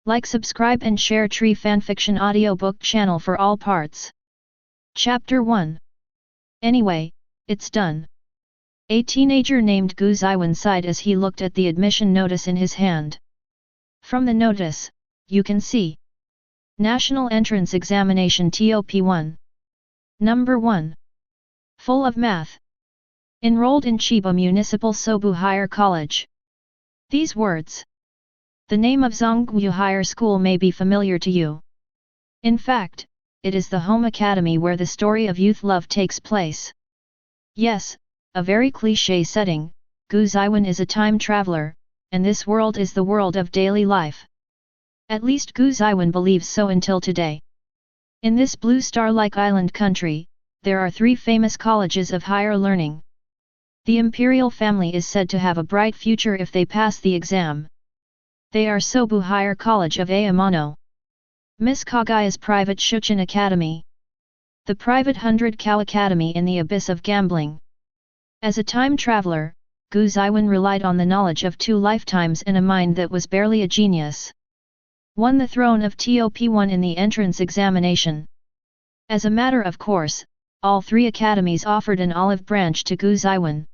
Like, subscribe and share Tree Fanfiction audiobook channel for all parts. Chapter 1. Anyway, it's done. A teenager named Gu Zeyuan sighed as he looked at the admission notice in his hand. From the notice, you can see National Entrance Examination TOP1. Number 1. Full of math. Enrolled in Chiba Municipal Sobu Higher College. These words. The name of Zongwu Higher School may be familiar to you. In fact, it is the home academy where the story of youth love takes place. Yes, a very cliché setting, Gu Zeyuan is a time traveler, and this world is the world of daily life. At least Gu Zeyuan believes so until today. In this blue star-like island country, there are 3 famous colleges of higher learning. The imperial family is said to have a bright future if they pass the exam. They are Sobu Higher College of Amano, Miss Kaguya's private Shuchin Academy, the private 100 Cow Academy in the abyss of gambling. As a time traveler, Gu Zeyuan relied on the knowledge of 2 lifetimes and a mind that was barely a genius. Won the throne of TOP1 in the entrance examination. As a matter of course, all 3 academies offered an olive branch to Gu Zeyuan.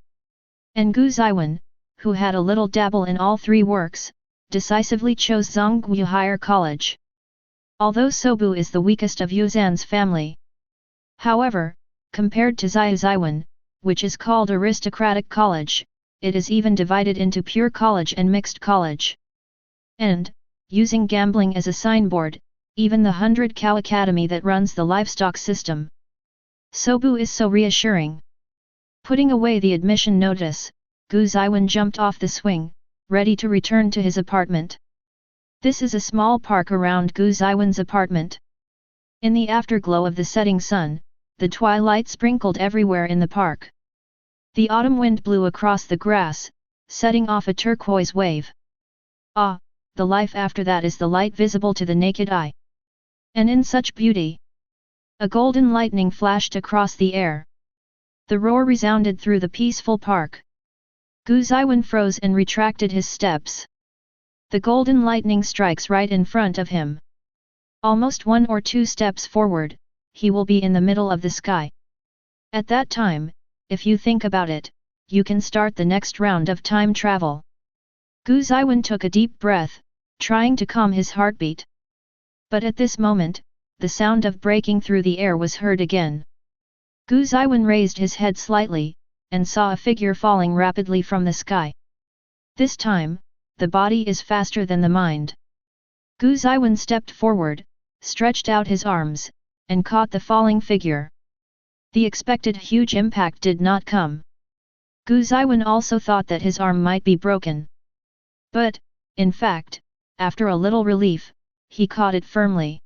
And Gu Zeyuan, who had a little dabble in all 3 works, decisively chose Zongwu Higher College. Although Sobu is the weakest of Yuzan's family. However, compared to Zeyuan, which is called aristocratic college, it is even divided into pure college and mixed college. And, using gambling as a signboard, even the 100 Cow Academy that runs the livestock system. Sobu is so reassuring. Putting away the admission notice, Gu Zeyuan jumped off the swing, ready to return to his apartment. This is a small park around Gu Zeyuan's apartment. In the afterglow of the setting sun, the twilight sprinkled everywhere in the park. The autumn wind blew across the grass, setting off a turquoise wave. Ah, the life after that is the light visible to the naked eye. And in such beauty, a golden lightning flashed across the air. The roar resounded through the peaceful park. Gu Zeyuan froze and retracted his steps. The golden lightning strikes right in front of him. Almost 1 or 2 steps forward, he will be in the middle of the sky. At that time, if you think about it, you can start the next round of time travel. Gu Zeyuan took a deep breath, trying to calm his heartbeat. But at this moment, the sound of breaking through the air was heard again. Gu Zeyuan raised his head slightly, and saw a figure falling rapidly from the sky. This time, the body is faster than the mind. Gu Zeyuan stepped forward, stretched out his arms, and caught the falling figure. The expected huge impact did not come. Gu Zeyuan also thought that his arm might be broken. But, in fact, after a little relief, he caught it firmly.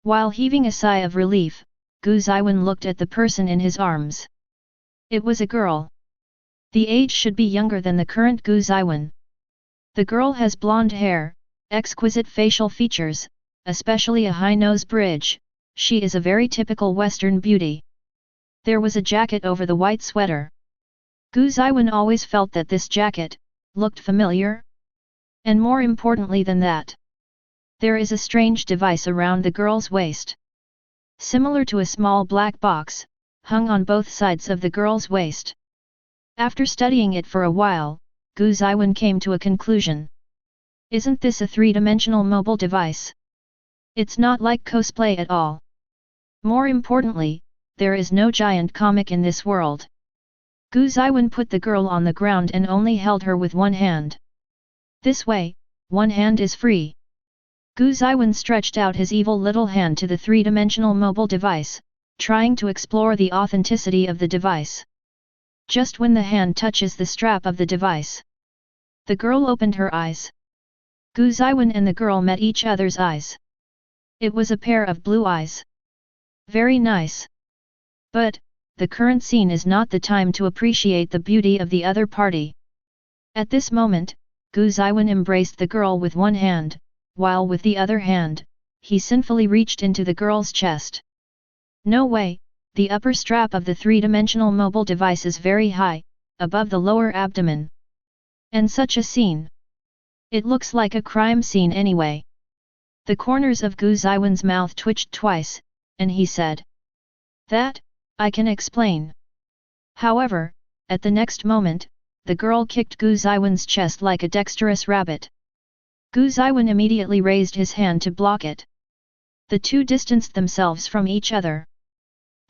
While heaving a sigh of relief, Gu Zeyuan looked at the person in his arms. It was a girl. The age should be younger than the current Gu Zeyuan. The girl has blonde hair, exquisite facial features, especially a high nose bridge. She is a very typical Western beauty. There was a jacket over the white sweater. Gu Zeyuan always felt that this jacket looked familiar. And more importantly than that, there is a strange device around the girl's waist. Similar to a small black box, hung on both sides of the girl's waist. After studying it for a while, Gu Zeyuan came to a conclusion. Isn't this a 3-dimensional mobile device? It's not like cosplay at all. More importantly, there is no giant comic in this world. Gu Zeyuan put the girl on the ground and only held her with one hand. This way, one hand is free. Gu Zeyuan stretched out his evil little hand to the 3-dimensional mobile device, trying to explore the authenticity of the device. Just when the hand touches the strap of the device, the girl opened her eyes. Gu Zeyuan and the girl met each other's eyes. It was a pair of blue eyes. Very nice. But, the current scene is not the time to appreciate the beauty of the other party. At this moment, Gu Zeyuan embraced the girl with one hand, while with the other hand, he sinfully reached into the girl's chest. No way, the upper strap of the 3-dimensional mobile device is very high, above the lower abdomen. And such a scene. It looks like a crime scene anyway. The corners of Gu Zeyuan's mouth twitched twice, and he said, "That, I can explain." However, at the next moment, the girl kicked Gu Zeyuan's chest like a dexterous rabbit. Gu Zeyuan immediately raised his hand to block it. The two distanced themselves from each other.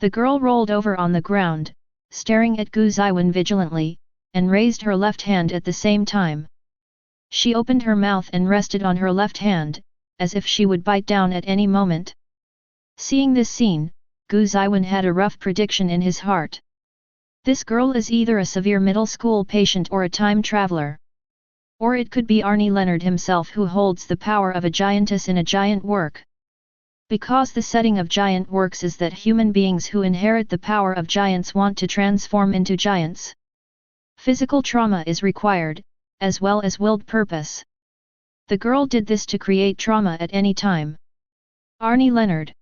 The girl rolled over on the ground, staring at Gu Zeyuan vigilantly, and raised her left hand at the same time. She opened her mouth and rested on her left hand, as if she would bite down at any moment. Seeing this scene, Gu Zeyuan had a rough prediction in his heart. This girl is either a severe middle school patient or a time traveler. Or it could be Arnie Leonard himself who holds the power of a giantess in a giant work. Because the setting of giant works is that human beings who inherit the power of giants want to transform into giants. Physical trauma is required, as well as willed purpose. The girl did this to create trauma at any time. Arnie Leonard.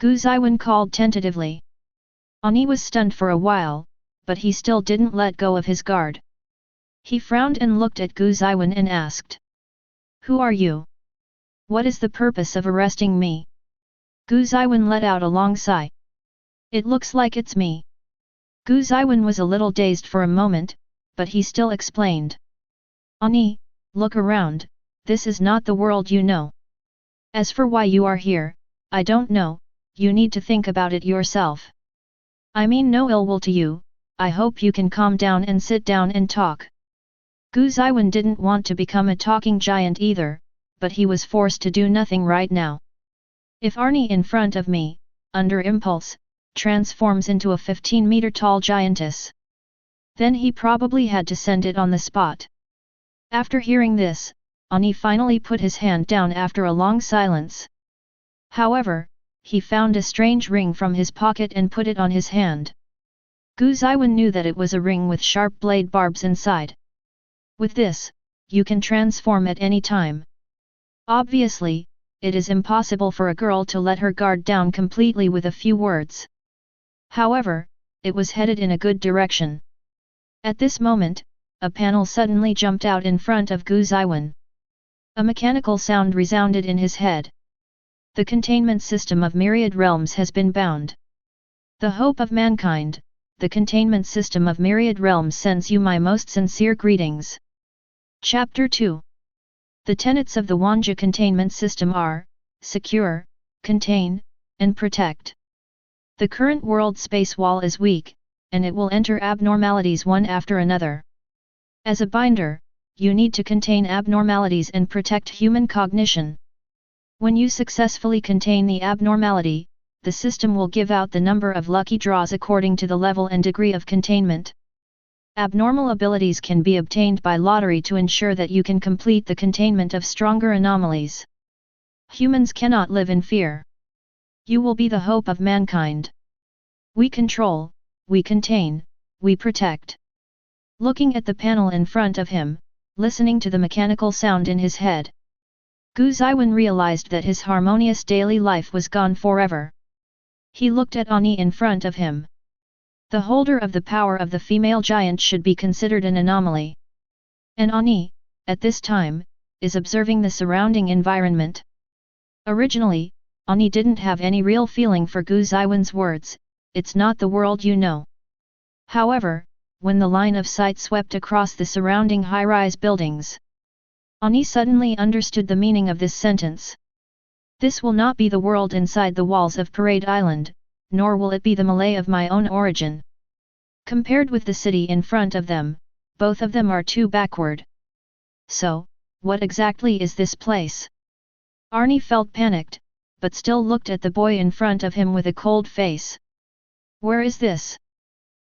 Gu Zeyuan called tentatively. Arnie was stunned for a while, but he still didn't let go of his guard. He frowned and looked at Gu Zeyuan and asked, "Who are you? What is the purpose of arresting me?" Gu Zeyuan let out a long sigh. "It looks like it's me." Gu Zeyuan was a little dazed for a moment, but he still explained. "Arnie, look around, this is not the world you know. As for why you are here, I don't know, you need to think about it yourself. I mean no ill will to you, I hope you can calm down and sit down and talk." Gu Zeyuan didn't want to become a talking giant either, but he was forced to do nothing right now. If Arnie in front of me, under impulse, transforms into a 15-meter tall giantess, then he probably had to send it on the spot. After hearing this, Arnie finally put his hand down after a long silence. However, he found a strange ring from his pocket and put it on his hand. Gu Zeyuan knew that it was a ring with sharp blade barbs inside. With this, you can transform at any time. Obviously, it is impossible for a girl to let her guard down completely with a few words. However, it was headed in a good direction. At this moment, a panel suddenly jumped out in front of Gu Zeyuan. A mechanical sound resounded in his head. The containment system of myriad realms has been bound. The hope of mankind, the containment system of myriad realms sends you my most sincere greetings. Chapter 2. The tenets of the Wanja containment system are, secure, contain, and protect. The current world space wall is weak, and it will enter abnormalities one after another. As a binder, you need to contain abnormalities and protect human cognition. When you successfully contain the abnormality, the system will give out the number of lucky draws according to the level and degree of containment. Abnormal abilities can be obtained by lottery to ensure that you can complete the containment of stronger anomalies. Humans cannot live in fear. You will be the hope of mankind. We control, we contain, we protect. Looking at the panel in front of him, listening to the mechanical sound in his head, Gu Zeyuan realized that his harmonious daily life was gone forever. He looked at Arnie in front of him. The holder of the power of the female giant should be considered an anomaly. And Arnie, at this time, is observing the surrounding environment. Originally, Arnie didn't have any real feeling for Gu Zeyuan's words, "It's not the world you know." However, when the line of sight swept across the surrounding high-rise buildings, Arnie suddenly understood the meaning of this sentence. This will not be the world inside the walls of Parade Island, nor will it be the Malay of my own origin. Compared with the city in front of them, both of them are too backward. So, what exactly is this place? Arnie felt panicked, but still looked at the boy in front of him with a cold face. Where is this?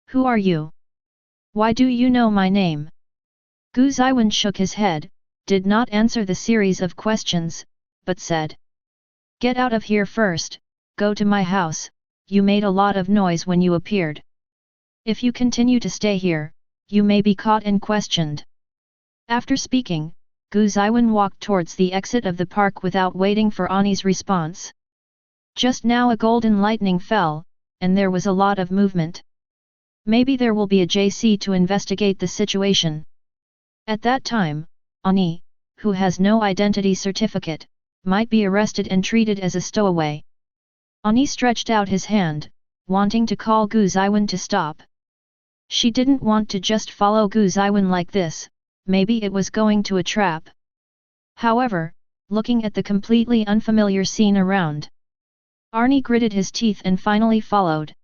Who are you? Why do you know my name? Gu Zeyuan shook his head, did not answer the series of questions, but said, "Get out of here first, go to my house. You made a lot of noise when you appeared. If you continue to stay here, you may be caught and questioned." After speaking, Gu Zeyuan walked towards the exit of the park without waiting for Arnie's response. Just now a golden lightning fell, and there was a lot of movement. Maybe there will be a JC to investigate the situation. At that time, Arnie, who has no identity certificate, might be arrested and treated as a stowaway. Ani stretched out his hand, wanting to call Gu Zeyuan to stop. She didn't want to just follow Gu Zeyuan like this, maybe it was going to a trap. However, looking at the completely unfamiliar scene around, Arnie gritted his teeth and finally followed.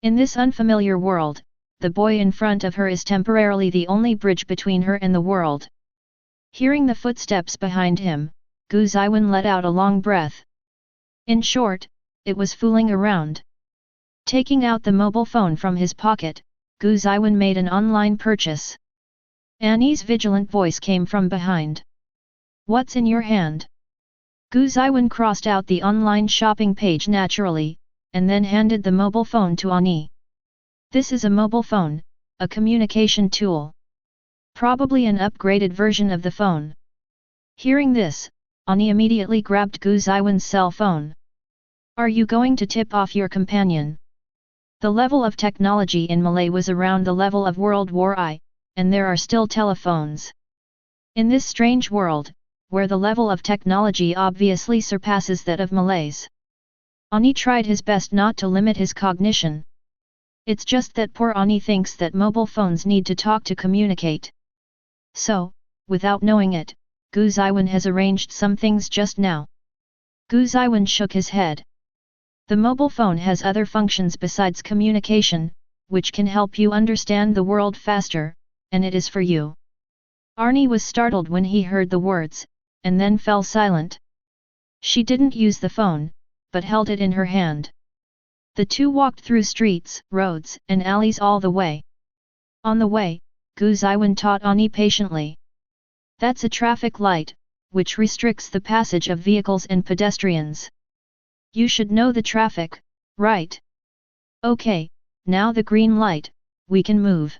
In this unfamiliar world, the boy in front of her is temporarily the only bridge between her and the world. Hearing the footsteps behind him, Gu Zeyuan let out a long breath. In short, it was fooling around. Taking out the mobile phone from his pocket, Gu Zeyuan made an online purchase. Annie's vigilant voice came from behind. "What's in your hand?" Gu Zeyuan crossed out the online shopping page naturally, and then handed the mobile phone to Annie. "This is a mobile phone, a communication tool. Probably an upgraded version of the phone." Hearing this, Annie immediately grabbed Gu Zeyuan's cell phone. "Are you going to tip off your companion?" The level of technology in Malay was around the level of World War I, and there are still telephones. In this strange world, where the level of technology obviously surpasses that of Malays, Ani tried his best not to limit his cognition. It's just that poor Ani thinks that mobile phones need to talk to communicate. So, without knowing it, Gu Zeyuan has arranged some things just now. Gu Zeyuan shook his head. The mobile phone has other functions besides communication, which can help you understand the world faster, and it is for you. Arnie was startled when he heard the words, and then fell silent. She didn't use the phone, but held it in her hand. The two walked through streets, roads, and alleys all the way. On the way, Gu Zeyuan taught Ani patiently. "That's a traffic light, which restricts the passage of vehicles and pedestrians. You should know the traffic, right? Okay, now the green light, we can move.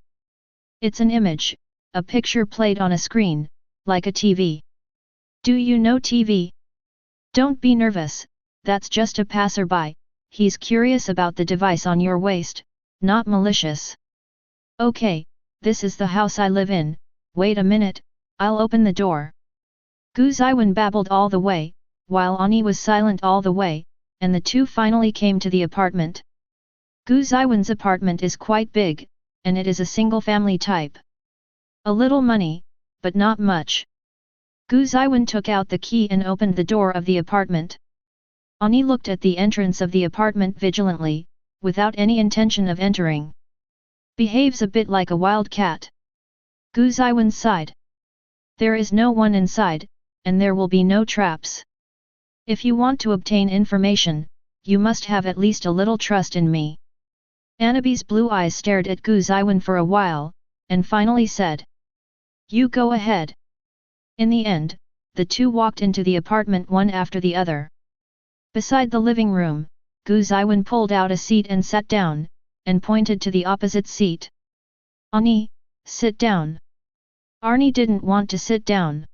It's an image, a picture played on a screen, like a TV. Do you know TV? Don't be nervous, that's just a passerby, he's curious about the device on your waist, not malicious. Okay, this is the house I live in, wait a minute, I'll open the door." Gu Zeyuan babbled all the way, while Ani was silent all the way, and the two finally came to the apartment. Gu Zeyuan's apartment is quite big, and it is a single-family type. A little money, but not much. Gu Zeyuan took out the key and opened the door of the apartment. Ani looked at the entrance of the apartment vigilantly, without any intention of entering. "Behaves a bit like a wild cat." Gu Zeyuan sighed. "There is no one inside, and there will be no traps. If you want to obtain information, you must have at least a little trust in me." Anabe's blue eyes stared at Gu Zeyuan for a while, and finally said, "You go ahead." In the end, the two walked into the apartment one after the other. Beside the living room, Gu Zeyuan pulled out a seat and sat down, and pointed to the opposite seat. "Ani, sit down." Arnie didn't want to sit down.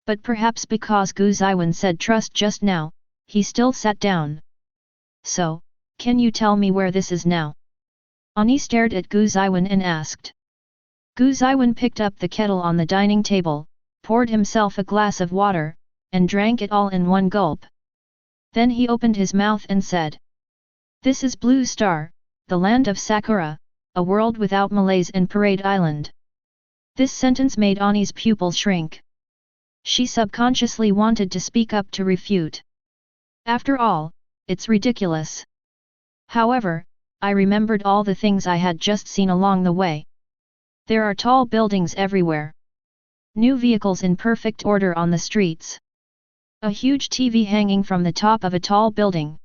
But perhaps because Gu Zeyuan said trust just now, he still sat down. "So, can you tell me where this is now?" Ani stared at Gu Zeyuan and asked. Gu Zeyuan picked up the kettle on the dining table, poured himself a glass of water, and drank it all in one gulp. Then he opened his mouth and said, "This is Blue Star, the land of Sakura, a world without Malays and Parade Island." This sentence made Ani's pupils shrink. She subconsciously wanted to speak up to refute. After all, it's ridiculous. However, I remembered all the things I had just seen along the way. There are tall buildings everywhere. New vehicles in perfect order on the streets. A huge TV hanging from the top of a tall building.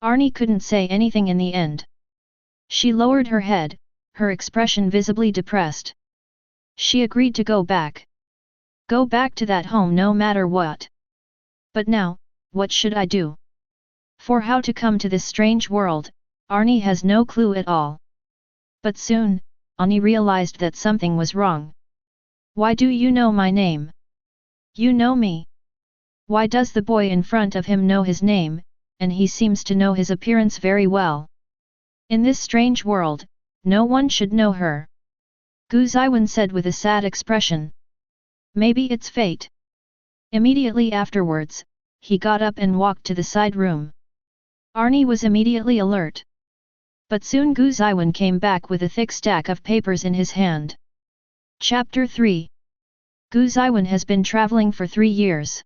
Arnie couldn't say anything in the end. She lowered her head, her expression visibly depressed. She agreed to go back. Go back to that home no matter what. But now, what should I do? For how to come to this strange world, Arnie has no clue at all. But soon, Arnie realized that something was wrong. "Why do you know my name? You know me. Why does the boy in front of him know his name, and he seems to know his appearance very well? In this strange world, no one should know her." Gu Zeyuan said with a sad expression. "Maybe it's fate." Immediately afterwards, he got up and walked to the side room. Arnie was immediately alert. But soon Gu Zeyuan came back with a thick stack of papers in his hand. Chapter 3. Gu Zeyuan has been traveling for 3 years.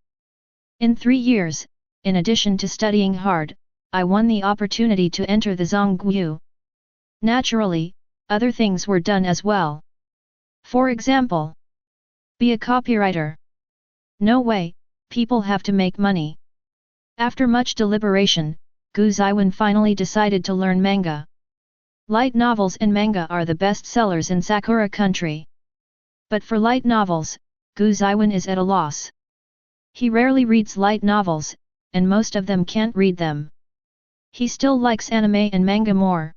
In 3 years, in addition to studying hard, I won the opportunity to enter the Zongguyu. Naturally, other things were done as well. For example, be a copywriter. No way, people have to make money. After much deliberation, Gu Zeyuan finally decided to learn manga. Light novels and manga are the best sellers in Sakura country. But for light novels, Gu Zeyuan is at a loss. He rarely reads light novels, and most of them can't read them. He still likes anime and manga more.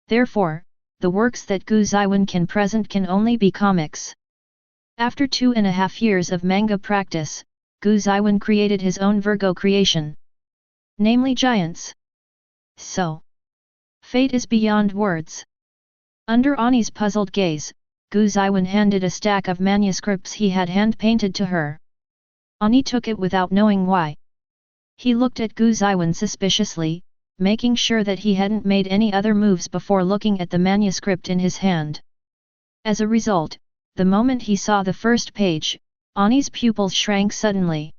Therefore, the works that Gu Zeyuan can present can only be comics. After 2.5 years of manga practice, Gu Zeyuan created his own Virgo creation. Namely Giants. So, fate is beyond words. Under Ani's puzzled gaze, Gu Zeyuan handed a stack of manuscripts he had hand-painted to her. Ani took it without knowing why. He looked at Gu Zeyuan suspiciously, making sure that he hadn't made any other moves before looking at the manuscript in his hand. As a result, the moment he saw the first page, Ani's pupils shrank suddenly.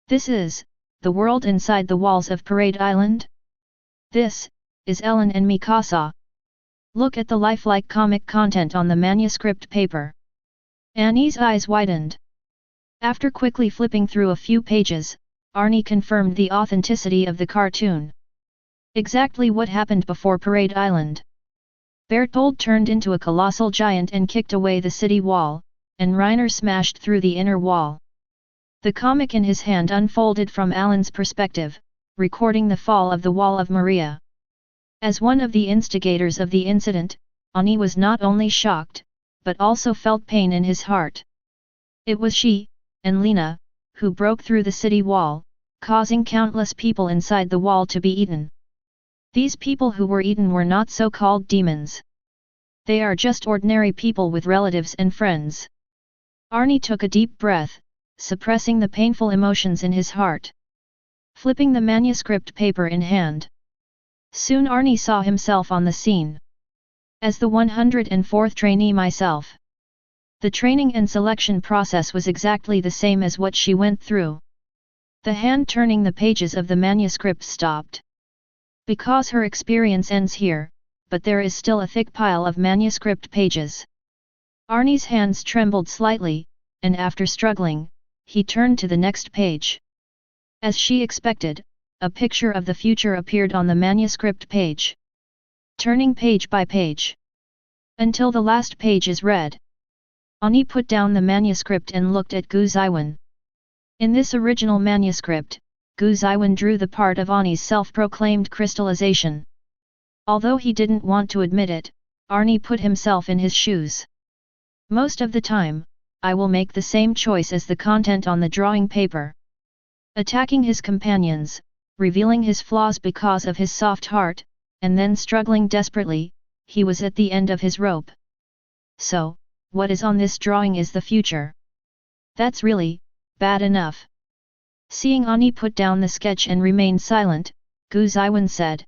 This is the world inside the walls of Parade Island? This is Ellen and Mikasa. Look at the lifelike comic content on the manuscript paper. Annie's eyes widened. After quickly flipping through a few pages, Arnie confirmed the authenticity of the cartoon. Exactly what happened before Parade Island. Berthold turned into a colossal giant and kicked away the city wall, and Reiner smashed through the inner wall. The comic in his hand unfolded from Alan's perspective, recording the fall of the Wall of Maria. As one of the instigators of the incident, Ani was not only shocked, but also felt pain in his heart. It was she, and Lena, who broke through the city wall, causing countless people inside the wall to be eaten. These people who were eaten were not so-called demons. They are just ordinary people with relatives and friends. Arnie took a deep breath, suppressing the painful emotions in his heart. Flipping the manuscript paper in hand. Soon Arnie saw himself on the scene. As the 104th trainee myself. The training and selection process was exactly the same as what she went through. The hand turning the pages of the manuscript stopped. Because her experience ends here, but there is still a thick pile of manuscript pages. Arnie's hands trembled slightly, and after struggling, he turned to the next page. As she expected, a picture of the future appeared on the manuscript page. Turning page by page. Until the last page is read. Ani put down the manuscript and looked at Gu Zeyuan. In this original manuscript, Gu Zeyuan drew the part of Ani's self-proclaimed crystallization. Although he didn't want to admit it, Arnie put himself in his shoes. Most of the time, I will make the same choice as the content on the drawing paper. Attacking his companions, revealing his flaws because of his soft heart, and then struggling desperately, he was at the end of his rope. So, what is on this drawing is the future. That's really bad enough. Seeing Ani put down the sketch and remain silent, Gu Zeyuan said.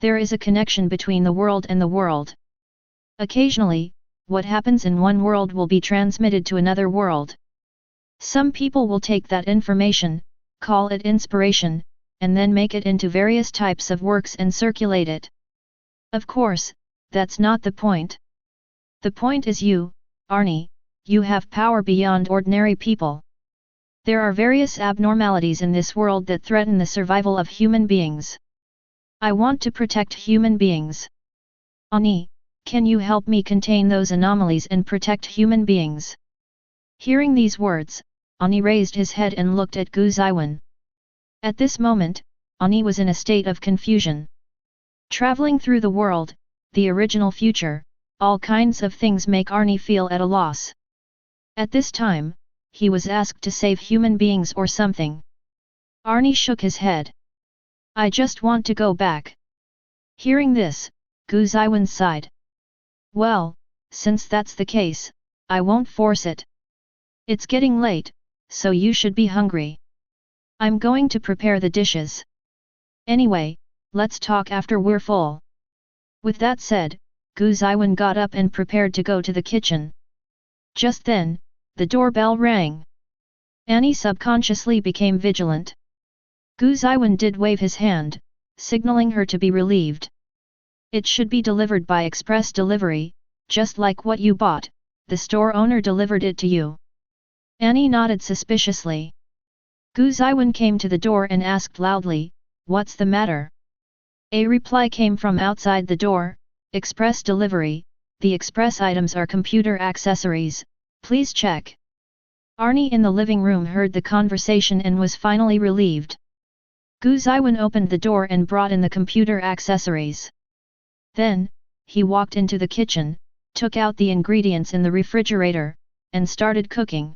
There is a connection between the world and the world. Occasionally, what happens in one world will be transmitted to another world. Some people will take that information, call it inspiration, and then make it into various types of works and circulate it. Of course, that's not the point. The point is you, Arnie, you have power beyond ordinary people. There are various abnormalities in this world that threaten the survival of human beings. I want to protect human beings. Ani, can you help me contain those anomalies and protect human beings? Hearing these words, Ani raised his head and looked at Gu Zeyuan. At this moment, Ani was in a state of confusion. Traveling through the world, the original future, all kinds of things make Arnie feel at a loss. At this time, he was asked to save human beings or something. Arnie shook his head. I just want to go back. Hearing this, Gu Zeyuan sighed. Well, since that's the case, I won't force it. It's getting late, so you should be hungry. I'm going to prepare the dishes. Anyway, let's talk after we're full. With that said, Gu Zeyuan got up and prepared to go to the kitchen. Just then, the doorbell rang. Annie subconsciously became vigilant. Gu Zeyuan did wave his hand, signaling her to be relieved. It should be delivered by express delivery, just like what you bought, the store owner delivered it to you. Annie nodded suspiciously. Gu Zeyuan came to the door and asked loudly, "What's the matter?" A reply came from outside the door, "Express delivery, the express items are computer accessories, please check." Arnie in the living room heard the conversation and was finally relieved. Gu Zeyuan opened the door and brought in the computer accessories. Then, he walked into the kitchen, took out the ingredients in the refrigerator, and started cooking.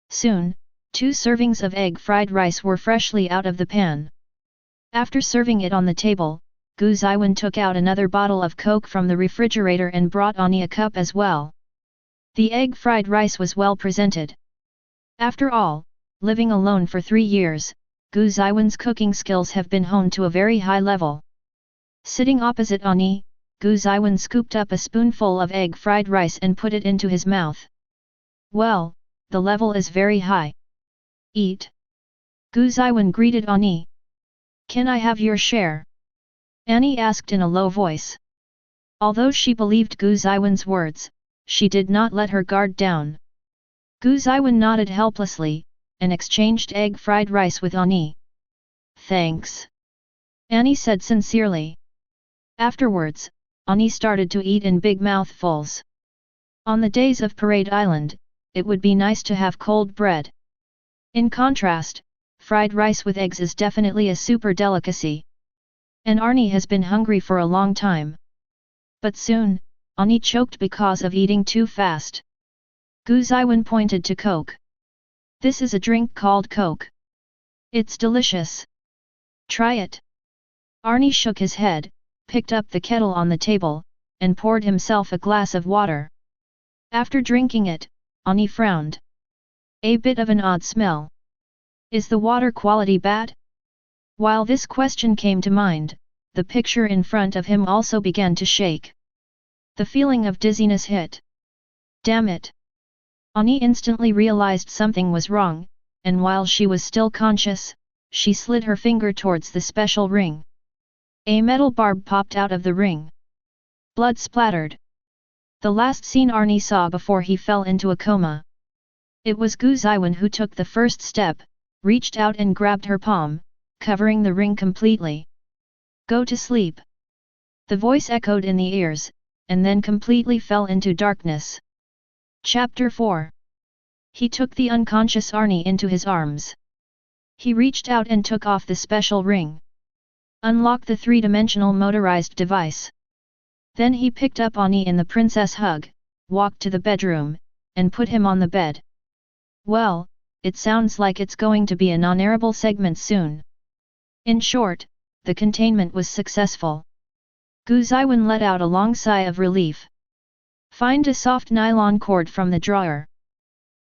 Soon, 2 servings of egg fried rice were freshly out of the pan. After serving it on the table, Gu Zeyuan took out another bottle of Coke from the refrigerator and brought Annie a cup as well. The egg fried rice was well presented. After all, living alone for 3 years, Gu Zeyuan's cooking skills have been honed to a very high level. Sitting opposite Annie, Gu Zeyuan scooped up a spoonful of egg fried rice and put it into his mouth. "Well, the level is very high. Eat." Gu Zeyuan greeted Annie. "Can I have your share?" Annie asked in a low voice. Although she believed Gu Zeyuan's words, she did not let her guard down. Gu Zeyuan nodded helplessly, and exchanged egg fried rice with Annie. "Thanks," Annie said sincerely. Afterwards, Annie started to eat in big mouthfuls. On the days of Parade Island, it would be nice to have cold bread. In contrast, fried rice with eggs is definitely a super delicacy. And Arnie has been hungry for a long time. But soon, Annie choked because of eating too fast. Gu Zeyuan pointed to Coke. "This is a drink called Coke. It's delicious. Try it." Arnie shook his head, picked up the kettle on the table, and poured himself a glass of water. After drinking it, Annie frowned. A bit of an odd smell. Is the water quality bad? While this question came to mind, the picture in front of him also began to shake. The feeling of dizziness hit. Damn it! Annie instantly realized something was wrong, and while she was still conscious, she slid her finger towards the special ring. A metal barb popped out of the ring. Blood splattered. The last scene Arnie saw before he fell into a coma. It was Gu Zeyuan who took the first step, reached out and grabbed her palm, covering the ring completely. "Go to sleep." The voice echoed in the ears, and then completely fell into darkness. Chapter 4. He took the unconscious Arnie into his arms. He reached out and took off the special ring. Unlock the 3-dimensional motorized device. Then he picked up Annie in the princess hug, walked to the bedroom, and put him on the bed. Well, it sounds like it's going to be a non-arable segment soon. In short, the containment was successful. Gu Zeyuan let out a long sigh of relief. Find a soft nylon cord from the drawer.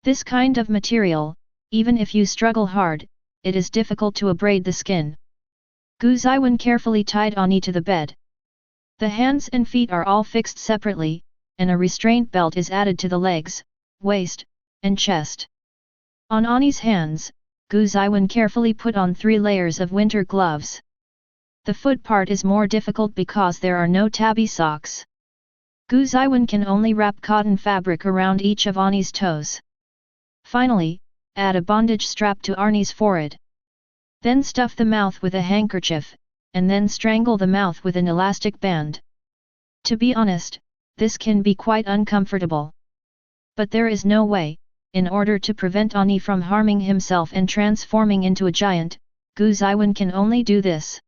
This kind of material, even if you struggle hard, it is difficult to abrade the skin. Gu Zeyuan carefully tied Annie to the bed. The hands and feet are all fixed separately, and a restraint belt is added to the legs, waist, and chest. On Annie's hands, Gu Zeyuan carefully put on 3 layers of winter gloves. The foot part is more difficult because there are no tabby socks. Gu Zeyuan can only wrap cotton fabric around each of Annie's toes. Finally, add a bondage strap to Arnie's forehead. Then stuff the mouth with a handkerchief, and then strangle the mouth with an elastic band. To be honest, this can be quite uncomfortable. But there is no way, in order to prevent Annie from harming himself and transforming into a giant, Gu Zeyuan can only do this.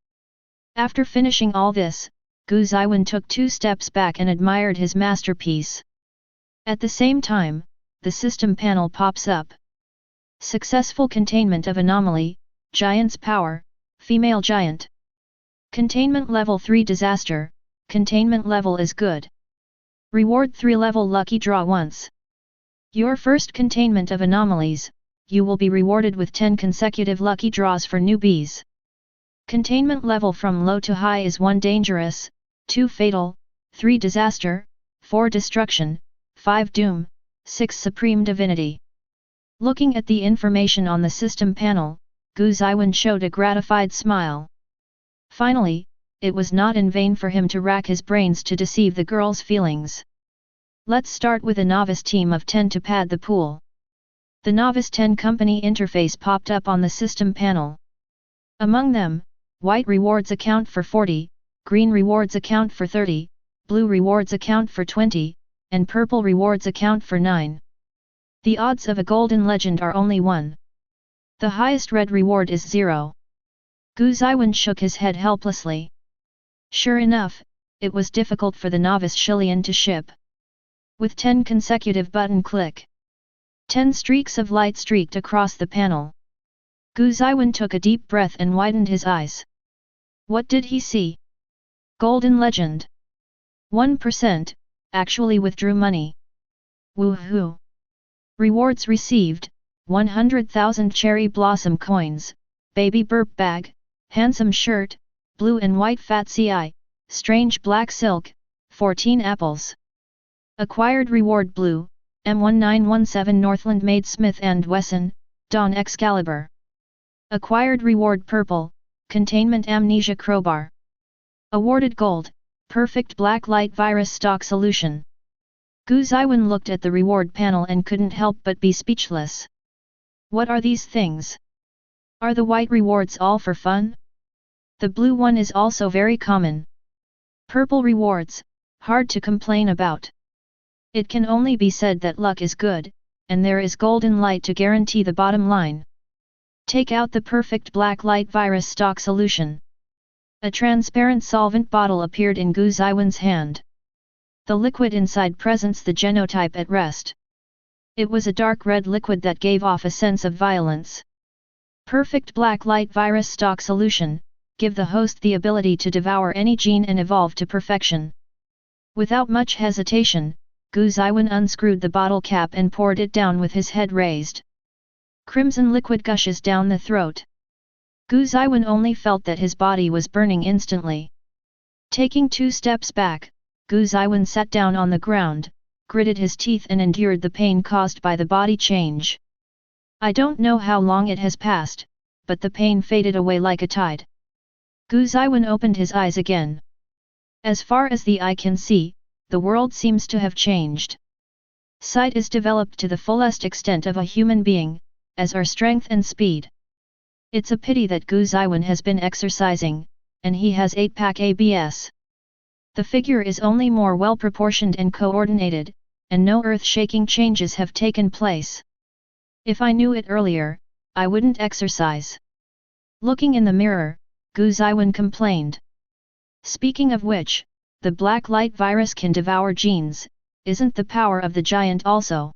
After finishing all this, Gu Zeyuan took 2 steps back and admired his masterpiece. At the same time, the system panel pops up. Successful containment of anomaly, giant's power, female giant. Containment level 3 disaster, containment level is good. Reward 3 level lucky draw once. Your first containment of anomalies, you will be rewarded with 10 consecutive lucky draws for newbies. Containment level from low to high is 1 dangerous, 2 fatal, 3 disaster, 4 destruction, 5 doom, 6 supreme divinity. Looking at the information on the system panel, Gu Zeyuan showed a gratified smile. Finally, it was not in vain for him to rack his brains to deceive the girl's feelings. Let's start with a novice team of 10 to pad the pool. The Novice 10 company interface popped up on the system panel. Among them, white rewards account for 40, green rewards account for 30, blue rewards account for 20, and purple rewards account for 9. The odds of a golden legend are only 1. The highest red reward is 0. Gu Zeyuan shook his head helplessly. Sure enough, it was difficult for the novice Shilian to ship. With 10 consecutive button click, 10 streaks of light streaked across the panel. Gu Zeyuan took a deep breath and widened his eyes. What did he see? Golden legend. 1%, actually withdrew money. Woohoo! Rewards received, 100,000 cherry blossom coins, baby burp bag, handsome shirt, blue and white fat CI, strange black silk, 14 apples. Acquired reward blue, M1917 Northland made Smith & Wesson, Dawn Excalibur. Acquired reward purple, containment amnesia crowbar. Awarded gold, perfect black light virus stock solution. Gu Zeyuan looked at the reward panel and couldn't help but be speechless. What are these things? Are the white rewards all for fun? The blue one is also very common. Purple rewards, hard to complain about. It can only be said that luck is good, and there is golden light to guarantee the bottom line. Take out the perfect black light virus stock solution. A transparent solvent bottle appeared in Gu Zeyuan's hand. The liquid inside presents the genotype at rest. It was a dark red liquid that gave off a sense of violence. Perfect black light virus stock solution, give the host the ability to devour any gene and evolve to perfection. Without much hesitation, Gu Zeyuan unscrewed the bottle cap and poured it down with his head raised. Crimson liquid gushes down the throat. Gu Zeyuan only felt that his body was burning instantly. Taking 2 steps back, Gu Zeyuan sat down on the ground, gritted his teeth and endured the pain caused by the body change. I don't know how long it has passed, but the pain faded away like a tide. Gu Zeyuan opened his eyes again. As far as the eye can see, the world seems to have changed. Sight is developed to the fullest extent of a human being, as are strength and speed. It's a pity that Gu Zeyuan has been exercising, and he has 8-pack ABS. The figure is only more well-proportioned and coordinated, and no earth-shaking changes have taken place. If I knew it earlier, I wouldn't exercise. Looking in the mirror, Gu Zeyuan complained. Speaking of which, the black light virus can devour genes, isn't the power of the giant also?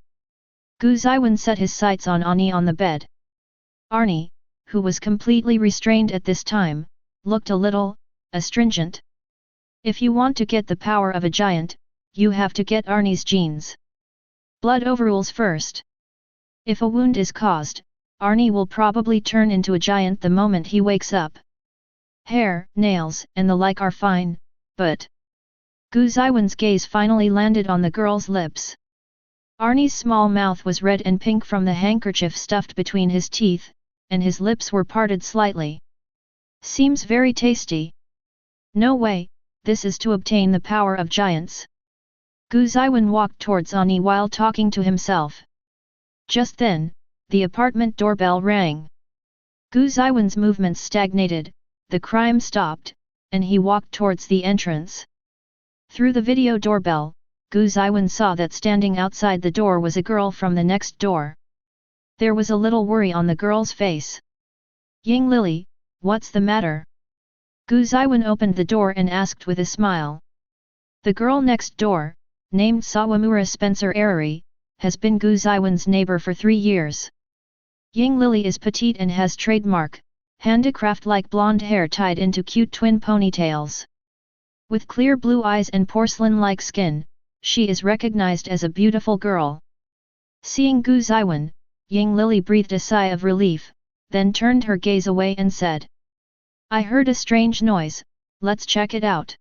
Gu Zeyuan set his sights on Ani on the bed. Arnie, who was completely restrained at this time, looked a little astringent. If you want to get the power of a giant, you have to get Arnie's genes. Blood overrules first. If a wound is caused, Arnie will probably turn into a giant the moment he wakes up. Hair, nails, and the like are fine, but... Gu Zeyuan's gaze finally landed on the girl's lips. Arnie's small mouth was red and pink from the handkerchief stuffed between his teeth, and his lips were parted slightly. Seems very tasty. No way, this is to obtain the power of giants. Gu Zeyuan walked towards Ani while talking to himself. Just then, the apartment doorbell rang. Gu Zeyuan's movements stagnated, the crime stopped, and he walked towards the entrance. Through the video doorbell, Gu Zeyuan saw that standing outside the door was a girl from the next door. There was a little worry on the girl's face. Ying Lily, what's the matter? Gu Zeyuan opened the door and asked with a smile. The girl next door, named Sawamura Spencer Eriri, has been Gu Zeyuan's neighbor for 3 years. Ying Lily is petite and has trademark, handicraft-like blonde hair tied into cute twin ponytails. With clear blue eyes and porcelain-like skin, she is recognized as a beautiful girl. Seeing Gu Zeyuan, Ying Lili breathed a sigh of relief, then turned her gaze away and said. I heard a strange noise, let's check it out.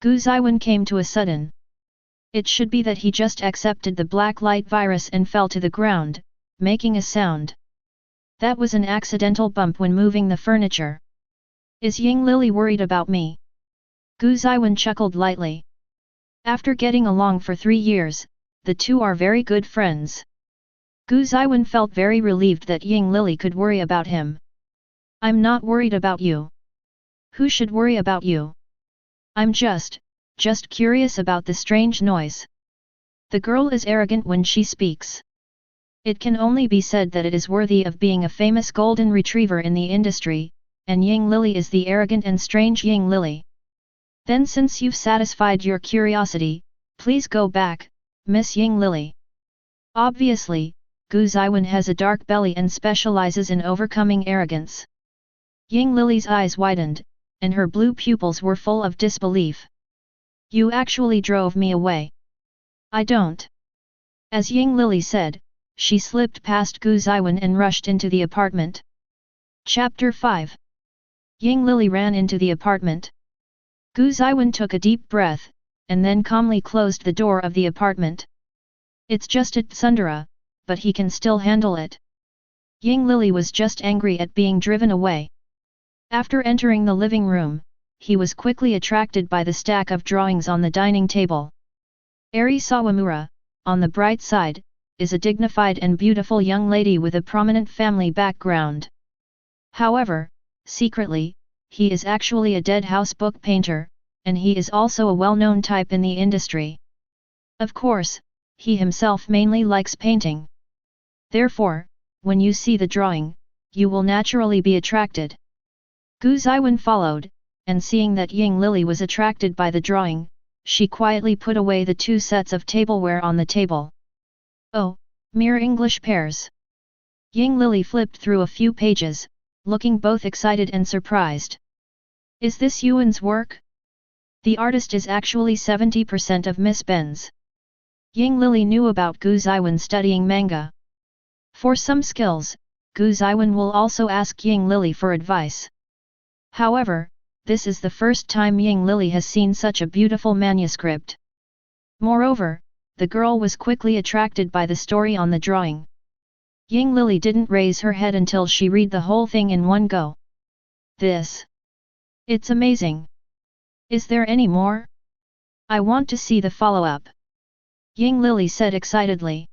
Gu Zeyuan came to a sudden. It should be that he just accepted the black light virus and fell to the ground, making a sound. That was an accidental bump when moving the furniture. Is Ying Lili worried about me? Gu Zeyuan chuckled lightly. After getting along for 3 years, the two are very good friends. Gu Zeyuan felt very relieved that Ying Lili could worry about him. I'm not worried about you. Who should worry about you? I'm just curious about the strange noise. The girl is arrogant when she speaks. It can only be said that it is worthy of being a famous golden retriever in the industry, and Ying Lili is the arrogant and strange Ying Lili. Then since you've satisfied your curiosity, please go back, Miss Ying Lili. Obviously, Gu Zeyuan has a dark belly and specializes in overcoming arrogance. Ying Lili's eyes widened, and her blue pupils were full of disbelief. You actually drove me away. I don't. As Ying Lili said, she slipped past Gu Zeyuan and rushed into the apartment. Chapter 5. Ying Lili ran into the apartment. Gu Zeyuan took a deep breath, and then calmly closed the door of the apartment. It's just a tsundere, but he can still handle it. Ying Lili was just angry at being driven away. After entering the living room, he was quickly attracted by the stack of drawings on the dining table. Eri Sawamura, on the bright side, is a dignified and beautiful young lady with a prominent family background. However, secretly, he is actually a dead house book painter, and he is also a well-known type in the industry. Of course, he himself mainly likes painting. Therefore, when you see the drawing, you will naturally be attracted. Gu Zeyuan followed, and seeing that Ying Lili was attracted by the drawing, she quietly put away the 2 sets of tableware on the table. Oh, mere English pears. Ying Lili flipped through a few pages, looking both excited and surprised. Is this Yuan's work? The artist is actually 70% of Miss Ben's. Ying Lili knew about Gu Zeyuan studying manga. For some skills, Gu Zeyuan will also ask Ying Lili for advice. However, this is the first time Ying Lili has seen such a beautiful manuscript. Moreover, the girl was quickly attracted by the story on the drawing. Ying Lili didn't raise her head until she read the whole thing in one go. It's amazing. Is there any more? I want to see the follow-up. Ying Lili said excitedly.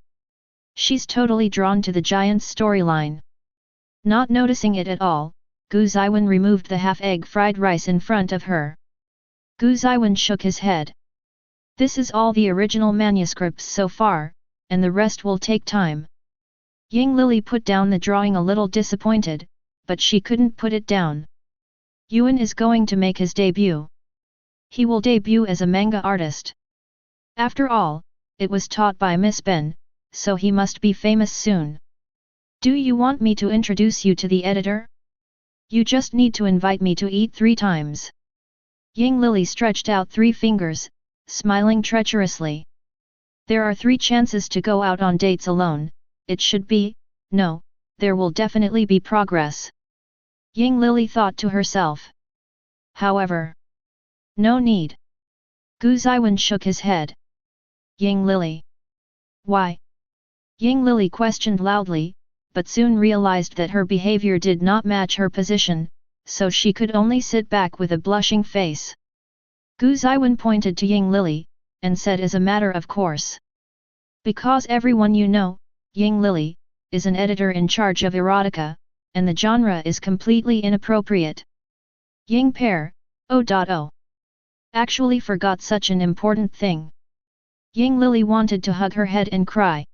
She's totally drawn to the giant's storyline. Not noticing it at all, Gu Zeyuan removed the half-egg fried rice in front of her. Gu Zeyuan shook his head. This is all the original manuscripts so far, and the rest will take time. Ying Lili put down the drawing a little disappointed, but she couldn't put it down. Yuan is going to make his debut. He will debut as a manga artist. After all, it was taught by Miss Ben, so he must be famous soon. Do you want me to introduce you to the editor? You just need to invite me to eat 3 times. Ying Lili stretched out 3 fingers, smiling treacherously. There are 3 chances to go out on dates alone, it should be, no, there will definitely be progress. Ying Lili thought to herself. However, no need. Gu Zeyuan shook his head. Ying Lili. Why? Ying Lili questioned loudly, but soon realized that her behavior did not match her position, so she could only sit back with a blushing face. Gu Zeyuan pointed to Ying Lili, and said as a matter of course. Because everyone you know, Ying Lili, is an editor in charge of erotica, and the genre is completely inappropriate. Ying pair, oh. Actually forgot such an important thing. Ying Lili wanted to hug her head and cry.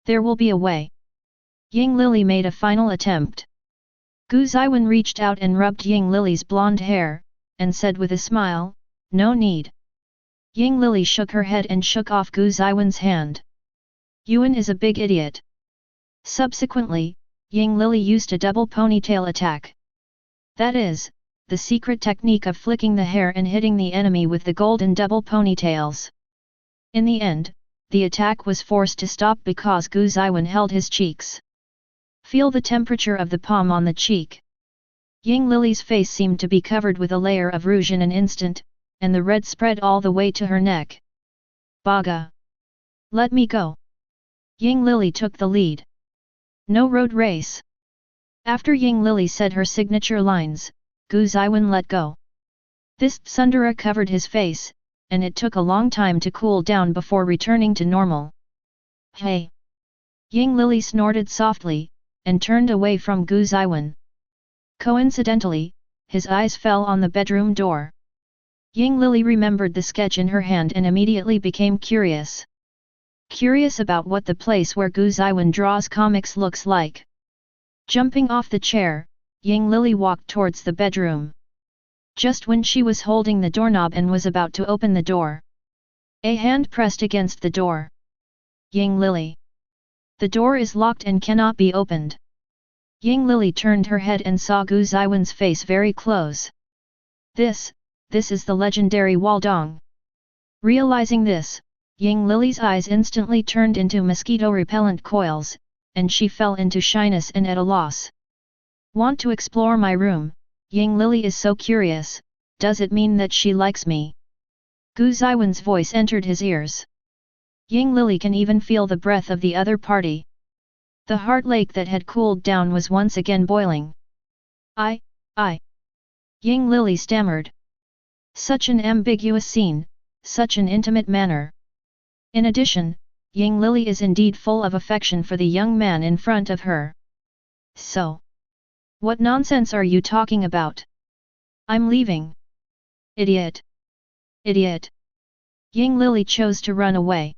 There will be a way. Ying Lili made a final attempt. Gu Zeyuan reached out and rubbed Ying Lili's blonde hair, and said with a smile, no need. Ying Lili shook her head and shook off Gu Zeyuan's hand. Yuan is a big idiot. Subsequently, Ying Lili used a double ponytail attack. That is, the secret technique of flicking the hair and hitting the enemy with the golden double ponytails. In the end, the attack was forced to stop because Gu Zeyuan held his cheeks. Feel the temperature of the palm on the cheek. Ying Lily's face seemed to be covered with a layer of rouge in an instant, and the red spread all the way to her neck. Baga! Let me go! Ying Lily took the lead. No road race. After Ying Lily said her signature lines, Gu Zeyuan let go. This tsundere covered his face, and it took a long time to cool down before returning to normal. Hey! Ying Lily snorted softly, and turned away from Gu Zeyuan. Coincidentally, his eyes fell on the bedroom door. Ying Lily remembered the sketch in her hand and immediately became curious. Curious about what the place where Gu Zeyuan draws comics looks like. Jumping off the chair, Ying Lily walked towards the bedroom. Just when she was holding the doorknob and was about to open the door, a hand pressed against the door. Ying Lily! The door is locked and cannot be opened. Ying Lily turned her head and saw Gu Zeyuan's face very close. This is the legendary Waldong. Realizing this, Ying Lily's eyes instantly turned into mosquito-repellent coils, and she fell into shyness and at a loss. Want to explore my room? Ying Lily is so curious, does it mean that she likes me? Gu Zeyuan's voice entered his ears. Ying Lily can even feel the breath of the other party. The heart lake that had cooled down was once again boiling. I. Ying Lily stammered. Such an ambiguous scene, such an intimate manner. In addition, Ying Lily is indeed full of affection for the young man in front of her. So, what nonsense are you talking about? I'm leaving. Idiot! Idiot! Ying Lily chose to run away.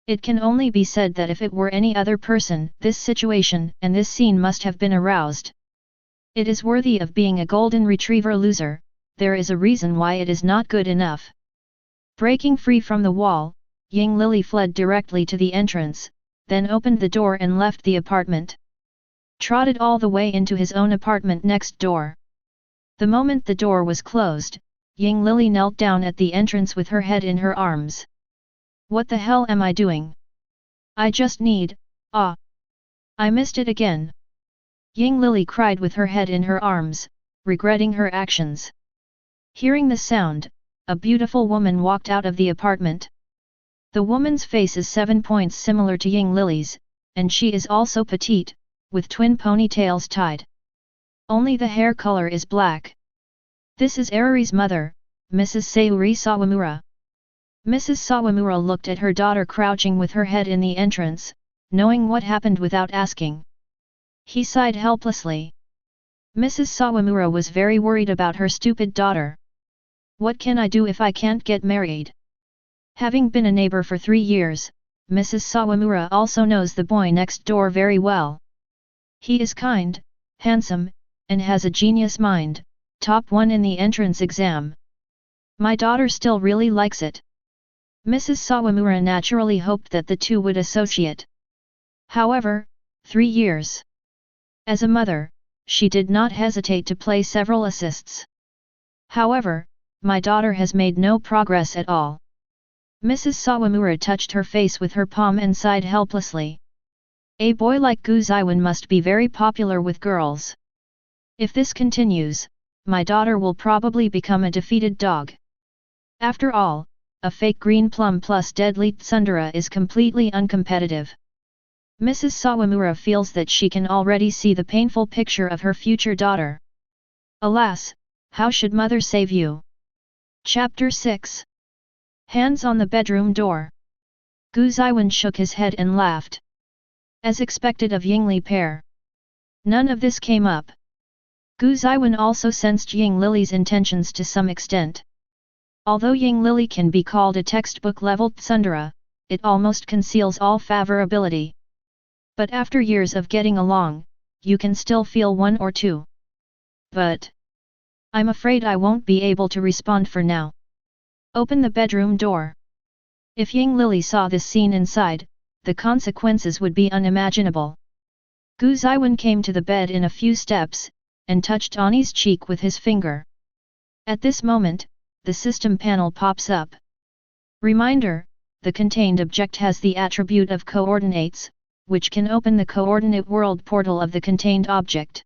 It can only be said that if it were any other person, this situation and this scene must have been aroused. It is worthy of being a golden retriever loser, there is a reason why it is not good enough. Breaking free from the wall, Ying Lily fled directly to the entrance, then opened the door and left the apartment. Trotted all the way into his own apartment next door. The moment the door was closed, Ying Lily knelt down at the entrance with her head in her arms. What the hell am I doing? I just need, I missed it again. Ying Lily cried with her head in her arms, regretting her actions. Hearing the sound, a beautiful woman walked out of the apartment. The woman's face is 7 points similar to Ying Lily's, and she is also petite, with twin ponytails tied. Only the hair color is black. This is Eriri's mother, Mrs. Sayuri Sawamura. Mrs. Sawamura looked at her daughter crouching with her head in the entrance, knowing what happened without asking. He sighed helplessly. Mrs. Sawamura was very worried about her stupid daughter. What can I do if I can't get married? Having been a neighbor for 3 years, Mrs. Sawamura also knows the boy next door very well. He is kind, handsome, and has a genius mind, top 1 in the entrance exam. My daughter still really likes it. Mrs. Sawamura naturally hoped that the two would associate. However, 3 years. As a mother, she did not hesitate to play several assists. However, my daughter has made no progress at all. Mrs. Sawamura touched her face with her palm and sighed helplessly. A boy like Gu Zeyuan must be very popular with girls. If this continues, my daughter will probably become a defeated dog. After all, a fake green plum plus deadly tsundere is completely uncompetitive. Mrs. Sawamura feels that she can already see the painful picture of her future daughter. Alas, how should mother save you? Chapter 6. Hands on the bedroom door. Gu Zeyuan shook his head and laughed. As expected of Yingli pair. None of this came up. Gu Zeyuan also sensed Ying Lily's intentions to some extent. Although Ying Lily can be called a textbook-level tsundere, it almost conceals all favorability. But after years of getting along, you can still feel one or two. But I'm afraid I won't be able to respond for now. Open the bedroom door. If Ying Lily saw this scene inside, the consequences would be unimaginable. Gu Zeyuan came to the bed in a few steps, and touched Ani's cheek with his finger. At this moment, the system panel pops up. Reminder, the contained object has the attribute of coordinates, which can open the coordinate world portal of the contained object.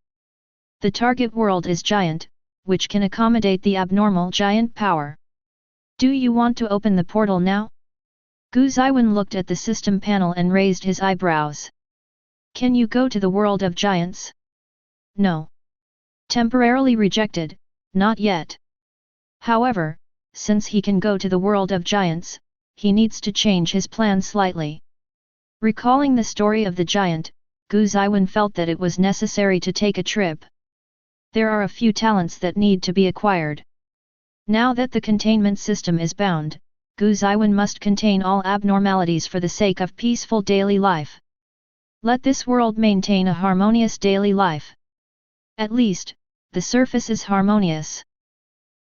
The target world is giant, which can accommodate the abnormal giant power. Do you want to open the portal now? Zeyuan looked at the system panel and raised his eyebrows. Can you go to the world of giants? No. Temporarily rejected, not yet. However, since he can go to the world of giants, he needs to change his plan slightly. Recalling the story of the giant, Zeyuan felt that it was necessary to take a trip. There are a few talents that need to be acquired. Now that the containment system is bound, Zeyuan must contain all abnormalities for the sake of peaceful daily life. Let this world maintain a harmonious daily life. At least, the surface is harmonious.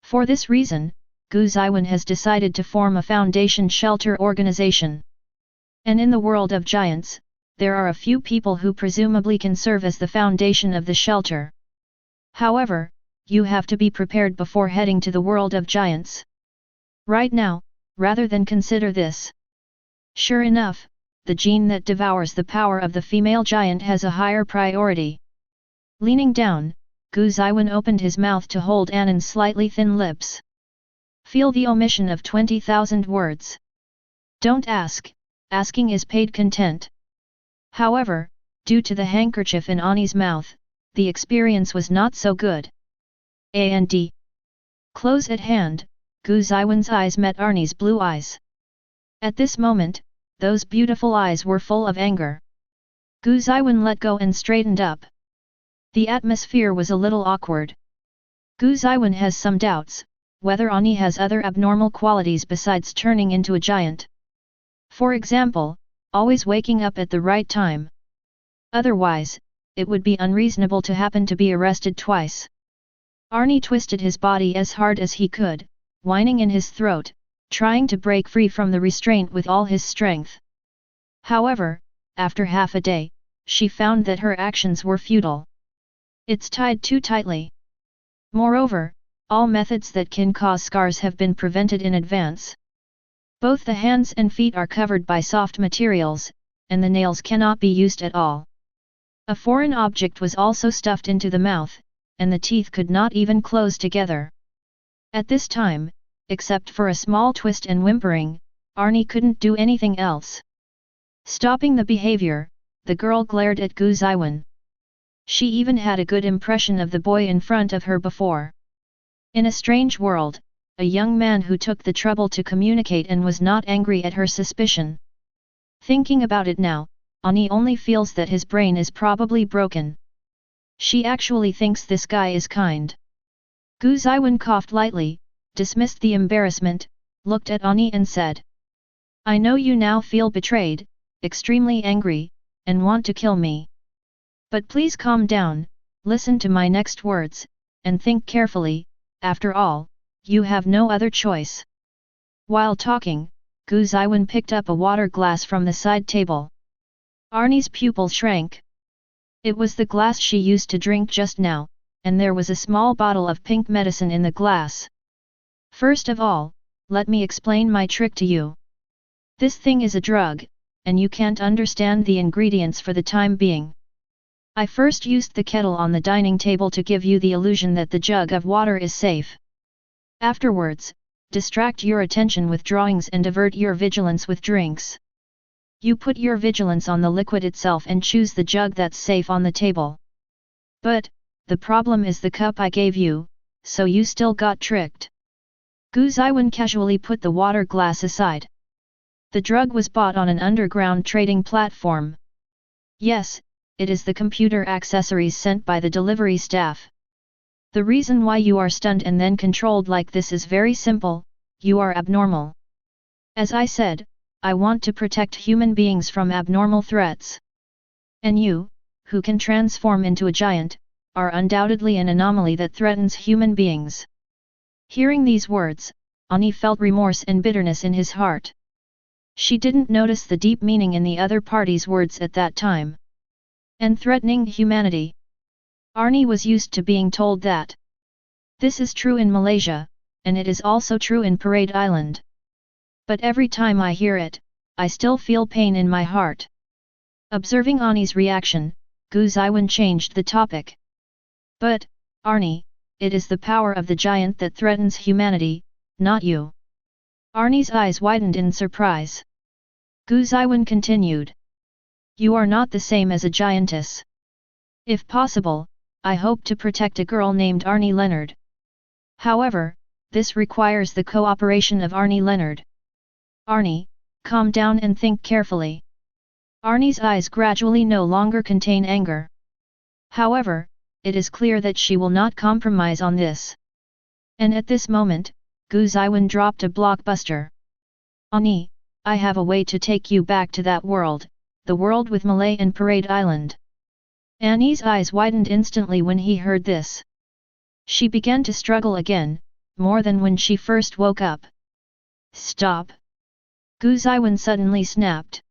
For this reason, Zeyuan has decided to form a foundation shelter organization. And in the world of giants, there are a few people who presumably can serve as the foundation of the shelter. However, you have to be prepared before heading to the world of giants. Right now, rather than consider this. Sure enough, the gene that devours the power of the female giant has a higher priority. Leaning down, Zeyuan opened his mouth to hold Annan's slightly thin lips. Feel the omission of 20,000 words. Don't ask, asking is paid content. However, due to the handkerchief in Ani's mouth, the experience was not so good. And close at hand, Zeyuan's eyes met Arnie's blue eyes. At this moment, those beautiful eyes were full of anger. Zeyuan let go and straightened up. The atmosphere was a little awkward. Zeyuan has some doubts, whether Ani has other abnormal qualities besides turning into a giant. For example, always waking up at the right time. Otherwise, it would be unreasonable to happen to be arrested twice. Arnie twisted his body as hard as he could, whining in his throat, trying to break free from the restraint with all his strength. However, after half a day, she found that her actions were futile. It's tied too tightly. Moreover, all methods that can cause scars have been prevented in advance. Both the hands and feet are covered by soft materials, and the nails cannot be used at all. A foreign object was also stuffed into the mouth, and the teeth could not even close together. At this time, except for a small twist and whimpering, Arnie couldn't do anything else. Stopping the behavior, the girl glared at Zeyuan. She even had a good impression of the boy in front of her before. In a strange world, a young man who took the trouble to communicate and was not angry at her suspicion. Thinking about it now, Ani only feels that his brain is probably broken. She actually thinks this guy is kind. Zeyuan coughed lightly, dismissed the embarrassment, looked at Ani and said. I know you now feel betrayed, extremely angry, and want to kill me. But please calm down, listen to my next words, and think carefully, after all, you have no other choice. While talking, Zeyuan picked up a water glass from the side table. Arnie's pupil shrank. It was the glass she used to drink just now, and there was a small bottle of pink medicine in the glass. First of all, let me explain my trick to you. This thing is a drug, and you can't understand the ingredients for the time being. I first used the kettle on the dining table to give you the illusion that the jug of water is safe. Afterwards, distract your attention with drawings and divert your vigilance with drinks. You put your vigilance on the liquid itself and choose the jug that's safe on the table. But, the problem is the cup I gave you, so you still got tricked. Zeyuan casually put the water glass aside. The drug was bought on an underground trading platform. Yes, it is the computer accessories sent by the delivery staff. The reason why you are stunned and then controlled like this is very simple, you are abnormal. As I said, I want to protect human beings from abnormal threats. And you, who can transform into a giant, are undoubtedly an anomaly that threatens human beings. Hearing these words, Ani felt remorse and bitterness in his heart. She didn't notice the deep meaning in the other party's words at that time. And threatening humanity. Arnie was used to being told that. This is true in Malaysia, and it is also true in Parade Island. But every time I hear it, I still feel pain in my heart. Observing Ani's reaction, Gu Zeyuan changed the topic. But, Arnie, it is the power of the giant that threatens humanity, not you. Arnie's eyes widened in surprise. Gu Zeyuan continued. You are not the same as a giantess. If possible, I hope to protect a girl named Arnie Leonard. However, this requires the cooperation of Arnie Leonard. Arnie, calm down and think carefully. Arnie's eyes gradually no longer contain anger. However, it is clear that she will not compromise on this. And at this moment, Gu Zeyuan dropped a blockbuster. Ani, I have a way to take you back to that world, the world with Malay and Parade Island. Annie's eyes widened instantly when he heard this. She began to struggle again, more than when she first woke up. Stop! Gu Zeyuan suddenly snapped.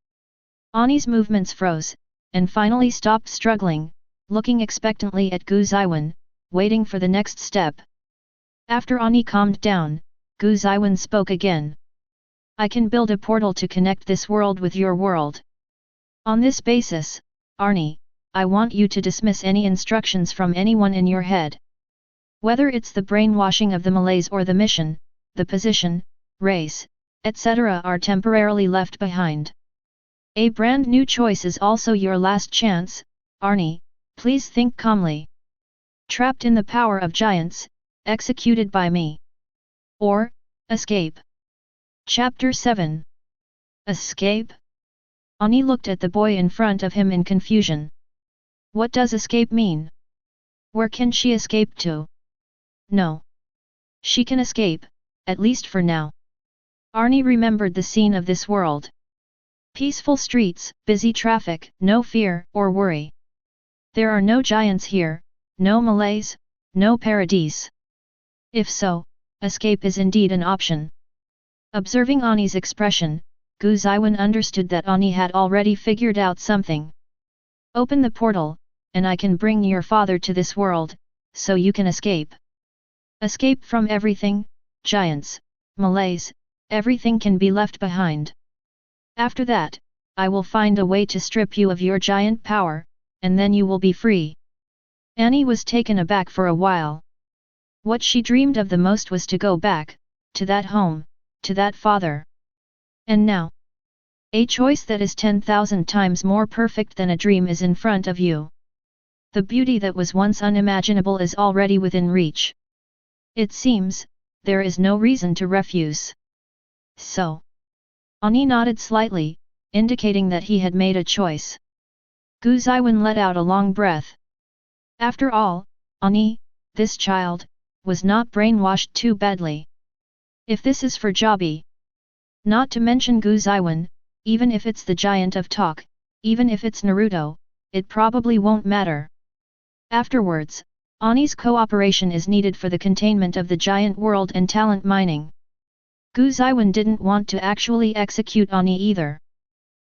Ani's movements froze, and finally stopped struggling, looking expectantly at Gu Zeyuan, waiting for the next step. After Ani calmed down, Gu Zeyuan spoke again. I can build a portal to connect this world with your world. On this basis, Arnie, I want you to dismiss any instructions from anyone in your head. Whether it's the brainwashing of the Malays or the mission, the position, race, etc. are temporarily left behind. A brand new choice is also your last chance, Arnie, please think calmly. Trapped in the power of giants, executed by me. Or, escape. Chapter 7. Escape? Ani looked at the boy in front of him in confusion. What does escape mean? Where can she escape to? No. She can escape, at least for now. Arnie remembered the scene of this world. Peaceful streets, busy traffic, no fear or worry. There are no giants here, no Malays, no paradise. If so, escape is indeed an option. Observing Ani's expression, Gu Zeyuan understood that Ani had already figured out something. Open the portal, and I can bring your father to this world, so you can escape. Escape from everything, giants, Malays, everything can be left behind. After that, I will find a way to strip you of your giant power, and then you will be free. Ani was taken aback for a while. What she dreamed of the most was to go back, to that home, to that father. And now, a choice that is 10,000 times more perfect than a dream is in front of you. The beauty that was once unimaginable is already within reach. It seems, there is no reason to refuse. So. Ani nodded slightly, indicating that he had made a choice. Gu Zeyuan let out a long breath. After all, Ani, this child, was not brainwashed too badly. If this is for Jabi. Not to mention Gu Zeyuan, even if it's the giant of talk, even if it's Naruto, it probably won't matter. Afterwards, Ani's cooperation is needed for the containment of the giant world and talent mining. Gu Zeyuan didn't want to actually execute Ani either.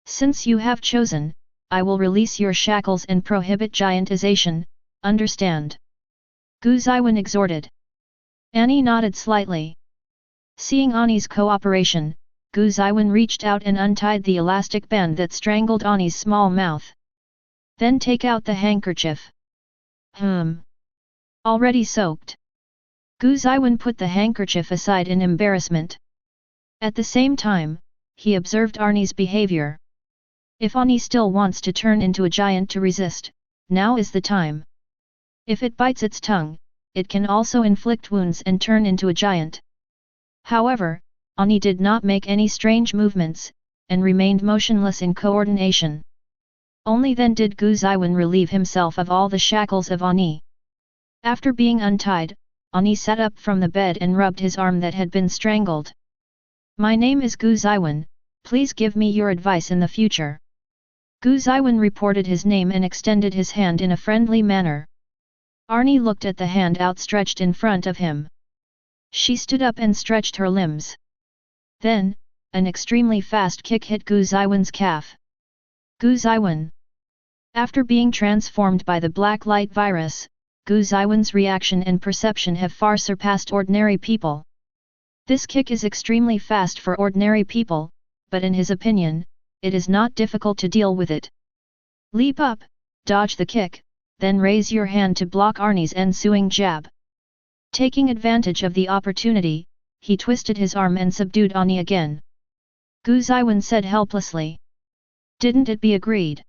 Since you have chosen, I will release your shackles and prohibit giantization, understand? Gu Zeyuan exhorted. Ani nodded slightly. Seeing Ani's cooperation, Gu Zeyuan reached out and untied the elastic band that strangled Ani's small mouth. Then take out the handkerchief. Already soaked. Gu Zeyuan put the handkerchief aside in embarrassment. At the same time, he observed Ani's behavior. If Ani still wants to turn into a giant to resist, now is the time. If it bites its tongue, it can also inflict wounds and turn into a giant. However, Ani did not make any strange movements, and remained motionless in coordination. Only then did Gu Zeyuan relieve himself of all the shackles of Ani. After being untied, Ani sat up from the bed and rubbed his arm that had been strangled. My name is Gu Zeyuan, please give me your advice in the future. Gu Zeyuan reported his name and extended his hand in a friendly manner. Arnie looked at the hand outstretched in front of him. She stood up and stretched her limbs. Then, an extremely fast kick hit Gu Zeyuan's calf. Gu Zeyuan. After being transformed by the black light virus, Gu Zeyuan's reaction and perception have far surpassed ordinary people. This kick is extremely fast for ordinary people, but in his opinion, it is not difficult to deal with it. Leap up, dodge the kick, then raise your hand to block Arnie's ensuing jab. Taking advantage of the opportunity, he twisted his arm and subdued Arnie again. Gu Zeyuan said helplessly. Didn't it be agreed?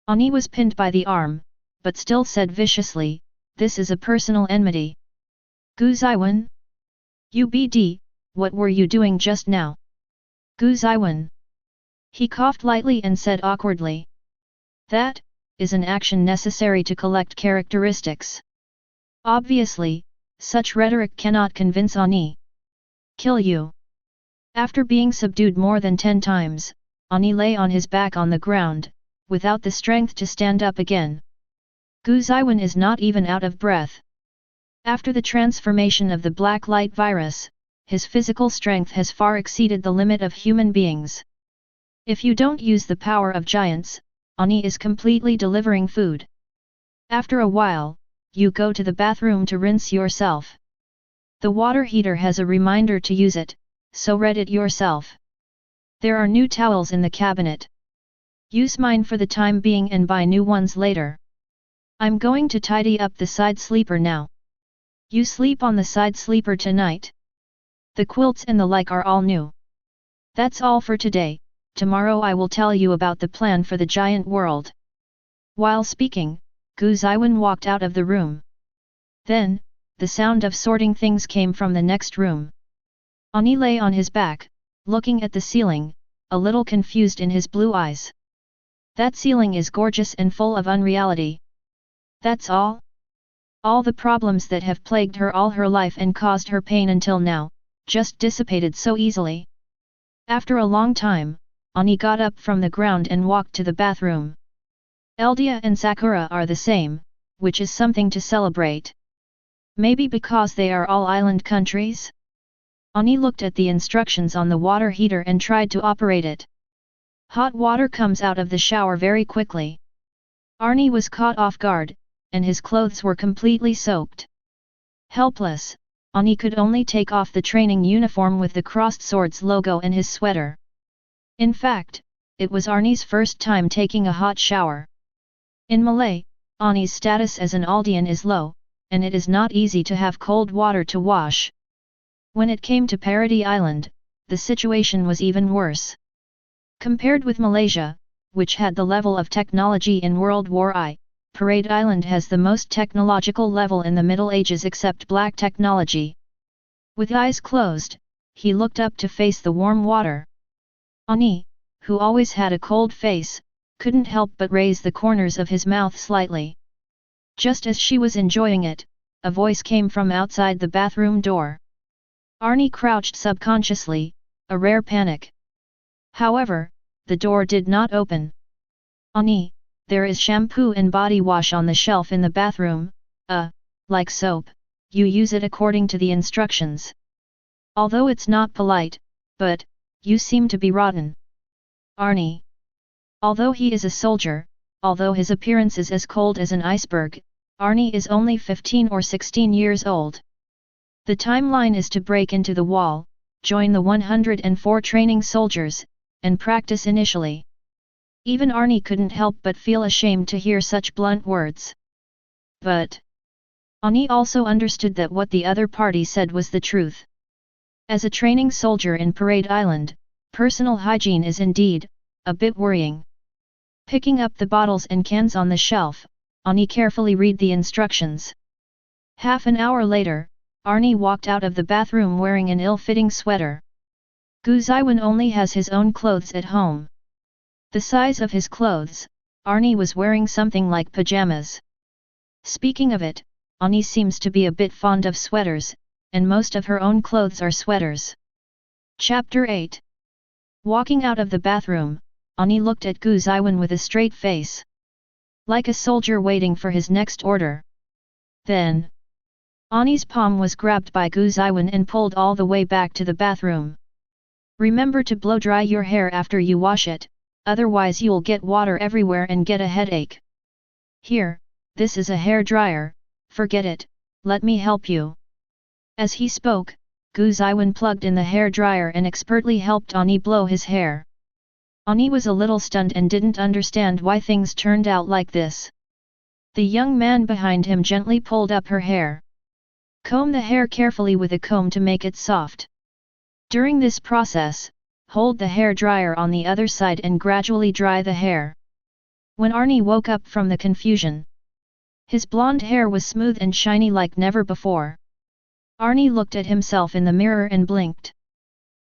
Arnie was pinned by the arm, but still said viciously, this is a personal enmity. Gu Zeyuan? UBD, what were you doing just now? Gu Zeyuan. He coughed lightly and said awkwardly. That is an action necessary to collect characteristics. Obviously, such rhetoric cannot convince Arnie. Kill you. After being subdued more than 10 times, Arnie lay on his back on the ground, without the strength to stand up again. Gu Zeyuan is not even out of breath. After the transformation of the black light virus, his physical strength has far exceeded the limit of human beings. If you don't use the power of giants, Arnie is completely delivering food. After a while, you go to the bathroom to rinse yourself. The water heater has a reminder to use it, so read it yourself. There are new towels in the cabinet. Use mine for the time being and buy new ones later. I'm going to tidy up the side sleeper now. You sleep on the side sleeper tonight. The quilts and the like are all new. That's all for today. Tomorrow I will tell you about the plan for the giant world. While speaking, Gu Zeyuan walked out of the room. Then, the sound of sorting things came from the next room. Arnie lay on his back, looking at the ceiling, a little confused in his blue eyes. That ceiling is gorgeous and full of unreality. That's all? All the problems that have plagued her all her life and caused her pain until now, just dissipated so easily. After a long time, Arnie got up from the ground and walked to the bathroom. Eldia and Sakura are the same, which is something to celebrate. Maybe because they are all island countries? Arnie looked at the instructions on the water heater and tried to operate it. Hot water comes out of the shower very quickly. Arnie was caught off guard, and his clothes were completely soaked. Helpless, Arnie could only take off the training uniform with the crossed swords logo and his sweater. In fact, it was Arnie's first time taking a hot shower. In Malay, Arnie's status as an Aldean is low, and it is not easy to have cold water to wash. When it came to Parody Island, the situation was even worse. Compared with Malaysia, which had the level of technology in World War I, Parade Island has the most technological level in the Middle Ages except black technology. With eyes closed, he looked up to face the warm water. Arnie, who always had a cold face, couldn't help but raise the corners of his mouth slightly. Just as she was enjoying it, a voice came from outside the bathroom door. Arnie crouched subconsciously, a rare panic. However, the door did not open. Arnie, there is shampoo and body wash on the shelf in the bathroom, like soap, you use it according to the instructions. Although it's not polite, but, you seem to be rotten. Arnie. Although he is a soldier, although his appearance is as cold as an iceberg, Arnie is only 15 or 16 years old. The timeline is to break into the wall, join the 104 training soldiers, and practice initially. Even Arnie couldn't help but feel ashamed to hear such blunt words. But Arnie also understood that what the other party said was the truth. As a training soldier in Parade Island, personal hygiene is indeed a bit worrying. Picking up the bottles and cans on the shelf, Arnie carefully read the instructions. Half an hour later, Arnie walked out of the bathroom wearing an ill-fitting sweater. Gu Zeyuan only has his own clothes at home. The size of his clothes, Arnie was wearing something like pajamas. Speaking of it, Arnie seems to be a bit fond of sweaters, and most of her own clothes are sweaters. Chapter 8. Walking out of the bathroom, Arnie looked at Gu Zeyuan with a straight face. Like a soldier waiting for his next order. Then, Arnie's palm was grabbed by Gu Zeyuan and pulled all the way back to the bathroom. Remember to blow dry your hair after you wash it, otherwise you'll get water everywhere and get a headache. Here, this is a hair dryer, forget it, let me help you. As he spoke, Gu Zeyuan plugged in the hair dryer and expertly helped Ani blow his hair. Ani was a little stunned and didn't understand why things turned out like this. The young man behind him gently pulled up her hair. Comb the hair carefully with a comb to make it soft. During this process, hold the hair dryer on the other side and gradually dry the hair. When Arnie woke up from the confusion, his blonde hair was smooth and shiny like never before. Arnie looked at himself in the mirror and blinked.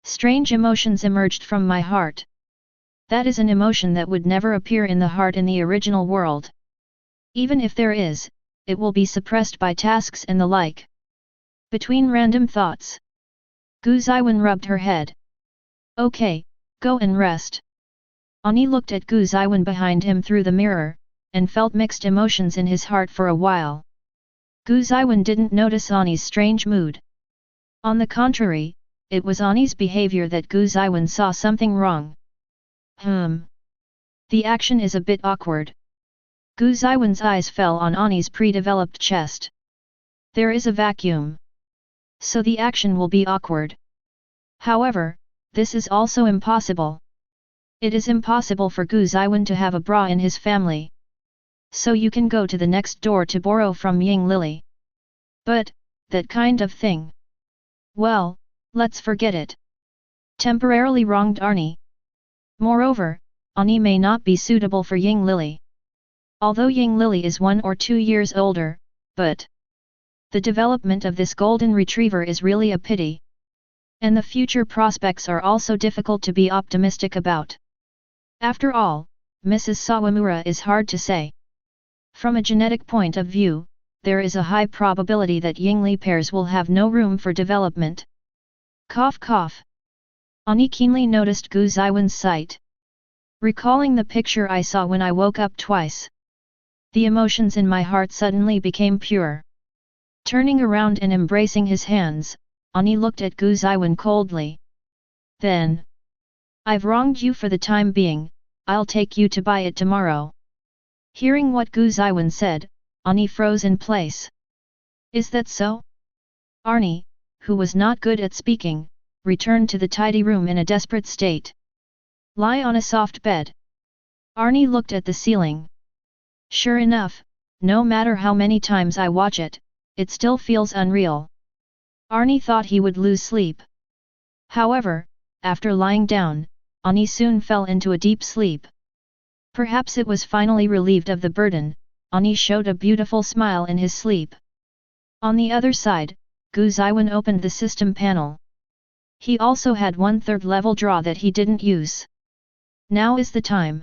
Strange emotions emerged from my heart. That is an emotion that would never appear in the heart in the original world. Even if there is, it will be suppressed by tasks and the like. Between random thoughts, Gu Zeyuan rubbed her head. Okay, go and rest. Ani looked at Gu Zeyuan behind him through the mirror, and felt mixed emotions in his heart for a while. Gu Zeyuan didn't notice Ani's strange mood. On the contrary, it was Ani's behavior that Gu Zeyuan saw something wrong. The action is a bit awkward. Gu Zeyuan's eyes fell on Ani's pre-developed chest. There is a vacuum. So the action will be awkward. However, this is also impossible. It is impossible for Gu Zeyuan to have a bra in his family. So you can go to the next door to borrow from Ying Lily. But, that kind of thing. Well, let's forget it. Temporarily wronged Arnie. Moreover, Ani may not be suitable for Ying Lily. Although Ying Lily is 1 or 2 years older, but the development of this golden retriever is really a pity. And the future prospects are also difficult to be optimistic about. After all, Mrs. Sawamura is hard to say. From a genetic point of view, there is a high probability that Yingli pairs will have no room for development. Cough cough. Ani keenly noticed Gu Zeyuan's sight. Recalling the picture I saw when I woke up twice, the emotions in my heart suddenly became pure. Turning around and embracing his hands, Ani looked at Gu Zeyuan coldly. Then, I've wronged you for the time being, I'll take you to buy it tomorrow. Hearing what Gu Zeyuan said, Ani froze in place. Is that so? Arnie, who was not good at speaking, returned to the tidy room in a desperate state. Lie on a soft bed. Arnie looked at the ceiling. Sure enough, no matter how many times I watch it, it still feels unreal. Arnie thought he would lose sleep. However, after lying down, Ani soon fell into a deep sleep. Perhaps it was finally relieved of the burden. Ani showed a beautiful smile in his sleep. On the other side, Gu Zeyuan opened the system panel. He also had 1/3 level draw that he didn't use. Now is the time.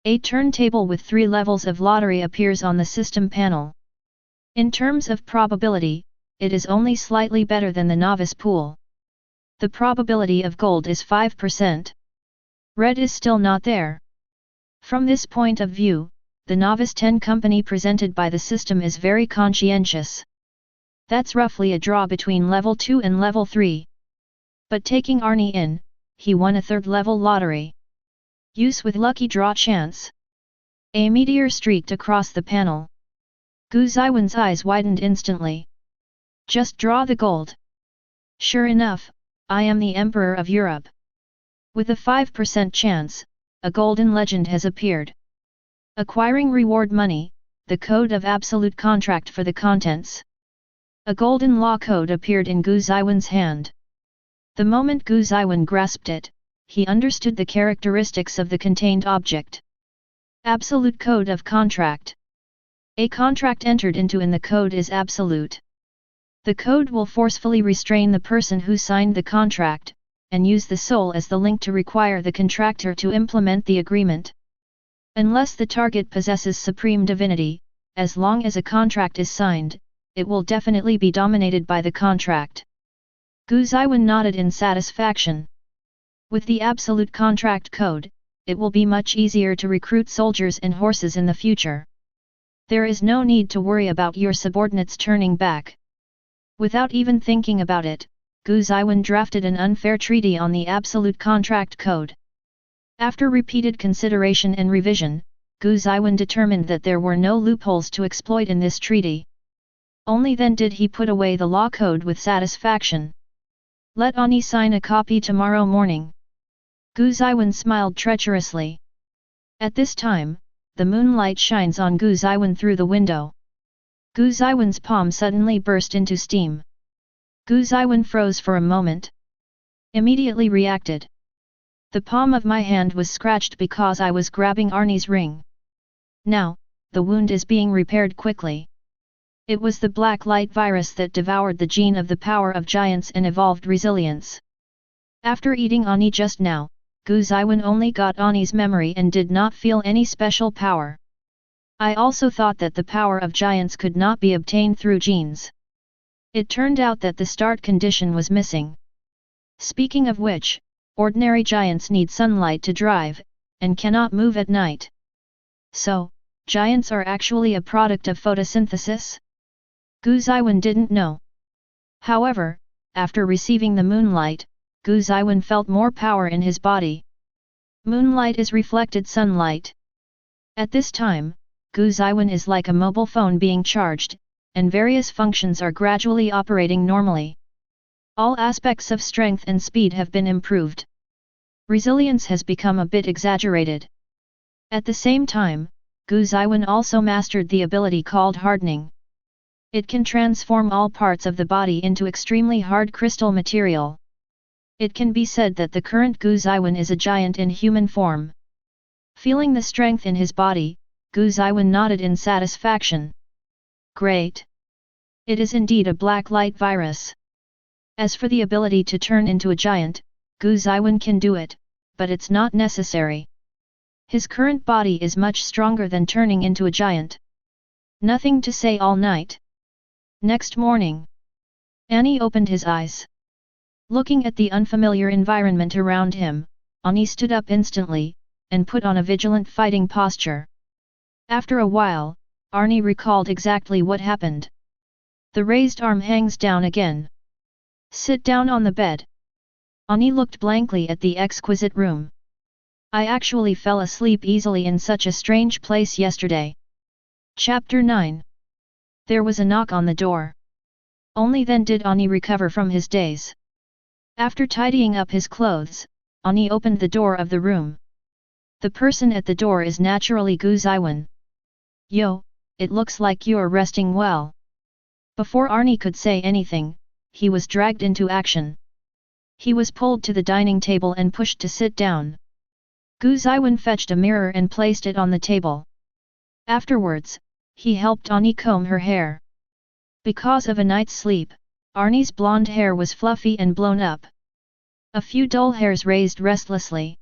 A turntable with 3 levels of lottery appears on the system panel. In terms of probability, it is only slightly better than the novice pool. The probability of gold is 5%. Red is still not there. From this point of view, the novice 10 company presented by the system is very conscientious. That's roughly a draw between level 2 and level 3. But taking Arnie in, he won a 3rd level lottery. Use with lucky draw chance. A meteor streaked across the panel. Gu Zeyuan's eyes widened instantly. Just draw the gold. Sure enough, I am the Emperor of Europe. With a 5% chance, a golden legend has appeared. Acquiring reward money, the code of absolute contract for the contents. A golden law code appeared in Gu Zeyuan's hand. The moment Gu Zeyuan grasped it, he understood the characteristics of the contained object. Absolute code of contract. A contract entered into in the code is absolute. The code will forcefully restrain the person who signed the contract, and use the soul as the link to require the contractor to implement the agreement. Unless the target possesses supreme divinity, as long as a contract is signed, it will definitely be dominated by the contract. Gu Zeyuan nodded in satisfaction. With the absolute contract code, it will be much easier to recruit soldiers and horses in the future. There is no need to worry about your subordinates turning back. Without even thinking about it, Gu Zeyuan drafted an unfair treaty on the absolute contract code. After repeated consideration and revision, Gu Zeyuan determined that there were no loopholes to exploit in this treaty. Only then did he put away the law code with satisfaction. Let Ani sign a copy tomorrow morning. Gu Zeyuan smiled treacherously. At this time, the moonlight shines on Gu Zeyuan through the window. Gu Zeyuan's palm suddenly burst into steam. Gu Zeyuan froze for a moment. Immediately reacted. The palm of my hand was scratched because I was grabbing Arnie's ring. Now, the wound is being repaired quickly. It was the black light virus that devoured the gene of the power of giants and evolved resilience. After eating Ani just now, Gu Zeyuan only got Ani's memory and did not feel any special power. I also thought that the power of giants could not be obtained through genes. It turned out that the start condition was missing. Speaking of which, ordinary giants need sunlight to drive, and cannot move at night. So, giants are actually a product of photosynthesis? Gu Zeyuan didn't know. However, after receiving the moonlight, Gu Zeyuan felt more power in his body. Moonlight is reflected sunlight. At this time, Gu Zeyuan is like a mobile phone being charged, and various functions are gradually operating normally. All aspects of strength and speed have been improved. Resilience has become a bit exaggerated. At the same time, Gu Zeyuan also mastered the ability called hardening. It can transform all parts of the body into extremely hard crystal material. It can be said that the current Gu Zeyuan is a giant in human form. Feeling the strength in his body, Gu Zeyuan nodded in satisfaction. Great! It is indeed a black light virus. As for the ability to turn into a giant, Gu Zeyuan can do it, but it's not necessary. His current body is much stronger than turning into a giant. Nothing to say all night. Next morning, Ani opened his eyes. Looking at the unfamiliar environment around him, Ani stood up instantly, and put on a vigilant fighting posture. After a while, Ani recalled exactly what happened. The raised arm hangs down again. Sit down on the bed. Ani looked blankly at the exquisite room. I actually fell asleep easily in such a strange place yesterday. Chapter 9. There was a knock on the door. Only then did Ani recover from his daze. After tidying up his clothes, Ani opened the door of the room. The person at the door is naturally Gu Zeyuan. Yo, it looks like you're resting well. Before Ani could say anything, he was dragged into action. He was pulled to the dining table and pushed to sit down. Gu Zeyuan fetched a mirror and placed it on the table. Afterwards, he helped Ani comb her hair. Because of a night's sleep, Arnie's blonde hair was fluffy and blown up. A few dull hairs raised restlessly.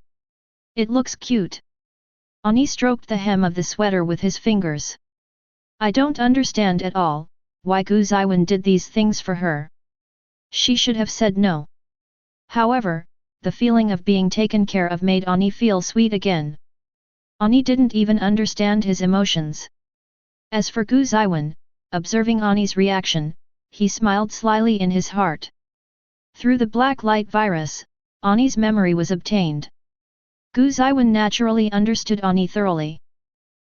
It looks cute. Ani stroked the hem of the sweater with his fingers. I don't understand at all why Gu Zeyuan did these things for her. She should have said no. However, the feeling of being taken care of made Ani feel sweet again. Ani didn't even understand his emotions. As for Gu Zeyuan, observing Ani's reaction, he smiled slyly in his heart. Through the black light virus, Ani's memory was obtained. Gu Zeyuan naturally understood Ani thoroughly.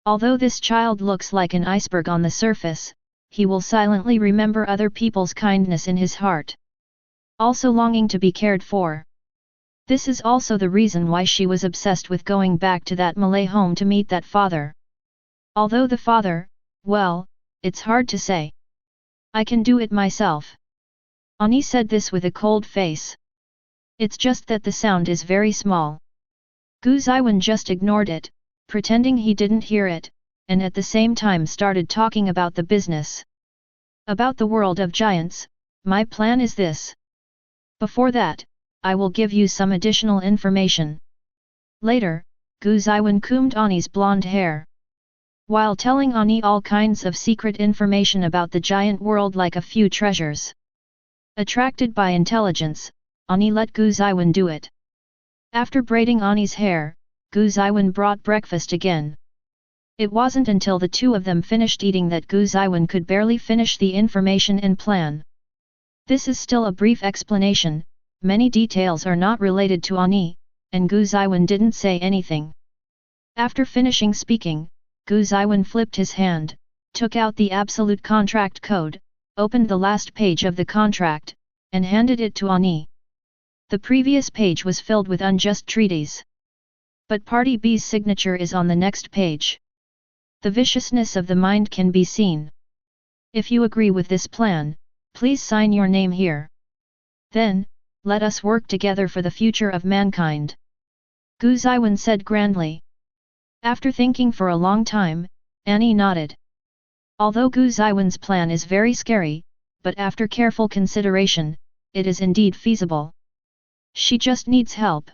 Although this child looks like an iceberg on the surface, he will silently remember other people's kindness in his heart. Also longing to be cared for. This is also the reason why she was obsessed with going back to that Malay home to meet that father. Although the father, well, it's hard to say. I can do it myself. Ani said this with a cold face. It's just that the sound is very small. Gu Zeyuan just ignored it, pretending he didn't hear it, and at the same time started talking about the business. About the world of giants, my plan is this. Before that, I will give you some additional information. Later, Gu Zeyuan combed Ani's blonde hair. While telling Ani all kinds of secret information about the giant world like a few treasures. Attracted by intelligence, Ani let Gu Zeyuan do it. After braiding Ani's hair, Gu Zeyuan brought breakfast again. It wasn't until the two of them finished eating that Gu Zeyuan could barely finish the information and plan. This is still a brief explanation, many details are not related to Ani, and Gu Zeyuan didn't say anything. After finishing speaking, Gu Zeyuan flipped his hand, took out the absolute contract code, opened the last page of the contract, and handed it to Ani. The previous page was filled with unjust treaties. But Party B's signature is on the next page. The viciousness of the mind can be seen. If you agree with this plan, please sign your name here. Then, let us work together for the future of mankind. Gu Zeyuan said grandly. After thinking for a long time, Annie nodded. Although Gu Zeyuan's plan is very scary, but after careful consideration, it is indeed feasible. She just needs help.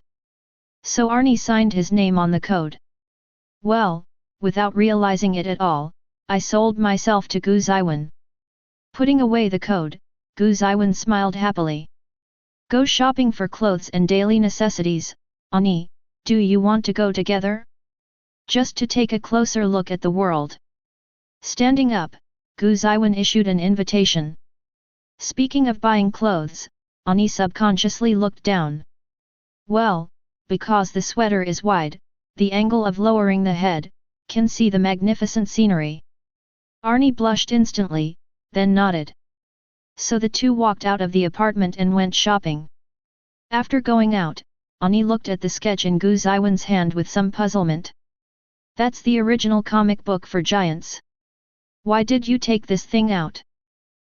So Arnie signed his name on the code. Well, without realizing it at all, I sold myself to Gu Zeyuan. Putting away the code, Gu Zeyuan smiled happily. Go shopping for clothes and daily necessities, Ani, do you want to go together? Just to take a closer look at the world. Standing up, Gu Zeyuan issued an invitation. Speaking of buying clothes, Ani subconsciously looked down. Well, because the sweater is wide, the angle of lowering the head, can see the magnificent scenery. Arnie blushed instantly, then nodded. So the two walked out of the apartment and went shopping. After going out, Ani looked at the sketch in Gu Zeyuan's hand with some puzzlement. That's the original comic book for giants. Why did you take this thing out?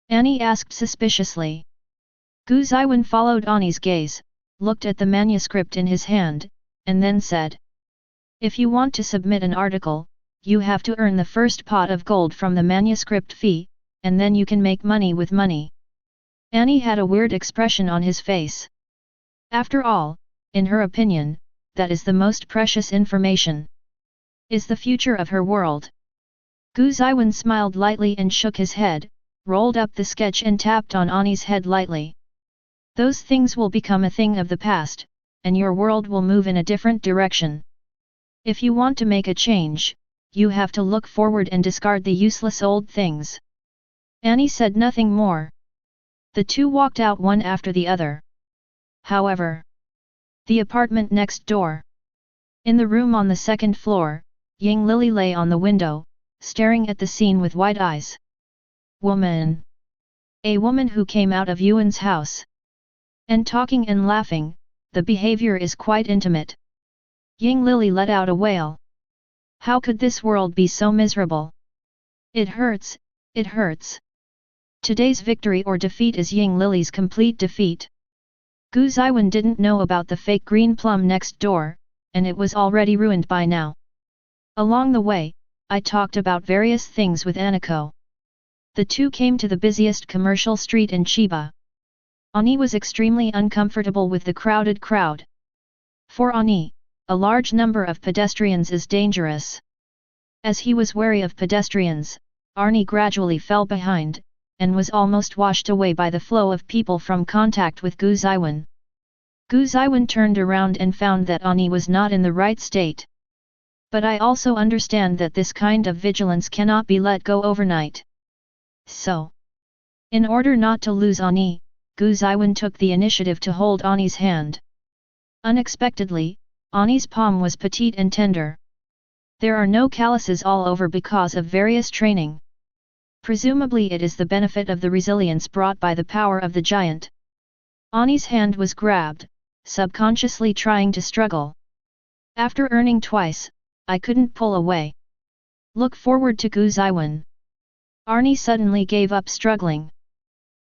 Annie asked suspiciously. Gu Zeyuan followed Ani's gaze, looked at the manuscript in his hand, and then said. If you want to submit an article, you have to earn the first pot of gold from the manuscript fee, and then you can make money with money. Annie had a weird expression on his face. After all, in her opinion, that is the most precious information. Is the future of her world. Gu Zeyuan smiled lightly and shook his head, rolled up the sketch and tapped on Ani's head lightly. Those things will become a thing of the past, and your world will move in a different direction. If you want to make a change, you have to look forward and discard the useless old things. Annie said nothing more. The two walked out one after the other. However, the apartment next door. In the room on the second floor, Ying Lily lay on the window, staring at the scene with wide eyes. Woman. A woman who came out of Yuan's house. And talking and laughing, the behavior is quite intimate. Ying Lily let out a wail. How could this world be so miserable? It hurts, it hurts. Today's victory or defeat is Ying Lily's complete defeat. Gu Zeyuan didn't know about the fake green plum next door, and it was already ruined by now. Along the way, I talked about various things with Aniko. The two came to the busiest commercial street in Chiba. Ani was extremely uncomfortable with the crowded crowd. For Ani, a large number of pedestrians is dangerous. As he was wary of pedestrians, Arnie gradually fell behind, and was almost washed away by the flow of people from contact with Gu Zeyuan. Gu Zeyuan turned around and found that Ani was not in the right state. But I also understand that this kind of vigilance cannot be let go overnight. So, in order not to lose Ani, Gu Zeyuan took the initiative to hold Ani's hand. Unexpectedly, Ani's palm was petite and tender. There are no calluses all over because of various training. Presumably it is the benefit of the resilience brought by the power of the giant. Ani's hand was grabbed, subconsciously trying to struggle. After earning twice, I couldn't pull away. Look forward to Gu Zeyuan. Arnie suddenly gave up struggling.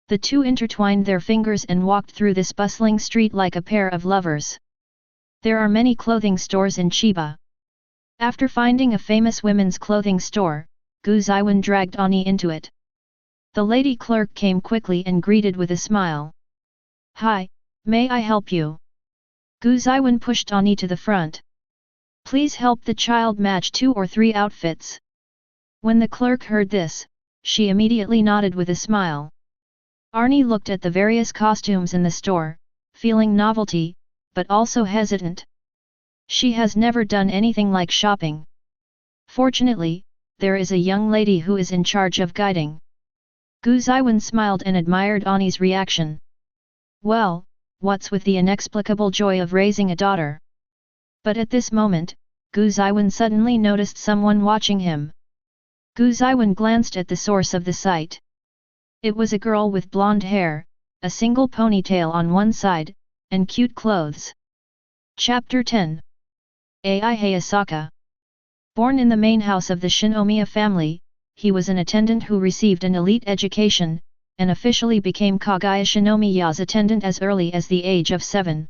The two intertwined their fingers and walked through this bustling street like a pair of lovers. There are many clothing stores in Chiba. After finding a famous women's clothing store, Gu Zeyuan dragged Ani into it. The lady clerk came quickly and greeted with a smile. Hi, may I help you? Gu Zeyuan pushed Ani to the front. Please help the child match 2 or 3 outfits. When the clerk heard this, she immediately nodded with a smile. Arnie looked at the various costumes in the store, feeling novelty, but also hesitant. She has never done anything like shopping. Fortunately, there is a young lady who is in charge of guiding. Gu Zeyuan smiled and admired Ani's reaction. Well, what's with the inexplicable joy of raising a daughter? But at this moment, Gu Zeyuan suddenly noticed someone watching him. Gu Zeyuan glanced at the source of the sight. It was a girl with blonde hair, a single ponytail on one side, and cute clothes. Chapter 10. Ai Hayasaka. Born in the main house of the Shinomiya family, he was an attendant who received an elite education, and officially became Kaguya Shinomiya's attendant as early as the age of 7.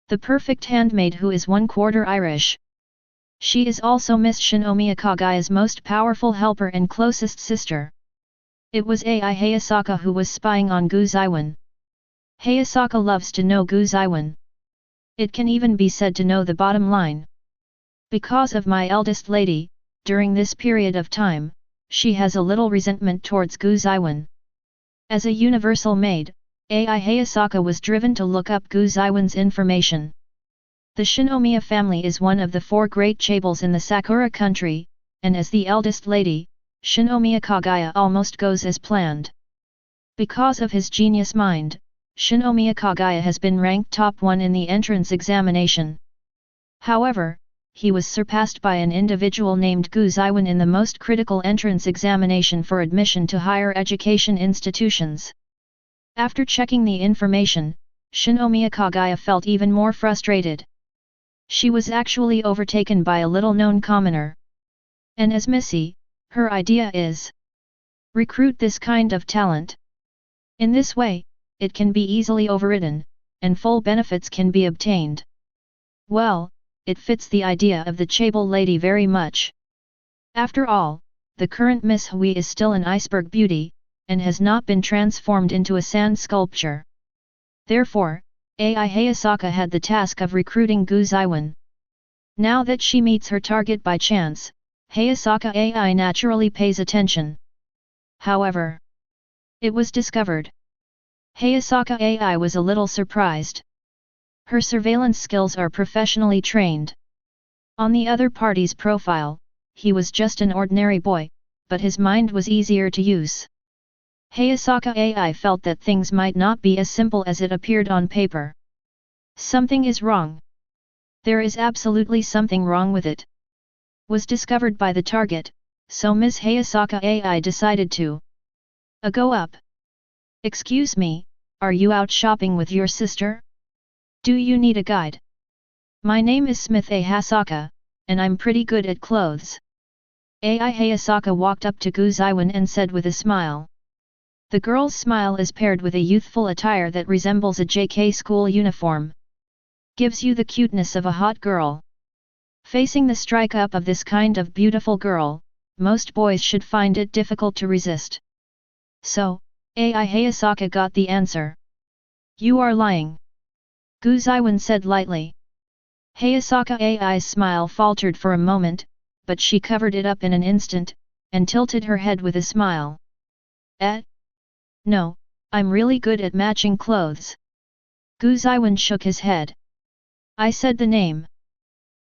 The perfect handmaid who is 1/4 Irish. She is also Miss Shinomiya Kaguya's most powerful helper and closest sister. It was Ai Hayasaka who was spying on Gu Zeyuan. Hayasaka loves to know Gu Zeyuan. It can even be said to know the bottom line. Because of my eldest lady, during this period of time, she has a little resentment towards Gu Zeyuan. As a universal maid, Ai Hayasaka was driven to look up Gu Zeyuan's information. The Shinomiya family is one of the 4 great chaebols in the Sakura country, and as the eldest lady, Shinomiya Kaguya almost goes as planned. Because of his genius mind, Shinomiya Kaguya has been ranked top 1 in the entrance examination. However, he was surpassed by an individual named Gu Zeyuan in the most critical entrance examination for admission to higher education institutions. After checking the information, Shinomiya Kaguya felt even more frustrated. She was actually overtaken by a little-known commoner. And as Missy, her idea is recruit this kind of talent. In this way, it can be easily overridden, and full benefits can be obtained. Well, it fits the idea of the chaebol lady very much. After all, the current Miss Hui is still an iceberg beauty, and has not been transformed into a sand sculpture. Therefore, Ai Hayasaka had the task of recruiting Gu Zeyuan. Now that she meets her target by chance, Hayasaka Ai naturally pays attention. However, it was discovered. Hayasaka Ai was a little surprised. Her surveillance skills are professionally trained. On the other party's profile, he was just an ordinary boy, but his mind was easier to use. Hayasaka Ai felt that things might not be as simple as it appeared on paper. Something is wrong. There is absolutely something wrong with it. Was discovered by the target, so Ms. Hayasaka Ai decided to go up. Excuse me, are you out shopping with your sister? Do you need a guide? My name is Smith A. Hayasaka, and I'm pretty good at clothes. Ai Hayasaka walked up to Gu Zeyuan and said with a smile. The girl's smile is paired with a youthful attire that resembles a JK school uniform. Gives you the cuteness of a hot girl. Facing the strike-up of this kind of beautiful girl, most boys should find it difficult to resist. So, Ai Hayasaka got the answer. You are lying. Gu Zeyuan said lightly. Hayasaka Ai's smile faltered for a moment, but she covered it up in an instant, and tilted her head with a smile. No, I'm really good at matching clothes. Gu Zeyuan shook his head. I said the name.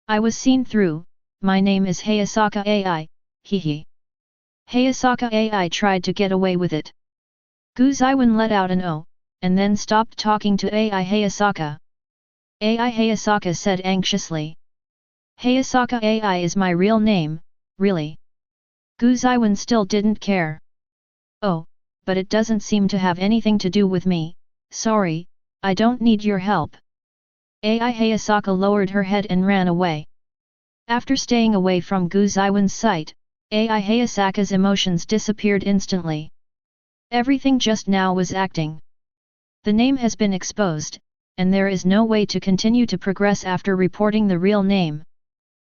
I was seen through, my name is Hayasaka Ai, hehe. Hayasaka Ai tried to get away with it. Gu Zeyuan let out an "oh," and then stopped talking to Ai Hayasaka. Ai Hayasaka said anxiously. Hayasaka Ai is my real name, really. Gu Zeyuan still didn't care. Oh, but it doesn't seem to have anything to do with me, sorry, I don't need your help. Ai Hayasaka lowered her head and ran away. After staying away from Gu Zeyuan's sight, Ai Hayasaka's emotions disappeared instantly. Everything just now was acting. The name has been exposed, and there is no way to continue to progress after reporting the real name.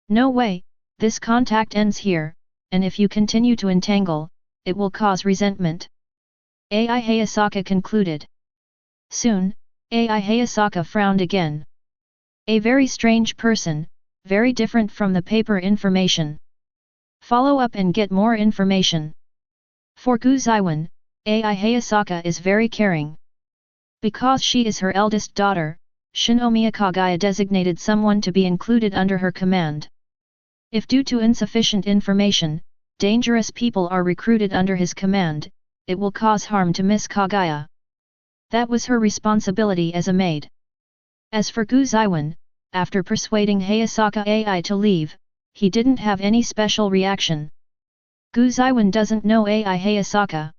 No way, this contact ends here, and if you continue to entangle, it will cause resentment. Ai Hayasaka concluded. Soon, Ai Hayasaka frowned again. A very strange person, very different from the paper information. Follow up and get more information. For Gu Zeyuan, Ai Hayasaka is very caring. Because she is her eldest daughter, Shinomiya Kaguya designated someone to be included under her command. If due to insufficient information, dangerous people are recruited under his command, it will cause harm to Miss Kaguya. That was her responsibility as a maid. As for Gu Zeyuan, after persuading Hayasaka Ai to leave, he didn't have any special reaction. Gu Zeyuan doesn't know Ai Hayasaka.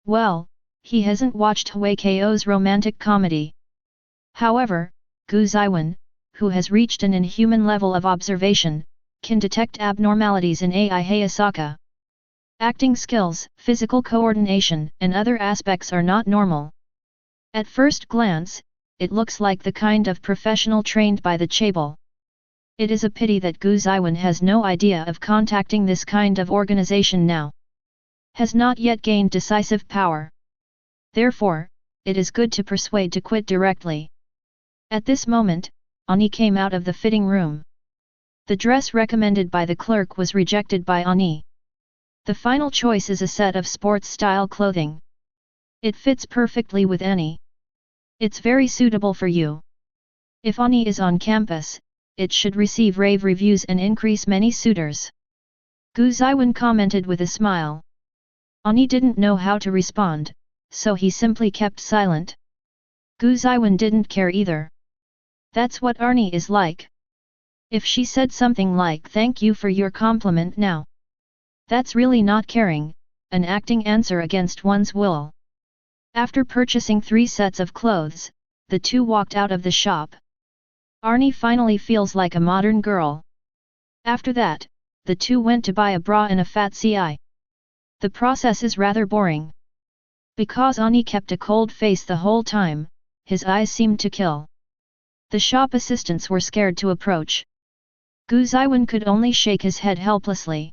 Well, he hasn't watched Hui Ko's romantic comedy. However, Gu Zeyuan, who has reached an inhuman level of observation, can detect abnormalities in Ai Hayasaka. Acting skills, physical coordination, and other aspects are not normal. At first glance, it looks like the kind of professional trained by the chaebol. It is a pity that Gu Zeyuan has no idea of contacting this kind of organization now. Has not yet gained decisive power. Therefore, it is good to persuade to quit directly. At this moment, Ani came out of the fitting room. The dress recommended by the clerk was rejected by Ani. The final choice is a set of sports-style clothing. It fits perfectly with Ani. It's very suitable for you. If Ani is on campus, it should receive rave reviews and increase many suitors. Gu Zeyuan commented with a smile. Ani didn't know how to respond, so he simply kept silent. Gu Zeyuan didn't care either. That's what Arnie is like. If she said something like "thank you for your compliment now," that's really not caring, an acting answer against one's will. After purchasing 3 sets of clothes, the two walked out of the shop. Arnie finally feels like a modern girl. After that, the two went to buy a bra and a fat CI. The process is rather boring. Because Arnie kept a cold face the whole time, his eyes seemed to kill. The shop assistants were scared to approach. Gu Zeyuan could only shake his head helplessly.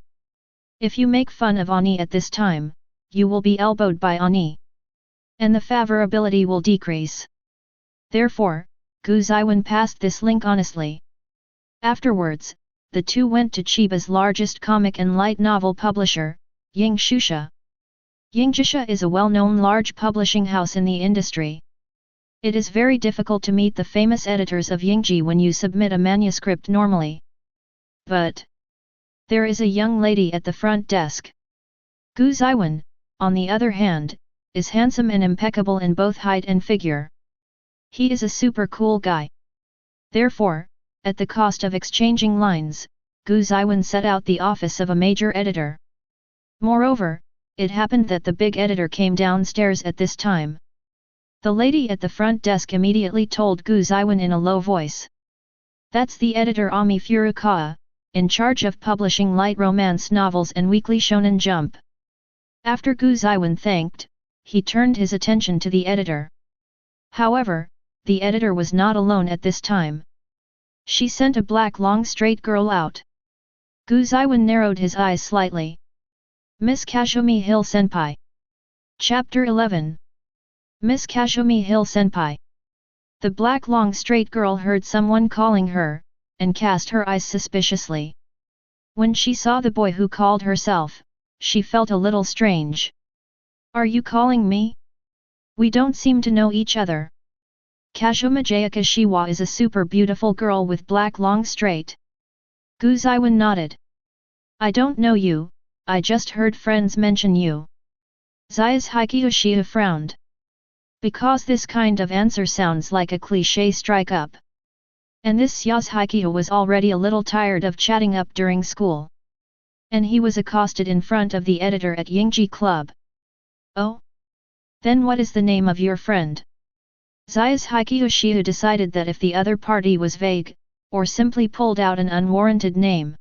If you make fun of Ani at this time, you will be elbowed by Ani. And the favorability will decrease. Therefore, Gu Zeyuan passed this link honestly. Afterwards, the two went to Chiba's largest comic and light novel publisher, Yingxusha. Yingxusha is a well-known large publishing house in the industry. It is very difficult to meet the famous editors of Yingji when you submit a manuscript normally. But there is a young lady at the front desk. Gu Zeyuan, on the other hand, is handsome and impeccable in both height and figure. He is a super cool guy. Therefore, at the cost of exchanging lines, Gu Zeyuan set out the office of a major editor. Moreover, it happened that the big editor came downstairs at this time. The lady at the front desk immediately told Gu Zeyuan in a low voice. That's the editor Omei Furukawa, in charge of publishing light romance novels and weekly shonen jump. After Gu Zeyuan thanked, he turned his attention to the editor. However, the editor was not alone at this time. She sent a black long straight girl out. Gu Zeyuan narrowed his eyes slightly. Miss Kazumi Hill Senpai. Chapter 11. Miss Kazumi Hill Senpai. The black long straight girl heard someone calling her, and cast her eyes suspiciously. When she saw the boy who called herself, she felt a little strange. Are you calling me? We don't seem to know each other. Kazuma Jayakashiwa is a super beautiful girl with black long straight. Gu Zeyuan nodded. I don't know you, I just heard friends mention you. Zayas Yukinoshita frowned. Because this kind of answer sounds like a cliché strike up. And this Yasuhiko was already a little tired of chatting up during school. And he was accosted in front of the editor at Yingji Club. Oh? Then what is the name of your friend? Zayas Yukinoshita decided that if the other party was vague, or simply pulled out an unwarranted name,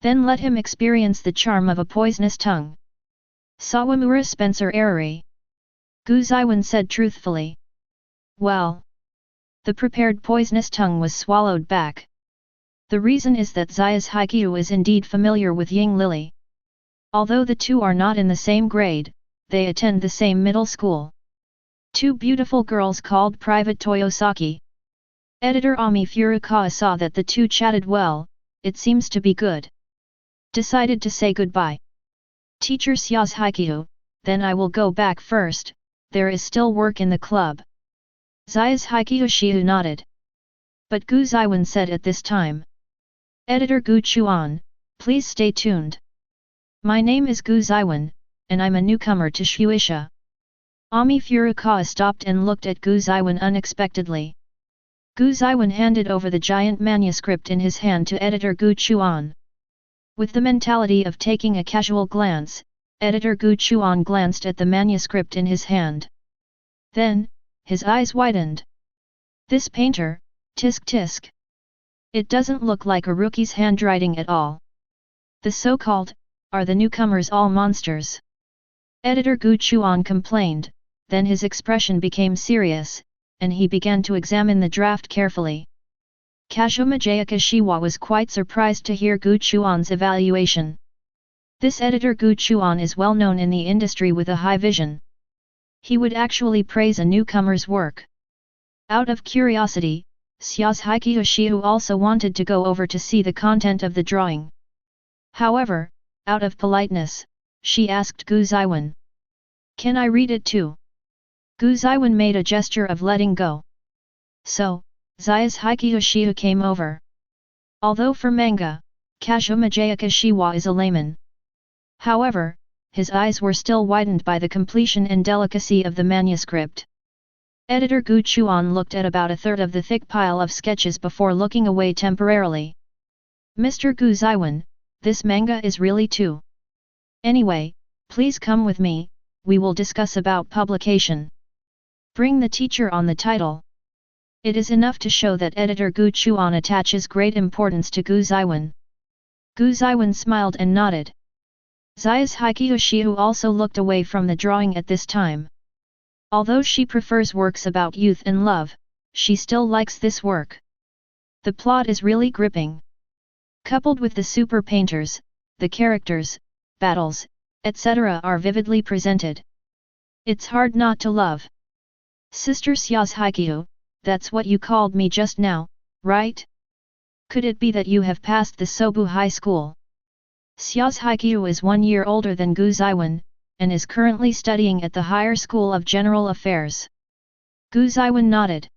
then let him experience the charm of a poisonous tongue. Sawamura Spencer Eriri. Gu Zeyuan said truthfully. Well. The prepared poisonous tongue was swallowed back. The reason is that Zayas Yukio is indeed familiar with Ying Lily. Although the two are not in the same grade, they attend the same middle school. Two beautiful girls called Private Toyosaki. Editor Omei Furukawa saw that the two chatted well, it seems to be good. Decided to say goodbye. Teacher Yasuhiko, then I will go back first, there is still work in the club. Zayas Yukinoshita nodded. But Gu Zeyuan said at this time. Editor Gu Chuan, please stay tuned. My name is Gu Zeyuan, and I'm a newcomer to Shueisha. Omei Furukawa stopped and looked at Gu Zeyuan unexpectedly. Gu Zeyuan handed over the giant manuscript in his hand to editor Gu Chuan. With the mentality of taking a casual glance, editor Gu Chuan glanced at the manuscript in his hand. Then, his eyes widened. This painter, tisk tisk. It doesn't look like a rookie's handwriting at all. The so-called, are the newcomers all monsters? Editor Gu Chuan complained, then his expression became serious, and he began to examine the draft carefully. Kashoma Jayakashiwa was quite surprised to hear Gu Chuan's evaluation. This editor Gu Chuan is well known in the industry with a high vision. He would actually praise a newcomer's work. Out of curiosity, Xia's Hikiyoshihu also wanted to go over to see the content of the drawing. However, out of politeness, she asked Gu Zeyuan. Can I read it too? Gu Zeyuan made a gesture of letting go. So, Xia's Hikiyoshihu came over. Although for manga, Kashoma Jayakashiwa is a layman. However, his eyes were still widened by the completion and delicacy of the manuscript. Editor Gu Chuan looked at about a third of the thick pile of sketches before looking away temporarily. Mr. Gu Zeyuan, this manga is really too. Anyway, please come with me, we will discuss about publication. Bring the teacher on the title. It is enough to show that editor Gu Chuan attaches great importance to Gu Zeyuan. Gu Zeyuan smiled and nodded. Xia's Hikiyoshihu also looked away from the drawing at this time. Although she prefers works about youth and love, she still likes this work. The plot is really gripping. Coupled with the super painters, the characters, battles, etc. are vividly presented. It's hard not to love. Sister Xia's Haikyuu, that's what you called me just now, right? Could it be that you have passed the Sobu High School? Xia's Haikyuu is 1 year older than Gu Zeyuan, and is currently studying at the Higher School of General Affairs. Gu Zeyuan nodded.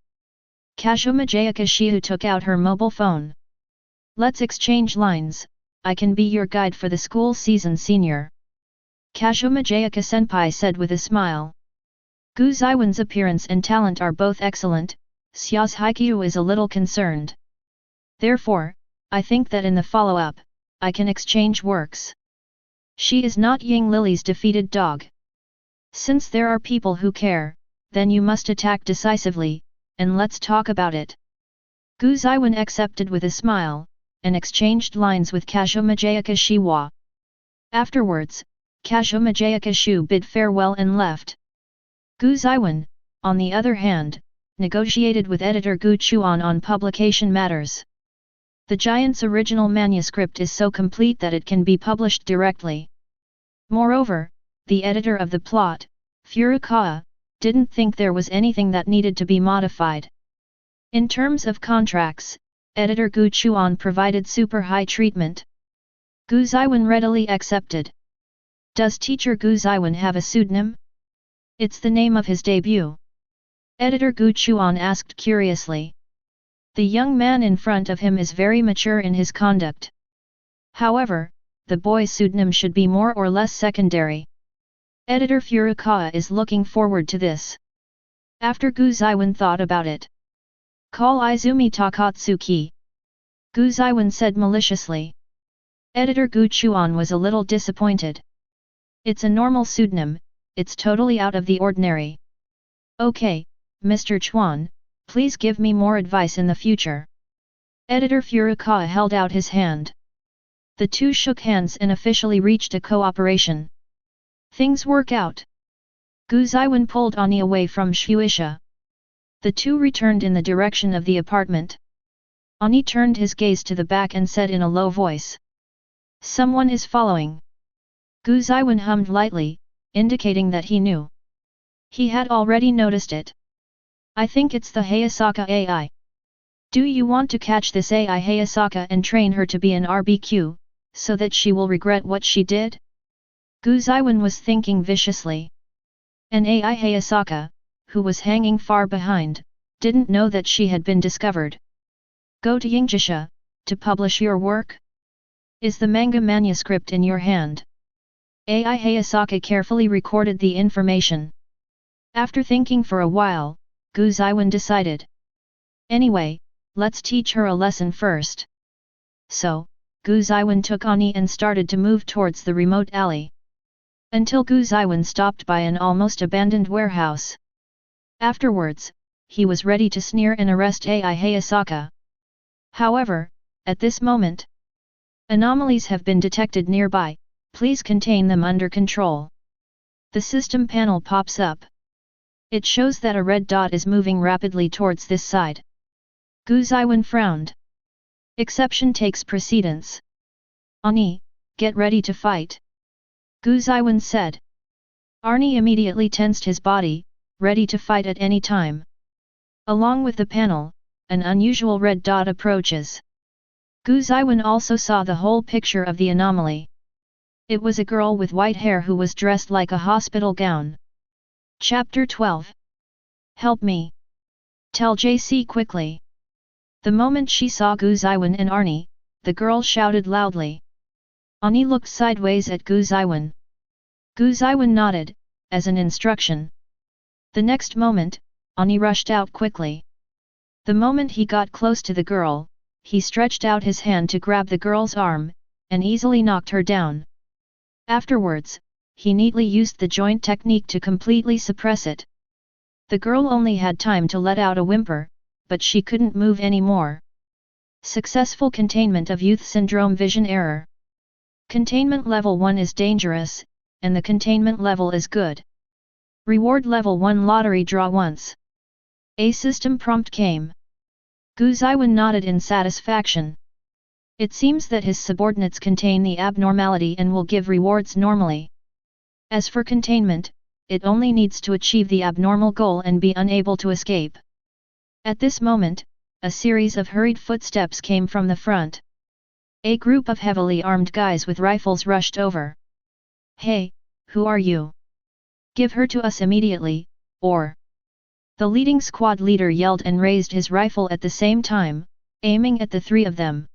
Kashoma Jayakashihu took out her mobile phone. Let's exchange lines, I can be your guide for the school season senior. Kashoma Jayaka senpai said with a smile. Gu Zeyuan's appearance and talent are both excellent, Xia's Haikyuu is a little concerned. Therefore, I think that in the follow-up, I can exchange works. She is not Ying Lily's defeated dog. Since there are people who care, then you must attack decisively, and let's talk about it. Gu Zeyuan accepted with a smile, and exchanged lines with Kashoma Jayakashiwa. Afterwards, Kashoma Jayakashu bid farewell and left. Gu Zeyuan, on the other hand, negotiated with editor Gu Chuan on publication matters. The giant's original manuscript is so complete that it can be published directly. Moreover, the editor of the plot, Furukawa, didn't think there was anything that needed to be modified. In terms of contracts, editor Gu Chuan provided super high treatment. Gu Zeyuan readily accepted. Does teacher Gu Zeyuan have a pseudonym? It's the name of his debut. Editor Gu Chuan asked curiously. The young man in front of him is very mature in his conduct. However, the boy's pseudonym should be more or less secondary. Editor Furukawa is looking forward to this. After Gu Zeyuan thought about it. Call Izumi Takatsuki. Gu Zeyuan said maliciously. Editor Gu Chuan was a little disappointed. It's a normal pseudonym, it's totally out of the ordinary. Okay, Mr. Chuan, please give me more advice in the future. Editor Furukawa held out his hand. The two shook hands and officially reached a cooperation. Things work out. Gu Zeyuan pulled Ani away from Shueisha. The two returned in the direction of the apartment. Ani turned his gaze to the back and said in a low voice. Someone is following. Gu Zeyuan hummed lightly, indicating that he knew. He had already noticed it. I think it's the Hayasaka AI. Do you want to catch this AI Hayasaka and train her to be an RBQ, so that she will regret what she did? Gu Zeyuan was thinking viciously. An AI Hayasaka, who was hanging far behind, didn't know that she had been discovered. Go to Yingjisha, to publish your work? Is the manga manuscript in your hand? AI Hayasaka carefully recorded the information. After thinking for a while, Gu Zeyuan decided. Anyway, let's teach her a lesson first. So, Gu Zeyuan took Ani and started to move towards the remote alley. Until Gu Zeyuan stopped by an almost abandoned warehouse. Afterwards, he was ready to sneer and arrest Ai Hayasaka. However, at this moment, anomalies have been detected nearby, please contain them under control. The system panel pops up. It shows that a red dot is moving rapidly towards this side. Gu Zeyuan frowned. Exception takes precedence. Ani, get ready to fight. Gu Zeyuan said. Arnie immediately tensed his body, ready to fight at any time. Along with the panel, an unusual red dot approaches. Gu Zeyuan also saw the whole picture of the anomaly. It was a girl with white hair who was dressed like a hospital gown. Chapter 12. Help me. Tell JC quickly. The moment she saw Gu Zeyuan and Arnie, the girl shouted loudly. Ani looked sideways at Gu Zeyuan. Gu Zeyuan nodded, as an instruction. The next moment, Ani rushed out quickly. The moment he got close to the girl, he stretched out his hand to grab the girl's arm, and easily knocked her down. Afterwards, he neatly used the joint technique to completely suppress it. The girl only had time to let out a whimper, but she couldn't move anymore. Successful containment of youth syndrome vision error. Containment level 1 is dangerous, and the containment level is good. Reward level 1 lottery draw once. A system prompt came. Gu Zeyuan nodded in satisfaction. It seems that his subordinates contain the abnormality and will give rewards normally. As for containment, it only needs to achieve the abnormal goal and be unable to escape. At this moment, a series of hurried footsteps came from the front. A group of heavily armed guys with rifles rushed over. Hey, who are you? Give her to us immediately, or... The leading squad leader yelled and raised his rifle at the same time, aiming at the three of them.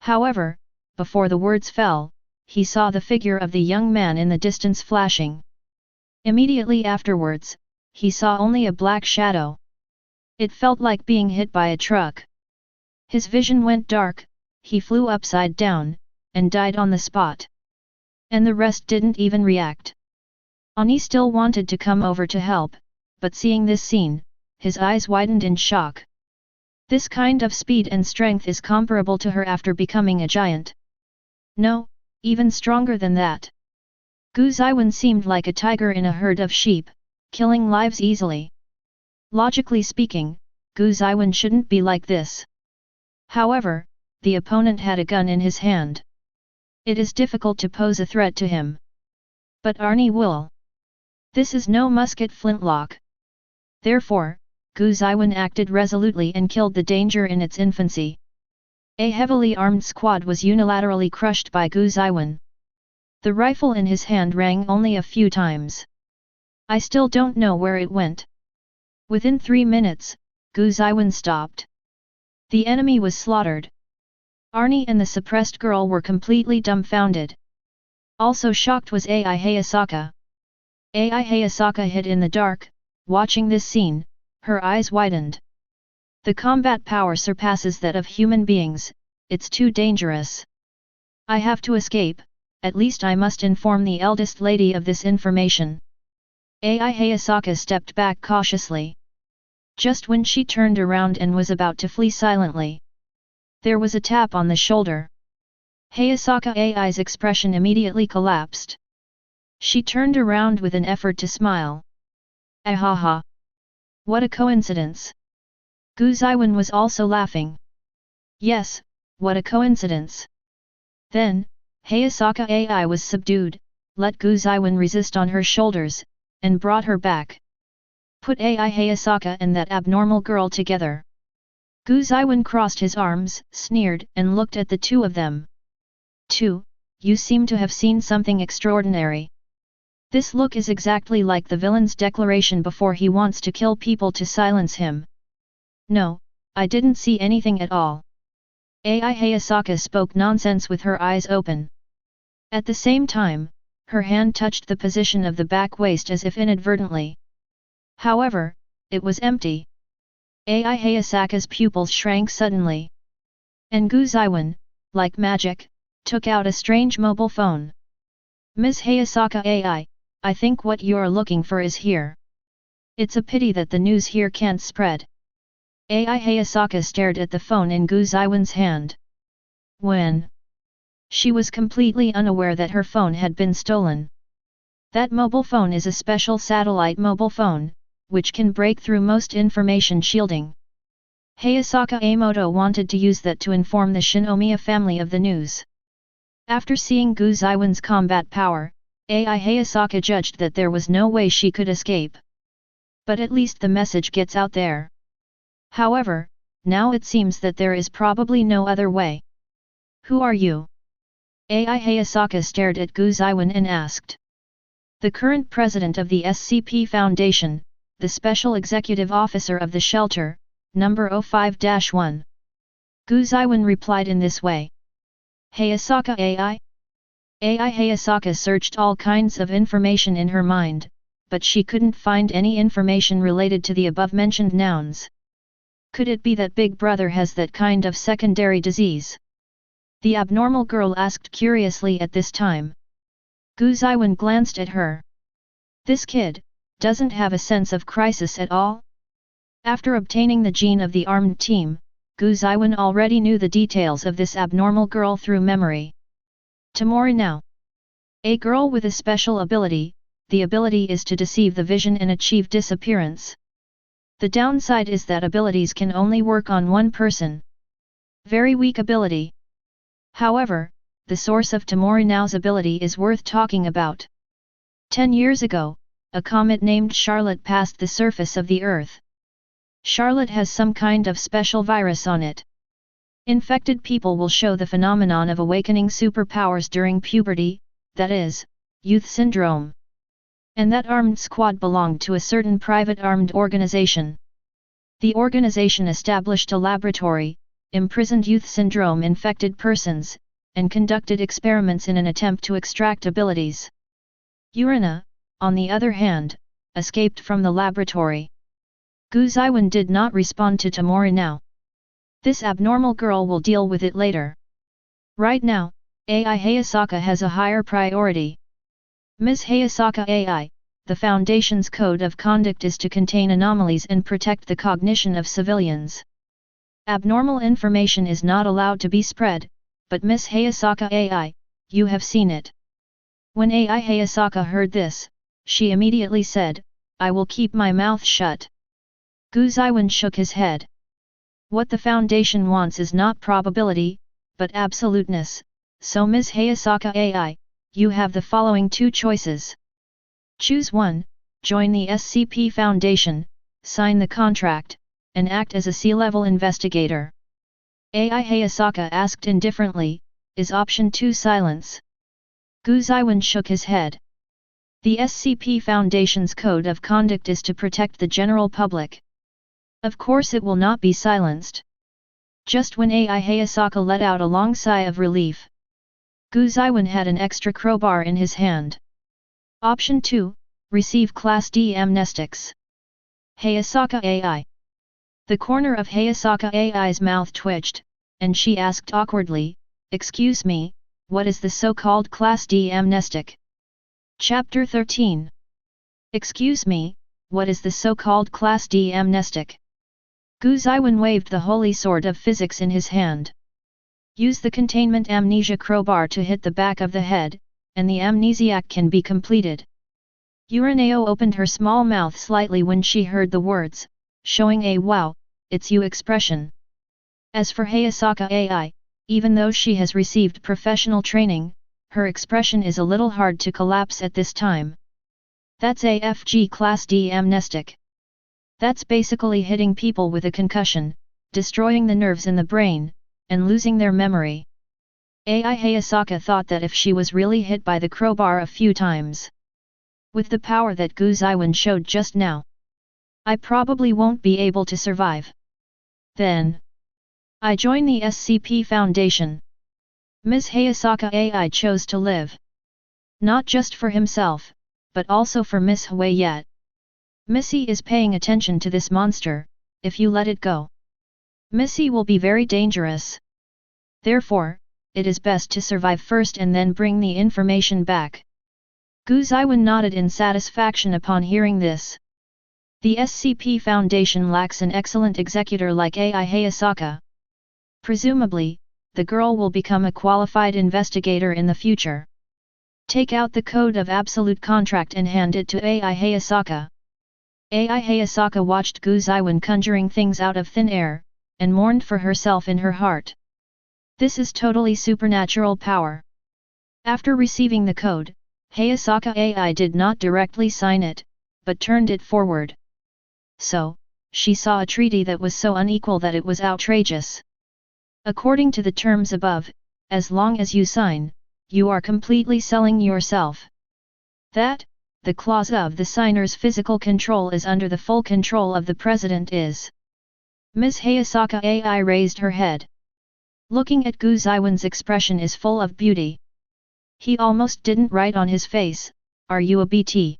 However, before the words fell, he saw the figure of the young man in the distance flashing. Immediately afterwards, he saw only a black shadow. It felt like being hit by a truck. His vision went dark, he flew upside down, and died on the spot. And the rest didn't even react. Ani still wanted to come over to help, but seeing this scene, his eyes widened in shock. This kind of speed and strength is comparable to her after becoming a giant. No, even stronger than that. Gu Zeyuan seemed like a tiger in a herd of sheep, killing lives easily. Logically speaking, Gu Zeyuan shouldn't be like this. However, the opponent had a gun in his hand. It is difficult to pose a threat to him. But Arnie will. This is no musket flintlock. Therefore, Gu Zeyuan acted resolutely and killed the danger in its infancy. A heavily armed squad was unilaterally crushed by Gu Zeyuan. The rifle in his hand rang only a few times. I still don't know where it went. Within 3 minutes, Gu Zeyuan stopped. The enemy was slaughtered. Arnie and the suppressed girl were completely dumbfounded. Also shocked was Ai Hayasaka. Ai Hayasaka hid in the dark, watching this scene, her eyes widened. The combat power surpasses that of human beings, it's too dangerous. I have to escape, at least I must inform the eldest lady of this information. Ai Hayasaka stepped back cautiously. Just when she turned around and was about to flee silently, there was a tap on the shoulder. Hayasaka Ai's expression immediately collapsed. She turned around with an effort to smile. Ahaha! What a coincidence! Gu Zeyuan was also laughing. Yes, what a coincidence! Then, Hayasaka Ai was subdued, let Gu Zeyuan resist on her shoulders, and brought her back. Put Ai Hayasaka and that abnormal girl together. Gu Zeyuan crossed his arms, sneered, and looked at the two of them. You seem to have seen something extraordinary. This look is exactly like the villain's declaration before he wants to kill people to silence him. No, I didn't see anything at all. Ai Hayasaka spoke nonsense with her eyes open. At the same time, her hand touched the position of the back waist as if inadvertently. However, it was empty. Ai Hayasaka's pupils shrank suddenly. And Gu Zeyuan, like magic, took out a strange mobile phone. Ms. Hayasaka Ai, I think what you're looking for is here. It's a pity that the news here can't spread. Ai Hayasaka stared at the phone in Gu Zeyuan's hand. When? She was completely unaware that her phone had been stolen. That mobile phone is a special satellite mobile phone, which can break through most information shielding. Hayasaka Amoto wanted to use that to inform the Shinomiya family of the news. After seeing Gu Zeyuan's combat power, Ai Hayasaka judged that there was no way she could escape. But at least the message gets out there. However, now it seems that there is probably no other way. Who are you? Ai Hayasaka stared at Gu Zeyuan and asked. The current president of the SCP Foundation, the special executive officer of the shelter, number 05-1. Gu Zeyuan replied in this way. Hayasaka Ai? Ai Hayasaka searched all kinds of information in her mind, but she couldn't find any information related to the above-mentioned nouns. Could it be that Big Brother has that kind of secondary disease? The abnormal girl asked curiously at this time. Gu Zeyuan glanced at her. This kid doesn't have a sense of crisis at all? After obtaining the gene of the armed team, Gu Zeyuan already knew the details of this abnormal girl through memory. Tamori now. A girl with a special ability, the ability is to deceive the vision and achieve disappearance. The downside is that abilities can only work on one person. Very weak ability. However, the source of Tamori now's ability is worth talking about. 10 years ago, a comet named Charlotte passed the surface of the Earth. Charlotte has some kind of special virus on it. Infected people will show the phenomenon of awakening superpowers during puberty, that is, youth syndrome. And that armed squad belonged to a certain private armed organization. The organization established a laboratory, imprisoned youth syndrome-infected persons, and conducted experiments in an attempt to extract abilities. Urina, on the other hand, escaped from the laboratory. Gu Zeyuan did not respond to Tamori now. This abnormal girl will deal with it later. Right now, Ai Hayasaka has a higher priority. Ms. Hayasaka Ai, the Foundation's code of conduct is to contain anomalies and protect the cognition of civilians. Abnormal information is not allowed to be spread, but Ms. Hayasaka Ai, you have seen it. When Ai Hayasaka heard this, she immediately said, I will keep my mouth shut. Gu Zeyuan shook his head. What the Foundation wants is not probability, but absoluteness, so Ms. Hayasaka Ai, you have the following two choices. Choose one, join the SCP Foundation, sign the contract, and act as a C-level investigator. Ai Hayasaka asked indifferently, is option 2 silence? Gu Zeyuan shook his head. The SCP Foundation's code of conduct is to protect the general public. Of course it will not be silenced. Just when Ai Hayasaka let out a long sigh of relief. Gu Zeyuan had an extra crowbar in his hand. Option 2, receive Class D amnestics. Hayasaka Ai. The corner of Hayasaka Ai's mouth twitched, and she asked awkwardly, excuse me, what is the so-called Class D amnestic? Chapter 13. Excuse me, what is the so-called Class D amnestic? Gu Zeyuan waved the holy sword of physics in his hand. Use the containment amnesia crowbar to hit the back of the head, and the amnesiac can be completed. Urineo opened her small mouth slightly when she heard the words, showing a wow, it's you expression. As for Hayasaka Ai, even though she has received professional training, her expression is a little hard to collapse at this time. That's AFG Class D amnestic. That's basically hitting people with a concussion, destroying the nerves in the brain, and losing their memory. Ai Hayasaka thought that if she was really hit by the crowbar a few times, with the power that Gu Zeyuan showed just now, I probably won't be able to survive. Then, I join the SCP Foundation. Ms. Hayasaka Ai chose to live. Not just for himself, but also for Miss Huayet. Missy is paying attention to this monster, if you let it go. Missy will be very dangerous. Therefore, it is best to survive first and then bring the information back. Gu Zeyuan nodded in satisfaction upon hearing this. The SCP Foundation lacks an excellent executor like Ai Hayasaka. Presumably, the girl will become a qualified investigator in the future. Take out the Code of Absolute Contract and hand it to Ai Hayasaka. Ai Hayasaka watched Gu Zeyuan conjuring things out of thin air, and mourned for herself in her heart. This is totally supernatural power. After receiving the code, Hayasaka Ai did not directly sign it, but turned it forward. So, she saw a treaty that was so unequal that it was outrageous. According to the terms above, as long as you sign, you are completely selling yourself. That, the clause of the signer's physical control is under the full control of the president is. Ms. Hayasaka Ai raised her head. Looking at Gu Zeyuan's expression is full of beauty. He almost didn't write on his face, "Are you a BT?"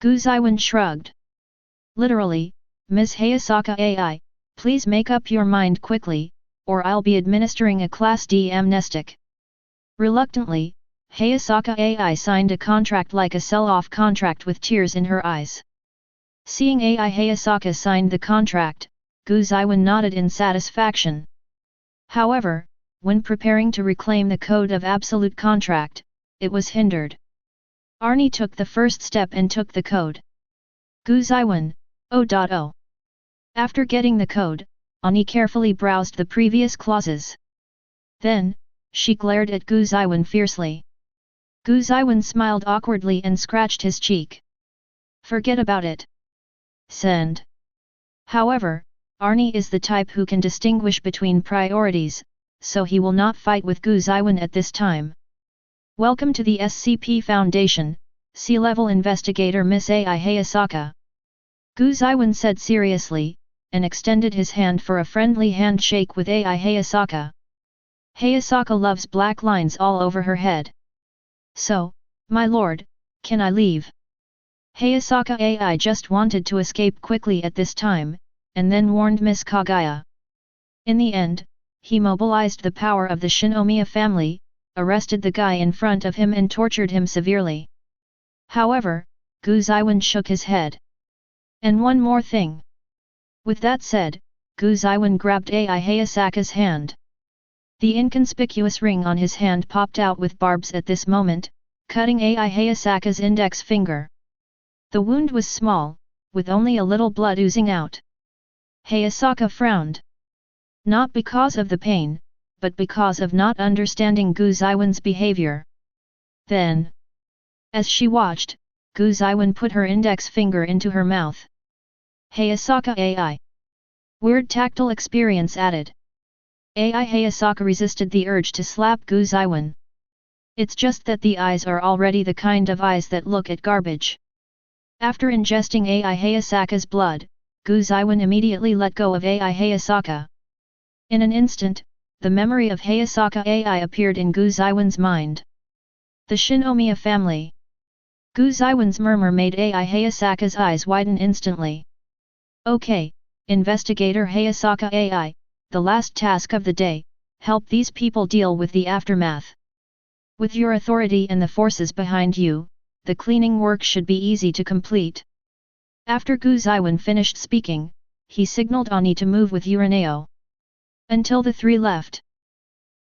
Gu Zeyuan shrugged. Literally, Ms. Hayasaka Ai, please make up your mind quickly, or I'll be administering a Class D amnestic. Reluctantly, Hayasaka Ai signed a contract like a sell-off contract with tears in her eyes. Seeing Ai Hayasaka signed the contract, Gu Zeyuan nodded in satisfaction. However, when preparing to reclaim the Code of Absolute Contract, it was hindered. Arnie took the first step and took the code. Gu Zeyuan, O.O. After getting the code, Arnie carefully browsed the previous clauses. Then, she glared at Gu Zeyuan fiercely. Gu Zeyuan smiled awkwardly and scratched his cheek. Forget about it. Send. However, Arnie is the type who can distinguish between priorities, so he will not fight with Gu Zeyuan at this time. Welcome to the SCP Foundation, C-level investigator Miss Ai Hayasaka. Gu Zeyuan said seriously, and extended his hand for a friendly handshake with Ai Hayasaka. Hayasaka loves black lines all over her head. So, my lord, can I leave? Hayasaka Ai just wanted to escape quickly at this time, and then warned Miss Kaguya. In the end, he mobilized the power of the Shinomiya family, arrested the guy in front of him and tortured him severely. However, Gu Zeyuan shook his head. And one more thing. With that said, Gu Zeyuan grabbed Ai Hayasaka's hand. The inconspicuous ring on his hand popped out with barbs at this moment, cutting Ai Hayasaka's index finger. The wound was small, with only a little blood oozing out. Hayasaka frowned. Not because of the pain, but because of not understanding Gu Zeyuan's behavior. Then, as she watched, Gu Zeyuan put her index finger into her mouth. Hayasaka Ai. Weird tactile experience added. Ai Hayasaka resisted the urge to slap Gu Zeyuan. It's just that the eyes are already the kind of eyes that look at garbage. After ingesting Ai Hayasaka's blood, Gu Zeyuan immediately let go of Ai Hayasaka. In an instant, the memory of Hayasaka Ai appeared in Gu Zeyuan's mind. The Shinomiya family. Gu Zeyuan's murmur made Ai Hayasaka's eyes widen instantly. Okay, Investigator Hayasaka Ai, the last task of the day, help these people deal with the aftermath. With your authority and the forces behind you, the cleaning work should be easy to complete. After Gu Zeyuan finished speaking, he signaled Ani to move with Uraneo. Until the three left.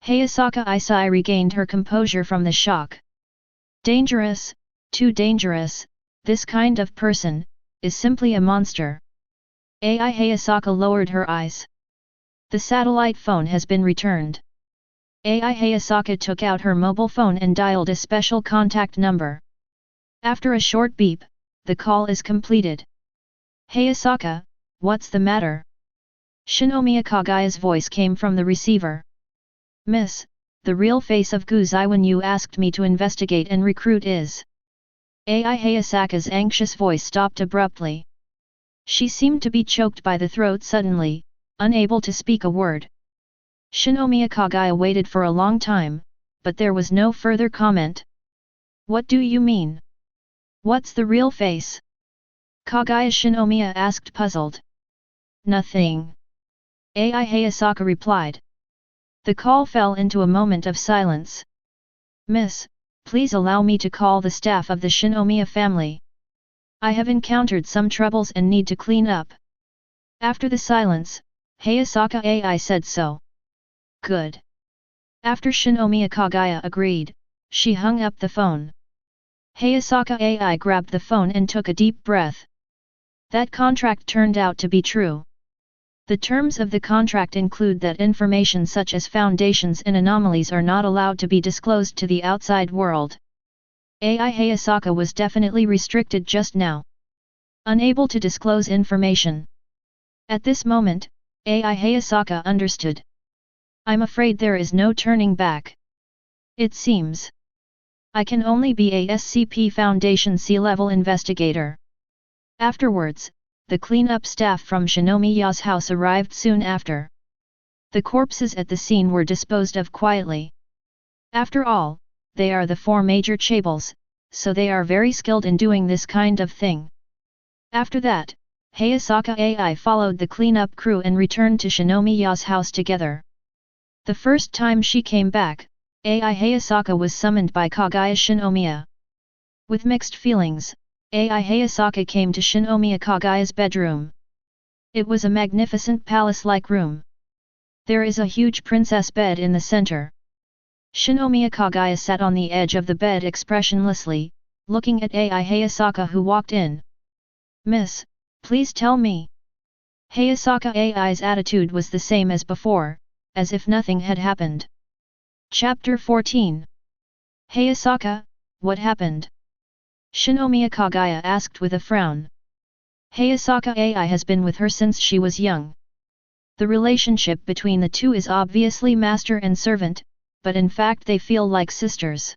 Hayasaka Isai regained her composure from the shock. Dangerous, too dangerous, this kind of person, is simply a monster. Ai Hayasaka lowered her eyes. The satellite phone has been returned. Ai Hayasaka took out her mobile phone and dialed a special contact number. After a short beep, the call is completed. Hayasaka, what's the matter? Shinomiya Kaguya's voice came from the receiver. Miss, the real face of Gu Zeyuan you asked me to investigate and recruit is. Ai Hayasaka's anxious voice stopped abruptly. She seemed to be choked by the throat suddenly, unable to speak a word. Shinomiya Kaguya waited for a long time, but there was no further comment. What do you mean? What's the real face? Kaguya Shinomiya asked puzzled. Nothing. Ai Hayasaka replied. The call fell into a moment of silence. Miss, please allow me to call the staff of the Shinomiya family. I have encountered some troubles and need to clean up. After the silence, Hayasaka AI said so. Good. After Shinomiya Kaguya agreed, she hung up the phone. Hayasaka AI grabbed the phone and took a deep breath. That contract turned out to be true. The terms of the contract include that information such as foundations and anomalies are not allowed to be disclosed to the outside world. AI Hayasaka was definitely restricted just now. Unable to disclose information. At this moment, AI Hayasaka understood. I'm afraid there is no turning back. It seems. I can only be a SCP Foundation C-level investigator. Afterwards, the cleanup staff from Shinomiya's house arrived soon after. The corpses at the scene were disposed of quietly. After all, they are the 4 major chaebol, so they are very skilled in doing this kind of thing. After that, Hayasaka AI followed the cleanup crew and returned to Shinomiya's house together. The first time she came back, AI Hayasaka was summoned by Kaguya Shinomiya. With mixed feelings, AI Hayasaka came to Shinomiya Kaguya's bedroom. It was a magnificent palace-like room. There is a huge princess bed in the center. Shinomiya Kaguya sat on the edge of the bed expressionlessly, looking at AI Hayasaka who walked in. Miss, please tell me. Hayasaka AI's attitude was the same as before, as if nothing had happened. Chapter 14. Hayasaka, what happened? Shinomiya Kaguya asked with a frown. Hayasaka AI has been with her since she was young. The relationship between the two is obviously master and servant, but in fact they feel like sisters.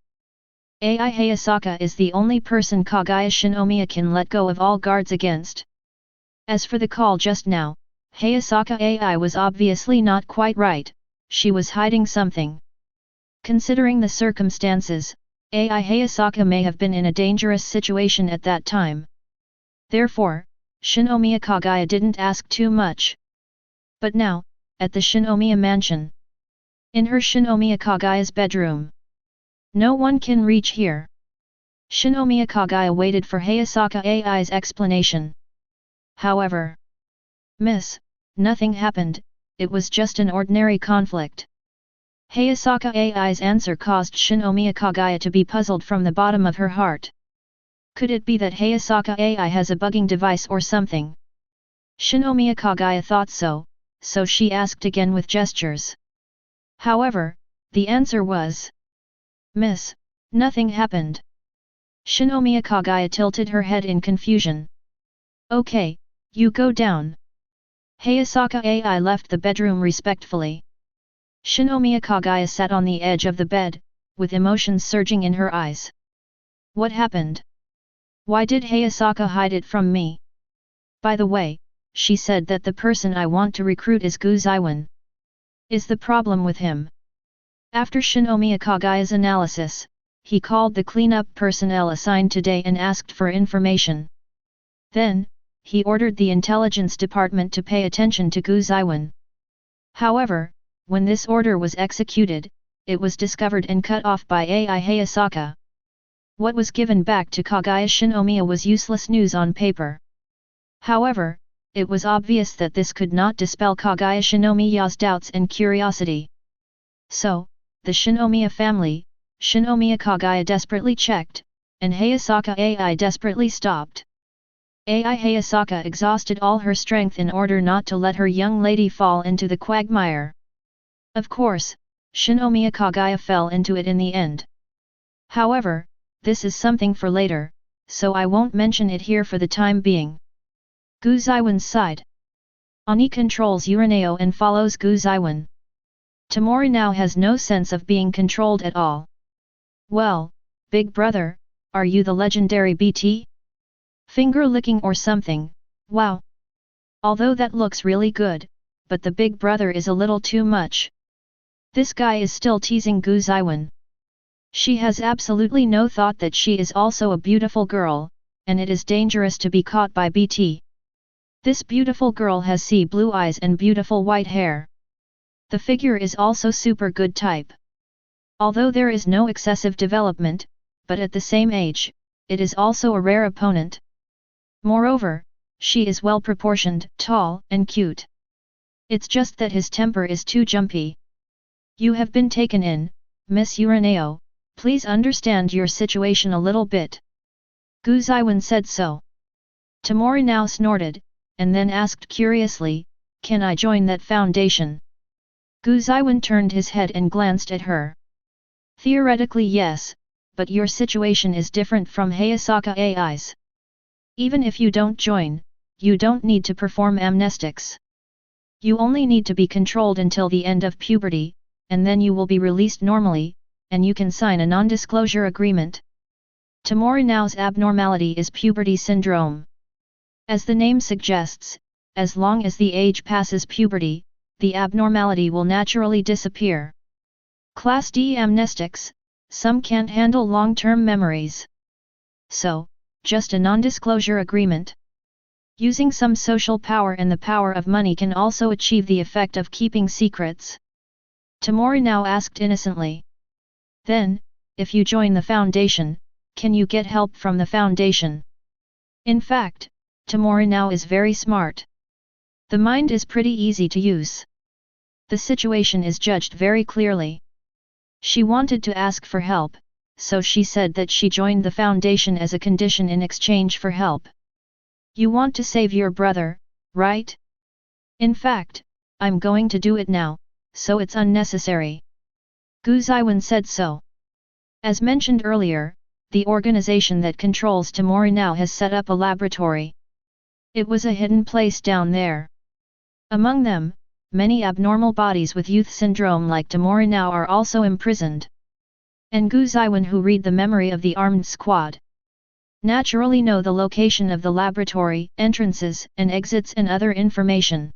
AI Hayasaka is the only person Kaguya Shinomiya can let go of all guards against. As for the call just now, Hayasaka AI was obviously not quite right, she was hiding something. Considering the circumstances, AI Hayasaka may have been in a dangerous situation at that time. Therefore, Shinomiya Kaguya didn't ask too much. But now, at the Shinomiya mansion. In her Shinomiya Kaguya's bedroom. No one can reach here. Shinomiya Kaguya waited for Hayasaka AI's explanation. However, Miss, nothing happened, it was just an ordinary conflict. Hayasaka AI's answer caused Shinomiya Kaguya to be puzzled from the bottom of her heart. Could it be that Hayasaka AI has a bugging device or something? Shinomiya Kaguya thought so, so she asked again with gestures. However, the answer was, Miss, nothing happened. Shinomiya Kaguya tilted her head in confusion. Okay, you go down. Hayasaka AI left the bedroom respectfully. Shinomiya Kaguya sat on the edge of the bed, with emotions surging in her eyes. What happened? Why did Hayasaka hide it from me? By the way, she said that the person I want to recruit is Zeyuan. Is the problem with him? After Shinomiya Kaguya's analysis, he called the cleanup personnel assigned today and asked for information. Then, he ordered the intelligence department to pay attention to Zeyuan. However, when this order was executed, it was discovered and cut off by AI Hayasaka. What was given back to Kaguya Shinomiya was useless news on paper. However, it was obvious that this could not dispel Kaguya Shinomiya's doubts and curiosity. So, the Shinomiya family, Shinomiya Kaguya desperately checked, and Hayasaka AI desperately stopped. AI Hayasaka exhausted all her strength in order not to let her young lady fall into the quagmire. Of course, Shinomiya Kaguya fell into it in the end. However, this is something for later, so I won't mention it here for the time being. Zeyuan's side. Ani controls Uraneo and follows Zeyuan. Tamori now has no sense of being controlled at all. Well, big brother, are you the legendary BT? Finger licking or something, wow. Although that looks really good, but the big brother is a little too much. This guy is still teasing Zeyuan. She has absolutely no thought that she is also a beautiful girl, and it is dangerous to be caught by BT. This beautiful girl has sea blue eyes and beautiful white hair. The figure is also super good type. Although there is no excessive development, but at the same age, it is also a rare opponent. Moreover, she is well proportioned, tall, and cute. It's just that his temper is too jumpy. You have been taken in, Miss Uraneo, please understand your situation a little bit. Gu Zeyuan said so. Tamori now snorted, and then asked curiously, can I join that foundation? Gu Zeyuan turned his head and glanced at her. Theoretically yes, but your situation is different from Hayasaka AI's. Even if you don't join, you don't need to perform amnestics. You only need to be controlled until the end of puberty, and then you will be released normally, and you can sign a non-disclosure agreement. Tamori Nao's abnormality is puberty syndrome. As the name suggests, as long as the age passes puberty, the abnormality will naturally disappear. Class D amnestics, some can't handle long-term memories. So, just a non-disclosure agreement. Using some social power and the power of money can also achieve the effect of keeping secrets. Tamori now asked innocently. Then, if you join the foundation, can you get help from the foundation? In fact, Tamori now is very smart. The mind is pretty easy to use. The situation is judged very clearly. She wanted to ask for help, so she said that she joined the foundation as a condition in exchange for help. You want to save your brother, right? In fact, I'm going to do it now, so it's unnecessary. Gu Zeyuan said so. As mentioned earlier, the organization that controls Tamori now has set up a laboratory. It was a hidden place down there. Among them, many abnormal bodies with youth syndrome like Tamori now are also imprisoned. And Gu Zeyuan, who read the memory of the armed squad, naturally know the location of the laboratory, entrances and exits and other information.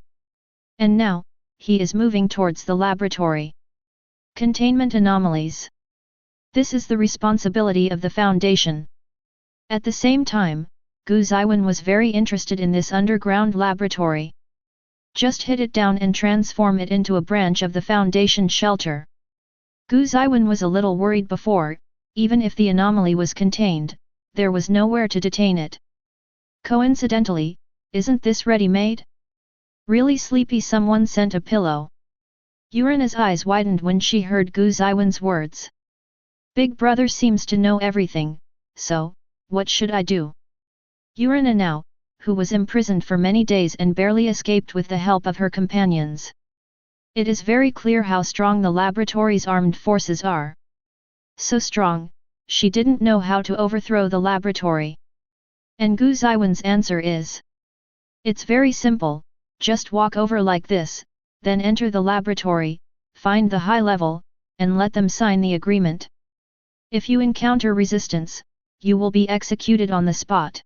And now, he is moving towards the laboratory. Containment anomalies. This is the responsibility of the Foundation. At the same time, Gu Zeyuan was very interested in this underground laboratory. Just hit it down and transform it into a branch of the Foundation shelter. Gu Zeyuan was a little worried before, even if the anomaly was contained, there was nowhere to detain it. Coincidentally, isn't this ready-made? Really sleepy, someone sent a pillow. Urana's eyes widened when she heard Gu Zeyuan's words. Big brother seems to know everything, so, what should I do? Urana now, who was imprisoned for many days and barely escaped with the help of her companions. It is very clear how strong the laboratory's armed forces are. So strong, she didn't know how to overthrow the laboratory. And Gu Zeyuan's answer is, it's very simple, just walk over like this, then enter the laboratory, find the high level, and let them sign the agreement. If you encounter resistance, you will be executed on the spot.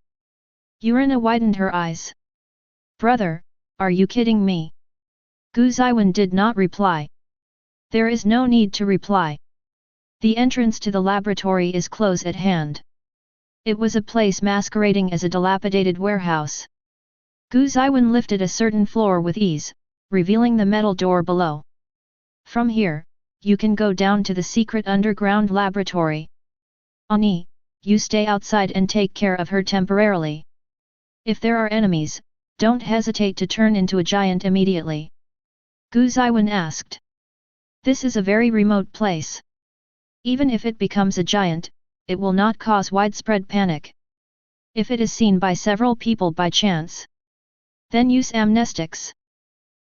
Urana widened her eyes. Brother, are you kidding me? Gu Zeyuan did not reply. There is no need to reply. The entrance to the laboratory is close at hand. It was a place masquerading as a dilapidated warehouse. Gu Zeyuan lifted a certain floor with ease, revealing the metal door below. From here, you can go down to the secret underground laboratory. Ani, you stay outside and take care of her temporarily. If there are enemies, don't hesitate to turn into a giant immediately. Gu Zeyuan asked. This is a very remote place. Even if it becomes a giant, it will not cause widespread panic. If it is seen by several people by chance, then use amnestics.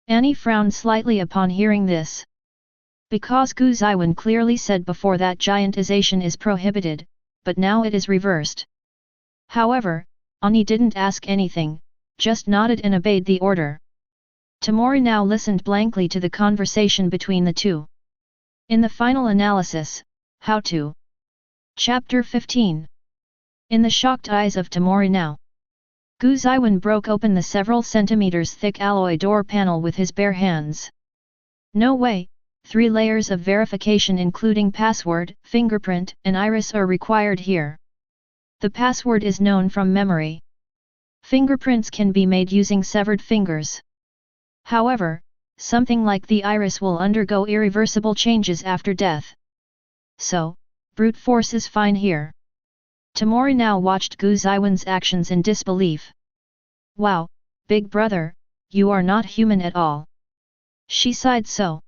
Annie frowned slightly upon hearing this. Because Gu Zeyuan clearly said before that giantization is prohibited, but now it is reversed. However, Annie didn't ask anything, just nodded and obeyed the order. Tamori now listened blankly to the conversation between the two. In the final analysis, how to? Chapter 15. In the shocked eyes of Tamori now, Gu Zeyuan broke open the several centimeters thick alloy door panel with his bare hands. No way, 3 layers of verification including password, fingerprint, and iris are required here. The password is known from memory. Fingerprints can be made using severed fingers. However, something like the iris will undergo irreversible changes after death. So, brute force is fine here. Tamori now watched Gu Zeyuan's actions in disbelief. Wow, big brother, you are not human at all. She sighed so.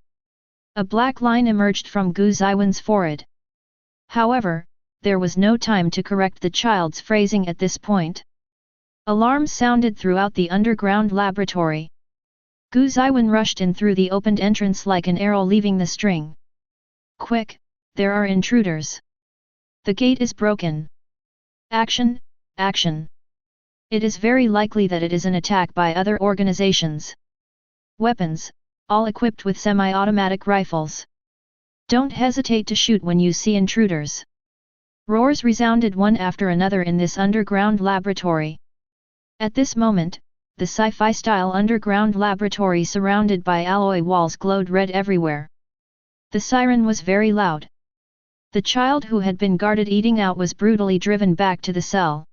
A black line emerged from Gu Zeyuan's forehead. However, there was no time to correct the child's phrasing at this point. Alarms sounded throughout the underground laboratory. Gu Zeyuan rushed in through the opened entrance like an arrow leaving the string. Quick, there are intruders. The gate is broken. Action, action. It is very likely that it is an attack by other organizations. Weapons, all equipped with semi-automatic rifles. Don't hesitate to shoot when you see intruders. Roars resounded one after another in this underground laboratory. At this moment, the sci-fi style underground laboratory surrounded by alloy walls glowed red everywhere. The siren was very loud. The child who had been guarded eating out was brutally driven back to the cell.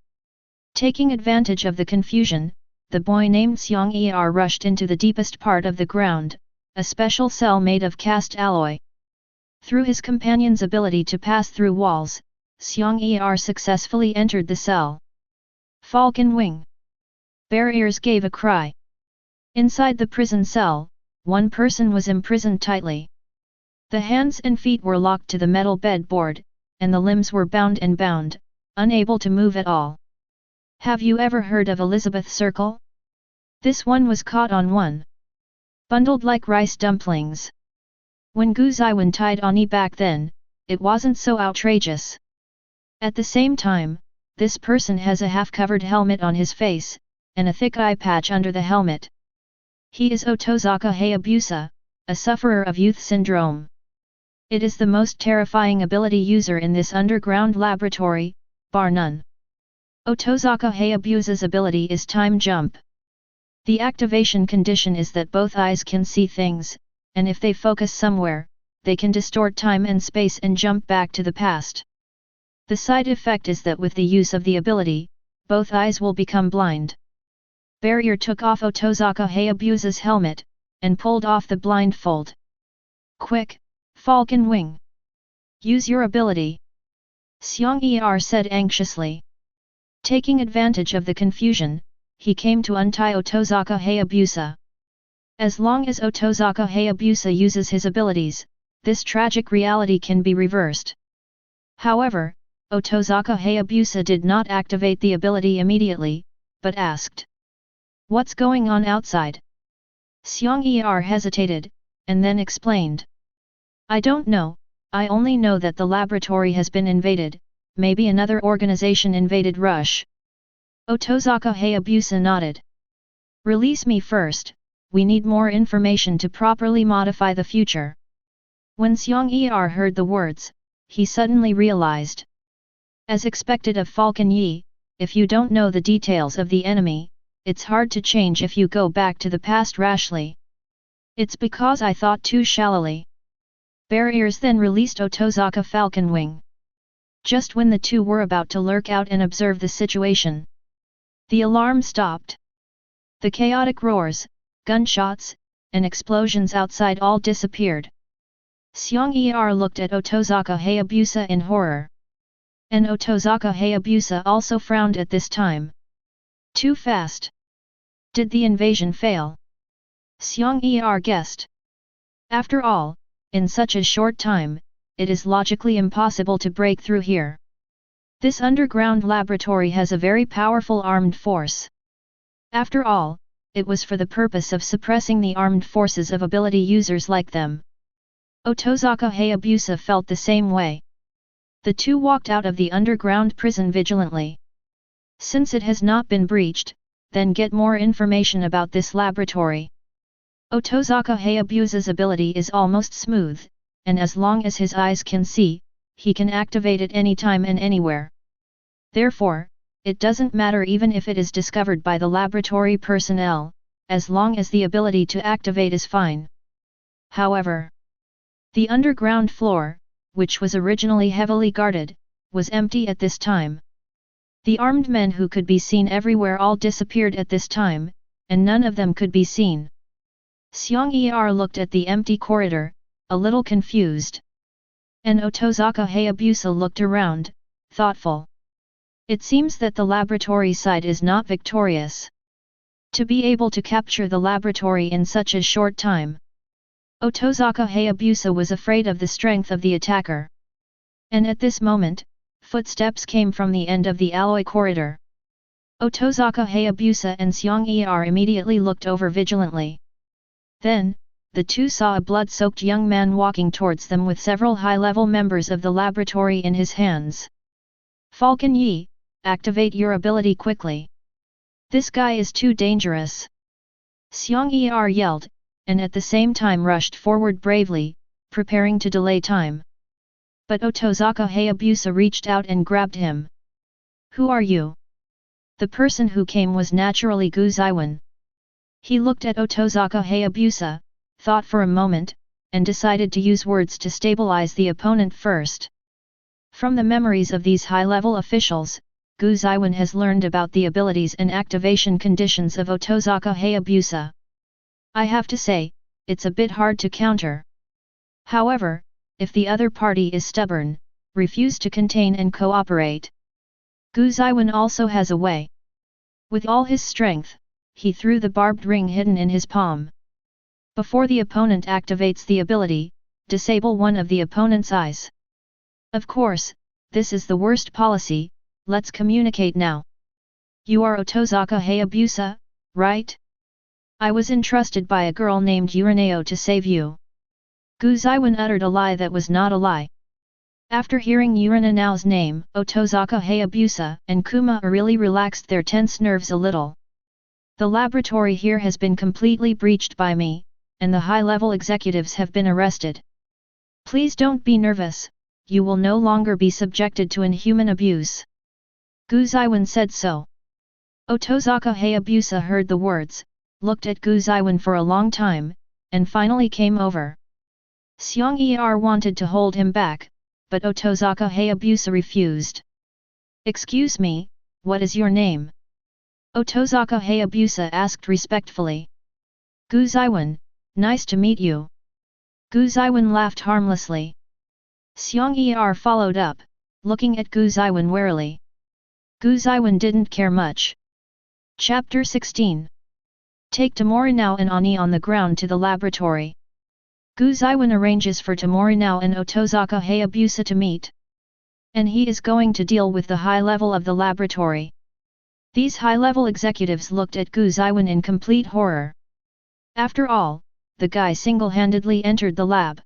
Taking advantage of the confusion, the boy named Xiang Er rushed into the deepest part of the ground, a special cell made of cast alloy. Through his companion's ability to pass through walls, Xiang Er successfully entered the cell. Falcon Wing! Bare Ears gave a cry. Inside the prison cell, one person was imprisoned tightly. The hands and feet were locked to the metal bedboard, and the limbs were bound, unable to move at all. Have you ever heard of Elizabeth Circle? This one was caught on one. Bundled like rice dumplings. When Gu Zeyuan tied Ani back then, it wasn't so outrageous. At the same time, this person has a half-covered helmet on his face, and a thick eye patch under the helmet. He is Otozaka Hayabusa, a sufferer of youth syndrome. It is the most terrifying ability user in this underground laboratory, bar none. Otozaka Hayabusa's ability is time jump. The activation condition is that both eyes can see things, and if they focus somewhere, they can distort time and space and jump back to the past. The side effect is that with the use of the ability, both eyes will become blind. Barrier took off Otozaka Hayabusa's helmet, and pulled off the blindfold. Quick, Falcon Wing! Use your ability! Xiang Er said anxiously. Taking advantage of the confusion, he came to untie Otozaka Hayabusa. As long as Otozaka Hayabusa uses his abilities, this tragic reality can be reversed. However, Otozaka Hayabusa did not activate the ability immediately, but asked. What's going on outside? Xiang Er hesitated, and then explained. I don't know, I only know that the laboratory has been invaded, maybe another organization invaded Rush. Otozaka Hayabusa nodded. Release me first, we need more information to properly modify the future. When Xiang Er heard the words, he suddenly realized. As expected of Falcon Yi, if you don't know the details of the enemy, it's hard to change if you go back to the past rashly. It's because I thought too shallowly. Bare Ears then released Otozaka Falcon Wing. Just when the two were about to lurk out and observe the situation, the alarm stopped. The chaotic roars, gunshots, and explosions outside all disappeared. Xiang Er looked at Otozaka Hayabusa in horror. And Otozaka Hayabusa also frowned at this time. Too fast. Did the invasion fail? Xiang Er guessed. After all, in such a short time, it is logically impossible to break through here. This underground laboratory has a very powerful armed force. After all, it was for the purpose of suppressing the armed forces of ability users like them. Otozaka Hayabusa felt the same way. The two walked out of the underground prison vigilantly. Since it has not been breached, then get more information about this laboratory. Otozaka Hayabusa's ability is almost smooth, and as long as his eyes can see, he can activate it anytime and anywhere. Therefore, it doesn't matter even if it is discovered by the laboratory personnel, as long as the ability to activate is fine. However, the underground floor, which was originally heavily guarded, was empty at this time. The armed men who could be seen everywhere all disappeared at this time, and none of them could be seen. Xiang Er looked at the empty corridor, a little confused. And Otozaka Hayabusa looked around, thoughtful. It seems that the laboratory side is not victorious. to be able to capture the laboratory in such a short time. Otozaka Hayabusa was afraid of the strength of the attacker. And at this moment, footsteps came from the end of the alloy corridor. Otozaka Hayabusa and Xiang immediately looked over vigilantly. Then, the two saw a blood-soaked young man walking towards them with several high-level members of the laboratory in his hands. Falcon Yi, activate your ability quickly. This guy is too dangerous. Xiang yelled, and at the same time rushed forward bravely, preparing to delay time. But Otozaka Hayabusa reached out and grabbed him. Who are you? The person who came was naturally Gu Zeyuan. He looked at Otozaka Hayabusa, thought for a moment, and decided to use words to stabilize the opponent first. From the memories of these high-level officials, Gu Zeyuan has learned about the abilities and activation conditions of Otozaka Hayabusa. I have to say, it's a bit hard to counter. However, if the other party is stubborn, refuse to contain and cooperate. Gu Zeyuan also has a way. With all his strength, he threw the barbed ring hidden in his palm. Before the opponent activates the ability, disable one of the opponent's eyes. Of course, this is the worst policy, let's communicate now. You are Otozaka Hayabusa, right? I was entrusted by a girl named Urineo to save you. Gu Zeyuan uttered a lie that was not a lie. After hearing Urineo's name, Otozaka Hayabusa and Kuma really relaxed their tense nerves a little. The laboratory here has been completely breached by me, and the high-level executives have been arrested. Please don't be nervous, you will no longer be subjected to inhuman abuse. Gu Zeyuan said so. Otozaka Hayabusa heard the words, looked at Gu Zeyuan for a long time, and finally came over. Xiang wanted to hold him back, but Otozaka Hayabusa refused. Excuse me, what is your name? Otozaka Hayabusa asked respectfully. Gu Zeyuan, nice to meet you. Gu Zeyuan laughed harmlessly. Xiang followed up, looking at Gu Zeyuan warily. Gu Zeyuan didn't care much. Chapter 16. Take Tomorinao and Ani on the ground to the laboratory. Gu Zeyuan arranges for Tomorinao and Otozaka Hayabusa to meet. And he is going to deal with the high level of the laboratory. These high-level executives looked at Gu Zeyuan in complete horror. After all, the guy single-handedly entered the lab.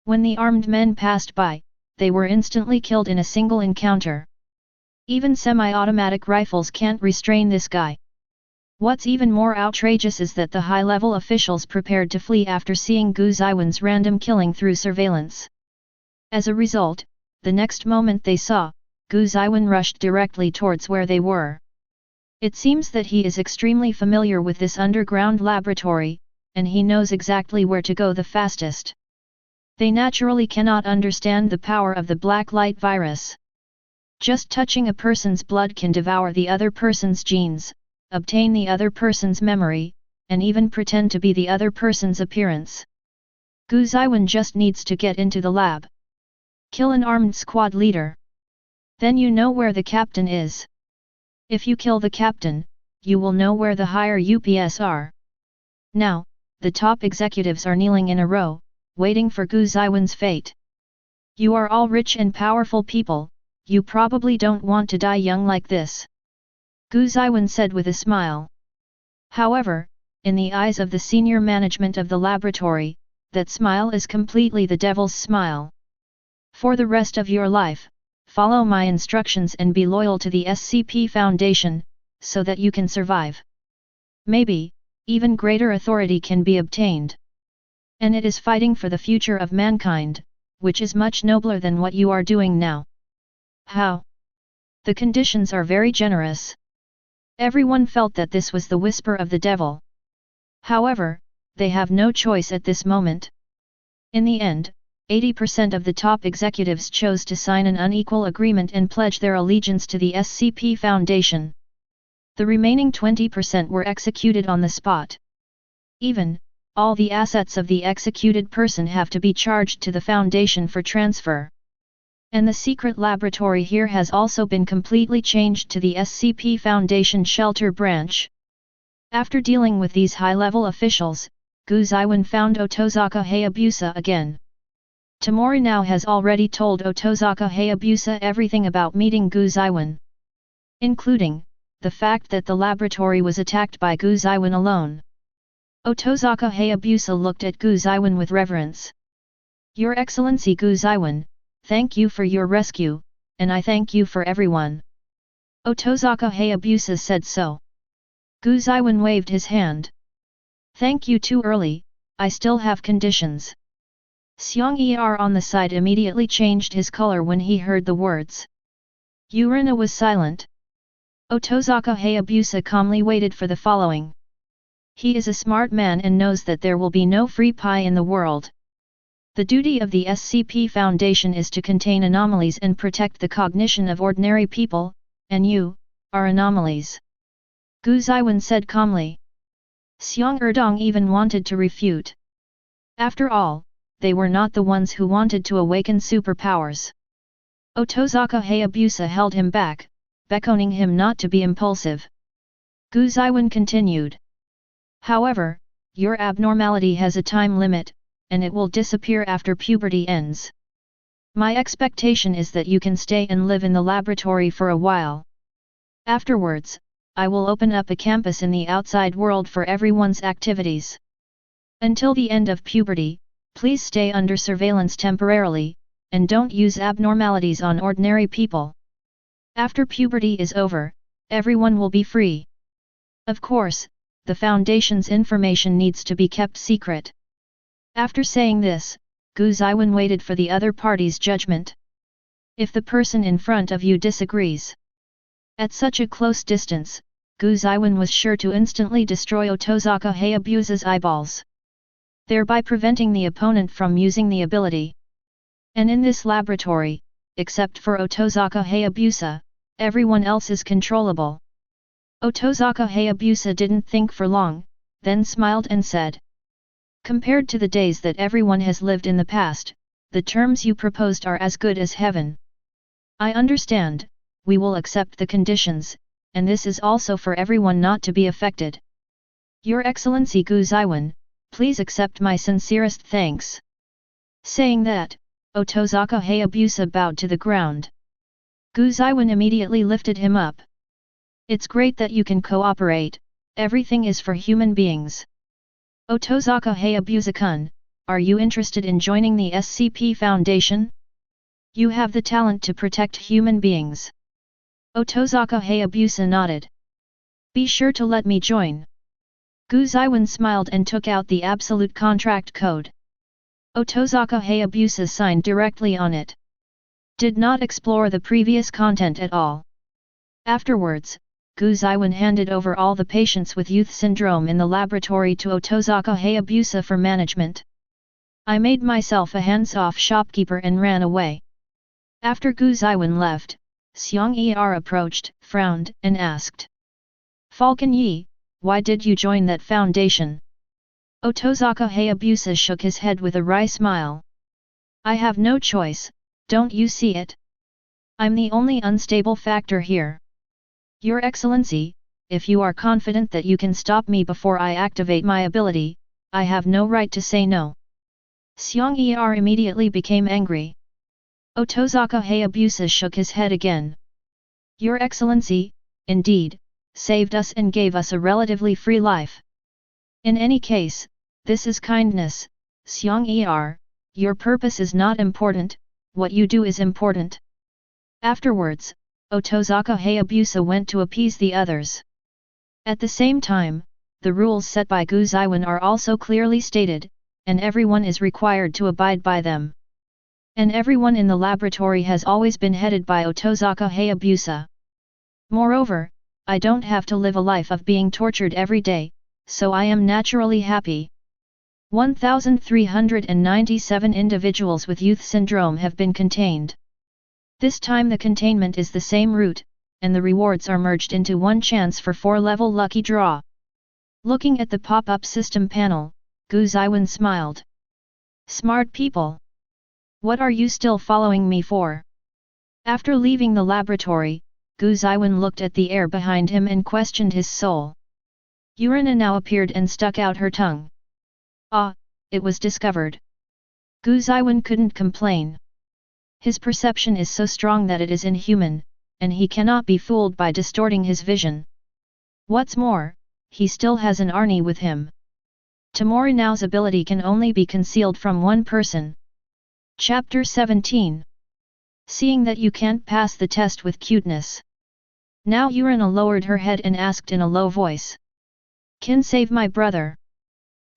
When the armed men passed by, they were instantly killed in a single encounter. Even semi-automatic rifles can't restrain this guy. What's even more outrageous is that the high-level officials prepared to flee after seeing Gu Zeyuan's random killing through surveillance. As a result, the next moment they saw, Gu Zeyuan rushed directly towards where they were. It seems that he is extremely familiar with this underground laboratory, and he knows exactly where to go the fastest. They naturally cannot understand the power of the black light virus. Just touching a person's blood can devour the other person's genes, obtain the other person's memory, and even pretend to be the other person's appearance. Gu Zeyuan just needs to get into the lab. Kill an armed squad leader. Then you know where the captain is. If you kill the captain, you will know where the higher UPS are. Now, the top executives are kneeling in a row, waiting for Gu Zeyuan's fate. You are all rich and powerful people, you probably don't want to die young like this. Gu Zeyuan said with a smile. However, in the eyes of the senior management of the laboratory, that smile is completely the devil's smile. For the rest of your life, follow my instructions and be loyal to the SCP Foundation, so that you can survive. Maybe, even greater authority can be obtained. And it is fighting for the future of mankind, which is much nobler than what you are doing now. How? The conditions are very generous. Everyone felt that this was the whisper of the devil. However, they have no choice at this moment. In the end, 80% of the top executives chose to sign an unequal agreement and pledge their allegiance to the SCP Foundation. The remaining 20% were executed on the spot. Even, all the assets of the executed person have to be charged to the Foundation for transfer. And the secret laboratory here has also been completely changed to the SCP Foundation Shelter Branch. After dealing with these high-level officials, Gu Zeyuan found Otozaka Hayabusa again. Tamori now has already told Otozaka Hayabusa everything about meeting Gu Zeyuan, including the fact that the laboratory was attacked by Gu Zeyuan alone. Otozaka Hayabusa looked at Gu Zeyuan with reverence. Your Excellency Gu Zeyuan, thank you for your rescue, and I thank you for everyone. Otozaka Hayabusa said so. Gu Zeyuan waved his hand. Thank you too early, I still have conditions. Xiang Er on the side immediately changed his color when he heard the words. Urina was silent. Otozaka Hayabusa calmly waited for the following. He is a smart man and knows that there will be no free pie in the world. The duty of the SCP Foundation is to contain anomalies and protect the cognition of ordinary people, and you are anomalies. Gu Zeyuan said calmly. Xiang Erdong even wanted to refute. After all, they were not the ones who wanted to awaken superpowers. Otozaka Hayabusa held him back, beckoning him not to be impulsive. Gu Zeyuan continued. However, your abnormality has a time limit, and it will disappear after puberty ends. My expectation is that you can stay and live in the laboratory for a while. Afterwards, I will open up a campus in the outside world for everyone's activities. Until the end of puberty, please stay under surveillance temporarily, and don't use abnormalities on ordinary people. After puberty is over, everyone will be free. Of course, the Foundation's information needs to be kept secret. After saying this, Gu Zeyuan waited for the other party's judgment. If the person in front of you disagrees. At such a close distance, Gu Zeyuan was sure to instantly destroy Otozaka Hayabusa's eyeballs, thereby preventing the opponent from using the ability. And in this laboratory, except for Otozaka Hayabusa, everyone else is controllable. Otozaka Hayabusa didn't think for long, then smiled and said. Compared to the days that everyone has lived in the past, the terms you proposed are as good as heaven. I understand, we will accept the conditions, and this is also for everyone not to be affected. Your Excellency Gu Zeyuan, please accept my sincerest thanks. Saying that, Otozaka Hayabusa bowed to the ground. Gu Zeyuan immediately lifted him up. It's great that you can cooperate, everything is for human beings. Otozaka Hayabusa-kun, are you interested in joining the SCP Foundation? You have the talent to protect human beings. Otozaka Hayabusa nodded. Be sure to let me join. Gu Zeyuan smiled and took out the absolute contract code. Otozaka Hayabusa signed directly on it. Did not explore the previous content at all. Afterwards, Gu Zeyuan handed over all the patients with youth syndrome in the laboratory to Otozaka Hayabusa for management. I made myself a hands-off shopkeeper and ran away. After Gu Zeyuan left, Xiang Er approached, frowned, and asked. Falcon Yi, why did you join that foundation? Otozaka Hayabusa shook his head with a wry smile. I have no choice, don't you see it? I'm the only unstable factor here. Your Excellency, if you are confident that you can stop me before I activate my ability, I have no right to say no. Xiang Er immediately became angry. Otozaka Hayabusa shook his head again. Your Excellency, indeed, saved us and gave us a relatively free life. In any case, this is kindness, Xiang Er, your purpose is not important, what you do is important. Afterwards, Otozaka Hayabusa went to appease the others. At the same time, the rules set by Gu Zeyuan are also clearly stated, and everyone is required to abide by them. And everyone in the laboratory has always been headed by Otozaka Hayabusa. Moreover, I don't have to live a life of being tortured every day, so I am naturally happy. 1,397 individuals with youth syndrome have been contained. This time the containment is the same route, and the rewards are merged into one chance for 4-level lucky draw. Looking at the pop-up system panel, Gu Zeyuan smiled. Smart people! What are you still following me for? After leaving the laboratory, Gu Zeyuan looked at the air behind him and questioned his soul. Urina now appeared and stuck out her tongue. Ah, it was discovered. Gu Zeyuan couldn't complain. His perception is so strong that it is inhuman, and he cannot be fooled by distorting his vision. What's more, he still has an Arni with him. Tamori now's ability can only be concealed from one person. Chapter 17. Seeing that you can't pass the test with cuteness. Now Urina lowered her head and asked in a low voice. Can save my brother.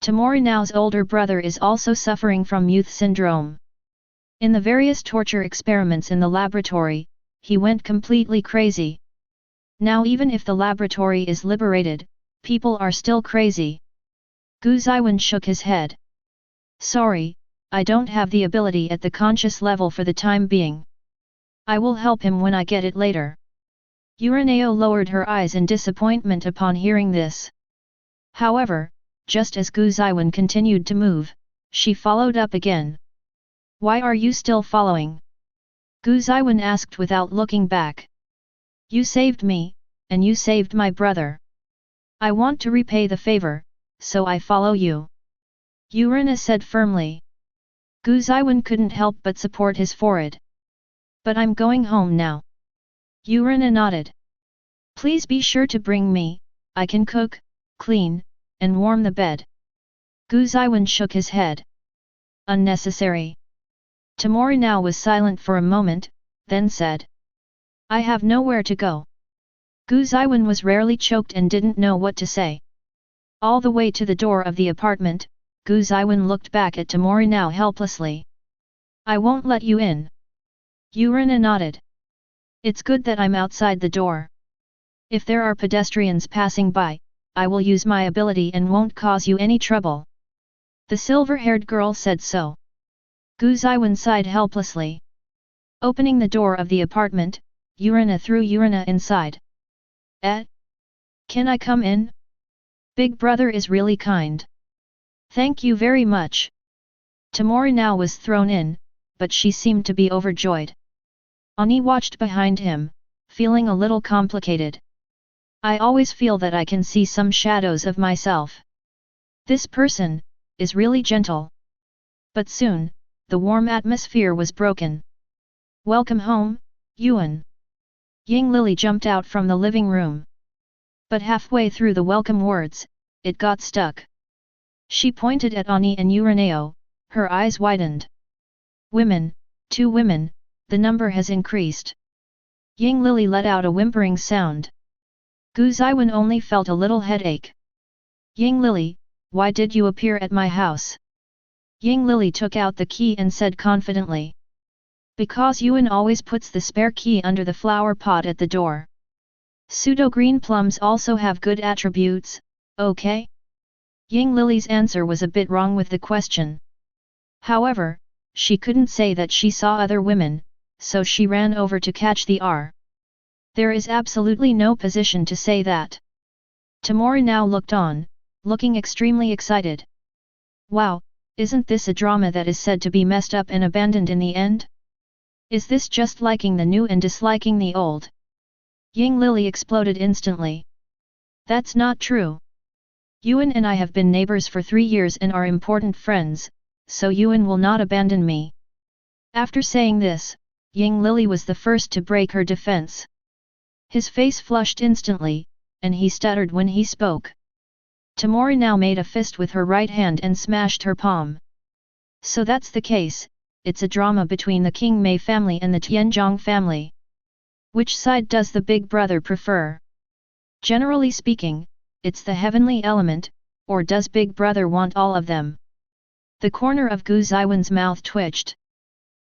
Tamori now's older brother is also suffering from youth syndrome. In the various torture experiments in the laboratory, he went completely crazy. Now even if the laboratory is liberated, people are still crazy. Gu Zeyuan shook his head. Sorry, I don't have the ability at the conscious level for the time being. I will help him when I get it later. Urineo lowered her eyes in disappointment upon hearing this. However, just as Gu Zeyuan continued to move, she followed up again. Why are you still following? Gu Zeyuan asked without looking back. You saved me, and you saved my brother. I want to repay the favor, so I follow you. Urina said firmly. Gu Zeyuan couldn't help but support his forehead. But I'm going home now. Urina nodded. Please be sure to bring me, I can cook, clean, and warm the bed. Gu Zeyuan shook his head. Unnecessary. Tamori now was silent for a moment, then said. I have nowhere to go. Gu Zeyuan was rarely choked and didn't know what to say. All the way to the door of the apartment, Gu Zeyuan looked back at Tamori now helplessly. I won't let you in. Urina nodded. It's good that I'm outside the door. If there are pedestrians passing by, I will use my ability and won't cause you any trouble. The silver-haired girl said so. Gu Zeyuan sighed helplessly. Opening the door of the apartment, Urina threw Urina inside. Can I come in? Big brother is really kind. Thank you very much. Tamori now was thrown in, but she seemed to be overjoyed. Ani watched behind him, feeling a little complicated. I always feel that I can see some shadows of myself. This person is really gentle. But soon, the warm atmosphere was broken. Welcome home, Yuan. Ying Lily jumped out from the living room. But halfway through the welcome words, it got stuck. She pointed at Ani and Urineo, her eyes widened. Women, 2 women, the number has increased. Ying Lily let out a whimpering sound. Gu Zeyuan only felt a little headache. Ying Lily, why did you appear at my house? Ying Lily took out the key and said confidently. Because Yuan always puts the spare key under the flower pot at the door. Pseudo-green plums also have good attributes, okay? Ying Lily's answer was a bit wrong with the question. However, she couldn't say that she saw other women, so she ran over to catch the R. There is absolutely no position to say that. Tamori now looked on, looking extremely excited. Wow, isn't this a drama that is said to be messed up and abandoned in the end? Is this just liking the new and disliking the old? Ying Lily exploded instantly. That's not true. Yuan and I have been neighbors for 3 years and are important friends, so Yuan will not abandon me. After saying this, Ying Lily was the first to break her defense. His face flushed instantly, and he stuttered when he spoke. Tamori now made a fist with her right hand and smashed her palm. So that's the case, it's a drama between the King Mei family and the Tianzhong family. Which side does the big brother prefer? Generally speaking, it's the heavenly element, or does big brother want all of them? The corner of Gu Zeyuan's mouth twitched.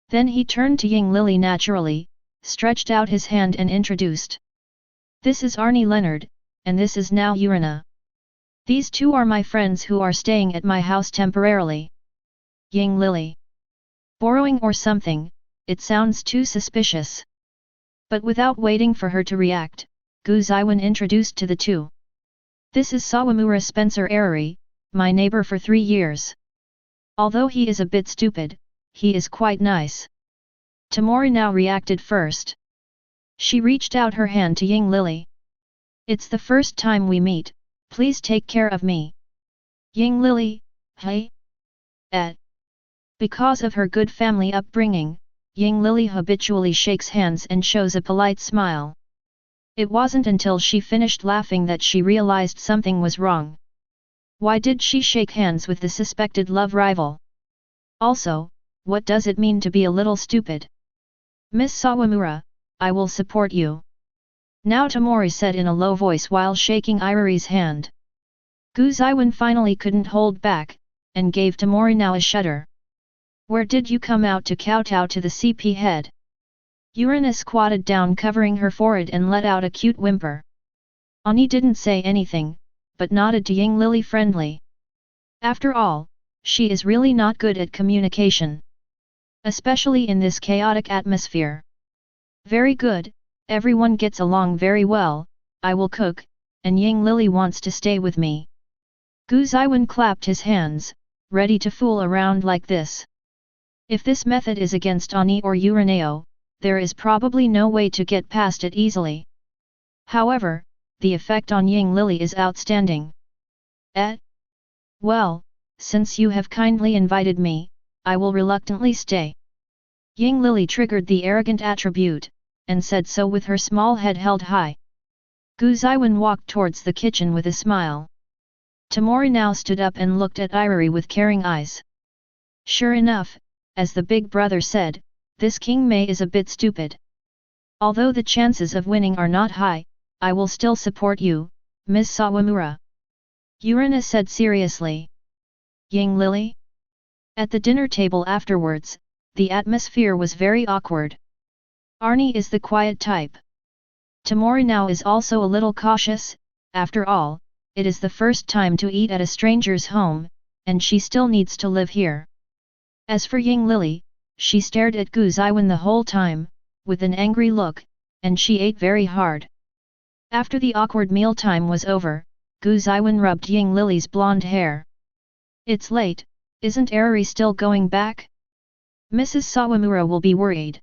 Then he turned to Ying Lily naturally, stretched out his hand and introduced. This is Arnie Leonard, and this is now Urina. These 2 are my friends who are staying at my house temporarily. Ying Lily. Borrowing or something, it sounds too suspicious. But without waiting for her to react, Gu Zeyuan introduced to the 2. This is Sawamura Spencer Eriri, my neighbor for 3 years. Although he is a bit stupid, he is quite nice. Tamori now reacted first. She reached out her hand to Ying Lily. It's the first time we meet, Please take care of me. Ying Lily, hey? Because of her good family upbringing, Ying Lily habitually shakes hands and shows a polite smile. It wasn't until she finished laughing that she realized something was wrong. Why did she shake hands with the suspected love rival? Also, what does it mean to be a little stupid? Miss Sawamura, I will support you. Now Tamori said in a low voice while shaking Eriri's hand. Gu Zeyuan finally couldn't hold back, and gave Tamori now a shudder. Where did you come out to kowtow to the CP head? Urina squatted down covering her forehead and let out a cute whimper. Ani didn't say anything, but nodded to Ying Lily friendly. After all, she is really not good at communication. Especially in this chaotic atmosphere. Very good, everyone gets along very well, I will cook, and Ying Lily wants to stay with me. Gu Zeyuan clapped his hands, ready to fool around like this. If this method is against Ani or Urineo, there is probably no way to get past it easily. However, the effect on Ying Lily is outstanding. Well, since you have kindly invited me, I will reluctantly stay. Ying Lily triggered the arrogant attribute, and said so with her small head held high. Gu Zeyuan walked towards the kitchen with a smile. Tamori now stood up and looked at Eriri with caring eyes. Sure enough, as the big brother said, this King Mei is a bit stupid. Although the chances of winning are not high, I will still support you, Ms. Sawamura. Urina said seriously. Ying Lily? At the dinner table afterwards, the atmosphere was very awkward. Arnie is the quiet type. Tamori now is also a little cautious, after all, it is the first time to eat at a stranger's home, and she still needs to live here. As for Ying Lily, she stared at Gu Zeyuan the whole time, with an angry look, and she ate very hard. After the awkward mealtime was over, Gu Zeyuan rubbed Ying Lily's blonde hair. It's late, isn't Eriri still going back? Mrs. Sawamura will be worried.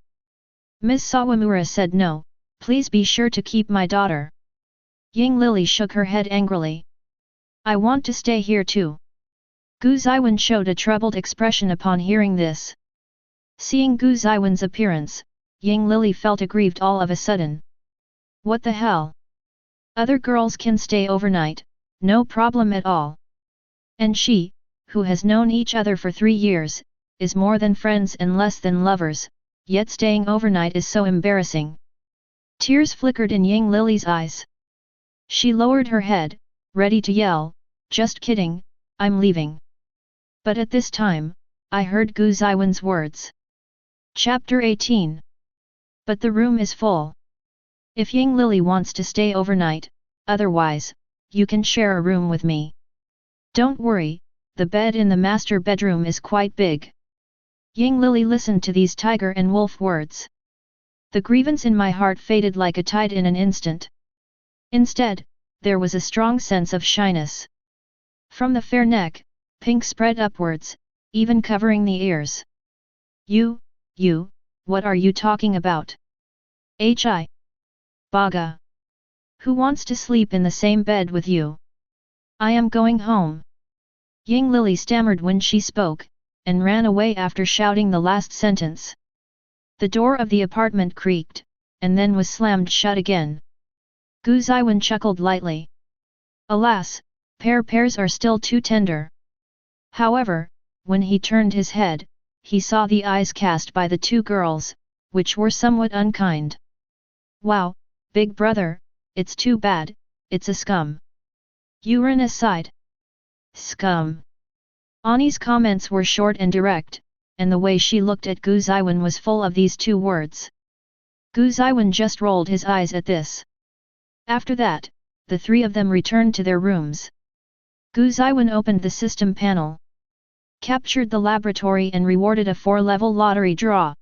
Ms. Sawamura said no, please be sure to keep my daughter. Ying Lily shook her head angrily. I want to stay here too. Gu Zeyuan showed a troubled expression upon hearing this. Seeing Gu Zeyuan's appearance, Ying Lily felt aggrieved all of a sudden. What the hell? Other girls can stay overnight, no problem at all. And she, who has known each other for 3 years, is more than friends and less than lovers, yet staying overnight is so embarrassing. Tears flickered in Ying Lily's eyes. She lowered her head, ready to yell, just kidding, I'm leaving. But at this time, I heard Gu Zeyuan's words. Chapter 18. But the room is full. If Ying Lily wants to stay overnight, otherwise, you can share a room with me. Don't worry, the bed in the master bedroom is quite big. Ying Lily listened to these tiger and wolf words. The grievance in my heart faded like a tide in an instant. Instead, there was a strong sense of shyness. From the fair neck, pink spread upwards, even covering the ears. You, what are you talking about? Baga. Who wants to sleep in the same bed with you? I am going home. Ying Lily stammered when she spoke, and ran away after shouting the last sentence. The door of the apartment creaked, and then was slammed shut again. Gu Zeyuan chuckled lightly. Alas, pears are still too tender. However, when he turned his head, he saw the eyes cast by the 2 girls, which were somewhat unkind. Wow, big brother, it's too bad, it's a scum. Urina sighed. Scum. Ani's comments were short and direct, and the way she looked at Gu Zeyuan was full of these 2 words. Gu Zeyuan just rolled his eyes at this. After that, the 3 of them returned to their rooms. Gu Zeyuan opened the system panel. Captured the laboratory and rewarded a 4-level lottery draw.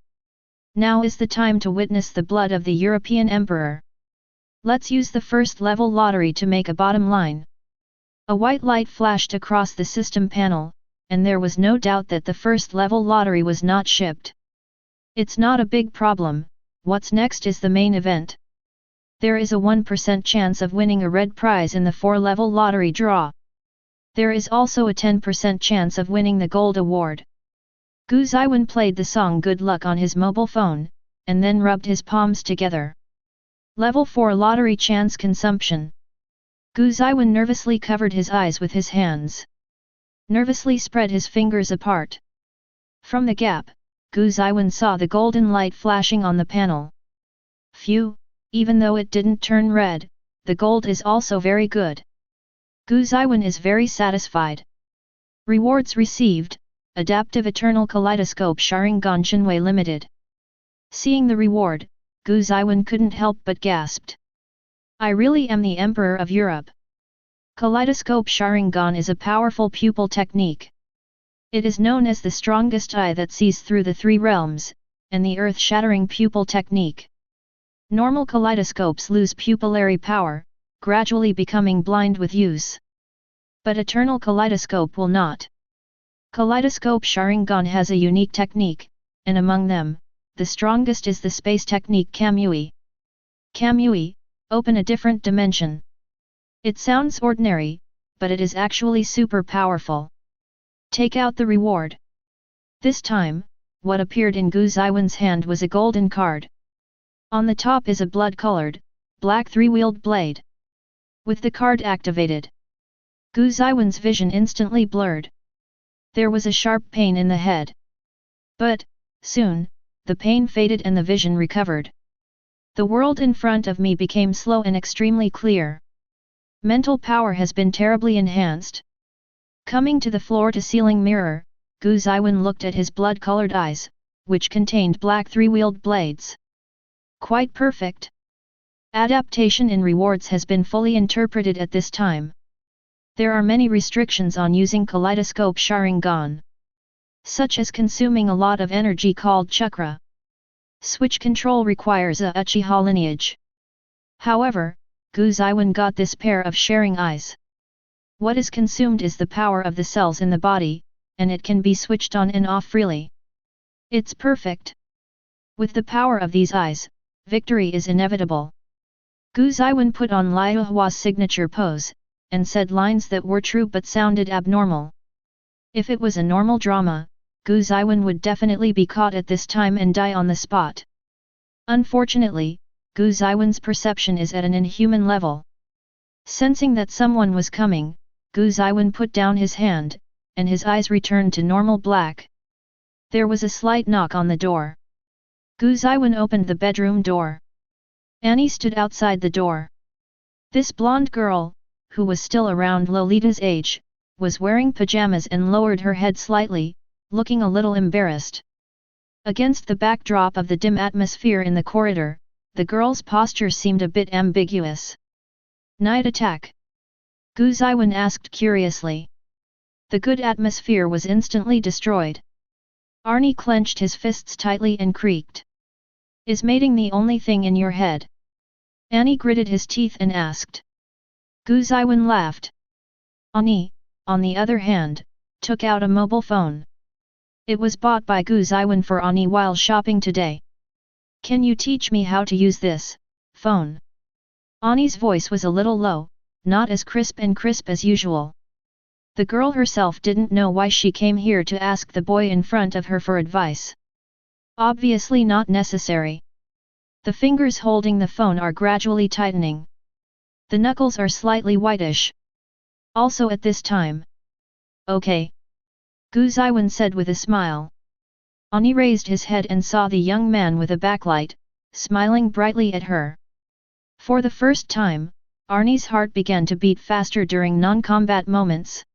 Now is the time to witness the blood of the European Emperor. Let's use the 1st level lottery to make a bottom line. A white light flashed across the system panel, and there was no doubt that the 1st level lottery was not shipped. It's not a big problem, what's next is the main event. There is a 1% chance of winning a red prize in the 4-level lottery draw. There is also a 10% chance of winning the gold award. Gu Zeyuan played the song Good Luck on his mobile phone, and then rubbed his palms together. Level 4 lottery chance consumption. Gu Zeyuan nervously covered his eyes with his hands. Nervously spread his fingers apart. From the gap, Gu Zeyuan saw the golden light flashing on the panel. Phew, even though it didn't turn red, the gold is also very good. Gu Zeyuan is very satisfied. Rewards received, Adaptive Eternal Kaleidoscope Sharingan Shinwei Limited. Seeing the reward, Gu Zeyuan couldn't help but gasped. I really am the Emperor of Europe. Kaleidoscope Sharingan is a powerful pupil technique. It is known as the strongest eye that sees through the 3 realms, and the earth-shattering pupil technique. Normal kaleidoscopes lose pupillary power, gradually becoming blind with use. But Eternal Kaleidoscope will not. Kaleidoscope Sharingan has a unique technique, and among them, the strongest is the space technique Kamui. Kamui, open a different dimension. It sounds ordinary, but it is actually super powerful. Take out the reward. This time, what appeared in Gu Zeyuan's hand was a golden card. On the top is a blood-colored, black 3-wheeled blade. With the card activated, Gu Zeyuan's vision instantly blurred. There was a sharp pain in the head. But, soon, the pain faded and the vision recovered. The world in front of me became slow and extremely clear. Mental power has been terribly enhanced. Coming to the floor-to-ceiling mirror, Gu Zeyuan looked at his blood-colored eyes, which contained black 3-wheeled blades. Quite perfect. Adaptation in rewards has been fully interpreted at this time. There are many restrictions on using Kaleidoscope Sharingan, such as consuming a lot of energy called chakra. Switch control requires a Uchiha lineage. However, Gu Zeyuan got this pair of sharing eyes. What is consumed is the power of the cells in the body, and it can be switched on and off freely. It's perfect. With the power of these eyes, victory is inevitable. Gu Zeyuan put on Liu Hua's signature pose, and said lines that were true but sounded abnormal. If it was a normal drama, Gu Zeyuan would definitely be caught at this time and die on the spot. Unfortunately, Gu Zeyuan's perception is at an inhuman level. Sensing that someone was coming, Gu Zeyuan put down his hand, and his eyes returned to normal black. There was a slight knock on the door. Gu Zeyuan opened the bedroom door. Annie stood outside the door. This blonde girl, who was still around Lolita's age, was wearing pajamas and lowered her head slightly, looking a little embarrassed. Against the backdrop of the dim atmosphere in the corridor, the girl's posture seemed a bit ambiguous. Night attack? Gu Zeyuan asked curiously. The good atmosphere was instantly destroyed. Arnie clenched his fists tightly and creaked. Is mating the only thing in your head? Annie gritted his teeth and asked. Gu Zeyuan laughed. Arnie, on the other hand, took out a mobile phone. It was bought by Gu Zeyuan for Arnie while shopping today. Can you teach me how to use this phone? Arnie's voice was a little low, not as crisp as usual. The girl herself didn't know why she came here to ask the boy in front of her for advice. Obviously not necessary. The fingers holding the phone are gradually tightening. The knuckles are slightly whitish. Also at this time. Okay. Gu Zeyuan said with a smile. Arnie raised his head and saw the young man with a backlight, smiling brightly at her. For the first time, Arnie's heart began to beat faster during non-combat moments.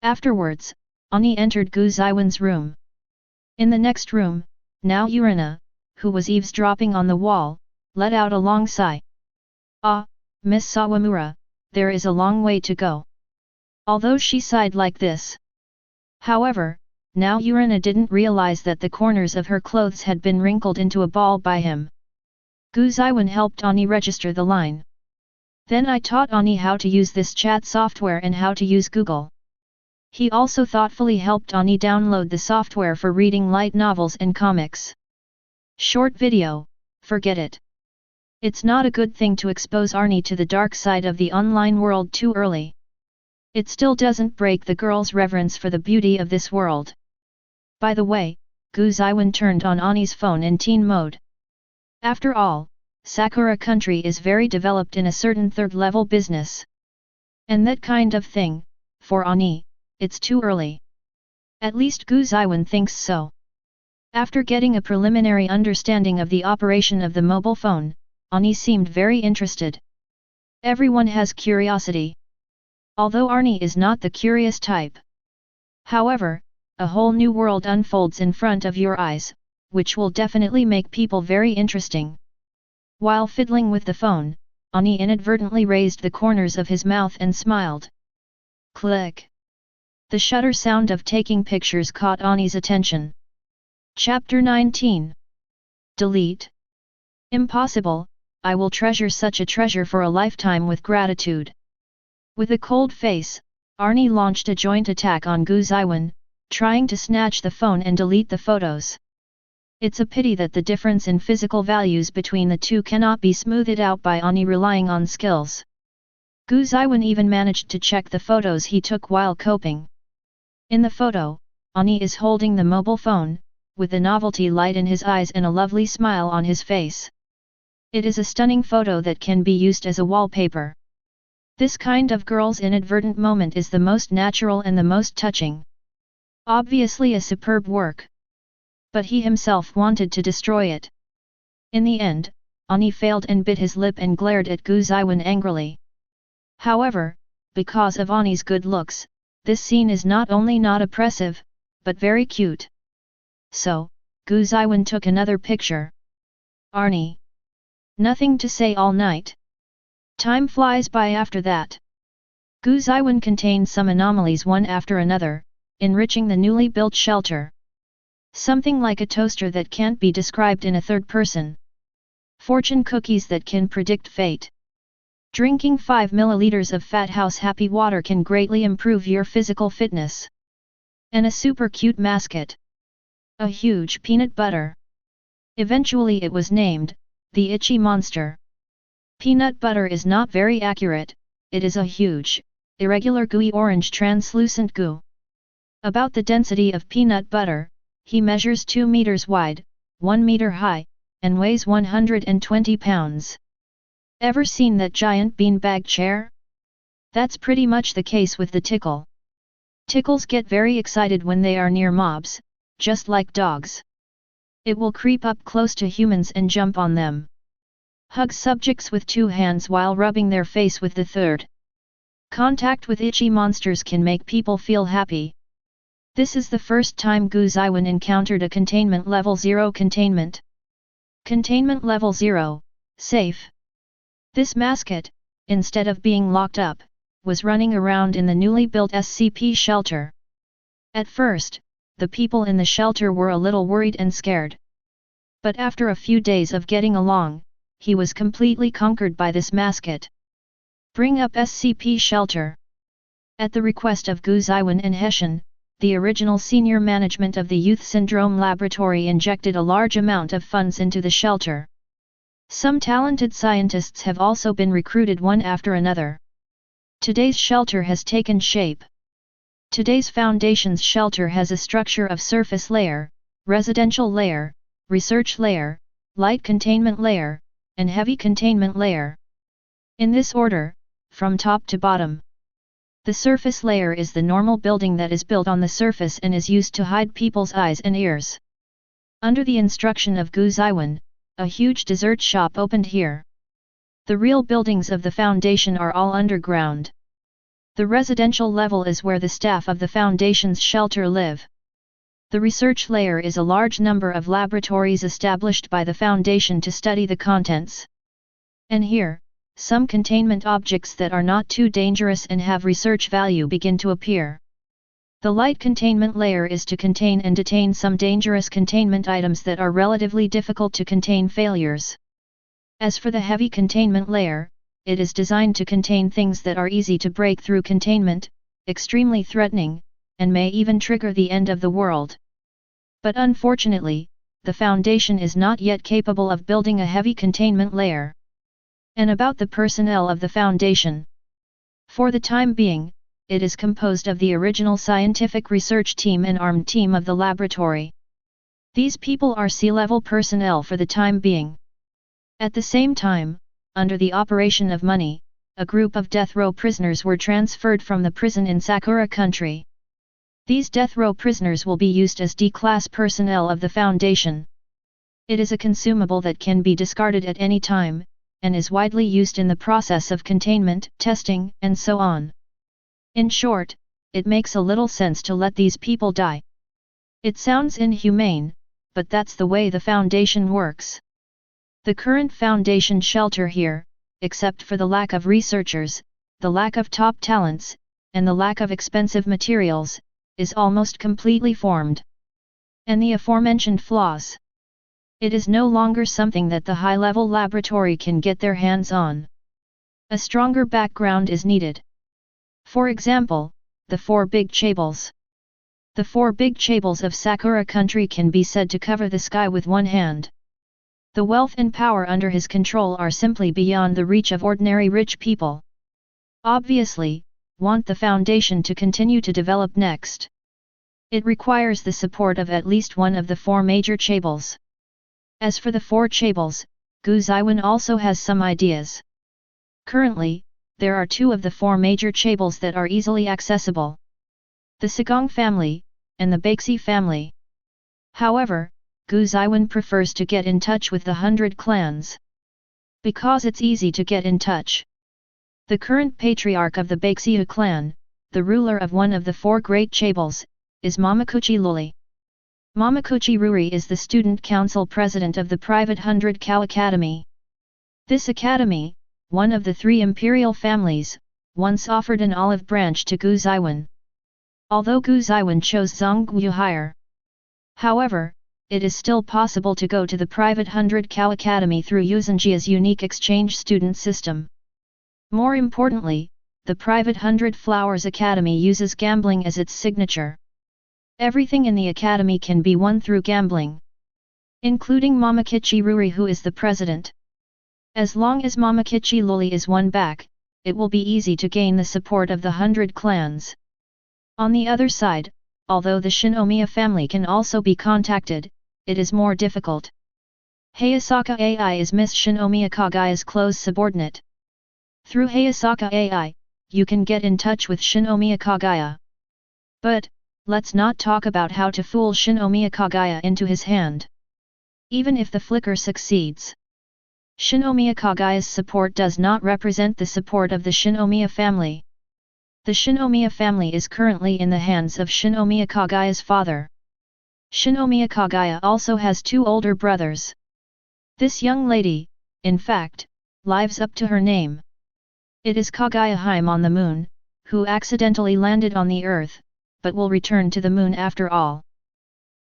Afterwards, Arnie entered Gu Zeyuan's room. In the next room, now Urina, who was eavesdropping on the wall, let out a long sigh. Ah, Miss Sawamura, there is a long way to go. Although she sighed like this. However, now Urina didn't realize that the corners of her clothes had been wrinkled into a ball by him. Gu Zeyuan helped Arnie register the line. Then I taught Arnie how to use this chat software and how to use Google. He also thoughtfully helped Arnie download the software for reading light novels and comics. Short video, forget it. It's not a good thing to expose Arnie to the dark side of the online world too early. It still doesn't break the girl's reverence for the beauty of this world. By the way, Gu Zeyuan turned on Ani's phone in teen mode. After all, Sakura country is very developed in a certain third-level business. And that kind of thing, for Ani, it's too early. At least Gu Zeyuan thinks so. After getting a preliminary understanding of the operation of the mobile phone, Ani seemed very interested. Everyone has curiosity. Although Arnie is not the curious type. However, a whole new world unfolds in front of your eyes, which will definitely make people very interesting. While fiddling with the phone, Ani inadvertently raised the corners of his mouth and smiled. Click. The shutter sound of taking pictures caught Ani's attention. Chapter 19. Delete. Impossible, I will treasure such a treasure for a lifetime with gratitude. With a cold face, Arnie launched a joint attack on Gu Zeyuan, trying to snatch the phone and delete the photos. It's a pity that the difference in physical values between the two cannot be smoothed out by Ani relying on skills. Gu Zeyuan even managed to check the photos he took while coping. In the photo, Ani is holding the mobile phone, with a novelty light in his eyes and a lovely smile on his face. It is a stunning photo that can be used as a wallpaper. This kind of girl's inadvertent moment is the most natural and the most touching. Obviously a superb work. But he himself wanted to destroy it. In the end, Ani failed and bit his lip and glared at Gu Zeyuan angrily. However, because of Ani's good looks, this scene is not only not oppressive, but very cute. So, Gu Zeyuan took another picture. Arnie. Nothing to say all night. Time flies by after that. Gu Zeyuan contained some anomalies one after another, enriching the newly built shelter. Something like a toaster that can't be described in a third person. Fortune cookies that can predict fate. Drinking 5 milliliters of Fat House Happy Water can greatly improve your physical fitness. And a super cute mascot. A huge peanut butter. Eventually it was named, the Itchy Monster. Peanut butter is not very accurate, it is a huge, irregular gooey orange translucent goo. About the density of peanut butter, he measures 2 meters wide, 1 meter high, and weighs 120 pounds. Ever seen that giant beanbag chair? That's pretty much the case with the tickle. Tickles get very excited when they are near mobs, just like dogs. It will creep up close to humans and jump on them. Hug subjects with 2 hands while rubbing their face with the third. Contact with itchy monsters can make people feel happy. This is the first time Gu Zeyuan encountered a containment level 0 containment. Containment level 0, safe. This mascot, instead of being locked up, was running around in the newly built SCP shelter. At first, the people in the shelter were a little worried and scared. But after a few days of getting along, he was completely conquered by this mascot. Bring up SCP shelter. At the request of Gu Zeyuan and Hessian, the original senior management of the Youth Syndrome Laboratory injected a large amount of funds into the shelter. Some talented scientists have also been recruited one after another. Today's shelter has taken shape. Today's Foundation's shelter has a structure of surface layer, residential layer, research layer, light containment layer, and heavy containment layer. In this order, from top to bottom. The surface layer is the normal building that is built on the surface and is used to hide people's eyes and ears. Under the instruction of Gu Zeyuan, a huge dessert shop opened here. The real buildings of the Foundation are all underground. The residential level is where the staff of the Foundation's shelter live. The research layer is a large number of laboratories established by the Foundation to study the contents. And here, some containment objects that are not too dangerous and have research value begin to appear. The light containment layer is to contain and detain some dangerous containment items that are relatively difficult to contain failures. As for the heavy containment layer, it is designed to contain things that are easy to break through containment, extremely threatening, and may even trigger the end of the world. But unfortunately, the Foundation is not yet capable of building a heavy containment layer. And about the personnel of the Foundation. For the time being, it is composed of the original scientific research team and armed team of the laboratory. These people are C-level personnel for the time being. At the same time, under the operation of money, a group of death row prisoners were transferred from the prison in Sakura country. These death row prisoners will be used as D-class personnel of the Foundation. It is a consumable that can be discarded at any time, and is widely used in the process of containment, testing, and so on. In short, it makes a little sense to let these people die. It sounds inhumane, but that's the way the Foundation works. The current Foundation shelter here, except for the lack of researchers, the lack of top talents, and the lack of expensive materials, is almost completely formed. And the aforementioned flaws. It is no longer something that the high-level laboratory can get their hands on. A stronger background is needed. For example, the 4 big chables. The 4 big chables of Sakura country can be said to cover the sky with one hand. The wealth and power under his control are simply beyond the reach of ordinary rich people. Obviously, want the Foundation to continue to develop next. It requires the support of at least one of the 4 major chables. As for the 4 chables, Zeyuan also has some ideas. Currently, there are 2 of the 4 major chables that are easily accessible. The Sagong family, and the Baxi family. However, Zeyuan prefers to get in touch with the 100 clans. Because it's easy to get in touch. The current patriarch of the Baxi clan, the ruler of one of the 4 great chables, is Mamakuchi Luli. Mamakuchi Ruri is the student council president of the private 100 Cow Academy. This academy, one of the 3 imperial families, once offered an olive branch to Zeyuan. Although Zeyuan chose Zonggu higher. However, it is still possible to go to the private 100 Cow Academy through Yuzenjia's unique exchange student system. More importantly, the private 100 Flowers Academy uses gambling as its signature. Everything in the academy can be won through gambling. Including Mamakichi Ruri, who is the president. As long as Mamakichi Luli is won back, it will be easy to gain the support of the 100 clans. On the other side, although the Shinomiya family can also be contacted, it is more difficult. Hayasaka AI is Miss Shinomiya Kaguya's close subordinate. Through Hayasaka AI, you can get in touch with Shinomiya Kaguya. But, let's not talk about how to fool Shinomiya Kaguya into his hand. Even if the flicker succeeds. Shinomiya Kaguya's support does not represent the support of the Shinomiya family. The Shinomiya family is currently in the hands of Shinomiya Kaguya's father. Shinomiya Kaguya also has 2 older brothers. This young lady, in fact, lives up to her name. It is Kaguya Haim on the moon, who accidentally landed on the earth, but will return to the moon after all.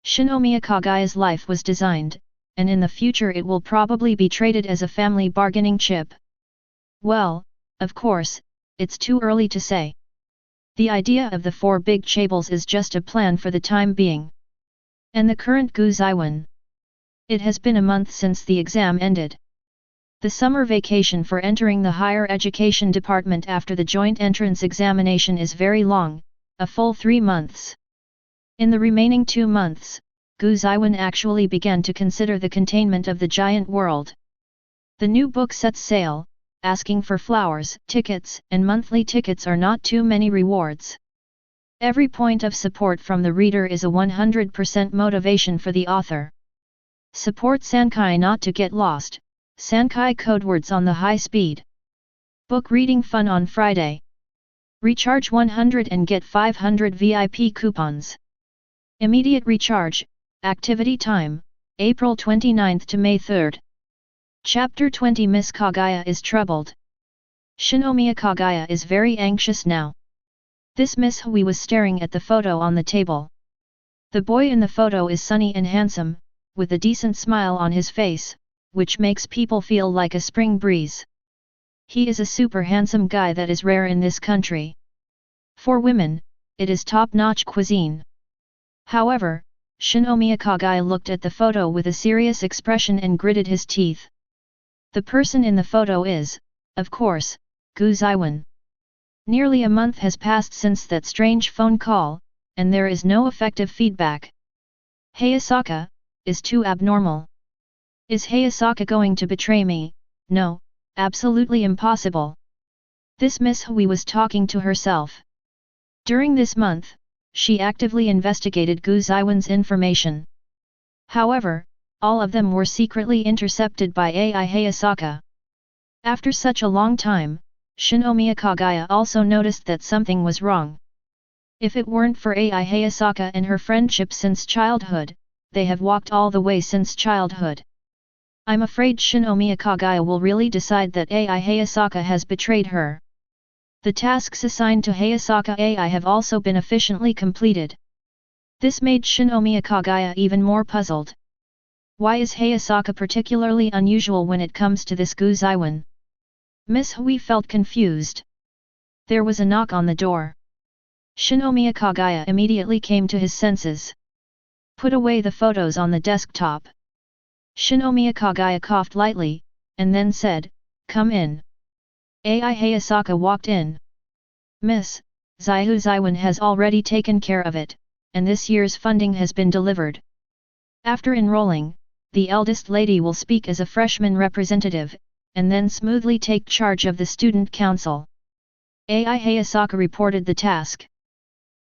Shinomiya Kaguya's life was designed, and in the future it will probably be traded as a family bargaining chip. Well, of course, it's too early to say. The idea of the 4 big chables is just a plan for the time being. And the current Zeyuan. It has been a month since the exam ended. The summer vacation for entering the higher education department after the joint entrance examination is very long, a full 3 months. In the remaining 2 months, Zeyuan actually began to consider the containment of the giant world. The new book sets sail, asking for flowers, tickets, and monthly tickets are not too many rewards. Every point of support from the reader is a 100% motivation for the author. Support Sankai not to get lost, Sankai codewords on the high speed. Book reading fun on Friday. Recharge 100 and get 500 VIP coupons. Immediate recharge, activity time, April 29 to May 3. Chapter 20 Miss Kaguya is troubled. Shinomiya Kaguya is very anxious now. This Miss Hui was staring at the photo on the table. The boy in the photo is sunny and handsome, with a decent smile on his face, which makes people feel like a spring breeze. He is a super handsome guy that is rare in this country. For women, it is top-notch cuisine. However, Shinomiya Kaguya looked at the photo with a serious expression and gritted his teeth. The person in the photo is, of course, Gu Zeyuan. Nearly a month has passed since that strange phone call, and there is no effective feedback. Hayasaka is too abnormal. Is Hayasaka going to betray me? No, absolutely impossible. This Miss Hui was talking to herself. During this month, she actively investigated Gu Zeyuan's information. However, all of them were secretly intercepted by AI Hayasaka. After such a long time, Shinomiya Kaguya also noticed that something was wrong. If it weren't for AI Hayasaka and her friendship since childhood, they have walked all the way since childhood. I'm afraid Shinomiya Kaguya will really decide that AI Hayasaka has betrayed her. The tasks assigned to Hayasaka AI have also been efficiently completed. This made Shinomiya Kaguya even more puzzled. Why is Hayasaka particularly unusual when it comes to this Gu Zeyuan? Miss Hui felt confused. There was a knock on the door. Shinomiya Kaguya immediately came to his senses. Put away the photos on the desktop. Shinomiya Kaguya coughed lightly, and then said, "Come in." AI Hayasaka walked in. "Miss, Zeyuan has already taken care of it, and this year's funding has been delivered. After enrolling, the eldest lady will speak as a freshman representative, and then smoothly take charge of the student council." AI Hayasaka reported the task.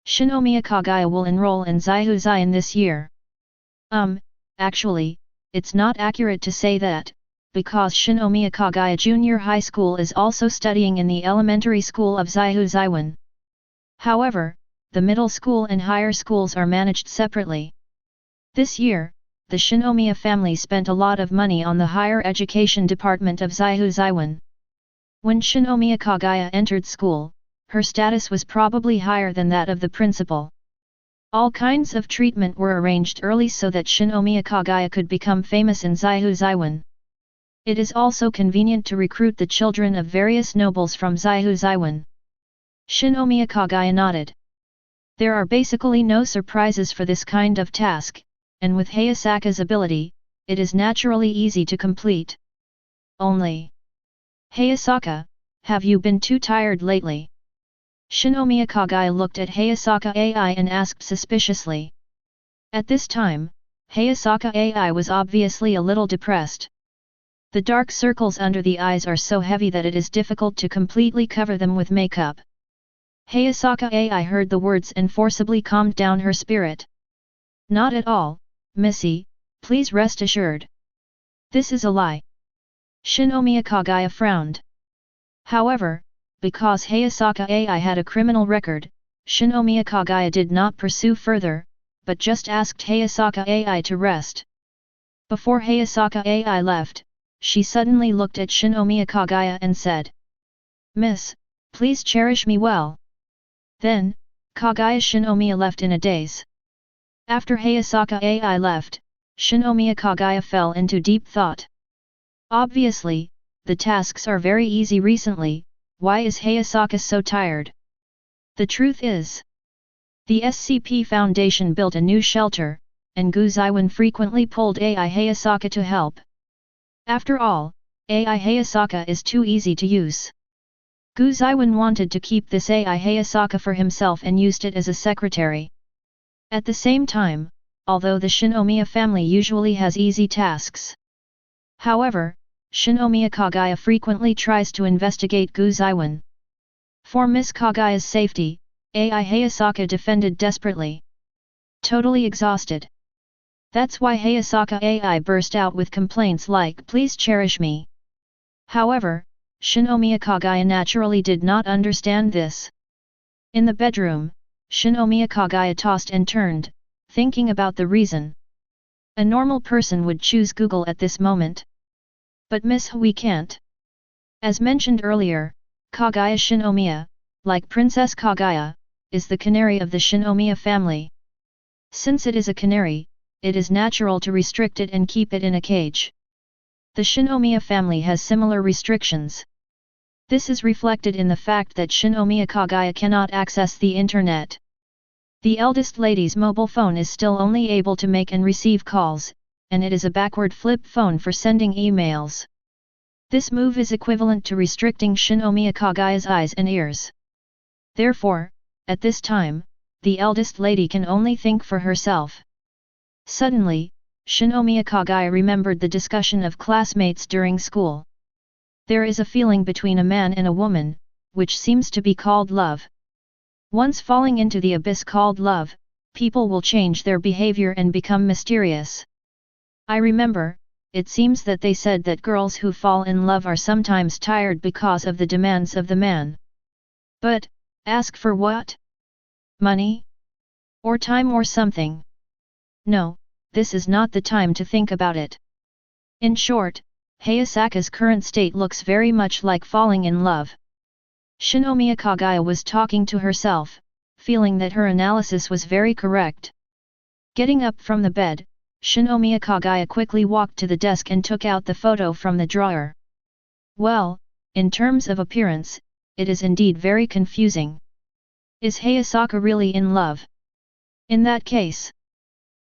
Shinomiya Kaguya will enroll in Zeyuan this year. Actually, it's not accurate to say that, because Shinomiya Kaguya Junior High School is also studying in the elementary school of Zeyuan. However, the middle school and higher schools are managed separately. This year, the Shinomiya family spent a lot of money on the higher education department of Zeyuan. When Shinomiya Kaguya entered school, her status was probably higher than that of the principal. All kinds of treatment were arranged early so that Shinomiya Kaguya could become famous in Zeyuan. It is also convenient to recruit the children of various nobles from Zeyuan. Shinomiya Kaguya nodded. There are basically no surprises for this kind of task, and with Hayasaka's ability, it is naturally easy to complete. Only. Hayasaka, have you been too tired lately? Shinomiya Kaguya looked at Hayasaka AI and asked suspiciously. At this time, Hayasaka AI was obviously a little depressed. The dark circles under the eyes are so heavy that it is difficult to completely cover them with makeup. Hayasaka AI heard the words and forcibly calmed down her spirit. "Not at all, Missy, please rest assured. This is a lie." Shinomiya Kaguya frowned. However, because Hayasaka AI had a criminal record, Shinomiya Kaguya did not pursue further, but just asked Hayasaka AI to rest. Before Hayasaka AI left, she suddenly looked at Shinomiya Kaguya and said, "Miss, please cherish me well." Then, Kaguya Shinomiya left in a daze. After Hayasaka AI left, Shinomiya Kaguya fell into deep thought. Obviously, the tasks are very easy recently. Why is Hayasaka so tired? The truth is, the SCP Foundation built a new shelter, and Gu Zeyuan frequently pulled AI Hayasaka to help. After all, AI Hayasaka is too easy to use. Gu Zeyuan wanted to keep this AI Hayasaka for himself and used it as a secretary. At the same time, although the Shinomiya family usually has easy tasks. However, Shinomiya Kaguya frequently tries to investigate Gu Zeyuan. For Miss Kaguya's safety, AI Hayasaka defended desperately. Totally exhausted. That's why Hayasaka AI burst out with complaints like "Please cherish me." However, Shinomiya Kaguya naturally did not understand this. In the bedroom, Shinomiya Kaguya tossed and turned, thinking about the reason. A normal person would choose Google at this moment. But Miss Hui can't. As mentioned earlier, Kaguya Shinomiya, like Princess Kaguya, is the canary of the Shinomiya family. Since it is a canary, it is natural to restrict it and keep it in a cage. The Shinomiya family has similar restrictions. This is reflected in the fact that Shinomiya Kaguya cannot access the internet. The eldest lady's mobile phone is still only able to make and receive calls, and it is a backward flip phone for sending emails. This move is equivalent to restricting Shinomiya Kaguya's eyes and ears. Therefore, at this time, the eldest lady can only think for herself. Suddenly, Shinomiya Kaguya remembered the discussion of classmates during school. There is a feeling between a man and a woman, which seems to be called love. Once falling into the abyss called love, people will change their behavior and become mysterious. I remember, it seems that they said that girls who fall in love are sometimes tired because of the demands of the man. But, ask for what? Money? Or time or something? No, this is not the time to think about it. In short, Hayasaka's current state looks very much like falling in love. Shinomiya Kaguya was talking to herself, feeling that her analysis was very correct. Getting up from the bed, Shinomiya Kaguya quickly walked to the desk and took out the photo from the drawer. Well, in terms of appearance, it is indeed very confusing. Is Hayasaka really in love? In that case,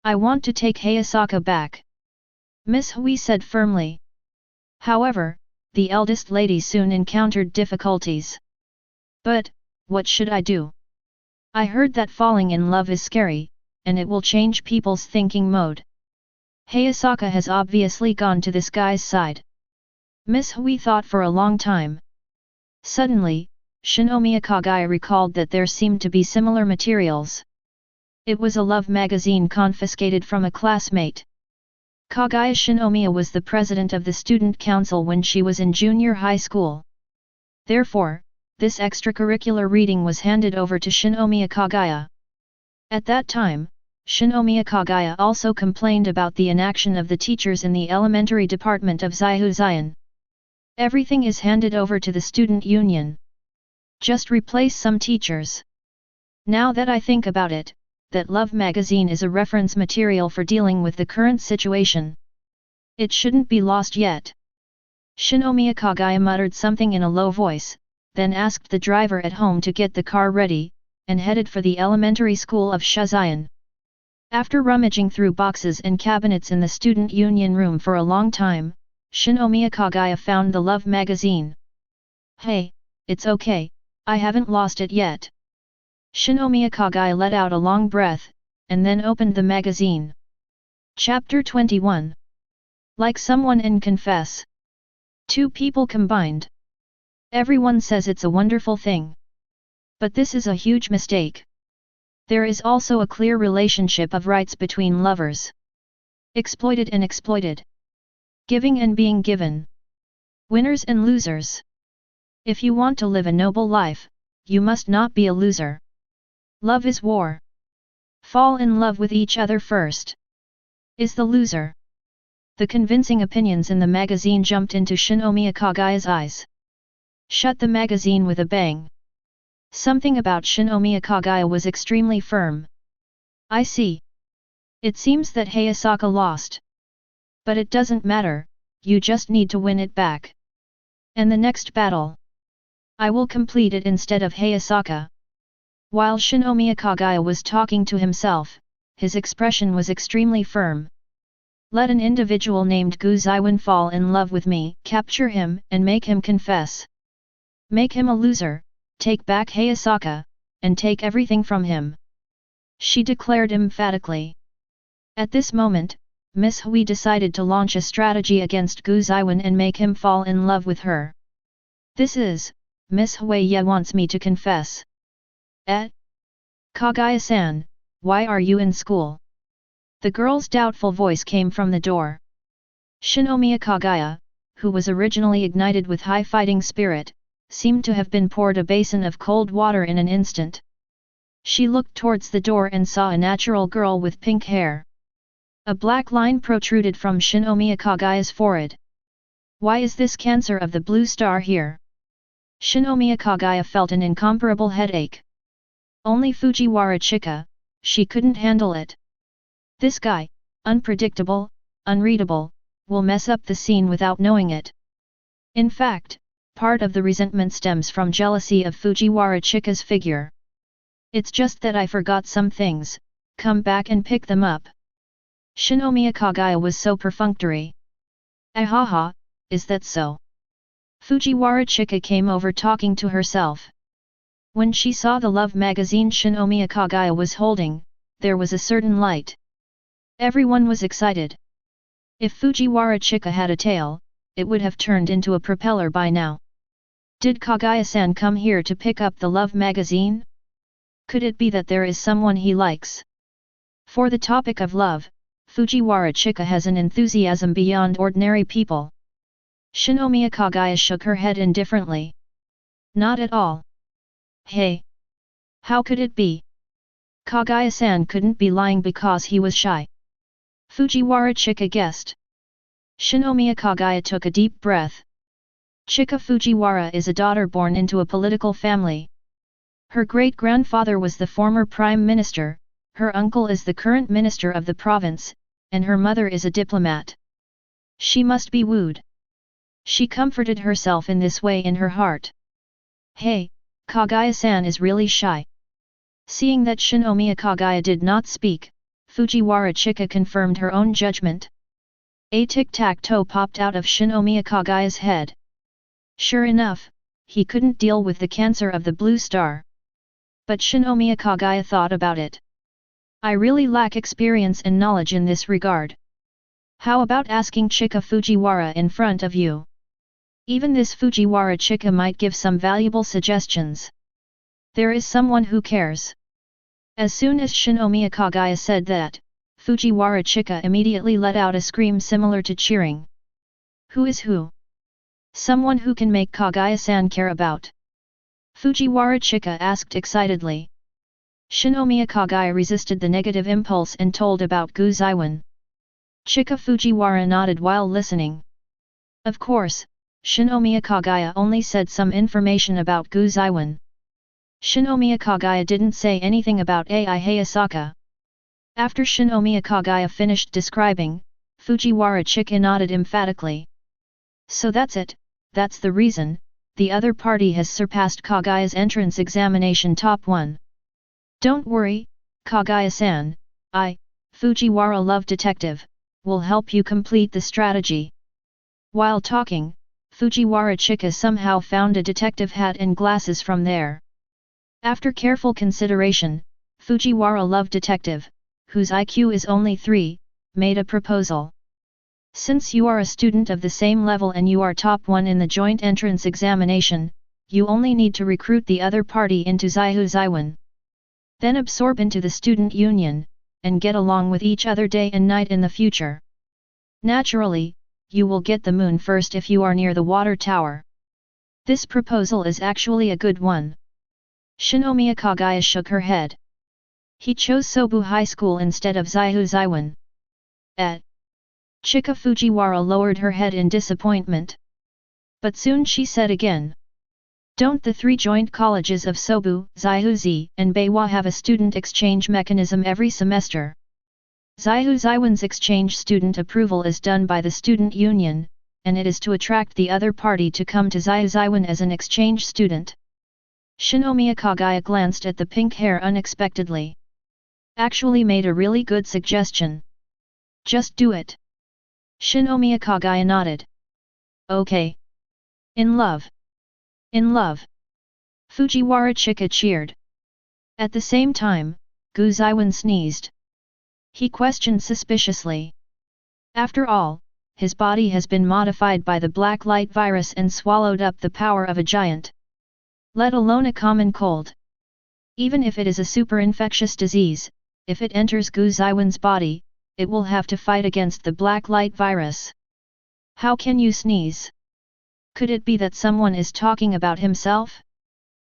I want to take Hayasaka back, Miss Hui said firmly. However, the eldest lady soon encountered difficulties. But, what should I do? I heard that falling in love is scary, and it will change people's thinking mode. Hayasaka has obviously gone to this guy's side. Miss Hui thought for a long time. Suddenly, Shinomiya Kaguya recalled that there seemed to be similar materials. It was a love magazine confiscated from a classmate. Kaguya Shinomiya was the president of the student council when she was in junior high school. Therefore, this extracurricular reading was handed over to Shinomiya Kaguya. At that time, Shinomiya Kaguya also complained about the inaction of the teachers in the elementary department of Zeyuan. Everything is handed over to the student union. Just replace some teachers. Now that I think about it, that love magazine is a reference material for dealing with the current situation. It shouldn't be lost yet. Shinomiya Kaguya muttered something in a low voice, then asked the driver at home to get the car ready, and headed for the elementary school of Shizuan. After rummaging through boxes and cabinets in the student union room for a long time, Shinomiya Kaguya found the love magazine. Hey, it's okay, I haven't lost it yet. Shinomiya Kaguya let out a long breath, and then opened the magazine. Chapter 21. Like someone and confess. Two people combined. Everyone says it's a wonderful thing. But this is a huge mistake. There is also a clear relationship of rights between lovers. Exploited and exploited. Giving and being given. Winners and losers. If you want to live a noble life, you must not be a loser. Love is war. Fall in love with each other first. Is the loser. The convincing opinions in the magazine jumped into Shinomiya Kaguya's eyes. Shut the magazine with a bang. Something about Shinomiya Kaguya was extremely firm. I see. It seems that Hayasaka lost. But it doesn't matter, you just need to win it back. And the next battle, I will complete it instead of Hayasaka. While Shinomiya Kaguya was talking to himself, his expression was extremely firm. Let an individual named Zeyuan fall in love with me, capture him, and make him confess. Make him a loser, take back Hayasaka, and take everything from him. She declared emphatically. At this moment, Miss Hui decided to launch a strategy against Zeyuan and make him fall in love with her. This is, Miss Hui wants me to confess. Kaguya-san, why are you in school? The girl's doubtful voice came from the door. Shinomiya Kaguya, who was originally ignited with high fighting spirit, seemed to have been poured a basin of cold water in an instant. She looked towards the door and saw a natural girl with pink hair. A black line protruded from Shinomiya Kaguya's forehead. Why is this Cancer of the Blue Star here? Shinomiya Kaguya felt an incomparable headache. Only Fujiwara Chika, she couldn't handle it. This guy, unpredictable, unreadable, will mess up the scene without knowing it. In fact, part of the resentment stems from jealousy of Fujiwara Chika's figure. It's just that I forgot some things, come back and pick them up. Shinomiya Kaguya was so perfunctory. Ahaha, is that so? Fujiwara Chika came over talking to herself. When she saw the love magazine Shinomiya Kaguya was holding, there was a certain light. Everyone was excited. If Fujiwara Chika had a tail, it would have turned into a propeller by now. Did Kaguya-san come here to pick up the love magazine? Could it be that there is someone he likes? For the topic of love, Fujiwara Chika has an enthusiasm beyond ordinary people. Shinomiya Kaguya shook her head indifferently. Not at all. Hey! How could it be? Kaguya-san couldn't be lying because he was shy. Fujiwara Chika guessed. Shinomiya Kaguya took a deep breath. Chika Fujiwara is a daughter born into a political family. Her great-grandfather was the former prime minister, her uncle is the current minister of the province, and her mother is a diplomat. She must be wooed. She comforted herself in this way in her heart. Hey, Kaguya-san is really shy. Seeing that Shinomiya Kaguya did not speak, Fujiwara Chika confirmed her own judgment. A tic-tac-toe popped out of Shinomiya Kaguya's head. Sure enough, he couldn't deal with the cancer of the blue star. But Shinomiya Kaguya thought about it. I really lack experience and knowledge in this regard. How about asking Chika Fujiwara in front of you? Even this Fujiwara Chika might give some valuable suggestions. There is someone who cares. As soon as Shinomiya Kaguya said that, Fujiwara Chika immediately let out a scream similar to cheering. Who is who? Someone who can make Kaguya-san care about. Fujiwara Chika asked excitedly. Shinomiya Kaguya resisted the negative impulse and told about Gu Zeyuan. Chika Fujiwara nodded while listening. Of course, Shinomiya Kaguya only said some information about Gu Zeyuan. Shinomiya Kaguya didn't say anything about Ai Hayasaka. After Shinomiya Kaguya finished describing, Fujiwara Chika nodded emphatically. So that's it, that's the reason, the other party has surpassed Kaguya's entrance examination top 1. Don't worry, Kaguya-san, I, Fujiwara Love Detective, will help you complete the strategy. While talking, Fujiwara Chika somehow found a detective hat and glasses from there. After careful consideration, Fujiwara Love Detective, whose IQ is only 3, made a proposal. Since you are a student of the same level and you are top 1 in the joint entrance examination, you only need to recruit the other party into Zeyuan. Then absorb into the student union, and get along with each other day and night in the future. Naturally, you will get the moon first if you are near the water tower. This proposal is actually a good one. Shinomiya Kaguya shook her head. He chose Sobu High School instead of Zeyuan. Chika Fujiwara lowered her head in disappointment. But soon she said again. Don't the 3 joint colleges of Sobu, Zeyuan and Beiwa have a student exchange mechanism every semester? Zeyuan's exchange student approval is done by the student union, and it is to attract the other party to come to Zeyuan as an exchange student. Shinomiya Kaguya glanced at the pink hair unexpectedly. Actually made a really good suggestion. Just do it. Shinomiya Kaguya nodded. Okay. In love. In love. Fujiwara Chika cheered. At the same time, Gu Zeyuan sneezed. He questioned suspiciously. After all, his body has been modified by the black light virus and swallowed up the power of a giant. Let alone a common cold. Even if it is a super infectious disease, if it enters Gu Zeyuan's body, it will have to fight against the black light virus. How can you sneeze? Could it be that someone is talking about himself?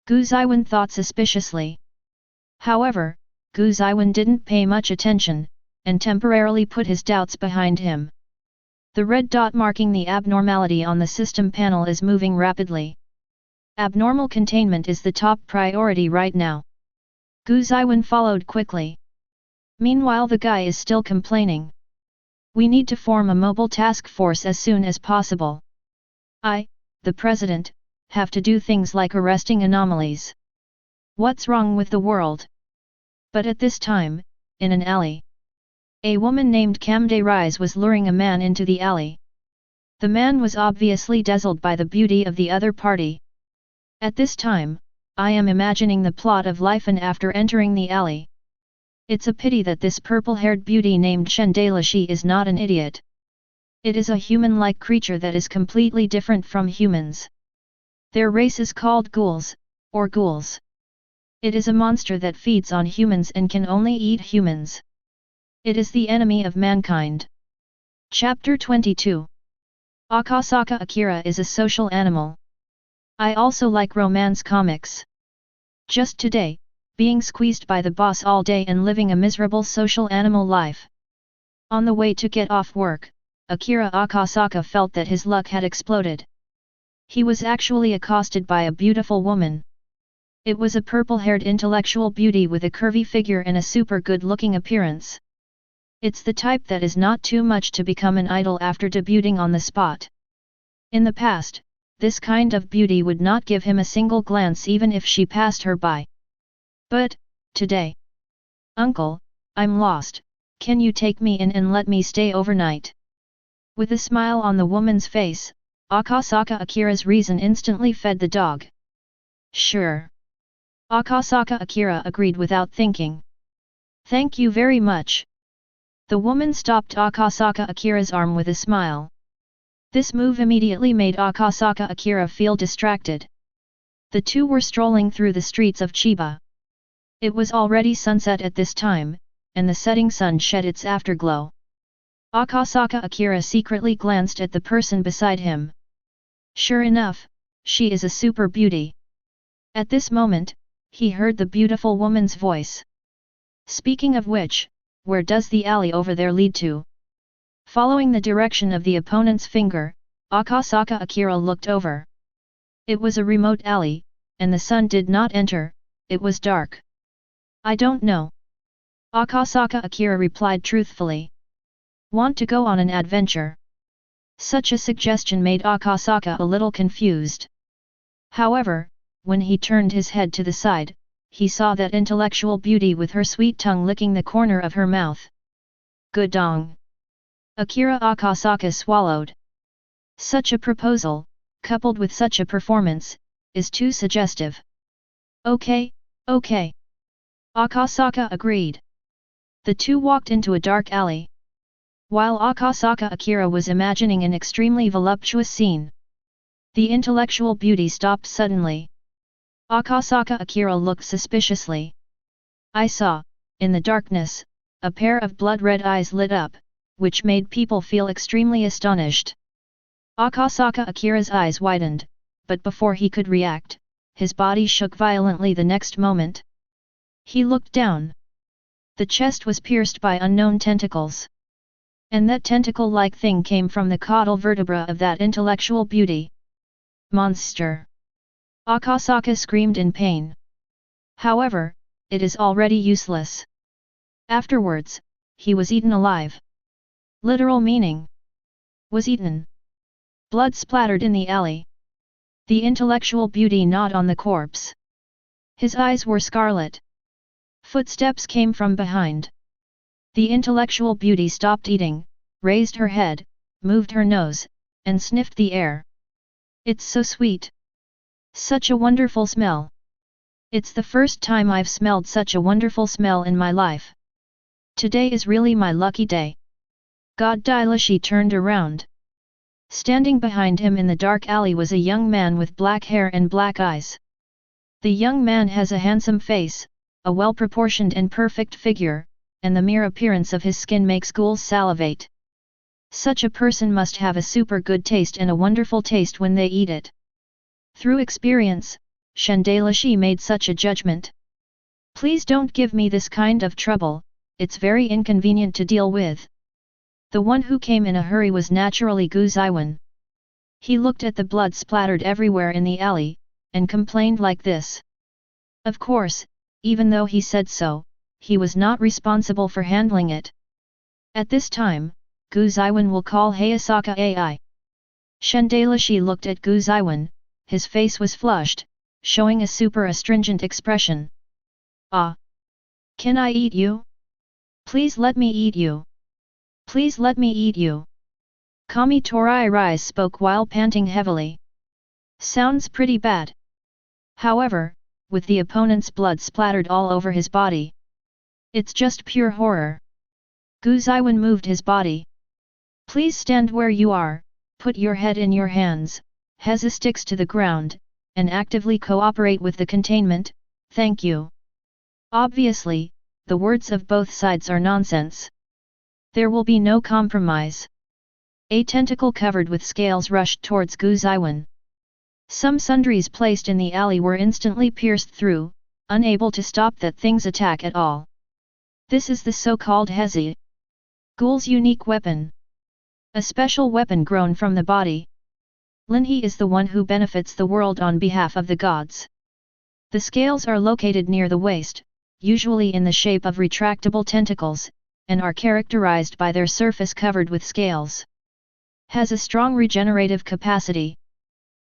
Gu Zeyuan thought suspiciously. However, Gu Zeyuan didn't pay much attention, and temporarily put his doubts behind him. The red dot marking the abnormality on the system panel is moving rapidly. Abnormal containment is the top priority right now. Gu Zeyuan followed quickly. Meanwhile the guy is still complaining. We need to form a mobile task force as soon as possible. I, the president, have to do things like arresting anomalies. What's wrong with the world? But at this time, in an alley, a woman named Kamde Rise was luring a man into the alley. The man was obviously dazzled by the beauty of the other party. At this time, I am imagining the plot of life and after entering the alley. It's a pity that this purple-haired beauty named Dai Lishi is not an idiot. It is a human-like creature that is completely different from humans. Their race is called ghouls, or ghouls. It is a monster that feeds on humans and can only eat humans. It is the enemy of mankind. Chapter 22. Akasaka Akira is a social animal. I also like romance comics. Just today, being squeezed by the boss all day and living a miserable social animal life. On the way to get off work, Akira Akasaka felt that his luck had exploded. He was actually accosted by a beautiful woman. It was a purple-haired intellectual beauty with a curvy figure and a super good-looking appearance. It's the type that is not too much to become an idol after debuting on the spot. In the past, this kind of beauty would not give him a single glance even if she passed her by. But, today. Uncle, I'm lost, can you take me in and let me stay overnight? With a smile on the woman's face, Akasaka Akira's reason instantly fed the dog. Sure. Akasaka Akira agreed without thinking. Thank you very much. The woman stopped Akasaka Akira's arm with a smile. This move immediately made Akasaka Akira feel distracted. The two were strolling through the streets of Chiba. It was already sunset at this time, and the setting sun shed its afterglow. Akasaka Akira secretly glanced at the person beside him. Sure enough, she is a super beauty. At this moment, he heard the beautiful woman's voice. Speaking of which, where does the alley over there lead to? Following the direction of the opponent's finger, Akasaka Akira looked over. It was a remote alley, and the sun did not enter, it was dark. I don't know. Akasaka Akira replied truthfully. Want to go on an adventure? Such a suggestion made Akasaka a little confused. However, when he turned his head to the side, he saw that intellectual beauty with her sweet tongue licking the corner of her mouth. Good dong. Akira Akasaka swallowed. Such a proposal, coupled with such a performance, is too suggestive. Okay, okay. Akasaka agreed. The two walked into a dark alley. While Akasaka Akira was imagining an extremely voluptuous scene, the intellectual beauty stopped suddenly. Akasaka Akira looked suspiciously. I saw, in the darkness, a pair of blood-red eyes lit up, which made people feel extremely astonished. Akasaka Akira's eyes widened, but before he could react, his body shook violently the next moment. He looked down. The chest was pierced by unknown tentacles. And that tentacle-like thing came from the caudal vertebra of that intellectual beauty. Monster! Akasaka screamed in pain. However, it is already useless. Afterwards, he was eaten alive. Literal meaning. Was eaten. Blood splattered in the alley. The intellectual beauty gnawed on the corpse. His eyes were scarlet. Footsteps came from behind. The intellectual beauty stopped eating, raised her head, moved her nose, and sniffed the air. It's so sweet. Such a wonderful smell. It's the first time I've smelled such a wonderful smell in my life. Today is really my lucky day. God Dai Lishi turned around. Standing behind him in the dark alley was a young man with black hair and black eyes. The young man has a handsome face, a well-proportioned and perfect figure, and the mere appearance of his skin makes ghouls salivate. Such a person must have a super good taste and a wonderful taste when they eat it. Through experience, Dai Lishi made such a judgment. Please don't give me this kind of trouble, it's very inconvenient to deal with. The one who came in a hurry was naturally Zeyuan. He looked at the blood splattered everywhere in the alley, and complained like this. Of course, even though he said so, he was not responsible for handling it. At this time, Zeyuan will call Hayasaka AI. Dai Lishi looked at Zeyuan, his face was flushed, showing a super astringent expression. Ah! Can I eat you? Please let me eat you. Please let me eat you. Kami Torai Rise spoke while panting heavily. Sounds pretty bad. However, with the opponent's blood splattered all over his body. It's just pure horror. Gu Zeyuan moved his body. Please stand where you are, put your head in your hands, Heza sticks to the ground, and actively cooperate with the containment, thank you. Obviously, the words of both sides are nonsense. There will be no compromise. A tentacle covered with scales rushed towards Gu Zeyuan. Some sundries placed in the alley were instantly pierced through, unable to stop that thing's attack at all. This is the so-called Hezi. Ghoul's unique weapon. A special weapon grown from the body. Linhe is the one who benefits the world on behalf of the gods. The scales are located near the waist, usually in the shape of retractable tentacles, and are characterized by their surface covered with scales. Has a strong regenerative capacity.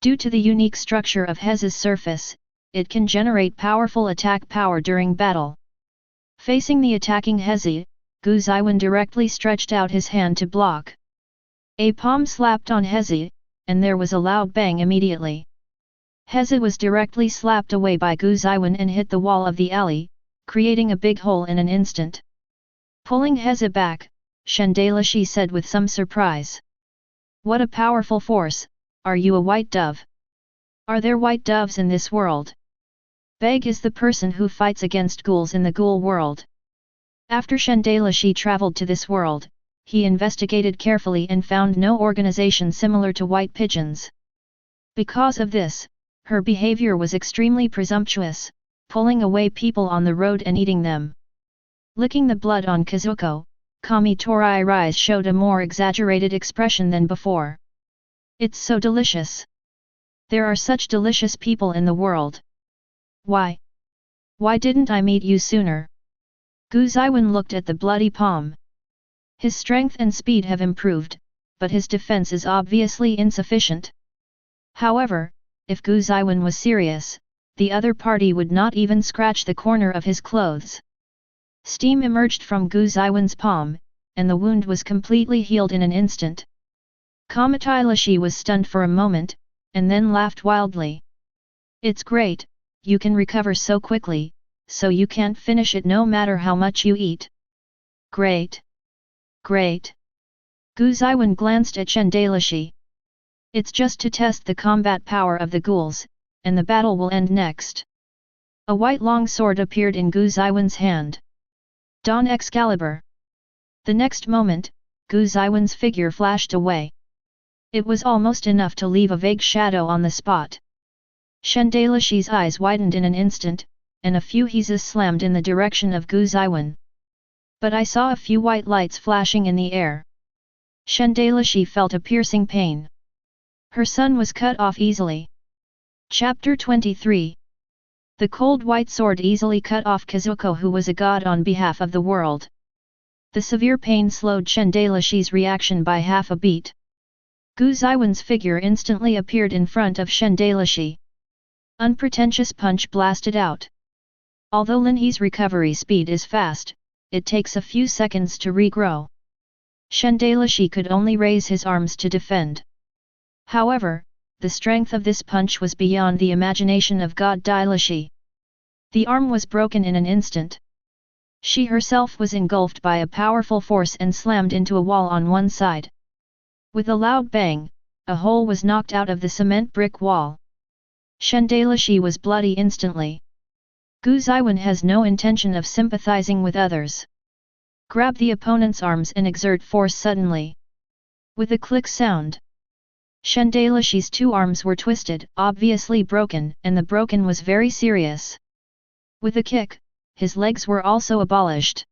Due to the unique structure of Heza's surface, it can generate powerful attack power during battle. Facing the attacking Hezi, Gu Zeyuan directly stretched out his hand to block. A palm slapped on Hezi, and there was a loud bang immediately. Hezi was directly slapped away by Gu Zeyuan and hit the wall of the alley, creating a big hole in an instant. Pulling Hezi back, Dai Lishi said with some surprise. What a powerful force, are you a white dove? Are there white doves in this world? Beg is the person who fights against ghouls in the ghoul world. After Dai Lishi traveled to this world, he investigated carefully and found no organization similar to white pigeons. Because of this, her behavior was extremely presumptuous, pulling away people on the road and eating them. Licking the blood on Kazuko, Kami Torai Rise showed a more exaggerated expression than before. It's so delicious. There are such delicious people in the world. Why? Why didn't I meet you sooner? Gu Zeyuan looked at the bloody palm. His strength and speed have improved, but his defense is obviously insufficient. However, if Gu Zeyuan was serious, the other party would not even scratch the corner of his clothes. Steam emerged from Gu Zeyuan's palm, and the wound was completely healed in an instant. Dai Lishi was stunned for a moment, and then laughed wildly. It's great, you can recover so quickly, so you can't finish it no matter how much you eat. Great! Great! Gu Zeyuan glanced at Dai Lishi. It's just to test the combat power of the ghouls, and the battle will end next. A white long sword appeared in Gu Zeyuan's hand. Dawn Excalibur. The next moment, Gu Zeyuan's figure flashed away. It was almost enough to leave a vague shadow on the spot. Dai Lishi's eyes widened in an instant, and a few hezes slammed in the direction of Gu Zeyuan. But I saw a few white lights flashing in the air. Dai Lishi felt a piercing pain. Her sun was cut off easily. Chapter 23. The cold white sword easily cut off Kazuko, who was a god on behalf of the world. The severe pain slowed Dai Lishi's reaction by half a beat. Gu Zeyuan's figure instantly appeared in front of Dai Lishi. Unpretentious punch blasted out. Although Linhe's recovery speed is fast, it takes a few seconds to regrow. Dai Lishi could only raise his arms to defend. However, the strength of this punch was beyond the imagination of God Dai Lishi. The arm was broken in an instant. She herself was engulfed by a powerful force and slammed into a wall on one side. With a loud bang, a hole was knocked out of the cement brick wall. Dai Lishi was bloody instantly. Gu Zeyuan has no intention of sympathizing with others. Grab the opponent's arms and exert force suddenly. With a click sound, Dai Lishi's two arms were twisted, obviously broken, and the broken was very serious. With a kick, his legs were also abolished.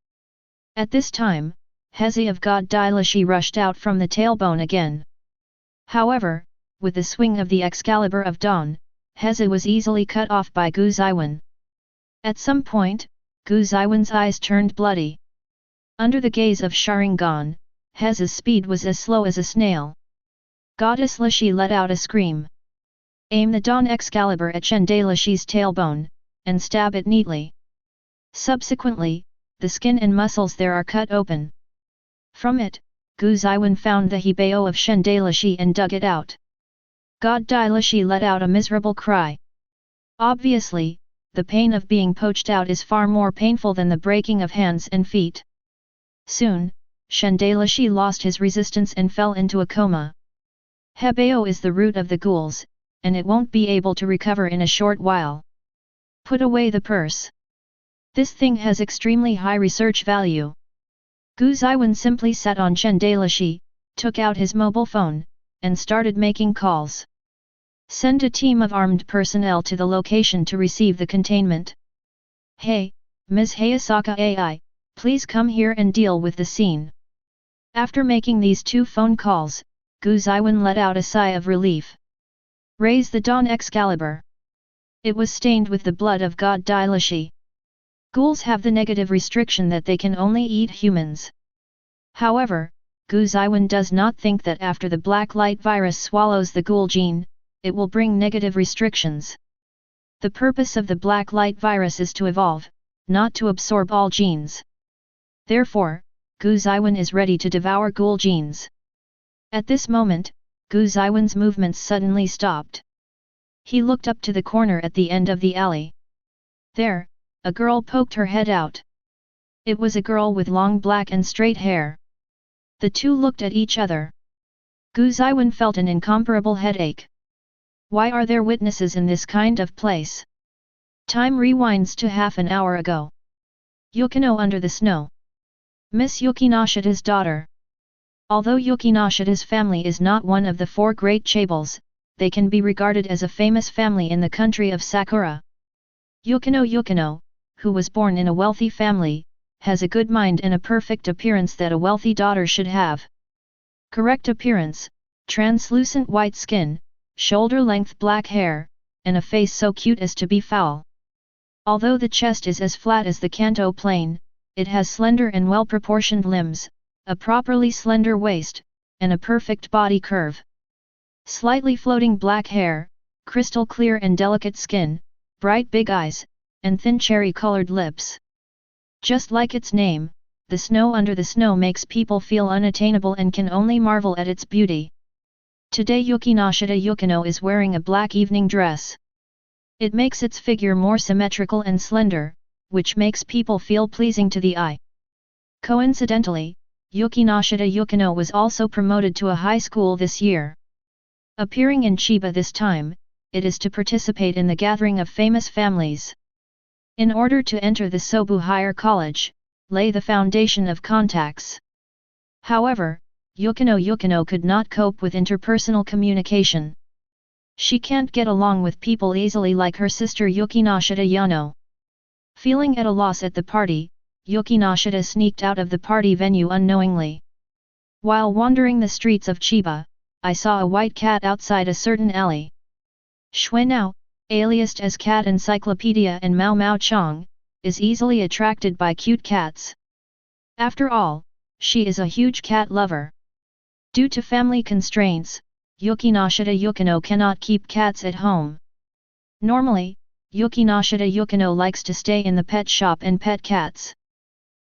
At this time, Hezi of God Dai Lishi rushed out from the tailbone again. However, with the swing of the Excalibur of Dawn, Hezi was easily cut off by Gu Zeyuan. At some point, Gu Zeyuan's eyes turned bloody. Under the gaze of Sharingan, Hezi's speed was as slow as a snail. Goddess Lishi let out a scream. Aim the Dawn Excalibur at Dai Lishi's tailbone, and stab it neatly. Subsequently, the skin and muscles there are cut open. From it, Gu Zeyuan found the Hebeo of Dai Lishi and dug it out. God Dai Lishi let out a miserable cry. Obviously, the pain of being poached out is far more painful than the breaking of hands and feet. Soon, Dai Lishi lost his resistance and fell into a coma. Hebeo is the root of the ghouls, and it won't be able to recover in a short while. Put away the purse. This thing has extremely high research value. Gu Zeyuan simply sat on Dai Lishi, took out his mobile phone, and started making calls. Send a team of armed personnel to the location to receive the containment. Hey, Ms. Hayasaka AI, please come here and deal with the scene. After making these 2 phone calls, Gu Zeyuan let out a sigh of relief. Raise the Dawn Excalibur. It was stained with the blood of God Dai Lishi. Ghouls have the negative restriction that they can only eat humans. However, Gu Zeyuan does not think that after the black light virus swallows the ghoul gene, it will bring negative restrictions. The purpose of the black light virus is to evolve, not to absorb all genes. Therefore, Gu Zeyuan is ready to devour ghoul genes. At this moment, Gu Zeyuan's movements suddenly stopped. He looked up to the corner at the end of the alley. There, a girl poked her head out. It was a girl with long black and straight hair. The two looked at each other. Gu Zeyuan felt an incomparable headache. Why are there witnesses in this kind of place? Time rewinds to half an hour ago. Yukino under the snow. Miss Yukinoshita's daughter. Although Yukinoshita's family is not one of the 4 great chaebols, they can be regarded as a famous family in the country of Sakura. Yukino, who was born in a wealthy family, has a good mind and a perfect appearance that a wealthy daughter should have. Correct appearance, translucent white skin, shoulder-length black hair, and a face so cute as to be foul. Although the chest is as flat as the Kanto plane, it has slender and well-proportioned limbs, a properly slender waist, and a perfect body curve. Slightly floating black hair, crystal clear and delicate skin, bright big eyes, and thin cherry-colored lips. Just like its name, the snow under the snow makes people feel unattainable and can only marvel at its beauty. Today Yukino is wearing a black evening dress. It makes its figure more symmetrical and slender, which makes people feel pleasing to the eye. Coincidentally, Yukino was also promoted to a high school this year. Appearing in Chiba this time, it is to participate in the gathering of famous families. In order to enter the Sobu Higher College, lay the foundation of contacts. However, Yukino could not cope with interpersonal communication. She can't get along with people easily like her sister Yukinoshita Yano. Feeling at a loss at the party, Yukinoshita sneaked out of the party venue unknowingly. While wandering the streets of Chiba, I saw a white cat outside a certain alley. Xuanao, aliased as Cat Encyclopedia and Mao Mao Chong, is easily attracted by cute cats. After all, she is a huge cat lover. Due to family constraints, Yukino cannot keep cats at home. Normally, Yukino likes to stay in the pet shop and pet cats.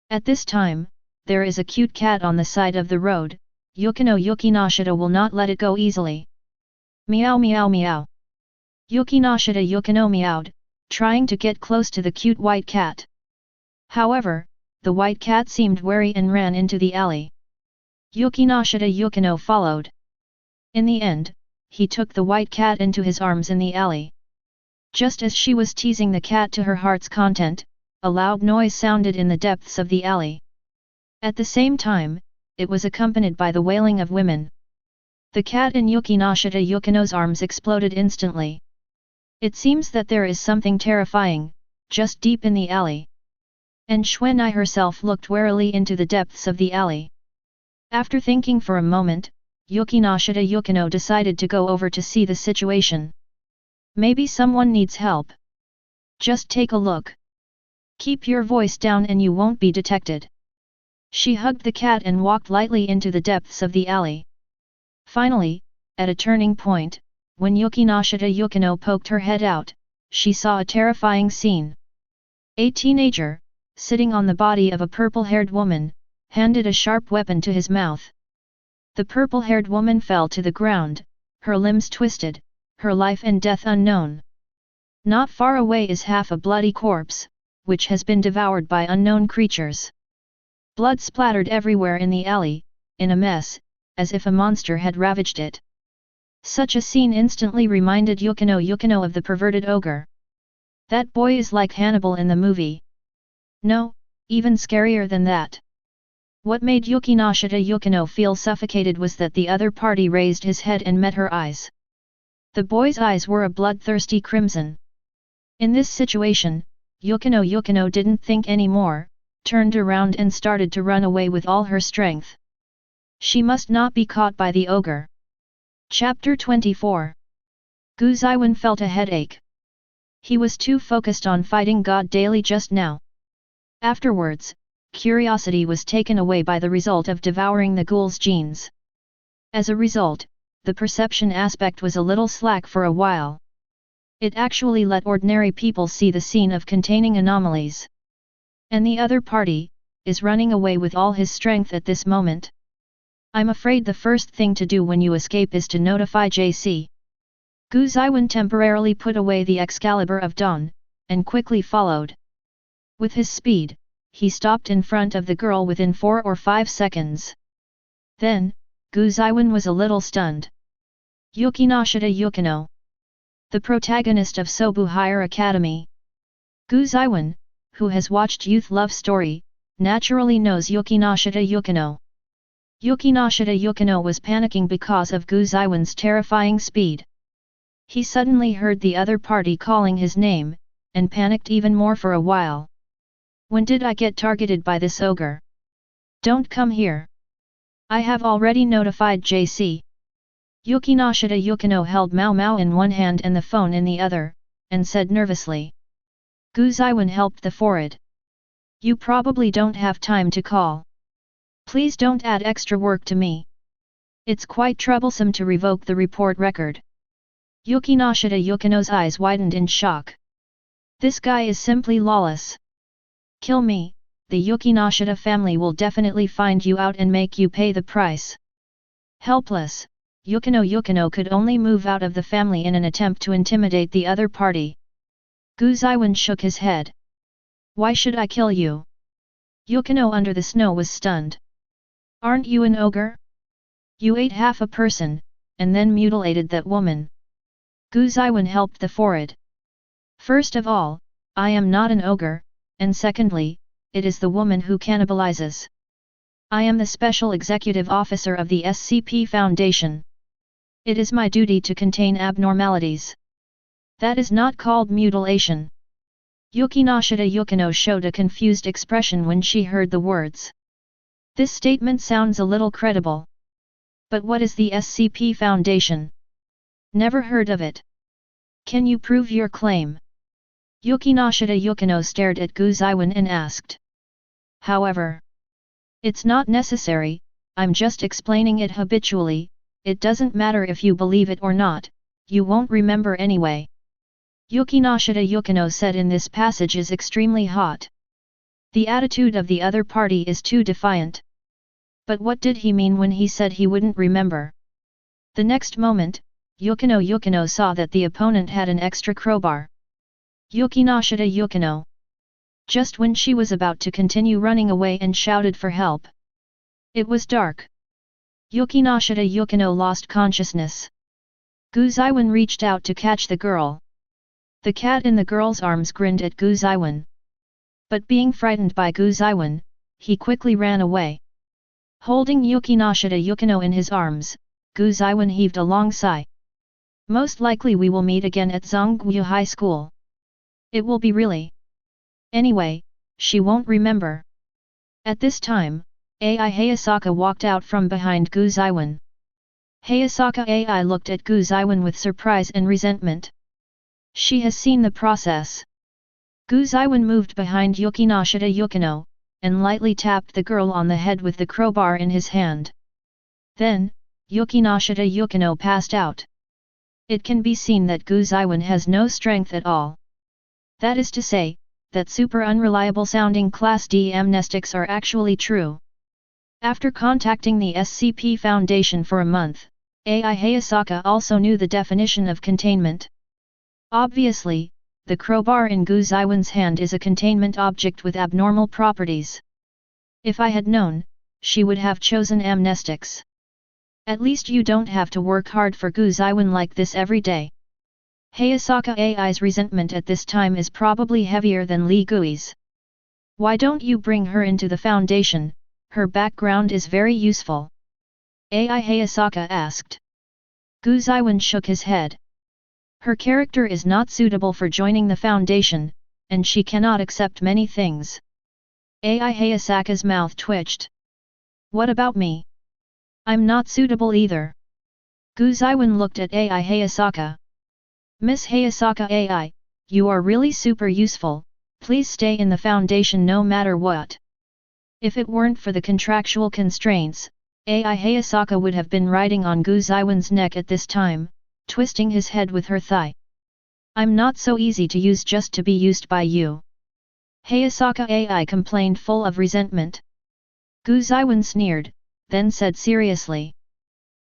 At this time, there is a cute cat on the side of the road. Yukinoshita will not let it go easily. Meow meow meow. Yukino meowed, trying to get close to the cute white cat. However, the white cat seemed wary and ran into the alley. Yukino followed. In the end, he took the white cat into his arms in the alley. Just as she was teasing the cat to her heart's content, a loud noise sounded in the depths of the alley. At the same time, it was accompanied by the wailing of women. The cat in Yukino's arms exploded instantly. It seems that there is something terrifying, just deep in the alley. And Xuanai herself looked warily into the depths of the alley. After thinking for a moment, Yukino decided to go over to see the situation. Maybe someone needs help. Just take a look. Keep your voice down and you won't be detected. She hugged the cat and walked lightly into the depths of the alley. Finally, at a turning point, when Yukino poked her head out, she saw a terrifying scene. A teenager, sitting on the body of a purple-haired woman, handed a sharp weapon to his mouth. The purple-haired woman fell to the ground, her limbs twisted, her life and death unknown. Not far away is half a bloody corpse, which has been devoured by unknown creatures. Blood splattered everywhere in the alley, in a mess, as if a monster had ravaged it. Such a scene instantly reminded Yukino of the perverted ogre. That boy is like Hannibal in the movie. No, even scarier than that. What made Yukino feel suffocated was that the other party raised his head and met her eyes. The boy's eyes were a bloodthirsty crimson. In this situation, Yukino didn't think anymore, turned around and started to run away with all her strength. She must not be caught by the ogre. Chapter 24. Gu Zeyuan felt a headache. He was too focused on fighting God daily just now. Afterwards, curiosity was taken away by the result of devouring the ghoul's genes. As a result, the perception aspect was a little slack for a while. It actually let ordinary people see the scene of containing anomalies. And the other party is running away with all his strength at this moment. I'm afraid the first thing to do when you escape is to notify JC. Gu Zeyuan temporarily put away the Excalibur of Dawn, and quickly followed. With his speed, he stopped in front of the girl within 4 or 5 seconds. Then, Gu Zeyuan was a little stunned. Yukino. The protagonist of Sobu Higher Academy. Gu Zeyuan, who has watched Youth Love Story, naturally knows Yukino. Yukino was panicking because of Gu Zeyuan's terrifying speed. He suddenly heard the other party calling his name, and panicked even more for a while. When did I get targeted by this ogre? Don't come here. I have already notified JC. Yukino held Mao in one hand and the phone in the other, and said nervously. Gu Zeyuan helped the forehead. You probably don't have time to call. Please don't add extra work to me. It's quite troublesome to revoke the report record. Yukino's eyes widened in shock. This guy is simply lawless. Kill me, the Yukinoshita family will definitely find you out and make you pay the price. Helpless, Yukino could only move out of the family in an attempt to intimidate the other party. Gu Zeyuan shook his head. Why should I kill you? Yukino under the snow was stunned. Aren't you an ogre? You ate half a person, and then mutilated that woman. Gu Zeyuan helped the forehead. First of all, I am not an ogre, and secondly, it is the woman who cannibalizes. I am the Special Executive Officer of the SCP Foundation. It is my duty to contain abnormalities. That is not called mutilation. Yukino showed a confused expression when she heard the words. This statement sounds a little credible. But what is the SCP Foundation? Never heard of it. Can you prove your claim? Yukino stared at Gu Zeyuan and asked. However, it's not necessary, I'm just explaining it habitually, it doesn't matter if you believe it or not, you won't remember anyway. Yukino said in this passage is extremely hot. The attitude of the other party is too defiant. But what did he mean when he said he wouldn't remember? The next moment, Yukino saw that the opponent had an extra crowbar. Yukino. Just when she was about to continue running away and shouted for help. It was dark. Yukino lost consciousness. Gu Zeyuan reached out to catch the girl. The cat in the girl's arms grinned at Gu Zeyuan. But being frightened by Gu Zeyuan, he quickly ran away. Holding Yukino in his arms, Gu Zeyuan heaved a long sigh. Most likely we will meet again at Zongmu High School. It will be really. Anyway, she won't remember. At this time, Ai Hayasaka walked out from behind Gu Zeyuan. Hayasaka Ai looked at Gu Zeyuan with surprise and resentment. She has seen the process. Gu Zeyuan moved behind Yukino, and lightly tapped the girl on the head with the crowbar in his hand. Then, Yukino passed out. It can be seen that Gu Zeyuan has no strength at all. That is to say, that super unreliable sounding Class D amnestics are actually true. After contacting the SCP Foundation for a month, Ai Hayasaka also knew the definition of containment. Obviously, the crowbar in Gu Zeyuan's hand is a containment object with abnormal properties. If I had known, she would have chosen amnestics. At least you don't have to work hard for Gu Zeyuan like this every day. Hayasaka Ai's resentment at this time is probably heavier than Li Gui's. Why don't you bring her into the Foundation? Her background is very useful. Ai Hayasaka asked. Gu Zeyuan shook his head. Her character is not suitable for joining the Foundation, and she cannot accept many things. Ai Hayasaka's mouth twitched. What about me? I'm not suitable either. Gu Zeyuan looked at Ai Hayasaka. Miss Hayasaka Ai, you are really super useful, please stay in the Foundation no matter what. If it weren't for the contractual constraints, Ai Hayasaka would have been riding on Gu Zeyuan's neck at this time, twisting his head with her thigh. I'm not so easy to use just to be used by you. Hayasaka Ai complained full of resentment. Gu Zeyuan sneered, then said seriously.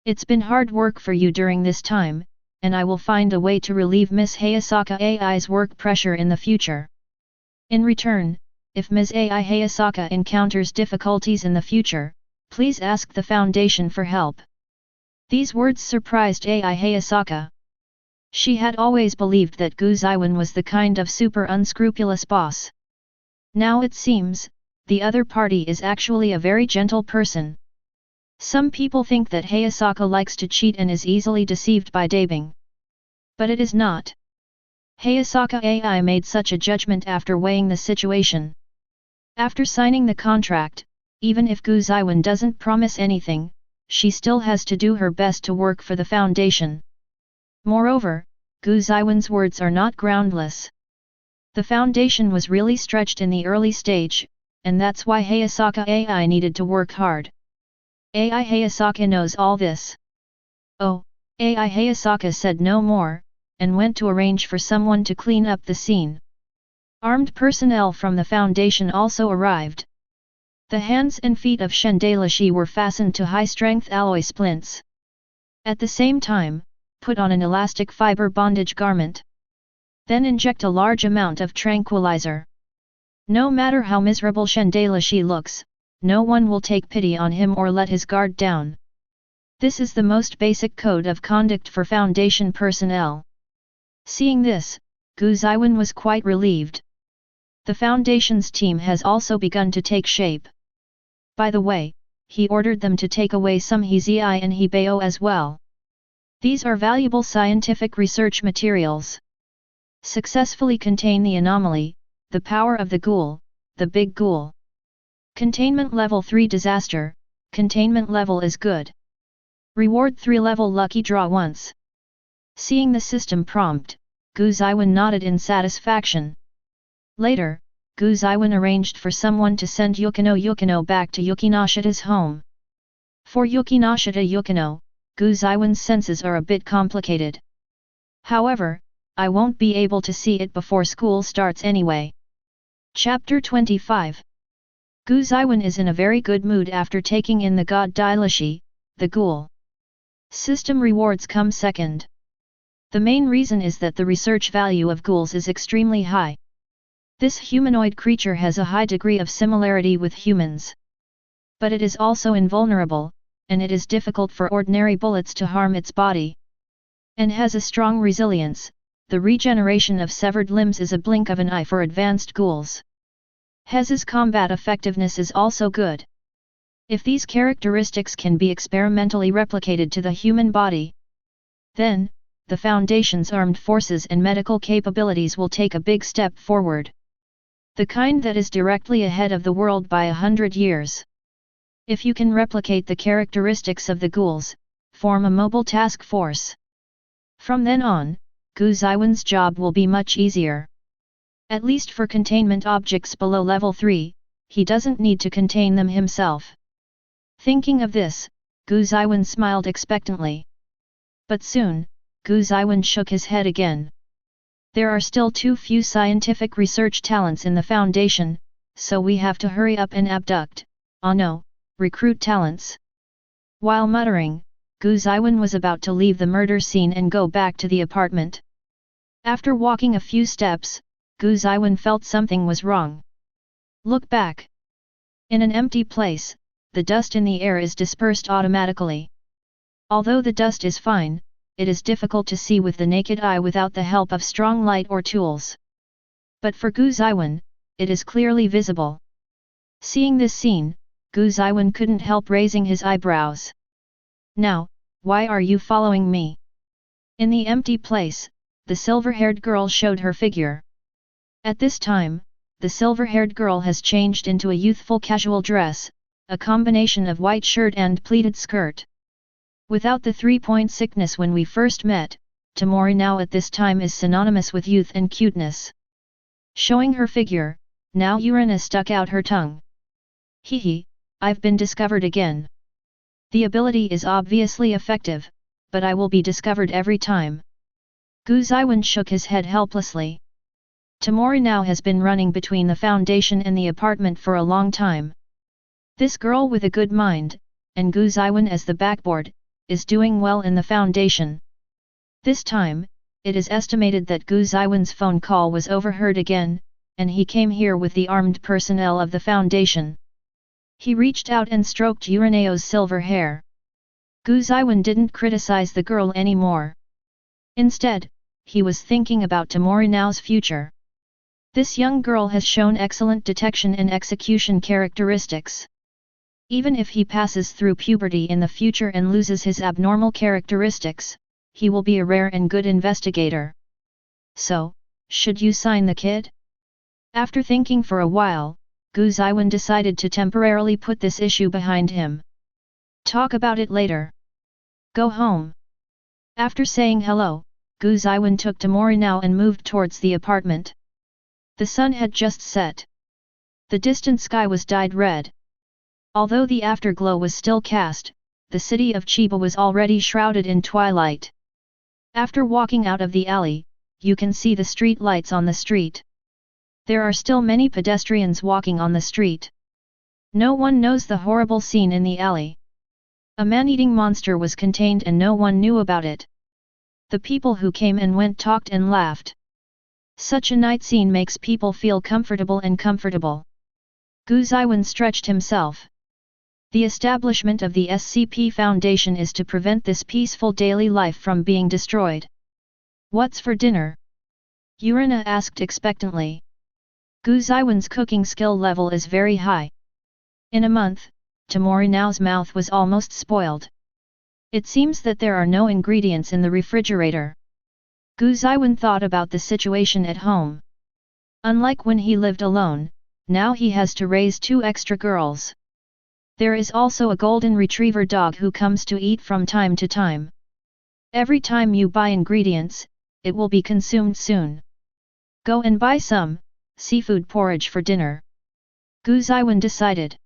It's been hard work for you during this time, and I will find a way to relieve Miss Hayasaka Ai's work pressure in the future. In return, if Ms. Ai Hayasaka encounters difficulties in the future, please ask the Foundation for help. These words surprised Ai Hayasaka. She had always believed that Gu Zeyuan was the kind of super unscrupulous boss. Now it seems, the other party is actually a very gentle person. Some people think that Hayasaka likes to cheat and is easily deceived by dabbing. But it is not. Hayasaka Ai made such a judgment after weighing the situation. After signing the contract, even if Gu Zeyuan doesn't promise anything, she still has to do her best to work for the Foundation. Moreover, Gu Zeyuan's words are not groundless. The Foundation was really stretched in the early stage, and that's why Hayasaka Ai needed to work hard. Ai Hayasaka knows all this. Oh, Ai Hayasaka said no more, and went to arrange for someone to clean up the scene. Armed personnel from the Foundation also arrived. The hands and feet of Dai Lishi were fastened to high-strength alloy splints. At the same time, put on an elastic fiber bondage garment. Then inject a large amount of tranquilizer. No matter how miserable Dai Lishi looks, no one will take pity on him or let his guard down. This is the most basic code of conduct for Foundation personnel. Seeing this, Gu Zeyuan was quite relieved. The Foundation's team has also begun to take shape. By the way, he ordered them to take away some Hezi and Hebeo as well. These are valuable scientific research materials. Successfully contain the anomaly, the power of the ghoul, the big ghoul. Containment level 3 disaster, containment level is good. Reward 3 level lucky draw once. Seeing the system prompt, Gu Zeyuan nodded in satisfaction. Later, Gu Zeyuan arranged for someone to send Yukino back to Yukinoshita's home. For Yukino, Gu Zeyuan's senses are a bit complicated. However, I won't be able to see it before school starts anyway. Chapter 25. Gu Zeyuan is in a very good mood after taking in the god Dai Lishi, the ghoul. System rewards come second. The main reason is that the research value of ghouls is extremely high. This humanoid creature has a high degree of similarity with humans. But it is also invulnerable, and it is difficult for ordinary bullets to harm its body. And has a strong resilience, the regeneration of severed limbs is a blink of an eye for advanced ghouls. Hez's combat effectiveness is also good. If these characteristics can be experimentally replicated to the human body, then, the Foundation's armed forces and medical capabilities will take a big step forward. The kind that is directly ahead of the world by 100 years. If you can replicate the characteristics of the ghouls, form a mobile task force. From then on, Gu Zeyuan's job will be much easier. At least for containment objects below level 3, he doesn't need to contain them himself. Thinking of this, Gu Zeyuan smiled expectantly. But soon, Gu Zeyuan shook his head again. There are still too few scientific research talents in the Foundation, so we have to hurry up and abduct, oh no, recruit talents. While muttering, Gu Zeyuan was about to leave the murder scene and go back to the apartment. After walking a few steps, Gu Zeyuan felt something was wrong. Look back. In an empty place, the dust in the air is dispersed automatically. Although the dust is fine, it is difficult to see with the naked eye without the help of strong light or tools. But for Gu Zeyuan, it is clearly visible. Seeing this scene, Gu Zeyuan couldn't help raising his eyebrows. Now, why are you following me? In the empty place, the silver-haired girl showed her figure. At this time, the silver-haired girl has changed into a youthful casual dress, a combination of white shirt and pleated skirt. Without the 3-point sickness when we first met, Tamori now at this time is synonymous with youth and cuteness. Showing her figure, now Urina stuck out her tongue. Hehe, I've been discovered again. The ability is obviously effective, but I will be discovered every time. Gu Zeyuan shook his head helplessly. Tamori now has been running between the foundation and the apartment for a long time. This girl with a good mind, and Gu Zeyuan as the backboard, is doing well in the foundation. This time, it is estimated that Gu Zeyuan's phone call was overheard again, and he came here with the armed personnel of the foundation. He reached out and stroked Urinao's silver hair. Gu Zeyuan didn't criticize the girl anymore. Instead, he was thinking about Tamori now's future. This young girl has shown excellent detection and execution characteristics. Even if he passes through puberty in the future and loses his abnormal characteristics, he will be a rare and good investigator. So, should you sign the kid? After thinking for a while, Gu Zeyuan decided to temporarily put this issue behind him. Talk about it later. Go home. After saying hello, Gu Zeyuan took Tamori now and moved towards the apartment. The sun had just set. The distant sky was dyed red. Although the afterglow was still cast, the city of Chiba was already shrouded in twilight. After walking out of the alley, you can see the street lights on the street. There are still many pedestrians walking on the street. No one knows the horrible scene in the alley. A man-eating monster was contained and no one knew about it. The people who came and went talked and laughed. Such a night scene makes people feel comfortable and comfortable. Gu Zeyuan stretched himself. The establishment of the SCP Foundation is to prevent this peaceful daily life from being destroyed. What's for dinner? Urina asked expectantly. Gu Zeyuan's cooking skill level is very high. In a month, Tamori now's mouth was almost spoiled. It seems that there are no ingredients in the refrigerator. Gu Zeyuan thought about the situation at home. Unlike when he lived alone, now he has to raise 2 extra girls. There is also a golden retriever dog who comes to eat from time to time. Every time you buy ingredients, it will be consumed soon. Go and buy some seafood porridge for dinner. Gu Zeyuan decided.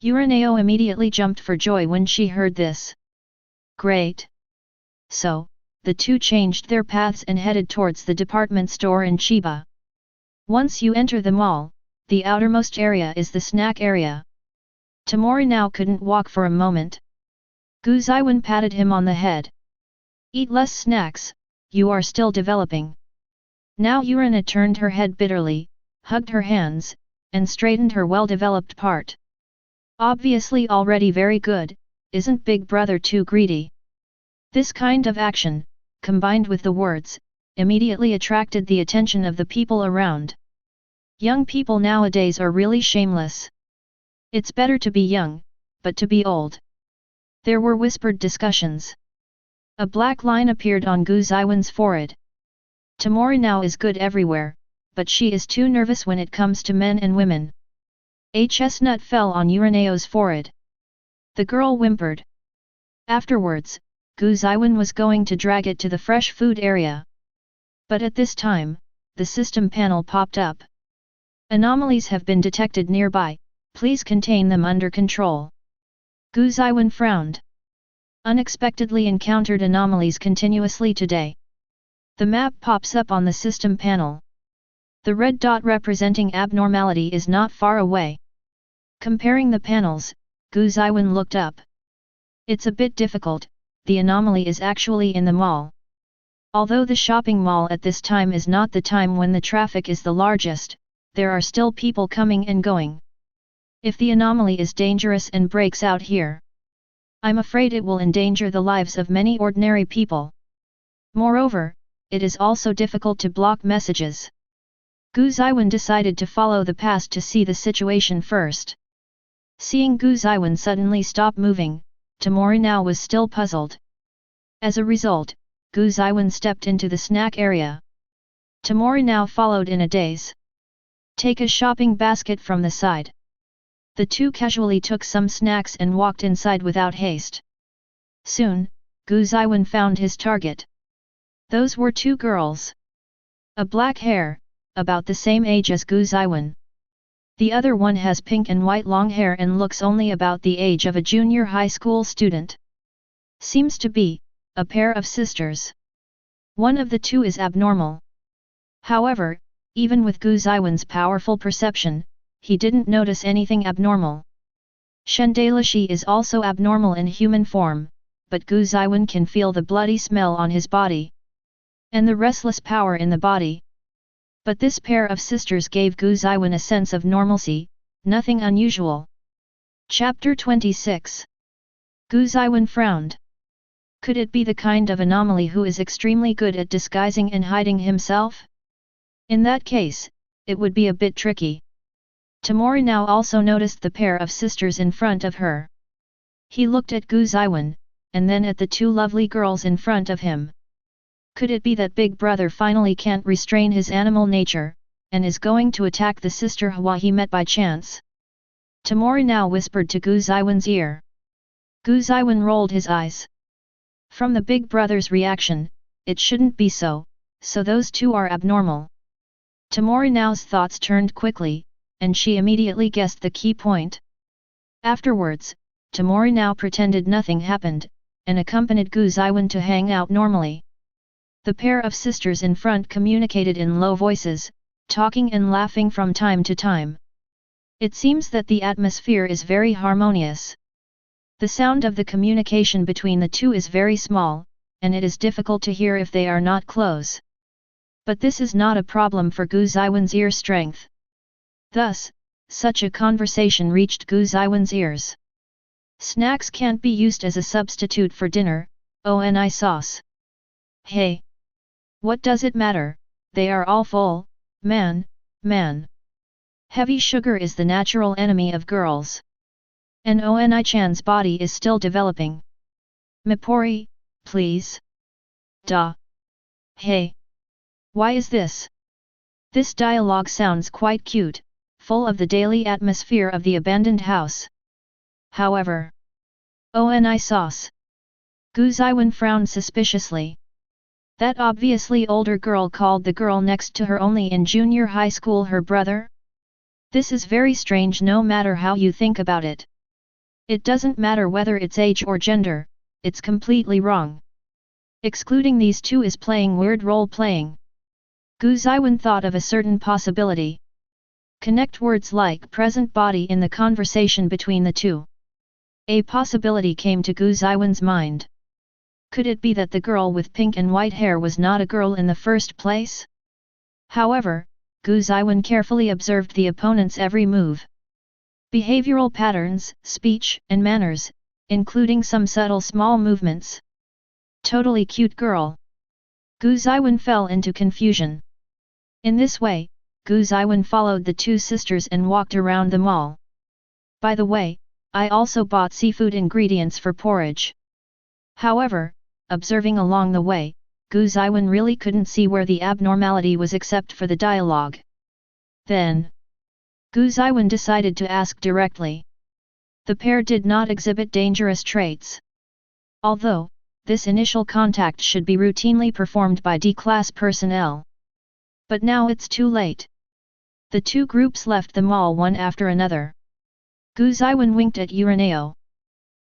Urinao immediately jumped for joy when she heard this. Great! So, the two changed their paths and headed towards the department store in Chiba. Once you enter the mall, the outermost area is the snack area. Tamori now couldn't walk for a moment. Gu Zeyuan patted him on the head. Eat less snacks, you are still developing. Now Urina turned her head bitterly, hugged her hands, and straightened her well-developed part. Obviously already very good, isn't Big Brother too greedy? This kind of action, combined with the words, immediately attracted the attention of the people around. Young people nowadays are really shameless. It's better to be young, but to be old. There were whispered discussions. A black line appeared on Gu Zeyuan's forehead. Tamori now is good everywhere, but she is too nervous when it comes to men and women. A chestnut fell on Urinao's forehead. The girl whimpered. Afterwards, Gu Zeyuan was going to drag it to the fresh food area. But at this time, the system panel popped up. Anomalies have been detected nearby, please contain them under control. Gu Zeyuan frowned. Unexpectedly encountered anomalies continuously today. The map pops up on the system panel. The red dot representing abnormality is not far away. Comparing the panels, Gu Zeyuan looked up. It's a bit difficult, the anomaly is actually in the mall. Although the shopping mall at this time is not the time when the traffic is the largest, there are still people coming and going. If the anomaly is dangerous and breaks out here, I'm afraid it will endanger the lives of many ordinary people. Moreover, it is also difficult to block messages. Gu Zeyuan decided to follow the past to see the situation first. Seeing Gu Zeyuan suddenly stop moving, Tamori now was still puzzled. As a result, Gu Zeyuan stepped into the snack area. Tamori now followed in a daze. Take a shopping basket from the side. The two casually took some snacks and walked inside without haste. Soon, Gu Zeyuan found his target. Those were two girls. A black hair, about the same age as Gu Zeyuan. The other one has pink and white long hair and looks only about the age of a junior high school student. Seems to be a pair of sisters. One of the two is abnormal. However, even with Gu Zeyuan's powerful perception, he didn't notice anything abnormal. Dai Lishi is also abnormal in human form, but Gu Zeyuan can feel the bloody smell on his body and the restless power in the body. But this pair of sisters gave Gu Zeyuan a sense of normalcy, nothing unusual. Chapter 26. Gu Zeyuan frowned. Could it be the kind of anomaly who is extremely good at disguising and hiding himself? In that case, it would be a bit tricky. Tamori now also noticed the pair of sisters in front of her. He looked at Gu Zeyuan, and then at the two lovely girls in front of him. Could it be that Big Brother finally can't restrain his animal nature, and is going to attack the sister Hua he met by chance? Tamori now whispered to Gu Zeyuan's ear. Gu Zeyuan rolled his eyes. From the Big Brother's reaction, it shouldn't be so, so those two are abnormal. Tamori now's thoughts turned quickly, and she immediately guessed the key point. Afterwards, Tamori now pretended nothing happened, and accompanied Gu Zeyuan to hang out normally. The pair of sisters in front communicated in low voices, talking and laughing from time to time. It seems that the atmosphere is very harmonious. The sound of the communication between the two is very small, and it is difficult to hear if they are not close. But this is not a problem for Gu Zeyuan's ear strength. Thus, such a conversation reached Gu Zeyuan's ears. Snacks can't be used as a substitute for dinner, Oni sauce. Hey! What does it matter, they are all full, man. Heavy sugar is the natural enemy of girls. And Oni-chan's body is still developing. Mipori, please. Da. Hey! Why is this? This dialogue sounds quite cute, full of the daily atmosphere of the abandoned house. However, Oni sauce. Gu Zeyuan frowned suspiciously. That obviously older girl called the girl next to her only in junior high school her brother? This is very strange no matter how you think about it. It doesn't matter whether it's age or gender, it's completely wrong. Excluding these two is playing weird role-playing. Gu Zeyuan thought of a certain possibility. Connect words like present body in the conversation between the two. A possibility came to Gu Zeyuan's mind. Could it be that the girl with pink and white hair was not a girl in the first place? However, Gu Zeyuan carefully observed the opponent's every move. Behavioral patterns, speech, and manners, including some subtle small movements. Totally cute girl. Gu Zeyuan fell into confusion. In this way, Gu Zeyuan followed the two sisters and walked around the mall. By the way, I also bought seafood ingredients for porridge. However, observing along the way, Gu Zeyuan really couldn't see where the abnormality was except for the dialogue. Then, Gu Zeyuan decided to ask directly. The pair did not exhibit dangerous traits. Although, this initial contact should be routinely performed by D-class personnel. But now it's too late. The two groups left the mall one after another. Gu Zeyuan winked at Urineo.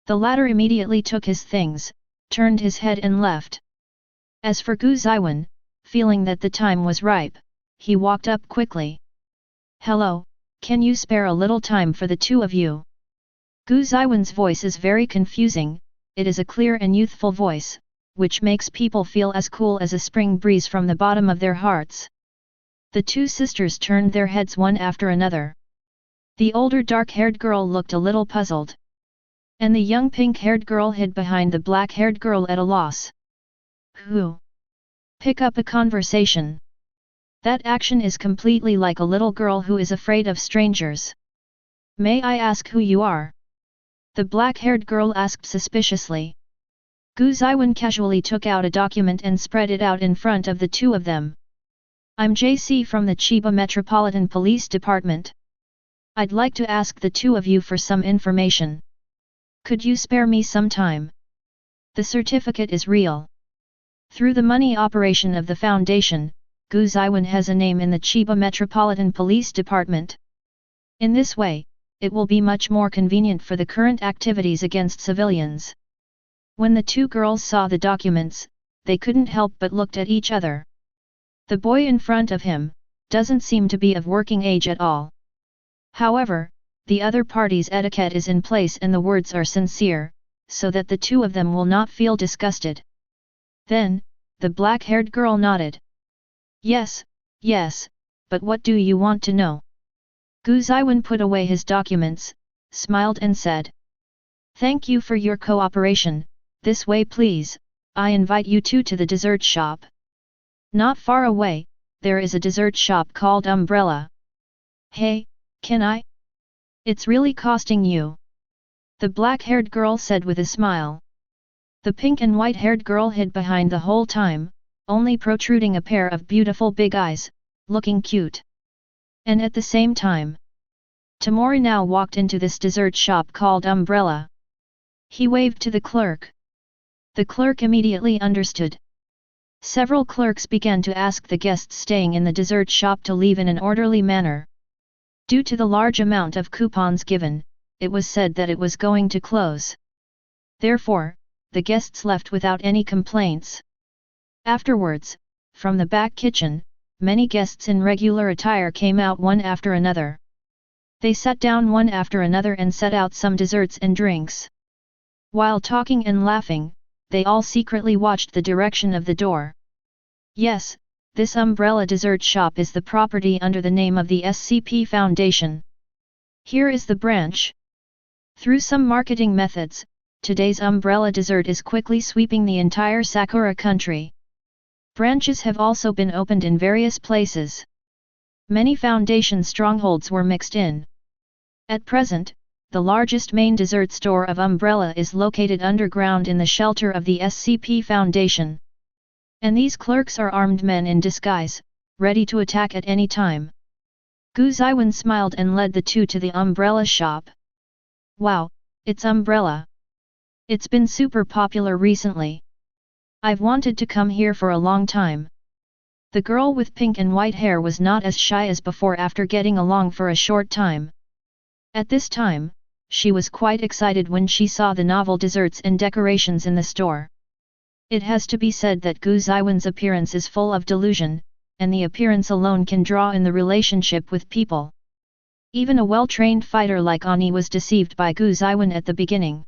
The latter immediately took his things, turned his head and left. As for Gu Zeyuan, feeling that the time was ripe, he walked up quickly. Hello, can you spare a little time for the two of you? Gu Zeyuan's voice is very confusing, it is a clear and youthful voice, which makes people feel as cool as a spring breeze from the bottom of their hearts. The two sisters turned their heads one after another. The older dark-haired girl looked a little puzzled. And the young pink-haired girl hid behind the black-haired girl at a loss. Who? Pick up a conversation. That action is completely like a little girl who is afraid of strangers. May I ask who you are? The black-haired girl asked suspiciously. Gu Zeyuan casually took out a document and spread it out in front of the two of them. I'm JC from the Chiba Metropolitan Police Department. I'd like to ask the two of you for some information. Could you spare me some time? The certificate is real. Through the money operation of the foundation, Gu Zeyuan has a name in the Chiba Metropolitan Police Department. In this way, it will be much more convenient for the current activities against civilians. When the two girls saw the documents, they couldn't help but looked at each other. The boy in front of him doesn't seem to be of working age at all. However, the other party's etiquette is in place and the words are sincere, so that the two of them will not feel disgusted. Then, the black-haired girl nodded. Yes, but what do you want to know? Gu Zeyuan put away his documents, smiled and said. Thank you for your cooperation, this way please, I invite you two to the dessert shop. Not far away, there is a dessert shop called Umbrella. Hey, can I? It's really costing you. The black-haired girl said with a smile. The pink and white-haired girl hid behind the whole time, only protruding a pair of beautiful big eyes, looking cute. And at the same time, Tamori now walked into this dessert shop called Umbrella. He waved to the clerk. The clerk immediately understood. Several clerks began to ask the guests staying in the dessert shop to leave in an orderly manner. Due to the large amount of coupons given, it was said that it was going to close. Therefore, the guests left without any complaints. Afterwards, from the back kitchen, many guests in regular attire came out one after another. They sat down one after another and set out some desserts and drinks. While talking and laughing, they all secretly watched the direction of the door. Yes, this Umbrella dessert shop is the property under the name of the SCP Foundation. Here is the branch. Through some marketing methods, today's Umbrella dessert is quickly sweeping the entire Sakura country. Branches have also been opened in various places. Many Foundation strongholds were mixed in. At present, the largest main dessert store of Umbrella is located underground in the shelter of the SCP Foundation. And these clerks are armed men in disguise, ready to attack at any time. Gu Zeyuan smiled and led the two to the Umbrella shop. Wow, it's Umbrella. It's been super popular recently. I've wanted to come here for a long time. The girl with pink and white hair was not as shy as before after getting along for a short time. At this time, she was quite excited when she saw the novel desserts and decorations in the store. It has to be said that Gu Zeyuan's appearance is full of delusion, and the appearance alone can draw in the relationship with people. Even a well-trained fighter like Ani was deceived by Gu Zeyuan at the beginning.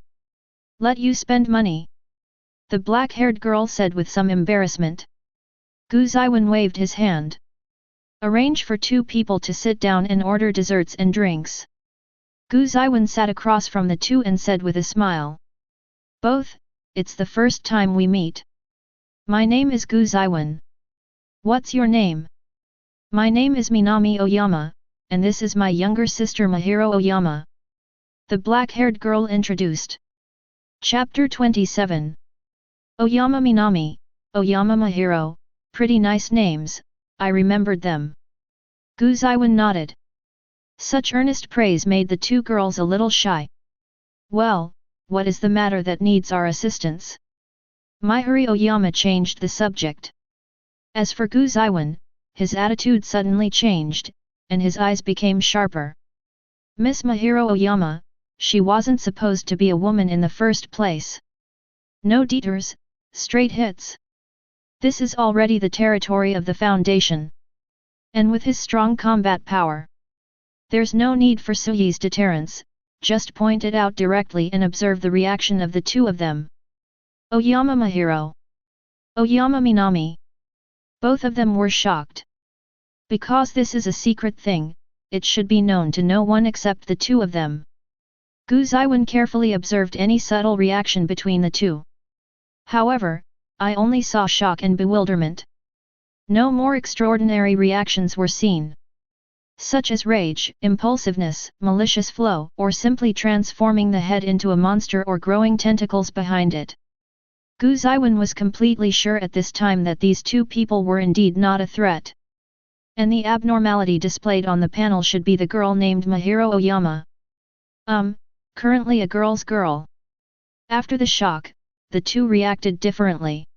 Let you spend money. The black-haired girl said with some embarrassment. Gu Zeyuan waved his hand. Arrange for two people to sit down and order desserts and drinks. Gu Zeyuan sat across from the two and said with a smile. Both, it's the first time we meet. My name is Gu Zeyuan. What's your name? My name is Minami Oyama, and this is my younger sister Mahiro Oyama. The black-haired girl introduced. Chapter 27. Oyama Minami, Oyama Mahiro, pretty nice names, I remembered them. Gu Zeyuan nodded. Such earnest praise made the two girls a little shy. Well, what is the matter that needs our assistance? Mahiro Oyama changed the subject. As for Gu Zeyuan, his attitude suddenly changed, and his eyes became sharper. Miss Mahiro Oyama, she wasn't supposed to be a woman in the first place. No detours, straight hits. This is already the territory of the Foundation. And with his strong combat power, there's no need for Suyi's deterrence, just point it out directly and observe the reaction of the two of them. Oyama Mahiro. Oyama Minami. Both of them were shocked. Because this is a secret thing, it should be known to no one except the two of them. Gu Zeyuan carefully observed any subtle reaction between the two. However, I only saw shock and bewilderment. No more extraordinary reactions were seen, such as rage, impulsiveness, malicious flow, or simply transforming the head into a monster or growing tentacles behind it. Gu Zeyuan was completely sure at this time that these two people were indeed not a threat. And the abnormality displayed on the panel should be the girl named Mahiro Oyama. Currently a girl's girl. After the shock, the two reacted differently.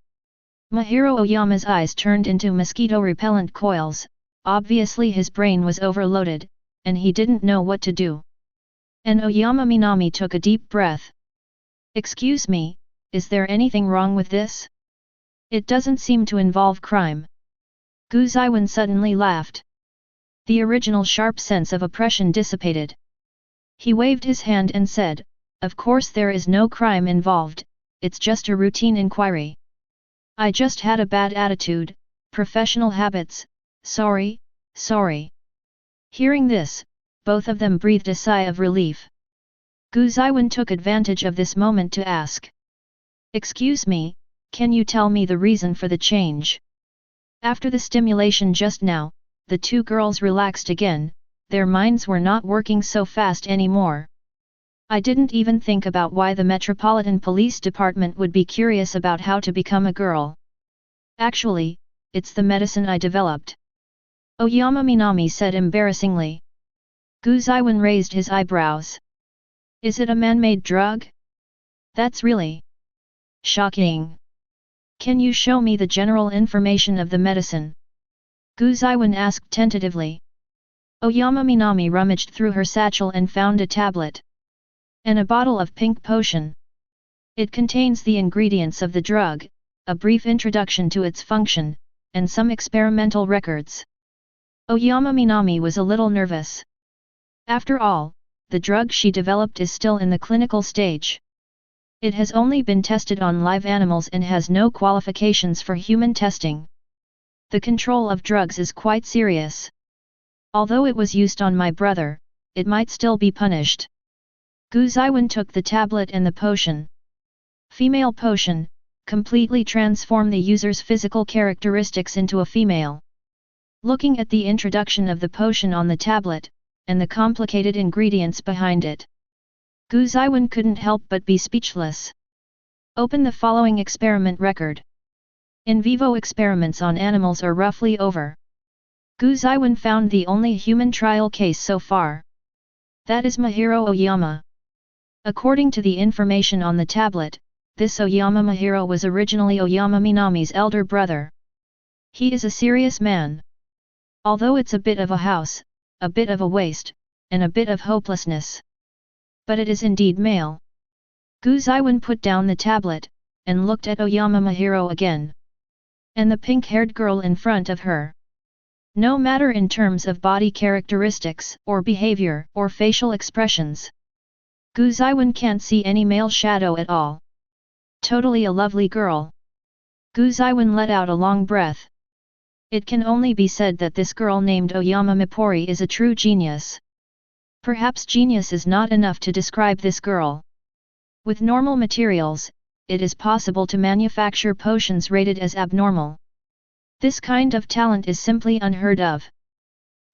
Mahiro Oyama's eyes turned into mosquito-repellent coils, obviously his brain was overloaded, and he didn't know what to do. And Oyama Minami took a deep breath. Excuse me, is there anything wrong with this? It doesn't seem to involve crime. Gu Zeyuan suddenly laughed. The original sharp sense of oppression dissipated. He waved his hand and said, "Of course there is no crime involved, it's just a routine inquiry. I just had a bad attitude, professional habits, sorry." Hearing this, both of them breathed a sigh of relief. Gu Zeyuan took advantage of this moment to ask. "Excuse me, can you tell me the reason for the change?" After the stimulation just now, the two girls relaxed again, their minds were not working so fast anymore. I didn't even think about why the Metropolitan Police Department would be curious about how to become a girl. Actually, it's the medicine I developed. Oyama Minami said embarrassingly. Gu Zeyuan raised his eyebrows. Is it a man-made drug? That's really shocking. Can you show me the general information of the medicine? Gu Zeyuan asked tentatively. Oyama Minami rummaged through her satchel and found a tablet. And a bottle of pink potion. It contains the ingredients of the drug, a brief introduction to its function, and some experimental records. Oyama Minami was a little nervous. After all, the drug she developed is still in the clinical stage. It has only been tested on live animals and has no qualifications for human testing. The control of drugs is quite serious. Although it was used on my brother, it might still be punished. Gu Zeyuan took the tablet and the potion. Female potion, completely transform the user's physical characteristics into a female. Looking at the introduction of the potion on the tablet, and the complicated ingredients behind it, Gu Zeyuan couldn't help but be speechless. Open the following experiment record. In vivo experiments on animals are roughly over. Gu Zeyuan found the only human trial case so far. That is Mahiro Oyama. According to the information on the tablet, this Oyama Mahiro was originally Oyama Minami's elder brother. He is a serious man. Although it's a bit of a house, a bit of a waste, and a bit of hopelessness. But it is indeed male. Gu Zeyuan put down the tablet, and looked at Oyama Mahiro again. And the pink-haired girl in front of her. No matter in terms of body characteristics, or behavior, or facial expressions. Gu Zeyuan can't see any male shadow at all. Totally a lovely girl. Gu Zeyuan let out a long breath. It can only be said that this girl named Oyama Mipori is a true genius. Perhaps genius is not enough to describe this girl. With normal materials, it is possible to manufacture potions rated as abnormal. This kind of talent is simply unheard of.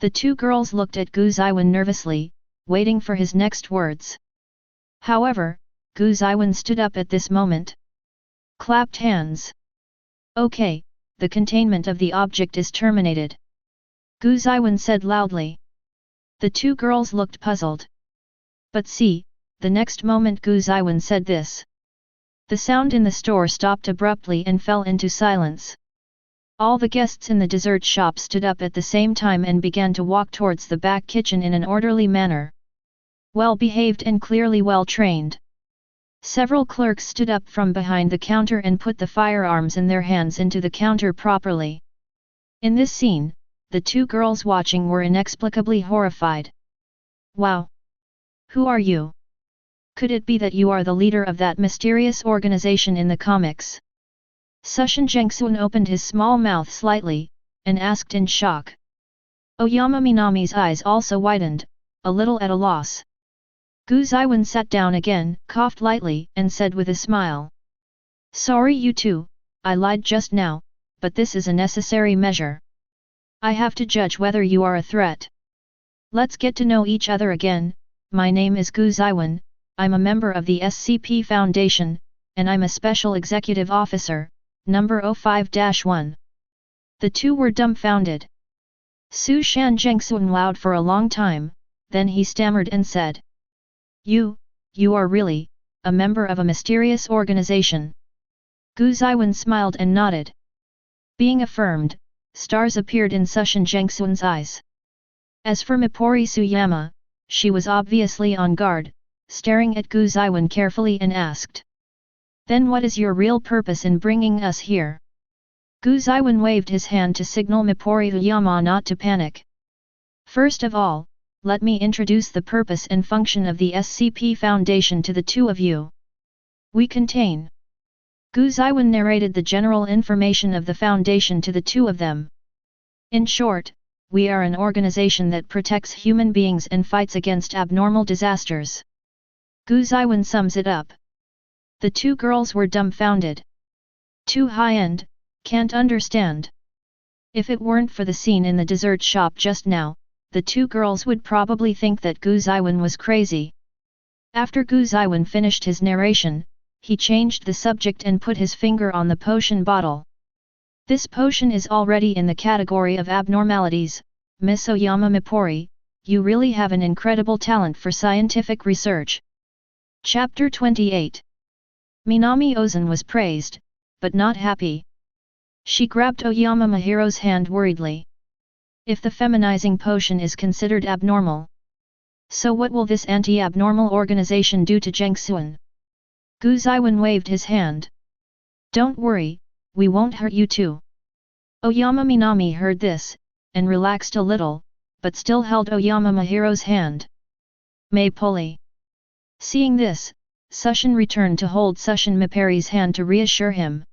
The two girls looked at Gu Zeyuan nervously, waiting for his next words. However, Gu Zeyuan stood up at this moment. Clapped hands. Okay, the containment of the object is terminated. Gu Zeyuan said loudly. The two girls looked puzzled. But see, the next moment Gu Zeyuan said this. The sound in the store stopped abruptly and fell into silence. All the guests in the dessert shop stood up at the same time and began to walk towards the back kitchen in an orderly manner. Well-behaved and clearly well-trained. Several clerks stood up from behind the counter and put the firearms in their hands into the counter properly. In this scene, the two girls watching were inexplicably horrified. Wow! Who are you? Could it be that you are the leader of that mysterious organization in the comics? Sushin Zhengxuan opened his small mouth slightly, and asked in shock. Oyama Minami's eyes also widened, a little at a loss. Gu Zeyuan sat down again, coughed lightly, and said with a smile. Sorry you two, I lied just now, but this is a necessary measure. I have to judge whether you are a threat. Let's get to know each other again. My name is Gu Zeyuan, I'm a member of the SCP Foundation, and I'm a Special Executive Officer, number 05-1. The two were dumbfounded. Su Shan Zhengxuan wowed for a long time, then he stammered and said. You are really, a member of a mysterious organization. Gu Zeyuan smiled and nodded. Being affirmed, stars appeared in Sushin Zhengxuan's eyes. As for Mipori Suyama, she was obviously on guard, staring at Gu Zeyuan carefully and asked. Then what is your real purpose in bringing us here? Gu Zeyuan waved his hand to signal Mipori Suyama not to panic. First of all, let me introduce the purpose and function of the SCP Foundation to the two of you. We contain. Gu Zeyuan narrated the general information of the Foundation to the two of them. In short, we are an organization that protects human beings and fights against abnormal disasters. Gu Zeyuan sums it up. The two girls were dumbfounded. Too high-end, can't understand. If it weren't for the scene in the dessert shop just now, the two girls would probably think that Gu Zeyuan was crazy. After Gu Zeyuan finished his narration, he changed the subject and put his finger on the potion bottle. This potion is already in the category of abnormalities. Miss Oyama Mipori, you really have an incredible talent for scientific research. Chapter 28. Minami Ozan was praised, but not happy. She grabbed Oyama Mahiro's hand worriedly. If the feminizing potion is considered abnormal, so what will this anti-abnormal organization do to Zhengxuan? Gu Zeyuan waved his hand. Don't worry, we won't hurt you too. Oyama Minami heard this, and relaxed a little, but still held Oyama Mahiro's hand. May Poli. Seeing this, Sushin returned to hold Sushin Mipori's hand to reassure him.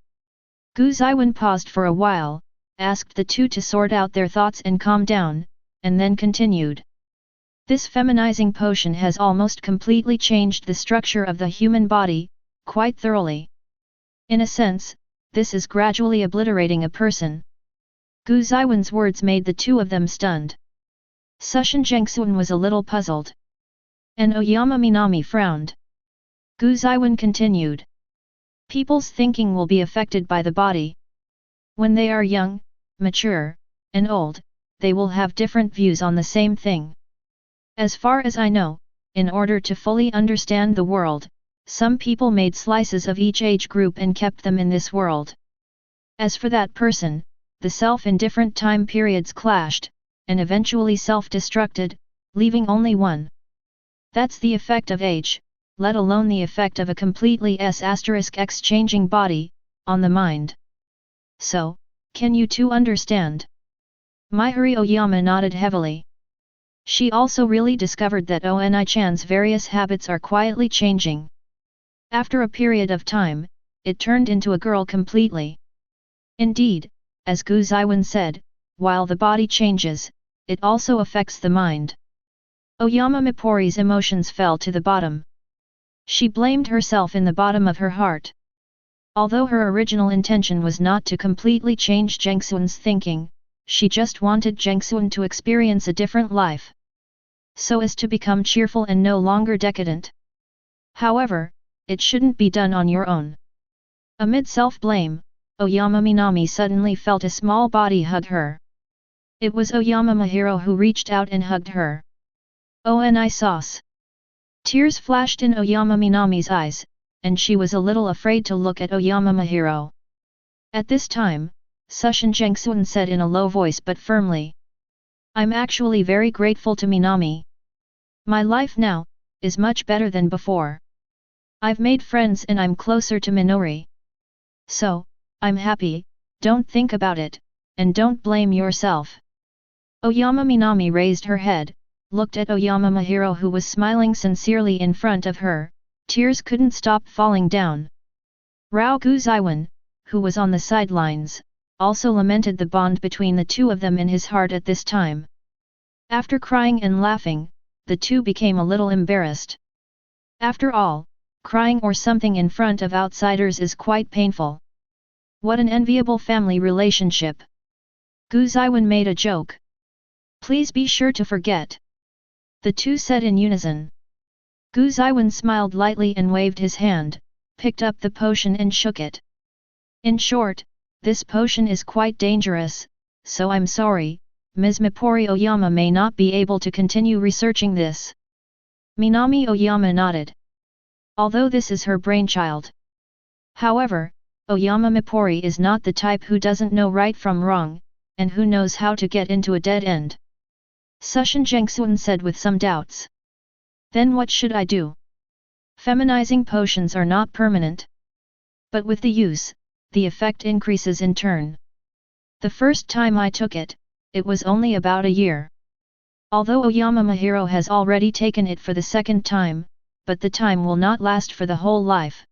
Gu Zeyuan paused for a while, asked the two to sort out their thoughts and calm down, and then continued. This feminizing potion has almost completely changed the structure of the human body, quite thoroughly. In a sense, this is gradually obliterating a person. Gu Zeyuan's words made the two of them stunned. Sushin Zhengxuan was a little puzzled. And Oyama Minami frowned. Gu Zeyuan continued. People's thinking will be affected by the body. When they are young, mature, and old, they will have different views on the same thing. As far as I know, in order to fully understand the world, some people made slices of each age group and kept them in this world. As for that person, the self in different time periods clashed, and eventually self-destructed, leaving only one. That's the effect of age, let alone the effect of a completely S**x changing body, on the mind. So, can you two understand? Mihari Oyama nodded heavily. She also really discovered that Oni-chan's various habits are quietly changing. After a period of time, it turned into a girl completely. Indeed, as Gu Zeyuan said, while the body changes, it also affects the mind. Oyama Mipori's emotions fell to the bottom. She blamed herself in the bottom of her heart. Although her original intention was not to completely change Zhengxuan's thinking, she just wanted Zhengxuan to experience a different life, so as to become cheerful and no longer decadent. However, it shouldn't be done on your own. Amid self-blame, Oyama Minami suddenly felt a small body hug her. It was Oyama Mahiro who reached out and hugged her. Oni sauce. Tears flashed in Oyama Minami's eyes, and she was a little afraid to look at Oyama Mahiro. At this time, Sushin Zhengxuan said in a low voice but firmly. I'm actually very grateful to Minami. My life now is much better than before. I've made friends and I'm closer to Minori. So, I'm happy, don't think about it, and don't blame yourself. Oyama Minami raised her head, looked at Oyama Mahiro who was smiling sincerely in front of her, Tears couldn't stop falling down. Rao Zeyuan, who was on the sidelines, also lamented the bond between the two of them in his heart at this time. After crying and laughing, the two became a little embarrassed. After all, crying or something in front of outsiders is quite painful. What an enviable family relationship. Zeyuan made a joke. Please be sure to forget. The two said in unison. Zeyuan smiled lightly and waved his hand, picked up the potion and shook it. In short, this potion is quite dangerous, so I'm sorry, Ms. Mipori Oyama may not be able to continue researching this. Minami Oyama nodded. Although this is her brainchild. However, Oyama Mipori is not the type who doesn't know right from wrong, and who knows how to get into a dead end. Sushin Zhengxuan said with some doubts. Then what should I do? Feminizing potions are not permanent. But with the use, the effect increases in turn. The first time I took it, it was only about a year. Although Oyama Mahiro has already taken it for the second time, but the time will not last for the whole life.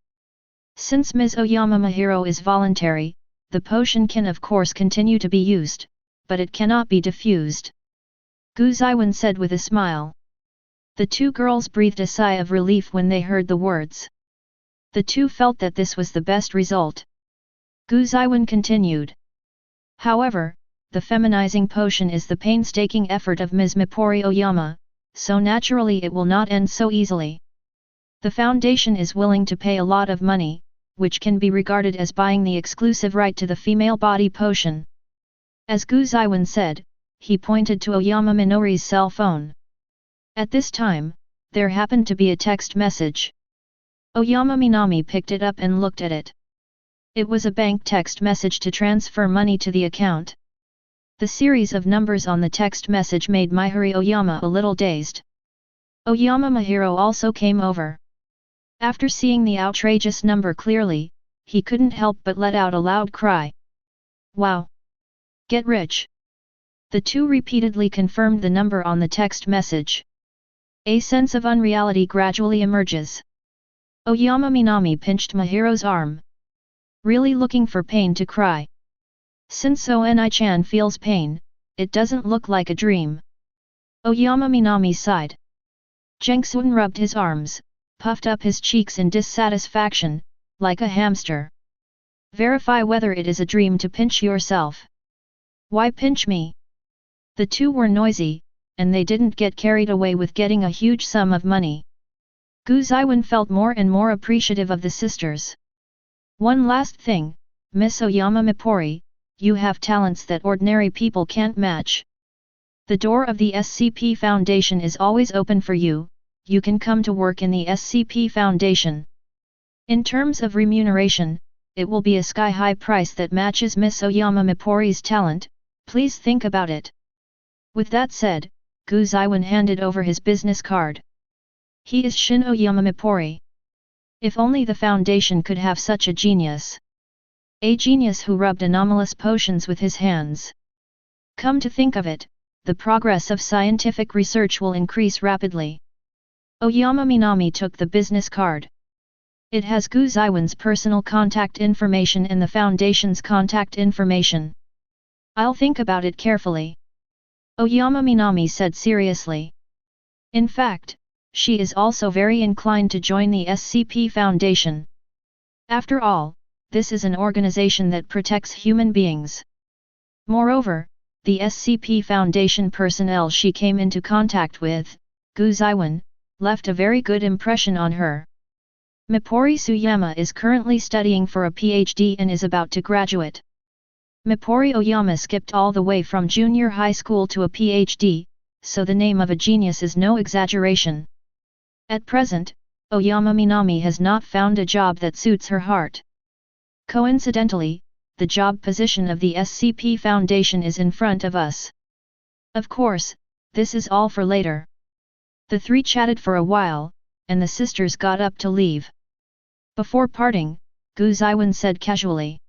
Since Ms. Oyama Mahiro is voluntary, the potion can of course continue to be used, but it cannot be diffused. Zeyuan said with a smile. The two girls breathed a sigh of relief when they heard the words. The two felt that this was the best result. Zeyuan continued. However, the feminizing potion is the painstaking effort of Ms. Mipori Oyama, so naturally it will not end so easily. The foundation is willing to pay a lot of money, which can be regarded as buying the exclusive right to the female body potion. As Zeyuan said, he pointed to Oyama Minori's cell phone. At this time, there happened to be a text message. Oyama Minami picked it up and looked at it. It was a bank text message to transfer money to the account. The series of numbers on the text message made Mihari Oyama a little dazed. Oyama Mahiro also came over. After seeing the outrageous number clearly, he couldn't help but let out a loud cry. Wow! Get rich! The two repeatedly confirmed the number on the text message. A sense of unreality gradually emerges. Oyama Minami pinched Mahiro's arm. Really looking for pain to cry. Since Oni-chan feels pain, it doesn't look like a dream. Oyama Minami sighed. Zhengxuan rubbed his arms, puffed up his cheeks in dissatisfaction, like a hamster. Verify whether it is a dream to pinch yourself. Why pinch me? The two were noisy, and they didn't get carried away with getting a huge sum of money. Zeyuan felt more and more appreciative of the sisters. One last thing, Miss Oyama Mipori, you have talents that ordinary people can't match. The door of the SCP Foundation is always open for you, you can come to work in the SCP Foundation. In terms of remuneration, it will be a sky-high price that matches Miss Oyama Mipori's talent, please think about it. With that said, Zeyuan handed over his business card. He is Shin Oyama Mipori. If only the Foundation could have such a genius. A genius who rubbed anomalous potions with his hands. Come to think of it, the progress of scientific research will increase rapidly. Oyama Minami took the business card. It has Zeyuan's personal contact information and the Foundation's contact information. I'll think about it carefully. Oyama Minami said seriously. In fact, she is also very inclined to join the SCP Foundation. After all, this is an organization that protects human beings. Moreover, the SCP Foundation personnel she came into contact with, Zeyuan, left a very good impression on her. Mipori Suyama is currently studying for a PhD and is about to graduate. Mipori Oyama skipped all the way from junior high school to a PhD, so the name of a genius is no exaggeration. At present, Oyama Minami has not found a job that suits her heart. Coincidentally, the job position of the SCP Foundation is in front of us. Of course, this is all for later. The three chatted for a while, and the sisters got up to leave. Before parting, Zeyuan said casually.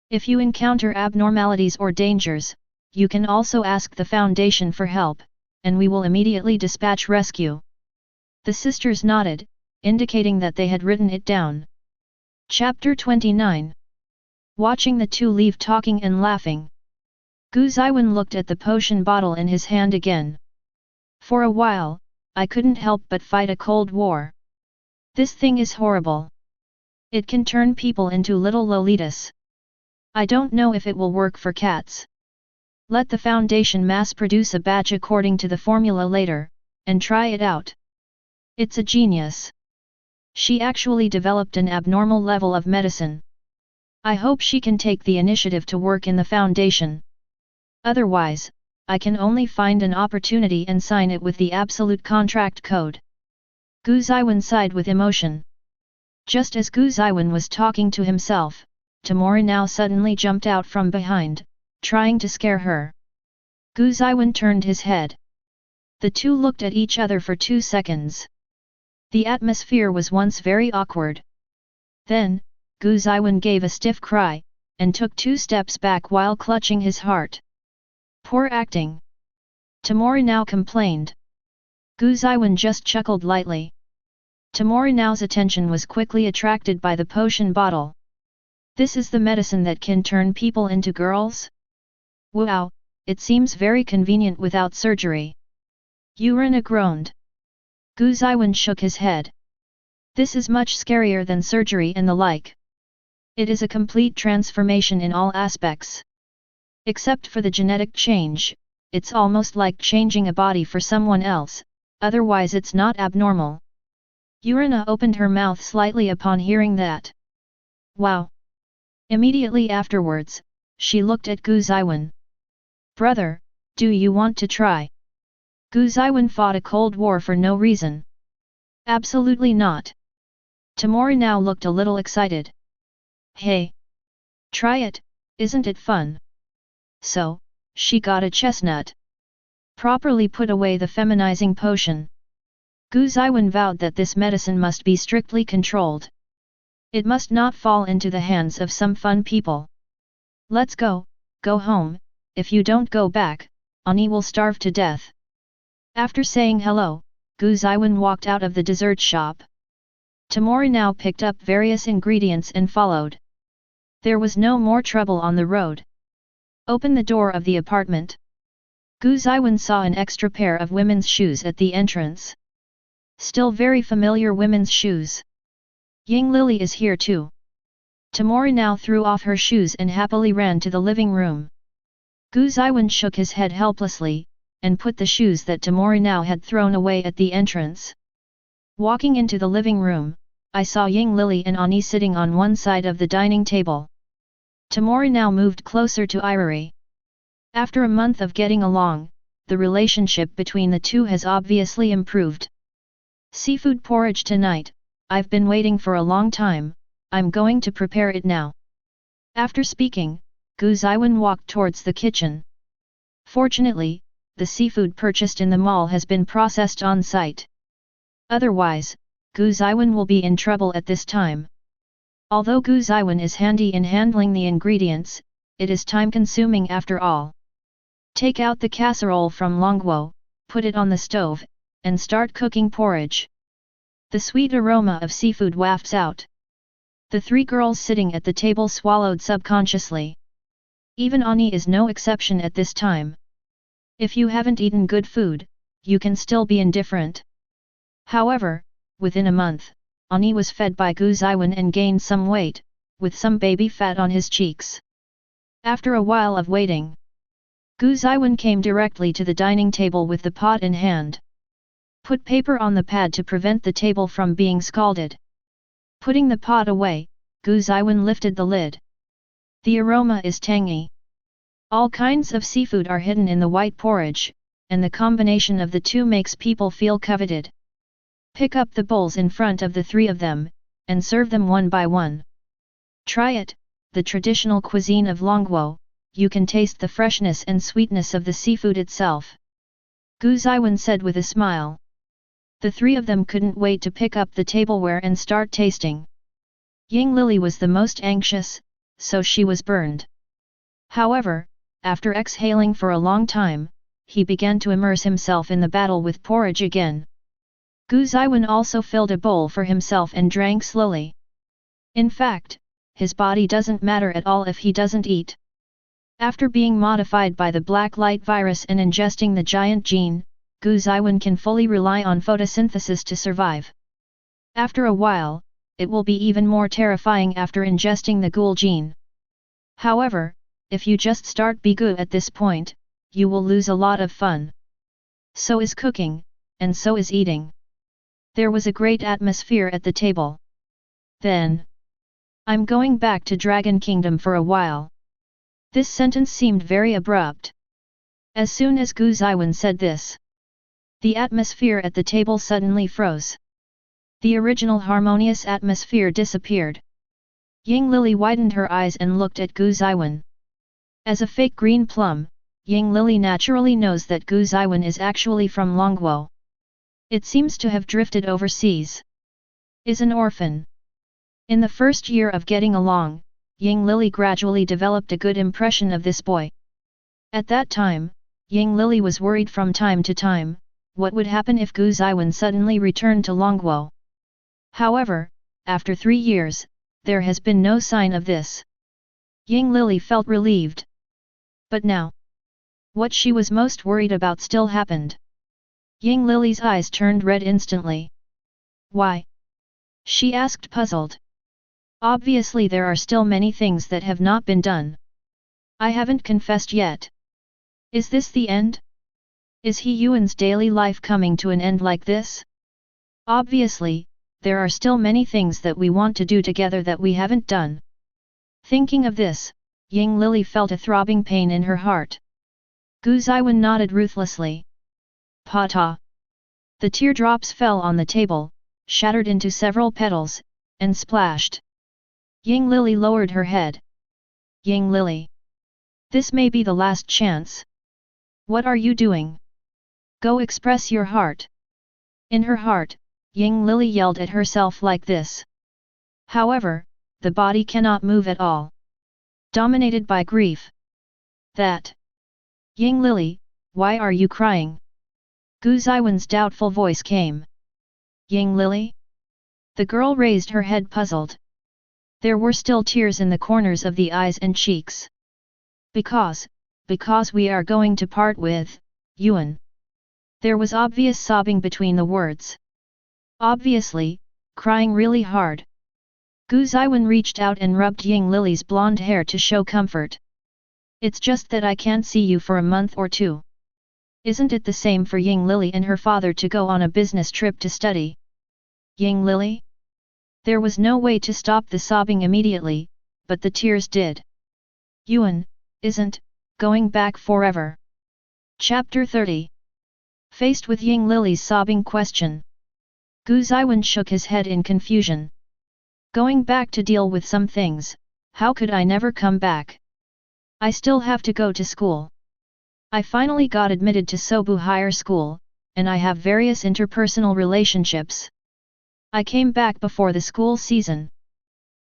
If you encounter abnormalities or dangers, you can also ask the Foundation for help, and we will immediately dispatch rescue. The sisters nodded, indicating that they had written it down. Chapter 29. Watching the two leave talking and laughing. Gu Zeyuan looked at the potion bottle in his hand again. For a while, I couldn't help but fight a cold war. This thing is horrible. It can turn people into little lolitas. I don't know if it will work for cats. Let the Foundation mass produce a batch according to the formula later, and try it out. It's a genius. She actually developed an abnormal level of medicine. I hope she can take the initiative to work in the Foundation. Otherwise, I can only find an opportunity and sign it with the absolute contract code. Gu Zeyuan sighed with emotion. Just as Gu Zeyuan was talking to himself, Tamori now suddenly jumped out from behind, trying to scare her. Gu Zeyuan turned his head. The two looked at each other for 2 seconds. The atmosphere was once very awkward. Then, Gu Zeyuan gave a stiff cry, and took 2 steps back while clutching his heart. Poor acting. Tamori now complained. Gu Zeyuan just chuckled lightly. Tamori now's attention was quickly attracted by the potion bottle. This is the medicine that can turn people into girls? Wow, it seems very convenient without surgery. Urina groaned. Gu Zeyuan shook his head. This is much scarier than surgery and the like. It is a complete transformation in all aspects. Except for the genetic change, it's almost like changing a body for someone else, otherwise it's not abnormal. Urina opened her mouth slightly upon hearing that. Wow! Immediately afterwards, she looked at Gu Zeyuan. Brother, do you want to try? Gu Zeyuan fought a cold war for no reason. Absolutely not. Tamori now looked a little excited. Hey! Try it, isn't it fun? So, she got a chestnut. Properly put away the feminizing potion. Gu Zeyuan vowed that this medicine must be strictly controlled. It must not fall into the hands of some fun people. Let's go home, if you don't go back, Ani will starve to death. After saying hello, Gu Zeyuan walked out of the dessert shop. Tamori now picked up various ingredients and followed. There was no more trouble on the road. Open the door of the apartment. Gu Zeyuan saw an extra pair of women's shoes at the entrance. Still very familiar women's shoes. Ying Lily is here too. Tamori now threw off her shoes and happily ran to the living room. Gu Zeyuan shook his head helplessly, and put the shoes that Tamori now had thrown away at the entrance. Walking into the living room, I saw Ying Lily and Ani sitting on one side of the dining table. Tamori now moved closer to Eriri. After a month of getting along, the relationship between the two has obviously improved. Seafood porridge tonight, I've been waiting for a long time, I'm going to prepare it now. After speaking, Gu Zeyuan walked towards the kitchen. Fortunately, the seafood purchased in the mall has been processed on site. Otherwise, Gu Zeyuan will be in trouble at this time. Although Gu Zeyuan is handy in handling the ingredients, it is time-consuming after all. Take out the casserole from Longguo, put it on the stove, and start cooking porridge. The sweet aroma of seafood wafts out. The 3 girls sitting at the table swallowed subconsciously. Even Ani is no exception at this time. If you haven't eaten good food, you can still be indifferent. However, within a month, Ani was fed by Gu Zeyuan and gained some weight, with some baby fat on his cheeks. After a while of waiting, Gu Zeyuan came directly to the dining table with the pot in hand. Put paper on the pad to prevent the table from being scalded. Putting the pot away, Gu Zeyuan lifted the lid. The aroma is tangy. All kinds of seafood are hidden in the white porridge, and the combination of the two makes people feel coveted. Pick up the bowls in front of the 3 of them, and serve them one by one. Try it, the traditional cuisine of Longguo, you can taste the freshness and sweetness of the seafood itself. Gu Zeyuan said with a smile. The 3 of them couldn't wait to pick up the tableware and start tasting. Ying Lily was the most anxious, so she was burned. However, after exhaling for a long time, he began to immerse himself in the battle with porridge again. Gu Zeyuan also filled a bowl for himself and drank slowly. In fact, his body doesn't matter at all if he doesn't eat. After being modified by the black light virus and ingesting the giant gene, Gu Zeyuan can fully rely on photosynthesis to survive. After a while, it will be even more terrifying after ingesting the ghoul gene. However, if you just start Bigu at this point, you will lose a lot of fun. So is cooking, and so is eating. There was a great atmosphere at the table. Then, I'm going back to Dragon Kingdom for a while. This sentence seemed very abrupt. As soon as Gu Zeyuan said this, the atmosphere at the table suddenly froze. The original harmonious atmosphere disappeared. Ying Lily widened her eyes and looked at Gu Zeyuan. As a fake green plum, Ying Lily naturally knows that Gu Zeyuan is actually from Longguo. It seems to have drifted overseas. Is an orphan. In the first year of getting along, Ying Lily gradually developed a good impression of this boy. At that time, Ying Lily was worried from time to time, what would happen if Gu Zeyuan suddenly returned to Longguo. However, after 3 years, there has been no sign of this. Ying Lily felt relieved. But now, what she was most worried about still happened. Ying Lily's eyes turned red instantly. Why? She asked, puzzled. Obviously there are still many things that have not been done. I haven't confessed yet. Is this the end? Is He Yuan's daily life coming to an end like this? Obviously, there are still many things that we want to do together that we haven't done. Thinking of this, Ying Lily felt a throbbing pain in her heart. Gu Zeyuan nodded ruthlessly. Pa-ta! The teardrops fell on the table, shattered into several petals, and splashed. Ying Lily lowered her head. Ying Lily! This may be the last chance. What are you doing? Go express your heart. In her heart, Ying Lily yelled at herself like this. However, the body cannot move at all. Dominated by grief. That. Ying Lily, why are you crying? Gu Zeyuan's doubtful voice came. Ying Lily? The girl raised her head puzzled. There were still tears in the corners of the eyes and cheeks. Because we are going to part with Yuan. There was obvious sobbing between the words. Obviously, crying really hard. Gu Zeyuan reached out and rubbed Ying Lily's blonde hair to show comfort. It's just that I can't see you for a month or 2. Isn't it the same for Ying Lily and her father to go on a business trip to study? Ying Lily? There was no way to stop the sobbing immediately, but the tears did. Yuan isn't going back forever. Chapter 30. Faced with Ying Lily's sobbing question, Gu Zeyuan shook his head in confusion. Going back to deal with some things, how could I never come back? I still have to go to school. I finally got admitted to Sobu Higher School, and I have various interpersonal relationships. I came back before the school season.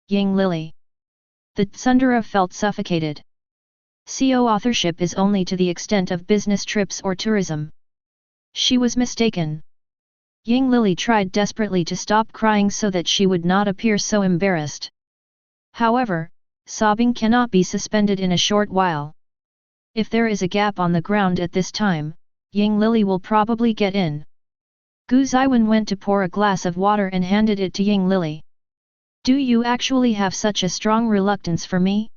Ying Lily. The tsundere felt suffocated. CO authorship is only to the extent of business trips or tourism. She was mistaken. Ying Lily tried desperately to stop crying so that she would not appear so embarrassed. However, sobbing cannot be suspended in a short while. If there is a gap on the ground at this time, Ying Lily will probably get in. Gu Zeyuan went to pour a glass of water and handed it to Ying Lily. Do you actually have such a strong reluctance for me?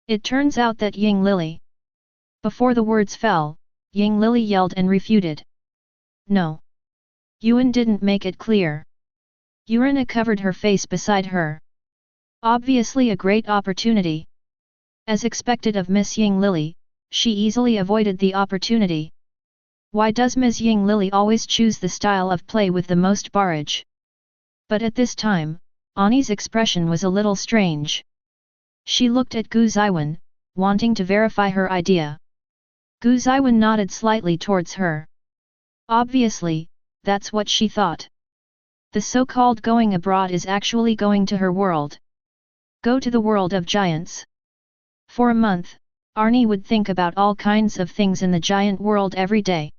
It turns out that Ying Lily. Before the words fell, Ying Lily yelled and refuted. No. Yuan didn't make it clear. Urina covered her face beside her. Obviously a great opportunity. As expected of Miss Ying Lily, she easily avoided the opportunity. Why does Ms. Ying Lily always choose the style of play with the most barrage? But at this time, Ani's expression was a little strange. She looked at Gu Zeyuan, wanting to verify her idea. Gu Zeyuan nodded slightly towards her. Obviously, that's what she thought. The so-called going abroad is actually going to her world. Go to the world of giants. For a month, Arnie would think about all kinds of things in the giant world every day.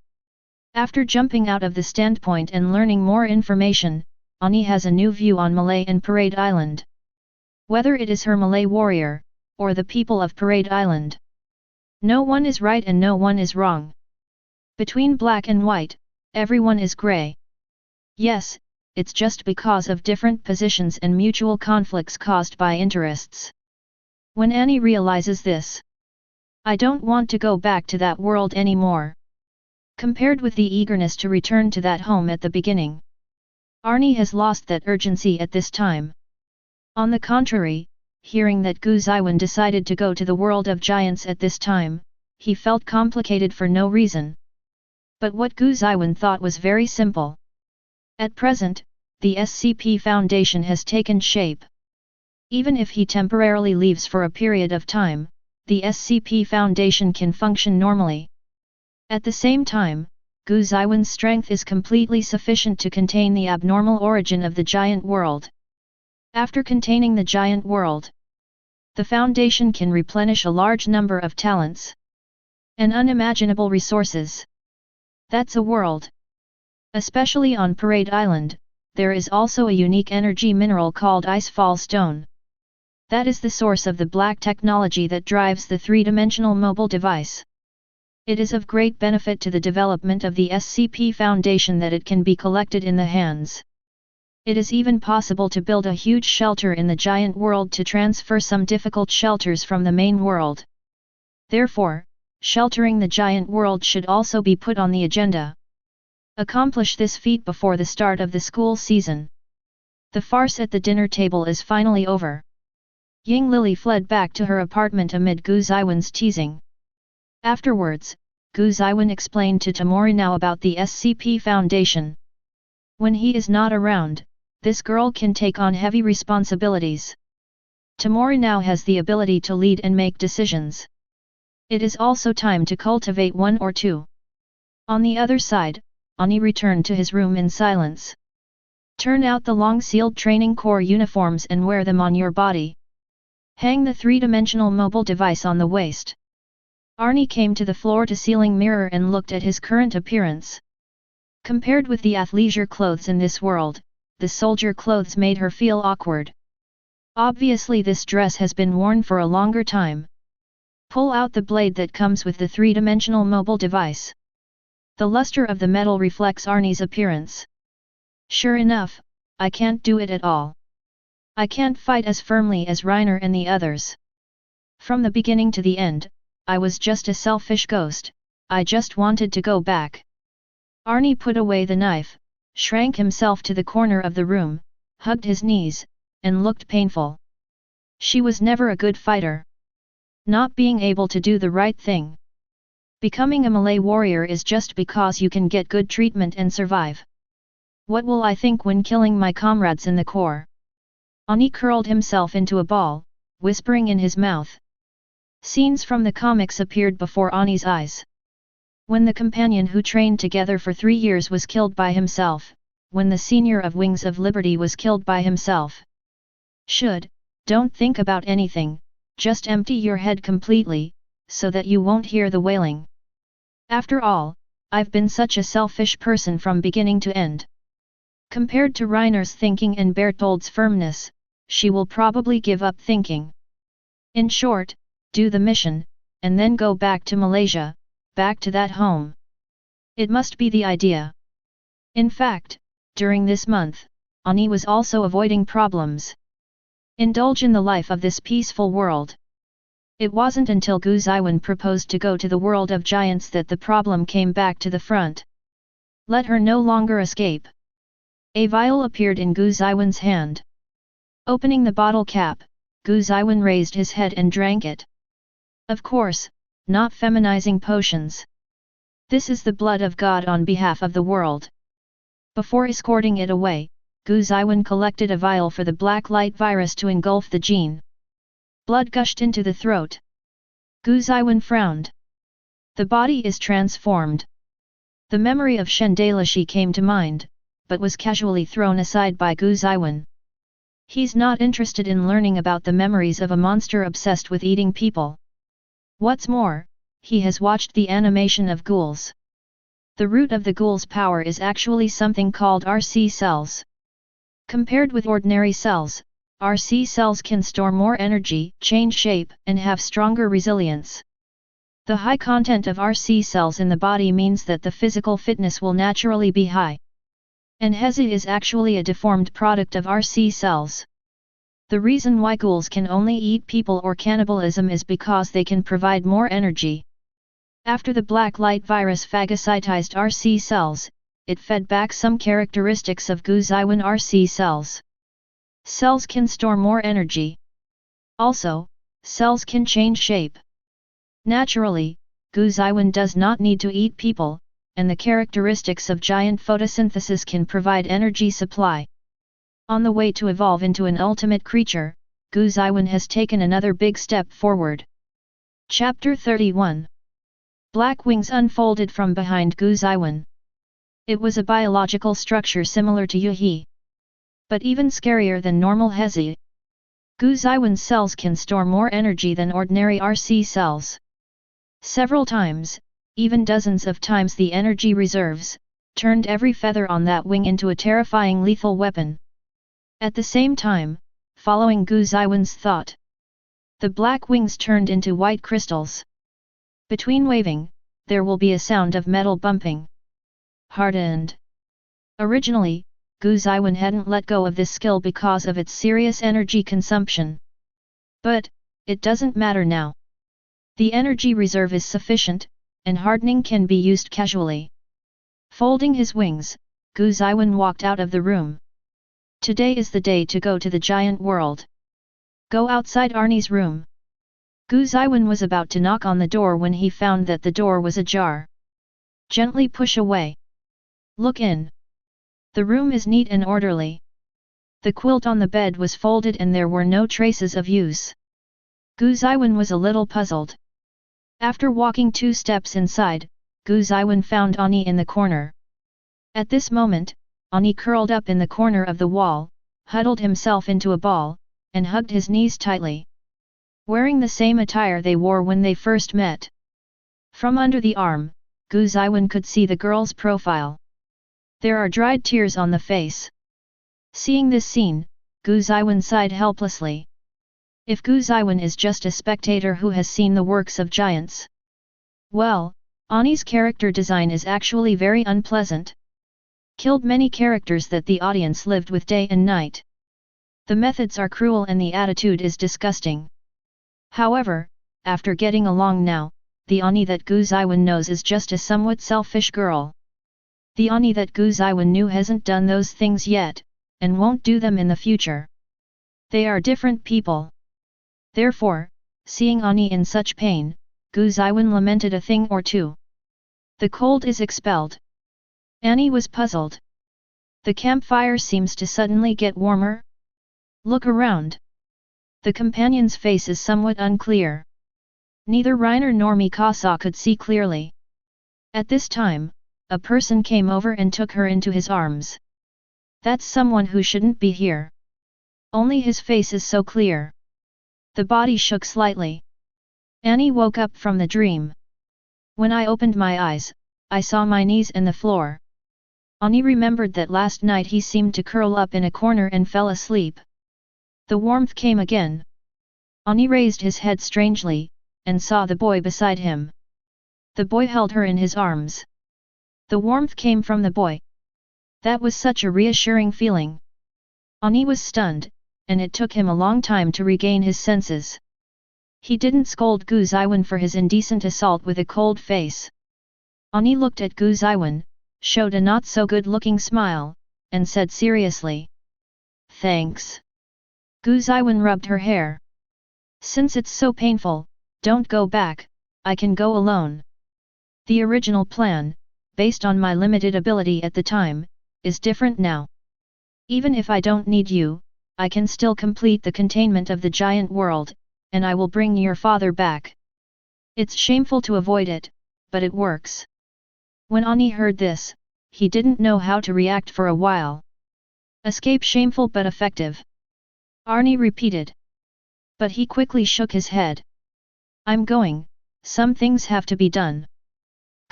After jumping out of the standpoint and learning more information, Ani has a new view on Malay and Parade Island. Whether it is her Malay warrior, or the people of Parade Island. No one is right and no one is wrong. Between black and white, everyone is grey. Yes, it's just because of different positions and mutual conflicts caused by interests. When Annie realizes this, I don't want to go back to that world anymore. Compared with the eagerness to return to that home at the beginning, Arnie has lost that urgency at this time. On the contrary, hearing that Gu Zeyuan decided to go to the world of giants at this time, he felt complicated for no reason. But what Gu Zeyuan thought was very simple. At present, the SCP Foundation has taken shape. Even if he temporarily leaves for a period of time, the SCP Foundation can function normally. At the same time, Gu Zeyuan's strength is completely sufficient to contain the abnormal origin of the giant world. After containing the giant world, the Foundation can replenish a large number of talents and unimaginable resources. That's a world. Especially on Parade Island, there is also a unique energy mineral called Icefall Stone. That is the source of the black technology that drives the three-dimensional mobile device. It is of great benefit to the development of the SCP Foundation that it can be collected in the hands. It is even possible to build a huge shelter in the giant world to transfer some difficult shelters from the main world. Therefore, sheltering the giant world should also be put on the agenda. Accomplish this feat before the start of the school season. The farce at the dinner table is finally over. Ying Lily fled back to her apartment amid Gu Zeyuan's teasing. Afterwards, Gu Zeyuan explained to Tomorinao about the SCP Foundation. When he is not around, this girl can take on heavy responsibilities. Tomorinao has the ability to lead and make decisions. It is also time to cultivate one or two. On the other side, Ani returned to his room in silence. Turn out the long sealed training corps uniforms and wear them on your body. Hang the three-dimensional mobile device on the waist. Arnie came to the floor-to-ceiling mirror and looked at his current appearance. Compared with the athleisure clothes in this world, the soldier clothes made her feel awkward. Obviously this dress has been worn for a longer time. Pull out the blade that comes with the three-dimensional mobile device. The luster of the metal reflects Arnie's appearance. Sure enough, I can't do it at all. I can't fight as firmly as Reiner and the others. From the beginning to the end, I was just a selfish ghost, I just wanted to go back. Arnie put away the knife, shrank himself to the corner of the room, hugged his knees, and looked painful. She was never a good fighter. Not being able to do the right thing. Becoming a Malay warrior is just because you can get good treatment and survive. What will I think when killing my comrades in the corps? Ani curled himself into a ball, whispering in his mouth. Scenes from the comics appeared before Ani's eyes. When the companion who trained together for 3 years was killed by himself, when the senior of Wings of Liberty was killed by himself. Don't think about anything, just empty your head completely, so that you won't hear the wailing. After all, I've been such a selfish person from beginning to end. Compared to Reiner's thinking and Bertold's firmness, she will probably give up thinking. In short, do the mission, and then go back to Malaysia, back to that home. It must be the idea. In fact, during this month, Ani was also avoiding problems. Indulge in the life of this peaceful world. It wasn't until Gu Zeyuan proposed to go to the world of giants that the problem came back to the front. Let her no longer escape. A vial appeared in Gu Zeyuan's hand. Opening the bottle cap, Gu Zeyuan raised his head and drank it. Of course, not feminizing potions. This is the blood of God on behalf of the world. Before escorting it away, Gu Zeyuan collected a vial for the black light virus to engulf the gene. Blood gushed into the throat. Gu Zeyuan frowned. The body is transformed. The memory of Dai Lishi came to mind, but was casually thrown aside by Gu Zeyuan. He's not interested in learning about the memories of a monster obsessed with eating people. What's more, he has watched the animation of ghouls. The root of the ghoul's power is actually something called RC cells. Compared with ordinary cells, RC cells can store more energy, change shape, and have stronger resilience. The high content of RC cells in the body means that the physical fitness will naturally be high. And Hezi is actually a deformed product of RC cells. The reason why ghouls can only eat people or cannibalism is because they can provide more energy. After the black light virus phagocytized RC cells, it fed back some characteristics of Gu Zeyuan RC cells. Cells can store more energy. Also, cells can change shape. Naturally, Gu Zeyuan does not need to eat people, and the characteristics of giant photosynthesis can provide energy supply. On the way to evolve into an ultimate creature, Gu Zeyuan has taken another big step forward. Chapter 31. Black wings unfolded from behind Gu Zeyuan. It was a biological structure similar to Yuhi, but even scarier than normal Hezi. Gu Zeyuan's cells can store more energy than ordinary RC cells. Several times, even dozens of times the energy reserves, turned every feather on that wing into a terrifying lethal weapon. At the same time, following Gu Zeyuan's thought, the black wings turned into white crystals. Between waving, there will be a sound of metal bumping. Hardened. Originally, Gu Zeyuan hadn't let go of this skill because of its serious energy consumption. But, it doesn't matter now. The energy reserve is sufficient, and hardening can be used casually. Folding his wings, Gu Zeyuan walked out of the room. Today is the day to go to the giant world. Go outside Arnie's room. Gu Zeyuan was about to knock on the door when he found that the door was ajar. Gently push away. Look in. The room is neat and orderly. The quilt on the bed was folded and there were no traces of use. Gu Zeyuan was a little puzzled. After walking 2 steps inside, Gu Zeyuan found Ani in the corner. At this moment, Ani curled up in the corner of the wall, huddled himself into a ball, and hugged his knees tightly. Wearing the same attire they wore when they first met. From under the arm, Gu Zeyuan could see the girl's profile. There are dried tears on the face. Seeing this scene, Gu Zeyuan sighed helplessly. If Gu Zeyuan is just a spectator who has seen the works of giants, well, Ani's character design is actually very unpleasant. Killed many characters that the audience lived with day and night. The methods are cruel and the attitude is disgusting. However, after getting along now, the Ani that Gu Zeyuan knows is just a somewhat selfish girl. The Ani that Gu Zeyuan knew hasn't done those things yet, and won't do them in the future. They are different people. Therefore, seeing Ani in such pain, Gu Zeyuan lamented a thing or two. The cold is expelled. Ani was puzzled. The campfire seems to suddenly get warmer. Look around. The companion's face is somewhat unclear. Neither Reiner nor Mikasa could see clearly. At this time, a person came over and took her into his arms. That's someone who shouldn't be here. Only his face is so clear. The body shook slightly. Ani woke up from the dream. When I opened my eyes, I saw my knees and the floor. Ani remembered that last night he seemed to curl up in a corner and fell asleep. The warmth came again. Ani raised his head strangely, and saw the boy beside him. The boy held her in his arms. The warmth came from the boy. That was such a reassuring feeling. Ani was stunned, and it took him a long time to regain his senses. He didn't scold Gu Zeyuan for his indecent assault with a cold face. Ani looked at Gu Zeyuan, showed a not-so-good-looking smile, and said seriously, "Thanks." Gu Zeyuan rubbed her hair. "Since it's so painful, don't go back, I can go alone. The original plan, based on my limited ability at the time, is different now. Even if I don't need you, I can still complete the containment of the giant world, and I will bring your father back. It's shameful to avoid it, but it works." When Ani heard this, he didn't know how to react for a while. Escape shameful but effective. Arnie repeated. But he quickly shook his head. "I'm going, some things have to be done."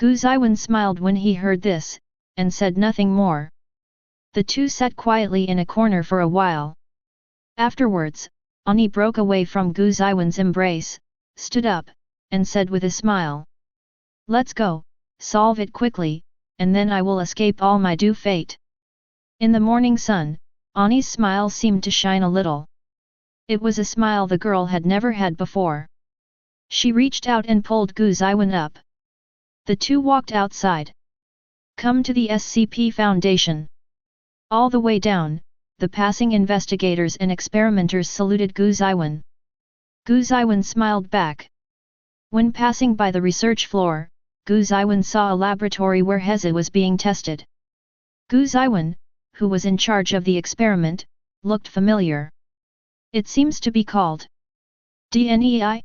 Gu Zeyuan smiled when he heard this, and said nothing more. The two sat quietly in a corner for a while. Afterwards, Ani broke away from Gu Zeyuan's embrace, stood up, and said with a smile. Let's go, solve it quickly, and then I will escape all my due fate. In the morning sun, Ani's smile seemed to shine a little. It was a smile the girl had never had before. She reached out and pulled Gu Zeyuan up. The two walked outside. Come to the SCP Foundation. All the way down, the passing investigators and experimenters saluted Gu Zeyuan. Gu Zeyuan smiled back. When passing by the research floor, Gu Zeyuan saw a laboratory where Heze was being tested. Gu Zeyuan, who was in charge of the experiment, looked familiar. It seems to be called DNEI?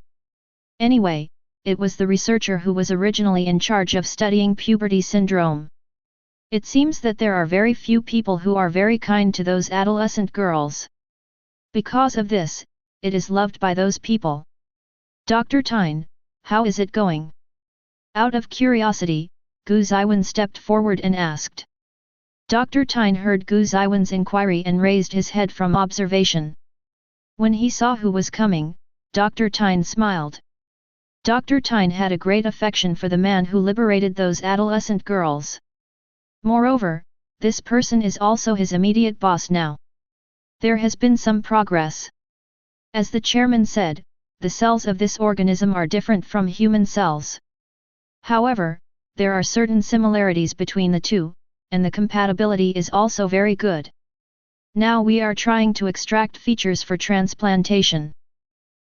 Anyway, it was the researcher who was originally in charge of studying puberty syndrome. It seems that there are very few people who are very kind to those adolescent girls. Because of this, it is loved by those people. Dr. Tyne, how is it going? Out of curiosity, Gu Zeyuan stepped forward and asked. Dr. Tyne heard Gu Zeyuan's inquiry and raised his head from observation. When he saw who was coming, Dr. Tyne smiled. Dr. Tyne had a great affection for the man who liberated those adolescent girls. Moreover, this person is also his immediate boss now. There has been some progress. As the chairman said, the cells of this organism are different from human cells. However, there are certain similarities between the two, and the compatibility is also very good. Now we are trying to extract features for transplantation.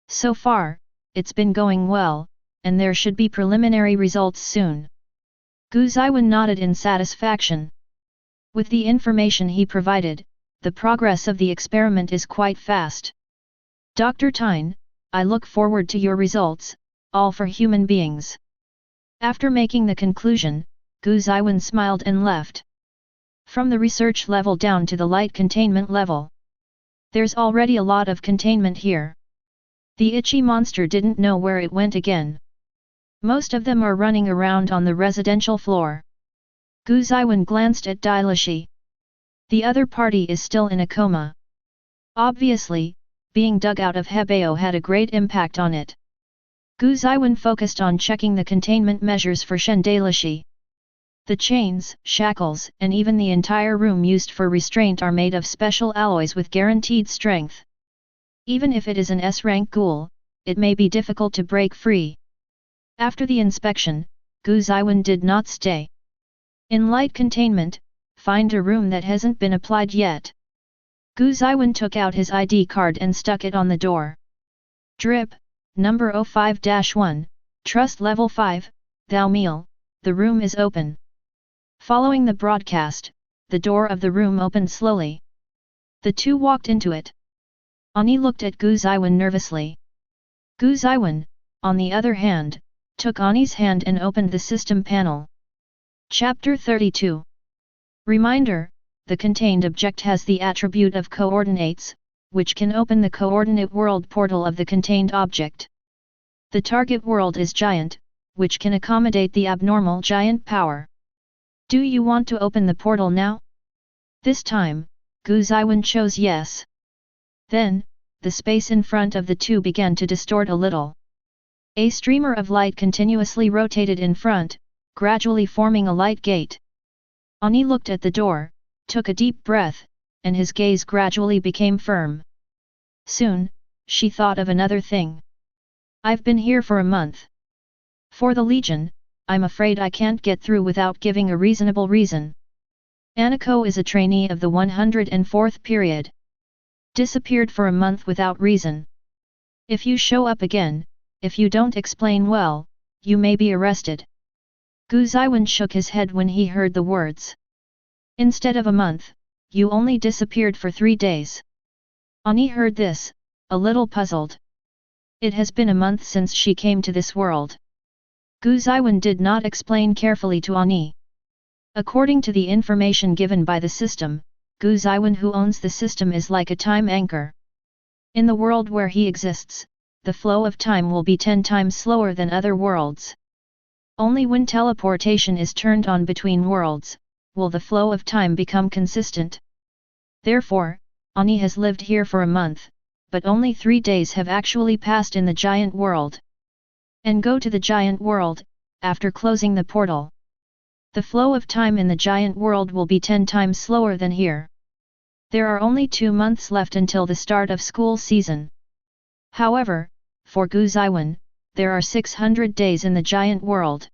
So far, it's been going well, and there should be preliminary results soon. Gu Zeyuan nodded in satisfaction. With the information he provided, the progress of the experiment is quite fast. Dr. Tyne, I look forward to your results, all for human beings. After making the conclusion, Gu Zeyuan smiled and left. From the research level down to the light containment level. There's already a lot of containment here. The itchy monster didn't know where it went again. Most of them are running around on the residential floor. Gu Zeyuan glanced at Dai Lishi. The other party is still in a coma. Obviously, being dug out of Hebeo had a great impact on it. Gu Zeyuan focused on checking the containment measures for Dai Lishi. The chains, shackles, and even the entire room used for restraint are made of special alloys with guaranteed strength. Even if it is an S-rank ghoul, it may be difficult to break free. After the inspection, Gu Zeyuan did not stay. In light containment, find a room that hasn't been applied yet. Gu Zeyuan took out his ID card and stuck it on the door. Drip, number 05-1, trust level 5, Thou Meal, the room is open. Following the broadcast, the door of the room opened slowly. The two walked into it. Ani looked at Gu Zeyuan nervously. Gu Zeyuan, on the other hand, took Ani's hand and opened the system panel. Chapter 32. Reminder, the contained object has the attribute of coordinates, which can open the coordinate world portal of the contained object. The target world is giant, which can accommodate the abnormal giant power. Do you want to open the portal now? This time, Gu Zeyuan chose yes. Then, the space in front of the two began to distort a little. A streamer of light continuously rotated in front, gradually forming a light gate. Ani looked at the door, took a deep breath, and his gaze gradually became firm. Soon, she thought of another thing. I've been here for a month. For the Legion, I'm afraid I can't get through without giving a reasonable reason. Aniko is a trainee of the 104th period. Disappeared for a month without reason. If you show up again, if you don't explain well, you may be arrested. Gu Zeyuan shook his head when he heard the words. Instead of a month, you only disappeared for 3 days. Ani heard this, a little puzzled. It has been a month since she came to this world. Gu Zeyuan did not explain carefully to Ani. According to the information given by the system, Gu Zeyuan who owns the system is like a time anchor. In the world where he exists, the flow of time will be 10 times slower than other worlds. Only when teleportation is turned on between worlds, will the flow of time become consistent. Therefore, Ani has lived here for a month, but only 3 days have actually passed in the giant world. And go to the giant world, after closing the portal. The flow of time in the giant world will be 10 times slower than here. There are only 2 months left until the start of school season. However, for Gu Zeyuan, there are 600 days in the giant world.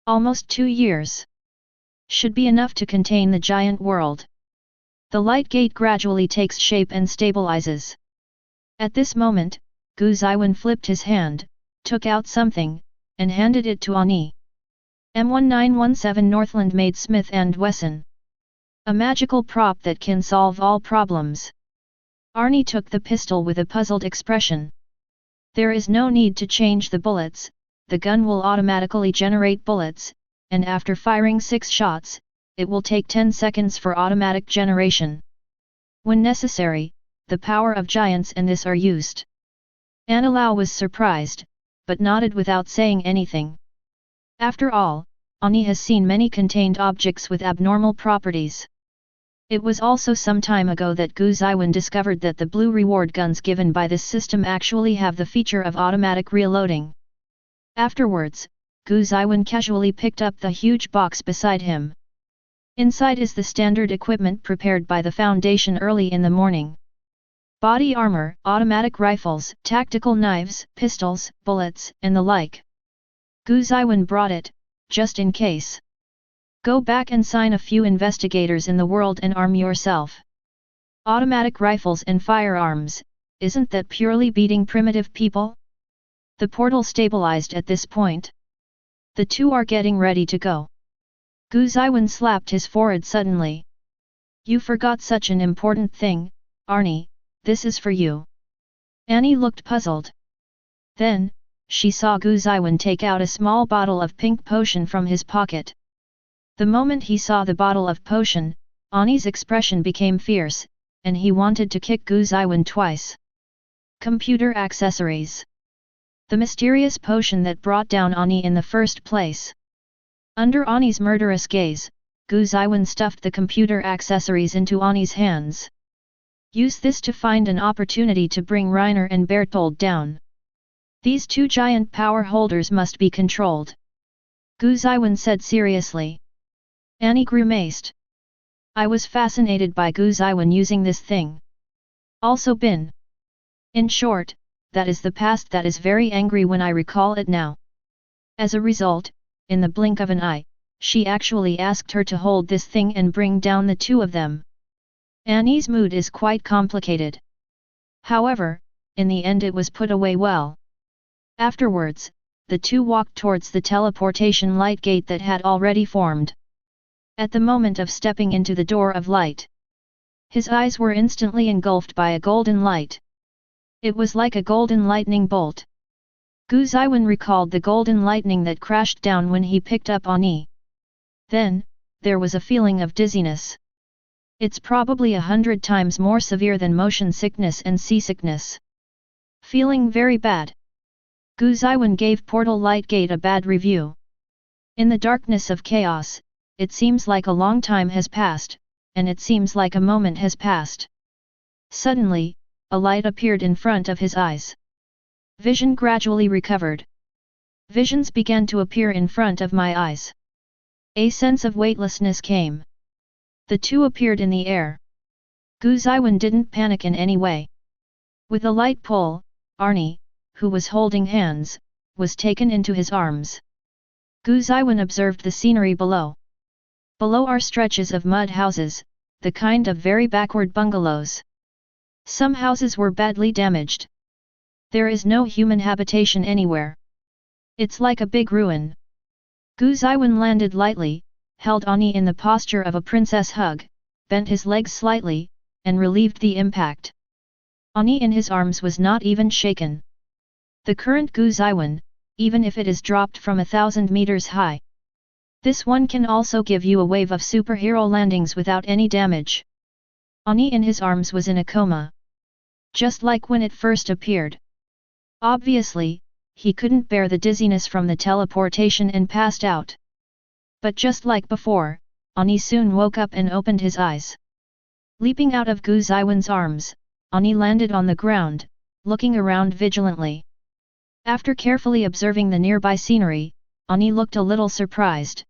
Almost 2 years. Should be enough to contain the giant world. The light gate gradually takes shape and stabilizes. At this moment, Gu Zeyuan flipped his hand, took out something, and handed it to Ani. M1917 Northland made Smith & Wesson. A magical prop that can solve all problems. Arnie took the pistol with a puzzled expression. There is no need to change the bullets, the gun will automatically generate bullets, and after firing 6 shots, it will take 10 seconds for automatic generation. When necessary, the power of giants and this are used. Anilau was surprised, but nodded without saying anything. After all, Ani has seen many contained objects with abnormal properties. It was also some time ago that Gu Zeyuan discovered that the blue reward guns given by this system actually have the feature of automatic reloading. Afterwards, Gu Zeyuan casually picked up the huge box beside him. Inside is the standard equipment prepared by the Foundation early in the morning. Body armor, automatic rifles, tactical knives, pistols, bullets, and the like. Gu Zeyuan brought it, just in case. Go back and sign a few investigators in the world and arm yourself. Automatic rifles and firearms, isn't that purely beating primitive people? The portal stabilized at this point. The two are getting ready to go. Gu Zeyuan slapped his forehead suddenly. You forgot such an important thing, Arnie, this is for you. Annie looked puzzled. Then, she saw Gu Zeyuan take out a small bottle of pink potion from his pocket. The moment he saw the bottle of potion, Ani's expression became fierce, and he wanted to kick Gu Zeyuan twice. Computer accessories. The mysterious potion that brought down Ani in the first place. Under Ani's murderous gaze, Gu Zeyuan stuffed the computer accessories into Ani's hands. Use this to find an opportunity to bring Reiner and Berthold down. These 2 giant power holders must be controlled. Gu Zeyuan said seriously. Annie grimaced. I was fascinated by Gu Zeyuan using this thing. Also been. In short, that is the past that is very angry when I recall it now. As a result, in the blink of an eye, she actually asked her to hold this thing and bring down the 2 of them. Annie's mood is quite complicated. However, in the end it was put away well. Afterwards, the 2 walked towards the teleportation light gate that had already formed. At the moment of stepping into the door of light, his eyes were instantly engulfed by a golden light. It was like a golden lightning bolt. Gu Zeyuan recalled the golden lightning that crashed down when he picked up Ani. Then, there was a feeling of dizziness. It's probably 100 times more severe than motion sickness and seasickness. Feeling very bad. Gu Zeyuan gave Portal Light Gate a bad review. In the darkness of chaos, it seems like a long time has passed, and it seems like a moment has passed. Suddenly, a light appeared in front of his eyes. Vision gradually recovered. Visions began to appear in front of my eyes. A sense of weightlessness came. The 2 appeared in the air. Gu Zeyuan didn't panic in any way. With a light pull, Arnie, who was holding hands, was taken into his arms. Gu Zeyuan observed the scenery below. Below are stretches of mud houses, the kind of very backward bungalows. Some houses were badly damaged. There is no human habitation anywhere. It's like a big ruin. Gu Zeyuan landed lightly, held Ani in the posture of a princess hug, bent his legs slightly, and relieved the impact. Ani in his arms was not even shaken. The current Gu Zeyuan, even if it is dropped from 1,000 meters high. This one can also give you a wave of superhero landings without any damage. Ani in his arms was in a coma. Just like when it first appeared. Obviously, he couldn't bear the dizziness from the teleportation and passed out. But just like before, Ani soon woke up and opened his eyes. Leaping out of Gu Zeyuan's arms, Ani landed on the ground, looking around vigilantly. After carefully observing the nearby scenery, Ani looked a little surprised.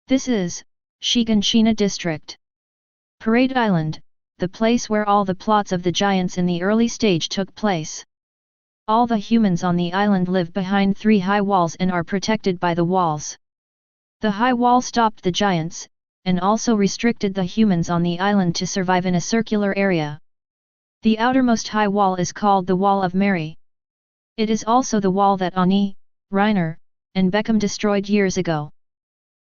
This is Shiganshina district. Parade Island, the place where all the plots of the giants in the early stage took place. All the humans on the island live behind 3 high walls and are protected by the walls. The high wall stopped the giants, and also restricted the humans on the island to survive in a circular area. The outermost high wall is called the Wall of Mary. It is also the wall that Ani, Reiner, and Beckham destroyed years ago.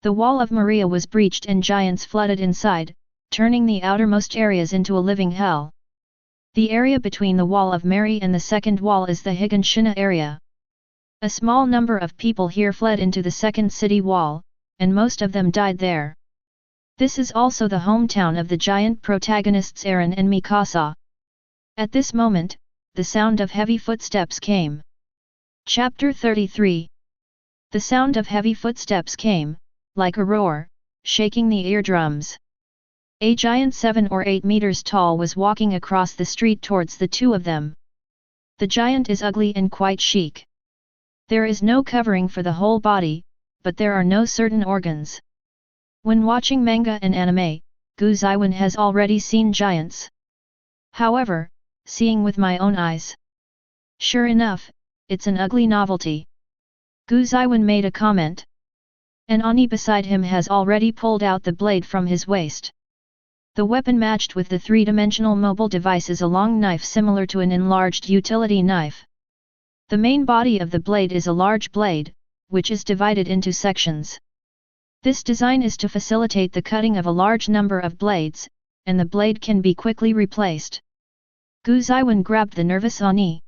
The Wall of Maria was breached and giants flooded inside, turning the outermost areas into a living hell. The area between the Wall of Mary and the second wall is the Higanshina area. A small number of people here fled into the second city wall, and most of them died there. This is also the hometown of the giant protagonists Eren and Mikasa. At this moment, the sound of heavy footsteps came. Chapter 33. The sound of heavy footsteps came, like a roar, shaking the eardrums. A giant 7 or 8 meters tall was walking across the street towards the two of them. The giant is ugly and quite chic. There is no covering for the whole body, but there are no certain organs. When watching manga and anime, Gu Zeyuan has already seen giants. However, seeing with my own eyes. Sure enough, it's an ugly novelty. Gu Zeyuan made a comment. And Ani beside him has already pulled out the blade from his waist. The weapon matched with the 3-dimensional mobile device is a long knife similar to an enlarged utility knife. The main body of the blade is a large blade, which is divided into sections. This design is to facilitate the cutting of a large number of blades, and the blade can be quickly replaced. Gu Zeyuan grabbed the nervous Ani.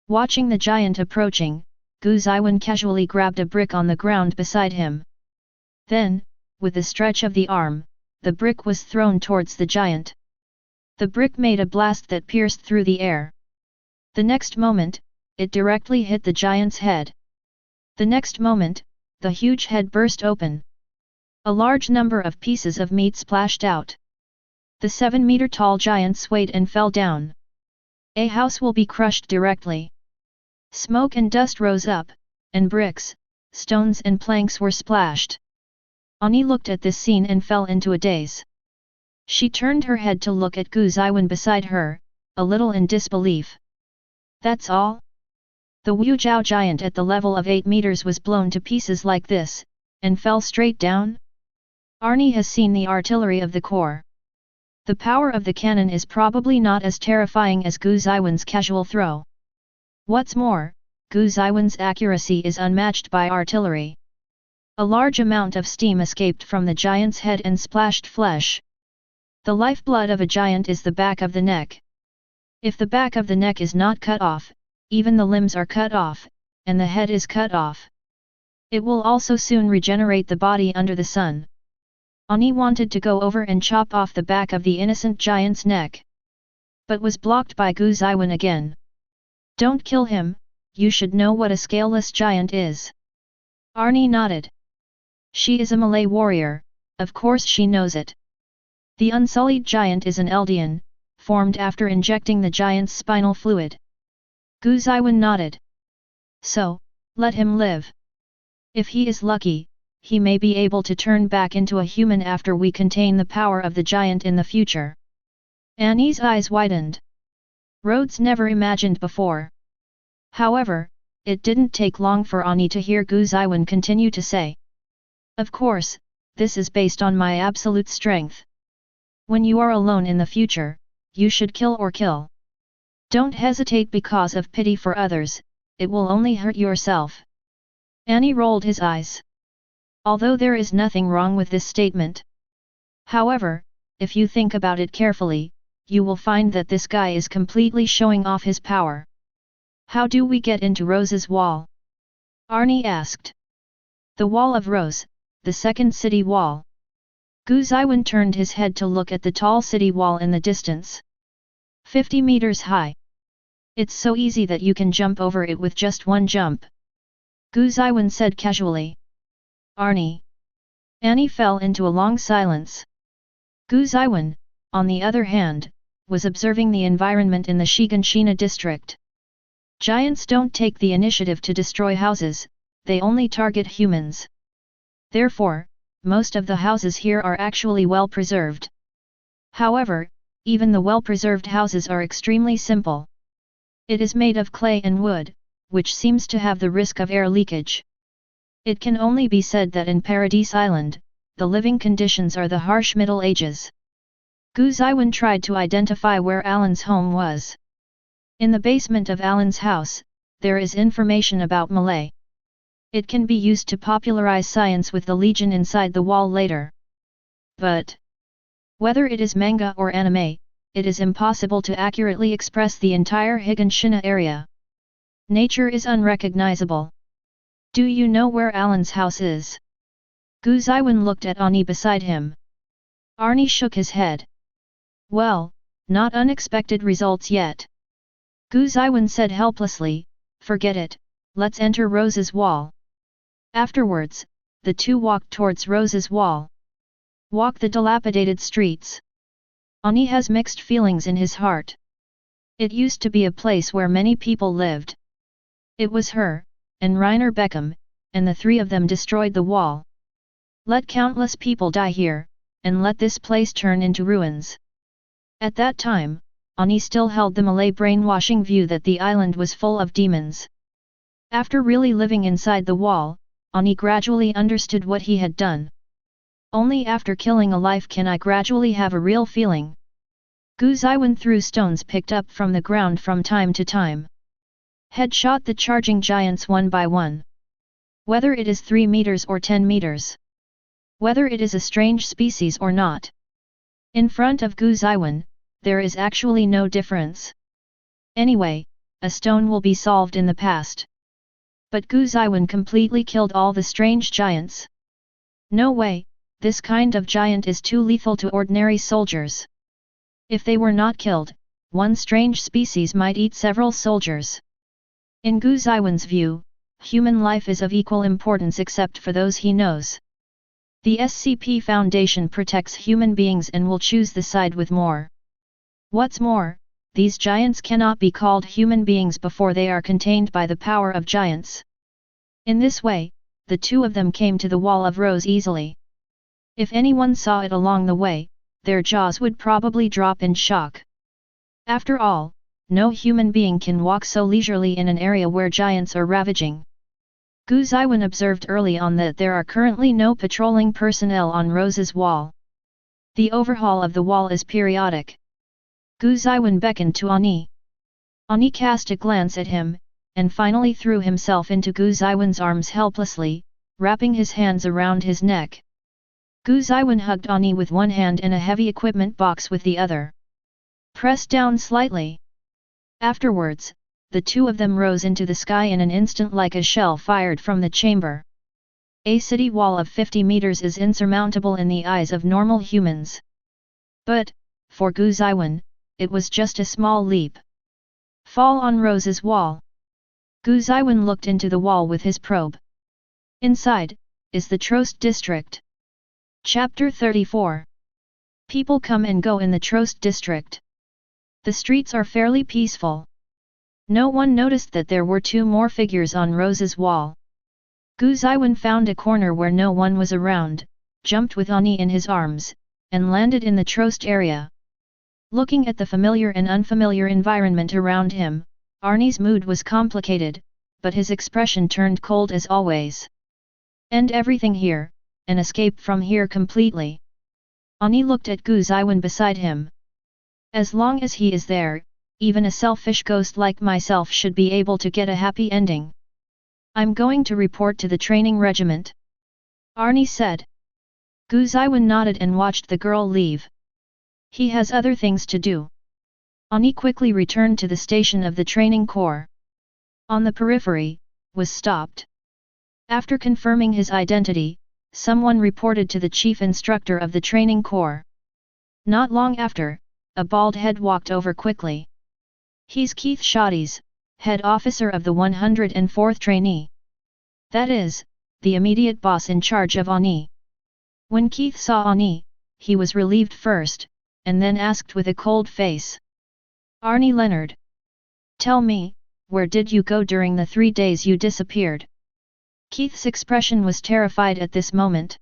Watching the giant approaching, Gu Zeyuan casually grabbed a brick on the ground beside him. Then, with a stretch of the arm, the brick was thrown towards the giant. The brick made a blast that pierced through the air. The next moment, it directly hit the giant's head. The next moment, the huge head burst open. A large number of pieces of meat splashed out. The 7-meter-tall giant swayed and fell down. A house will be crushed directly. Smoke and dust rose up, and bricks, stones and planks were splashed. Ani looked at this scene and fell into a daze. She turned her head to look at Gu Zeyuan beside her, a little in disbelief. That's all? The Wujiao giant at the level of 8 meters was blown to pieces like this, and fell straight down? Arnie has seen the artillery of the core. The power of the cannon is probably not as terrifying as Gu Zeyuan's casual throw. What's more, Gu Zeyuan's accuracy is unmatched by artillery. A large amount of steam escaped from the giant's head and splashed flesh. The lifeblood of a giant is the back of the neck. If the back of the neck is not cut off, even the limbs are cut off, and the head is cut off. It will also soon regenerate the body under the sun. Ani wanted to go over and chop off the back of the innocent giant's neck, but was blocked by Gu Zeyuan again. Don't kill him, you should know what a scaleless giant is. Arnie nodded. She is a Malay warrior, of course she knows it. The unsullied giant is an Eldian, formed after injecting the giant's spinal fluid. Gu Zeyuan nodded. So, let him live. If he is lucky, he may be able to turn back into a human after we contain the power of the giant in the future. Annie's eyes widened. Rhodes never imagined before. However, it didn't take long for Ani to hear Gu Zeyuan continue to say. Of course, this is based on my absolute strength. When you are alone in the future, you should kill or kill. Don't hesitate because of pity for others, it will only hurt yourself. Ani rolled his eyes. Although there is nothing wrong with this statement. However, if you think about it carefully, you will find that this guy is completely showing off his power. How do we get into Rose's wall? Arnie asked. The wall of Rose, the second city wall. Gu Zeyuan turned his head to look at the tall city wall in the distance. 50 meters high. It's so easy that you can jump over it with just one jump. Gu Zeyuan said casually. Arnie. Annie fell into a long silence. Gu Zeyuan, on the other hand, was observing the environment in the Shiganshina district. Giants don't take the initiative to destroy houses, they only target humans. Therefore, most of the houses here are actually well preserved. However, even the well-preserved houses are extremely simple. It is made of clay and wood, which seems to have the risk of air leakage. It can only be said that in Paradise Island, the living conditions are the harsh Middle Ages. Gu Zeyuan tried to identify where Alan's home was. In the basement of Alan's house, there is information about Malay. It can be used to popularize science with the Legion inside the wall later. But whether it is manga or anime, it is impossible to accurately express the entire Higanshina area. Nature is unrecognizable. Do you know where Alan's house is? Gu Zeyuan looked at Ani beside him. Arnie shook his head. Well, not unexpected results yet. Gu Zeyuan said helplessly, forget it, let's enter Rose's wall. Afterwards, the two walked towards Rose's wall. Walk the dilapidated streets. Ani has mixed feelings in his heart. It used to be a place where many people lived. It was her, and Rainer Beckham, and the three of them destroyed the wall. Let countless people die here, and let this place turn into ruins. At that time, Ani still held the Malay brainwashing view that the island was full of demons. After really living inside the wall, Ani gradually understood what he had done. Only after killing a life can I gradually have a real feeling. Gu Zeyuan threw stones picked up from the ground from time to time. Headshot the charging giants one by one. Whether it is 3 meters or 10 meters. Whether it is a strange species or not. In front of Gu Zeyuan, there is actually no difference. Anyway, a stone will be solved in the past. But Gu Zeyuan completely killed all the strange giants. No way, this kind of giant is too lethal to ordinary soldiers. If they were not killed, one strange species might eat several soldiers. In Gu Zeyuan's view, human life is of equal importance except for those he knows. The SCP Foundation protects human beings and will choose the side with more. What's more, these giants cannot be called human beings before they are contained by the power of giants. In this way, the two of them came to the Wall of Rose easily. If anyone saw it along the way, their jaws would probably drop in shock. After all, no human being can walk so leisurely in an area where giants are ravaging. Gu Zeyuan observed early on that there are currently no patrolling personnel on Rose's wall. The overhaul of the wall is periodic. Gu Zeyuan beckoned to Ani. Ani cast a glance at him, and finally threw himself into Gu Zeyuan's arms helplessly, wrapping his hands around his neck. Gu Zeyuan hugged Ani with one hand and a heavy equipment box with the other. Pressed down slightly. Afterwards, the two of them rose into the sky in an instant like a shell fired from the chamber. A city wall of 50 meters is insurmountable in the eyes of normal humans. But, for Gu Zeyuan, it was just a small leap. Fall on Rose's wall. Gu Zeyuan looked into the wall with his probe. Inside, is the Trost district. Chapter 34. People come and go in the Trost district. The streets are fairly peaceful. No one noticed that there were two more figures on Rose's wall. Gu Zeyuan found a corner where no one was around, jumped with Ani in his arms, and landed in the Trost area. Looking at the familiar and unfamiliar environment around him, Arnie's mood was complicated, but his expression turned cold as always. End everything here, and escape from here completely. Ani looked at Gu Zeyuan beside him. As long as he is there, even a selfish ghost like myself should be able to get a happy ending. I'm going to report to the training regiment. Arnie said. Gu Zeyuan nodded and watched the girl leave. He has other things to do. Ani quickly returned to the station of the training corps. On the periphery, was stopped. After confirming his identity, someone reported to the chief instructor of the training corps. Not long after, a bald head walked over quickly. He's Keith Shotty's, head officer of the 104th trainee. That is, the immediate boss in charge of Ani. When Keith saw Ani, he was relieved first, and then asked with a cold face. Arnie Leonard. Tell me, where did you go during the 3 days you disappeared? Keith's expression was terrified at this moment.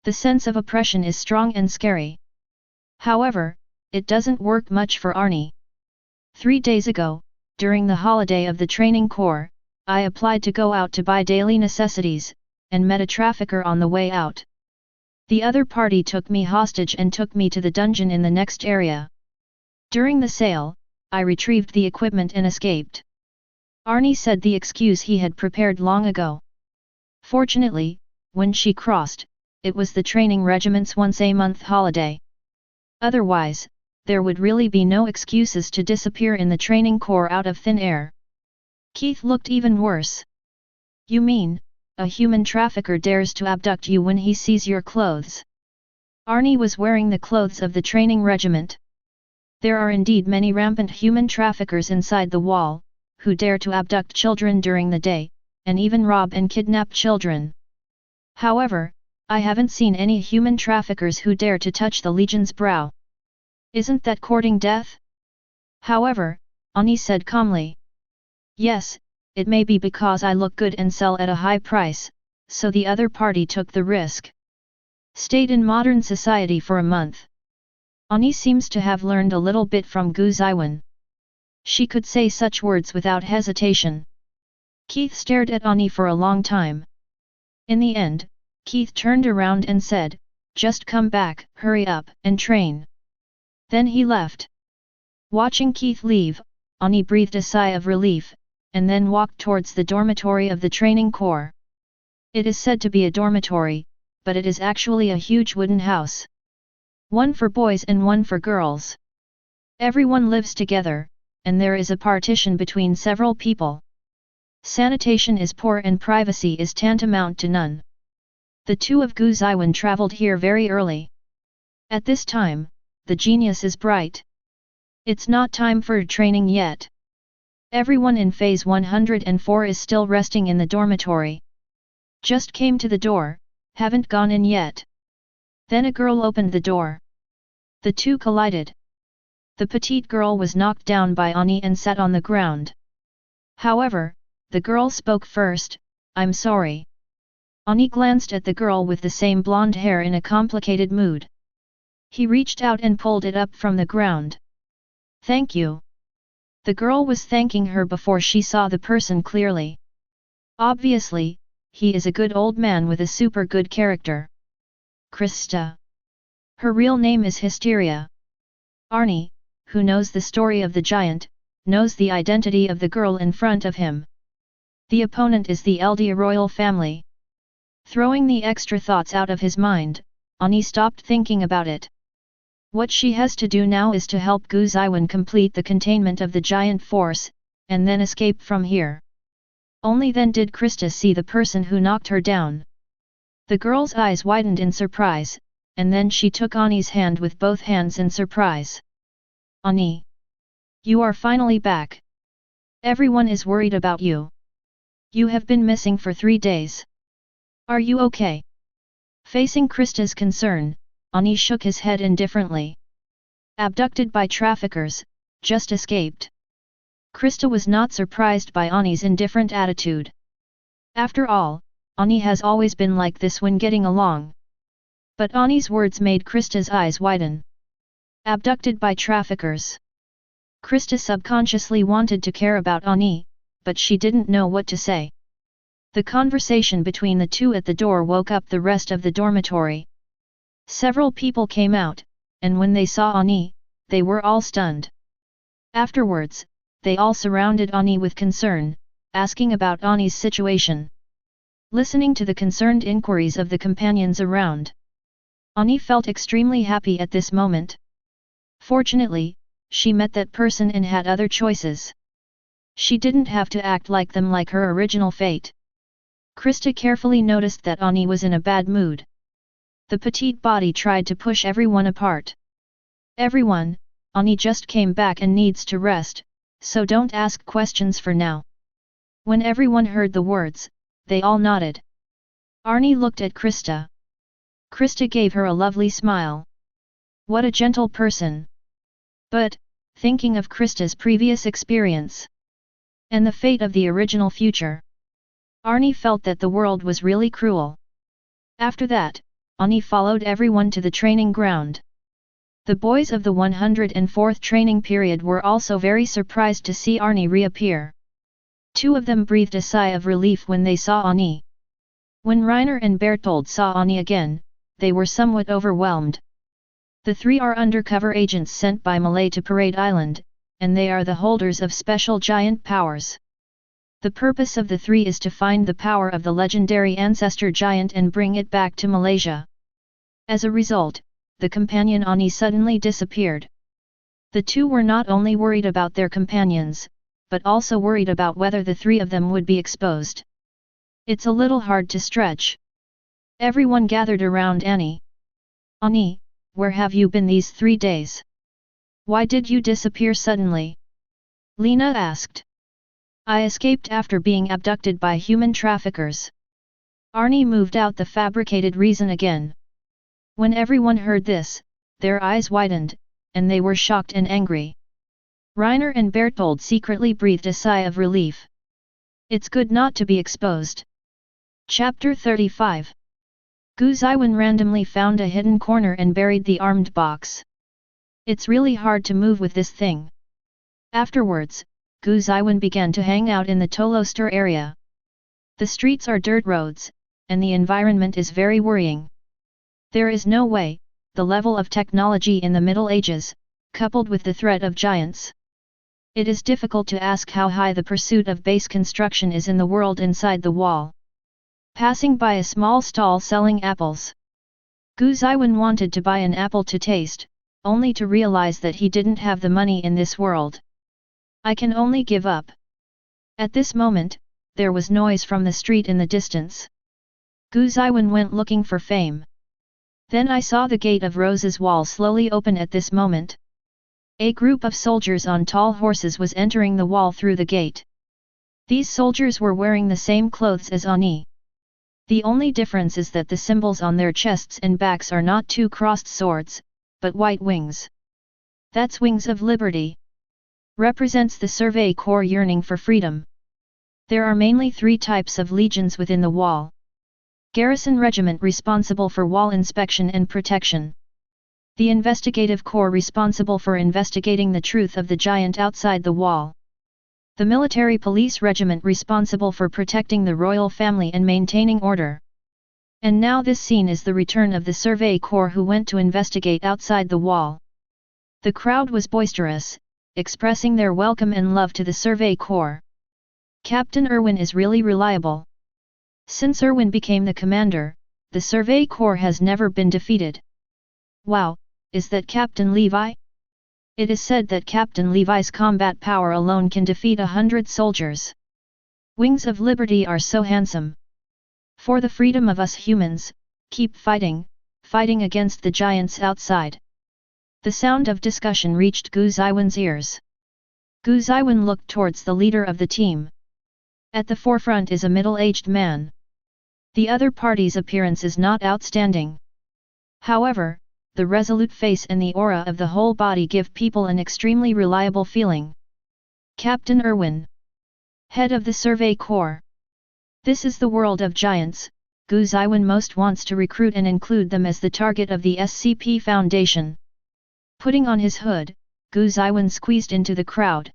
The sense of oppression is strong and scary. However, it doesn't work much for Arnie. 3 days ago, during the holiday of the training corps, I applied to go out to buy daily necessities, and met a trafficker on the way out. The other party took me hostage and took me to the dungeon in the next area. During the sale, I retrieved the equipment and escaped. Arnie said the excuse he had prepared long ago. Fortunately, when she crossed, it was the training regiment's once-a-month holiday. Otherwise, there would really be no excuses to disappear in the training corps out of thin air. Keith looked even worse. You mean, a human trafficker dares to abduct you when he sees your clothes? Arnie was wearing the clothes of the training regiment. There are indeed many rampant human traffickers inside the wall, who dare to abduct children during the day, and even rob and kidnap children. However, I haven't seen any human traffickers who dare to touch the Legion's brow. Isn't that courting death? However, Ani said calmly. Yes, it may be because I look good and sell at a high price, so the other party took the risk. Stayed in modern society for a month. Ani seems to have learned a little bit from Gu Zeyuan. She could say such words without hesitation. Keith stared at Ani for a long time. In the end, Keith turned around and said, "Just come back, hurry up, and train." Then he left. Watching Keith leave, Ani breathed a sigh of relief, and then walked towards the dormitory of the training corps. It is said to be a dormitory, but it is actually a huge wooden house. One for boys and one for girls. Everyone lives together, and there is a partition between several people. Sanitation is poor and privacy is tantamount to none. The two of Gu Zeyuan traveled here very early. At this time, the genius is bright. It's not time for training yet. Everyone in phase 104 is still resting in the dormitory. Just came to the door, haven't gone in yet. Then a girl opened the door. The two collided. The petite girl was knocked down by Ani and sat on the ground. However, the girl spoke first, "I'm sorry." Ani glanced at the girl with the same blonde hair in a complicated mood. He reached out and pulled it up from the ground. "Thank you." The girl was thanking her before she saw the person clearly. Obviously, he is a good old man with a super good character. Krista. Her real name is Hysteria. Arnie, who knows the story of the giant, knows the identity of the girl in front of him. The opponent is the Eldia royal family. Throwing the extra thoughts out of his mind, Ani stopped thinking about it. What she has to do now is to help Gu Zeyuan complete the containment of the giant force, and then escape from here. Only then did Krista see the person who knocked her down. The girl's eyes widened in surprise, and then she took Ani's hand with both hands in surprise. "Ani! You are finally back. Everyone is worried about you. You have been missing for 3 days. Are you okay?" Facing Krista's concern, Ani shook his head indifferently. Abducted by traffickers, just escaped. Krista was not surprised by Ani's indifferent attitude. After all, Ani has always been like this when getting along. But Ani's words made Krista's eyes widen. Abducted by traffickers. Krista subconsciously wanted to care about Ani, but she didn't know what to say. The conversation between the two at the door woke up the rest of the dormitory. Several people came out, and when they saw Ani, they were all stunned. Afterwards, they all surrounded Ani with concern, asking about Ani's situation. Listening to the concerned inquiries of the companions around, Ani felt extremely happy at this moment. Fortunately, she met that person and had other choices. She didn't have to act like them like her original fate. Krista carefully noticed that Ani was in a bad mood. The petite body tried to push everyone apart. "Everyone, Ani just came back and needs to rest, so don't ask questions for now. When everyone heard the words, they all nodded. Arnie looked at Krista. Krista gave her a lovely smile. What a gentle person. But, thinking of Krista's previous experience, and the fate of the original future, Arnie felt that the world was really cruel. After that, Arnie followed everyone to the training ground. The boys of the 104th training period were also very surprised to see Arnie reappear. Two of them breathed a sigh of relief when they saw Arnie. When Reiner and Berthold saw Arnie again, they were somewhat overwhelmed. The three are undercover agents sent by Malay to Parade Island, and they are the holders of special giant powers. The purpose of the three is to find the power of the legendary ancestor giant and bring it back to Malaysia. As a result, the companion Arnie suddenly disappeared. The two were not only worried about their companions, but also worried about whether the three of them would be exposed. It's a little hard to stretch. Everyone gathered around Annie. Arnie, where have you been these 3 days? Why did you disappear suddenly? Lena asked. I escaped after being abducted by human traffickers. Arnie moved out the fabricated reason again. When everyone heard this, their eyes widened, and they were shocked and angry. Reiner and Berthold secretly breathed a sigh of relief. It's good not to be exposed. Chapter 35. Gu Zeyuan randomly found a hidden corner and buried the armed box. It's really hard to move with this thing. Afterwards, Gu Zeyuan began to hang out in the Toloster area. The streets are dirt roads, and the environment is very worrying. There is no way, the level of technology in the Middle Ages, coupled with the threat of giants. It is difficult to ask how high the pursuit of base construction is in the world inside the wall. Passing by a small stall selling apples, Gu Zeyuan wanted to buy an apple to taste, only to realize that he didn't have the money in this world. I can only give up. At this moment, there was noise from the street in the distance. Gu Zeyuan went looking for fame. Then I saw the gate of Rose's wall slowly open at this moment. A group of soldiers on tall horses was entering the wall through the gate. These soldiers were wearing the same clothes as Arnie. The only difference is that the symbols on their chests and backs are not two crossed swords, but white wings. That's Wings of Liberty. Represents the Survey Corps yearning for freedom. There are mainly 3 types of legions within the wall. Garrison Regiment responsible for wall inspection and protection. The Investigative Corps responsible for investigating the truth of the giant outside the wall. The Military Police Regiment responsible for protecting the royal family and maintaining order. And now this scene is the return of the Survey Corps who went to investigate outside the wall. The crowd was boisterous, expressing their welcome and love to the Survey Corps. Captain Irwin is really reliable. Since Irwin became the commander, the Survey Corps has never been defeated. Wow, is that Captain Levi? It is said that Captain Levi's combat power alone can defeat 100 soldiers. Wings of Liberty are so handsome. For the freedom of us humans, keep fighting, fighting against the giants outside. The sound of discussion reached Gu Zeyuan's ears. Gu Zeyuan looked towards the leader of the team. At the forefront is a middle-aged man. The other party's appearance is not outstanding. However, the resolute face and the aura of the whole body give people an extremely reliable feeling. Captain Irwin, head of the Survey Corps. This is the world of giants. Gu Zeyuan most wants to recruit and include them as the target of the SCP Foundation. Putting on his hood, Gu Zeyuan squeezed into the crowd.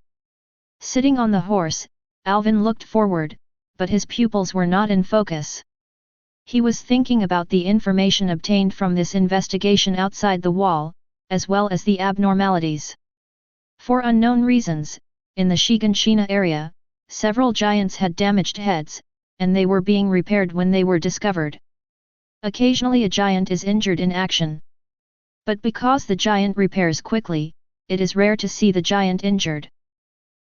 Sitting on the horse, Alvin looked forward, but his pupils were not in focus. He was thinking about the information obtained from this investigation outside the wall, as well as the abnormalities. For unknown reasons, in the Shiganshina area, several giants had damaged heads, and they were being repaired when they were discovered. Occasionally a giant is injured in action. But because the giant repairs quickly, it is rare to see the giant injured.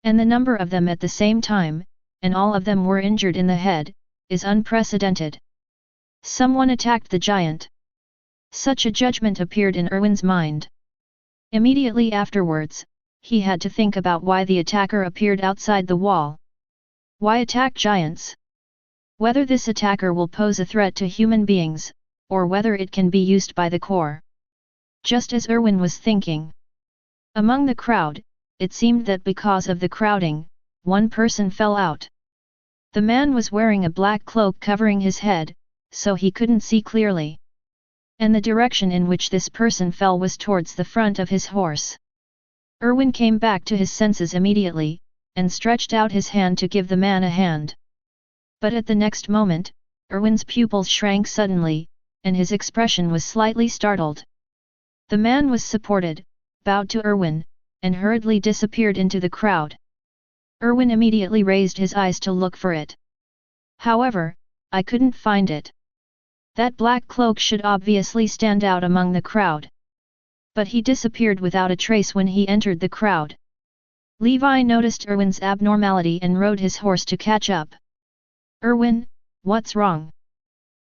And the number of them at the same time, and all of them were injured in the head, is unprecedented. Someone attacked the giant. Such a judgment appeared in Irwin's mind. Immediately afterwards, he had to think about why the attacker appeared outside the wall. Why attack giants? Whether this attacker will pose a threat to human beings, or whether it can be used by the core. Just as Erwin was thinking. Among the crowd, it seemed that because of the crowding, one person fell out. The man was wearing a black cloak covering his head, so he couldn't see clearly. And the direction in which this person fell was towards the front of his horse. Erwin came back to his senses immediately, and stretched out his hand to give the man a hand. But at the next moment, Erwin's pupils shrank suddenly, and his expression was slightly startled. The man was supported, bowed to Erwin, and hurriedly disappeared into the crowd. Erwin immediately raised his eyes to look for it. However, I couldn't find it. That black cloak should obviously stand out among the crowd. But he disappeared without a trace when he entered the crowd. Levi noticed Erwin's abnormality and rode his horse to catch up. Erwin, what's wrong?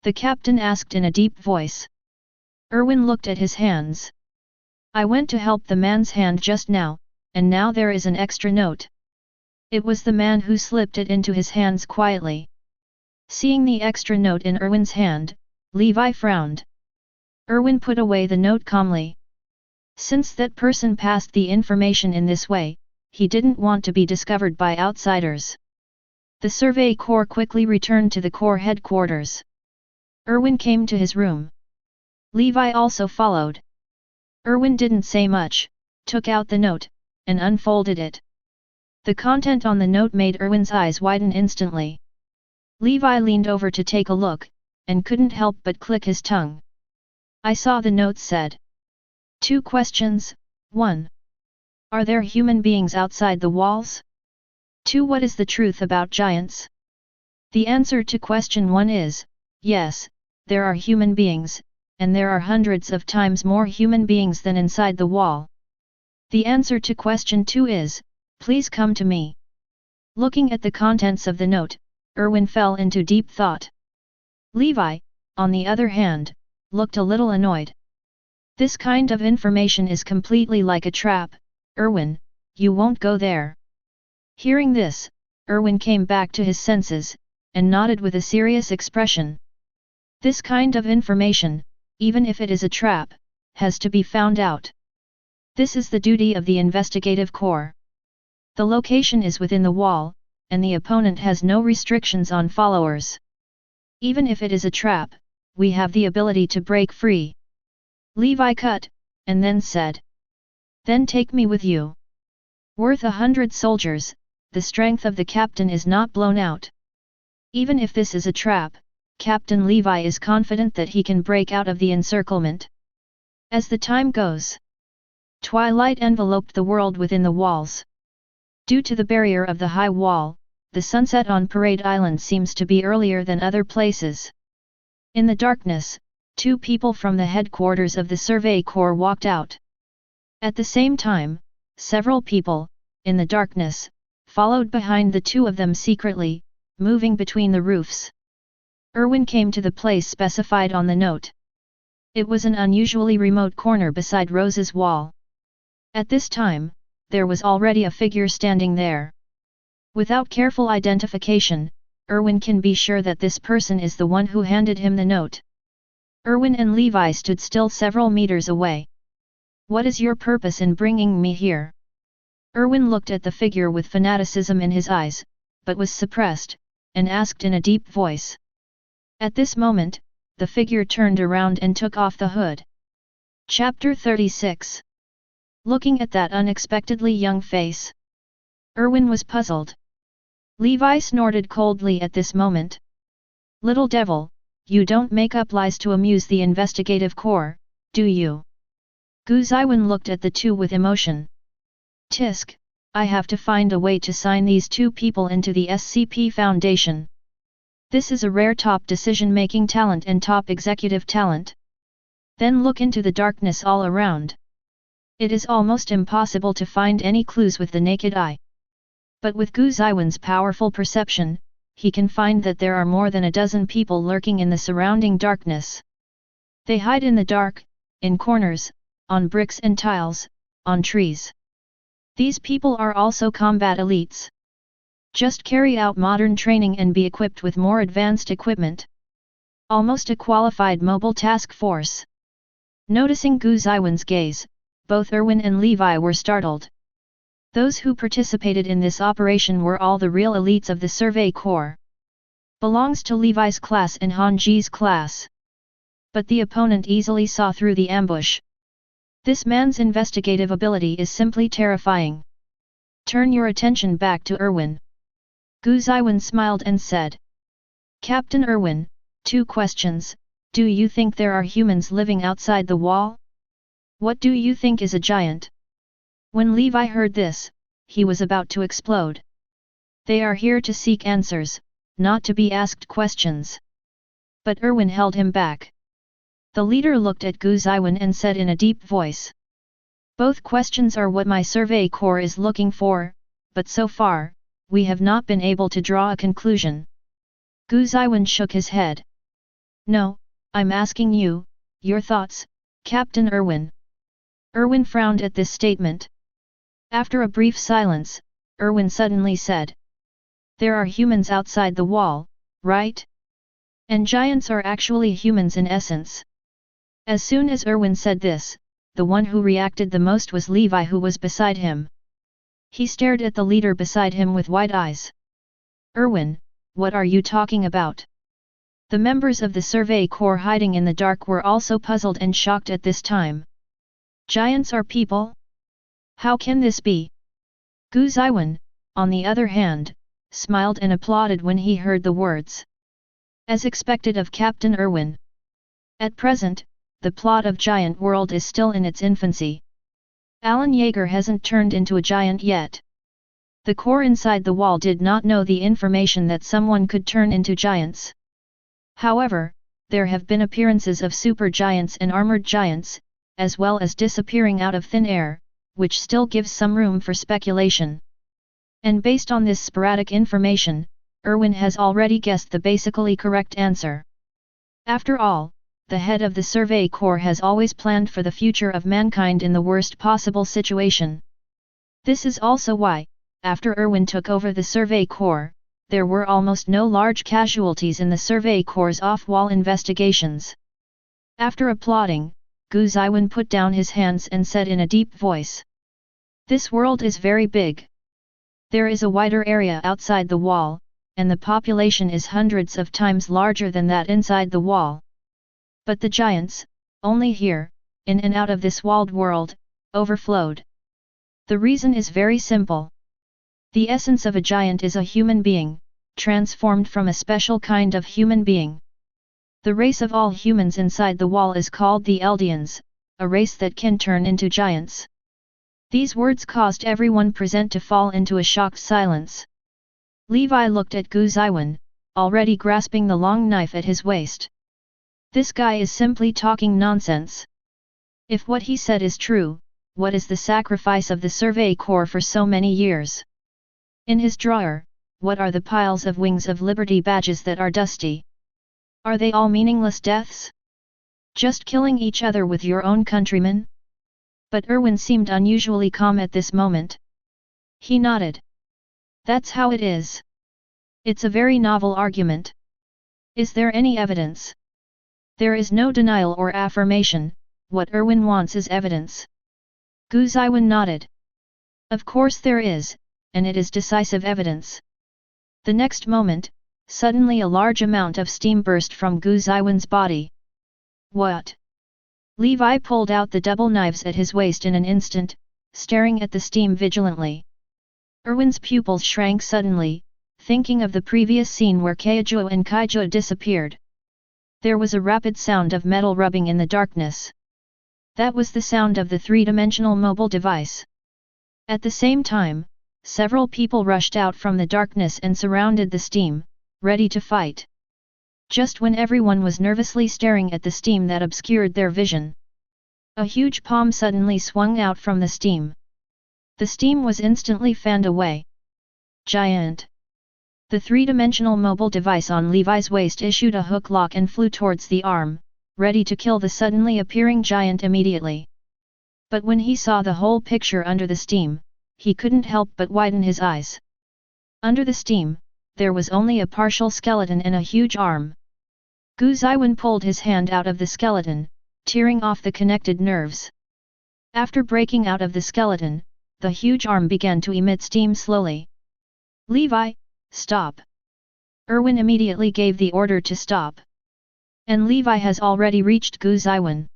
The captain asked in a deep voice. Erwin looked at his hands. I went to help the man's hand just now, and now there is an extra note. It was the man who slipped it into his hands quietly. Seeing the extra note in Erwin's hand, Levi frowned. Erwin put away the note calmly. Since that person passed the information in this way, he didn't want to be discovered by outsiders. The Survey Corps quickly returned to the Corps headquarters. Erwin came to his room. Levi also followed. Erwin didn't say much, took out the note, and unfolded it. The content on the note made Erwin's eyes widen instantly. Levi leaned over to take a look, and couldn't help but click his tongue. I saw the note said. 2 questions, 1. Are there human beings outside the walls? 2. What is the truth about giants? The answer to question 1 is, yes, there are human beings, and there are hundreds of times more human beings than inside the wall. The answer to question 2 is, please come to me. Looking at the contents of the note, Erwin fell into deep thought. Levi, on the other hand, looked a little annoyed. This kind of information is completely like a trap, Erwin, you won't go there. Hearing this, Erwin came back to his senses, and nodded with a serious expression. This kind of information, even if it is a trap, has to be found out. This is the duty of the investigative corps. The location is within the wall, and the opponent has no restrictions on followers. Even if it is a trap, we have the ability to break free. Levi cut, and then said. Then take me with you. Worth 100 soldiers, the strength of the captain is not blown out. Even if this is a trap, Captain Levi is confident that he can break out of the encirclement. As the time goes, twilight enveloped the world within the walls. Due to the barrier of the high wall, the sunset on Parade Island seems to be earlier than other places. In the darkness, 2 people from the headquarters of the Survey Corps walked out. At the same time, several people, in the darkness, followed behind the 2 of them secretly, moving between the roofs. Erwin came to the place specified on the note. It was an unusually remote corner beside Rose's wall. At this time, there was already a figure standing there. Without careful identification, Erwin can be sure that this person is the one who handed him the note. Erwin and Levi stood still several meters away. What is your purpose in bringing me here? Erwin looked at the figure with fanaticism in his eyes, but was suppressed, and asked in a deep voice. At this moment, the figure turned around and took off the hood. Chapter 36. Looking at that unexpectedly young face, Erwin was puzzled. Levi snorted coldly at this moment. Little devil, you don't make up lies to amuse the investigative corps, do you? Zeyuan looked at the 2 with emotion. Tisk, I have to find a way to sign these 2 people into the SCP Foundation. This is a rare top decision-making talent and top executive talent. Then look into the darkness all around. It is almost impossible to find any clues with the naked eye. But with Zeyuan's powerful perception, he can find that there are more than a dozen people lurking in the surrounding darkness. They hide in the dark, in corners, on bricks and tiles, on trees. These people are also combat elites. Just carry out modern training and be equipped with more advanced equipment. Almost a qualified mobile task force. Noticing Gu Zeyuan's gaze, both Erwin and Levi were startled. Those who participated in this operation were all the real elites of the Survey Corps. Belongs to Levi's class and Hanji's class. But the opponent easily saw through the ambush. This man's investigative ability is simply terrifying. Turn your attention back to Erwin. Gu Zeyuan smiled and said. Captain Erwin, 2 questions, do you think there are humans living outside the wall? What do you think is a giant? When Levi heard this, he was about to explode. They are here to seek answers, not to be asked questions. But Erwin held him back. The leader looked at Gu Zeyuan and said in a deep voice. Both questions are what my Survey Corps is looking for, but so far, we have not been able to draw a conclusion. Gu Zeyuan shook his head. No, I'm asking you, your thoughts, Captain Erwin. Erwin frowned at this statement. After a brief silence, Erwin suddenly said. There are humans outside the wall, right? And giants are actually humans in essence. As soon as Erwin said this, the one who reacted the most was Levi, who was beside him. He stared at the leader beside him with wide eyes. Erwin, what are you talking about? The members of the Survey Corps hiding in the dark were also puzzled and shocked at this time. Giants are people? How can this be? Gu Zeyuan, on the other hand, smiled and applauded when he heard the words. As expected of Captain Erwin. At present, the plot of Giant World is still in its infancy. Alan Yeager hasn't turned into a giant yet. The core inside the wall did not know the information that someone could turn into giants. However, there have been appearances of super giants and armored giants, as well as disappearing out of thin air, which still gives some room for speculation. And based on this sporadic information, Erwin has already guessed the basically correct answer. After all, the head of the Survey Corps has always planned for the future of mankind in the worst possible situation. This is also why, after Erwin took over the Survey Corps, there were almost no large casualties in the Survey Corps' off-wall investigations. After applauding, Gu Zeyuan put down his hands and said in a deep voice. This world is very big. There is a wider area outside the wall, and the population is hundreds of times larger than that inside the wall. But the giants, only here, in and out of this walled world, overflowed. The reason is very simple. The essence of a giant is a human being, transformed from a special kind of human being. The race of all humans inside the wall is called the Eldians, a race that can turn into giants. These words caused everyone present to fall into a shocked silence. Levi looked at Gu Zeyuan, already grasping the long knife at his waist. This guy is simply talking nonsense. If what he said is true, what is the sacrifice of the Survey Corps for so many years? In his drawer, what are the piles of Wings of Liberty badges that are dusty? Are they all meaningless deaths? Just killing each other with your own countrymen? But Erwin seemed unusually calm at this moment. He nodded. That's how it is. It's a very novel argument. Is there any evidence? There is no denial or affirmation, what Erwin wants is evidence. Gu Zeyuan nodded. Of course there is, and it is decisive evidence. The next moment, suddenly a large amount of steam burst from Gu Zeyuan's body. What? Levi pulled out the double knives at his waist in an instant, staring at the steam vigilantly. Erwin's pupils shrank suddenly, thinking of the previous scene where Kaiju and Kaiju disappeared. There was a rapid sound of metal rubbing in the darkness. That was the sound of the three-dimensional mobile device. At the same time, several people rushed out from the darkness and surrounded the steam, ready to fight. Just when everyone was nervously staring at the steam that obscured their vision, a huge palm suddenly swung out from the steam. The steam was instantly fanned away. Giant! The three-dimensional mobile device on Levi's waist issued a hook lock and flew towards the arm, ready to kill the suddenly appearing giant immediately. But when he saw the whole picture under the steam, he couldn't help but widen his eyes. Under the steam, there was only a partial skeleton and a huge arm. Gu Zeyuan pulled his hand out of the skeleton, tearing off the connected nerves. After breaking out of the skeleton, the huge arm began to emit steam slowly. Levi, stop! Erwin immediately gave the order to stop. And Levi has already reached Gu Zeyuan.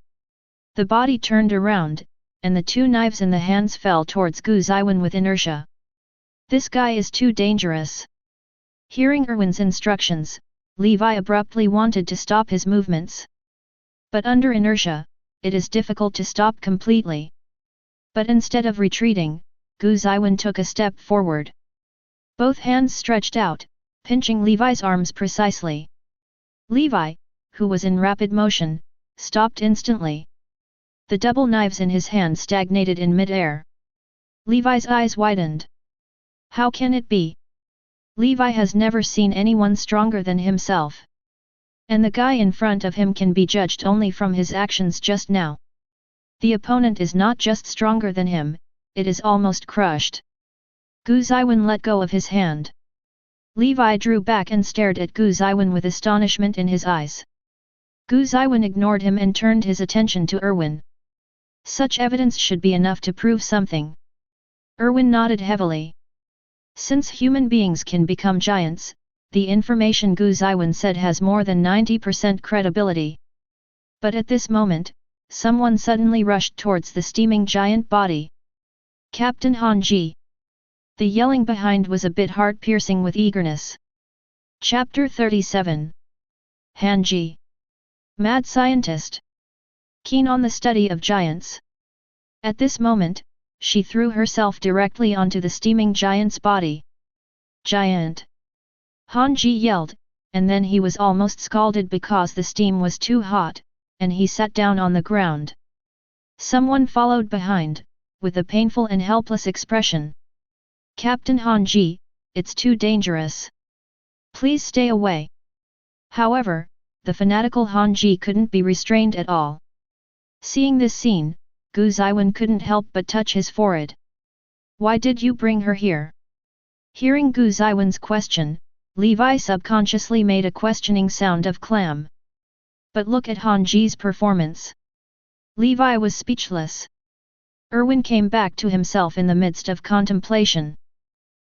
The body turned around, and the two knives in the hands fell towards Gu Zeyuan with inertia. This guy is too dangerous. Hearing Erwin's instructions, Levi abruptly wanted to stop his movements. But under inertia, it is difficult to stop completely. But instead of retreating, Gu Zeyuan took a step forward. Both hands stretched out, pinching Levi's arms precisely. Levi, who was in rapid motion, stopped instantly. The double knives in his hand stagnated in mid-air. Levi's eyes widened. How can it be? Levi has never seen anyone stronger than himself. And the guy in front of him can be judged only from his actions just now. The opponent is not just stronger than him, it is almost crushed. Gu Zeyuan let go of his hand. Levi drew back and stared at Gu Zeyuan with astonishment in his eyes. Gu Zeyuan ignored him and turned his attention to Erwin. Such evidence should be enough to prove something. Erwin nodded heavily. Since human beings can become giants, the information Gu Zeyuan said has more than 90% credibility. But at this moment, someone suddenly rushed towards the steaming giant body. Captain Han Ji. The yelling behind was a bit heart-piercing with eagerness. Chapter 37. Han Ji. Mad scientist. Keen on the study of giants. At this moment, she threw herself directly onto the steaming giant's body. Giant! Han Ji yelled, and then he was almost scalded because the steam was too hot, and he sat down on the ground. Someone followed behind, with a painful and helpless expression. Captain Han Ji, it's too dangerous. Please stay away. However, the fanatical Han Ji couldn't be restrained at all. Seeing this scene, Gu Zeyuan couldn't help but touch his forehead. Why did you bring her here? Hearing Gu Zeyuan's question, Levi subconsciously made a questioning sound of clam. But look at Han Ji's performance. Levi was speechless. Erwin came back to himself in the midst of contemplation.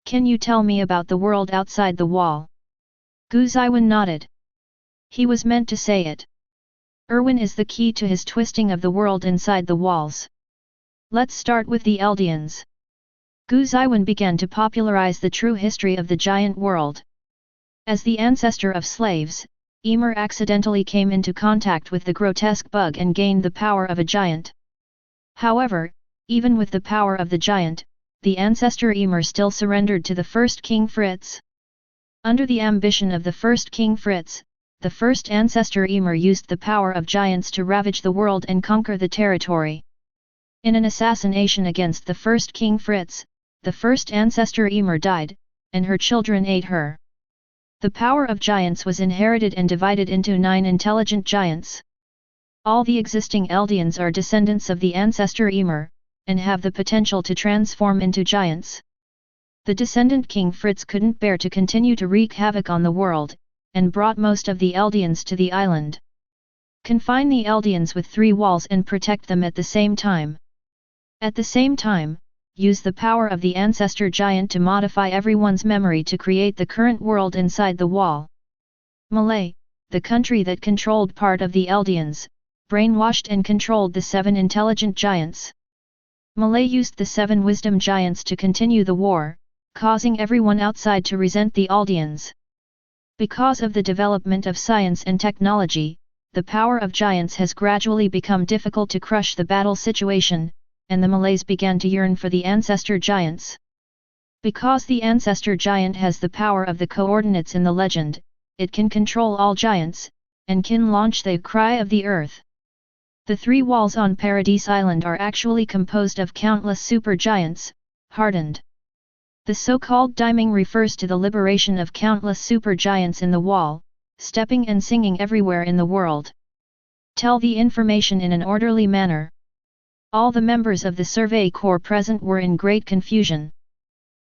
Can you tell me about the world outside the wall? Gu Zeyuan nodded. He was meant to say it. Erwin is the key to his twisting of the world inside the walls. Let's start with the Eldians. Gu Zeyuan began to popularize the true history of the giant world. As the ancestor of slaves, Ymir accidentally came into contact with the grotesque bug and gained the power of a giant. However, even with the power of the giant, the ancestor Ymir still surrendered to the first King Fritz. Under the ambition of the first King Fritz, the first ancestor Ymir used the power of giants to ravage the world and conquer the territory. In an assassination against the first King Fritz, the first ancestor Ymir died, and her children ate her. The power of giants was inherited and divided into 9 intelligent giants. All the existing Eldians are descendants of the ancestor Ymir, and have the potential to transform into giants. The descendant King Fritz couldn't bear to continue to wreak havoc on the world, and brought most of the Eldians to the island. Confine the Eldians with 3 walls and protect them at the same time. At the same time, use the power of the ancestor giant to modify everyone's memory to create the current world inside the wall. Malay, the country that controlled part of the Eldians, brainwashed and controlled the 7 intelligent giants. Malay used the 7 wisdom giants to continue the war, causing everyone outside to resent the Eldians. Because of the development of science and technology, the power of giants has gradually become difficult to crush the battle situation, and the Malays began to yearn for the ancestor giants. Because the ancestor giant has the power of the coordinates in the legend, it can control all giants, and can launch the cry of the earth. The 3 walls on Paradise Island are actually composed of countless super giants, hardened. The so-called diming refers to the liberation of countless super giants in the wall, stepping and singing everywhere in the world. Tell the information in an orderly manner. All the members of the Survey Corps present were in great confusion.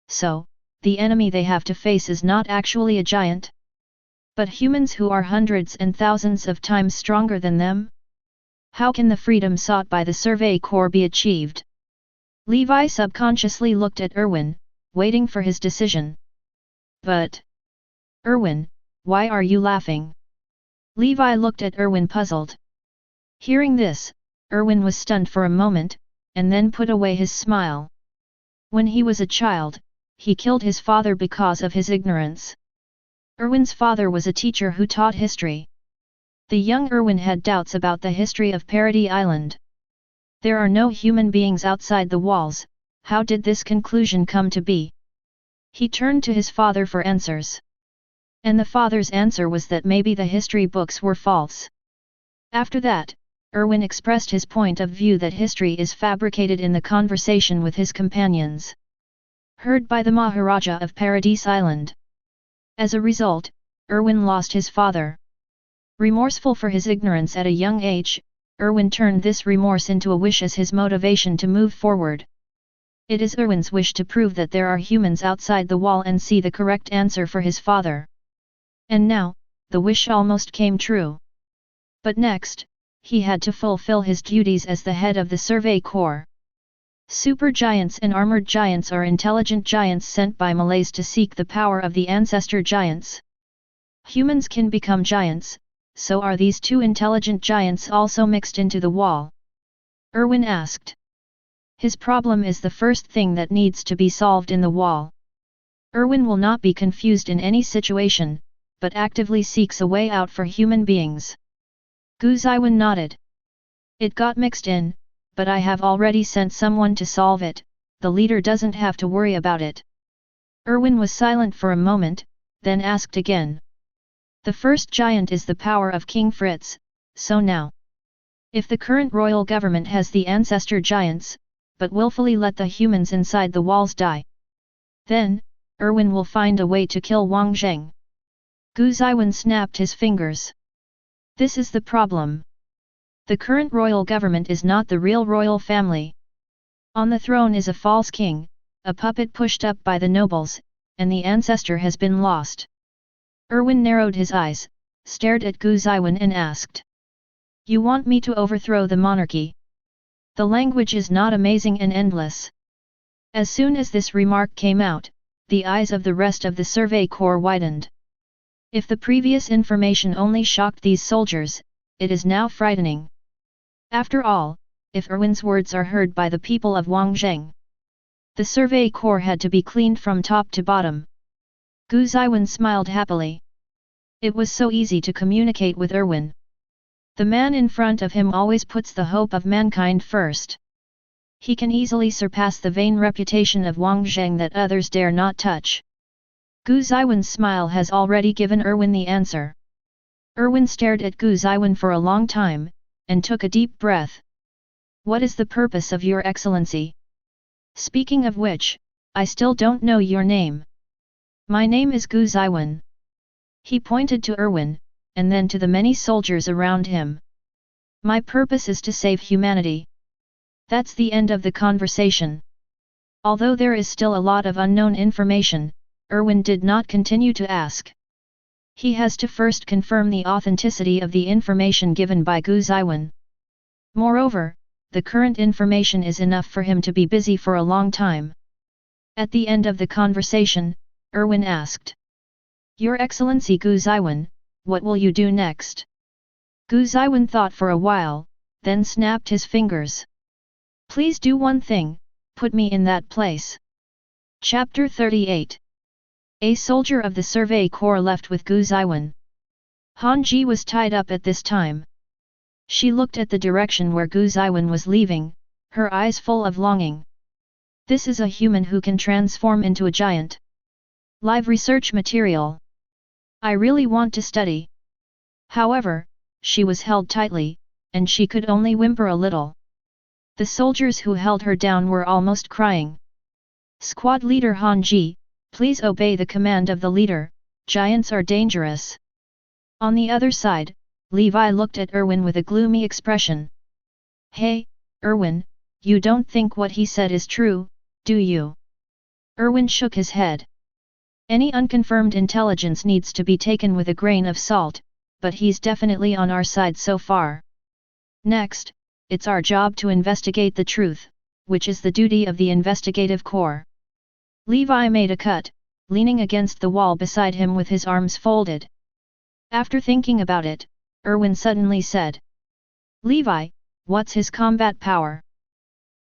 So, the enemy they have to face is not actually a giant, but humans who are hundreds and thousands of times stronger than them? How can the freedom sought by the Survey Corps be achieved? Levi subconsciously looked at Erwin, waiting for his decision. But... Erwin, why are you laughing? Levi looked at Erwin puzzled. Hearing this, Erwin was stunned for a moment, and then put away his smile. When he was a child, he killed his father because of his ignorance. Erwin's father was a teacher who taught history. The young Erwin had doubts about the history of Paradis Island. There are no human beings outside the walls, how did this conclusion come to be? He turned to his father for answers. And the father's answer was that maybe the history books were false. After that, Erwin expressed his point of view that history is fabricated in the conversation with his companions. Heard by the Maharaja of Paradis Island. As a result, Erwin lost his father. Remorseful for his ignorance at a young age, Erwin turned this remorse into a wish as his motivation to move forward. It is Erwin's wish to prove that there are humans outside the wall and see the correct answer for his father. And now, the wish almost came true. But next, he had to fulfill his duties as the head of the Survey Corps. Super giants and armored giants are intelligent giants sent by Malays to seek the power of the ancestor giants. Humans can become giants, so are these two intelligent giants also mixed into the wall? Erwin asked. His problem is the first thing that needs to be solved in the wall. Erwin will not be confused in any situation, but actively seeks a way out for human beings. Zeyuan nodded. It got mixed in, but I have already sent someone to solve it, the leader doesn't have to worry about it. Erwin was silent for a moment, then asked again. The first giant is the power of King Fritz, so now. If the current royal government has the ancestor giants, but willfully let the humans inside the walls die, then, Erwin will find a way to kill Wang Zheng. Zeyuan snapped his fingers. This is the problem. The current royal government is not the real royal family. On the throne is a false king, a puppet pushed up by the nobles, and the ancestor has been lost. Erwin narrowed his eyes, stared at Zeyuan and asked. You want me to overthrow the monarchy? The language is not amazing and endless. As soon as this remark came out, the eyes of the rest of the Survey Corps widened. If the previous information only shocked these soldiers, it is now frightening. After all, if Erwin's words are heard by the people of Wang Zheng, the Survey Corps had to be cleaned from top to bottom. Zeyuan smiled happily. It was so easy to communicate with Erwin. The man in front of him always puts the hope of mankind first. He can easily surpass the vain reputation of Wang Zheng that others dare not touch. Zeyuan's smile has already given Erwin the answer. Erwin stared at Zeyuan for a long time, and took a deep breath. What is the purpose of your excellency? Speaking of which, I still don't know your name. My name is Zeyuan. He pointed to Erwin, and then to the many soldiers around him. My purpose is to save humanity. That's the end of the conversation. Although there is still a lot of unknown information, Erwin did not continue to ask. He has to first confirm the authenticity of the information given by Zeyuan. Moreover, the current information is enough for him to be busy for a long time. At the end of the conversation, Erwin asked. Your Excellency Zeyuan, what will you do next? Zeyuan thought for a while, then snapped his fingers. Please do one thing, put me in that place. Chapter 38. A soldier of the Survey Corps left with Zeyuan. Hanji was tied up at this time. She looked at the direction where Zeyuan was leaving, her eyes full of longing. This is a human who can transform into a giant. Live research material. I really want to study. However, she was held tightly, and she could only whimper a little. The soldiers who held her down were almost crying. Squad leader Hanji, please obey the command of the leader, giants are dangerous. On the other side, Levi looked at Erwin with a gloomy expression. Hey, Erwin, you don't think what he said is true, do you? Erwin shook his head. Any unconfirmed intelligence needs to be taken with a grain of salt, but he's definitely on our side so far. Next, it's our job to investigate the truth, which is the duty of the investigative corps. Levi made a cut, leaning against the wall beside him with his arms folded. After thinking about it, Erwin suddenly said, "Levi, what's his combat power?"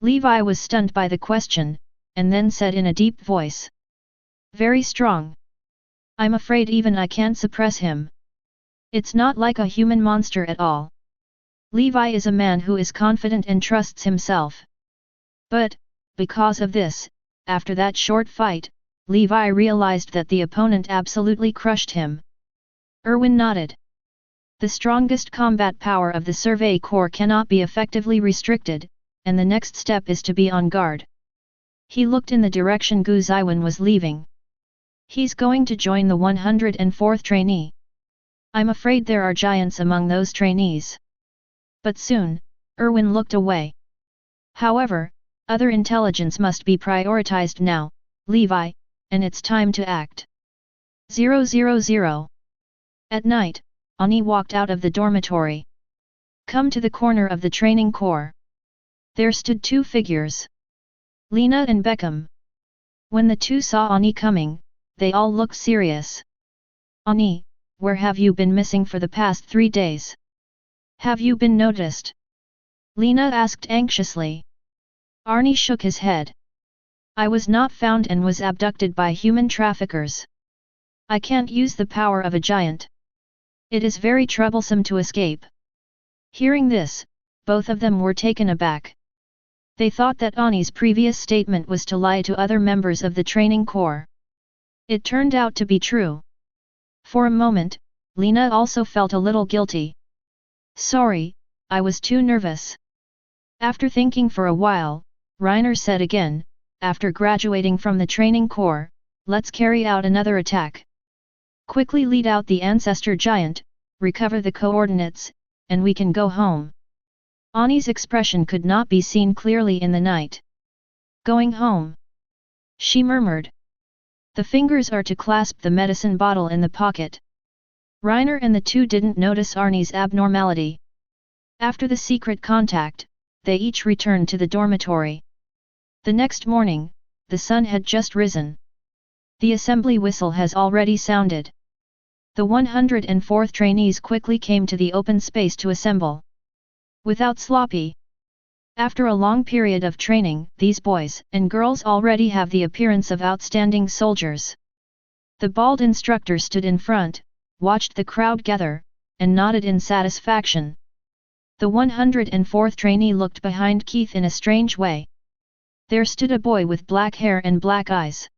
Levi was stunned by the question, and then said in a deep voice, "Very strong. I'm afraid even I can't suppress him. It's not like a human monster at all. Levi is a man who is confident and trusts himself." But, because of this, after that short fight, Levi realized that the opponent absolutely crushed him. Erwin nodded. The strongest combat power of the Survey Corps cannot be effectively restricted, and the next step is to be on guard. He looked in the direction Gu Zeyuan was leaving. He's going to join the 104th trainee. I'm afraid there are giants among those trainees. But soon, Erwin looked away. However, other intelligence must be prioritized now, Levi, and it's time to act. 000. At night, Ani walked out of the dormitory. Come to the corner of the training corps. There stood two figures. Lena and Beckham. When the two saw Ani coming, they all looked serious. "Ani, where have you been missing for the past 3 days? Have you been noticed?" Lena asked anxiously. Arnie shook his head. "I was not found and was abducted by human traffickers. I can't use the power of a giant. It is very troublesome to escape." Hearing this, both of them were taken aback. They thought that Ani's previous statement was to lie to other members of the training corps. It turned out to be true. For a moment, Lena also felt a little guilty. "Sorry, I was too nervous." After thinking for a while, Reiner said again, "After graduating from the training corps, let's carry out another attack. Quickly lead out the ancestor giant, recover the coordinates, and we can go home." Ani's expression could not be seen clearly in the night. "Going home?" she murmured. The fingers are to clasp the medicine bottle in the pocket. Reiner and the two didn't notice Arnie's abnormality. After the secret contact, they each returned to the dormitory. The next morning, the sun had just risen. The assembly whistle has already sounded. The 104th trainees quickly came to the open space to assemble. Without sloppy. After a long period of training, these boys and girls already have the appearance of outstanding soldiers. The bald instructor stood in front, watched the crowd gather, and nodded in satisfaction. The 104th trainee looked behind Keith in a strange way. There stood a boy with black hair and black eyes.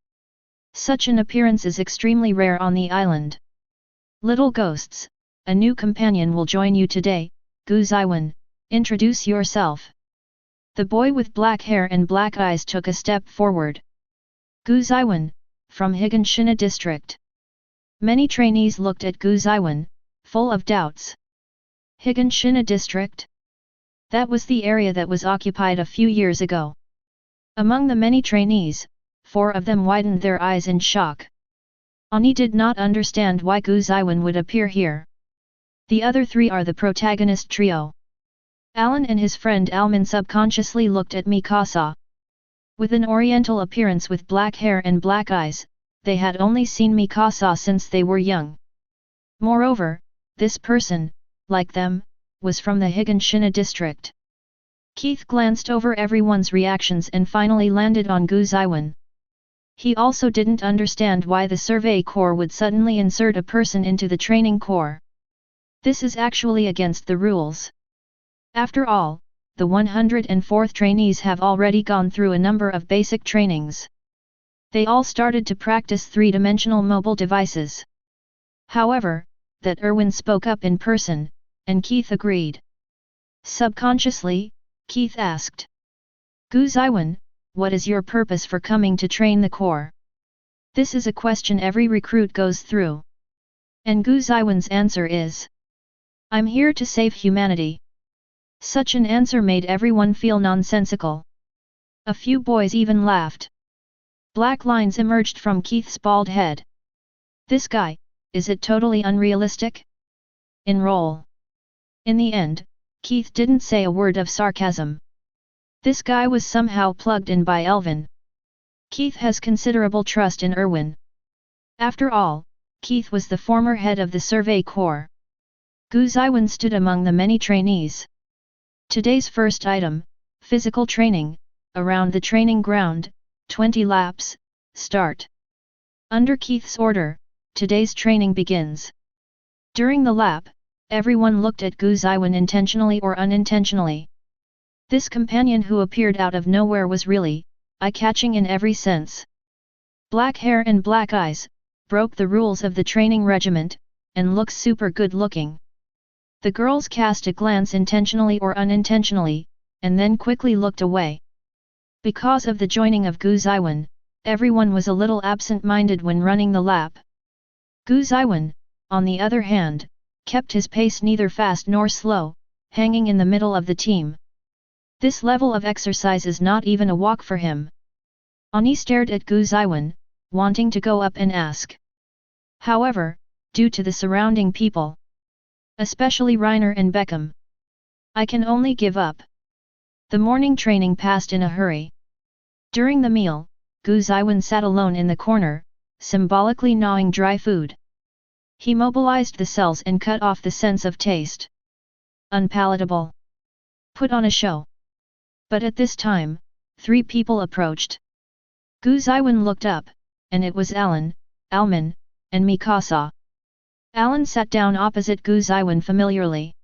Such an appearance is extremely rare on the island. "Little ghosts, a new companion will join you today, Gu Zeyuan, introduce yourself." The boy with black hair and black eyes took a step forward. "Gu Zeyuan, from Higginshina district." Many trainees looked at Gu Zeyuan, full of doubts. Higginshina district? That was the area that was occupied a few years ago. Among the many trainees, 4 of them widened their eyes in shock. Ani did not understand why Gu Zeyuan would appear here. The other 3 are the protagonist trio. Alan and his friend Alman subconsciously looked at Mikasa. With an oriental appearance with black hair and black eyes, they had only seen Mikasa since they were young. Moreover, this person, like them, was from the Higginshina district. Keith glanced over everyone's reactions and finally landed on Gu Zeyuan. He also didn't understand why the Survey Corps would suddenly insert a person into the training corps. This is actually against the rules. After all, the 104th trainees have already gone through a number of basic trainings. They all started to practice 3-dimensional mobile devices. However, that Erwin spoke up in person, and Keith agreed. Subconsciously, Keith asked, "Gu Zeyuan, what is your purpose for coming to train the corps?" This is a question every recruit goes through. And Gu Zeyuan's answer is, "I'm here to save humanity." Such an answer made everyone feel nonsensical. A few boys even laughed. Black lines emerged from Keith's bald head. This guy, is it totally unrealistic? Enroll. In the end, Keith didn't say a word of sarcasm. This guy was somehow plugged in by Elvin. Keith has considerable trust in Erwin. After all, Keith was the former head of the Survey Corps. Gu Zeyuan stood among the many trainees. Today's first item, physical training, around the training ground, 20 laps, start. Under Keith's order, today's training begins. During the lap, everyone looked at Gu Zeyuan intentionally or unintentionally. This companion who appeared out of nowhere was really, eye-catching in every sense. Black hair and black eyes, broke the rules of the training regiment, and looks super good looking. The girls cast a glance intentionally or unintentionally, and then quickly looked away. Because of the joining of Gu Zeyuan, everyone was a little absent-minded when running the lap. Gu Zeyuan, on the other hand, kept his pace neither fast nor slow, hanging in the middle of the team. This level of exercise is not even a walk for him. Ani stared at Gu Zeyuan, wanting to go up and ask. However, due to the surrounding people, especially Reiner and Beckham, I can only give up. The morning training passed in a hurry. During the meal, Gu Zeyuan sat alone in the corner, symbolically gnawing dry food. He mobilized the cells and cut off the sense of taste. Unpalatable. Put on a show. But at this time, 3 people approached. Gu Zeyuan looked up, and it was Alan, Alman, and Mikasa. Alan sat down opposite Gu Zeyuan familiarly.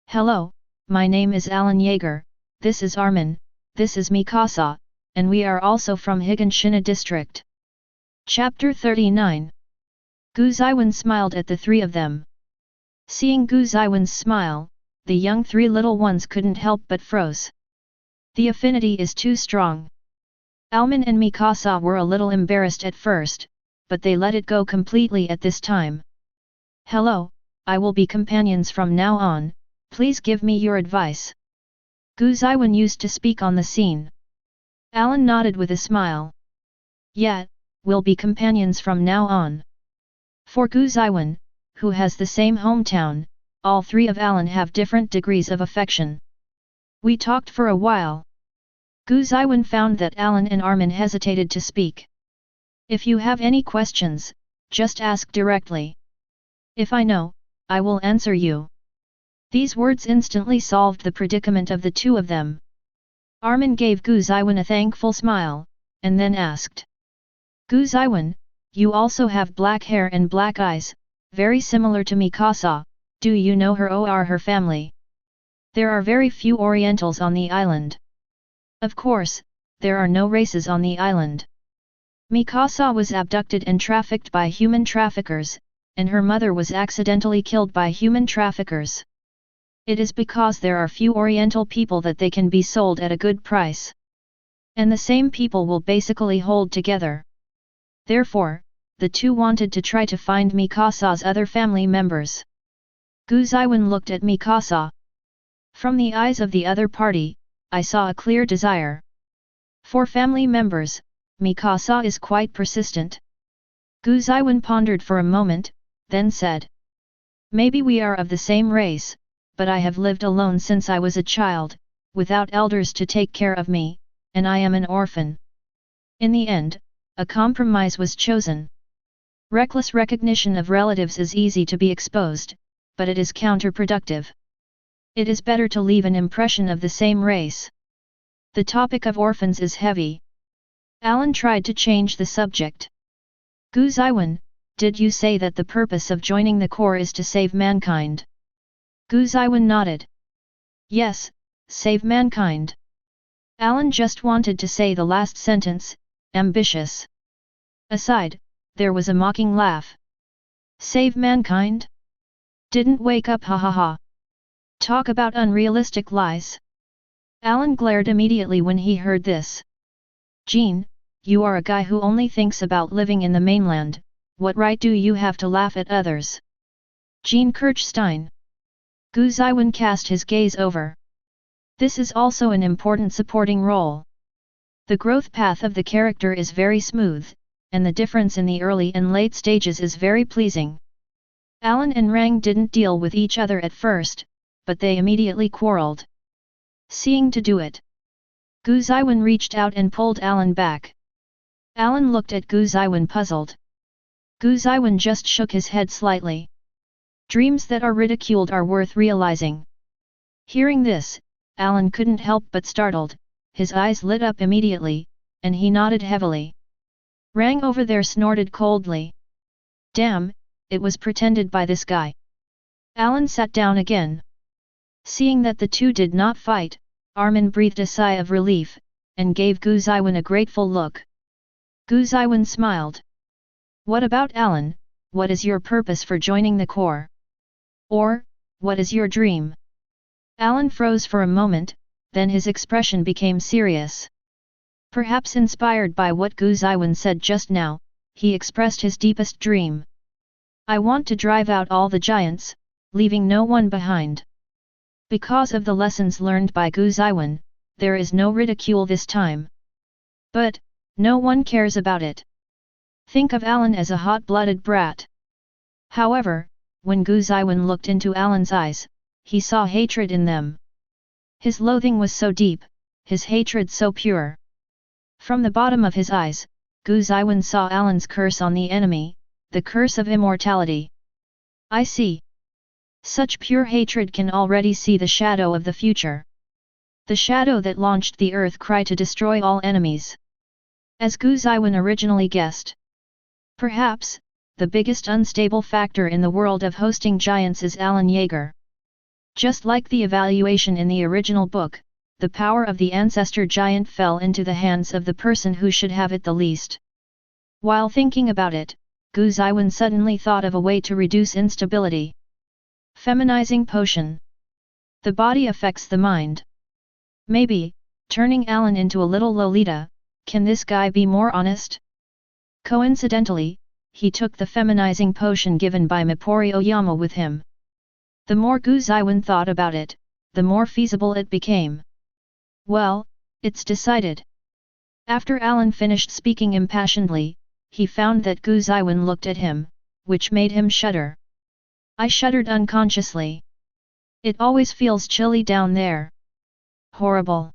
Hello, my name is Alan Yeager, this is Armin, this is Mikasa, and we are also from Higashina district. Chapter 39. Gu Zeyuan smiled at the 3 of them. Seeing Gu Zeyuan's smile, the young 3 little ones couldn't help but froze. The affinity is too strong. Alman and Mikasa were a little embarrassed at first, but they let it go completely at this time. Hello, I will be companions from now on, please give me your advice. Gu Zeyuan used to speak on the scene. Alan nodded with a smile. Yeah, we'll be companions from now on. For Gu Zeyuan, who has the same hometown, all 3 of Alan have different degrees of affection. We talked for a while. Gu Zeyuan found that Alan and Armin hesitated to speak. If you have any questions, just ask directly. If I know, I will answer you. These words instantly solved the predicament of the 2 of them. Armin gave Gu Zeyuan a thankful smile, and then asked. Gu Zeyuan, you also have black hair and black eyes, very similar to Mikasa, do you know her or her family? There are very few Orientals on the island. Of course, there are no races on the island. Mikasa was abducted and trafficked by human traffickers, and her mother was accidentally killed by human traffickers. It is because there are few Oriental people that they can be sold at a good price. And the same people will basically hold together. Therefore, the 2 wanted to try to find Mikasa's other family members. Gu Zeyuan looked at Mikasa. From the eyes of the other party, I saw a clear desire. For family members, Mikasa is quite persistent. Gu Zeyuan pondered for a moment, then said. Maybe we are of the same race, but I have lived alone since I was a child, without elders to take care of me, and I am an orphan. In the end, a compromise was chosen. Reckless recognition of relatives is easy to be exposed, but it is counterproductive. It is better to leave an impression of the same race. The topic of orphans is heavy. Alan tried to change the subject. Gu Zeyuan, did you say that the purpose of joining the Corps is to save mankind? Gu Zeyuan nodded. Yes, save mankind. Alan just wanted to say the last sentence, ambitious. Aside, there was a mocking laugh. Save mankind? Didn't wake up, ha ha ha. Talk about unrealistic lies. Alan glared immediately when he heard this. Jean, you are a guy who only thinks about living in the mainland, what right do you have to laugh at others? Jean Kirchstein. Gu Zeyuan cast his gaze over. This is also an important supporting role. The growth path of the character is very smooth, and the difference in the early and late stages is very pleasing. Alan and Rang didn't deal with each other at first, but they immediately quarreled. Seeing to do it, Gu Zeyuan reached out and pulled Alan back. Alan looked at Gu Zeyuan puzzled. Gu Zeyuan just shook his head slightly. Dreams that are ridiculed are worth realizing. Hearing this, Alan couldn't help but startled, his eyes lit up immediately, and he nodded heavily. Rang over there snorted coldly. Damn, it was pretended by this guy. Alan sat down again. Seeing that the two did not fight, Armin breathed a sigh of relief, and gave Gu Zeyuan a grateful look. Gu Zeyuan smiled. What about Alan, what is your purpose for joining the corps? Or, what is your dream? Alan froze for a moment, then his expression became serious. Perhaps inspired by what Gu Zeyuan said just now, he expressed his deepest dream. I want to drive out all the giants, leaving no one behind. Because of the lessons learned by Gu Zeyuan, there is no ridicule this time. But, no one cares about it. Think of Alan as a hot-blooded brat. However, when Gu Zeyuan looked into Alan's eyes, he saw hatred in them. His loathing was so deep, his hatred so pure. From the bottom of his eyes, Gu Zeyuan saw Alan's curse on the enemy, the curse of immortality. I see. Such pure hatred can already see the shadow of the future. The shadow that launched the earth cry to destroy all enemies. As Gu Zeyuan originally guessed. Perhaps, the biggest unstable factor in the world of hosting giants is Alan Jaeger. Just like the evaluation in the original book, the power of the ancestor giant fell into the hands of the person who should have it the least. While thinking about it, Gu Zeyuan suddenly thought of a way to reduce instability. Feminizing potion. The body affects the mind. Maybe, turning Alan into a little Lolita, can this guy be more honest? Coincidentally, he took the feminizing potion given by Mipori Oyama with him. The more Gu Zeyuan thought about it, the more feasible it became. Well, it's decided. After Alan finished speaking impassionedly, he found that Gu Zeyuan looked at him, which made him shudder. I shuddered unconsciously. It always feels chilly down there. Horrible.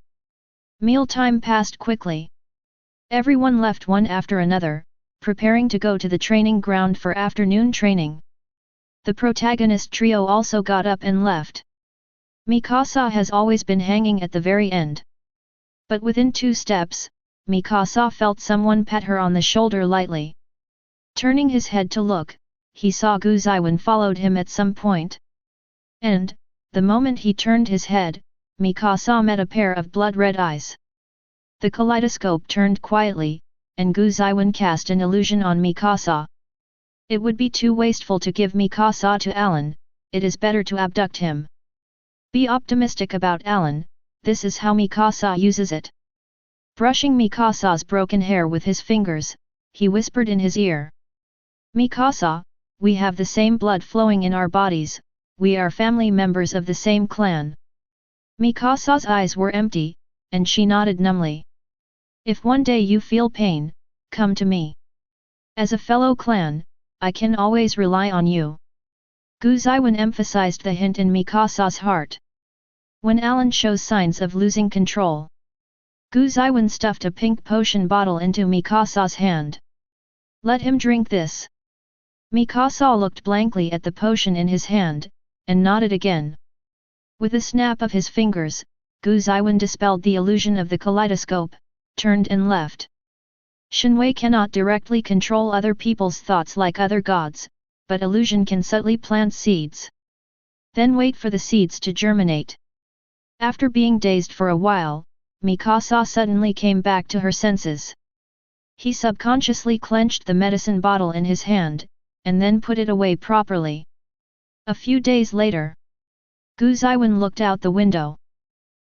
Mealtime passed quickly. Everyone left one after another, preparing to go to the training ground for afternoon training. The protagonist trio also got up and left. Mikasa has always been hanging at the very end. But within 2 steps, Mikasa felt someone pat her on the shoulder lightly. Turning his head to look, he saw Gu Zeyuan followed him at some point. And, the moment he turned his head, Mikasa met a pair of blood-red eyes. The kaleidoscope turned quietly, and Gu Zeyuan cast an illusion on Mikasa. It would be too wasteful to give Mikasa to Alan, it is better to abduct him. Be optimistic about Alan, this is how Mikasa uses it. Brushing Mikasa's broken hair with his fingers, he whispered in his ear. Mikasa, we have the same blood flowing in our bodies, we are family members of the same clan. Mikasa's eyes were empty, and she nodded numbly. If one day you feel pain, come to me. As a fellow clan, I can always rely on you. Gu Zeyuan emphasized the hint in Mikasa's heart. When Alan shows signs of losing control, Gu Zeyuan stuffed a pink potion bottle into Mikasa's hand. Let him drink this. Mikasa looked blankly at the potion in his hand, and nodded again. With a snap of his fingers, Gu Zeyuan dispelled the illusion of the kaleidoscope, turned and left. Shenwei cannot directly control other people's thoughts like other gods, but illusion can subtly plant seeds. Then wait for the seeds to germinate. After being dazed for a while, Mikasa suddenly came back to her senses. He subconsciously clenched the medicine bottle in his hand, and then put it away properly. A few days later, Gu Zeyuan looked out the window.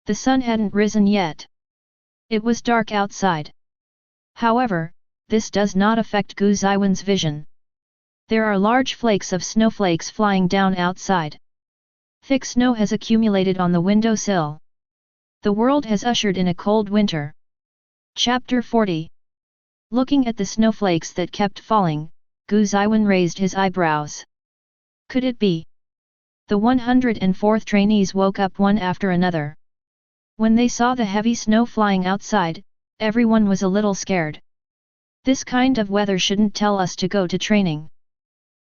The sun hadn't risen yet. It was dark outside. However, this does not affect Gu Zeyuan's vision. There are large flakes of snowflakes flying down outside. Thick snow has accumulated on the windowsill. The world has ushered in a cold winter. Chapter 40. Looking at the snowflakes that kept falling, Zeyuan raised his eyebrows. Could it be? The 104th trainees woke up one after another. When they saw the heavy snow flying outside, everyone was a little scared. This kind of weather shouldn't tell us to go to training.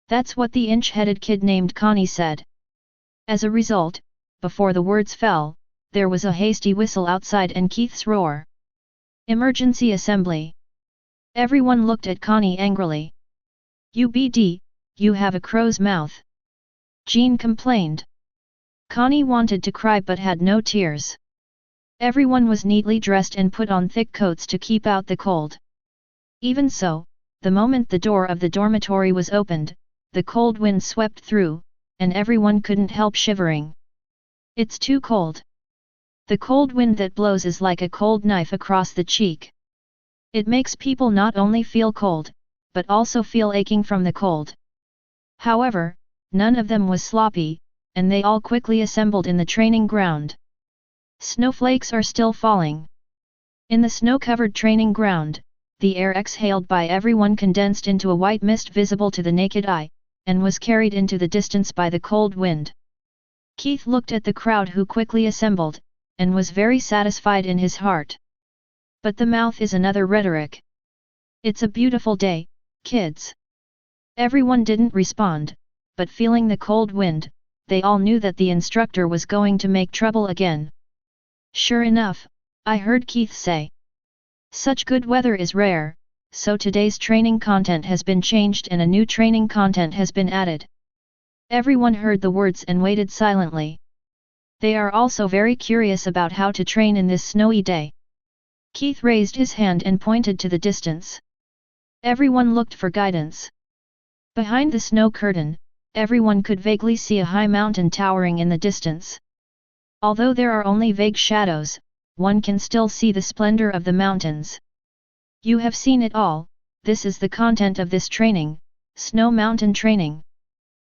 That's what the inch-headed kid named Connie said. As a result, before the words fell, there was a hasty whistle outside and Keith's roar. Emergency assembly. Everyone looked at Connie angrily. "UBD, you have a crow's mouth," Jean complained. Connie wanted to cry but had no tears. Everyone was neatly dressed and put on thick coats to keep out the cold. Even so, the moment the door of the dormitory was opened, the cold wind swept through, and everyone couldn't help shivering. It's too cold. The cold wind that blows is like a cold knife across the cheek. It makes people not only feel cold, but also feel aching from the cold. However, none of them was sloppy, and they all quickly assembled in the training ground. Snowflakes are still falling. In the snow-covered training ground, the air exhaled by everyone condensed into a white mist visible to the naked eye, and was carried into the distance by the cold wind. Keith looked at the crowd who quickly assembled, and was very satisfied in his heart. But the mouth is another rhetoric. It's a beautiful day, kids. Everyone didn't respond, but feeling the cold wind, they all knew that the instructor was going to make trouble again. Sure enough, I heard Keith say. Such good weather is rare, so today's training content has been changed and a new training content has been added. Everyone heard the words and waited silently. They are also very curious about how to train in this snowy day. Keith raised his hand and pointed to the distance. Everyone looked for guidance. Behind the snow curtain, everyone could vaguely see a high mountain towering in the distance. Although there are only vague shadows, one can still see the splendor of the mountains. You have seen it all, this is the content of this training, snow mountain training.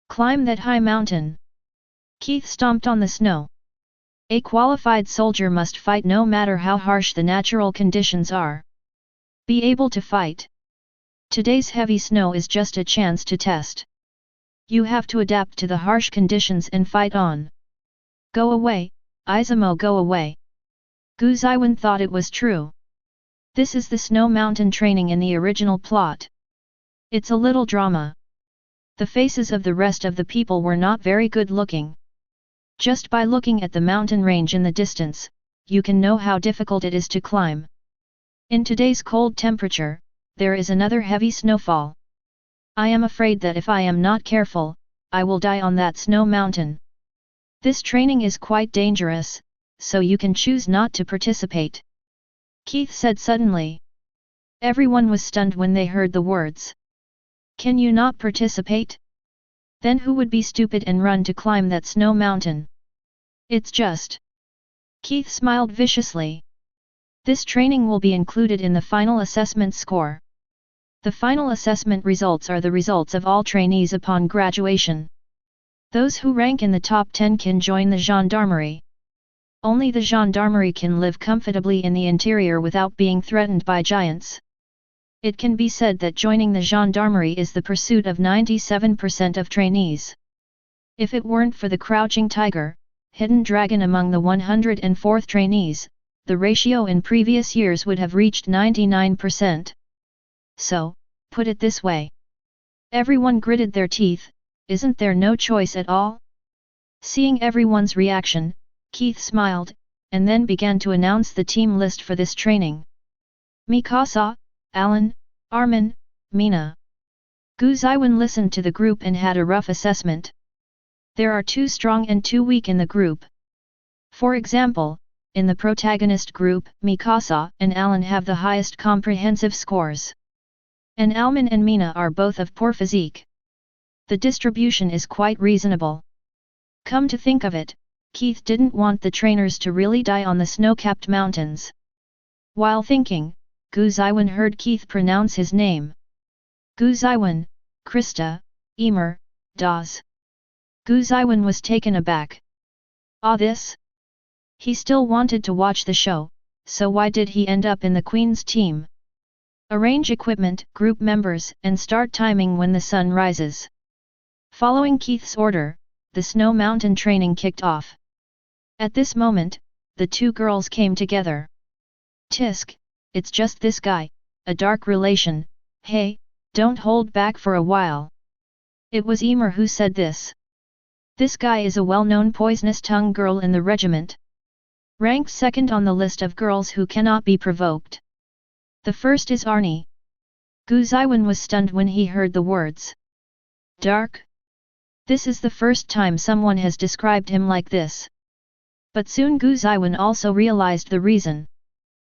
Climb that high mountain. Keith stomped on the snow. A qualified soldier must fight no matter how harsh the natural conditions are. Be able to fight. Today's heavy snow is just a chance to test. You have to adapt to the harsh conditions and fight on. Go away, Izumo, go away. Zeyuan thought it was true. This is the snow mountain training in the original plot. It's a little drama. The faces of the rest of the people were not very good looking. Just by looking at the mountain range in the distance, you can know how difficult it is to climb. In today's cold temperature, there is another heavy snowfall. I am afraid that if I am not careful, I will die on that snow mountain. This training is quite dangerous, so you can choose not to participate. Keith said suddenly. Everyone was stunned when they heard the words. Can you not participate? Then who would be stupid and run to climb that snow mountain? It's just. Keith smiled viciously. This training will be included in the final assessment score. The final assessment results are the results of all trainees upon graduation. Those who rank in the top 10 can join the gendarmerie. Only the gendarmerie can live comfortably in the interior without being threatened by giants. It can be said that joining the gendarmerie is the pursuit of 97% of trainees. If it weren't for the crouching tiger, hidden dragon among the 104th trainees, the ratio in previous years would have reached 99%. So, put it this way. Everyone gritted their teeth, isn't there no choice at all? Seeing everyone's reaction, Keith smiled, and then began to announce the team list for this training. Mikasa, Alan, Armin, Mina. Zeyuan listened to the group and had a rough assessment. There are 2 strong and 2 weak in the group. For example, in the protagonist group, Mikasa and Alan have the highest comprehensive scores. And Alman and Mina are both of poor physique. The distribution is quite reasonable. Come to think of it, Keith didn't want the trainers to really die on the snow-capped mountains. While thinking, Zeyuan heard Keith pronounce his name. Zeyuan, Krista, Emer, Dawes. Zeyuan was taken aback. Ah, this? He still wanted to watch the show, so why did he end up in the Queen's team? Arrange equipment, group members, and start timing when the sun rises. Following Keith's order, the snow mountain training kicked off. At this moment, the two girls came together. Tisk, it's just this guy, a dark relation, hey, don't hold back for a while. It was Emer who said this. This guy is a well-known poisonous tongue girl in the regiment. Ranked second on the list of girls who cannot be provoked. The first is Arnie. Gu Zeyuan was stunned when he heard the words. Dark? This is the first time someone has described him like this. But soon Gu Zeyuan also realized the reason.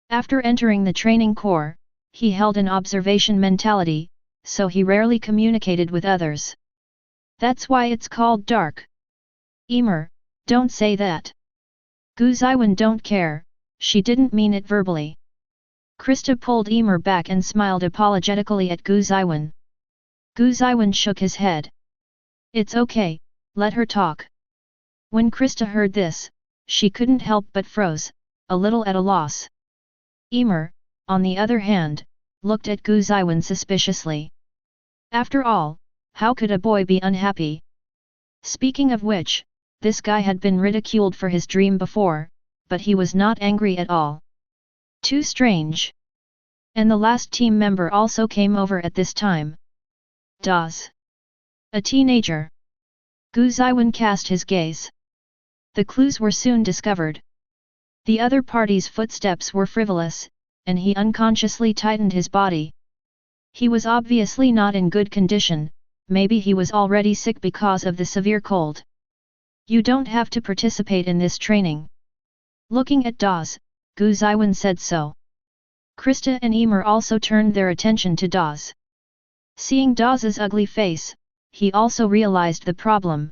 After entering the training corps, he held an observation mentality, so he rarely communicated with others. That's why it's called dark. Emer, don't say that. Gu Zeyuan don't care, she didn't mean it verbally. Krista pulled Emer back and smiled apologetically at Gu Zeyuan. Gu Zeyuan shook his head. It's okay, let her talk. When Krista heard this, she couldn't help but froze, a little at a loss. Emer, on the other hand, looked at Gu Zeyuan suspiciously. After all, how could a boy be unhappy? Speaking of which, this guy had been ridiculed for his dream before, but he was not angry at all. Too strange. And the last team member also came over at this time. Daz. A teenager. Gu Zeyuan cast his gaze. The clues were soon discovered. The other party's footsteps were frivolous, and he unconsciously tightened his body. He was obviously not in good condition, maybe he was already sick because of the severe cold. You don't have to participate in this training. Looking at Daz, Gu Zeyuan said so. Krista and Emer also turned their attention to Daz. Seeing Daz's ugly face, he also realized the problem.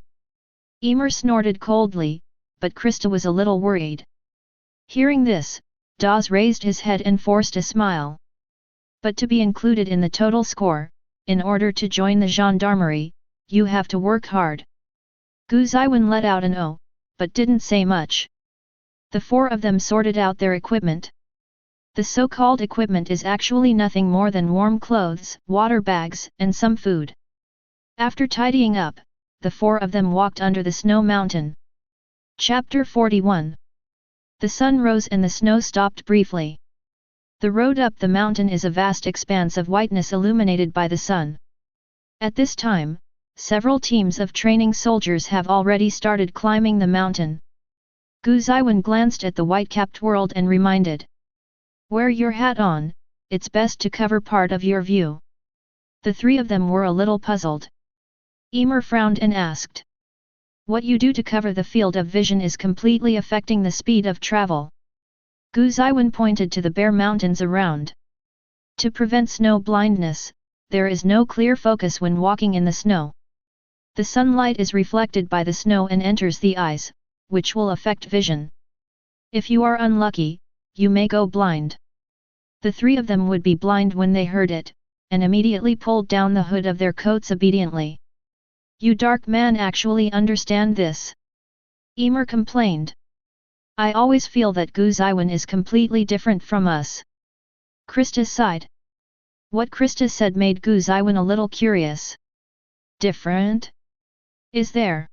Emer snorted coldly, but Krista was a little worried. Hearing this, Daz raised his head and forced a smile. But to be included in the total score, in order to join the gendarmerie, you have to work hard. Gu Zeyuan let out an "oh," but didn't say much. The four of them sorted out their equipment. The so-called equipment is actually nothing more than warm clothes, water bags, and some food. After tidying up, the four of them walked under the snow mountain. Chapter 41. The sun rose and the snow stopped briefly. The road up the mountain is a vast expanse of whiteness illuminated by the sun. At this time, several teams of training soldiers have already started climbing the mountain. Gu Zeyuan glanced at the white-capped world and reminded. Wear your hat on, it's best to cover part of your view. The three of them were a little puzzled. Emer frowned and asked. What you do to cover the field of vision is completely affecting the speed of travel. Gu Zeyuan pointed to the bare mountains around. To prevent snow blindness, there is no clear focus when walking in the snow. The sunlight is reflected by the snow and enters the eyes, which will affect vision. If you are unlucky, you may go blind. The three of them would be blind when they heard it, and immediately pulled down the hood of their coats obediently. You dark man actually understand this? Emer complained. I always feel that Gu Zeyuan is completely different from us. Krista sighed. What Krista said made Gu Zeyuan a little curious. Different? Is there?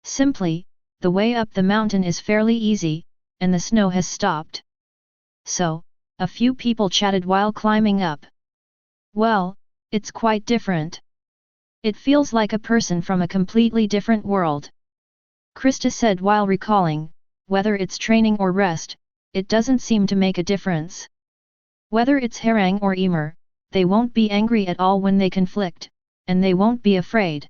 Simply, the way up the mountain is fairly easy, and the snow has stopped. So, a few people chatted while climbing up. Well, it's quite different. It feels like a person from a completely different world. Krista said while recalling, whether it's training or rest, it doesn't seem to make a difference. Whether it's Harang or Emer, they won't be angry at all when they conflict, and they won't be afraid.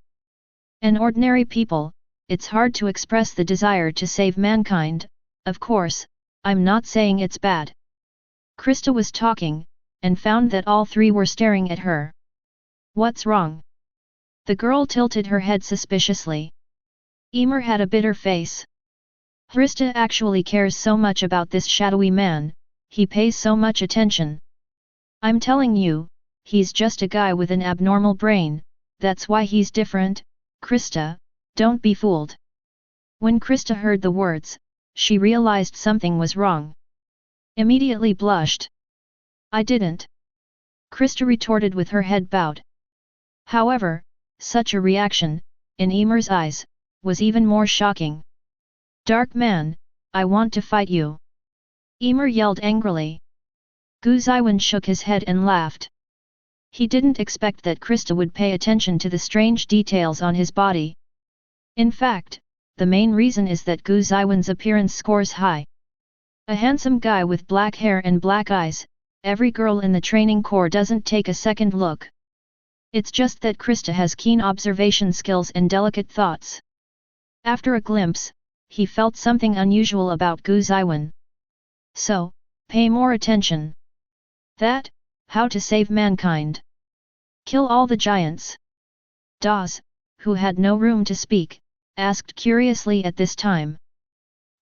An ordinary people, it's hard to express the desire to save mankind. Of course, I'm not saying it's bad. Krista was talking, and found that all three were staring at her. What's wrong? The girl tilted her head suspiciously. Emer had a bitter face. Krista actually cares so much about this shadowy man, he pays so much attention. I'm telling you, he's just a guy with an abnormal brain, that's why he's different. Krista, don't be fooled. When Krista heard the words, she realized something was wrong. immediately blushed. I didn't. Krista retorted with her head bowed. However, such a reaction, in Emer's eyes, was even more shocking. Dark man, I want to fight you. Emer yelled angrily. Gu Zeyuan shook his head and laughed. He didn't expect that Krista would pay attention to the strange details on his body. In fact, the main reason is that Gu Zeyuan's appearance scores high. A handsome guy with black hair and black eyes, every girl in the training corps doesn't take a second look. It's just that Krista has keen observation skills and delicate thoughts. After a glimpse, he felt something unusual about Gu Zeyuan. So, pay more attention. That, how to save mankind. Kill all the giants. Dawes, who had no room to speak, asked curiously at this time.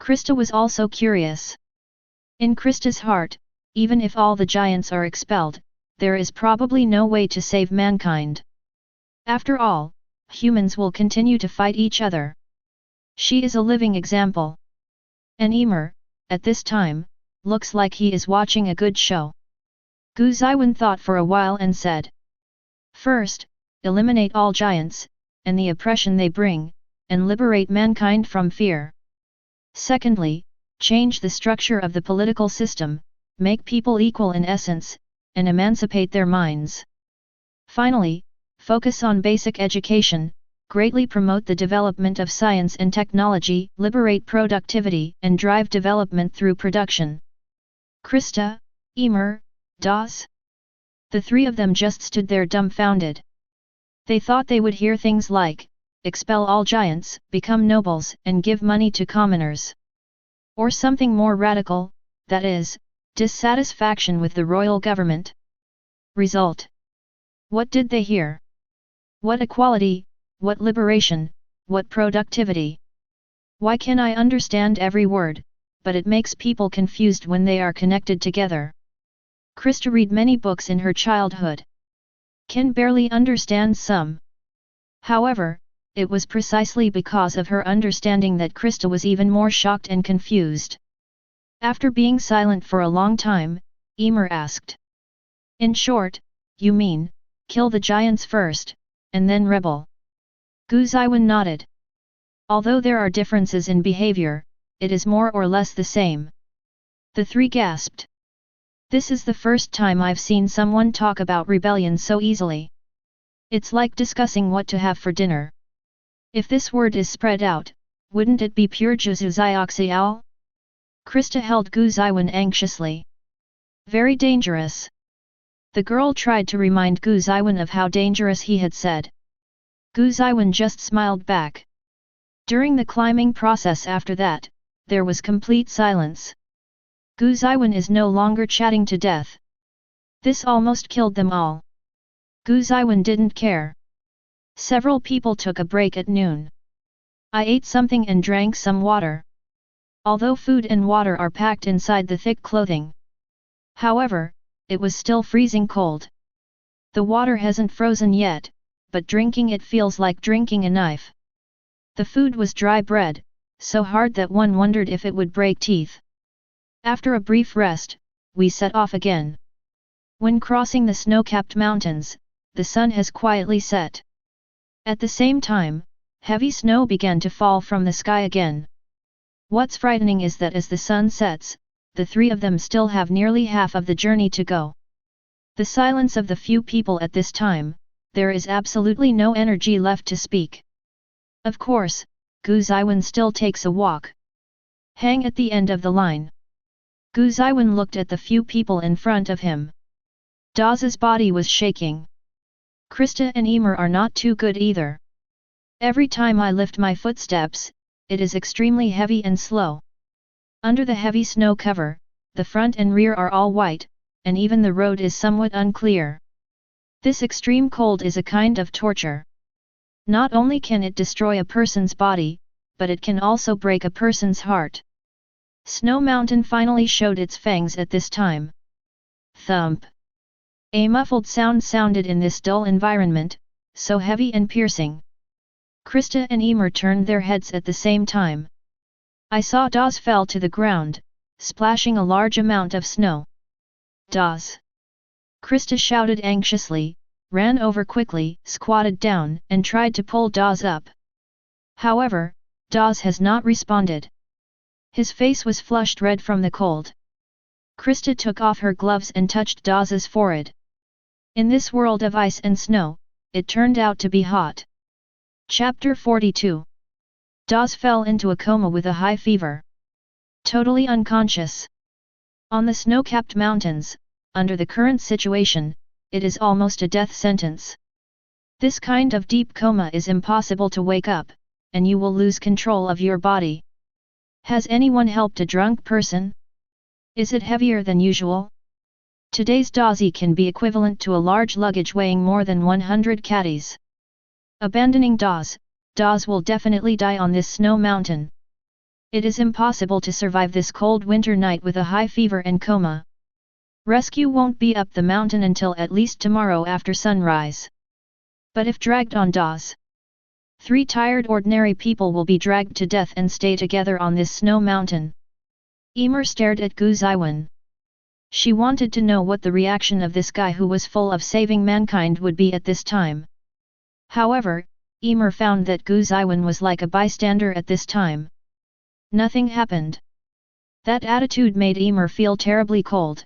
Krista was also curious. In Krista's heart, even if all the giants are expelled, there is probably no way to save mankind. After all, humans will continue to fight each other. She is a living example. And Emer, at this time, looks like he is watching a good show. Gu Zeyuan thought for a while and said. First, eliminate all giants, and the oppression they bring, and liberate mankind from fear. Secondly, change the structure of the political system, make people equal in essence, and emancipate their minds. Finally, focus on basic education, greatly promote the development of science and technology, liberate productivity, and drive development through production. Krista, Emer, Dawes? The three of them just stood there dumbfounded. They thought they would hear things like, expel all giants, become nobles, and give money to commoners. Or something more radical, that is, dissatisfaction with the royal government. Result. What did they hear? What equality, what liberation, what productivity. Why can I understand every word, but it makes people confused when they are connected together. Krista read many books in her childhood. Can barely understand some. However, it was precisely because of her understanding that Krista was even more shocked and confused. After being silent for a long time, Emer asked. In short, you mean, kill the giants first, and then rebel? Gu Zeyuan nodded. Although there are differences in behavior, it is more or less the same. The three gasped. This is the first time I've seen someone talk about rebellion so easily. It's like discussing what to have for dinner. If this word is spread out, wouldn't it be pure Zhuxiao? Krista held Gu Zeyuan anxiously. Very dangerous. The girl tried to remind Gu Zeyuan of how dangerous he had said. Gu Zeyuan just smiled back. During the climbing process after that, there was complete silence. Gu Zeyuan is no longer chatting to death. This almost killed them all. Gu Zeyuan didn't care. Several people took a break at noon. I ate something and drank some water. Although food and water are packed inside the thick clothing. However, it was still freezing cold. The water hasn't frozen yet, but drinking it feels like drinking a knife. The food was dry bread, so hard that one wondered if it would break teeth. After a brief rest, we set off again. When crossing the snow-capped mountains, the sun has quietly set. At the same time, heavy snow began to fall from the sky again. What's frightening is that as the sun sets, the three of them still have nearly half of the journey to go. The silence of the few people at this time, there is absolutely no energy left to speak. Of course, Gu Zeyuan still takes a walk. Hang at the end of the line. Gu Zeyuan looked at the few people in front of him. Dawes' body was shaking. Krista and Emer are not too good either. Every time I lift my footsteps, it is extremely heavy and slow. Under the heavy snow cover, the front and rear are all white, and even the road is somewhat unclear. This extreme cold is a kind of torture. Not only can it destroy a person's body, but it can also break a person's heart. Snow Mountain finally showed its fangs at this time. Thump. A muffled sound sounded in this dull environment, so heavy and piercing. Krista and Emer turned their heads at the same time. I saw Dawes fell to the ground, splashing a large amount of snow. Dawes! Krista shouted anxiously, ran over quickly, squatted down, and tried to pull Dawes up. However, Dawes has not responded. His face was flushed red from the cold. Krista took off her gloves and touched Dawes's forehead. In this world of ice and snow, it turned out to be hot. Chapter 42. Dawes fell into a coma with a high fever. Totally unconscious. On the snow-capped mountains, under the current situation, it is almost a death sentence. This kind of deep coma is impossible to wake up, and you will lose control of your body. Has anyone helped a drunk person? Is it heavier than usual? Today's Dawes can be equivalent to a large luggage weighing more than 100 kgs. Abandoning Dawes, Dawes will definitely die on this snow mountain. It is impossible to survive this cold winter night with a high fever and coma. Rescue won't be up the mountain until at least tomorrow after sunrise. But if dragged on Dawes, 3 tired ordinary people will be dragged to death and stay together on this snow mountain. Emer stared at Gu Zeyuan. She wanted to know what the reaction of this guy who was full of saving mankind would be at this time. However, Emer found that Gu Zeyuan was like a bystander at this time. Nothing happened. That attitude made Emer feel terribly cold.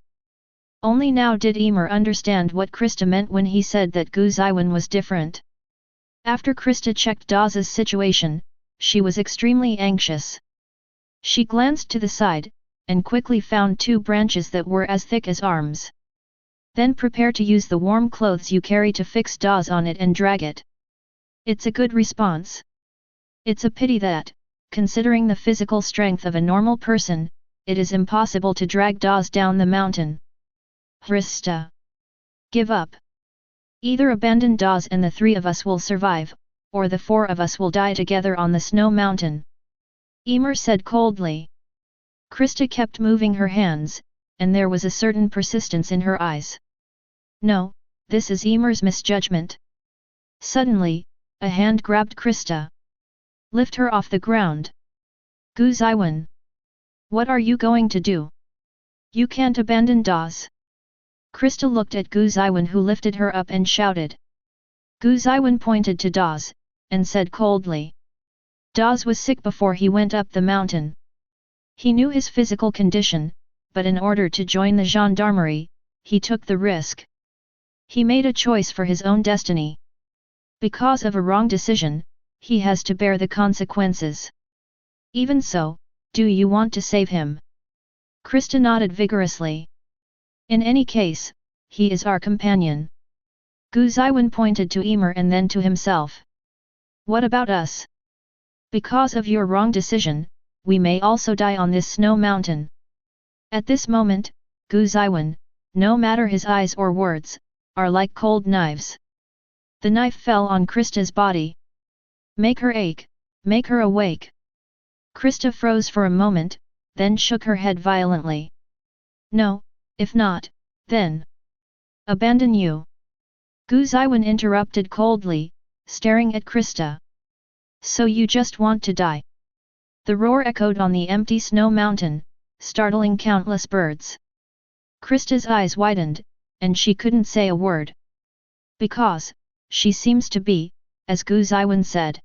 Only now did Emer understand what Krista meant when he said that Gu Zeyuan was different. After Krista checked Dawes's situation, she was extremely anxious. She glanced to the side, and quickly found 2 branches that were as thick as arms. Then prepare to use the warm clothes you carry to fix Dawes on it and drag it. It's a good response. It's a pity that, considering the physical strength of a normal person, it is impossible to drag Dawes down the mountain. Krista. Give up. Either abandon Dawes and the 3 of us will survive, or the 4 of us will die together on the snow mountain. Emer said coldly. Krista kept moving her hands, and there was a certain persistence in her eyes. No, this is Emer's misjudgment. Suddenly, a hand grabbed Krista. Lift her off the ground. Gu Zeyuan. What are you going to do? You can't abandon Dawes. Krista looked at Gu Zeyuan, who lifted her up and shouted. Gu Zeyuan pointed to Dawes, and said coldly. Dawes was sick before he went up the mountain. He knew his physical condition, but in order to join the gendarmerie, he took the risk. He made a choice for his own destiny. Because of a wrong decision, he has to bear the consequences. Even so, do you want to save him? Krista nodded vigorously. In any case, he is our companion. Gu Zeyuan pointed to Emer and then to himself. What about us? Because of your wrong decision, we may also die on this snow mountain. At this moment, Gu Zeyuan, no matter his eyes or words, are like cold knives. The knife fell on Krista's body. Make her ache, make her awake. Krista froze for a moment, then shook her head violently. No, if not, then abandon you. Gu Zeyuan interrupted coldly, staring at Krista. So you just want to die? The roar echoed on the empty snow mountain, startling countless birds. Krista's eyes widened, and she couldn't say a word. Because, she seems to be, as Gu Zeyuan said.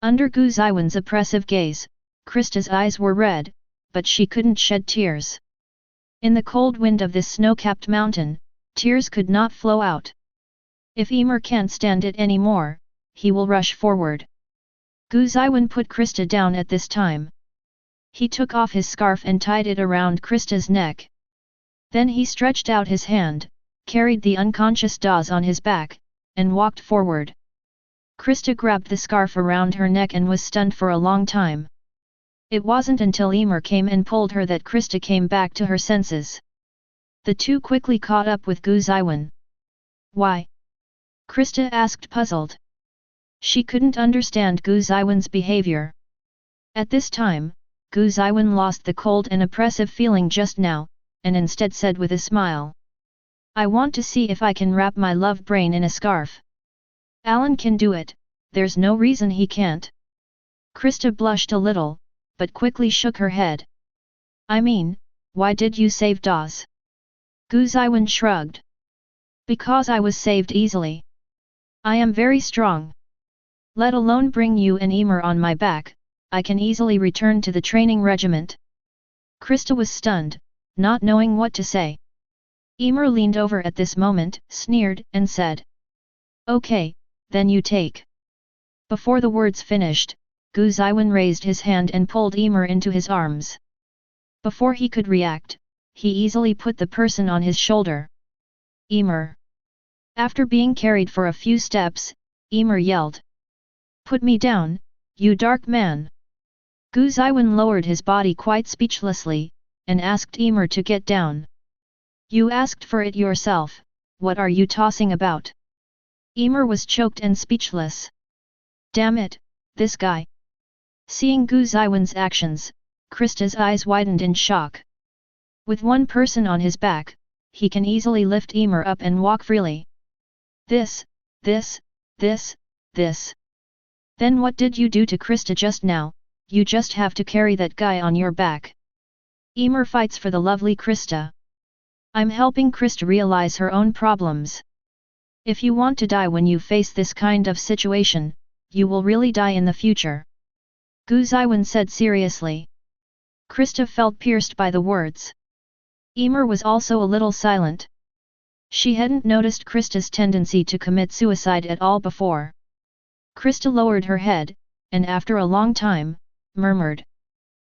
Under Gu Zeyuan's oppressive gaze, Krista's eyes were red, but she couldn't shed tears. In the cold wind of this snow-capped mountain, tears could not flow out. If Emer can't stand it anymore, he will rush forward. Gu Zeyuan put Krista down at this time. He took off his scarf and tied it around Krista's neck. Then he stretched out his hand, carried the unconscious Dawes on his back, and walked forward. Krista grabbed the scarf around her neck and was stunned for a long time. It wasn't until Emer came and pulled her that Krista came back to her senses. The two quickly caught up with Gu Zeyuan. Why? Krista asked, puzzled. She couldn't understand Gu Zeyuan's behavior. At this time, Gu Zeyuan lost the cold and oppressive feeling just now, and instead said with a smile. I want to see if I can wrap my love brain in a scarf. Alan can do it, there's no reason he can't. Krista blushed a little, but quickly shook her head. I mean, why did you save Dawes? Gu Zeyuan shrugged. Because I was saved easily. I am very strong. Let alone bring you and Emer on my back, I can easily return to the training regiment. Krista was stunned, not knowing what to say. Emer leaned over at this moment, sneered, and said. Okay, then you take. Before the words finished, Gu Zeyuan raised his hand and pulled Emer into his arms. Before he could react, he easily put the person on his shoulder. Emer. After being carried for a few steps, Emer yelled. Put me down, you dark man. Gu Zeyuan lowered his body quite speechlessly, and asked Emer to get down. You asked for it yourself, what are you tossing about? Emer was choked and speechless. Damn it, this guy. Seeing Gu Zeyuan's actions, Krista's eyes widened in shock. With one person on his back, he can easily lift Emer up and walk freely. This. Then what did you do to Krista just now? You just have to carry that guy on your back. Emer fights for the lovely Krista. I'm helping Krista realize her own problems. If you want to die when you face this kind of situation, you will really die in the future. Gu Zeyuan said seriously. Krista felt pierced by the words. Emer was also a little silent. She hadn't noticed Krista's tendency to commit suicide at all before. Krista lowered her head, and after a long time, murmured.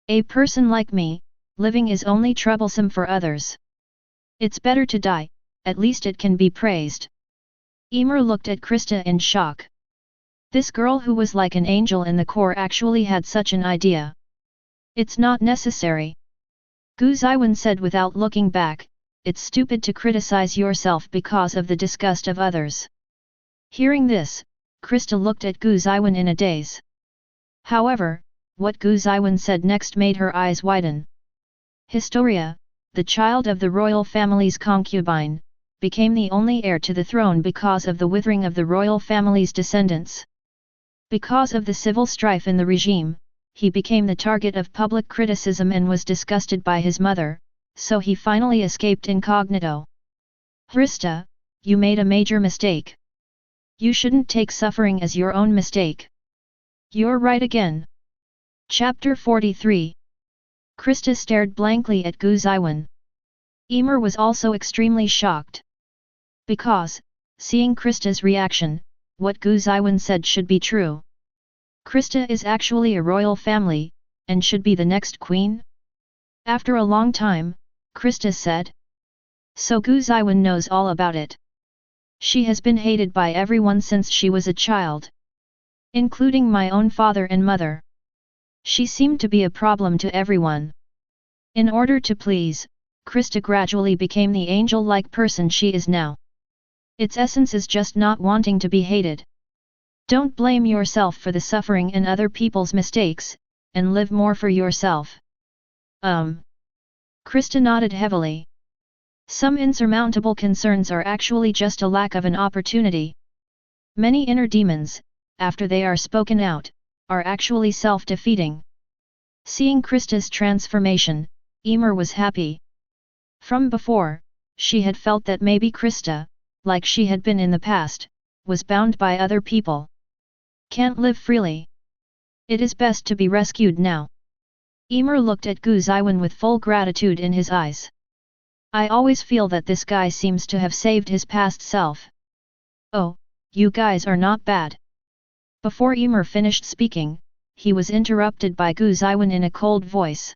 A person like me, living is only troublesome for others. It's better to die, at least it can be praised. Emer looked at Krista in shock. This girl who was like an angel in the core actually had such an idea. It's not necessary. Gu Zeyuan said without looking back, it's stupid to criticize yourself because of the disgust of others. Hearing this, Krista looked at Gu Zeyuan in a daze. However, what Gu Zeyuan said next made her eyes widen. Historia, the child of the royal family's concubine, became the only heir to the throne because of the withering of the royal family's descendants. Because of the civil strife in the regime, he became the target of public criticism and was disgusted by his mother, so he finally escaped incognito. Krista, you made a major mistake. You shouldn't take suffering as your own mistake. You're right again. Chapter 43. Krista stared blankly at Gu Zeyuan. Emer was also extremely shocked. Because, seeing Krista's reaction, what Gu Zeyuan said should be true. Krista is actually a royal family, and should be the next queen? After a long time, Krista said. So Gu Zeyuan knows all about it. She has been hated by everyone since she was a child. Including my own father and mother. She seemed to be a problem to everyone. In order to please, Krista gradually became the angel-like person she is now. Its essence is just not wanting to be hated. Don't blame yourself for the suffering and other people's mistakes, and live more for yourself. Krista nodded heavily. Some insurmountable concerns are actually just a lack of an opportunity. Many inner demons, after they are spoken out, are actually self-defeating. Seeing Krista's transformation, Emer was happy. From before, she had felt that maybe Krista, like she had been in the past, was bound by other people. Can't live freely. It is best to be rescued now. Emer looked at Gu Zeyuan with full gratitude in his eyes. I always feel that this guy seems to have saved his past self. Oh, you guys are not bad. Before Emer finished speaking, he was interrupted by Gu Zeyuan in a cold voice.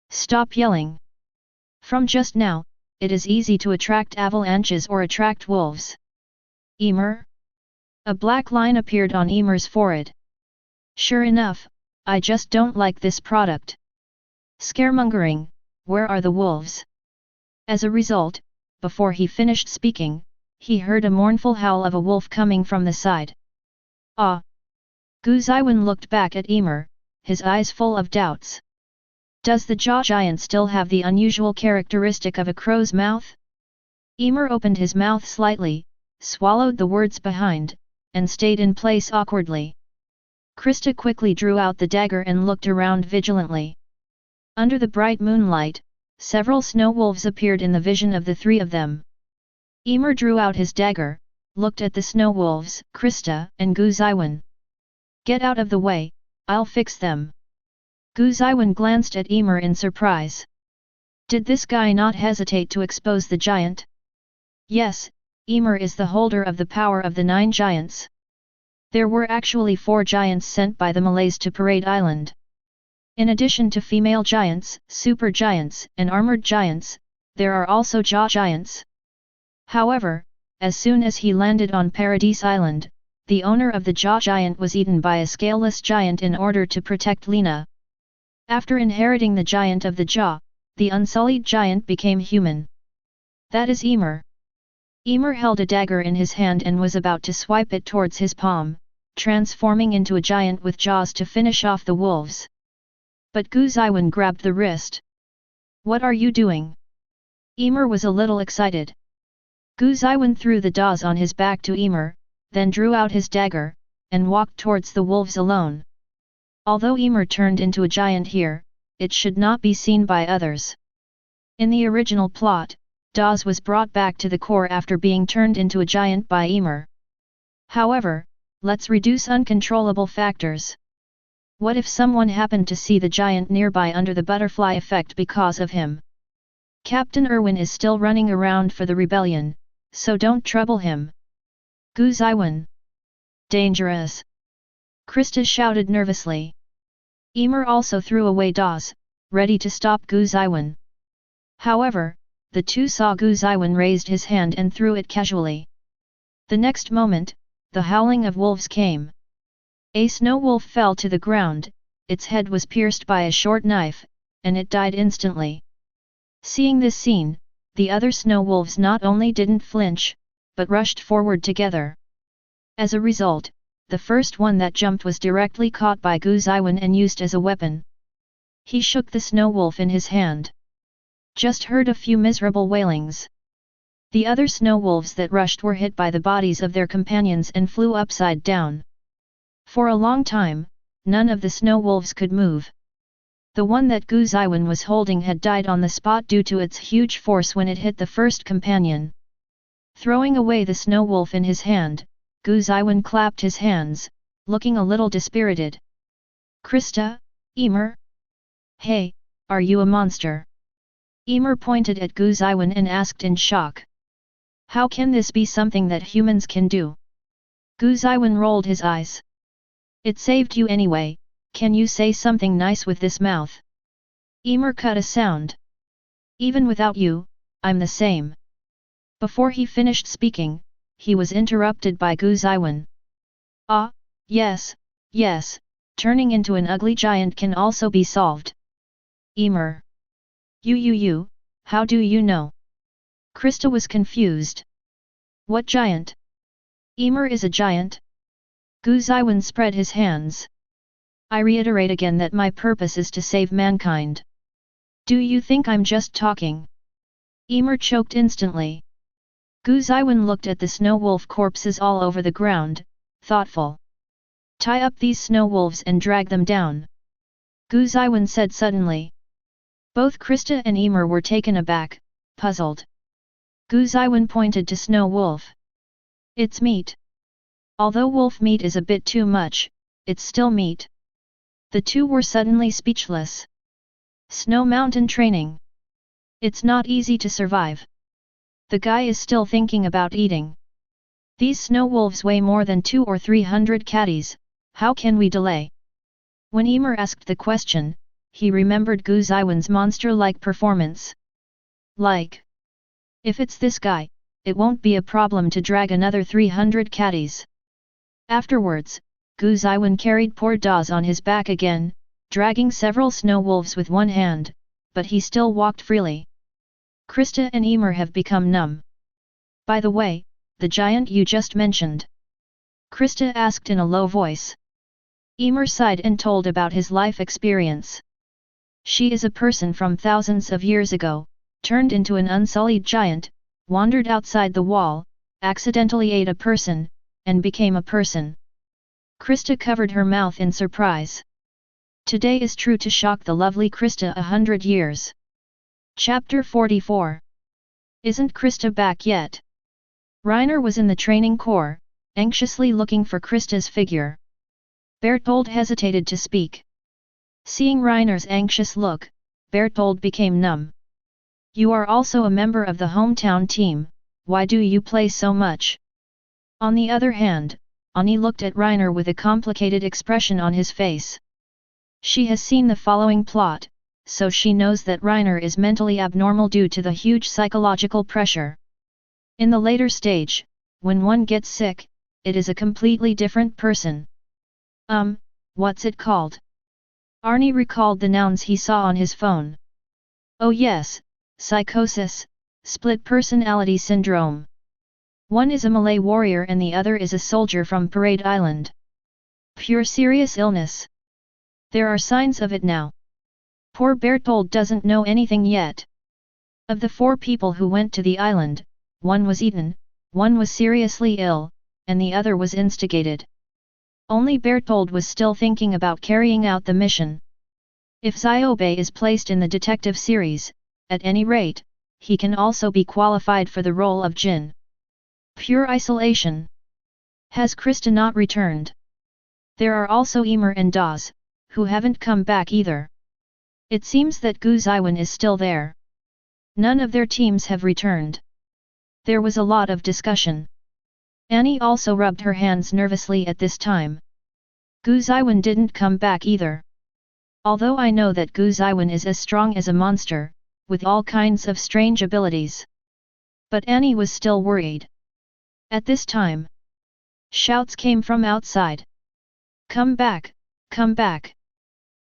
Stop yelling. From just now, it is easy to attract avalanches or attract wolves. Emer? A black line appeared on Emer's forehead. Sure enough, I just don't like this product. Scaremongering, where are the wolves? As a result, before he finished speaking, he heard a mournful howl of a wolf coming from the side. Ah! Gu Zeyuan looked back at Emer, his eyes full of doubts. Does the jaw giant still have the unusual characteristic of a crow's mouth? Emer opened his mouth slightly, swallowed the words behind, and stayed in place awkwardly. Krista quickly drew out the dagger and looked around vigilantly. Under the bright moonlight, several snow wolves appeared in the vision of the three of them. Ymir drew out his dagger, looked at the snow wolves, Krista and Gu Zeyuan. Get out of the way, I'll fix them. Gu Zeyuan glanced at Ymir in surprise. Did this guy not hesitate to expose the giant? Yes, Ymir is the holder of the power of the 9 giants. There were actually 4 giants sent by the Malays to Parade Island. In addition to female giants, super giants, and armored giants, there are also jaw giants. However, as soon as he landed on Paradise Island, the owner of the jaw giant was eaten by a scaleless giant in order to protect Lena. After inheriting the giant of the jaw, the unsullied giant became human. That is Ymir. Ymir held a dagger in his hand and was about to swipe it towards his palm, transforming into a giant with jaws to finish off the wolves. But Gu Zeyuan grabbed the wrist. What are you doing? Ymir was a little excited. Gu Zeyuan threw the jaws on his back to Ymir, then drew out his dagger, and walked towards the wolves alone. Although Ymir turned into a giant here, it should not be seen by others. In the original plot, Dawes was brought back to the core after being turned into a giant by Ymir. However, let's reduce uncontrollable factors. What if someone happened to see the giant nearby under the butterfly effect because of him? Captain Erwin is still running around for the rebellion, so don't trouble him. Gu Zeyuan. Dangerous! Krista shouted nervously. Ymir also threw away Dawes, ready to stop Gu Zeyuan. However, the two saw Gu Zeyuan raised his hand and threw it casually. The next moment, the howling of wolves came. A snow wolf fell to the ground, its head was pierced by a short knife, and it died instantly. Seeing this scene, the other snow wolves not only didn't flinch, but rushed forward together. As a result, the first one that jumped was directly caught by Gu Zeyuan and used as a weapon. He shook the snow wolf in his hand. Just heard a few miserable wailings. The other snow wolves that rushed were hit by the bodies of their companions and flew upside down. For a long time, none of the snow wolves could move. The one that Gu Zeyuan was holding had died on the spot due to its huge force when it hit the first companion. Throwing away the snow wolf in his hand, Gu Zeyuan clapped his hands, looking a little dispirited. Krista, Ymir? Hey, are you a monster? Ymir pointed at Gu Zeyuan and asked in shock. How can this be something that humans can do? Gu Zeyuan rolled his eyes. It saved you anyway, can you say something nice with this mouth? Ymir cut a sound. Even without you, I'm the same. Before he finished speaking, he was interrupted by Gu Zeyuan. Ah, yes, turning into an ugly giant can also be solved. Ymir. You, how do you know? Krista was confused. What giant? Ymir is a giant? Gu Zeyuan spread his hands. I reiterate again that my purpose is to save mankind. Do you think I'm just talking? Ymir choked instantly. Gu Zeyuan looked at the snow wolf corpses all over the ground, thoughtful. Tie up these snow wolves and drag them down. Gu Zeyuan said suddenly. Both Krista and Ymir were taken aback, puzzled. Gu Zeyuan pointed to Snow Wolf. It's meat. Although wolf meat is a bit too much, it's still meat. The two were suddenly speechless. Snow Mountain training. It's not easy to survive. The guy is still thinking about eating. These snow wolves weigh more than 200 or 300 catties, how can we delay? When Ymir asked the question, he remembered Gu Zeyuan's monster-like performance. If it's this guy, it won't be a problem to drag another 300 catties. Afterwards, Gu Zeyuan carried poor Dawes on his back again, dragging several snow wolves with one hand, but he still walked freely. Krista and Ymir have become numb. By the way, the giant you just mentioned? Krista asked in a low voice. Ymir sighed and told about his life experience. She is a person from thousands of years ago, turned into an unsullied giant, wandered outside the wall, accidentally ate a person, and became a person. Krista covered her mouth in surprise. Today is true to shock the lovely Krista 100 years. Chapter 44. Isn't Krista back yet? Reiner was in the training corps, anxiously looking for Krista's figure. Berthold hesitated to speak. Seeing Reiner's anxious look, Berthold became numb. You are also a member of the hometown team, why do you play so much? On the other hand, Ani looked at Reiner with a complicated expression on his face. She has seen the following plot, so she knows that Reiner is mentally abnormal due to the huge psychological pressure. In the later stage, when one gets sick, it is a completely different person. What's it called? Arnie recalled the nouns he saw on his phone. Oh yes, psychosis, split personality syndrome. One is a Malay warrior and the other is a soldier from Parade Island. Pure serious illness. There are signs of it now. Poor Berthold doesn't know anything yet. Of the 4 people who went to the island, one was eaten, one was seriously ill, and the other was instigated. Only Berthold was still thinking about carrying out the mission. If Ziobe is placed in the detective series, at any rate, he can also be qualified for the role of Jin. Pure isolation. Has Krista not returned? There are also Emer and Dawes, who haven't come back either. It seems that Gu Zeyuan is still there. None of their teams have returned. There was a lot of discussion. Annie also rubbed her hands nervously at this time. Gu Zeyuan didn't come back either. Although I know that Gu Zeyuan is as strong as a monster, with all kinds of strange abilities. But Annie was still worried. At this time, shouts came from outside. Come back, come back.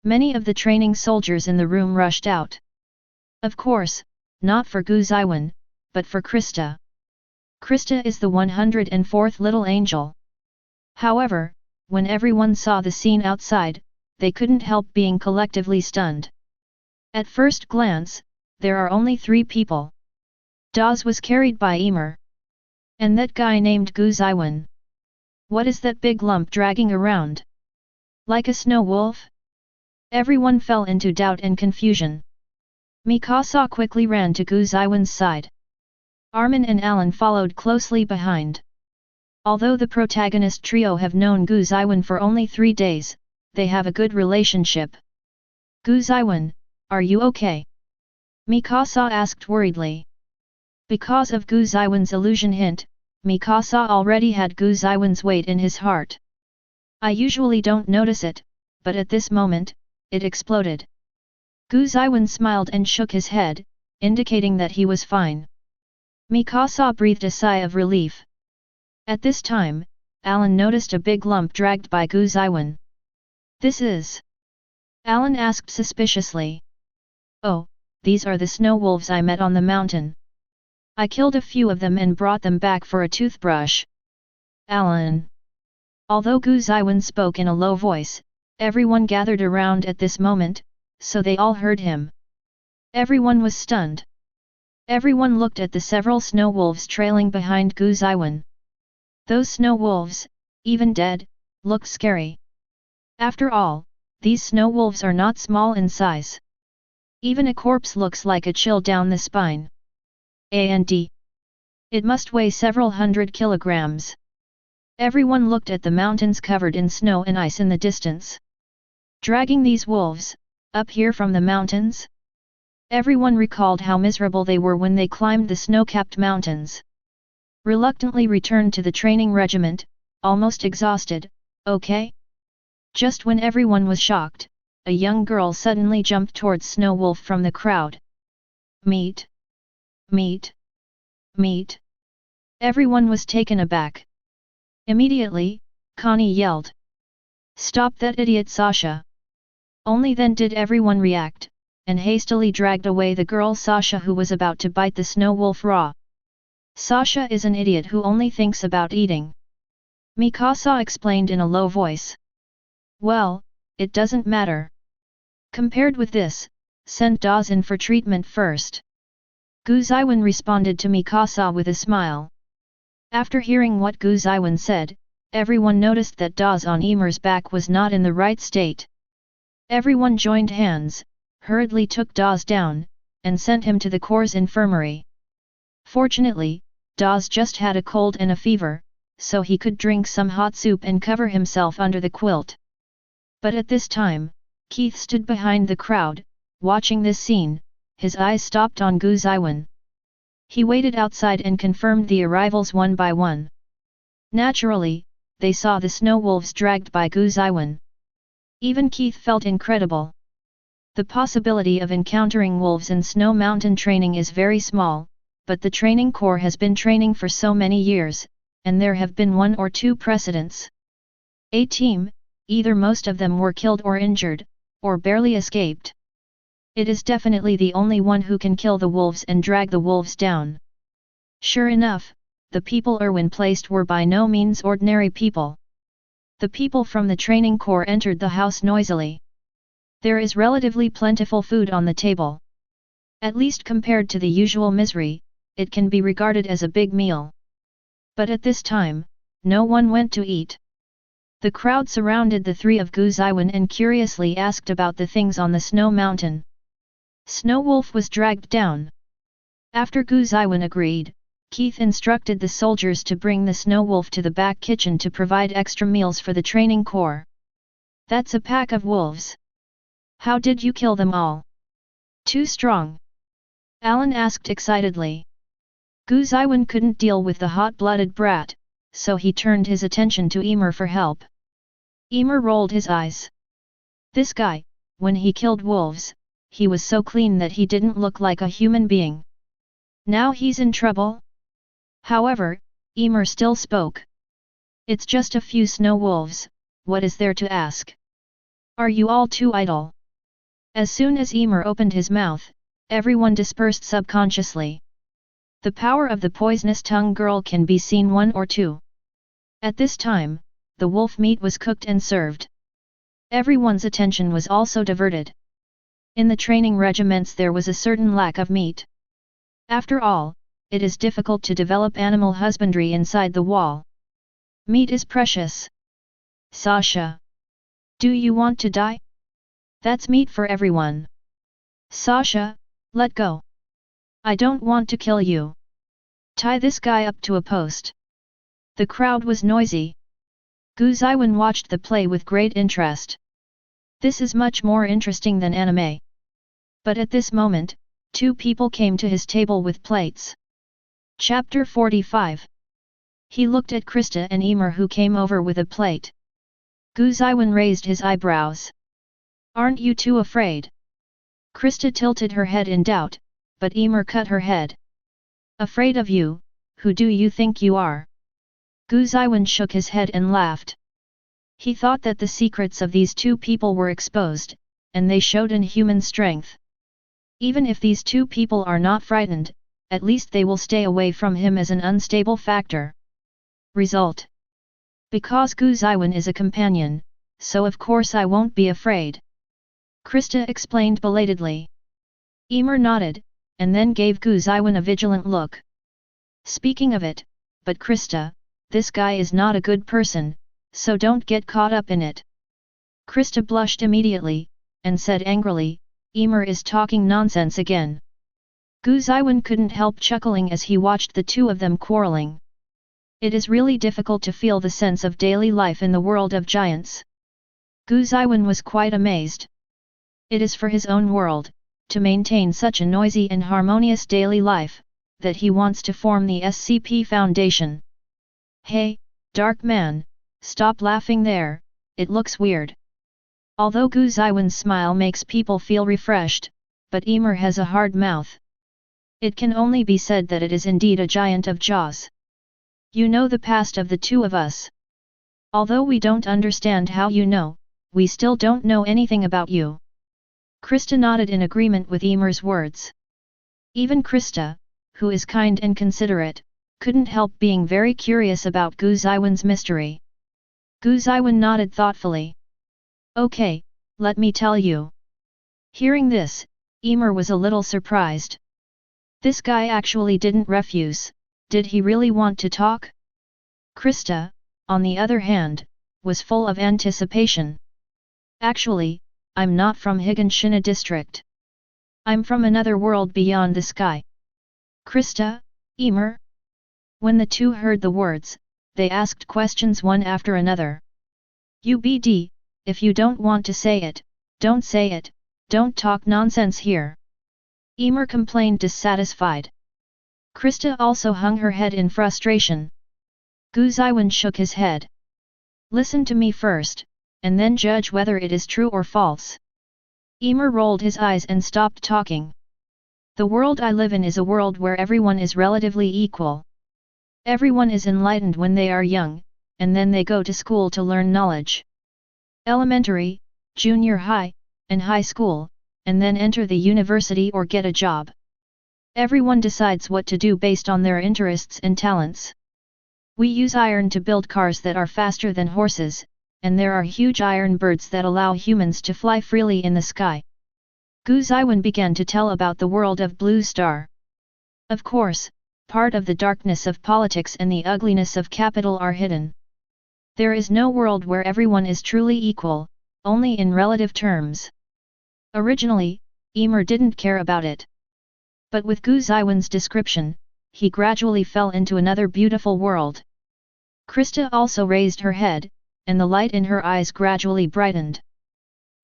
Many of the training soldiers in the room rushed out. Of course, not for Gu Zeyuan, but for Krista. Krista is the 104th little angel. However, when everyone saw the scene outside, they couldn't help being collectively stunned. At first glance, there are only 3 people. Dawes was carried by Emer. And that guy named Gu Zeyuan. What is that big lump dragging around? Like a snow wolf? Everyone fell into doubt and confusion. Mikasa quickly ran to Gu Zeyuan's side. Armin and Alan followed closely behind. Although the protagonist trio have known Gu Zeyuan for only 3 days, they have a good relationship. Gu Zeyuan, are you okay? Mikasa asked worriedly. Because of Gu Zeyuan's illusion hint, Mikasa already had Gu Zeyuan's weight in his heart. I usually don't notice it, but at this moment, it exploded. Gu Zeyuan smiled and shook his head, indicating that he was fine. Mikasa breathed a sigh of relief. At this time, Alan noticed a big lump dragged by Gu Zeyuan. This is? Alan asked suspiciously. Oh, these are the snow wolves I met on the mountain. I killed a few of them and brought them back for a toothbrush. Alan. Although Gu Zeyuan spoke in a low voice, everyone gathered around at this moment, so they all heard him. Everyone was stunned. Everyone looked at the several snow wolves trailing behind Gu Zeyuan. Those snow wolves, even dead, looked scary. After all, these snow wolves are not small in size. Even a corpse looks like a chill down the spine. And it must weigh several hundred kilograms. Everyone looked at the mountains covered in snow and ice in the distance. Dragging these wolves, up here from the mountains? Everyone recalled how miserable they were when they climbed the snow-capped mountains. Reluctantly returned to the training regiment, almost exhausted, okay? Just when everyone was shocked, a young girl suddenly jumped towards Snow Wolf from the crowd. Meat! Meat! Meat! Everyone was taken aback. Immediately, Connie yelled. Stop that idiot Sasha! Only then did everyone react, and hastily dragged away the girl Sasha who was about to bite the snow wolf raw. Sasha is an idiot who only thinks about eating. Mikasa explained in a low voice. Well, it doesn't matter. Compared with this, send Dawes in for treatment first. Gu Zeyuan responded to Mikasa with a smile. After hearing what Gu Zeyuan said, everyone noticed that Dawes on Emer's back was not in the right state. Everyone joined hands, hurriedly took Dawes down, and sent him to the Corps' infirmary. Fortunately, Dawes just had a cold and a fever, so he could drink some hot soup and cover himself under the quilt. But at this time, Keith stood behind the crowd, watching this scene, his eyes stopped on Gu Zeyuan. He waited outside and confirmed the arrivals one by one. Naturally, they saw the snow wolves dragged by Gu Zeyuan. Even Keith felt incredible. The possibility of encountering wolves in Snow Mountain training is very small, but the training corps has been training for so many years, and there have been one or two precedents. A team, either most of them were killed or injured, or barely escaped. It is definitely the only one who can kill the wolves and drag the wolves down. Sure enough, the people Erwin placed were by no means ordinary people. The people from the training corps entered the house noisily. There is relatively plentiful food on the table. At least compared to the usual misery, it can be regarded as a big meal. But at this time, no one went to eat. The crowd surrounded the three of Gu Zeyuan and curiously asked about the things on the snow mountain. Snow Wolf was dragged down. After Gu Zeyuan agreed, Keith instructed the soldiers to bring the Snow Wolf to the back kitchen to provide extra meals for the training corps. That's a pack of wolves. How did you kill them all? Too strong? Alan asked excitedly. Gu Zeyuan couldn't deal with the hot-blooded brat, so he turned his attention to Emer for help. Emer rolled his eyes. This guy, when he killed wolves, he was so clean that he didn't look like a human being. Now he's in trouble? However, Emer still spoke. It's just a few snow wolves, what is there to ask? Are you all too idle? As soon as Emer opened his mouth, everyone dispersed subconsciously. The power of the poisonous tongue girl can be seen one or two. At this time, the wolf meat was cooked and served. Everyone's attention was also diverted. In the training regiments there was a certain lack of meat. After all, it is difficult to develop animal husbandry inside the wall. Meat is precious. Sasha. Do you want to die? That's meat for everyone. Sasha, let go. I don't want to kill you. Tie this guy up to a post. The crowd was noisy. Gu Zeyuan watched the play with great interest. This is much more interesting than anime. But at this moment, two people came to his table with plates. Chapter 45. He looked at Krista and Emer who came over with a plate. Gu Zeyuan raised his eyebrows. Aren't you too afraid? Krista tilted her head in doubt, but Emer cut her head. Afraid of you? Who do you think you are? Gu Zeyuan shook his head and laughed. He thought that the secrets of these two people were exposed, and they showed inhuman strength. Even if these two people are not frightened, at least they will stay away from him as an unstable factor. Result. Because Gu Zeyuan is a companion, so of course I won't be afraid. Krista explained belatedly. Emer nodded, and then gave Gu Zeyuan a vigilant look. Speaking of it, but Krista, this guy is not a good person, so don't get caught up in it. Krista blushed immediately, and said angrily, Emer is talking nonsense again. Gu Zeyuan couldn't help chuckling as he watched the two of them quarreling. It is really difficult to feel the sense of daily life in the world of giants. Gu Zeyuan was quite amazed. It is for his own world, to maintain such a noisy and harmonious daily life, that he wants to form the SCP Foundation. Hey, Dark Man, stop laughing there, it looks weird. Although Gu Zeyuan's smile makes people feel refreshed, but Emer has a hard mouth. It can only be said that it is indeed a giant of jaws. You know the past of the two of us. Although we don't understand how you know, we still don't know anything about you. Krista nodded in agreement with Emer's words. Even Krista, who is kind and considerate, couldn't help being very curious about Gu Zeyuan's mystery. Gu Zeyuan nodded thoughtfully. Okay, let me tell you. Hearing this, Emer was a little surprised. This guy actually didn't refuse, did he really want to talk? Krista, on the other hand, was full of anticipation. Actually, I'm not from Higginshina district. I'm from another world beyond the sky. Krista, Emer? When the two heard the words, they asked questions one after another. UBD, if you don't want to say it, don't say it, don't talk nonsense here. Emer complained dissatisfied. Krista also hung her head in frustration. Gu Zeyuan shook his head. Listen to me first, and then judge whether it is true or false. Emer rolled his eyes and stopped talking. The world I live in is a world where everyone is relatively equal. Everyone is enlightened when they are young, and then they go to school to learn knowledge. Elementary, junior high, and high school, and then enter the university or get a job. Everyone decides what to do based on their interests and talents. We use iron to build cars that are faster than horses, and there are huge iron birds that allow humans to fly freely in the sky. Gu Zeyuan began to tell about the world of Blue Star. Of course, part of the darkness of politics and the ugliness of capital are hidden. There is no world where everyone is truly equal, only in relative terms. Originally, Emer didn't care about it. But with Gu Zeyuan's description, he gradually fell into another beautiful world. Krista also raised her head, and the light in her eyes gradually brightened.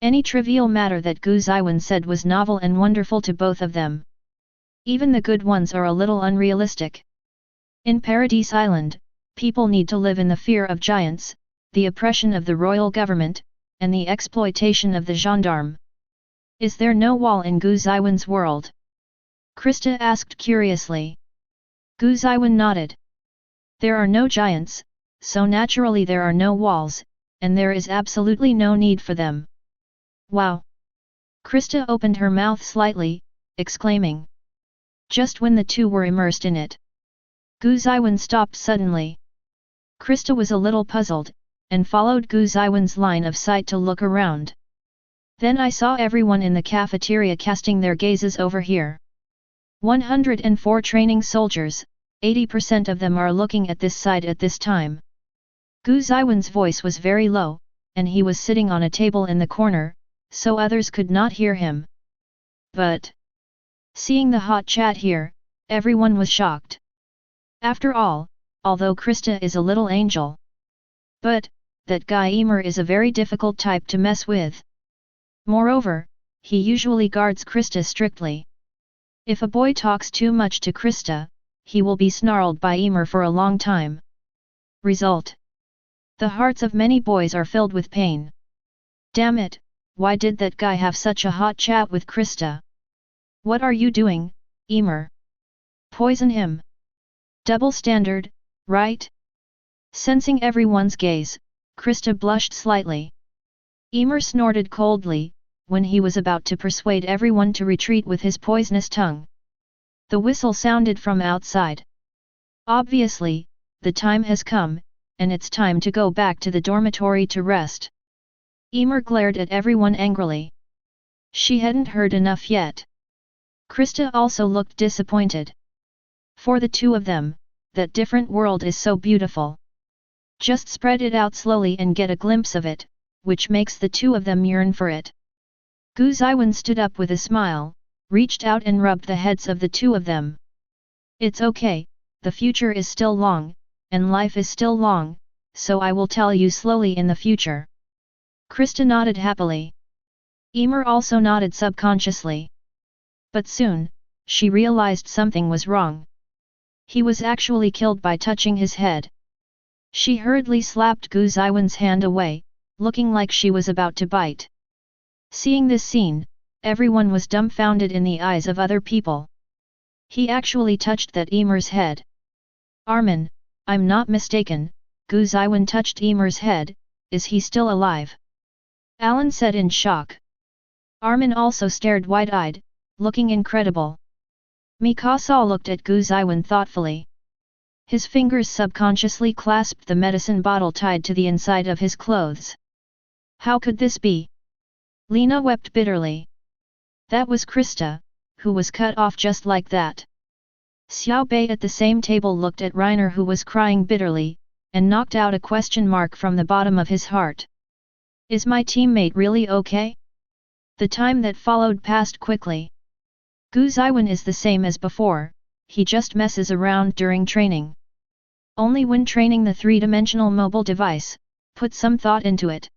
Any trivial matter that Gu Zeyuan said was novel and wonderful to both of them. Even the good ones are a little unrealistic. In Paradise Island, people need to live in the fear of giants, the oppression of the royal government, and the exploitation of the gendarme. Is there no wall in Gu Zeyuan's world? Krista asked curiously. Gu Zeyuan nodded. There are no giants, so naturally there are no walls, and there is absolutely no need for them. Wow! Krista opened her mouth slightly, exclaiming. Just when the two were immersed in it, Gu Zeyuan stopped suddenly. Krista was a little puzzled, and followed Gu Zeyuan's line of sight to look around. Then I saw everyone in the cafeteria casting their gazes over here. 104 training soldiers, 80% of them are looking at this side at this time. Gu Zeyuan's voice was very low, and he was sitting on a table in the corner, so others could not hear him. But seeing the hot chat here, everyone was shocked. After all, although Krista is a little angel. But that guy Emer is a very difficult type to mess with. Moreover, he usually guards Krista strictly. If a boy talks too much to Krista, he will be snarled by Emer for a long time. Result: the hearts of many boys are filled with pain. Damn it, why did that guy have such a hot chat with Krista? What are you doing, Emer? Poison him. Double standard, right? Sensing everyone's gaze, Krista blushed slightly. Emer snorted coldly, when he was about to persuade everyone to retreat with his poisonous tongue. The whistle sounded from outside. Obviously, the time has come, and it's time to go back to the dormitory to rest. Emer glared at everyone angrily. She hadn't heard enough yet. Krista also looked disappointed. For the two of them, that different world is so beautiful. Just spread it out slowly and get a glimpse of it, which makes the two of them yearn for it. Gu Zeyuan stood up with a smile, reached out and rubbed the heads of the two of them. It's okay, the future is still long, and life is still long, so I will tell you slowly in the future. Krista nodded happily. Emer also nodded subconsciously. But soon, she realized something was wrong. He was actually killed by touching his head. She hurriedly slapped Gu Zeyuan's hand away, looking like she was about to bite. Seeing this scene, everyone was dumbfounded in the eyes of other people. He actually touched that Emer's head. Armin, I'm not mistaken, Gu Zeyuan touched Emer's head, is he still alive? Alan said in shock. Armin also stared wide-eyed, looking incredible. Mikasa looked at Gu Zeyuan thoughtfully. His fingers subconsciously clasped the medicine bottle tied to the inside of his clothes. How could this be? Lena wept bitterly. That was Krista, who was cut off just like that. Xiao Bei at the same table looked at Reiner, who was crying bitterly, and knocked out a question mark from the bottom of his heart. Is my teammate really okay? The time that followed passed quickly. Gu Zeyuan is the same as before, he just messes around during training. Only when training the three-dimensional mobile device, put some thought into it.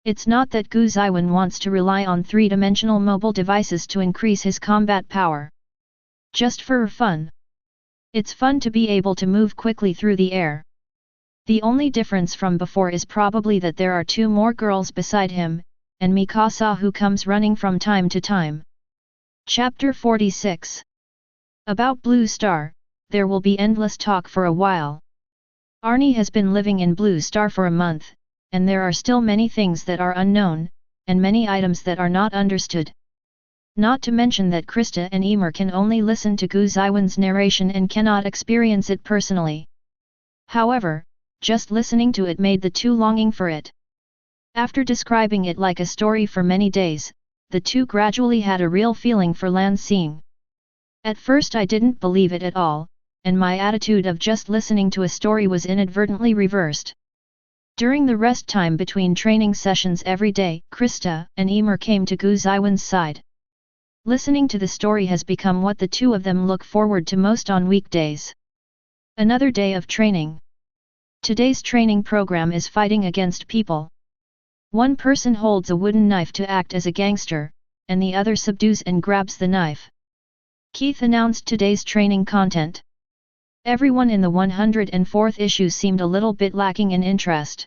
It's not that Gu Zeyuan wants to rely on three-dimensional mobile devices to increase his combat power. Just for fun. It's fun to be able to move quickly through the air. The only difference from before is probably that there are two more girls beside him, and Mikasa who comes running from time to time. Chapter 46. About Blue Star, there will be endless talk for a while. Arnie has been living in Blue Star for a month, and there are still many things that are unknown, and many items that are not understood. Not to mention that Krista and Emer can only listen to Gu Zeyuan's narration and cannot experience it personally. However, just listening to it made the two longing for it. After describing it like a story for many days, the two gradually had a real feeling for land seeing. At first I didn't believe it at all, and my attitude of just listening to a story was inadvertently reversed. During the rest time between training sessions every day, Krista and Emer came to Gu Zeyuan's side. Listening to the story has become what the two of them look forward to most on weekdays. Another day of training. Today's training program is fighting against people. One person holds a wooden knife to act as a gangster, and the other subdues and grabs the knife. Keith announced today's training content. Everyone in the 104th issue seemed a little bit lacking in interest.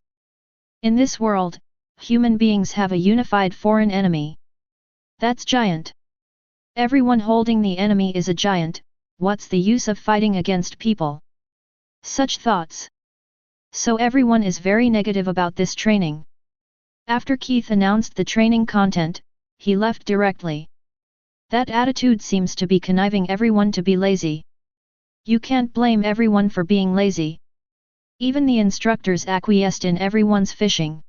In this world, human beings have a unified foreign enemy. That's giant. Everyone holding the enemy is a giant, what's the use of fighting against people? Such thoughts. So everyone is very negative about this training. After Keith announced the training content, he left directly. That attitude seems to be conniving everyone to be lazy. You can't blame everyone for being lazy. Even the instructors acquiesced in everyone's fishing.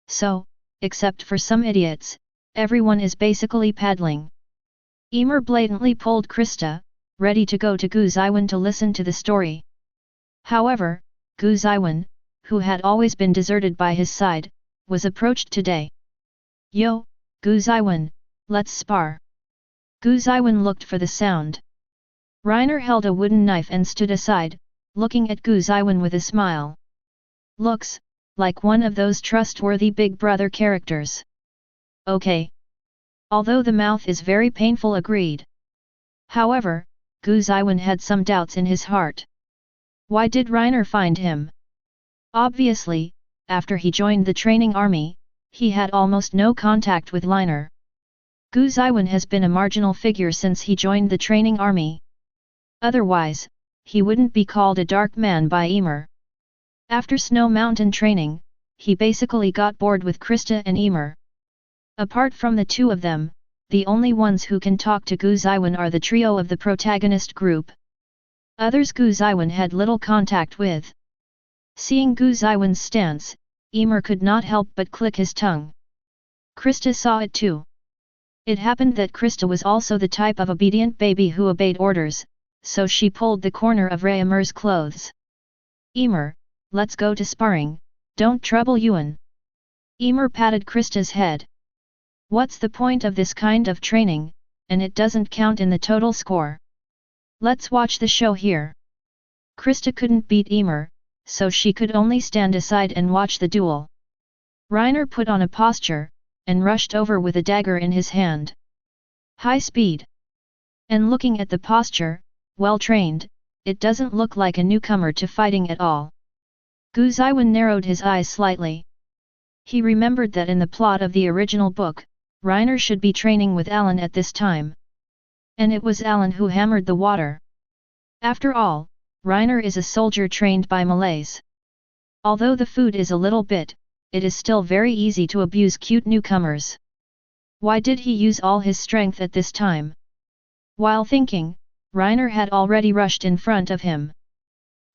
So, except for some idiots, everyone is basically paddling. Emer blatantly pulled Krista, ready to go to Gu Zeyuan to listen to the story. However, Gu Zeyuan, who had always been deserted by his side, was approached today. Yo, Gu Zeyuan, let's spar. Gu Zeyuan looked for the sound. Reiner held a wooden knife and stood aside, looking at Gu Zeyuan with a smile. Looks like one of those trustworthy big brother characters. Okay. Although the mouth is very painful, agreed. However, Gu Zeyuan had some doubts in his heart. Why did Reiner find him? Obviously, after he joined the training army, he had almost no contact with Reiner. Gu Zeyuan has been a marginal figure since he joined the training army. Otherwise, he wouldn't be called a dark man by Emer. After Snow Mountain training, he basically got bored with Krista and Emer. Apart from the two of them, the only ones who can talk to Gu Zeyuan are the trio of the protagonist group. Others Gu Zeyuan had little contact with. Seeing Gu Zeyuan's stance, Emer could not help but click his tongue. Krista saw it too. It happened that Krista was also the type of obedient baby who obeyed orders, so she pulled the corner of Emer's clothes. Emer, let's go to sparring, don't trouble Yuan. Emer patted Krista's head. What's the point of this kind of training, and it doesn't count in the total score. Let's watch the show here. Krista couldn't beat Emer, so she could only stand aside and watch the duel. Reiner put on a posture, and rushed over with a dagger in his hand. High speed. And looking at the posture, well trained, it doesn't look like a newcomer to fighting at all. Gu Zeyuan narrowed his eyes slightly. He remembered that in the plot of the original book, Reiner should be training with Alan at this time. And it was Alan who hammered the water. After all, Reiner is a soldier trained by Malays. Although the food is a little bit, it is still very easy to abuse cute newcomers. Why did he use all his strength at this time? While thinking, Reiner had already rushed in front of him.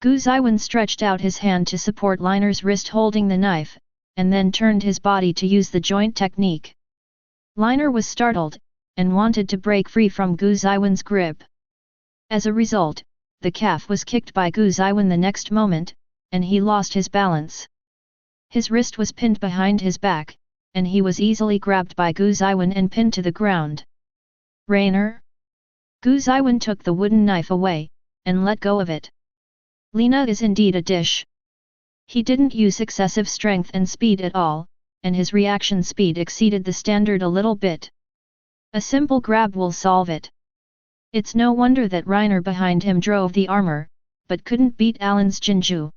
Gu Zeyuan stretched out his hand to support Reiner's wrist holding the knife, and then turned his body to use the joint technique. Reiner was startled, and wanted to break free from Gu Zeyuan's grip. As a result, the calf was kicked by Gu Zeyuan the next moment, and he lost his balance. His wrist was pinned behind his back, and he was easily grabbed by Gu Zeyuan and pinned to the ground. Rainer? Gu Zeyuan took the wooden knife away, and let go of it. Lina is indeed a dish. He didn't use excessive strength and speed at all, and his reaction speed exceeded the standard a little bit. A simple grab will solve it. It's no wonder that Rainer behind him drove the armor, but couldn't beat Alan's Jinju.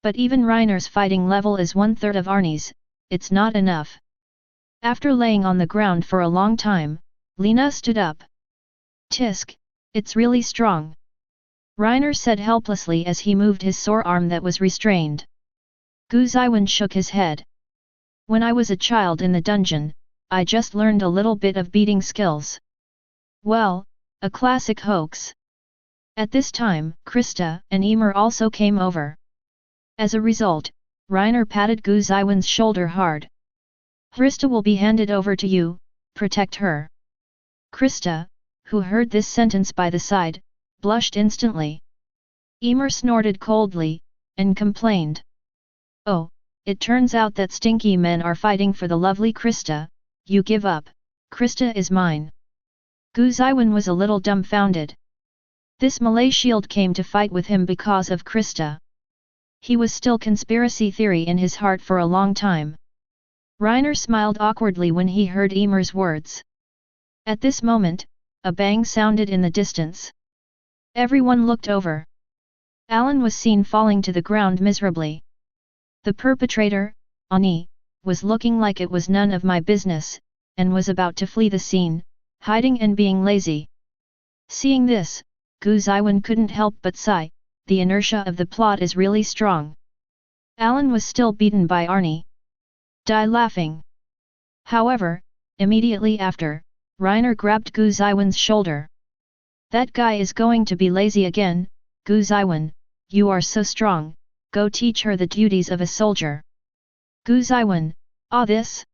But even Rainer's fighting level is 1/3 of Arnie's, it's not enough. After laying on the ground for a long time, Lina stood up. Tisk, it's really strong. Rainer said helplessly as he moved his sore arm that was restrained. Gu Zeyuan shook his head. When I was a child in the dungeon, I just learned a little bit of beating skills. Well, a classic hoax. At this time, Krista and Emer also came over. As a result, Rainer patted Gu Zeyuan's shoulder hard. Krista will be handed over to you, protect her. Krista, who heard this sentence by the side, blushed instantly. Emer snorted coldly, and complained. Oh, it turns out that stinky men are fighting for the lovely Krista, you give up, Krista is mine. Gu Zeyuan was a little dumbfounded. This Malay shield came to fight with him because of Krista. He was still conspiracy theory in his heart for a long time. Rainer smiled awkwardly when he heard Emer's words. At this moment, a bang sounded in the distance. Everyone looked over. Alan was seen falling to the ground miserably. The perpetrator, Ani, was looking like it was none of my business, and was about to flee the scene, hiding and being lazy. Seeing this, Gu Zeyuan couldn't help but sigh, the inertia of the plot is really strong. Alan was still beaten by Arnie. Die laughing. However, immediately after, Rainer grabbed Gu Zeyuan's shoulder. That guy is going to be lazy again, Gu Zeyuan, you are so strong, go teach her the duties of a soldier. Gu Zeyuan, this?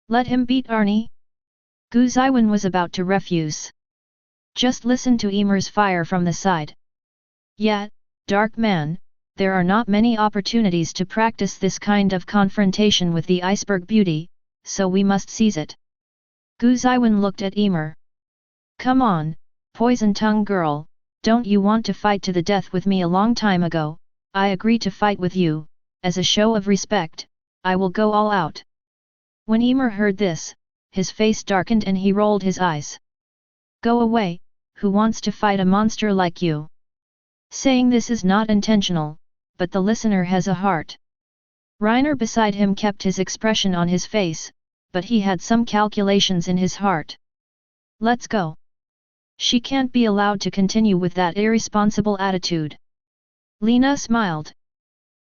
Let him beat Arnie? Gu Zeyuan was about to refuse. Just listen to Emer's fire from the side. Yet, Dark Man, there are not many opportunities to practice this kind of confrontation with the iceberg beauty, so we must seize it. Gu Zeyuan looked at Emer. Come on, poison tongue girl, don't you want to fight to the death with me a long time ago? I agree to fight with you, as a show of respect, I will go all out. When Emer heard this, his face darkened and he rolled his eyes. Go away, who wants to fight a monster like you? Saying this is not intentional, but the listener has a heart. Rainer beside him kept his expression on his face, but he had some calculations in his heart. Let's go. She can't be allowed to continue with that irresponsible attitude. Lina smiled.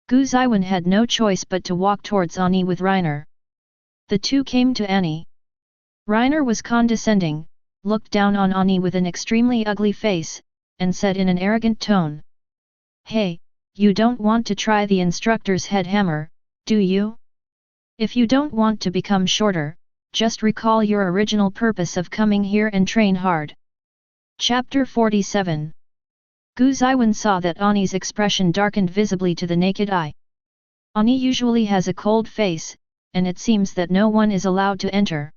Gu Zeyuan had no choice but to walk towards Ani with Rainer. The two came to Ani. Rainer was condescending, looked down on Ani with an extremely ugly face, and said in an arrogant tone. Hey, you don't want to try the instructor's head hammer, do you? If you don't want to become shorter, just recall your original purpose of coming here and train hard. Chapter 47. Gu Zeyuan saw that Ani's expression darkened visibly to the naked eye. Ani usually has a cold face, and it seems that no one is allowed to enter.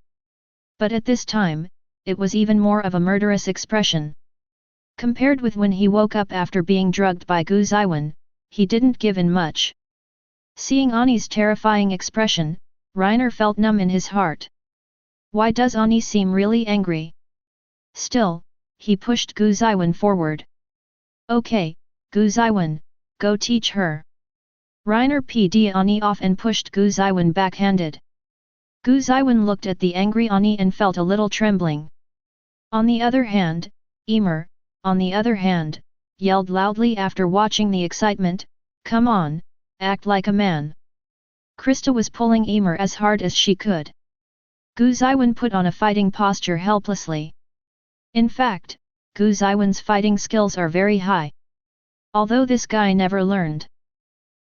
But at this time, it was even more of a murderous expression. Compared with when he woke up after being drugged by Gu Zeyuan, he didn't give in much. Seeing Ani's terrifying expression, Rainer felt numb in his heart. Why does Ani seem really angry? Still, he pushed Gu Zeyuan forward. Okay, Gu Zeyuan, go teach her. Rainer pd Ani off and pushed Gu Zeyuan backhanded. Gu Zeyuan looked at the angry Ani and felt a little trembling. On the other hand, Emer, on the other hand, yelled loudly after watching the excitement, come on, act like a man. Krista was pulling Emer as hard as she could. Gu Zeyuan put on a fighting posture helplessly. In fact, Gu Zeyuan's fighting skills are very high. Although this guy never learned.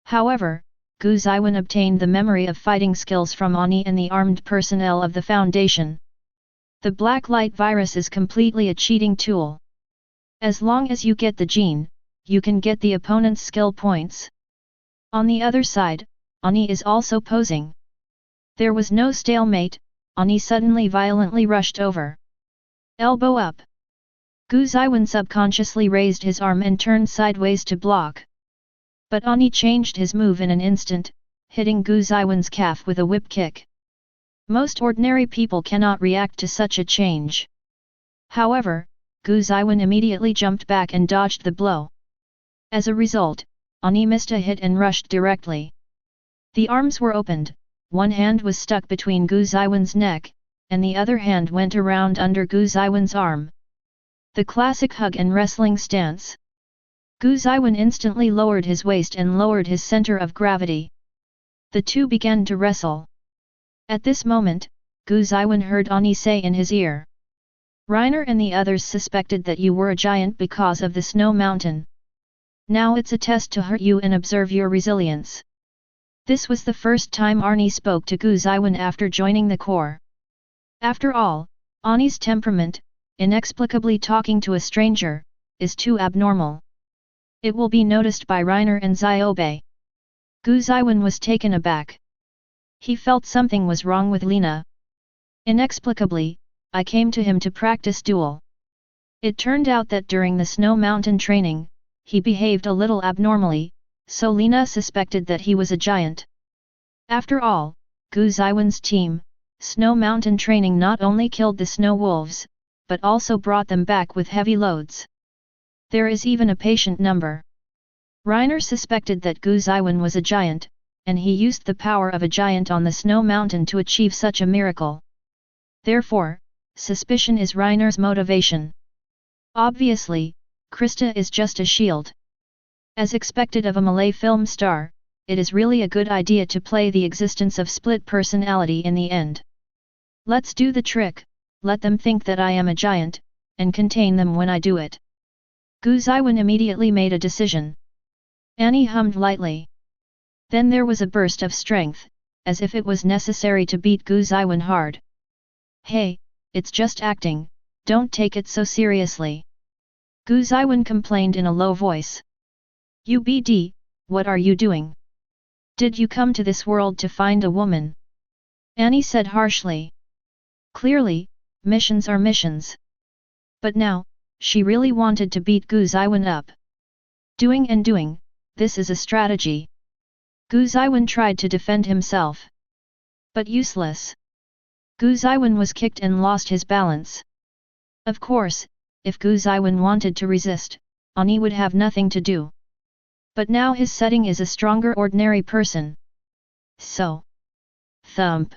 However, Gu Zeyuan obtained the memory of fighting skills from Ani and the armed personnel of the Foundation. The black light virus is completely a cheating tool. As long as you get the gene, you can get the opponent's skill points. On the other side, Ani is also posing. There was no stalemate, Ani suddenly violently rushed over. Elbow up. Gu Zeyuan subconsciously raised his arm and turned sideways to block. But Ani changed his move in an instant, hitting Gu Zeyuan's calf with a whip kick. Most ordinary people cannot react to such a change. However, Gu Zeyuan immediately jumped back and dodged the blow. As a result, Ani missed a hit and rushed directly. The arms were opened, one hand was stuck between Gu Zeyuan's neck, and the other hand went around under Gu Zeyuan's arm. The classic hug and wrestling stance. Gu Zeyuan instantly lowered his waist and lowered his center of gravity. The two began to wrestle. At this moment, Gu Zeyuan heard Ani say in his ear. Reiner and the others suspected that you were a giant because of the snow mountain. Now it's a test to hurt you and observe your resilience. This was the first time Ani spoke to Gu Zeyuan after joining the corps. After all, Ani's temperament, inexplicably talking to a stranger, is too abnormal. It will be noticed by Reiner and Ziobe. Gu Zeyuan was taken aback. He felt something was wrong with Lina. Inexplicably, I came to him to practice duel. It turned out that during the snow mountain training, he behaved a little abnormally, so Lina suspected that he was a giant. After all, Gu Zeyuan's team, snow mountain training not only killed the snow wolves, but also brought them back with heavy loads. There is even a patient number. Reiner suspected that Gu Zeyuan was a giant, and he used the power of a giant on the snow mountain to achieve such a miracle. Therefore, suspicion is Reiner's motivation. Obviously, Krista is just a shield. As expected of a Malay film star, it is really a good idea to play the existence of split personality in the end. Let's do the trick, let them think that I am a giant, and contain them when I do it. Gu Zeyuan immediately made a decision. Ani hummed lightly. Then there was a burst of strength, as if it was necessary to beat Gu Zeyuan hard. Hey, it's just acting, don't take it so seriously. Gu Zeyuan complained in a low voice. UBD, what are you doing? Did you come to this world to find a woman? Ani said harshly. Clearly, missions are missions. But now, she really wanted to beat Gu Zeyuan up. Doing, this is a strategy. Gu Zeyuan tried to defend himself. But useless. Gu Zeyuan was kicked and lost his balance. Of course, if Gu Zeyuan wanted to resist, Ani would have nothing to do. But now his setting is a stronger ordinary person. So. Thump.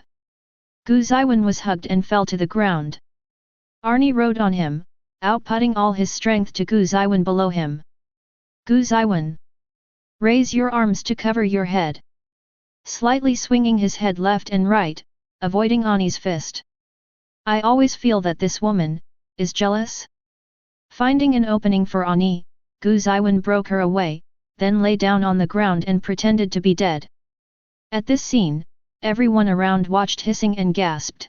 Gu Zeyuan was hugged and fell to the ground. Arnie rode on him, outputting all his strength to Gu Zeyuan below him. Gu Zeyuan. Raise your arms to cover your head. Slightly swinging his head left and right, avoiding Ani's fist. I always feel that this woman is jealous. Finding an opening for Ani, Gu Zeyuan broke her away, then lay down on the ground and pretended to be dead. At this scene, everyone around watched hissing and gasped.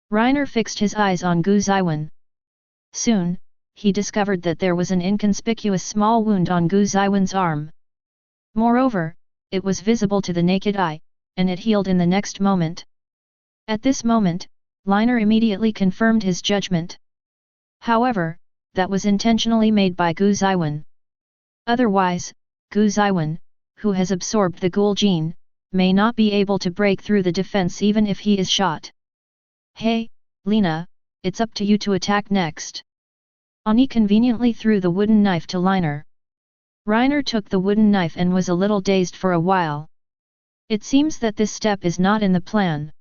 Reiner fixed his eyes on Gu Zeyuan. Soon, he discovered that there was an inconspicuous small wound on Gu Zeyuan's arm. Moreover, it was visible to the naked eye, and it healed in the next moment. At this moment, Reiner immediately confirmed his judgment. However, that was intentionally made by Gu Zeyuan. Otherwise, Gu Zeyuan, who has absorbed the ghoul gene, may not be able to break through the defense even if he is shot. Hey, Lina, it's up to you to attack next. Ani conveniently threw the wooden knife to Reiner. Reiner took the wooden knife and was a little dazed for a while. It seems that this step is not in the plan.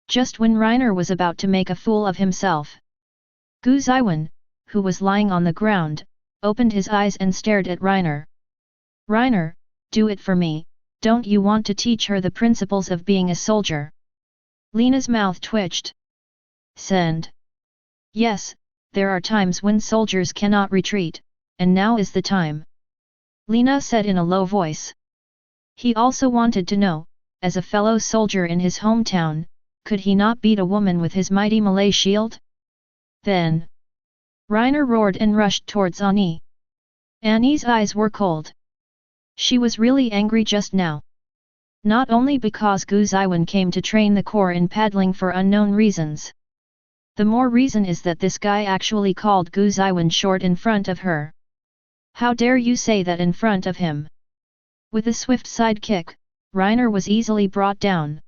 Just when Reiner was about to make a fool of himself, Gu Zeyuan, who was lying on the ground, opened his eyes and stared at Reiner. Reiner, do it for me, don't you want to teach her the principles of being a soldier? Lina's mouth twitched. Send. Yes, there are times when soldiers cannot retreat, and now is the time. Lina said in a low voice. He also wanted to know, as a fellow soldier in his hometown, could he not beat a woman with his mighty Malay shield? Then. Reiner roared and rushed towards Ani. Ani's eyes were cold. She was really angry just now. Not only because Gu Zeyuan came to train the core in paddling for unknown reasons. The more reason is that this guy actually called Gu Zeyuan short in front of her. How dare you say that in front of him? With a swift side kick, Reiner was easily brought down.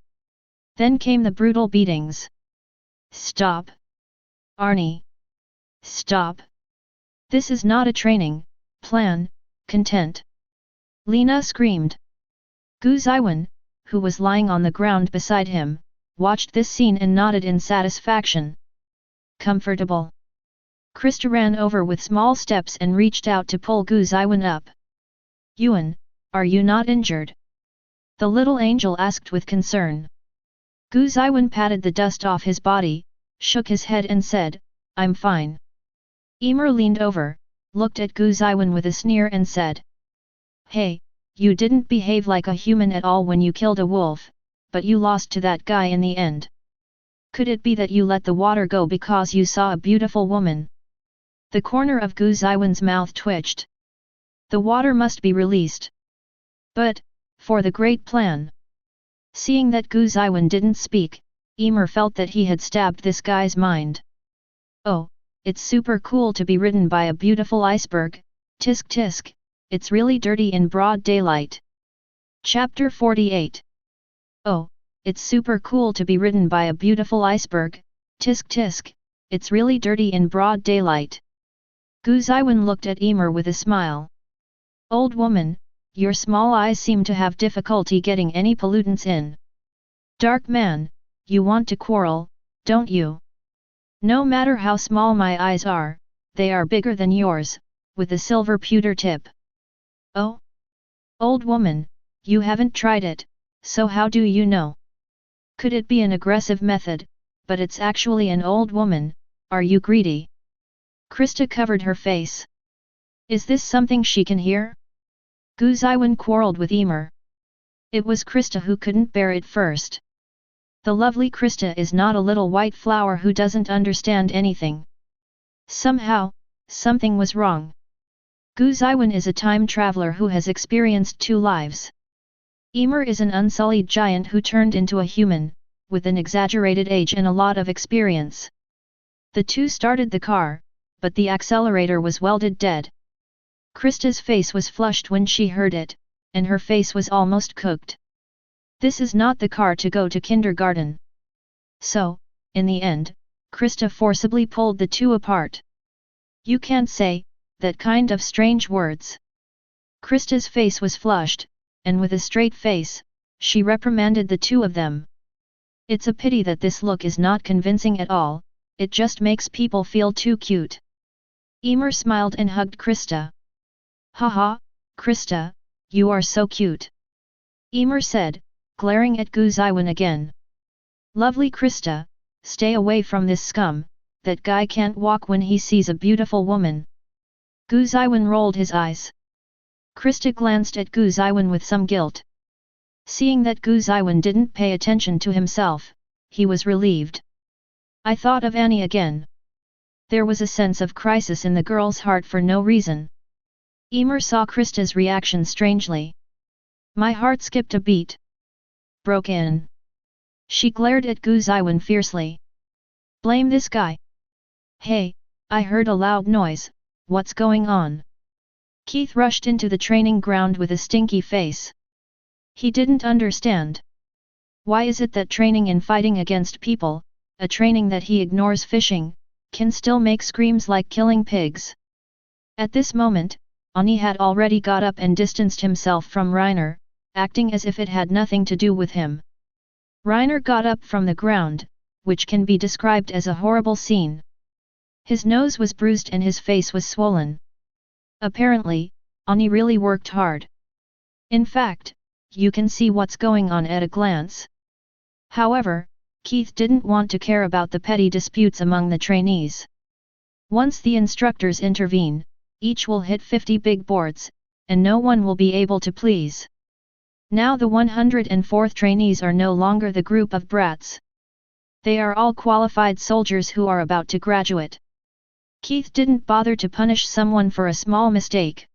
Then came the brutal beatings. Stop! Arnie! Stop! This is not a training plan, content. Lena screamed. Gu Zeyuan, who was lying on the ground beside him, watched this scene and nodded in satisfaction. Comfortable. Krista ran over with small steps and reached out to pull Gu Zeyuan up. Yuan, are you not injured? The little angel asked with concern. Gu Zeyuan patted the dust off his body, shook his head and said, I'm fine. Emer leaned over, looked at Gu Zeyuan with a sneer and said. Hey, you didn't behave like a human at all when you killed a wolf, but you lost to that guy in the end. Could it be that you let the water go because you saw a beautiful woman? The corner of Gu Zeyuan's mouth twitched. The water must be released. But, for the great plan. Seeing that Gu Zeyuan didn't speak, Emer felt that he had stabbed this guy's mind. Oh, it's super cool to be ridden by a beautiful iceberg, tisk tisk, it's really dirty in broad daylight. Chapter 48. Oh, it's super cool to be ridden by a beautiful iceberg, tisk tisk, it's really dirty in broad daylight. Gu Zeyuan looked at Emer with a smile. Old woman, your small eyes seem to have difficulty getting any pollutants in. Dark man, you want to quarrel, don't you? No matter how small my eyes are, they are bigger than yours, with a silver pewter tip. Oh? Old woman, you haven't tried it, so how do you know? Could it be an aggressive method, but it's actually an old woman, are you greedy? Krista covered her face. Is this something she can hear? Gu Zeyuan quarreled with Emer. It was Krista who couldn't bear it first. The lovely Krista is not a little white flower who doesn't understand anything. Somehow, something was wrong. Gu Zeyuan is a time traveler who has experienced 2 lives. Emer is an unsullied giant who turned into a human, with an exaggerated age and a lot of experience. The two started the car, but the accelerator was welded dead. Krista's face was flushed when she heard it, and her face was almost cooked. This is not the car to go to kindergarten. So, in the end, Krista forcibly pulled the two apart. You can't say that kind of strange words. Krista's face was flushed, and with a straight face, she reprimanded the two of them. It's a pity that this look is not convincing at all, it just makes people feel too cute. Emer smiled and hugged Krista. Haha, Krista, you are so cute. Emer said, glaring at Gu Zeyuan again. Lovely Krista, stay away from this scum, that guy can't walk when he sees a beautiful woman. Gu Zeyuan rolled his eyes. Krista glanced at Gu Zeyuan with some guilt. Seeing that Gu Zeyuan didn't pay attention to himself, he was relieved. I thought of Annie again. There was a sense of crisis in the girl's heart for no reason. Emer saw Krista's reaction strangely. My heart skipped a beat. Broke in. She glared at Gu Zeyuan fiercely. Blame this guy. Hey, I heard a loud noise, what's going on? Keith rushed into the training ground with a stinky face. He didn't understand. Why is it that training in fighting against people, a training that he ignores fishing, can still make screams like killing pigs? At this moment, Ani had already got up and distanced himself from Reiner, acting as if it had nothing to do with him. Reiner got up from the ground, which can be described as a horrible scene. His nose was bruised and his face was swollen. Apparently, Ani really worked hard. In fact, you can see what's going on at a glance. However, Keith didn't want to care about the petty disputes among the trainees. Once the instructors intervene, each will hit 50 big boards, and no one will be able to please. Now the 104th trainees are no longer the group of brats. They are all qualified soldiers who are about to graduate. Keith didn't bother to punish someone for a small mistake.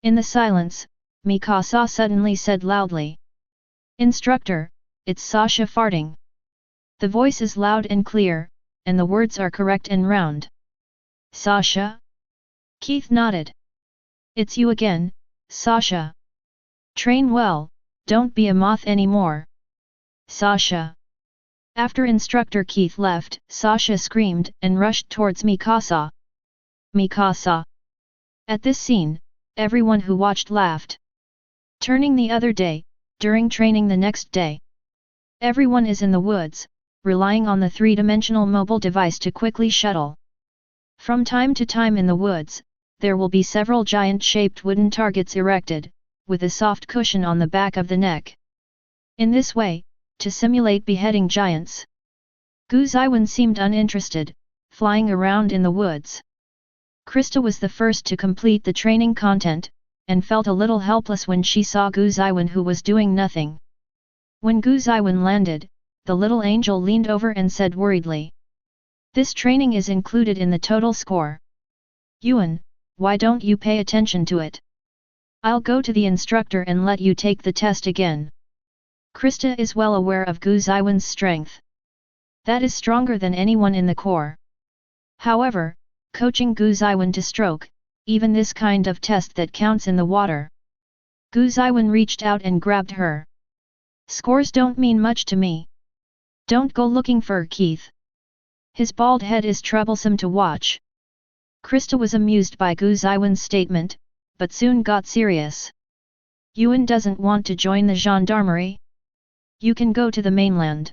In the silence, Mikasa suddenly said loudly. Instructor, it's Sasha farting. The voice is loud and clear, and the words are correct and round. Sasha? Keith nodded. It's you again, Sasha. Train well, don't be a moth anymore. Sasha. After Instructor Keith left, Sasha screamed and rushed towards Mikasa. Mikasa. At this scene, everyone who watched laughed. Turning the other day, during training the next day. Everyone is in the woods, relying on the three-dimensional mobile device to quickly shuttle. From time to time in the woods, there will be several giant-shaped wooden targets erected, with a soft cushion on the back of the neck. In this way, to simulate beheading giants. Gu Zeyuan seemed uninterested, flying around in the woods. Krista was the first to complete the training content, and felt a little helpless when she saw Gu Zeyuan who was doing nothing. When Gu Zeyuan landed, the little angel leaned over and said worriedly. This training is included in the total score. Yuan, why don't you pay attention to it? I'll go to the instructor and let you take the test again. Krista is well aware of Gu Zeyuan's strength. That is stronger than anyone in the corps. However, coaching Gu Zeyuan to stroke, even this kind of test that counts in the water. Gu Zeyuan reached out and grabbed her. Scores don't mean much to me. Don't go looking for Keith. His bald head is troublesome to watch. Krista was amused by Gu Zeyuan's statement, but soon got serious. Yuan doesn't want to join the gendarmerie? You can go to the mainland.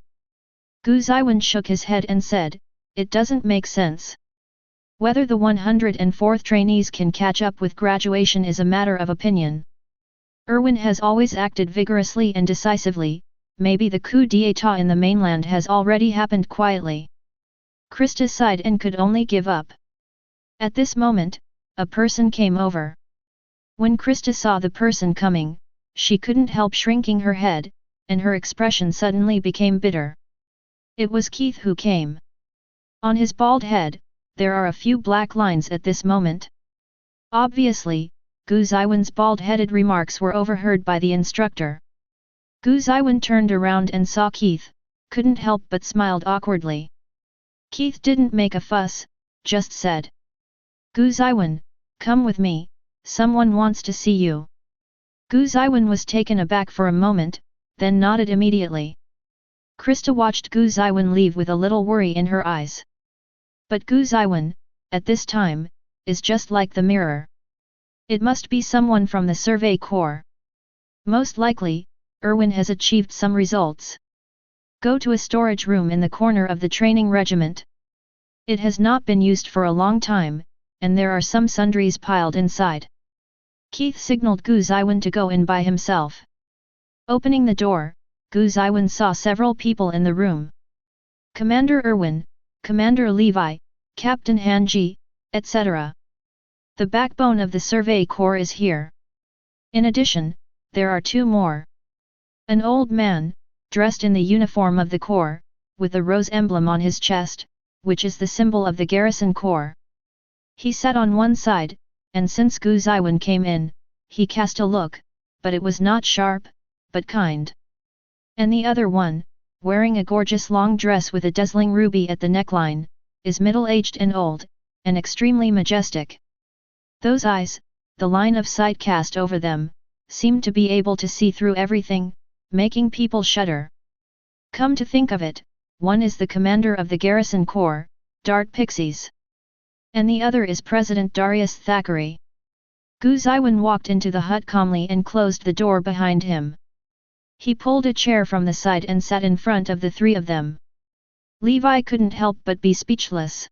Gu Zeyuan shook his head and said, it doesn't make sense. Whether the 104th trainees can catch up with graduation is a matter of opinion. Erwin has always acted vigorously and decisively, maybe the coup d'état in the mainland has already happened quietly. Krista sighed and could only give up. At this moment, a person came over. When Krista saw the person coming, she couldn't help shrinking her head, and her expression suddenly became bitter. It was Keith who came. On his bald head, there are a few black lines at this moment. Obviously, Gu Zeyuan's bald-headed remarks were overheard by the instructor. Gu Zeyuan turned around and saw Keith, couldn't help but smiled awkwardly. Keith didn't make a fuss, just said. Gu Zeyuan, come with me, someone wants to see you. Gu Zeyuan was taken aback for a moment, then nodded immediately. Krista watched Gu Zeyuan leave with a little worry in her eyes. But Gu Zeyuan, at this time, is just like the mirror. It must be someone from the Survey Corps. Most likely, Erwin has achieved some results. Go to a storage room in the corner of the training regiment. It has not been used for a long time, and there are some sundries piled inside. Keith signaled Gu Zeyuan to go in by himself. Opening the door, Gu Zeyuan saw several people in the room. Commander Erwin, Commander Levi, Captain Hanji, etc. The backbone of the Survey Corps is here. In addition, there are two more. An old man, dressed in the uniform of the Corps, with a rose emblem on his chest, which is the symbol of the Garrison Corps. He sat on one side, and since Gu Zeyuan came in, he cast a look, but it was not sharp, but kind. And the other one, wearing a gorgeous long dress with a dazzling ruby at the neckline, is middle-aged and old, and extremely majestic. Those eyes, the line of sight cast over them, seemed to be able to see through everything, making people shudder. Come to think of it, one is the commander of the Garrison Corps, Dart Pixies. And the other is President Darius Thackeray. Gu Zeyuan walked into the hut calmly and closed the door behind him. He pulled a chair from the side and sat in front of the three of them. Levi couldn't help but be speechless.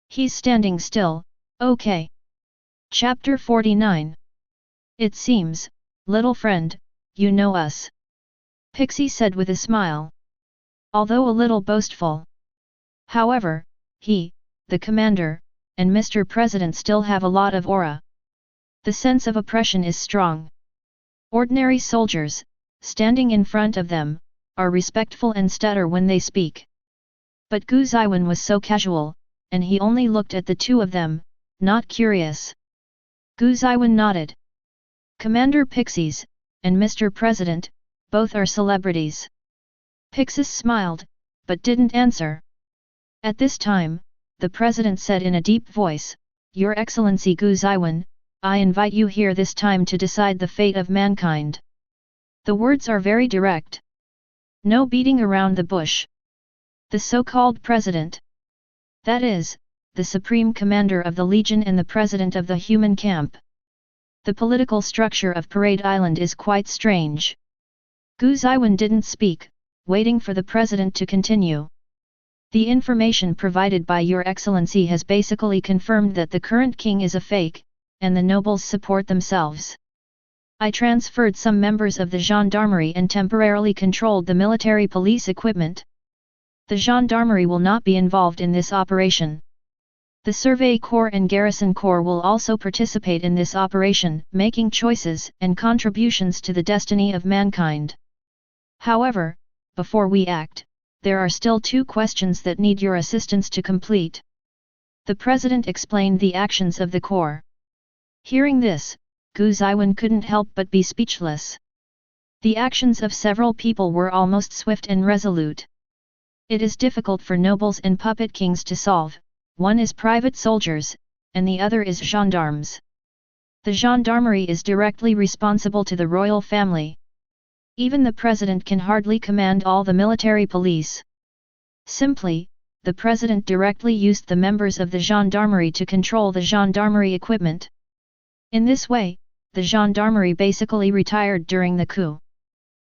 He's standing still, okay. Chapter 49. It seems, little friend, you know us. Pixie said with a smile. Although a little boastful. However, he, the commander, and Mr. President still have a lot of aura. The sense of oppression is strong. Ordinary soldiers, standing in front of them, are respectful and stutter when they speak. But Gu Zeyuan was so casual, and he only looked at the two of them, not curious. Gu Zeyuan nodded. Commander Pixies, and Mr. President, both are celebrities. Pixis smiled, but didn't answer. At this time, the president said in a deep voice, "Your Excellency Gu Zeyuan, I invite you here this time to decide the fate of mankind." The words are very direct. No beating around the bush. The so-called president, that is, the supreme commander of the Legion and the president of the human camp. The political structure of Parade Island is quite strange. Gu Zeyuan didn't speak, waiting for the president to continue. The information provided by Your Excellency has basically confirmed that the current king is a fake, and the nobles support themselves. I transferred some members of the gendarmerie and temporarily controlled the military police equipment. The gendarmerie will not be involved in this operation. The Survey Corps and Garrison Corps will also participate in this operation, making choices and contributions to the destiny of mankind. However, before we act, there are still 2 questions that need your assistance to complete. The president explained the actions of the Corps. Hearing this, Gu Zeyuan couldn't help but be speechless. The actions of several people were almost swift and resolute. It is difficult for nobles and puppet kings to solve. One is private soldiers, and the other is gendarmes. The gendarmerie is directly responsible to the royal family. Even the president can hardly command all the military police. Simply, the president directly used the members of the gendarmerie to control the gendarmerie equipment. In this way, the gendarmerie basically retired during the coup.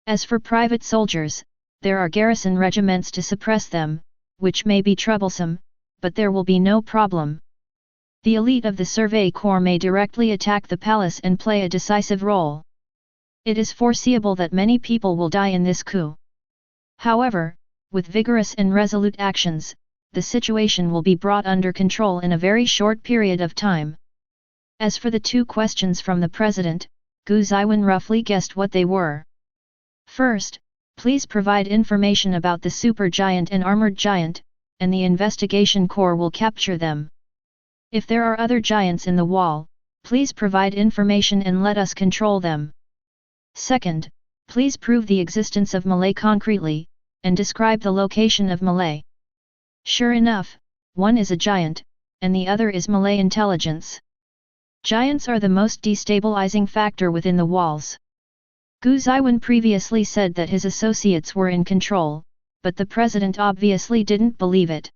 As for private soldiers, there are garrison regiments to suppress them, which may be troublesome, but there will be no problem. The elite of the Survey Corps may directly attack the palace and play a decisive role. It is foreseeable that many people will die in this coup. However, with vigorous and resolute actions, the situation will be brought under control in a very short period of time. As for the 2 questions from the president, Gu Zeyuan roughly guessed what they were. First, please provide information about the super giant and armored giant, and the investigation corps will capture them. If there are other giants in the wall, please provide information and let us control them. Second, please prove the existence of Malay concretely, and describe the location of Malay. Sure enough, one is a giant, and the other is Malay intelligence. Giants are the most destabilizing factor within the walls. Gu Zeyuan previously said that his associates were in control, but the president obviously didn't believe it.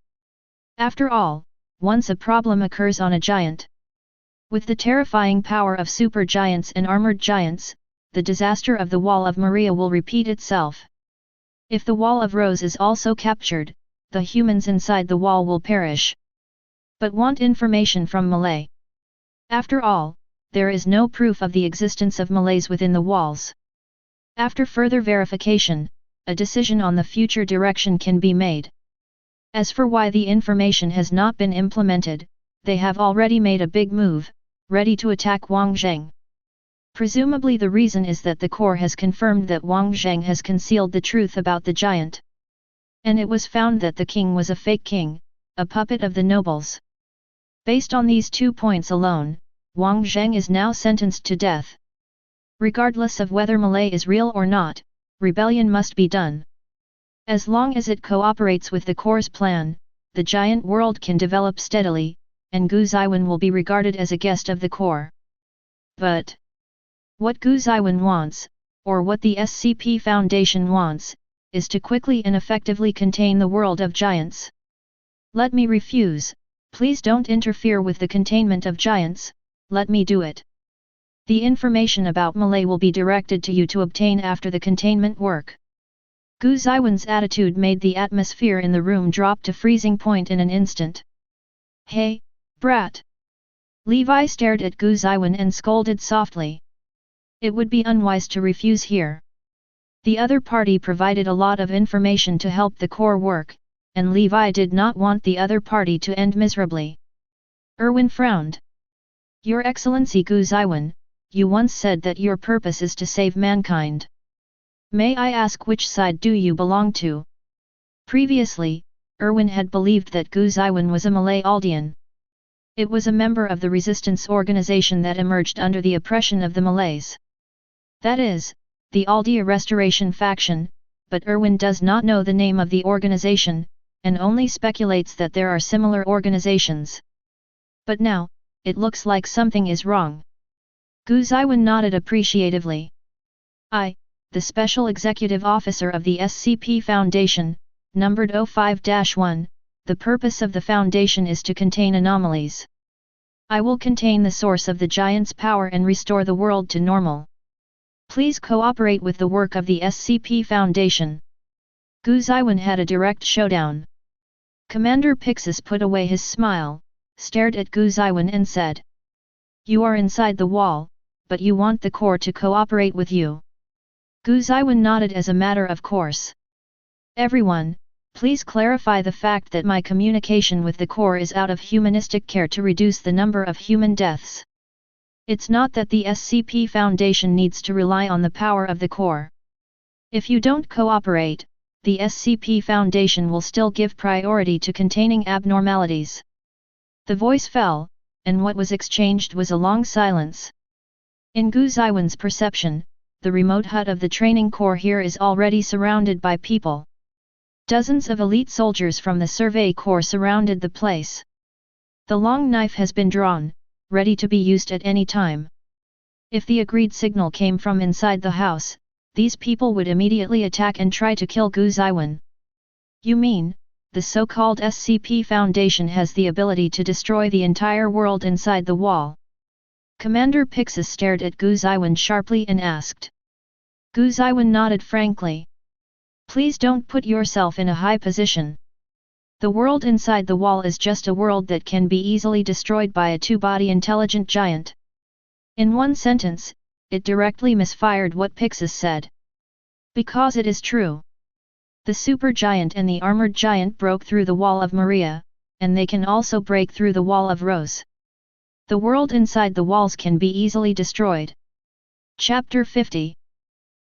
After all, once a problem occurs on a giant, with the terrifying power of super giants and armored giants, the disaster of the Wall of Maria will repeat itself. If the Wall of Rose is also captured, the humans inside the wall will perish. But want information from Malay. After all, there is no proof of the existence of Malays within the walls. After further verification, a decision on the future direction can be made. As for why the information has not been implemented, they have already made a big move, ready to attack Wang Zheng. Presumably the reason is that the Corps has confirmed that Wang Zheng has concealed the truth about the giant. And it was found that the king was a fake king, a puppet of the nobles. Based on these 2 points alone, Wang Zheng is now sentenced to death. Regardless of whether Malay is real or not, rebellion must be done. As long as it cooperates with the Corps' plan, the giant world can develop steadily, and Gu Zeyuan will be regarded as a guest of the Corps. But what Gu Zeyuan wants, or what the SCP Foundation wants, is to quickly and effectively contain the world of giants. Let me refuse, please don't interfere with the containment of giants, let me do it. The information about Malay will be directed to you to obtain after the containment work. Gu Zeyuan's attitude made the atmosphere in the room drop to freezing point in an instant. Hey, brat! Levi stared at Gu Zeyuan and scolded softly. It would be unwise to refuse here. The other party provided a lot of information to help the Corps work, and Levi did not want the other party to end miserably. Erwin frowned. Your Excellency Gu Zeyuan, you once said that your purpose is to save mankind. May I ask which side do you belong to? Previously, Erwin had believed that Gu Zeyuan was a Malay Aldean. It was a member of the resistance organization that emerged under the oppression of the Malays. That is, the Aldea Restoration Faction, but Erwin does not know the name of the organization, and only speculates that there are similar organizations. But now, it looks like something is wrong. Gu Zeyuan nodded appreciatively. The Special Executive Officer of the SCP Foundation, numbered 05-1, the purpose of the Foundation is to contain anomalies. I will contain the source of the giant's power and restore the world to normal. Please cooperate with the work of the SCP Foundation. Gu Zeyuan had a direct showdown. Commander Pixis put away his smile, stared at Gu Zeyuan and said, "You are inside the wall, but you want the core to cooperate with you." Gu Zeyuan nodded as a matter of course. "Everyone, please clarify the fact that my communication with the core is out of humanistic care to reduce the number of human deaths. It's not that the SCP Foundation needs to rely on the power of the core. If you don't cooperate, the SCP Foundation will still give priority to containing abnormalities." The voice fell, and what was exchanged was a long silence. In Gu Zeyuan's perception, the remote hut of the training core here is already surrounded by people. Dozens of elite soldiers from the Survey Corps surrounded the place. The long knife has been drawn, ready to be used at any time. If the agreed signal came from inside the house, these people would immediately attack and try to kill Gu Zeyuan. "You mean, the so-called SCP Foundation has the ability to destroy the entire world inside the wall?" Commander Pixis stared at Gu Zeyuan sharply and asked. Gu Zeyuan nodded frankly. "Please don't put yourself in a high position. The world inside the wall is just a world that can be easily destroyed by a two-body intelligent giant." In one sentence, it directly misfired what Pixis said. Because it is true. The supergiant and the armored giant broke through the wall of Maria, and they can also break through the wall of Rose. The world inside the walls can be easily destroyed. Chapter 50.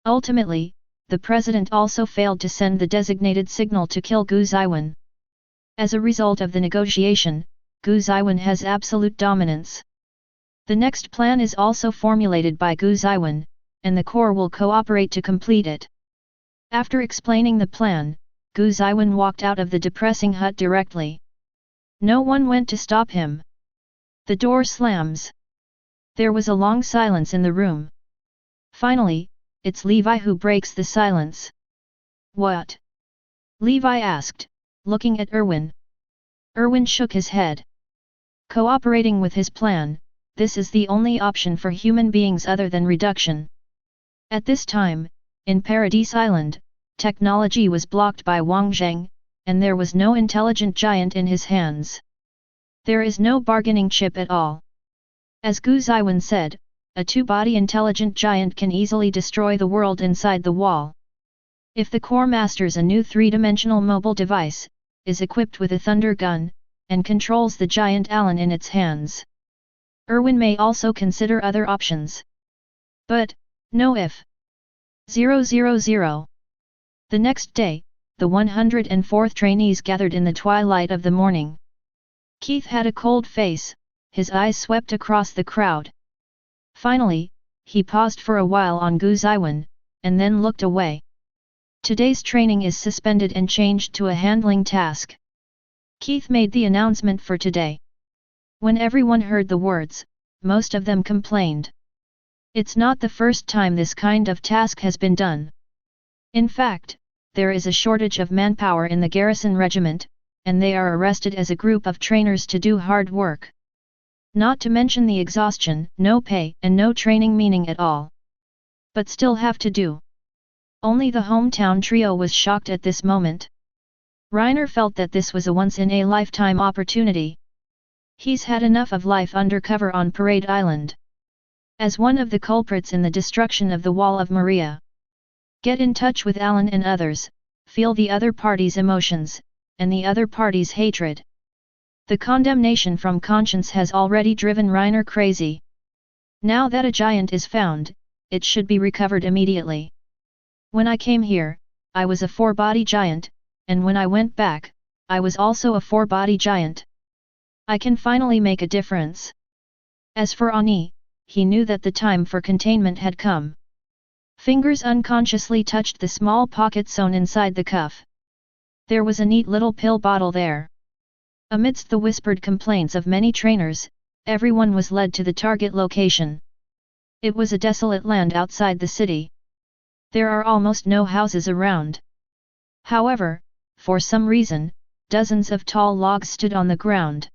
Ultimately, the president also failed to send the designated signal to kill Gu Zeyuan. As a result of the negotiation, Gu Zeyuan has absolute dominance. The next plan is also formulated by Gu Zeyuan, and the core will cooperate to complete it. After explaining the plan, Gu Zeyuan walked out of the depressing hut directly. No one went to stop him. The door slams. There was a long silence in the room. Finally, it's Levi who breaks the silence. "What?" Levi asked, looking at Erwin. Erwin shook his head. Cooperating with his plan, this is the only option for human beings other than reduction. At this time, in Paradise Island, technology was blocked by Wang Zheng, and there was no intelligent giant in his hands. There is no bargaining chip at all. As Gu Zeyuan said, a two-body intelligent giant can easily destroy the world inside the wall. If the core masters a new three-dimensional mobile device, is equipped with a thunder gun, and controls the giant Alan in its hands. Erwin may also consider other options. But, no if. 000. The next day, the 104th trainees gathered in the twilight of the morning. Keith had a cold face, his eyes swept across the crowd. Finally, he paused for a while on Gu Zeyuan, and then looked away. Today's training is suspended and changed to a handling task. Keith made the announcement for today. When everyone heard the words, most of them complained. It's not the first time this kind of task has been done. In fact, there is a shortage of manpower in the garrison regiment, and they are arrested as a group of trainers to do hard work. Not to mention the exhaustion, no pay and no training meaning at all. But still have to do. Only the hometown trio was shocked at this moment. Reiner felt that this was a once-in-a-lifetime opportunity. He's had enough of life undercover on Parade Island. As one of the culprits in the destruction of the Wall of Maria. Get in touch with Alan and others, feel the other party's emotions, and the other party's hatred. The condemnation from conscience has already driven Reiner crazy. Now that a giant is found, it should be recovered immediately. When I came here, I was a four-body giant, and when I went back, I was also a four-body giant. I can finally make a difference. As for Ani, he knew that the time for containment had come. Fingers unconsciously touched the small pocket sewn inside the cuff. There was a neat little pill bottle there. Amidst the whispered complaints of many trainers, everyone was led to the target location. It was a desolate land outside the city. There are almost no houses around. However, for some reason, dozens of tall logs stood on the ground.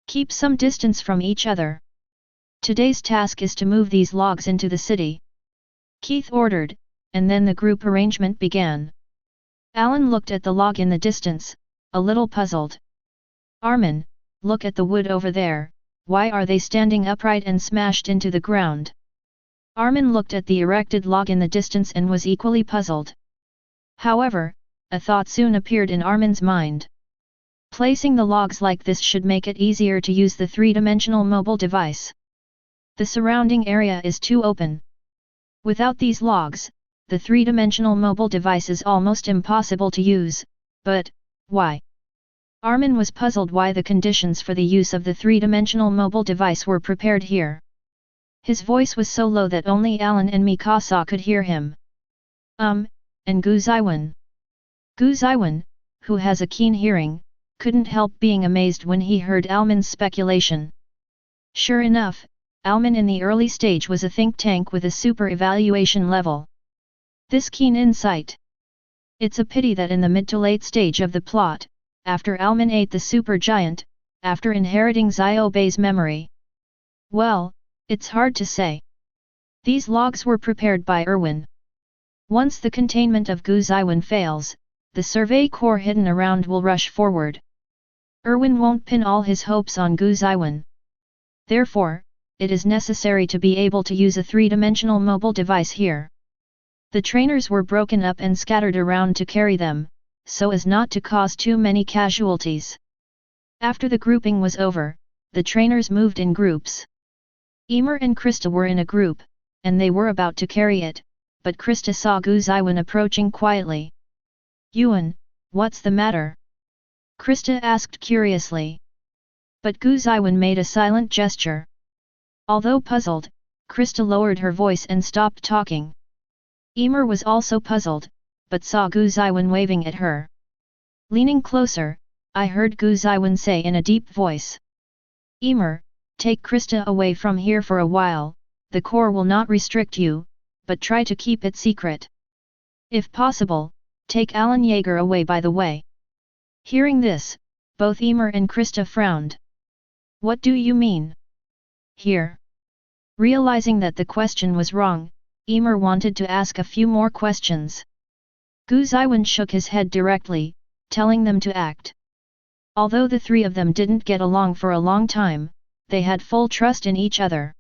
Keep some distance from each other. Today's task is to move these logs into the city. Keith ordered, and then the group arrangement began. Alan looked at the log in the distance, a little puzzled. Armin, look at the wood over there, why are they standing upright and smashed into the ground? Armin looked at the erected log in the distance and was equally puzzled. However, a thought soon appeared in Armin's mind. Placing the logs like this should make it easier to use the three-dimensional mobile device. The surrounding area is too open. Without these logs, the three-dimensional mobile device is almost impossible to use, but, why? Armin was puzzled why the conditions for the use of the three-dimensional mobile device were prepared here. His voice was so low that only Alan and Mikasa could hear him. And Gu Zeyuan. Gu Zeyuan, who has a keen hearing, couldn't help being amazed when he heard Alman's speculation. Sure enough, Alman in the early stage was a think tank with a super evaluation level. This keen insight. It's a pity that in the mid to late stage of the plot, after Alman ate the super giant, after inheriting Xiaobei's memory. Well, it's hard to say. These logs were prepared by Erwin. Once the containment of Gu Zeyuan fails, the survey corps hidden around will rush forward. Erwin won't pin all his hopes on Gu Zeyuan. Therefore, it is necessary to be able to use a three-dimensional mobile device here. The trainers were broken up and scattered around to carry them, so as not to cause too many casualties. After the grouping was over, the trainers moved in groups. Emer and Krista were in a group, and they were about to carry it, but Krista saw Gu Zeyuan approaching quietly. Yuan, what's the matter? Krista asked curiously. But Gu Zeyuan made a silent gesture. Although puzzled, Krista lowered her voice and stopped talking. Emer was also puzzled, but saw Gu Zeyuan waving at her. Leaning closer, I heard Gu Zeyuan say in a deep voice. Emer, take Krista away from here for a while, the Corps will not restrict you, but try to keep it secret. If possible, take Alan Jaeger away by the way. Hearing this, both Emer and Krista frowned. What do you mean? Here. Realizing that the question was wrong, Emer wanted to ask a few more questions. Gu Zeyuan shook his head directly, telling them to act. Although the three of them didn't get along for a long time, they had full trust in each other.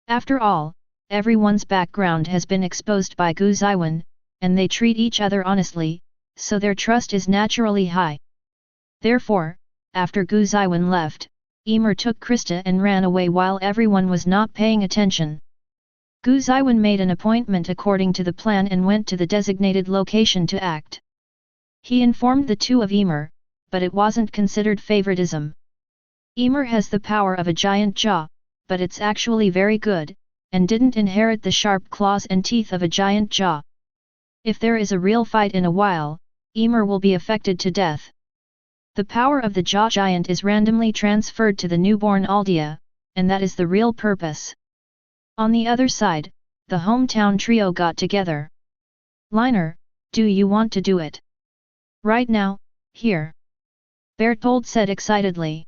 After all, everyone's background has been exposed by Gu Zeyuan, and they treat each other honestly, so their trust is naturally high. Therefore, after Gu Zeyuan left, Emer took Krista and ran away while everyone was not paying attention. Gu Zeyuan made an appointment according to the plan and went to the designated location to act. He informed the two of Emer, but it wasn't considered favoritism. Emer has the power of a giant jaw, but it's actually very good, and didn't inherit the sharp claws and teeth of a giant jaw. If there is a real fight in a while, Emer will be affected to death. The power of the jaw giant is randomly transferred to the newborn Aldea, and that is the real purpose. On the other side, the hometown trio got together. Liner, do you want to do it? Right now, here. Berthold said excitedly.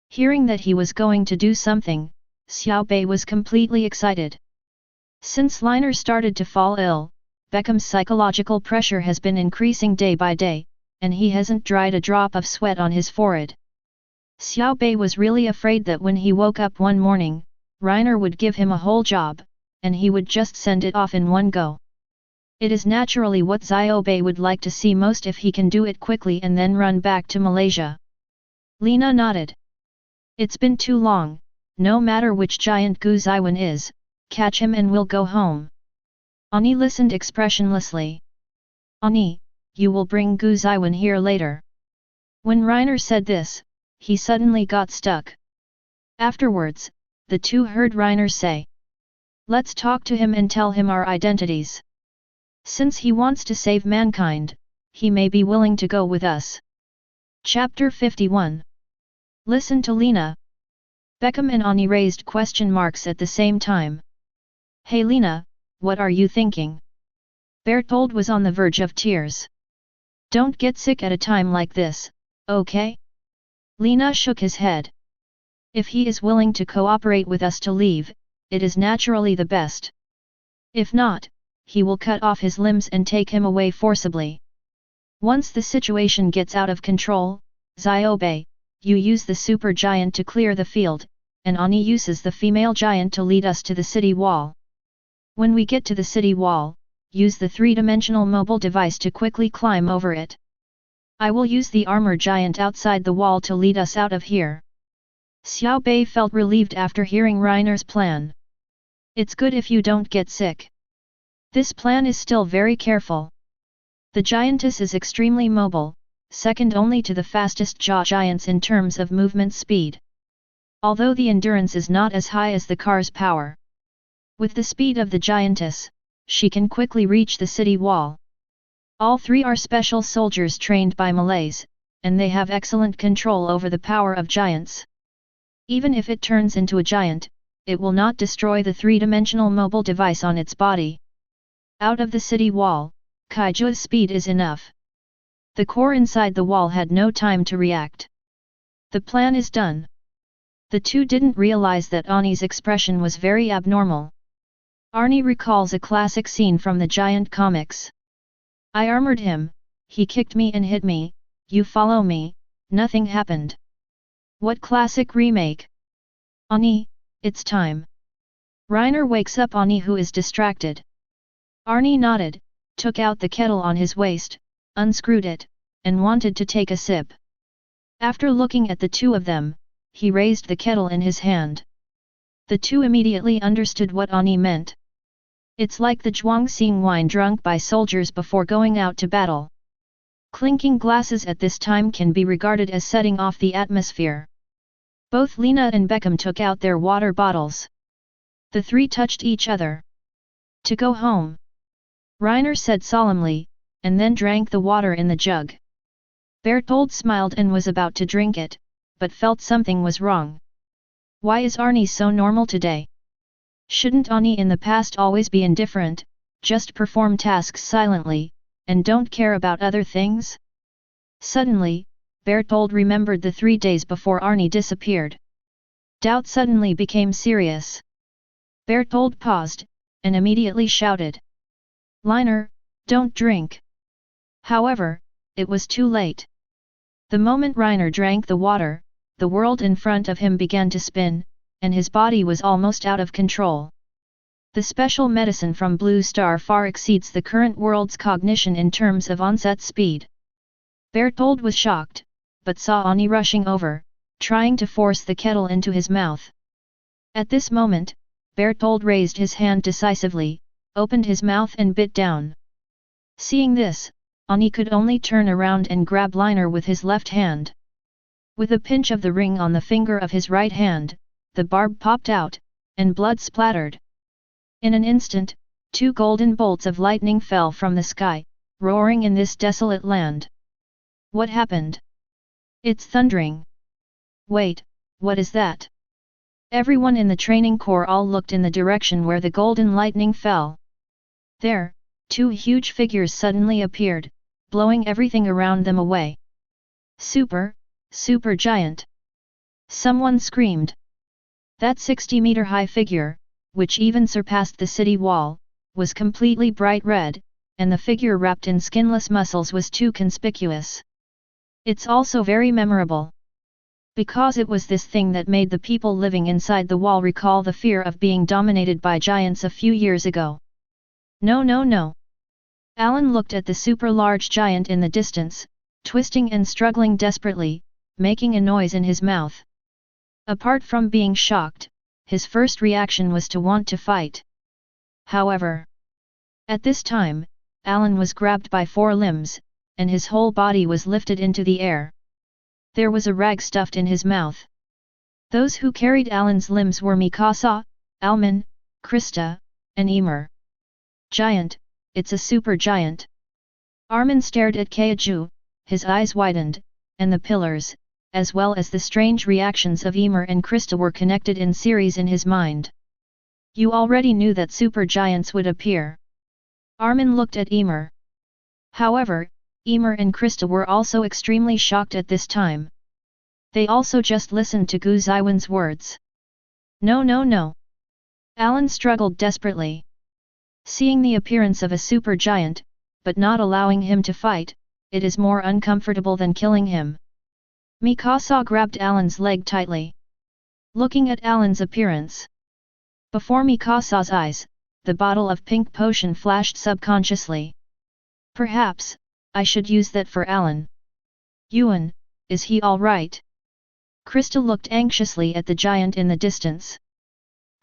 Hearing that he was going to do something, Xiaobei was completely excited. Since Liner started to fall ill, Beckham's psychological pressure has been increasing day by day, and he hasn't dried a drop of sweat on his forehead. Xiaobei was really afraid that when he woke up one morning, Reiner would give him a whole job, and he would just send it off in one go. It is naturally what Xiaobei would like to see most if he can do it quickly and then run back to Malaysia. Lena nodded. It's been too long, no matter which giant Gu Zeyuan is, catch him and we'll go home. Ani listened expressionlessly. Ani, you will bring Gu Zeyuan here later. When Reiner said this, he suddenly got stuck. Afterwards, the two heard Reiner say. Let's talk to him and tell him our identities. Since he wants to save mankind, he may be willing to go with us. Chapter 51. Listen to Lena. Beckham and Ani raised question marks at the same time. Hey Lena, what are you thinking? Berthold was on the verge of tears. Don't get sick at a time like this, okay? Lena shook his head. If he is willing to cooperate with us to leave, it is naturally the best. If not, he will cut off his limbs and take him away forcibly. Once the situation gets out of control, Ziobe, you use the super giant to clear the field, and Ani uses the female giant to lead us to the city wall. When we get to the city wall, use the three-dimensional mobile device to quickly climb over it. I will use the armor giant outside the wall to lead us out of here. Xiao Bei felt relieved after hearing Reiner's plan. It's good if you don't get sick. This plan is still very careful. The giantess is extremely mobile, second only to the fastest jaw giants in terms of movement speed. Although the endurance is not as high as the car's power. With the speed of the giantess, she can quickly reach the city wall. All three are special soldiers trained by Malays, and they have excellent control over the power of giants. Even if it turns into a giant, it will not destroy the three-dimensional mobile device on its body. Out of the city wall, Kaiju's speed is enough. The core inside the wall had no time to react. The plan is done. The two didn't realize that Ani's expression was very abnormal. Arnie recalls a classic scene from the giant comics. I armored him, he kicked me and hit me, you follow me, nothing happened. What classic remake? Ani, it's time. Reiner wakes up Ani who is distracted. Arnie nodded, took out the kettle on his waist, unscrewed it, and wanted to take a sip. After looking at the two of them, he raised the kettle in his hand. The two immediately understood what Ani meant. It's like the Zhuangxing wine drunk by soldiers before going out to battle. Clinking glasses at this time can be regarded as setting off the atmosphere. Both Lena and Beckham took out their water bottles. The three touched each other. To go home. Reiner said solemnly, and then drank the water in the jug. Berthold smiled and was about to drink it, but felt something was wrong. Why is Arnie so normal today? Shouldn't Ani in the past always be indifferent, just perform tasks silently, and don't care about other things? Suddenly, Berthold remembered the 3 days before Arnie disappeared. Doubt suddenly became serious. Berthold paused, and immediately shouted. Liner, don't drink. However, it was too late. The moment Reiner drank the water, the world in front of him began to spin, and his body was almost out of control. The special medicine from Blue Star far exceeds the current world's cognition in terms of onset speed. Berthold was shocked, but saw Ani rushing over, trying to force the kettle into his mouth. At this moment, Berthold raised his hand decisively, opened his mouth and bit down. Seeing this, Ani could only turn around and grab Liner with his left hand. With a pinch of the ring on the finger of his right hand, the barb popped out, and blood splattered. In an instant, 2 golden bolts of lightning fell from the sky, roaring in this desolate land. What happened? It's thundering. Wait, what is that? Everyone in the training corps all looked in the direction where the golden lightning fell. There, 2 huge figures suddenly appeared, blowing everything around them away. Super giant! Someone screamed. That 60-meter-high figure, which even surpassed the city wall, was completely bright red, and the figure wrapped in skinless muscles was too conspicuous. It's also very memorable. Because it was this thing that made the people living inside the wall recall the fear of being dominated by giants a few years ago. No. Alan looked at the super-large giant in the distance, twisting and struggling desperately, making a noise in his mouth. Apart from being shocked, his first reaction was to want to fight. However, at this time, Alan was grabbed by 4 limbs, and his whole body was lifted into the air. There was a rag stuffed in his mouth. Those who carried Alan's limbs were Mikasa, Alman, Krista, and Emer. Giant, it's a super giant. Armin stared at Kaiju, his eyes widened, and the pillars, as well as the strange reactions of Emer and Krista were connected in series in his mind. You already knew that super giants would appear. Armin looked at Emer. However, Emer and Krista were also extremely shocked at this time. They also just listened to Gu Zeyuan's words. No no no. Alan struggled desperately. Seeing the appearance of a super giant, but not allowing him to fight, it is more uncomfortable than killing him. Mikasa grabbed Alan's leg tightly. Looking at Alan's appearance. Before Mikasa's eyes, the bottle of pink potion flashed subconsciously. Perhaps, I should use that for Alan. Yuan, is he alright? Krista looked anxiously at the giant in the distance.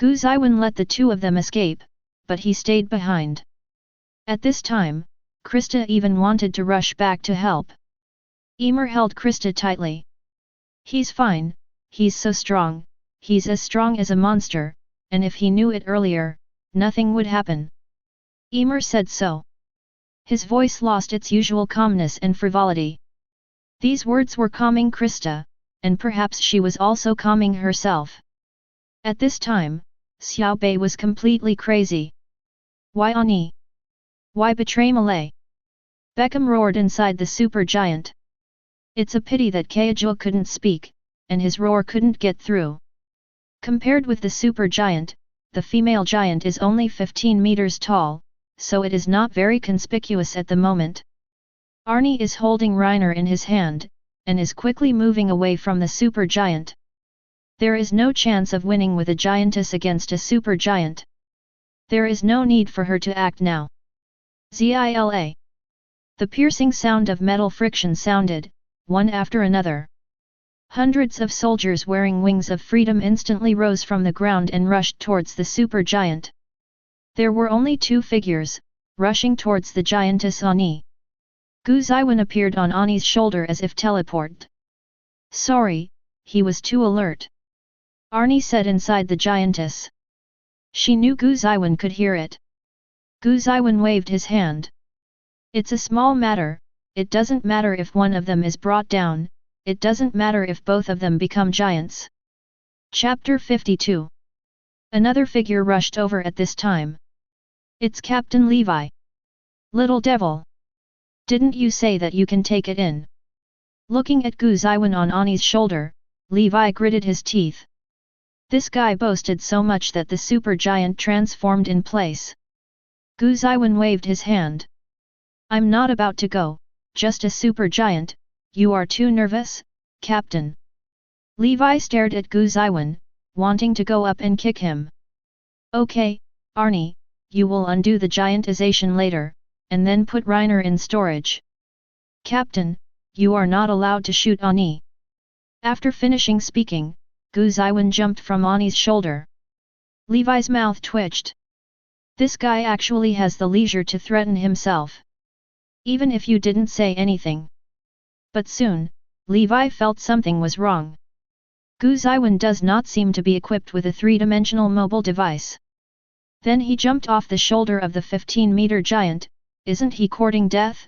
Gu Zeyuan let the two of them escape, but he stayed behind. At this time, Krista even wanted to rush back to help. Emer held Krista tightly. He's fine, he's so strong, he's as strong as a monster, and if he knew it earlier, nothing would happen. Emer said so. His voice lost its usual calmness and frivolity. These words were calming Krista, and perhaps she was also calming herself. At this time, Xiao Bei was completely crazy. Why Ani? Why betray Malay? Beckham roared inside the super giant. It's a pity that Kaiju couldn't speak, and his roar couldn't get through. Compared with the super giant, the female giant is only 15 meters tall, so it is not very conspicuous at the moment. Arnie is holding Reiner in his hand, and is quickly moving away from the super giant. There is no chance of winning with a giantess against a super giant. There is no need for her to act now. Zila. The piercing sound of metal friction sounded, one after another. Hundreds of soldiers wearing wings of freedom instantly rose from the ground and rushed towards the super giant. There were only two figures, rushing towards the giantess Ani. Gu Zeyuan appeared on Ani's shoulder as if teleported. Sorry, he was too alert. Arnie said inside the giantess. She knew Gu Zeyuan could hear it. Gu Zeyuan waved his hand. It's a small matter, it doesn't matter if one of them is brought down, it doesn't matter if both of them become giants. Chapter 52. Another figure rushed over at this time. It's Captain Levi. Little devil. Didn't you say that you can take it in? Looking at Gu Zeyuan on Ani's shoulder, Levi gritted his teeth. This guy boasted so much that the super giant transformed in place. Gu Zeyuan waved his hand. I'm not about to go, just a super giant, you are too nervous, Captain. Levi stared at Gu Zeyuan, wanting to go up and kick him. Okay, Arnie, you will undo the giantization later, and then put Reiner in storage. Captain, you are not allowed to shoot Ani. After finishing speaking, Gu Zeyuan jumped from Ani's shoulder. Levi's mouth twitched. This guy actually has the leisure to threaten himself. Even if you didn't say anything. But soon, Levi felt something was wrong. Gu Zeyuan does not seem to be equipped with a three-dimensional mobile device. Then he jumped off the shoulder of the 15-meter giant, isn't he courting death?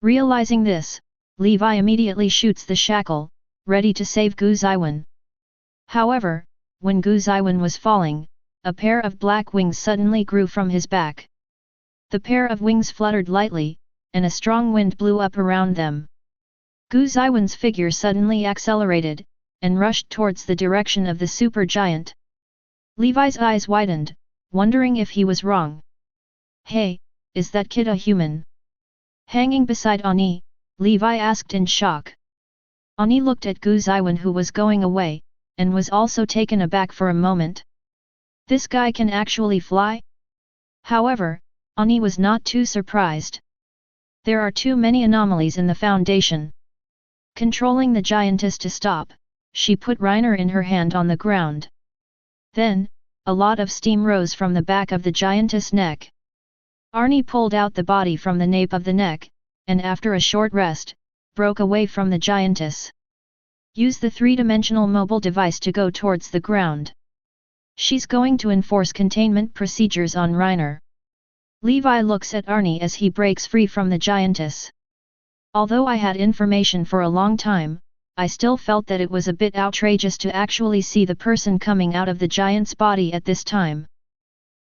Realizing this, Levi immediately shoots the shackle, ready to save Gu Zeyuan. However, when Gu Zeyuan was falling, a pair of black wings suddenly grew from his back. The pair of wings fluttered lightly, and a strong wind blew up around them. Gu Zeyuan's figure suddenly accelerated, and rushed towards the direction of the super giant. Levi's eyes widened, wondering if he was wrong. Hey, is that kid a human? Hanging beside Ani, Levi asked in shock. Ani looked at Gu Zeyuan who was going away, and was also taken aback for a moment. This guy can actually fly? However, Ani was not too surprised. There are too many anomalies in the Foundation. Controlling the giantess to stop, she put Reiner in her hand on the ground. Then, a lot of steam rose from the back of the giantess' neck. Arnie pulled out the body from the nape of the neck, and after a short rest, broke away from the giantess. Use the three-dimensional mobile device to go towards the ground. She's going to enforce containment procedures on Reiner. Levi looks at Arnie as he breaks free from the giantess. Although I had information for a long time, I still felt that it was a bit outrageous to actually see the person coming out of the giant's body at this time.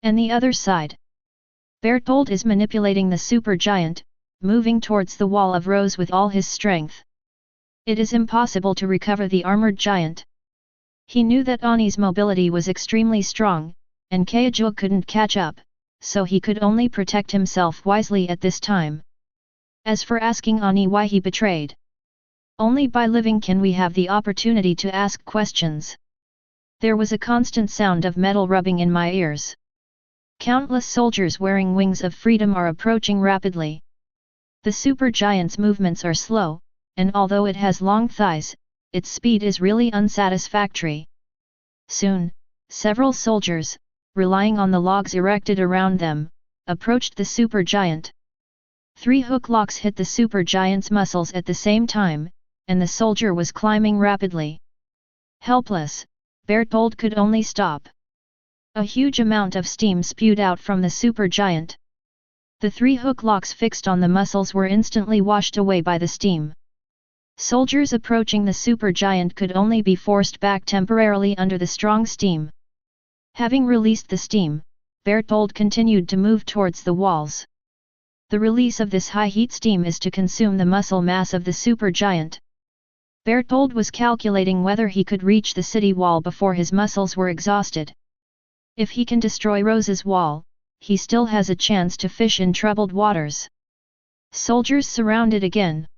And the other side. Bertold is manipulating the supergiant, moving towards the wall of rose with all his strength. It is impossible to recover the armored giant. He knew that Ani's mobility was extremely strong, and Kaguya couldn't catch up, so he could only protect himself wisely at this time. As for asking Ani why he betrayed, only by living can we have the opportunity to ask questions. There was a constant sound of metal rubbing in my ears. Countless soldiers wearing wings of freedom are approaching rapidly. The supergiant's movements are slow, and although it has long thighs, its speed is really unsatisfactory. Soon, several soldiers, relying on the logs erected around them, approached the supergiant. 3 hook locks hit the supergiant's muscles at the same time, and the soldier was climbing rapidly. Helpless, Bertold could only stop. A huge amount of steam spewed out from the supergiant. The 3 hook locks fixed on the muscles were instantly washed away by the steam. Soldiers approaching the supergiant could only be forced back temporarily under the strong steam. Having released the steam, Bertold continued to move towards the walls. The release of this high heat steam is to consume the muscle mass of the supergiant. Bertold was calculating whether he could reach the city wall before his muscles were exhausted. If he can destroy Rose's wall, he still has a chance to fish in troubled waters. Soldiers surrounded again.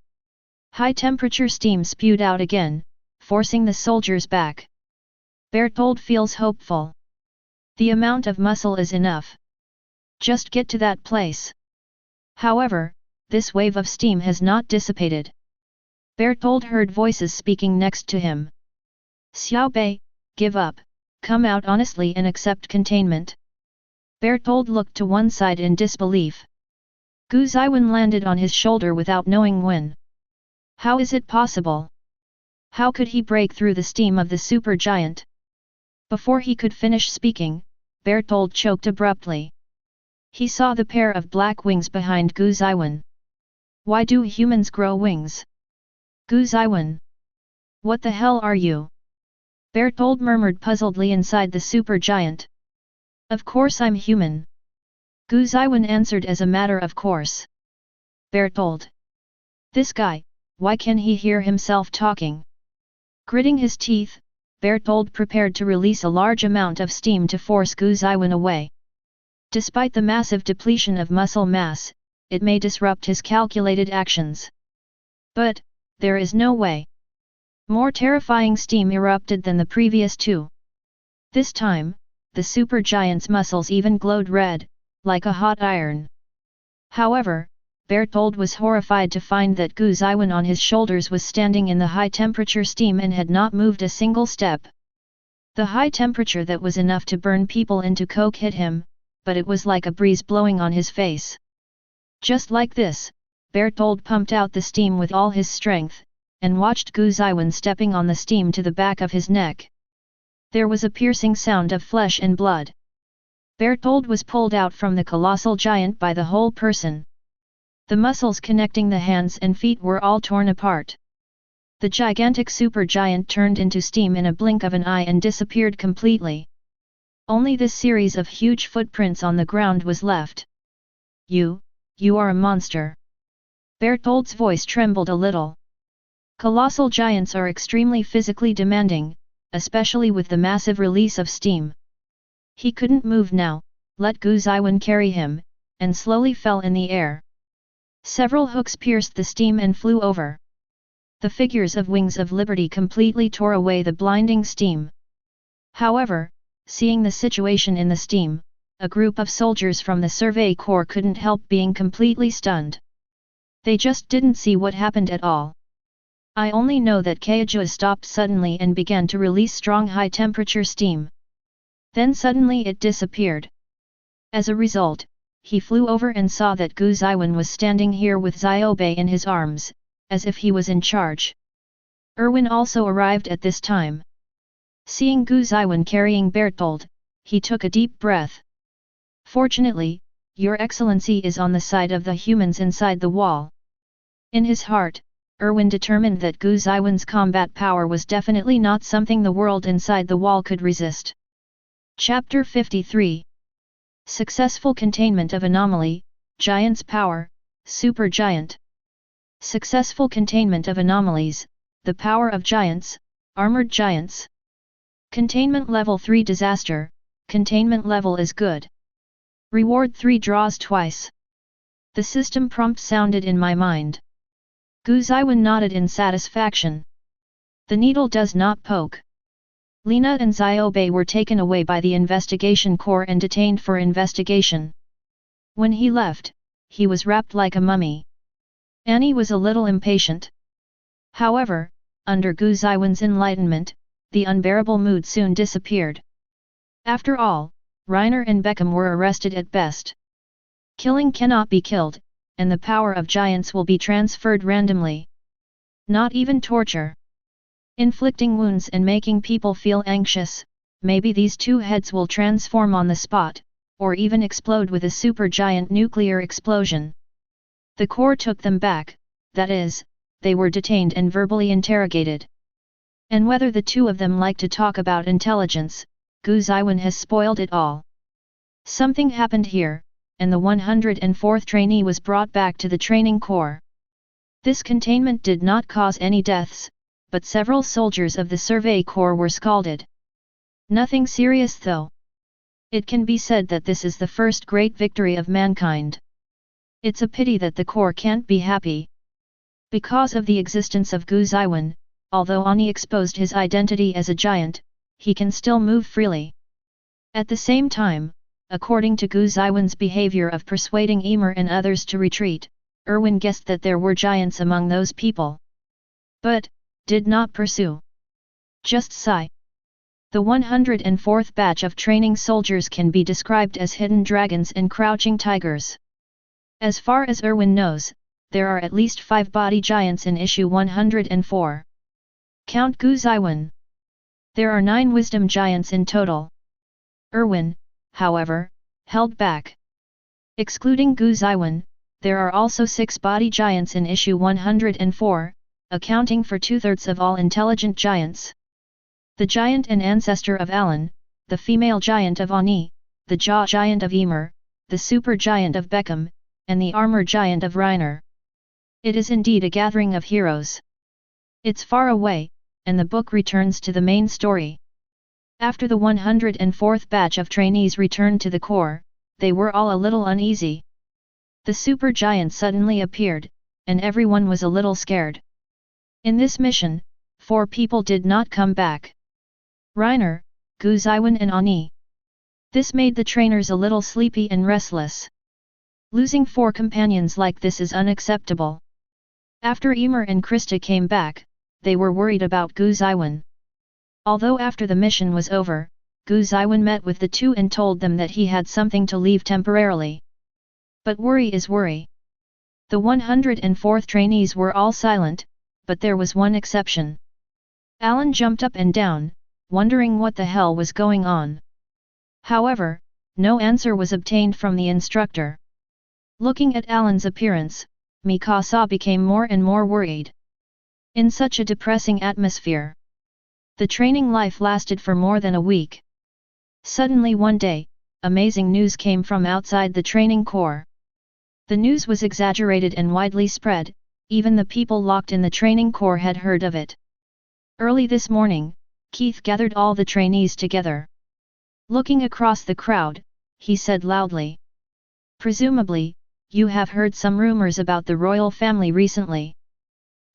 High-temperature steam spewed out again, forcing the soldiers back. Bertold feels hopeful. The amount of muscle is enough. Just get to that place. However, this wave of steam has not dissipated. Bertold heard voices speaking next to him. Xiaobei, give up, come out honestly and accept containment. Bertold looked to one side in disbelief. Gu Zeyuan landed on his shoulder without knowing when. How is it possible? How could he break through the steam of the supergiant? Before he could finish speaking, Bertold choked abruptly. He saw the pair of black wings behind Gu Zeyuan. Why do humans grow wings? Gu Zeyuan. What the hell are you? Bertold murmured puzzledly inside the supergiant. Of course I'm human. Gu Zeyuan answered as a matter of course. Bertold. This guy, why can he hear himself talking? Gritting his teeth, Bertold prepared to release a large amount of steam to force Gu Zeyuan away. Despite the massive depletion of muscle mass, it may disrupt his calculated actions. But, there is no way. More terrifying steam erupted than the previous 2. This time, the supergiant's muscles even glowed red, like a hot iron. However, Bertold was horrified to find that Gu Zeyuan on his shoulders was standing in the high-temperature steam and had not moved a single step. The high temperature that was enough to burn people into coke hit him, but it was like a breeze blowing on his face. Just like this, Bertold pumped out the steam with all his strength, and watched Gu Zeyuan stepping on the steam to the back of his neck. There was a piercing sound of flesh and blood. Bertold was pulled out from the colossal giant by the whole person. The muscles connecting the hands and feet were all torn apart. The gigantic supergiant turned into steam in a blink of an eye and disappeared completely. Only this series of huge footprints on the ground was left. You are a monster. Bertold's voice trembled a little. Colossal giants are extremely physically demanding, especially with the massive release of steam. He couldn't move now, let Gu Zeyuan carry him, and slowly fell in the air. Several hooks pierced the steam and flew over. The figures of Wings of Liberty completely tore away the blinding steam. However, seeing the situation in the steam, a group of soldiers from the Survey Corps couldn't help being completely stunned. They just didn't see what happened at all. I only know that Kaguya stopped suddenly and began to release strong high-temperature steam. Then suddenly it disappeared. As a result, he flew over and saw that Gu Zeyuan was standing here with Xiaobei in his arms, as if he was in charge. Erwin also arrived at this time. Seeing Gu Zeyuan carrying Bertold, he took a deep breath. Fortunately, Your Excellency is on the side of the humans inside the wall. In his heart, Erwin determined that Gu Zeyuan's combat power was definitely not something the world inside the wall could resist. Chapter 53. Successful containment of anomaly, Giant's power, Super Giant. Successful containment of anomalies, the power of giants, armored giants. Containment level 3 disaster, containment level is good. Reward 3 draws twice. The system prompt sounded in my mind. Gu Zeyuan nodded in satisfaction. The needle does not poke. Lina and Xiaobei were taken away by the investigation corps and detained for investigation. When he left, he was wrapped like a mummy. Annie was a little impatient. However, under Gu Zeyuan's enlightenment, the unbearable mood soon disappeared. After all, Reiner and Beckham were arrested at best. Killing cannot be killed, and the power of giants will be transferred randomly. Not even torture. Inflicting wounds and making people feel anxious, maybe these two heads will transform on the spot, or even explode with a supergiant nuclear explosion. The Corps took them back, that is, they were detained and verbally interrogated. And whether the two of them like to talk about intelligence, Gu Zeyuan has spoiled it all. Something happened here, and the 104th trainee was brought back to the training corps. This containment did not cause any deaths, but several soldiers of the survey corps were scalded. Nothing serious though. It can be said that this is the first great victory of mankind. It's a pity that the corps can't be happy. Because of the existence of Gu Zeyuan, although Ani exposed his identity as a giant, he can still move freely. At the same time, according to Gu Zeyuan's behavior of persuading Emer and others to retreat, Erwin guessed that there were giants among those people. But, did not pursue. Just sigh. The 104th batch of training soldiers can be described as hidden dragons and crouching tigers. As far as Erwin knows, there are at least 5 body giants in issue 104. Count Gu Zeyuan. There are 9 wisdom giants in total. Erwin, however, held back. Excluding Gu Zeyuan, there are also 6 body giants in issue 104, accounting for 2/3 of all intelligent giants. The giant and ancestor of Alan, the female giant of Ani, the jaw giant of Emer, the super giant of Beckham, and the armor giant of Reiner. It is indeed a gathering of heroes. It's far away, and the book returns to the main story. After the 104th batch of trainees returned to the corps, they were all a little uneasy. The super giant suddenly appeared, and everyone was a little scared. In this mission, 4 people did not come back. Reiner, Gu Zeyuan and Ani. This made the trainers a little sleepy and restless. Losing 4 companions like this is unacceptable. After Emer and Krista came back, they were worried about Gu Zeyuan. Although after the mission was over, Gu Zeyuan met with the two and told them that he had something to leave temporarily. But worry is worry. The 104th trainees were all silent, but there was one exception. Alan jumped up and down, wondering what the hell was going on. However, no answer was obtained from the instructor. Looking at Alan's appearance, Mikasa became more and more worried. In such a depressing atmosphere, the training life lasted for more than a week. Suddenly one day, amazing news came from outside the training corps. The news was exaggerated and widely spread, even the people locked in the training corps had heard of it. Early this morning, Keith gathered all the trainees together. Looking across the crowd, he said loudly, "Presumably, you have heard some rumors about the royal family recently."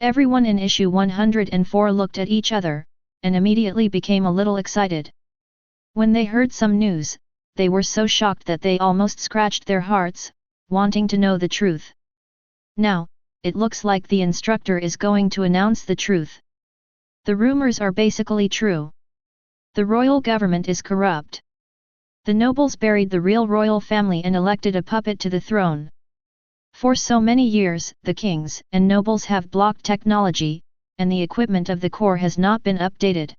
Everyone in issue 104 looked at each other, and immediately became a little excited. When they heard some news, they were so shocked that they almost scratched their hearts, wanting to know the truth. Now, it looks like the instructor is going to announce the truth. The rumors are basically true. The royal government is corrupt. The nobles buried the real royal family and elected a puppet to the throne. For so many years, the kings and nobles have blocked technology, and the equipment of the corps has not been updated.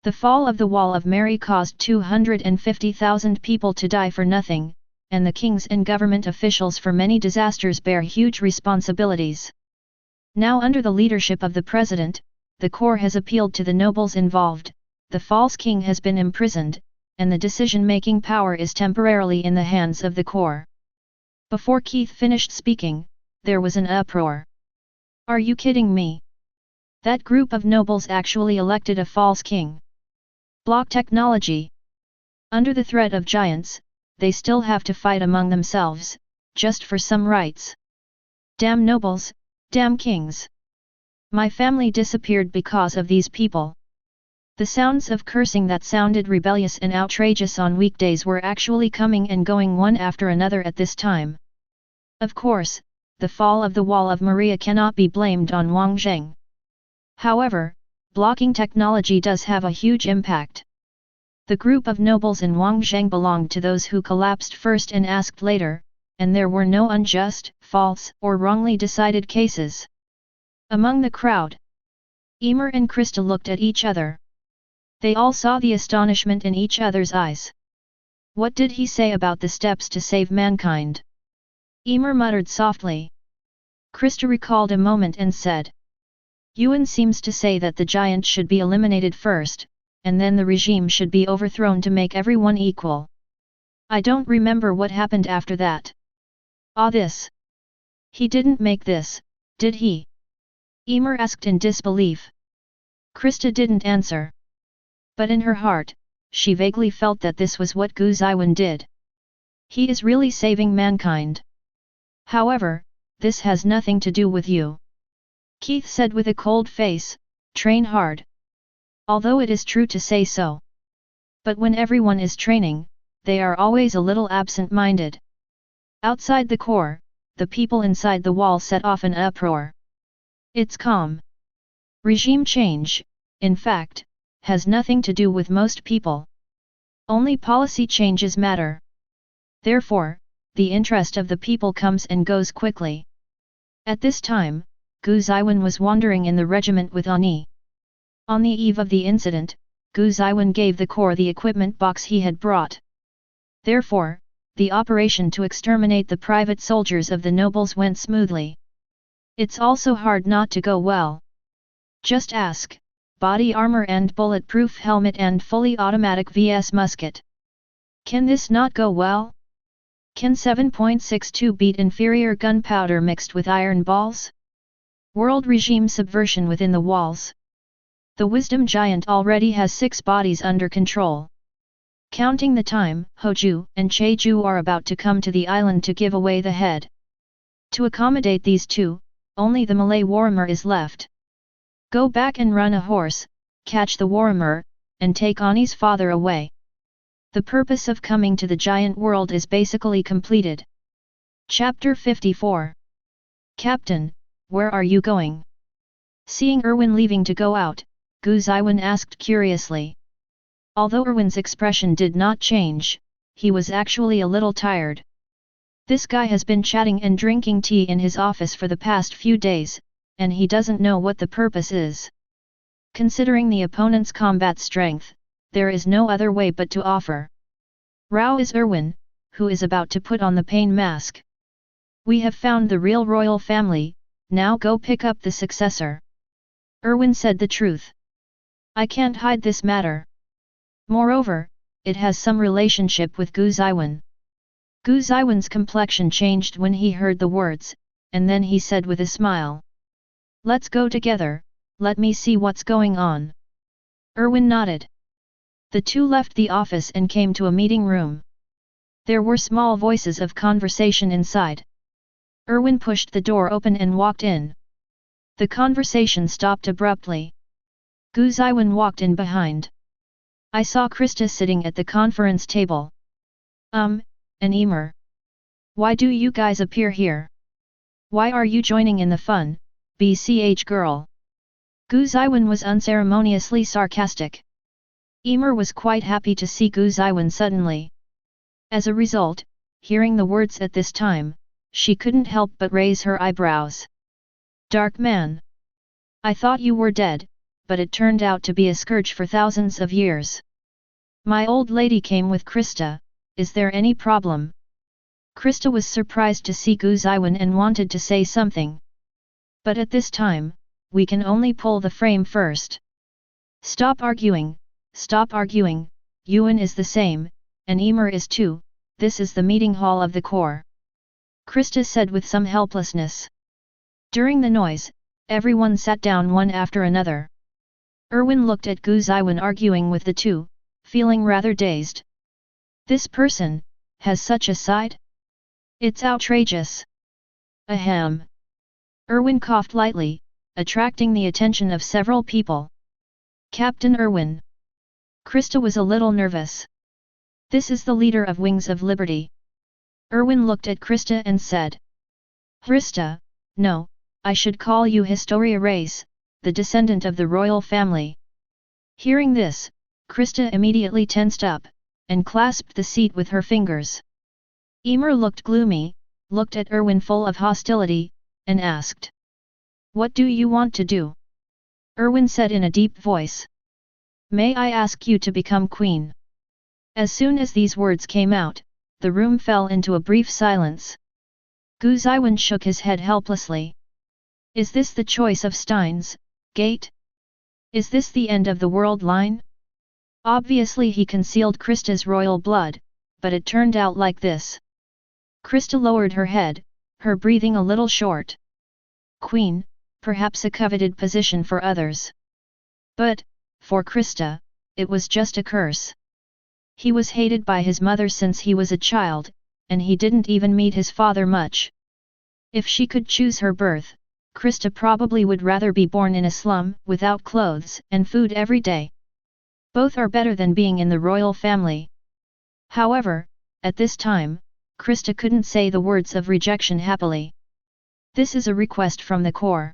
The fall of the Wall of Mary caused 250,000 people to die for nothing, and the kings and government officials for many disasters bear huge responsibilities. Now under the leadership of the president, the court has appealed to the nobles involved, the false king has been imprisoned, and the decision-making power is temporarily in the hands of the court. Before Keith finished speaking, there was an uproar. Are you kidding me? That group of nobles actually elected a false king. Block technology. Under the threat of giants, they still have to fight among themselves, just for some rights. Damn nobles, damn kings. My family disappeared because of these people. The sounds of cursing that sounded rebellious and outrageous on weekdays were actually coming and going one after another at this time. Of course, the fall of the Wall of Maria cannot be blamed on Wang Zheng. However, blocking technology does have a huge impact. The group of nobles in Wang Zheng belonged to those who collapsed first and asked later, and there were no unjust, false, or wrongly decided cases. Among the crowd, Emer and Krista looked at each other. They all saw the astonishment in each other's eyes. What did he say about the steps to save mankind? Emer muttered softly. Krista recalled a moment and said, Yuan seems to say that the giant should be eliminated first, and then the regime should be overthrown to make everyone equal. I don't remember what happened after that. Ah, this. He didn't make this, did he? Emer asked in disbelief. Krista didn't answer. But in her heart, she vaguely felt that this was what Gu Zeyuan did. He is really saving mankind. However, this has nothing to do with you. Keith said with a cold face, train hard. Although it is true to say so. But when everyone is training, they are always a little absent-minded. Outside the core, the people inside the wall set off an uproar. It's calm. Regime change, in fact, has nothing to do with most people. Only policy changes matter. Therefore, the interest of the people comes and goes quickly. At this time, Gu Zeyuan was wandering in the regiment with Ani. On the eve of the incident, Gu Zeyuan gave the corps the equipment box he had brought. Therefore, the operation to exterminate the private soldiers of the nobles went smoothly. It's also hard not to go well. Just ask, body armor and bulletproof helmet and fully automatic VS musket. Can this not go well? Can 7.62 beat inferior gunpowder mixed with iron balls? World regime subversion within the walls. The wisdom giant already has 6 bodies under control. Counting the time, Hoju and Cheju are about to come to the island to give away the head. To accommodate these two, only the Malay warrior is left. Go back and run a horse, catch the warrior, and take Ani's father away. The purpose of coming to the giant world is basically completed. Chapter 54. Captain, where are you going? Seeing Erwin leaving to go out, Gu Zeyuan asked curiously. Although Erwin's expression did not change, he was actually a little tired. This guy has been chatting and drinking tea in his office for the past few days, and he doesn't know what the purpose is. Considering the opponent's combat strength, there is no other way but to offer. Rao is Erwin, who is about to put on the pain mask. We have found the real royal family, now go pick up the successor. Erwin said the truth. I can't hide this matter. Moreover, it has some relationship with Gu Zeyuan. Gu Zeyuan's complexion changed when he heard the words, and then he said with a smile. Let's go together, let me see what's going on. Erwin nodded. The two left the office and came to a meeting room. There were small voices of conversation inside. Erwin pushed the door open and walked in. The conversation stopped abruptly. Gu Zeyuan walked in behind. I saw Krista sitting at the conference table. And Emer. Why do you guys appear here? Why are you joining in the fun, BCH girl? Gu Zeyuan was unceremoniously sarcastic. Emer was quite happy to see Gu Zeyuan suddenly. As a result, hearing the words at this time, she couldn't help but raise her eyebrows. Dark man. I thought you were dead, but it turned out to be a scourge for thousands of years. My old lady came with Krista, is there any problem? Krista was surprised to see Gu Zeyuan and wanted to say something. But at this time, we can only pull the frame first. Stop arguing, Yuan is the same, and Emer is too, this is the meeting hall of the core. Krista said with some helplessness. During the noise, everyone sat down one after another. Erwin looked at Gu Zeyuan arguing with the two, feeling rather dazed. This person has such a side? It's outrageous. Ahem. Erwin coughed lightly, attracting the attention of several people. Captain Erwin. Krista was a little nervous. This is the leader of Wings of Liberty. Erwin looked at Krista and said. Krista, no, I should call you Historia Reis, the descendant of the royal family. Hearing this, Krista immediately tensed up, and clasped the seat with her fingers. Emer looked gloomy, looked at Erwin full of hostility, and asked. What do you want to do? Erwin said in a deep voice. May I ask you to become queen? As soon as these words came out, the room fell into a brief silence. Gu Zeyuan shook his head helplessly. Is this the choice of Stein's gate? Is this the end of the world line? Obviously he concealed Krista's royal blood, but it turned out like this. Krista lowered her head, her breathing a little short. Queen, perhaps a coveted position for others. But, for Krista, it was just a curse. He was hated by his mother since he was a child, and he didn't even meet his father much. If she could choose her birth, Krista probably would rather be born in a slum, without clothes and food every day. Both are better than being in the royal family. However, at this time, Krista couldn't say the words of rejection happily. This is a request from the core.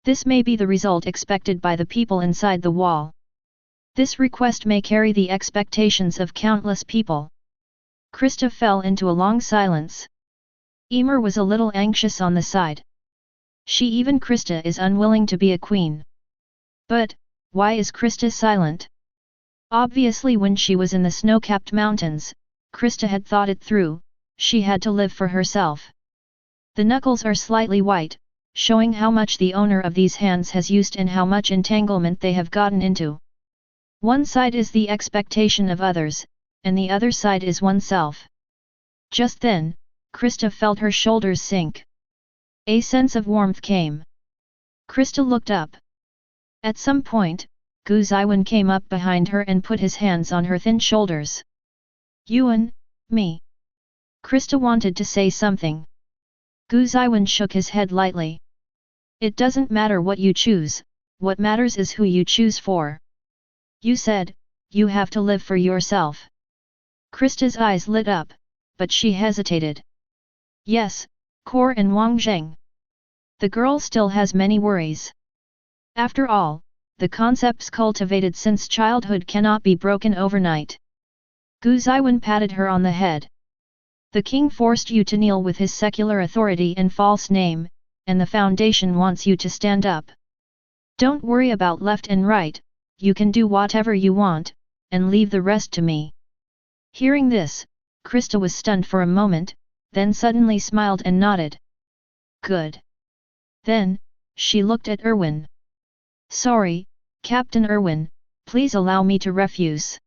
This may be the result expected by the people inside the wall. This request may carry the expectations of countless people. Krista fell into a long silence. Emer was a little anxious on the side. Even Krista is unwilling to be a queen. But, why is Krista silent? Obviously when she was in the snow-capped mountains, Krista had thought it through, she had to live for herself. The knuckles are slightly white, showing how much the owner of these hands has used and how much entanglement they have gotten into. One side is the expectation of others, and the other side is oneself. Just then, Krista felt her shoulders sink. A sense of warmth came. Krista looked up. At some point, Gu Zeyuan came up behind her and put his hands on her thin shoulders. Yuan, me. Krista wanted to say something. Gu Zeyuan shook his head lightly. It doesn't matter what you choose, what matters is who you choose for. You said, you have to live for yourself. Krista's eyes lit up, but she hesitated. Yes, Kor and Wang Zheng. The girl still has many worries. After all, the concepts cultivated since childhood cannot be broken overnight. Gu Zeyuan patted her on the head. The king forced you to kneel with his secular authority and false name, and the foundation wants you to stand up. Don't worry about left and right, you can do whatever you want, and leave the rest to me. Hearing this, Krista was stunned for a moment, then suddenly smiled and nodded. Good. Then, she looked at Erwin. Sorry, Captain Erwin, please allow me to refuse.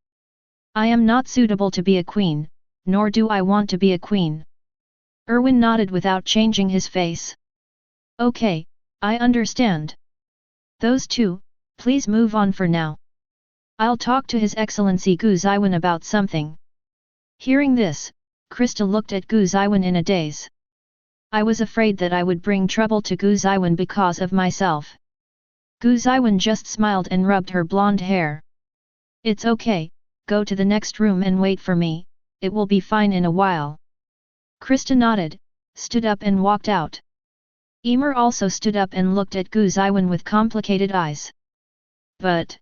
I am not suitable to be a queen, nor do I want to be a queen. Erwin nodded without changing his face. Okay, I understand. Those two, please move on for now. I'll talk to His Excellency Gu Zeyuan about something. Hearing this, Krista looked at Gu Zeyuan in a daze. I was afraid that I would bring trouble to Gu Zeyuan because of myself. Gu Zeyuan just smiled and rubbed her blonde hair. It's okay, go to the next room and wait for me, it will be fine in a while. Krista nodded, stood up and walked out. Emer also stood up and looked at Gu Zeyuan with complicated eyes. But...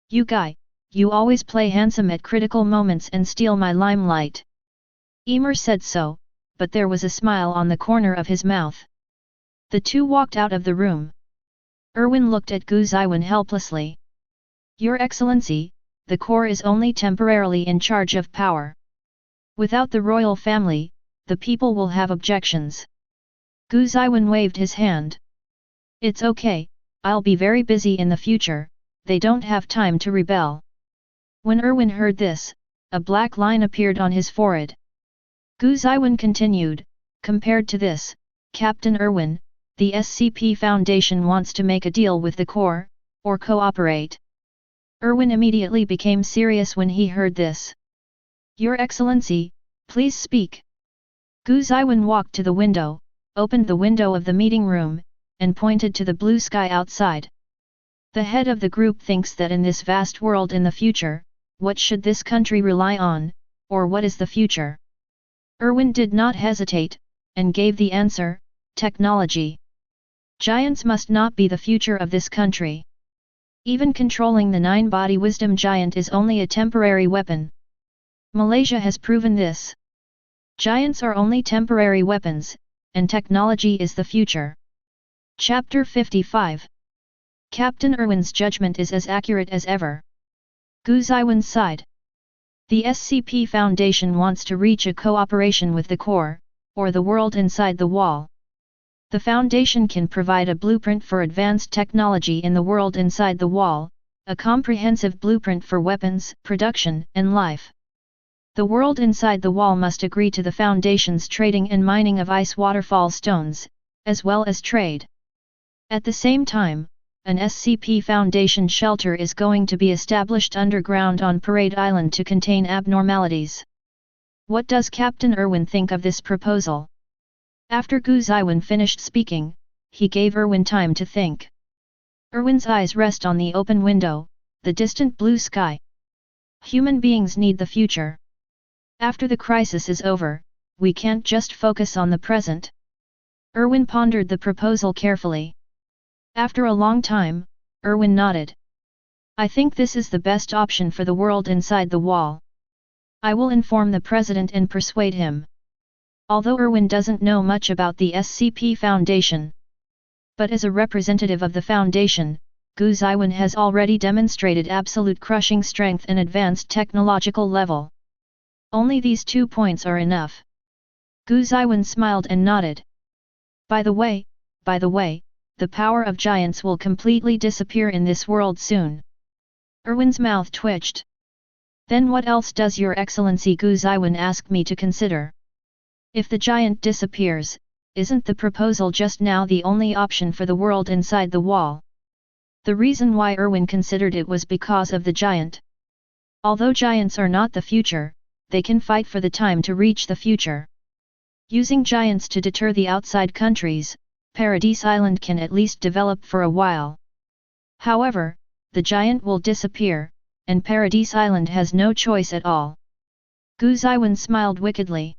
you guy, you always play handsome at critical moments and steal my limelight. Emer said so, but there was a smile on the corner of his mouth. The two walked out of the room. Erwin looked at Gu Zeyuan helplessly. Your Excellency, the core is only temporarily in charge of power. Without the royal family, the people will have objections. Gu Zeyuan waved his hand. It's okay, I'll be very busy in the future, they don't have time to rebel. When Erwin heard this, a black line appeared on his forehead. Gu Zeyuan continued, compared to this, Captain Erwin, the SCP Foundation wants to make a deal with the core, or cooperate. Erwin immediately became serious when he heard this. Your Excellency, please speak. Gu Zeyuan walked to the window, opened the window of the meeting room, and pointed to the blue sky outside. The head of the group thinks that in this vast world in the future, what should this country rely on, or what is the future? Erwin did not hesitate, and gave the answer, technology. Giants must not be the future of this country. Even controlling the 9-body wisdom giant is only a temporary weapon. Malaysia has proven this. Giants are only temporary weapons, and technology is the future. Chapter 55. Captain Erwin's judgment is as accurate as ever. Gu Zeyuan sighed. The SCP Foundation wants to reach a cooperation with the core, or the world inside the wall. The Foundation can provide a blueprint for advanced technology in the world inside the wall, a comprehensive blueprint for weapons, production, and life. The world inside the wall must agree to the Foundation's trading and mining of ice waterfall stones, as well as trade. At the same time, an SCP Foundation shelter is going to be established underground on Parade Island to contain abnormalities. What does Captain Erwin think of this proposal? After Gu Zeyuan finished speaking, he gave Erwin time to think. Erwin's eyes rest on the open window, the distant blue sky. Human beings need the future. After the crisis is over, we can't just focus on the present. Erwin pondered the proposal carefully. After a long time, Erwin nodded. I think this is the best option for the world inside the wall. I will inform the president and persuade him. Although Erwin doesn't know much about the SCP Foundation. But as a representative of the Foundation, Gu Zeyuan has already demonstrated absolute crushing strength and advanced technological level. Only these 2 points are enough. Gu Zeyuan smiled and nodded. By the way, the power of giants will completely disappear in this world soon. Erwin's mouth twitched. Then what else does Your Excellency Gu Zeyuan ask me to consider? If the giant disappears, isn't the proposal just now the only option for the world inside the wall? The reason why Erwin considered it was because of the giant. Although giants are not the future, they can fight for the time to reach the future. Using giants to deter the outside countries, Paradise Island can at least develop for a while. However, the giant will disappear, and Paradise Island has no choice at all. Gu Zeyuan smiled wickedly.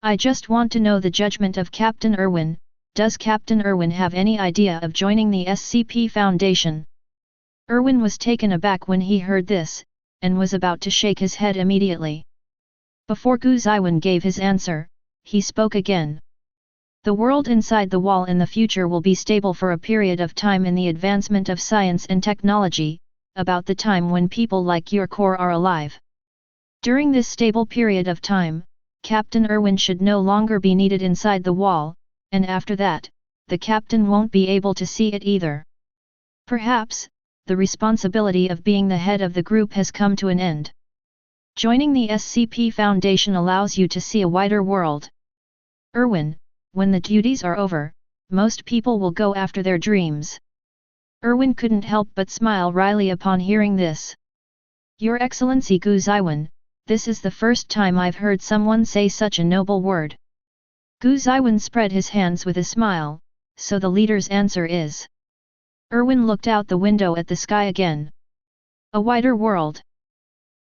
I just want to know the judgment of Captain Erwin. Does Captain Erwin have any idea of joining the SCP Foundation? Erwin was taken aback when he heard this, and was about to shake his head immediately. Before Gu Zeyuan gave his answer, he spoke again. The world inside the wall in the future will be stable for a period of time in the advancement of science and technology, about the time when people like your core are alive. During this stable period of time, Captain Erwin should no longer be needed inside the wall, and after that, the captain won't be able to see it either. Perhaps, the responsibility of being the head of the group has come to an end. Joining the SCP Foundation allows you to see a wider world. Erwin, when the duties are over, most people will go after their dreams. Erwin couldn't help but smile wryly upon hearing this. Your Excellency Gu Zeyuan, this is the first time I've heard someone say such a noble word. Gu Zeyuan spread his hands with a smile, so the leader's answer is. Erwin looked out the window at the sky again. A wider world.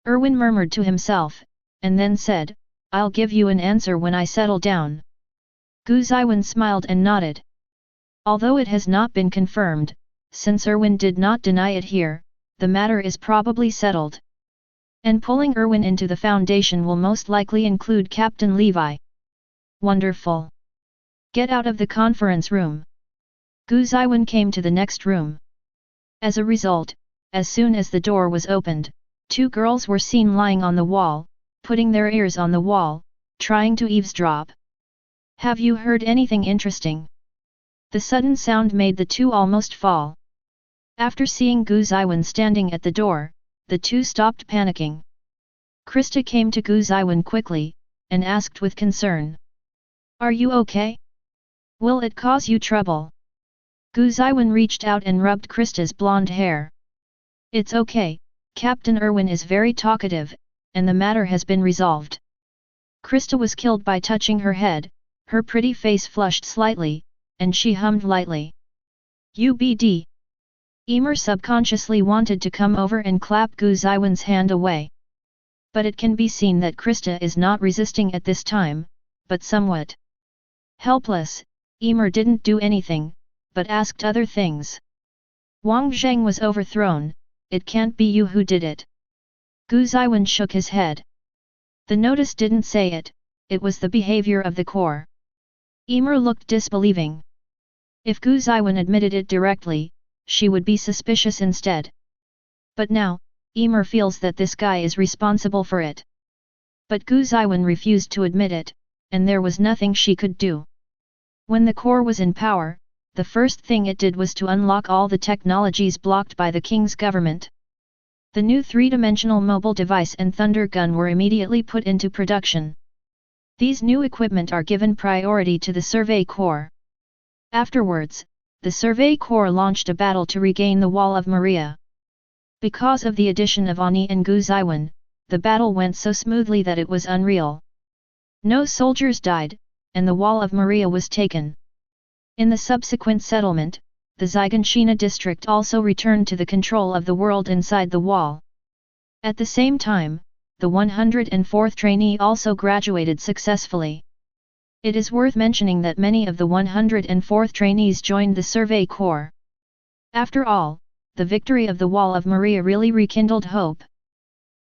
Erwin murmured to himself, and then said, I'll give you an answer when I settle down. Gu Zeyuan smiled and nodded. Although it has not been confirmed, since Erwin did not deny it here, the matter is probably settled. And pulling Erwin into the Foundation will most likely include Captain Levi. Wonderful. Get out of the conference room. Gu Zeyuan came to the next room. As a result, as soon as the door was opened, two girls were seen lying on the wall, putting their ears on the wall, trying to eavesdrop. Have you heard anything interesting? The sudden sound made the two almost fall. After seeing Gu Zeyuan standing at the door, the two stopped panicking. Krista came to Gu Zeyuan quickly, and asked with concern. Are you okay? Will it cause you trouble? Gu Zeyuan reached out and rubbed Krista's blonde hair. It's okay, Captain Erwin is very talkative, and the matter has been resolved. Krista was killed by touching her head, her pretty face flushed slightly, and she hummed lightly. UBD. Emer subconsciously wanted to come over and clap Gu Zeyuan's hand away. But it can be seen that Krista is not resisting at this time, but somewhat helpless. Emer didn't do anything, but asked other things. Wang Zheng was overthrown, it can't be you who did it. Gu Zeyuan shook his head. The notice didn't say it, it was the behavior of the core. Emer looked disbelieving. If Gu Zeyuan admitted it directly, she would be suspicious instead. But now, Emer feels that this guy is responsible for it. But Gu Zeyuan refused to admit it, and there was nothing she could do. When the core was in power, the first thing it did was to unlock all the technologies blocked by the king's government. The new three-dimensional mobile device and thunder gun were immediately put into production. These new equipment are given priority to the Survey Corps. Afterwards, the Survey Corps launched a battle to regain the Wall of Maria. Because of the addition of Ani and Gu Zeyuan, the battle went so smoothly that it was unreal. No soldiers died, and the Wall of Maria was taken. In the subsequent settlement, the Zeyuan district also returned to the control of the world inside the wall. At the same time, the 104th trainee also graduated successfully. It is worth mentioning that many of the 104th trainees joined the Survey Corps. After all, the victory of the Wall of Maria really rekindled hope.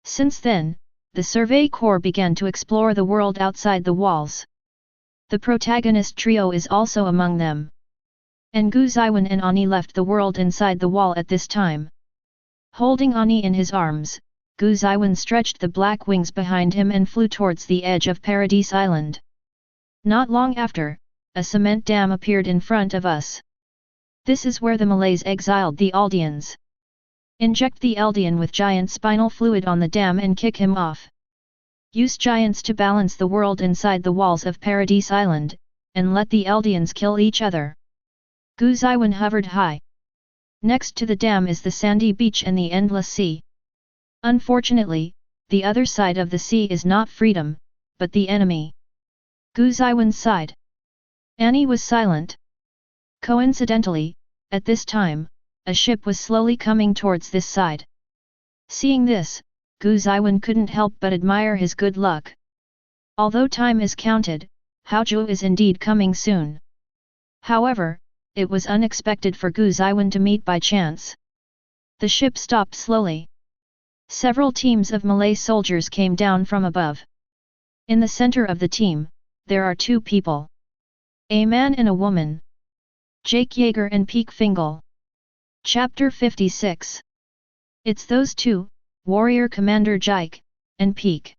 Since then, the Survey Corps began to explore the world outside the walls. The protagonist trio is also among them. And Gu Zeyuan and Ani left the world inside the wall at this time. Holding Ani in his arms, Gu Zeyuan stretched the black wings behind him and flew towards the edge of Paradise Island. Not long after, a cement dam appeared in front of us. This is where the Malays exiled the Eldians. Inject the Eldian with giant spinal fluid on the dam and kick him off. Use giants to balance the world inside the walls of Paradise Island, and let the Eldians kill each other. Gu Zeyuan hovered high. Next to the dam is the sandy beach and the endless sea. Unfortunately, the other side of the sea is not freedom, but the enemy. Gu Zeyuan sighed. Annie was silent. Coincidentally, at this time, a ship was slowly coming towards this side. Seeing this, Gu Zeyuan couldn't help but admire his good luck. Although time is counted, Haozhou is indeed coming soon. However, it was unexpected for Gu Zeyuan to meet by chance. The ship stopped slowly. Several teams of Malay soldiers came down from above. In the center of the team, there are two people. A man and a woman. Jake Yeager and Peak Fingal. Chapter 56. It's those two, Warrior Commander Jike, and Peak.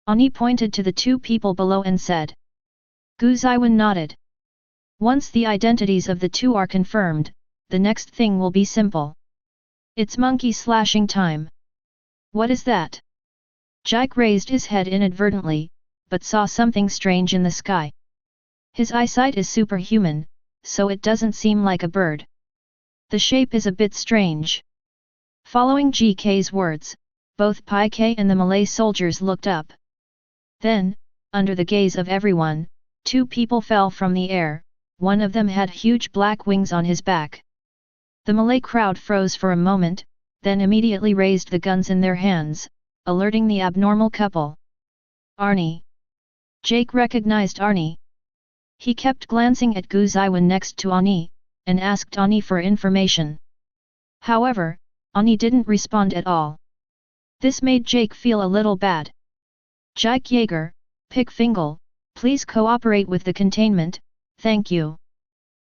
Ani pointed to the two people below and said. Gu Zeyuan nodded. Once the identities of the two are confirmed, the next thing will be simple. It's monkey slashing time. What is that? Jike raised his head inadvertently, but saw something strange in the sky. His eyesight is superhuman, so it doesn't seem like a bird. The shape is a bit strange. Following GK's words, both Pai K and the Malay soldiers looked up. Then, under the gaze of everyone, two people fell from the air, one of them had huge black wings on his back. The Malay crowd froze for a moment, then immediately raised the guns in their hands, alerting the abnormal couple. Arnie. Jake recognized Arnie. He kept glancing at Gu Zeyuan next to Ani, and asked Ani for information. However, Ani didn't respond at all. This made Jake feel a little bad. Jike Yeager, Pick Fingal, please cooperate with the containment, thank you.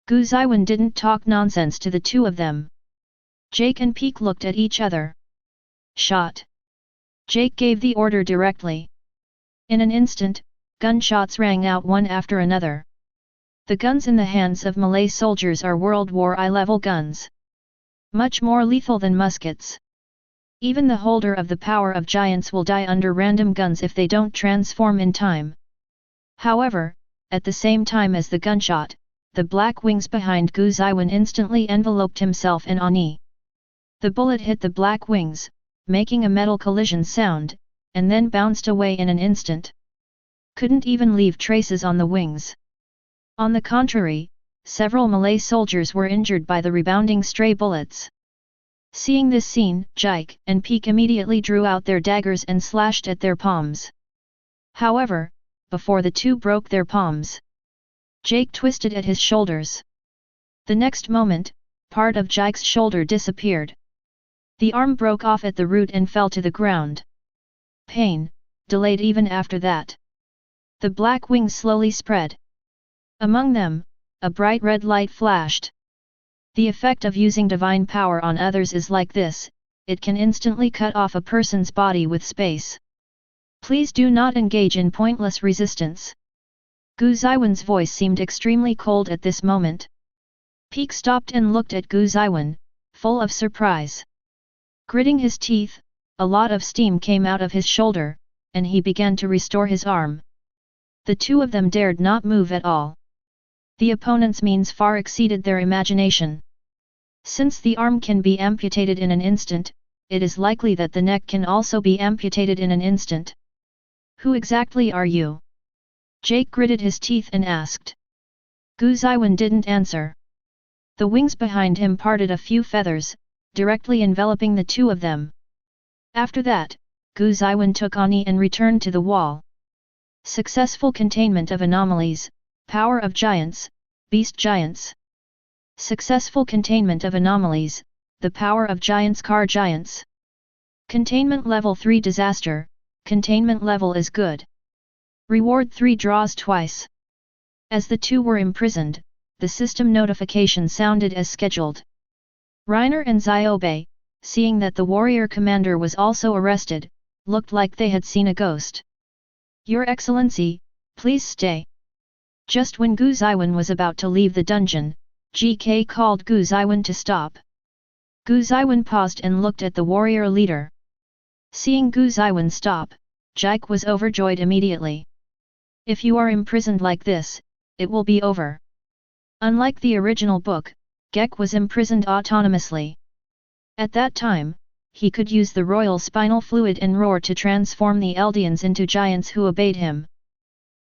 Gu Zeyuan didn't talk nonsense to the two of them. Jake and Peek looked at each other. Shot. Jake gave the order directly. In an instant, gunshots rang out one after another. The guns in the hands of Malay soldiers are World War I-level guns. Much more lethal than muskets. Even the holder of the power of giants will die under random guns if they don't transform in time. However, at the same time as the gunshot, the black wings behind Gu Zeyuan instantly enveloped himself in Ani. The bullet hit the black wings, making a metal collision sound, and then bounced away in an instant. Couldn't even leave traces on the wings. On the contrary, several Malay soldiers were injured by the rebounding stray bullets. Seeing this scene, Jike and Peek immediately drew out their daggers and slashed at their palms. However, before the two broke their palms, Jake twisted at his shoulders. The next moment, part of Jike's shoulder disappeared. The arm broke off at the root and fell to the ground. Pain, delayed even after that. The black wings slowly spread. Among them, a bright red light flashed. The effect of using divine power on others is like this, it can instantly cut off a person's body with space. Please do not engage in pointless resistance. Gu Zeyuan's voice seemed extremely cold at this moment. Peek stopped and looked at Gu Zeyuan, full of surprise. Gritting his teeth, a lot of steam came out of his shoulder, and he began to restore his arm. The two of them dared not move at all. The opponent's means far exceeded their imagination. Since the arm can be amputated in an instant, it is likely that the neck can also be amputated in an instant. Who exactly are you? Jake gritted his teeth and asked. Gu Zeyuan didn't answer. The wings behind him parted a few feathers, directly enveloping the two of them. After that, Gu Zeyuan took Ani and returned to the wall. Successful containment of anomalies, power of giants, beast giants. Successful containment of anomalies, the power of giants car giants. Containment level 3 disaster, containment level is good. Reward 3 draws twice. As the two were imprisoned, the system notification sounded as scheduled. Reiner and Ziobe, seeing that the warrior commander was also arrested, looked like they had seen a ghost. Your Excellency, please stay. Just when Gu Zeyuan was about to leave the dungeon, GK called Gu Zeyuan to stop. Gu Zeyuan paused and looked at the warrior leader. Seeing Gu Zeyuan stop, Jike was overjoyed immediately. If you are imprisoned like this, it will be over. Unlike the original book, Gek was imprisoned autonomously. At that time, he could use the royal spinal fluid and roar to transform the Eldians into giants who obeyed him.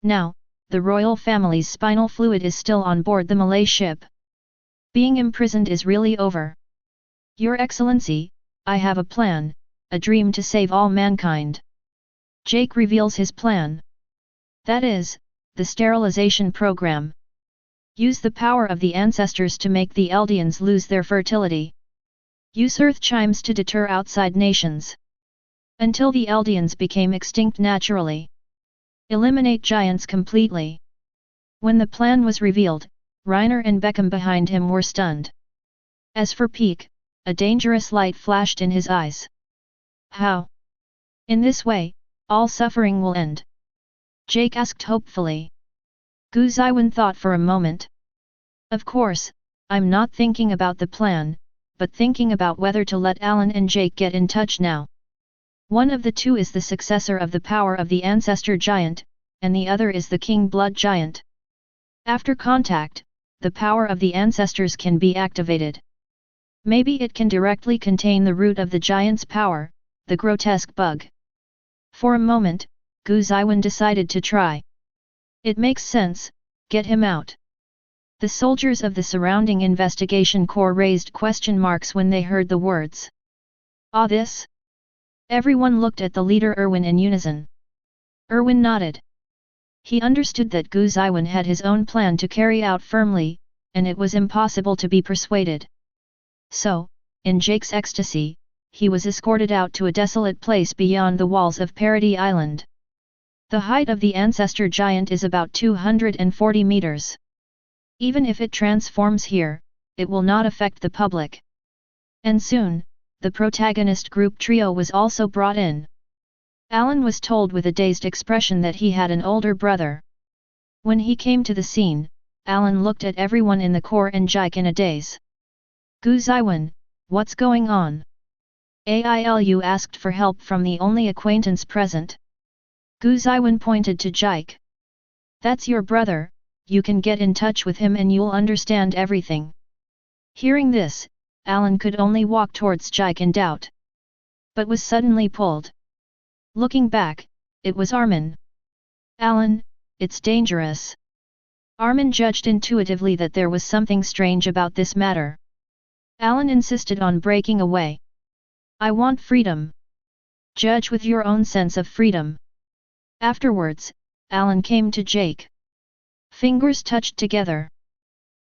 Now, the royal family's spinal fluid is still on board the Malay ship. Being imprisoned is really over. Your Excellency, I have a plan, a dream to save all mankind. Jake reveals his plan. That is, the sterilization program. Use the power of the ancestors to make the Eldians lose their fertility. Use earth chimes to deter outside nations. Until the Eldians became extinct naturally. Eliminate giants completely. When the plan was revealed, Reiner and Beckham behind him were stunned. As for Peek, a dangerous light flashed in his eyes. How? In this way, all suffering will end. Jake asked hopefully. Gu Zeyuan thought for a moment. Of course, I'm not thinking about the plan, but thinking about whether to let Alan and Jake get in touch now. One of the two is the successor of the power of the ancestor giant, and the other is the king blood giant. After contact, the power of the ancestors can be activated. Maybe it can directly contain the root of the giant's power, the grotesque bug. For a moment, Gu Zeyuan decided to try. It makes sense, get him out. The soldiers of the surrounding investigation corps raised question marks when they heard the words. Ah, this? Everyone looked at the leader Erwin in unison. Erwin nodded. He understood that Gu Zeyuan had his own plan to carry out firmly, and it was impossible to be persuaded. So, in Jake's ecstasy, he was escorted out to a desolate place beyond the walls of Parody Island. The height of the ancestor giant is about 240 meters. Even if it transforms here, it will not affect the public. And soon, the protagonist group trio was also brought in. Alan was told with a dazed expression that he had an older brother. When he came to the scene, Alan looked at everyone in the core and Jike in a daze. Gu Zeyuan, what's going on? Ailu asked for help from the only acquaintance present. Gu Zeyuan pointed to Jike. That's your brother, you can get in touch with him and you'll understand everything. Hearing this, Alan could only walk towards Jike in doubt. But was suddenly pulled. Looking back, it was Armin. Alan, it's dangerous. Armin judged intuitively that there was something strange about this matter. Alan insisted on breaking away. I want freedom. Judge with your own sense of freedom. Afterwards, Alan came to Jake. Fingers touched together.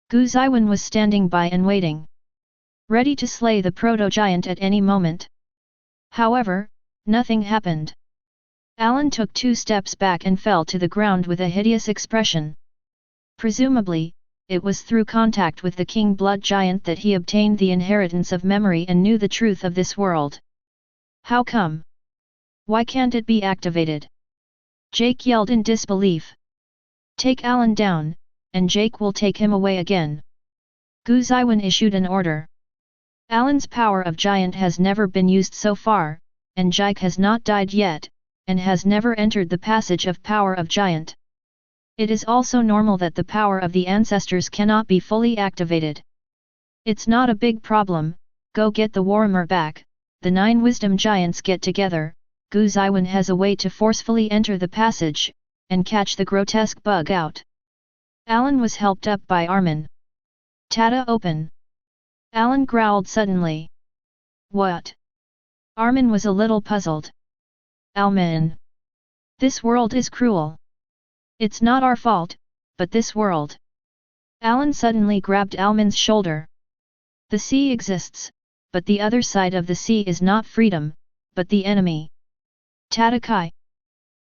Gu Zeyuan was standing by and waiting. Ready to slay the proto-giant at any moment. However, nothing happened. Alan took 2 steps back and fell to the ground with a hideous expression. Presumably, it was through contact with the king blood giant that he obtained the inheritance of memory and knew the truth of this world. How come? Why can't it be activated? Jake yelled in disbelief. Take Alan down, and Jake will take him away again. Gu Zeyuan issued an order. Alan's power of giant has never been used so far, and Jike has not died yet, and has never entered the passage of power of giant. It is also normal that the power of the ancestors cannot be fully activated. It's not a big problem, go get the warmer back, the 9 wisdom giants get together, Gu Zeyuan has a way to forcefully enter the passage, and catch the grotesque bug out. Alan was helped up by Armin. Tada open! Alan growled suddenly. What? Armin was a little puzzled. Almin. This world is cruel. It's not our fault, but this world. Alan suddenly grabbed Almin's shoulder. The sea exists, but the other side of the sea is not freedom, but the enemy. Tadakai.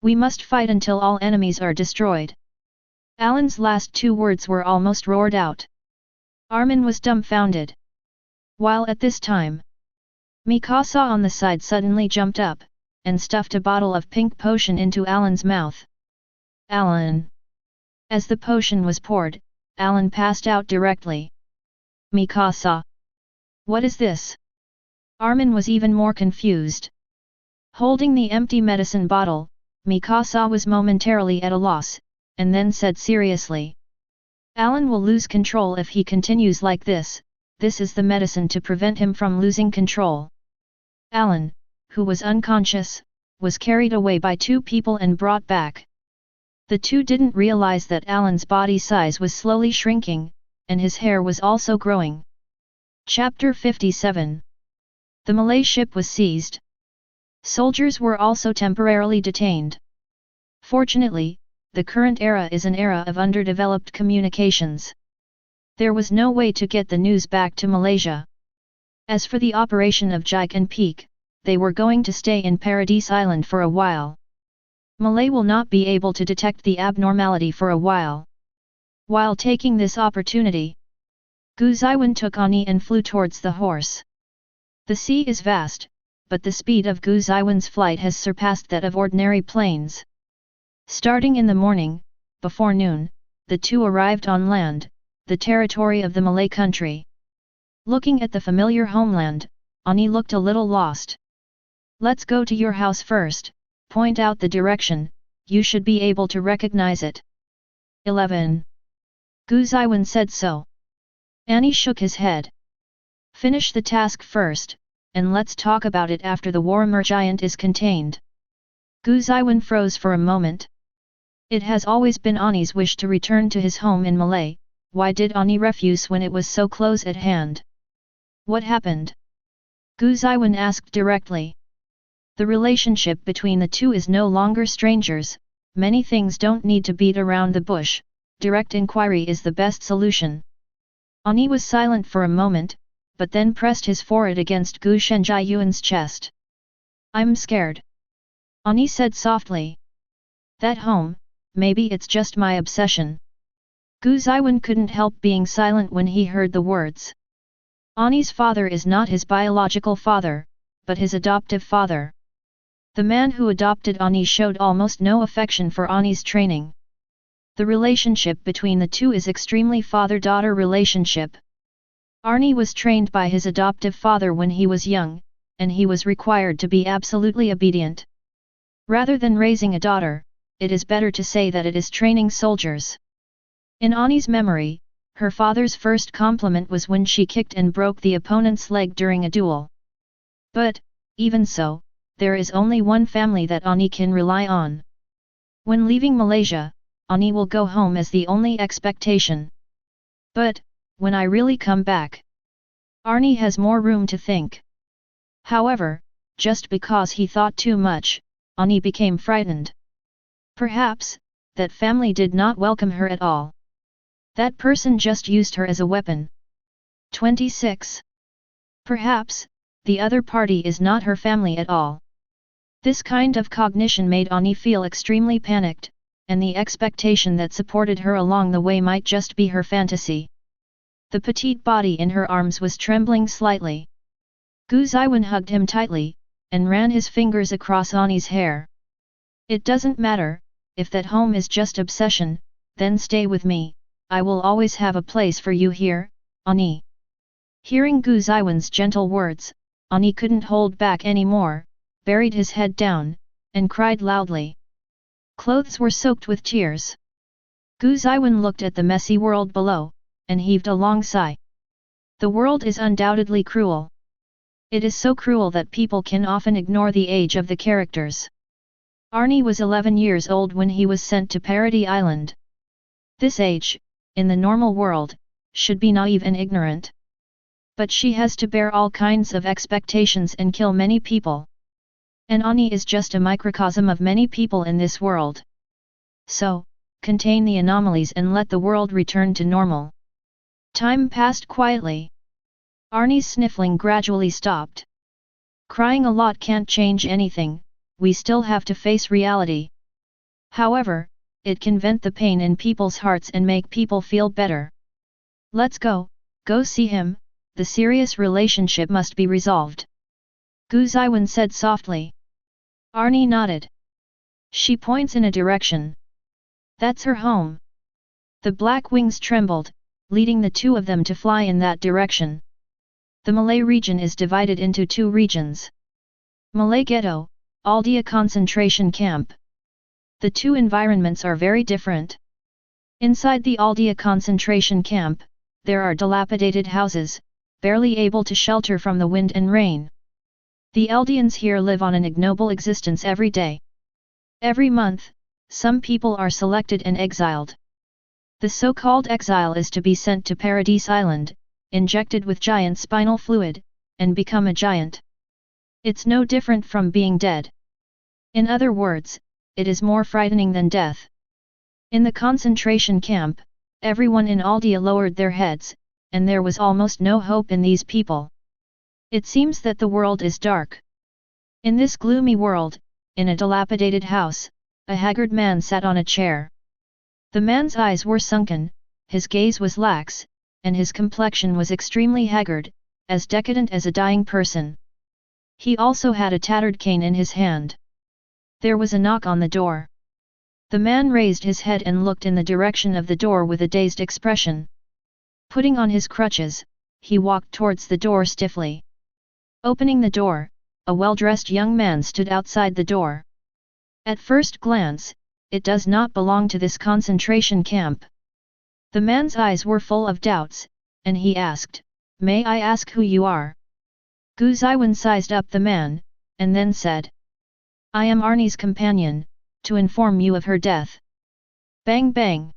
We must fight until all enemies are destroyed. Alan's last 2 words were almost roared out. Armin was dumbfounded. While at this time, Mikasa on the side suddenly jumped up, and stuffed a bottle of pink potion into Alan's mouth. Alan. As the potion was poured, Alan passed out directly. Mikasa. What is this? Armin was even more confused. Holding the empty medicine bottle, Mikasa was momentarily at a loss, and then said seriously. Alan will lose control if he continues like this, this is the medicine to prevent him from losing control. Alan, who was unconscious, was carried away by 2 people and brought back. The 2 didn't realize that Alan's body size was slowly shrinking, and his hair was also growing. Chapter 57. The Malay ship was seized. Soldiers were also temporarily detained. Fortunately, the current era is an era of underdeveloped communications. There was no way to get the news back to Malaysia. As for the operation of Jike and Peak, they were going to stay in Paradise Island for a while. Malay will not be able to detect the abnormality for a while. While taking this opportunity, Gu Zeyuan took Ani and flew towards the horse. The sea is vast, but the speed of Gu Zeyuan's flight has surpassed that of ordinary planes. Starting in the morning, before noon, the 2 arrived on land, the territory of the Malay country. Looking at the familiar homeland, Ani looked a little lost. Let's go to your house first, point out the direction, you should be able to recognize it. 11. Gu Zeyuan said so. Ani shook his head. Finish the task first, and let's talk about it after the warmer giant is contained. Gu Zeyuan froze for a moment. It has always been Ani's wish to return to his home in Malay, why did Ani refuse when it was so close at hand? What happened? Gu Zeyuan asked directly. The relationship between the 2 is no longer strangers, many things don't need to beat around the bush, direct inquiry is the best solution. Ani was silent for a moment, but then pressed his forehead against Gu Shenjiayuan's chest. I'm scared. Ani said softly. That home, maybe it's just my obsession. Gu Zeyuan couldn't help being silent when he heard the words. Ani's father is not his biological father, but his adoptive father. The man who adopted Ani showed almost no affection for Ani's training. The relationship between the two is extremely father-daughter relationship. Ani was trained by his adoptive father when he was young, and he was required to be absolutely obedient. Rather than raising a daughter, it is better to say that it is training soldiers. In Ani's memory, her father's first compliment was when she kicked and broke the opponent's leg during a duel. But, even so, there is only one family that Ani can rely on. When leaving Malaysia, Ani will go home as the only expectation. But, when I really come back, Ani has more room to think. However, just because he thought too much, Ani became frightened. Perhaps, that family did not welcome her at all. That person just used her as a weapon. 26. Perhaps, the other party is not her family at all. This kind of cognition made Ani feel extremely panicked, and the expectation that supported her along the way might just be her fantasy. The petite body in her arms was trembling slightly. Gu Zeyuan hugged him tightly, and ran his fingers across Ani's hair. It doesn't matter, if that home is just obsession, then stay with me. I will always have a place for you here, Ani. Hearing Gu Zeyuan's gentle words, Ani couldn't hold back anymore, buried his head down, and cried loudly. Clothes were soaked with tears. Gu Zeyuan looked at the messy world below, and heaved a long sigh. The world is undoubtedly cruel. It is so cruel that people can often ignore the age of the characters. Arnie was 11 years old when he was sent to Parody Island. This age, in the normal world, should be naive and ignorant. But she has to bear all kinds of expectations and kill many people. And Ani is just a microcosm of many people in this world. So, contain the anomalies and let the world return to normal. Time passed quietly. Arnie's sniffling gradually stopped. Crying a lot can't change anything, we still have to face reality. However, it can vent the pain in people's hearts and make people feel better. Let's go see him, the serious relationship must be resolved. Gu Zeyuan said softly. Arnie nodded. She points in a direction. That's her home. The black wings trembled, leading the two of them to fly in that direction. The Malay region is divided into two regions. Malay Ghetto, Aldea concentration camp. The two environments are very different. Inside the Aldea concentration camp, there are dilapidated houses, barely able to shelter from the wind and rain. The Aldeans here live on an ignoble existence every day. Every month, some people are selected and exiled. The so-called exile is to be sent to Paradise Island, injected with giant spinal fluid, and become a giant. It's no different from being dead. In other words, it is more frightening than death. In the concentration camp, everyone in Aldea lowered their heads, and there was almost no hope in these people. It seems that the world is dark. In this gloomy world, in a dilapidated house, a haggard man sat on a chair. The man's eyes were sunken, his gaze was lax, and his complexion was extremely haggard, as decadent as a dying person. He also had a tattered cane in his hand. There was a knock on the door. The man raised his head and looked in the direction of the door with a dazed expression. Putting on his crutches, he walked towards the door stiffly. Opening the door, a well-dressed young man stood outside the door. At first glance, it does not belong to this concentration camp. The man's eyes were full of doubts, and he asked, "May I ask who you are?" Gu Zeyuan sized up the man, and then said, "I am Arnie's companion, to inform you of her death." Bang bang!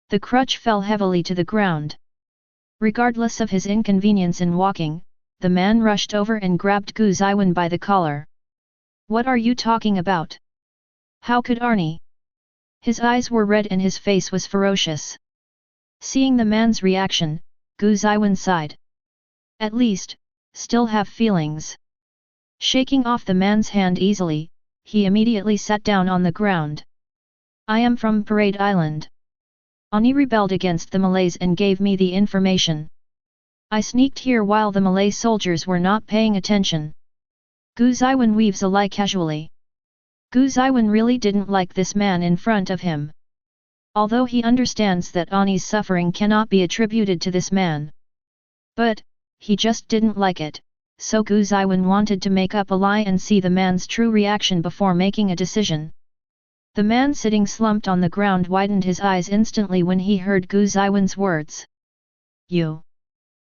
The crutch fell heavily to the ground. Regardless of his inconvenience in walking, the man rushed over and grabbed Gu Zeyuan by the collar. "What are you talking about? How could Arnie?" His eyes were red and his face was ferocious. Seeing the man's reaction, Gu Zeyuan sighed. At least, still have feelings. Shaking off the man's hand easily, he immediately sat down on the ground. "I am from Parade Island. Ani rebelled against the Malays and gave me the information. I sneaked here while the Malay soldiers were not paying attention. Gu Zeyuan weaves a lie casually. Gu Zeyuan really didn't like this man in front of him. Although he understands that Ani's suffering cannot be attributed to this man. But, he just didn't like it, so Gu Zeyuan wanted to make up a lie and see the man's true reaction before making a decision. The man sitting slumped on the ground widened his eyes instantly when he heard Gu Zeyuan's words. You.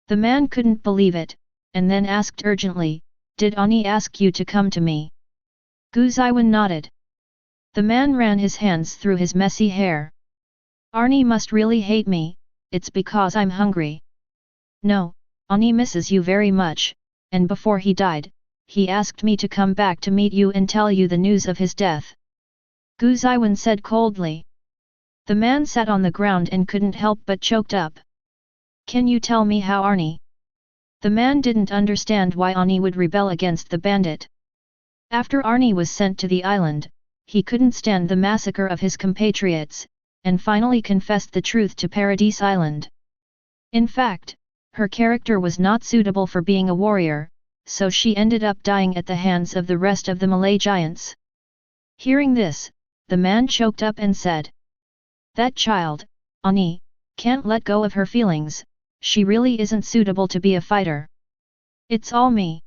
The man couldn't believe it, and then asked urgently, Did Ani ask you to come to me? Gu Zeyuan nodded. The man ran his hands through his messy hair. Ani must really hate me, it's because I'm hungry. No, Ani misses you very much, and before he died, he asked me to come back to meet you and tell you the news of his death. Gu Zeyuan said coldly. The man sat on the ground and couldn't help but choked up. Can you tell me how Ani? The man didn't understand why Ani would rebel against the bandit. After Ani was sent to the island, he couldn't stand the massacre of his compatriots, and finally confessed the truth to Paradise Island. In fact, her character was not suitable for being a warrior, so she ended up dying at the hands of the rest of the Malay giants. Hearing this, the man choked up and said, That child, Ani, can't let go of her feelings, she really isn't suitable to be a fighter. It's all me.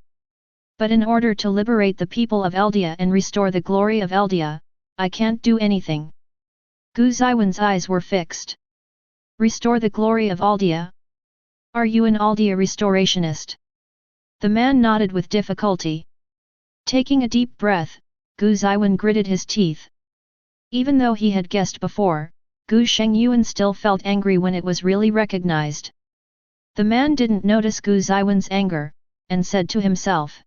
But in order to liberate the people of Eldia and restore the glory of Eldia, I can't do anything. Gu Zeyuan's eyes were fixed. Restore the glory of Eldia? Are you an Eldia restorationist? The man nodded with difficulty. Taking a deep breath, Gu Zeyuan gritted his teeth. Even though he had guessed before, Gu Shengyuan still felt angry when it was really recognized. The man didn't notice Gu Zeyuan's anger, and said to himself.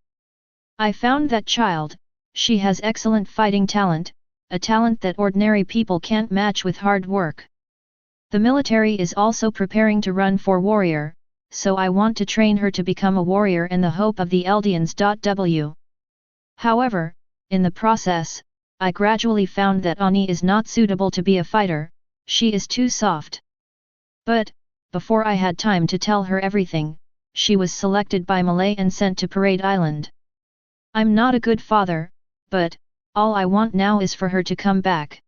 I found that child, she has excellent fighting talent, a talent that ordinary people can't match with hard work. The military is also preparing to run for warrior, so I want to train her to become a warrior in the hope of the Eldians. However, in the process, I gradually found that Ani is not suitable to be a fighter, she is too soft. But, before I had time to tell her everything, she was selected by Malay and sent to Parade Island. I'm not a good father, but, all I want now is for her to come back.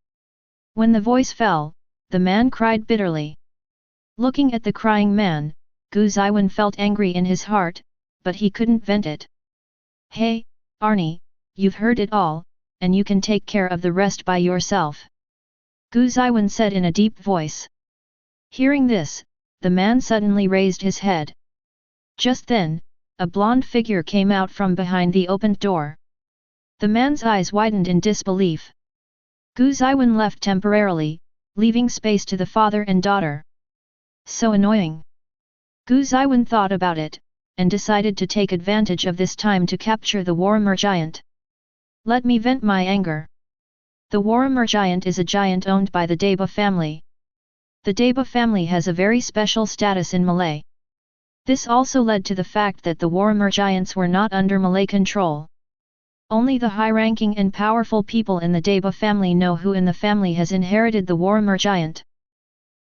When the voice fell, the man cried bitterly. Looking at the crying man, Gu Zeyuan felt angry in his heart, but he couldn't vent it. Hey, Arnie, you've heard it all, and you can take care of the rest by yourself. Gu Zeyuan said in a deep voice. Hearing this, the man suddenly raised his head. Just then, a blonde figure came out from behind the opened door. The man's eyes widened in disbelief. Gu Zeyuan left temporarily, leaving space to the father and daughter. So annoying. Gu Zeyuan thought about it, and decided to take advantage of this time to capture the Warhammer giant. Let me vent my anger. The Warhammer giant is a giant owned by the Deba family. The Deba family has a very special status in Malay. This also led to the fact that the Warhammer giants were not under Malay control. Only the high-ranking and powerful people in the Deba family know who in the family has inherited the Warhammer giant.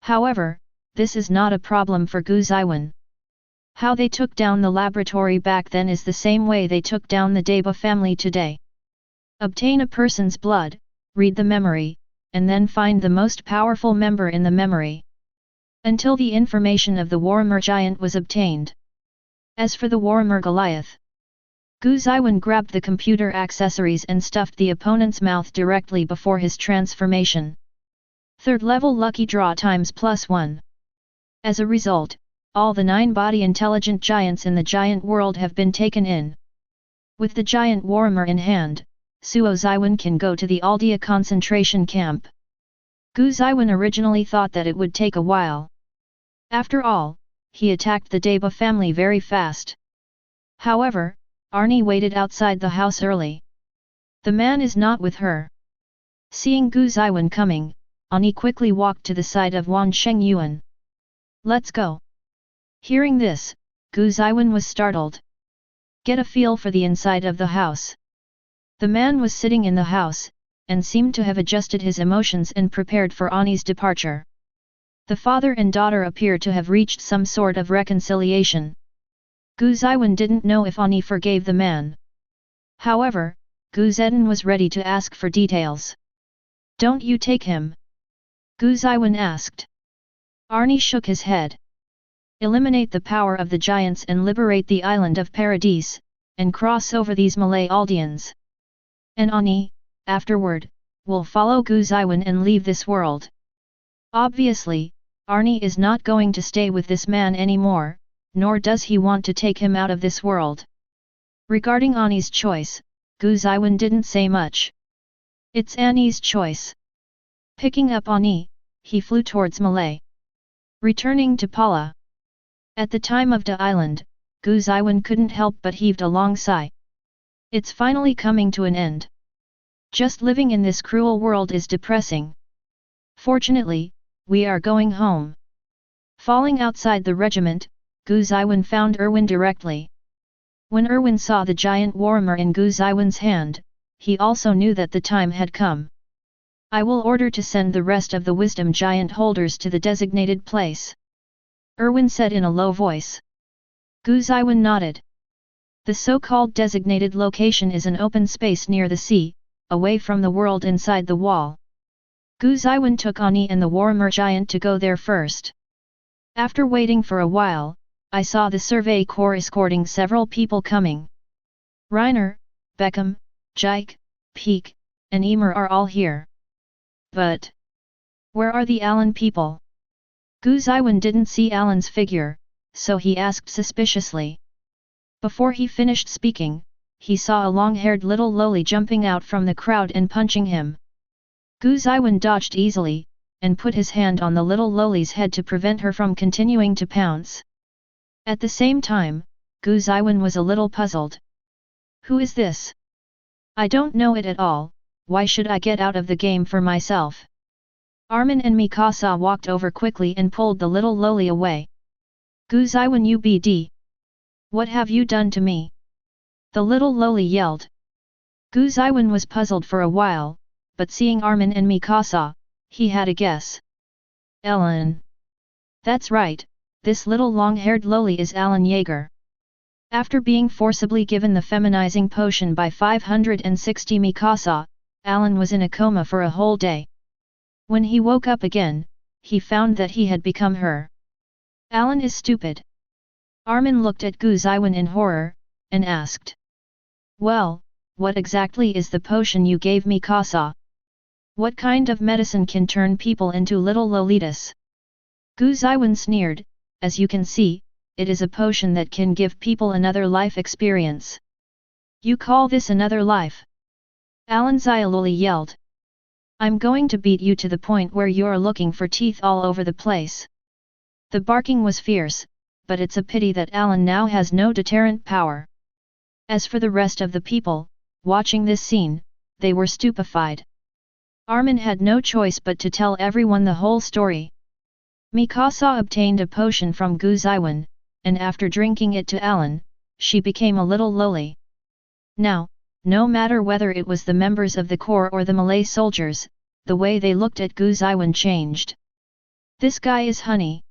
However, this is not a problem for Gu Zeyuan. How they took down the laboratory back then is the same way they took down the Deba family today. Obtain a person's blood, read the memory, and then find the most powerful member in the memory. Until the information of the Warhammer giant was obtained. As for the Warhammer Goliath, Gu Zeyuan grabbed the computer accessories and stuffed the opponent's mouth directly before his transformation. Third level lucky draw times +1. As a result, all the 9 body intelligent giants in the giant world have been taken in. With the giant Warhammer in hand, Suo Zeyuan can go to the Aldia concentration camp. Gu Zeyuan originally thought that it would take a while. After all, he attacked the Deba family very fast. However, Arnie waited outside the house early. The man is not with her. Seeing Gu Zeyuan coming, Arnie quickly walked to the side of Wan Shengyuan. Let's go. Hearing this, Gu Zeyuan was startled. Get a feel for the inside of the house. The man was sitting in the house, and seemed to have adjusted his emotions and prepared for Ani's departure. The father and daughter appear to have reached some sort of reconciliation. Gu Zeyuan didn't know if Ani forgave the man. However, Gu Zedong was ready to ask for details. Don't you take him? Gu Zeyuan asked. Arnie shook his head. Eliminate the power of the giants and liberate the island of Paradise, and cross over these Malay Aldeans. And Ani, afterward, will follow Gu Zeyuan and leave this world. Obviously, Arnie is not going to stay with this man anymore, nor does he want to take him out of this world. Regarding Ani's choice, Gu Zeyuan didn't say much. It's Ani's choice. Picking up Ani, he flew towards Malay. Returning to Pala. At the time of the island, Gu Zeyuan couldn't help but heaved a long sigh. It's finally coming to an end. Just living in this cruel world is depressing. Fortunately, we are going home. Falling outside the regiment, Gu Zeyuan found Erwin directly. When Erwin saw the giant warhammer in Gu Zeyuan's hand, he also knew that the time had come. I will order to send the rest of the wisdom giant holders to the designated place. Erwin said in a low voice. Gu Zeyuan nodded. The so-called designated location is an open space near the sea, away from the world inside the wall. Gu Zeyuan took Ani and the warhammer giant to go there first. After waiting for a while, I saw the survey corps escorting several people coming. Reiner, Beckham, Jike, Peek, and Emer are all here. But where are the Allen people? Gu Zeyuan didn't see Allen's figure, so he asked suspiciously. Before he finished speaking, he saw a long-haired little loli jumping out from the crowd and punching him. Gu Zeyuan dodged easily, and put his hand on the little loli's head to prevent her from continuing to pounce. At the same time, Gu Zeyuan was a little puzzled. Who is this? I don't know it at all, why should I get out of the game for myself? Armin and Mikasa walked over quickly and pulled the little loli away. Gu Zeyuan UBD. What have you done to me? The little loli yelled. Gu Zeyuan was puzzled for a while, but seeing Armin and Mikasa, he had a guess. Ellen. That's right, this little long-haired loli is Alan Jaeger. After being forcibly given the feminizing potion by 560 Mikasa, Alan was in a coma for a whole day. When he woke up again, he found that he had become her. Alan is stupid. Armin looked at Gu Zeyuan in horror, and asked. Well, what exactly is the potion you gave Mikasa? What kind of medicine can turn people into little lolitas? Gu Zeyuan sneered, as you can see, it is a potion that can give people another life experience. You call this another life? Alan Zayaloli yelled. I'm going to beat you to the point where you're looking for teeth all over the place. The barking was fierce, but it's a pity that Alan now has no deterrent power. As for the rest of the people, watching this scene, they were stupefied. Armin had no choice but to tell everyone the whole story. Mikasa obtained a potion from Gu Zeyuan, and after drinking it to Alan, she became a little loli. Now, no matter whether it was the members of the corps or the Malay soldiers, the way they looked at Gu Zeyuan changed. This guy is honey.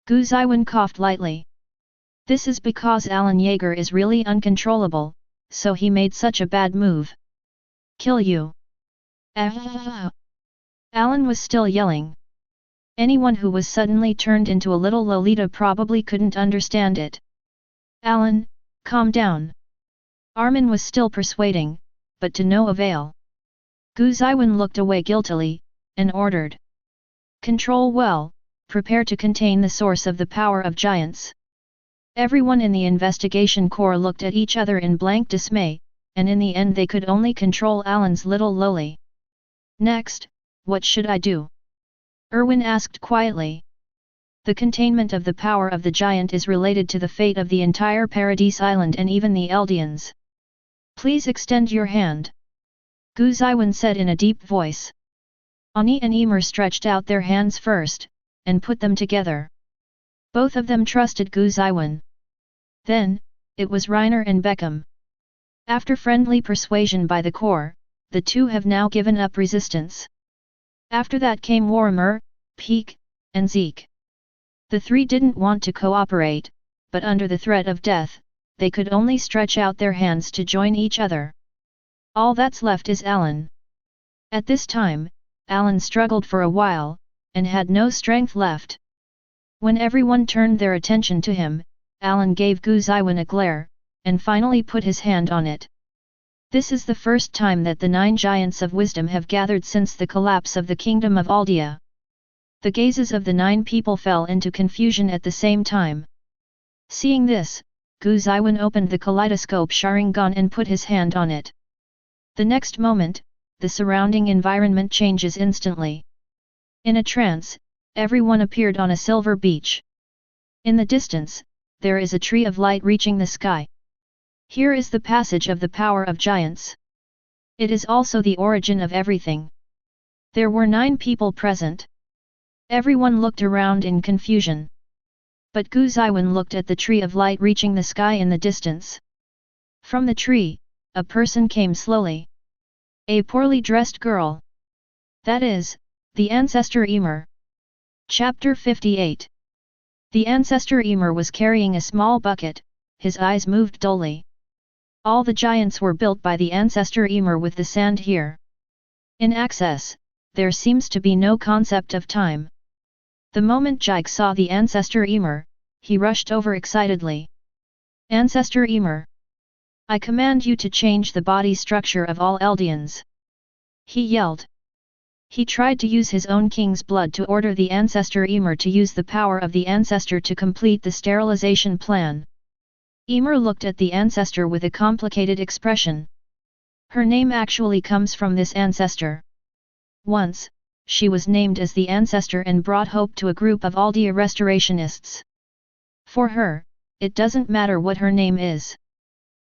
Gu Zeyuan coughed lightly. This is because Alan Jaeger is really uncontrollable, so he made such a bad move. Kill you. Alan was still yelling. Anyone who was suddenly turned into a little lolita probably couldn't understand it. Alan, calm down. Armin was still persuading, but to no avail. Gu Zeyuan looked away guiltily, and ordered. Control well, prepare to contain the source of the power of giants. Everyone in the investigation corps looked at each other in blank dismay, and in the end they could only control Alan's little loli. Next, what should I do? Erwin asked quietly. The containment of the power of the giant is related to the fate of the entire Paradise Island and even the Eldians. Please extend your hand. Gu Zeyuan said in a deep voice. Ani and Emer stretched out their hands first, and put them together. Both of them trusted Gu Zeyuan. Then, it was Reiner and Beckham. After friendly persuasion by the corps, the two have now given up resistance. After that came Warhammer, Peek, and Zeke. The three didn't want to cooperate, but under the threat of death, they could only stretch out their hands to join each other. All that's left is Alan. At this time, Alan struggled for a while, and had no strength left. When everyone turned their attention to him, Alan gave Gu Zeyuan a glare, and finally put his hand on it. This is the first time that the 9 giants of wisdom have gathered since the collapse of the kingdom of Aldea. The gazes of the 9 people fell into confusion at the same time. Seeing this, Gu Zeyuan opened the kaleidoscope Sharingan and put his hand on it. The next moment, the surrounding environment changes instantly. In a trance, everyone appeared on a silver beach. In the distance, there is a tree of light reaching the sky. Here is the passage of the power of giants. It is also the origin of everything. There were 9 people present. Everyone looked around in confusion. But Gu Zeyuan looked at the tree of light reaching the sky in the distance. From the tree, a person came slowly. A poorly dressed girl. That is, the ancestor Ymir. Chapter 58. The ancestor Ymir was carrying a small bucket, his eyes moved dully. All the giants were built by the ancestor Ymir with the sand here. In access, there seems to be no concept of time. The moment Jike saw the ancestor Ymir, he rushed over excitedly. Ancestor Ymir! I command you to change the body structure of all Eldians! He yelled. He tried to use his own king's blood to order the ancestor Ymir to use the power of the ancestor to complete the sterilization plan. Ymir looked at the ancestor with a complicated expression. Her name actually comes from this ancestor. Once, she was named as the ancestor and brought hope to a group of Aldea restorationists. For her, it doesn't matter what her name is.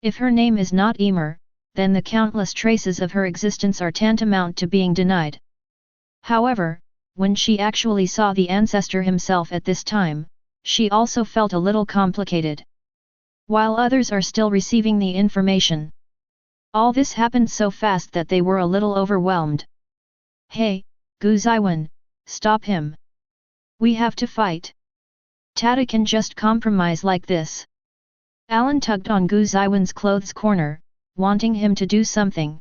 If her name is not Ymir, then the countless traces of her existence are tantamount to being denied. However, when she actually saw the ancestor himself at this time, she also felt a little complicated. While others are still receiving the information. All this happened so fast that they were a little overwhelmed. Hey, Gu Zeyuan, stop him. We have to fight. Tata can just compromise like this. Alan tugged on Gu Zeyuan's clothes corner, wanting him to do something.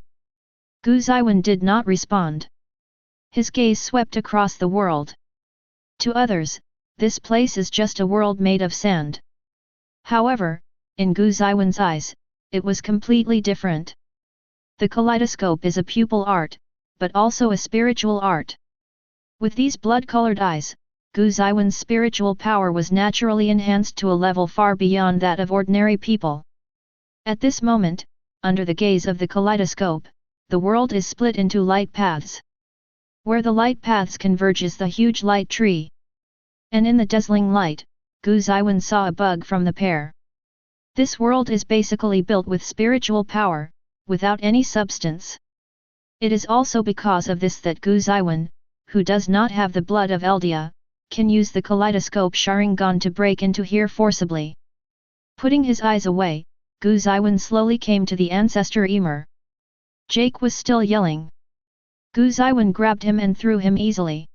Gu Zeyuan did not respond. His gaze swept across the world. To others, this place is just a world made of sand. However, in Gu Zeyuan's eyes, it was completely different. The kaleidoscope is a pupil art, but also a spiritual art. With these blood-colored eyes, Gu Zeyuan's spiritual power was naturally enhanced to a level far beyond that of ordinary people. At this moment, under the gaze of the kaleidoscope, the world is split into light paths. Where the light paths converge is the huge light tree. And in the dazzling light, Gu Zeyuan saw a bug from the pair. This world is basically built with spiritual power, without any substance. It is also because of this that Gu Zeyuan, who does not have the blood of Aldea, can use the kaleidoscope Sharingan to break into here forcibly. Putting his eyes away, Gu Zeyuan slowly came to the ancestor Ymir. Jake was still yelling. Gu Zeyuan grabbed him and threw him easily.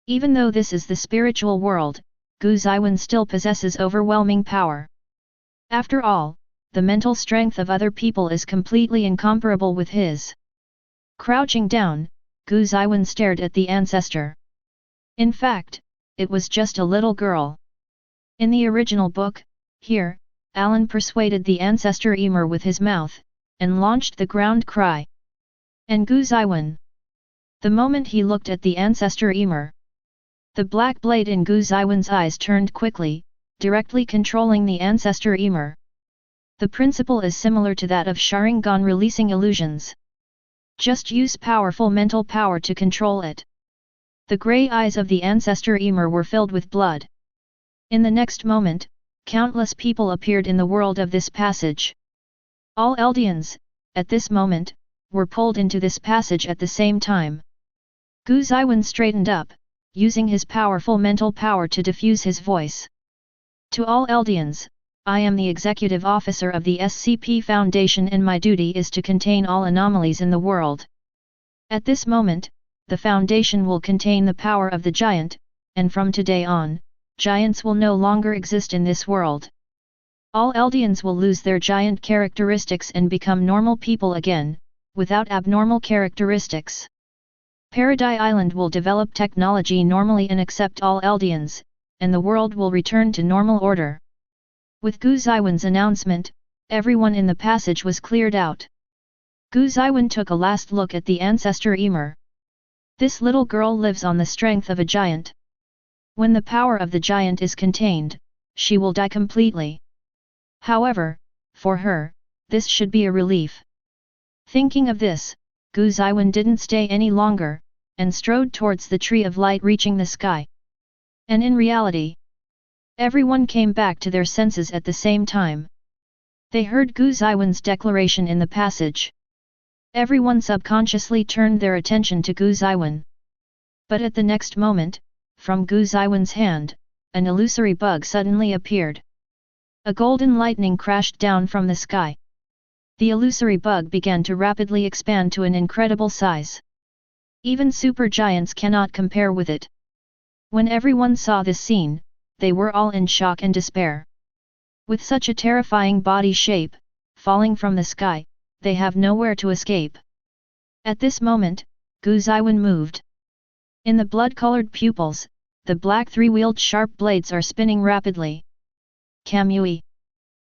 Even though this is the spiritual world, Gu Zeyuan still possesses overwhelming power. After all, the mental strength of other people is completely incomparable with his. Crouching down, Gu Zeyuan stared at the ancestor. In fact, it was just a little girl. In the original book, here, Alan persuaded the ancestor Ymir with his mouth, and launched the ground cry. And Gu Zeyuan. The moment he looked at the ancestor Ymir, the black blade in Gu Zeyuan's eyes turned quickly, directly controlling the ancestor Ymir. The principle is similar to that of Sharingan releasing illusions. Just use powerful mental power to control it. The grey eyes of the ancestor Ymir were filled with blood. In the next moment, countless people appeared in the world of this passage. All Eldians, at this moment, were pulled into this passage at the same time. Gu Zeyuan straightened up, using his powerful mental power to diffuse his voice. To all Eldians, I am the executive officer of the SCP Foundation and my duty is to contain all anomalies in the world. At this moment, the Foundation will contain the power of the giant, and from today on, giants will no longer exist in this world. All Eldians will lose their giant characteristics and become normal people again, without abnormal characteristics. Paradise Island will develop technology normally and accept all Eldians, and the world will return to normal order. With Gu Zeyuan's announcement, everyone in the passage was cleared out. Gu Zeyuan took a last look at the ancestor Emer. This little girl lives on the strength of a giant. When the power of the giant is contained, she will die completely. However, for her, this should be a relief. Thinking of this, Gu Zeyuan didn't stay any longer, and strode towards the tree of light reaching the sky. And in reality, everyone came back to their senses at the same time. They heard Gu Zeyuan's declaration in the passage. Everyone subconsciously turned their attention to Gu Zeyuan. But at the next moment, from Gu Zeyuan's hand, an illusory bug suddenly appeared. A golden lightning crashed down from the sky. The illusory bug began to rapidly expand to an incredible size. Even super giants cannot compare with it. When everyone saw this scene, they were all in shock and despair. With such a terrifying body shape, falling from the sky, they have nowhere to escape. At this moment, Gu Zeyuan moved. In the blood-colored pupils, the black three-wheeled sharp blades are spinning rapidly. Kamui.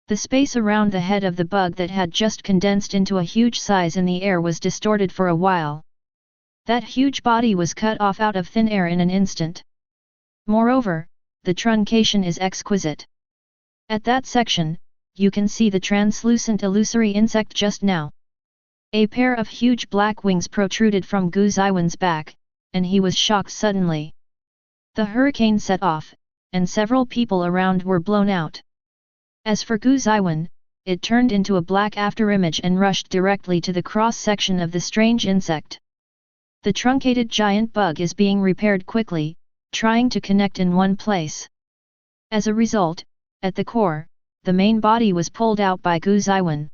The space around the head of the bug that had just condensed into a huge size in the air was distorted for a while. That huge body was cut off out of thin air in an instant. Moreover, the truncation is exquisite. At that section, you can see the translucent illusory insect just now. A pair of huge black wings protruded from Gu Zeyuan's back, and he was shocked suddenly. The hurricane set off, and several people around were blown out. As for Gu Zeyuan, it turned into a black afterimage and rushed directly to the cross-section of the strange insect. The truncated giant bug is being repaired quickly, trying to connect in one place. As a result, at the core, the main body was pulled out by Gu Zeyuan.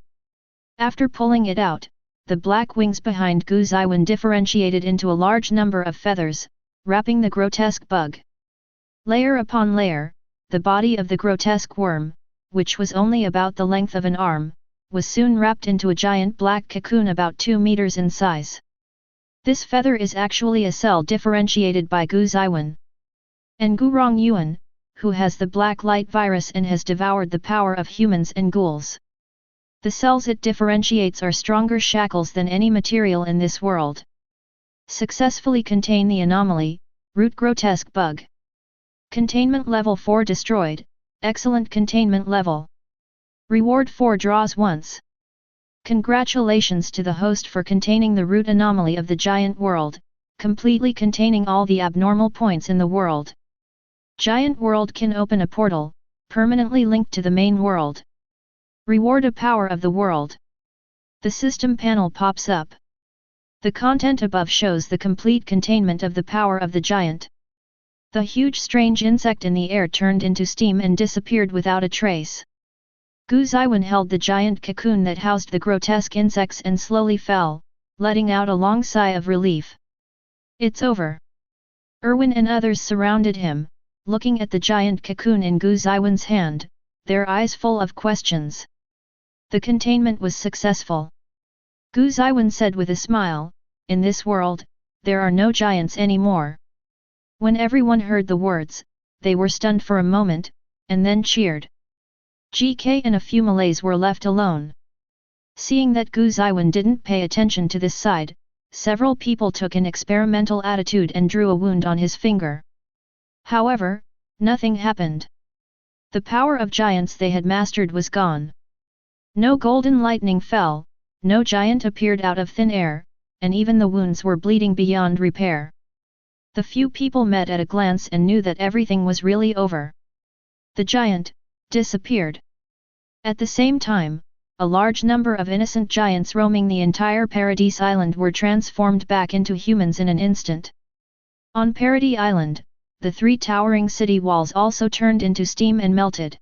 After pulling it out, the black wings behind Gu Zeyuan differentiated into a large number of feathers, wrapping the grotesque bug. Layer upon layer, the body of the grotesque worm, which was only about the length of an arm, was soon wrapped into a giant black cocoon about 2 meters in size. This feather is actually a cell differentiated by Gu Zeyuan. And Gu Rongyuan, who has the black light virus and has devoured the power of humans and ghouls. The cells it differentiates are stronger shackles than any material in this world. Successfully contain the anomaly, root grotesque bug. Containment level 4 destroyed, excellent containment level. Reward 4 draws once. Congratulations to the host for containing the root anomaly of the giant world, completely containing all the abnormal points in the world. Giant world can open a portal, permanently linked to the main world. Reward a power of the world. The system panel pops up. The content above shows the complete containment of the power of the giant. The huge strange insect in the air turned into steam and disappeared without a trace. Gu Zeyuan held the giant cocoon that housed the grotesque insects and slowly fell, letting out a long sigh of relief. It's over. Erwin and others surrounded him, looking at the giant cocoon in Gu Zeyuan's hand, their eyes full of questions. The containment was successful. Gu Zeyuan said with a smile, "In this world, there are no giants anymore." When everyone heard the words, they were stunned for a moment, and then cheered. GK and a few Malays were left alone. Seeing that Gu Zeyuan didn't pay attention to this side, several people took an experimental attitude and drew a wound on his finger. However, nothing happened. The power of giants they had mastered was gone. No golden lightning fell, no giant appeared out of thin air, and even the wounds were bleeding beyond repair. The few people met at a glance and knew that everything was really over. The giant disappeared. At the same time, a large number of innocent giants roaming the entire Paradise Island were transformed back into humans in an instant. On Paradise Island, the 3 towering city walls also turned into steam and melted.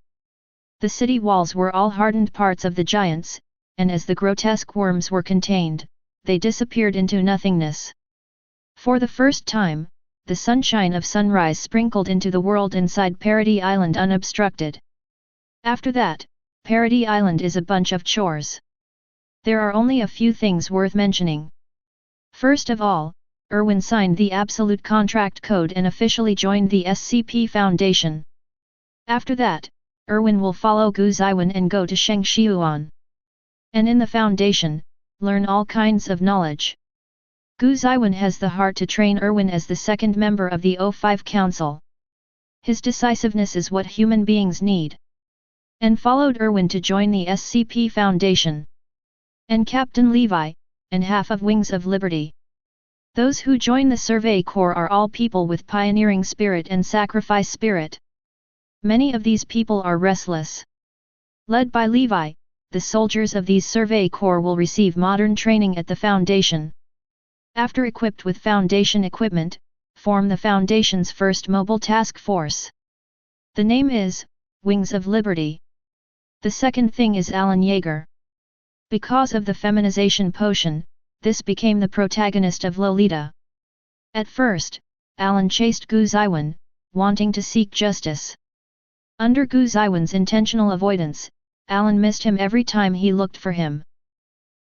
The city walls were all hardened parts of the giants, and as the grotesque worms were contained, they disappeared into nothingness. For the first time, the sunshine of sunrise sprinkled into the world inside Parody Island unobstructed. After that, Parody Island is a bunch of chores. There are only a few things worth mentioning. First of all, Erwin signed the Absolute Contract Code and officially joined the SCP Foundation. After that, Erwin will follow Gu Zeyuan and go to Zeyuan. And in the Foundation, learn all kinds of knowledge. Gu Zeyuan has the heart to train Erwin as the second member of the O5 Council. His decisiveness is what human beings need. And followed Erwin to join the SCP Foundation. And Captain Levi, and half of Wings of Liberty. Those who join the Survey Corps are all people with pioneering spirit and sacrifice spirit. Many of these people are restless. Led by Levi, the soldiers of these Survey Corps will receive modern training at the Foundation. After equipped with Foundation equipment, form the Foundation's first mobile task force. The name is Wings of Liberty. The second thing is Alan Yeager. Because of the feminization potion, this became the protagonist of Lolita. At first, Alan chased Gu Zeyuan, wanting to seek justice. Under Gu Zeyuan's intentional avoidance, Alan missed him every time he looked for him.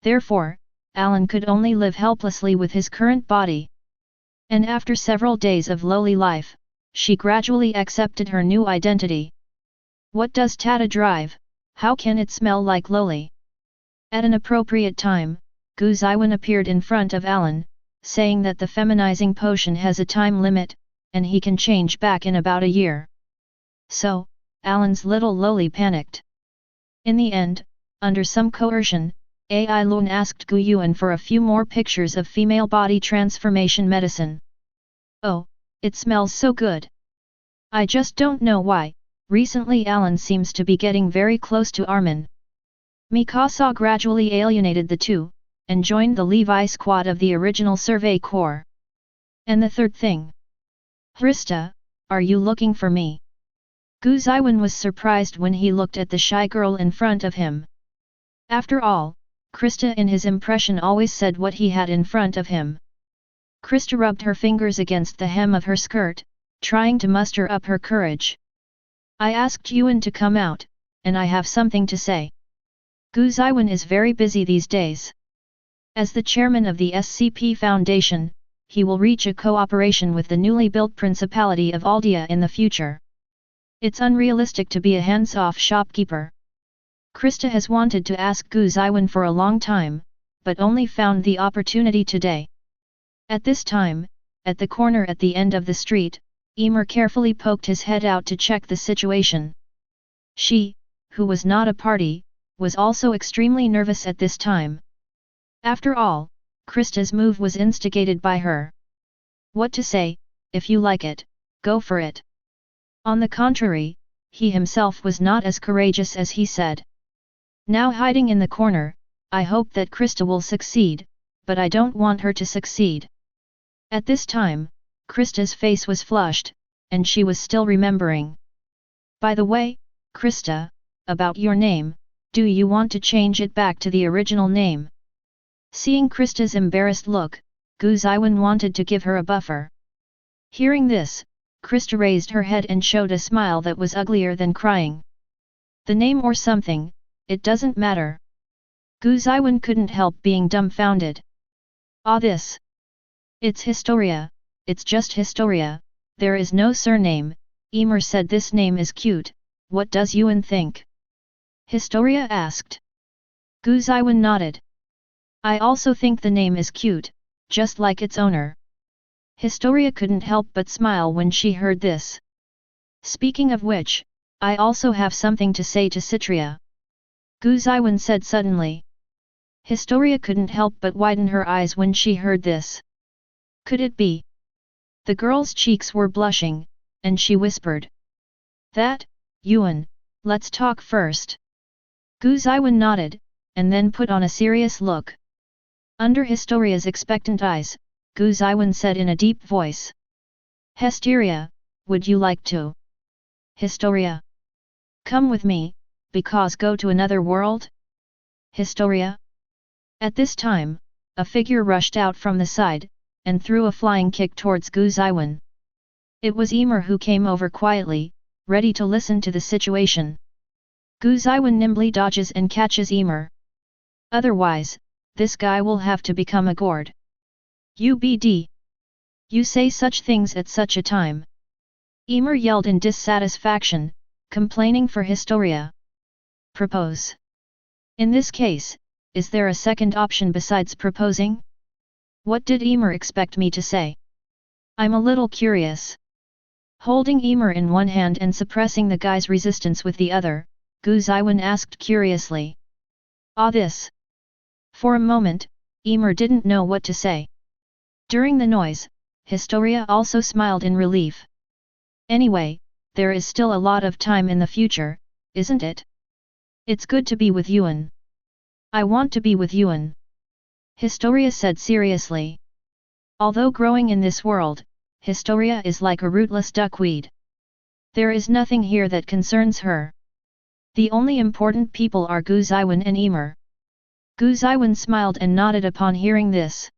Therefore, Alan could only live helplessly with his current body. And after several days of lowly life, she gradually accepted her new identity. What does Tata drive? How can it smell like lowly? At an appropriate time, Gu Zeyuan appeared in front of Alan, saying that the feminizing potion has a time limit, and he can change back in about a year. So, Alan's little lowly panicked. In the end, under some coercion, Ai Lun asked Gu Yuan for a few more pictures of female body transformation medicine. Oh, it smells so good. I just don't know why, recently Alan seems to be getting very close to Armin. Mikasa gradually alienated the two, and joined the Levi squad of the original Survey Corps. And the third thing. Hrista, are you looking for me? Gu Zeyuan was surprised when he looked at the shy girl in front of him. After all, Krista in his impression always said what he had in front of him. Krista rubbed her fingers against the hem of her skirt, trying to muster up her courage. I asked Yuan to come out, and I have something to say. Gu Zeyuan is very busy these days. As the chairman of the SCP Foundation, he will reach a cooperation with the newly built Principality of Aldea in the future. It's unrealistic to be a hands-off shopkeeper. Krista has wanted to ask Gu Zeyuan for a long time, but only found the opportunity today. At this time, at the corner at the end of the street, Emer carefully poked his head out to check the situation. She, who was not a party, was also extremely nervous at this time. After all, Krista's move was instigated by her. What to say? If you like it, go for it. On the contrary, he himself was not as courageous as he said. Now hiding in the corner, I hope that Krista will succeed, but I don't want her to succeed. At this time, Krista's face was flushed, and she was still remembering. By the way, Krista, about your name, do you want to change it back to the original name? Seeing Krista's embarrassed look, Gu Zeyuan wanted to give her a buffer. Hearing this, Krista raised her head and showed a smile that was uglier than crying. The name or something, it doesn't matter. Gu Zeyuan couldn't help being dumbfounded. Ah, this. It's Historia, it's just Historia, there is no surname. Emer said this name is cute, what does Yuan think? Historia asked. Gu Zeyuan nodded. I also think the name is cute, just like its owner. Historia couldn't help but smile when she heard this. Speaking of which, I also have something to say to Citria. Gu Zeyuan said suddenly. Historia couldn't help but widen her eyes when she heard this. Could it be? The girl's cheeks were blushing, and she whispered. That, Yuan, let's talk first. Gu Zeyuan nodded, and then put on a serious look. Under Historia's expectant eyes, Gu Zeyuan said in a deep voice. Hysteria, would you like to? Historia. Come with me, because go to another world? Historia. At this time, a figure rushed out from the side, and threw a flying kick towards Gu Zeyuan. It was Emer who came over quietly, ready to listen to the situation. Gu Zeyuan nimbly dodges and catches Emer. Otherwise, this guy will have to become a gourd. UBD. You say such things at such a time. Emer yelled in dissatisfaction, complaining for Historia. Propose. In this case, is there a second option besides proposing? What did Emer expect me to say? I'm a little curious. Holding Emer in one hand and suppressing the guy's resistance with the other, Gu Zeyuan asked curiously. This. For a moment, Emer didn't know what to say. During the noise, Historia also smiled in relief. Anyway, there is still a lot of time in the future, isn't it? It's good to be with Yuan. I want to be with Yuan. Historia said seriously. Although growing in this world, Historia is like a rootless duckweed. There is nothing here that concerns her. The only important people are Gu Zeyuan and Emer. Gu Zeyuan smiled and nodded upon hearing this.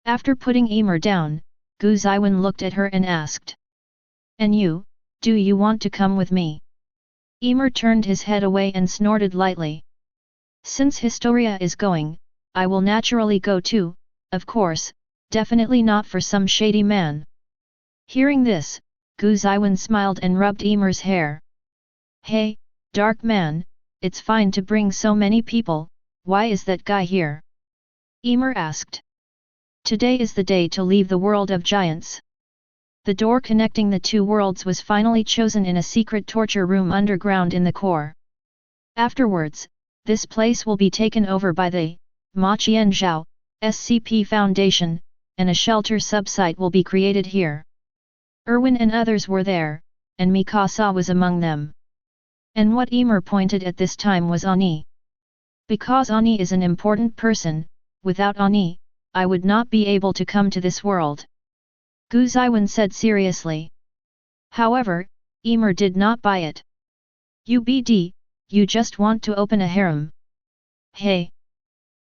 After putting Emer down, Gu Zeyuan looked at her and asked. And you, do you want to come with me? Emer turned his head away and snorted lightly. Since Historia is going, I will naturally go too, of course, definitely not for some shady man. Hearing this, Gu Zeyuan smiled and rubbed Emer's hair. Hey, dark man, it's fine to bring so many people, why is that guy here? Emer asked. Today is the day to leave the world of giants. The door connecting the two worlds was finally chosen in a secret torture room underground in the core. Afterwards, this place will be taken over by the Ma Qianzhao SCP Foundation, and a shelter subsite will be created here. Erwin and others were there, and Mikasa was among them. And what Emer pointed at this time was Ani. Because Ani is an important person, without Ani, I would not be able to come to this world. Gu Zeyuan said seriously. However, Emer did not buy it. UBD, you just want to open a harem. Hey!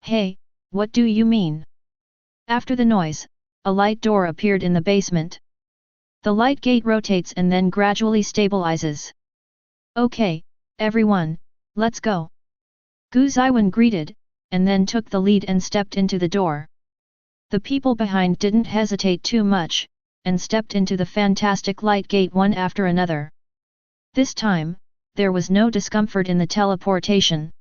Hey, what do you mean? After the noise, a light door appeared in the basement. The light gate rotates and then gradually stabilizes. Okay, everyone, let's go. Gu Zeyuan greeted, and then took the lead and stepped into the door. The people behind didn't hesitate too much, and stepped into the fantastic light gate one after another. This time, there was no discomfort in the teleportation.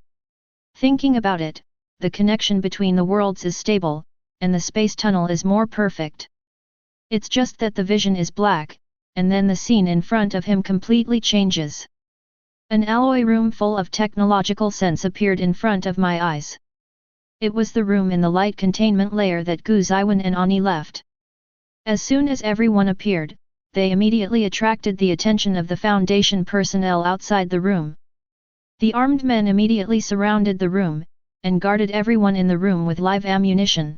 Thinking about it, the connection between the worlds is stable, and the space tunnel is more perfect. It's just that the vision is black, and then the scene in front of him completely changes. An alloy room full of technological sense appeared in front of my eyes. It was the room in the light containment layer that Gu Zeyuan and Ani left. As soon as everyone appeared, they immediately attracted the attention of the Foundation personnel outside the room. The armed men immediately surrounded the room, and guarded everyone in the room with live ammunition.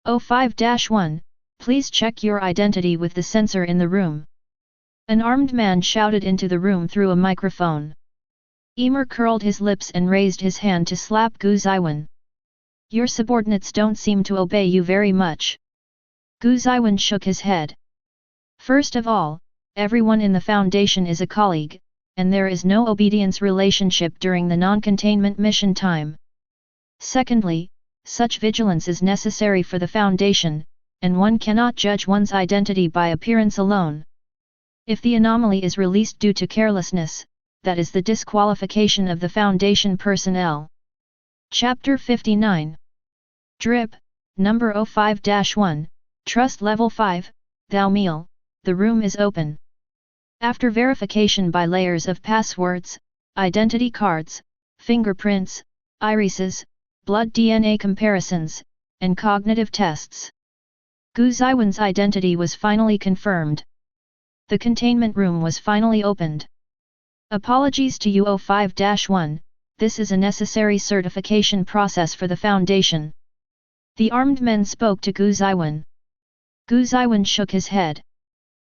05-1, please check your identity with the sensor in the room. An armed man shouted into the room through a microphone. Emer curled his lips and raised his hand to slap Gu Zeyuan. Your subordinates don't seem to obey you very much. Gu Zeyuan shook his head. First of all, everyone in the Foundation is a colleague, and there is no obedience relationship during the non-containment mission time. Secondly, such vigilance is necessary for the Foundation, and one cannot judge one's identity by appearance alone. If the anomaly is released due to carelessness, that is the disqualification of the Foundation personnel. Chapter 59. Drip, number 05-1, Trust Level 5, Thou Meal, the room is open. After verification by layers of passwords, identity cards, fingerprints, irises, blood DNA comparisons, and cognitive tests, Gu Zeyuan's identity was finally confirmed. The containment room was finally opened. Apologies to you 05-1, this is a necessary certification process for the Foundation. The armed men spoke to Gu Zeyuan. Gu Zeyuan shook his head.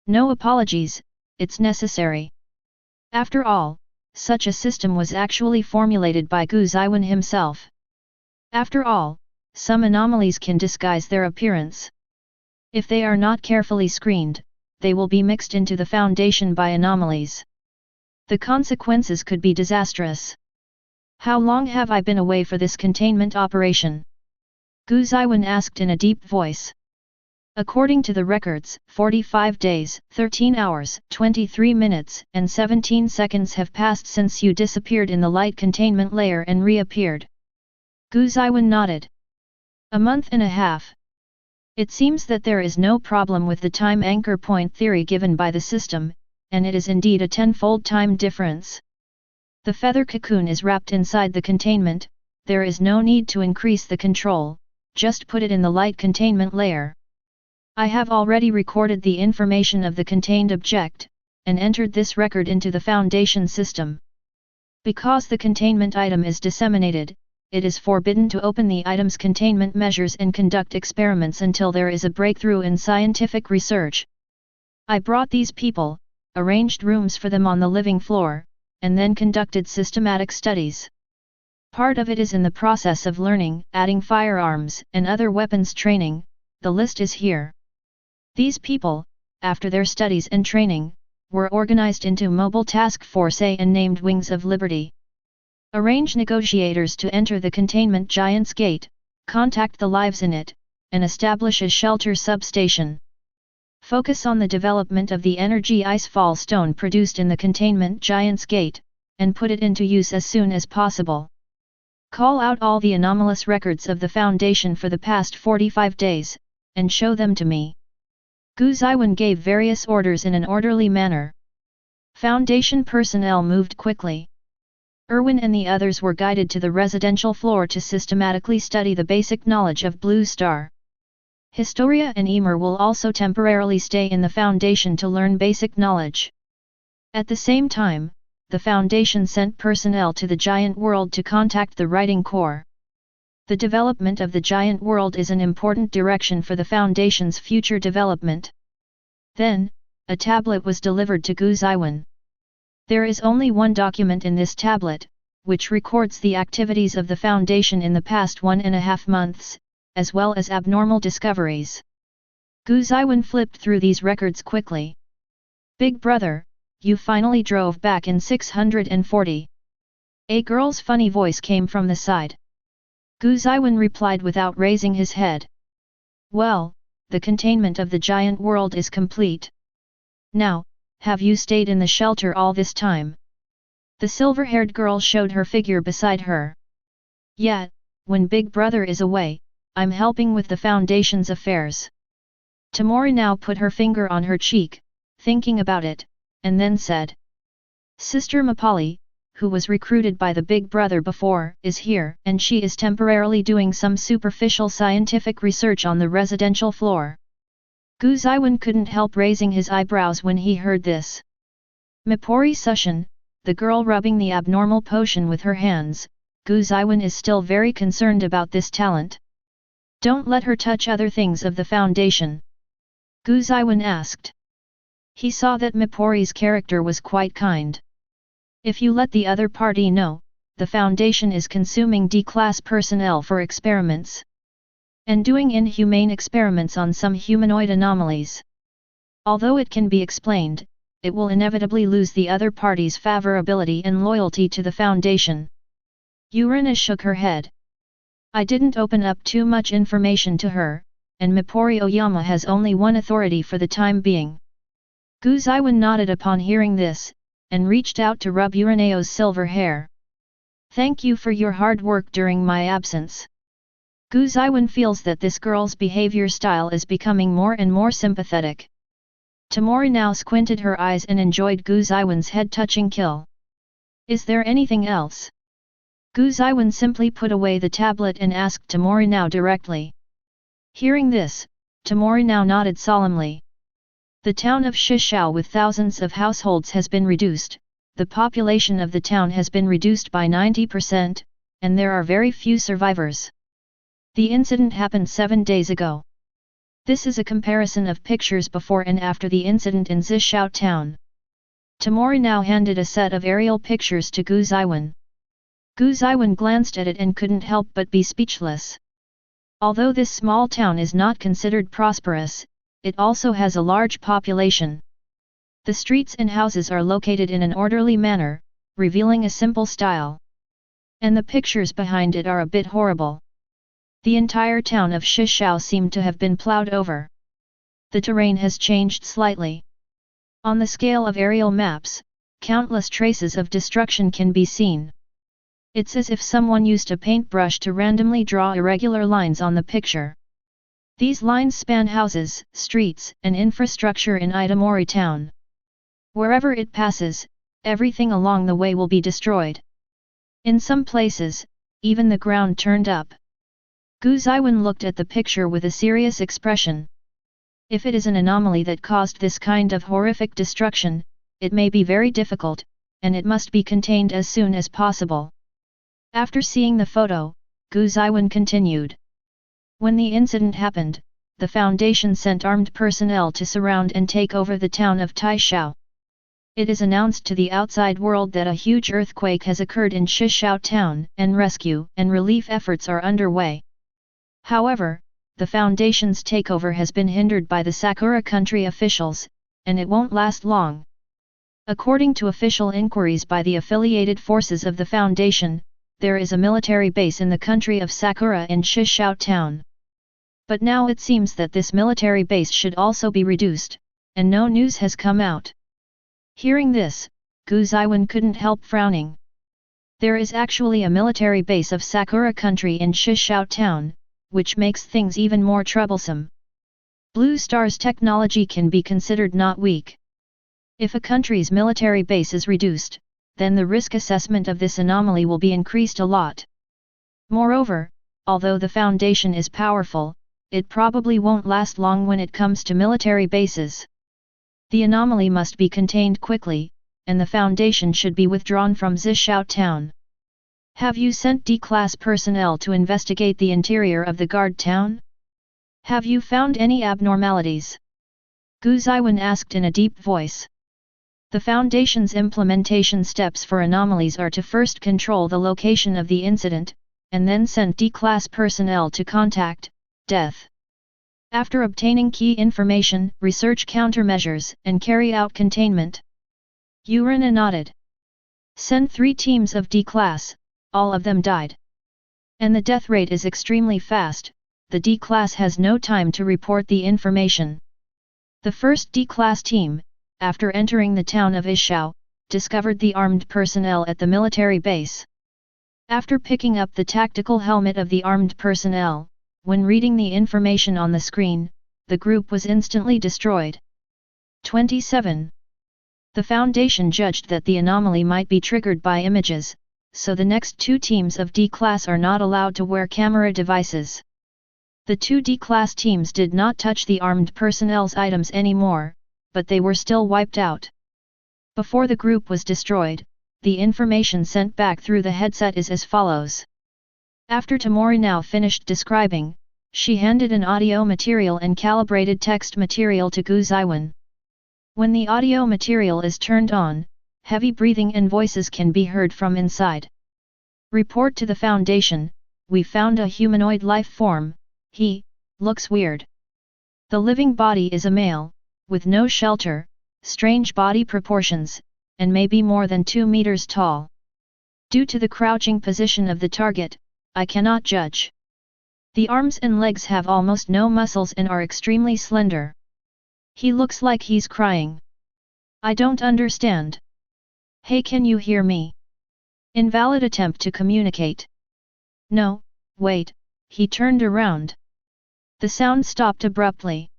No apologies, it's necessary. After all, such a system was actually formulated by Gu Zeyuan himself. After all, some anomalies can disguise their appearance. If they are not carefully screened, they will be mixed into the foundation by anomalies. The consequences could be disastrous. How long have I been away for this containment operation? Gu Zeyuan asked in a deep voice. According to the records, 45 days, 13 hours, 23 minutes, and 17 seconds have passed since you disappeared in the light containment layer and reappeared. Gu Zeyuan nodded. A month and a half. It seems that there is no problem with the time anchor point theory given by the system, and it is indeed a tenfold time difference. The feather cocoon is wrapped inside the containment, there is no need to increase the control, just put it in the light containment layer. I have already recorded the information of the contained object, and entered this record into the foundation system. Because the containment item is disseminated, it is forbidden to open the item's containment measures and conduct experiments until there is a breakthrough in scientific research. I brought these people, arranged rooms for them on the living floor, and then conducted systematic studies. Part of it is in the process of learning, adding firearms and other weapons training, the list is here. These people, after their studies and training, were organized into Mobile Task Force A and named Wings of Liberty. Arrange negotiators to enter the containment Giant's Gate, contact the lives in it, and establish a shelter substation. Focus on the development of the energy icefall stone produced in the containment Giant's Gate, and put it into use as soon as possible. Call out all the anomalous records of the Foundation for the past 45 days, and show them to me. Gu Zeyuan gave various orders in an orderly manner. Foundation personnel moved quickly. Erwin and the others were guided to the residential floor to systematically study the basic knowledge of Blue Star. Historia and Emer will also temporarily stay in the Foundation to learn basic knowledge. At the same time, the Foundation sent personnel to the Giant World to contact the Writing Corps. The development of the Giant World is an important direction for the Foundation's future development. Then, a tablet was delivered to Gu Zeyuan. There is only one document in this tablet, which records the activities of the Foundation in the past 1.5 months, as well as abnormal discoveries. Gu Zeyuan flipped through these records quickly. Big brother, you finally drove back in 640. A girl's funny voice came from the side. Gu Zeyuan replied without raising his head. Well, the containment of the Giant World is complete. Now, have you stayed in the shelter all this time? The silver-haired girl showed her figure beside her. Yeah, when Big Brother is away, I'm helping with the Foundation's affairs. Tamori now put her finger on her cheek, thinking about it, and then said. Sister Mapali, who was recruited by the Big Brother before, is here, and she is temporarily doing some superficial scientific research on the residential floor. Gu Zeyuan couldn't help raising his eyebrows when he heard this. Mapori Sushin, the girl rubbing the abnormal potion with her hands, Gu Zeyuan is still very concerned about this talent. Don't let her touch other things of the Foundation. Gu Zeyuan asked. He saw that Mapori's character was quite kind. If you let the other party know, the Foundation is consuming D-class personnel for experiments. And doing inhumane experiments on some humanoid anomalies. Although it can be explained, it will inevitably lose the other party's favorability and loyalty to the Foundation. Urina shook her head. I didn't open up too much information to her, and Mapori Oyama has only one authority for the time being. Gu Zeyuan nodded upon hearing this, and reached out to rub Urinao's silver hair. Thank you for your hard work during my absence. Gu Zeyuan feels that this girl's behavior style is becoming more and more sympathetic. Tamori now squinted her eyes and enjoyed Gu Zeyuan's head-touching kill. Is there anything else? Gu Zeyuan simply put away the tablet and asked Tamori now directly. Hearing this, Tamori now nodded solemnly. The town of Shishao with thousands of households has been reduced, the population of the town has been reduced by 90%, and there are very few survivors. The incident happened 7 days ago. This is a comparison of pictures before and after the incident in Zeyuan town. Tamori now handed a set of aerial pictures to Gu Zeyuan. Gu Zeyuan glanced at it and couldn't help but be speechless. Although this small town is not considered prosperous, it also has a large population. The streets and houses are located in an orderly manner, revealing a simple style. And the pictures behind it are a bit horrible. The entire town of Shishao seemed to have been plowed over. The terrain has changed slightly. On the scale of aerial maps, countless traces of destruction can be seen. It's as if someone used a paintbrush to randomly draw irregular lines on the picture. These lines span houses, streets, and infrastructure in Itamori town. Wherever it passes, everything along the way will be destroyed. In some places, even the ground turned up. Gu Zeyuan looked at the picture with a serious expression. If it is an anomaly that caused this kind of horrific destruction, it may be very difficult, and it must be contained as soon as possible. After seeing the photo, Gu Zeyuan continued. When the incident happened, the Foundation sent armed personnel to surround and take over the town of Taishao. It is announced to the outside world that a huge earthquake has occurred in Shiga Town, and rescue and relief efforts are underway. However, the Foundation's takeover has been hindered by the Sakura country officials, and it won't last long. According to official inquiries by the affiliated forces of the Foundation, there is a military base in the country of Sakura in Shiga Town. But now it seems that this military base should also be reduced, and no news has come out. Hearing this, Gu Zeyuan couldn't help frowning. There is actually a military base of Sakura country in Shiga Town, which makes things even more troublesome. Blue Star's technology can be considered not weak. If a country's military base is reduced, then the risk assessment of this anomaly will be increased a lot. Moreover, although the Foundation is powerful, it probably won't last long when it comes to military bases. The anomaly must be contained quickly, and the Foundation should be withdrawn from Zeyuan Town. Have you sent D-class personnel to investigate the interior of the guard town? Have you found any abnormalities? Gu Zeyuan asked in a deep voice. The Foundation's implementation steps for anomalies are to first control the location of the incident, and then send D-class personnel to contact death. After obtaining key information, research countermeasures, and carry out containment. Urina nodded. Send 3 teams of D-class, all of them died. And the death rate is extremely fast, the D-class has no time to report the information. The first D-class team, after entering the town of Ishao, discovered the armed personnel at the military base. After picking up the tactical helmet of the armed personnel, when reading the information on the screen, the group was instantly destroyed. 27. The Foundation judged that the anomaly might be triggered by images, so the next 2 teams of D-class are not allowed to wear camera devices. The 2 D-class teams did not touch the armed personnel's items anymore, but they were still wiped out. Before the group was destroyed, the information sent back through the headset is as follows. After Tamori now finished describing, she handed an audio material and calibrated text material to Gu Zeyuan. When the audio material is turned on, heavy breathing and voices can be heard from inside. Report to the Foundation, we found a humanoid life form, he looks weird. The living body is a male, with no shelter, strange body proportions, and may be more than 2 meters tall. Due to the crouching position of the target, I cannot judge. The arms and legs have almost no muscles and are extremely slender. He looks like he's crying. I don't understand. Hey, can you hear me? Invalid attempt to communicate. No, wait, he turned around. The sound stopped abruptly.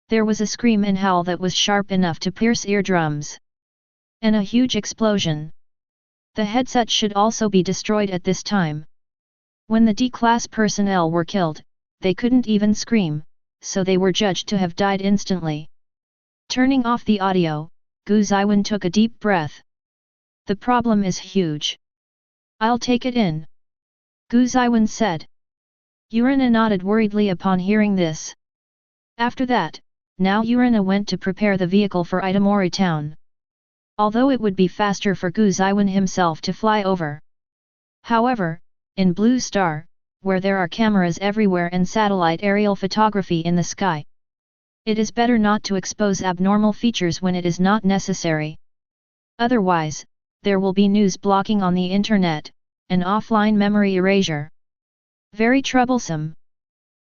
There was a scream and howl that was sharp enough to pierce eardrums. And a huge explosion. The headset should also be destroyed at this time. When the D-class personnel were killed, they couldn't even scream, so they were judged to have died instantly. Turning off the audio, Gu Zeyuan took a deep breath. The problem is huge. I'll take it in. Gu Zeyuan said. Urina nodded worriedly upon hearing this. After that, now Urina went to prepare the vehicle for Itamori town. Although it would be faster for Gu Zeyuan himself to fly over. However, in Blue Star, where there are cameras everywhere and satellite aerial photography in the sky, It is better not to expose abnormal features when it is not necessary. Otherwise, there will be news blocking on the internet, and offline memory erasure. Very troublesome.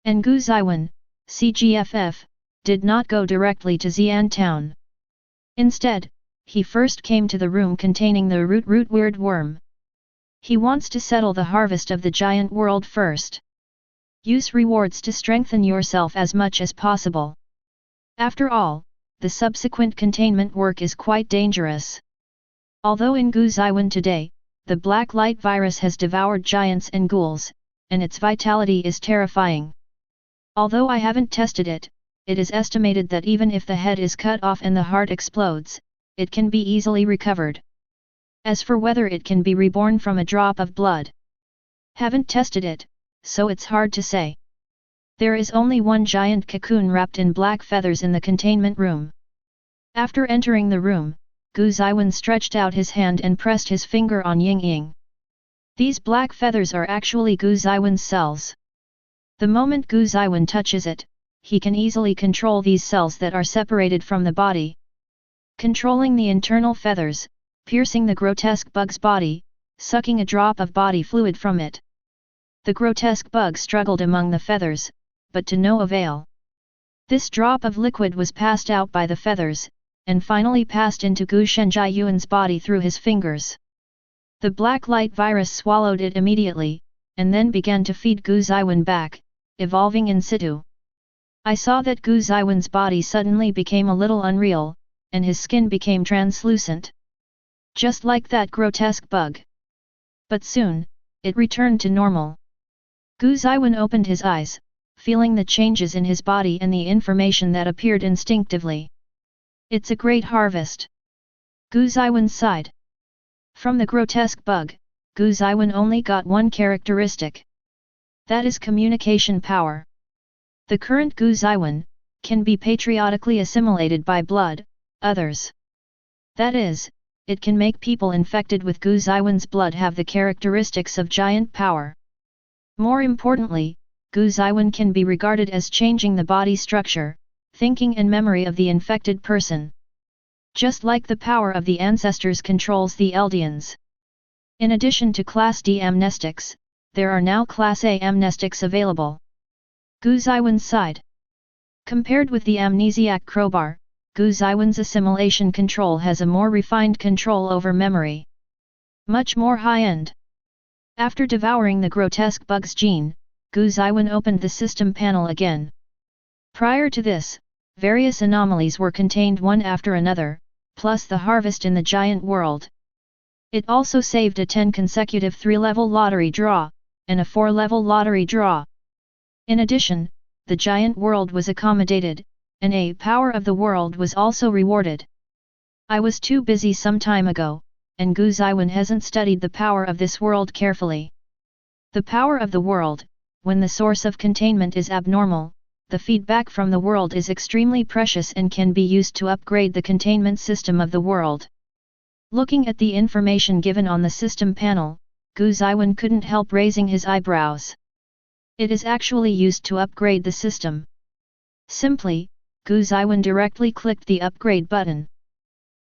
And Gu Zeyuan, CGFF, did not go directly to Zeyuan Town. Instead, he first came to the room containing the root weird worm. He wants to settle the harvest of the giant world first. Use rewards to strengthen yourself as much as possible. After all, the subsequent containment work is quite dangerous. Although in Gu Zeyuan today, the black light virus has devoured giants and ghouls, and its vitality is terrifying. Although I haven't tested it, it is estimated that even if the head is cut off and the heart explodes, it can be easily recovered. As for whether it can be reborn from a drop of blood, haven't tested it, so it's hard to say. There is only one giant cocoon wrapped in black feathers in the containment room. After entering the room, Gu Zeyuan stretched out his hand and pressed his finger on Ying Ying. These black feathers are actually Gu Zeyuan's cells. The moment Gu Zeyuan touches it, he can easily control these cells that are separated from the body. Controlling the internal feathers, piercing the grotesque bug's body, sucking a drop of body fluid from it. The grotesque bug struggled among the feathers, but to no avail. This drop of liquid was passed out by the feathers, and finally passed into Gu Zeyuan's body through his fingers. The black light virus swallowed it immediately, and then began to feed Gu Zeyuan back, evolving in situ. I saw that Gu Zeyuan's body suddenly became a little unreal, and his skin became translucent. Just like that grotesque bug. But soon, it returned to normal. Gu Zeyuan opened his eyes, feeling the changes in his body and the information that appeared instinctively. It's a great harvest. Gu Zeyuan sighed. From the grotesque bug, Gu Zeyuan only got one characteristic. That is communication power. The current Gu Zeyuan can be patriotically assimilated by blood, others. That is, it can make people infected with Gu Zeyuan's blood have the characteristics of giant power. More importantly, Gu Zeyuan can be regarded as changing the body structure, thinking and memory of the infected person. Just like the power of the ancestors controls the Eldians. In addition to Class D amnestics, there are now Class A amnestics available. Gu Zeyuan sighed. Compared with the amnesiac crowbar, Gu Zeyuan's assimilation control has a more refined control over memory. Much more high-end. After devouring the grotesque bug's gene, Gu Zeyuan opened the system panel again. Prior to this, various anomalies were contained one after another, plus the harvest in the giant world. It also saved a 10 consecutive 3-level lottery draw, and a 4-level lottery draw. In addition, the giant world was accommodated, and a power of the world was also rewarded. I was too busy some time ago, and Gu Zeyuan hasn't studied the power of this world carefully. The power of the world, when the source of containment is abnormal, the feedback from the world is extremely precious and can be used to upgrade the containment system of the world. Looking at the information given on the system panel, Gu Zeyuan couldn't help raising his eyebrows. It is actually used to upgrade the system. Simply, Gu Zeyuan directly clicked the upgrade button.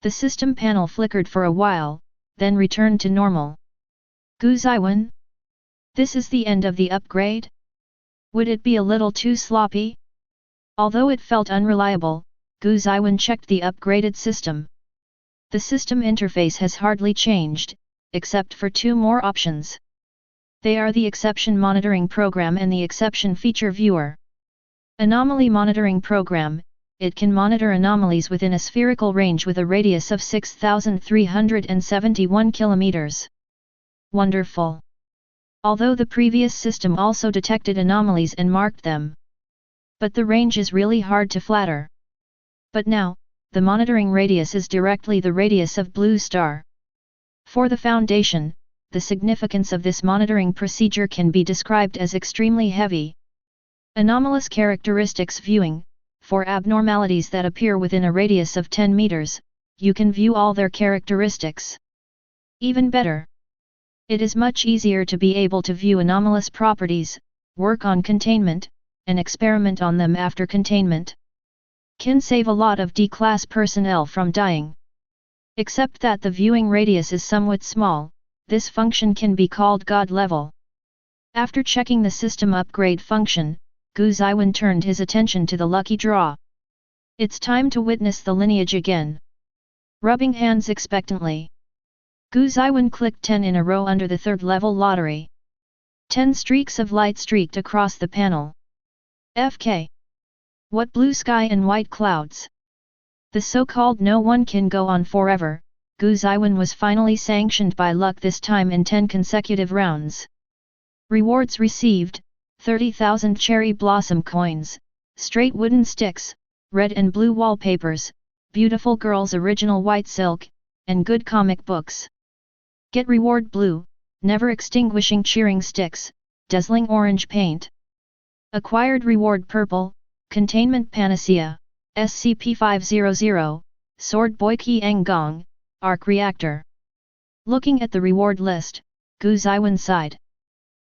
The system panel flickered for a while, then returned to normal. Gu Zeyuan? This is the end of the upgrade? Would it be a little too sloppy? Although it felt unreliable, Gu Zeyuan checked the upgraded system. The system interface has hardly changed, except for 2 more options. They are the Exception Monitoring Program and the Exception Feature Viewer. Anomaly Monitoring Program, it can monitor anomalies within a spherical range with a radius of 6,371 kilometers. Wonderful! Although the previous system also detected anomalies and marked them. But the range is really hard to flatter. But now, the monitoring radius is directly the radius of Blue Star. For the Foundation, the significance of this monitoring procedure can be described as extremely heavy. Anomalous characteristics viewing, for abnormalities that appear within a radius of 10 meters, you can view all their characteristics. Even better. It is much easier to be able to view anomalous properties, work on containment, and experiment on them after containment. Can save a lot of D-class personnel from dying. Except that the viewing radius is somewhat small, this function can be called God level. After checking the system upgrade function, Gu Zeyuan turned his attention to the lucky draw. It's time to witness the lineage again. Rubbing hands expectantly, Gu Zeyuan clicked 10 in a row under the third level lottery. 10 streaks of light streaked across the panel. FK. What blue sky and white clouds! The so-called no one can go on forever, Gu Zeyuan was finally sanctioned by luck this time in 10 consecutive rounds. Rewards received, 30,000 cherry blossom coins, straight wooden sticks, red and blue wallpapers, beautiful girls original white silk, and good comic books. Get reward blue, never extinguishing cheering sticks, dazzling orange paint. Acquired reward purple, containment panacea, SCP-500, sword boy Qiang Gong, arc reactor. Looking at the reward list, Gu Zeyuan sighed.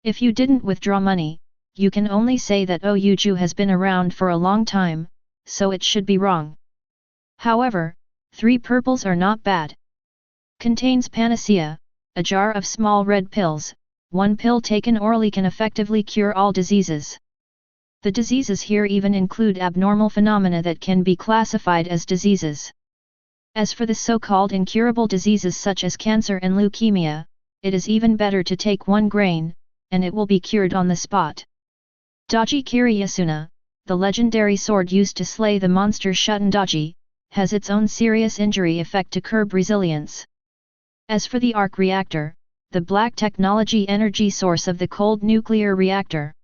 If you didn't withdraw money, you can only say that Ouyuju has been around for a long time, so it should be wrong. However, 3 purples are not bad. Contains panacea, a jar of small red pills, 1 pill taken orally can effectively cure all diseases. The diseases here even include abnormal phenomena that can be classified as diseases. As for the so-called incurable diseases such as cancer and leukemia, it is even better to take 1 grain, and it will be cured on the spot. Daji Kiriyasuna, the legendary sword used to slay the monster Shutendaji, has its own serious injury effect to curb resilience. As for the arc reactor, the black technology energy source of the cold nuclear reactor.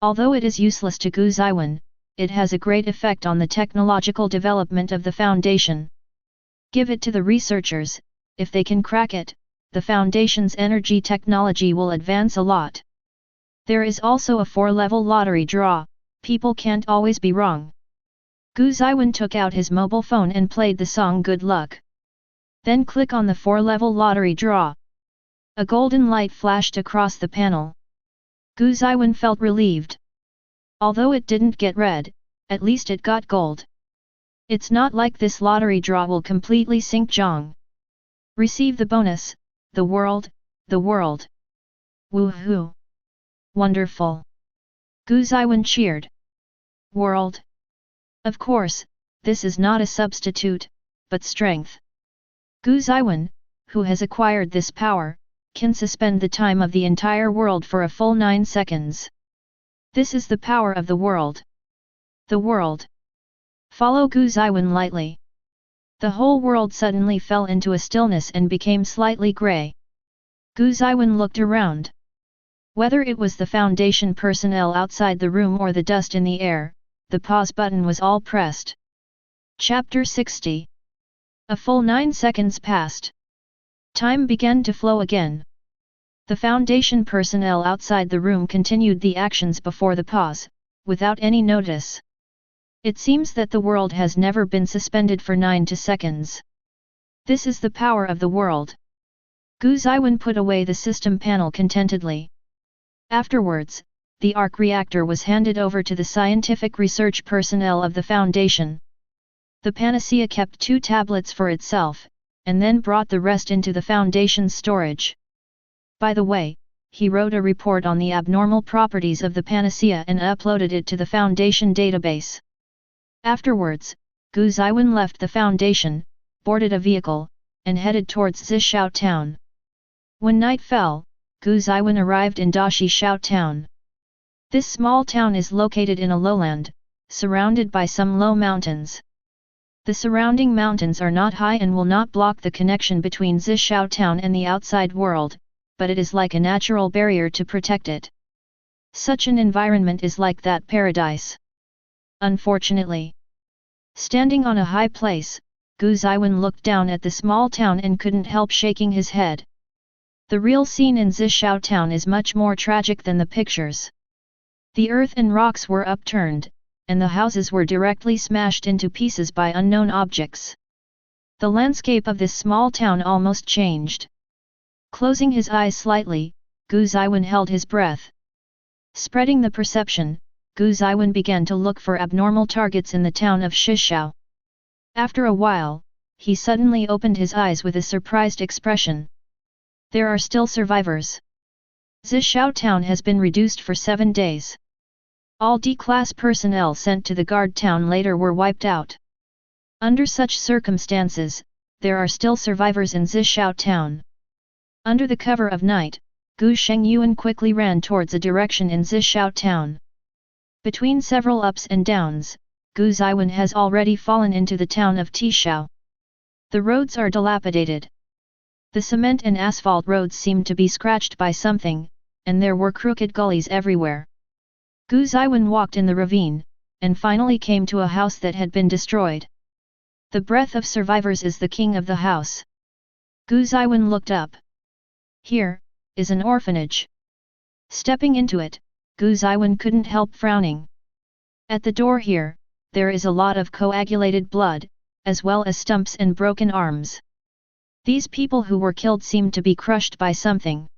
Although it is useless to Gu Zeyuan, it has a great effect on the technological development of the Foundation. Give it to the researchers, if they can crack it, the Foundation's energy technology will advance a lot. There is also a 4-level lottery draw, people can't always be wrong. Gu Zeyuan took out his mobile phone and played the song Good Luck. Then click on the 4-level lottery draw. A golden light flashed across the panel. Gu Zeyuan felt relieved. Although it didn't get red, at least it got gold. It's not like this lottery draw will completely sink Zhang. Receive the bonus, the world, the world. Woohoo! Wonderful! Gu Zeyuan cheered. World? Of course, this is not a substitute, but strength. Gu Zeyuan, who has acquired this power, can suspend the time of the entire world for a full 9 seconds. This is the power of the world. The world. Follow Gu Zeyuan lightly. The whole world suddenly fell into a stillness and became slightly grey. Gu Zeyuan looked around. Whether it was the Foundation personnel outside the room or the dust in the air, the pause button was all pressed. Chapter 60. A full 9 seconds passed. Time began to flow again. The Foundation personnel outside the room continued the actions before the pause, without any notice. It seems that the world has never been suspended for 9 seconds. This is the power of the world. Gu Zeyuan put away the system panel contentedly. Afterwards, the arc reactor was handed over to the scientific research personnel of the Foundation. The panacea kept 2 tablets for itself, and then brought the rest into the Foundation's storage. By the way, he wrote a report on the abnormal properties of the panacea and uploaded it to the Foundation database. Afterwards, Gu Zeyuan left the Foundation, boarded a vehicle, and headed towards Shiga Town. When night fell, Gu Zeyuan arrived in Shiga Town. This small town is located in a lowland, surrounded by some low mountains. The surrounding mountains are not high and will not block the connection between Shiga Town and the outside world, but it is like a natural barrier to protect it. Such an environment is like that paradise. Unfortunately, standing on a high place, Gu Zeyuan looked down at the small town and couldn't help shaking his head. The real scene in Shiga Town is much more tragic than the pictures. The earth and rocks were upturned, and the houses were directly smashed into pieces by unknown objects. The landscape of this small town almost changed. Closing his eyes slightly, Gu Zeyuan held his breath. Spreading the perception, Gu Zeyuan began to look for abnormal targets in the town of Shishao. After a while, he suddenly opened his eyes with a surprised expression. There are still survivors. Zishao town has been reduced for 7 days. All D-class personnel sent to the guard town later were wiped out. Under such circumstances, there are still survivors in Zishao town. Under the cover of night, Gu Shengyuan quickly ran towards a direction in Zishao town. Between several ups and downs, Gu Zeyuan has already fallen into the town of Tishao. The roads are dilapidated. The cement and asphalt roads seemed to be scratched by something, and there were crooked gullies everywhere. Gu Zeyuan walked in the ravine, and finally came to a house that had been destroyed. The breath of survivors is the king of the house. Gu Zeyuan looked up. Here is an orphanage. Stepping into it, Gu Zeyuan couldn't help frowning. At the door here, there is a lot of coagulated blood, as well as stumps and broken arms. These people who were killed seemed to be crushed by something.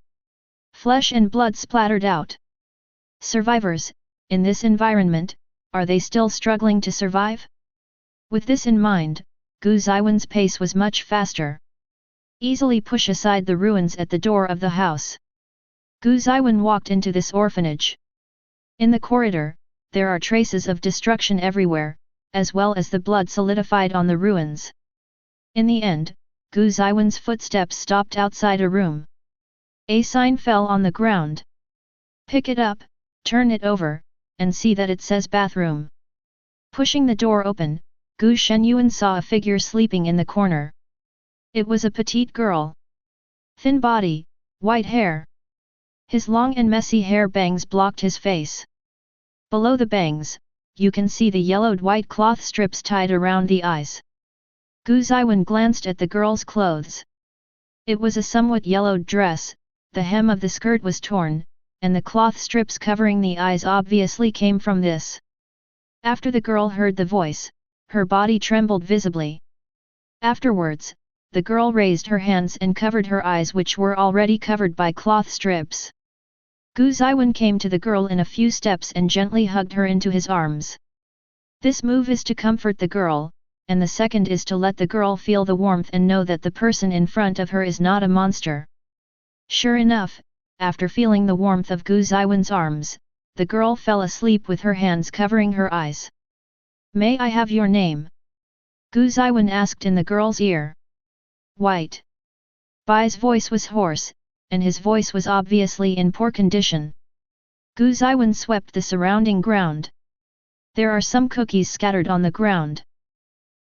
Flesh and blood splattered out. Survivors, in this environment, are they still struggling to survive? With this in mind, Gu Zeyuan's pace was much faster. Easily push aside the ruins at the door of the house. Gu Zeyuan walked into this orphanage. In the corridor, there are traces of destruction everywhere, as well as the blood solidified on the ruins. In the end, Gu Zeyuan's footsteps stopped outside a room. A sign fell on the ground. Pick it up, turn it over, and see that it says bathroom. Pushing the door open, Gu Shengyuan saw a figure sleeping in the corner. It was a petite girl. Thin body, white hair. His long and messy hair bangs blocked his face. Below the bangs, you can see the yellowed white cloth strips tied around the eyes. Gu Zeyuan glanced at the girl's clothes. It was a somewhat yellowed dress, the hem of the skirt was torn, and the cloth strips covering the eyes obviously came from this. After the girl heard the voice, her body trembled visibly. Afterwards, the girl raised her hands and covered her eyes, which were already covered by cloth strips. Gu Zeyuan came to the girl in a few steps and gently hugged her into his arms. This move is to comfort the girl, and the second is to let the girl feel the warmth and know that the person in front of her is not a monster. Sure enough, after feeling the warmth of Gu Zeyuan's arms, the girl fell asleep with her hands covering her eyes. May I have your name? Gu Zeyuan asked in the girl's ear. White. Bai's voice was hoarse, and his voice was obviously in poor condition. Gu Zeyuan swept the surrounding ground. There are some cookies scattered on the ground.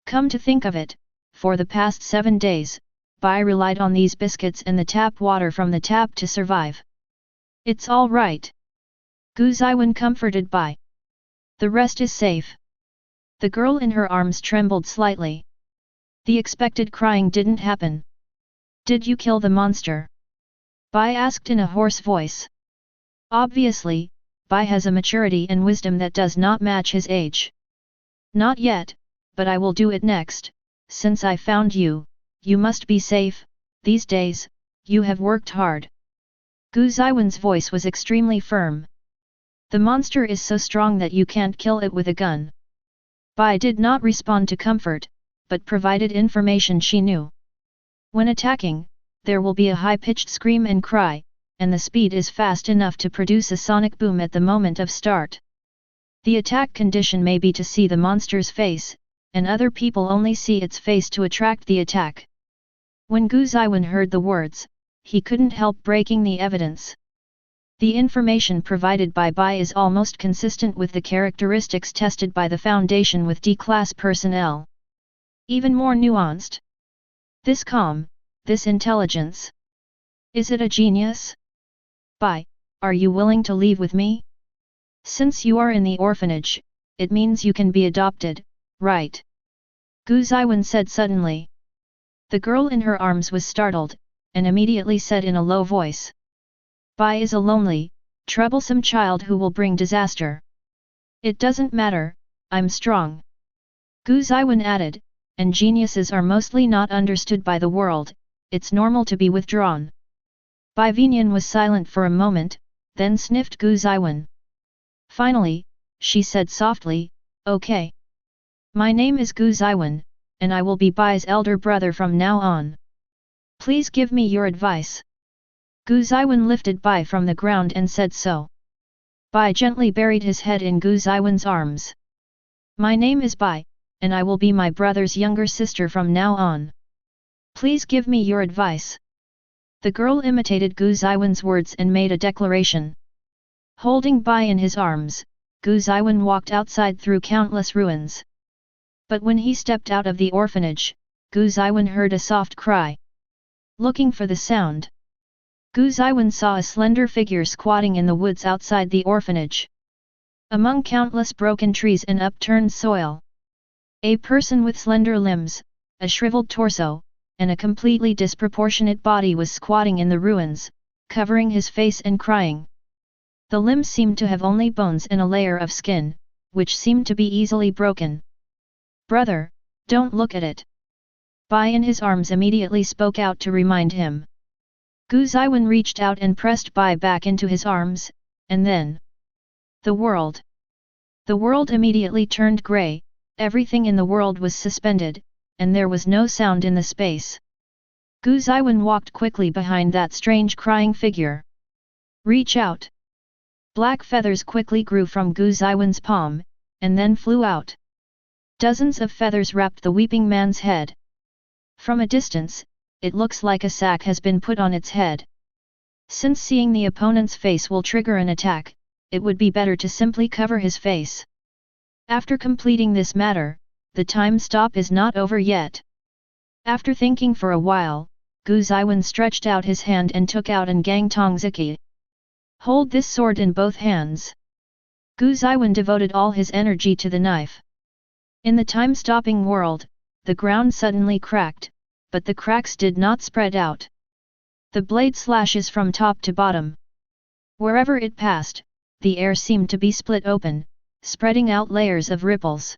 Come to think of it, for the past 7 days, Bai relied on these biscuits and the tap water from the tap to survive. It's all right. Gu Zeyuan comforted Bai. The rest is safe. The girl in her arms trembled slightly. The expected crying didn't happen. Did you kill the monster? Bai asked in a hoarse voice. Obviously, Bai has a maturity and wisdom that does not match his age. Not yet, but I will do it next. Since I found you, you must be safe. These days, you have worked hard. Gu Zeyuan's voice was extremely firm. The monster is so strong that you can't kill it with a gun. Bai did not respond to comfort, but provided information she knew. When attacking, there will be a high-pitched scream and cry, and the speed is fast enough to produce a sonic boom at the moment of start. The attack condition may be to see the monster's face, and other people only see its face to attract the attack. When Gu Zeyuan heard the words, he couldn't help breaking the evidence. The information provided by Bai is almost consistent with the characteristics tested by the Foundation with D-class personnel. Even more nuanced. This calm, this intelligence. Is it a genius? Bai, are you willing to leave with me? Since you are in the orphanage, it means you can be adopted, right? Gu Zeyuan said suddenly. The girl in her arms was startled, and immediately said in a low voice. Bai is a lonely, troublesome child who will bring disaster. It doesn't matter, I'm strong. Gu Zeyuan added, and geniuses are mostly not understood by the world, it's normal to be withdrawn. Bai Vinian was silent for a moment, then sniffed Gu Zeyuan. Finally, she said softly, "Okay. My name is Gu Zeyuan, and I will be Bai's elder brother from now on. Please give me your advice." Gu Zeyuan lifted Bai from the ground and said so. Bai gently buried his head in Gu Zeyuan's arms. "My name is Bai, and I will be my brother's younger sister from now on. Please give me your advice." The girl imitated Gu Zeyuan's words and made a declaration. Holding Bai in his arms, Gu Zeyuan walked outside through countless ruins. But when he stepped out of the orphanage, Gu Zeyuan heard a soft cry. Looking for the sound, Gu Zeyuan saw a slender figure squatting in the woods outside the orphanage. Among countless broken trees and upturned soil, a person with slender limbs, a shriveled torso, and a completely disproportionate body was squatting in the ruins, covering his face and crying. The limbs seemed to have only bones and a layer of skin, which seemed to be easily broken. "Brother, don't look at it." Bai in his arms immediately spoke out to remind him. Gu Zeyuan reached out and pressed Bai back into his arms, and then the world immediately turned grey, everything in the world was suspended, and there was no sound in the space. Gu Zeyuan walked quickly behind that strange crying figure. "Reach out." Black feathers quickly grew from Gu Zeyuan's palm, and then flew out. Dozens of feathers wrapped the weeping man's head. From a distance, it looks like a sack has been put on its head. Since seeing the opponent's face will trigger an attack, it would be better to simply cover his face. After completing this matter, the time stop is not over yet. After thinking for a while, Gu Zeyuan stretched out his hand and took out an gang tongziki. "Hold this sword in both hands." Gu Zeyuan devoted all his energy to the knife. In the time-stopping world, the ground suddenly cracked, but the cracks did not spread out. The blade slashes from top to bottom. Wherever it passed, the air seemed to be split open, spreading out layers of ripples.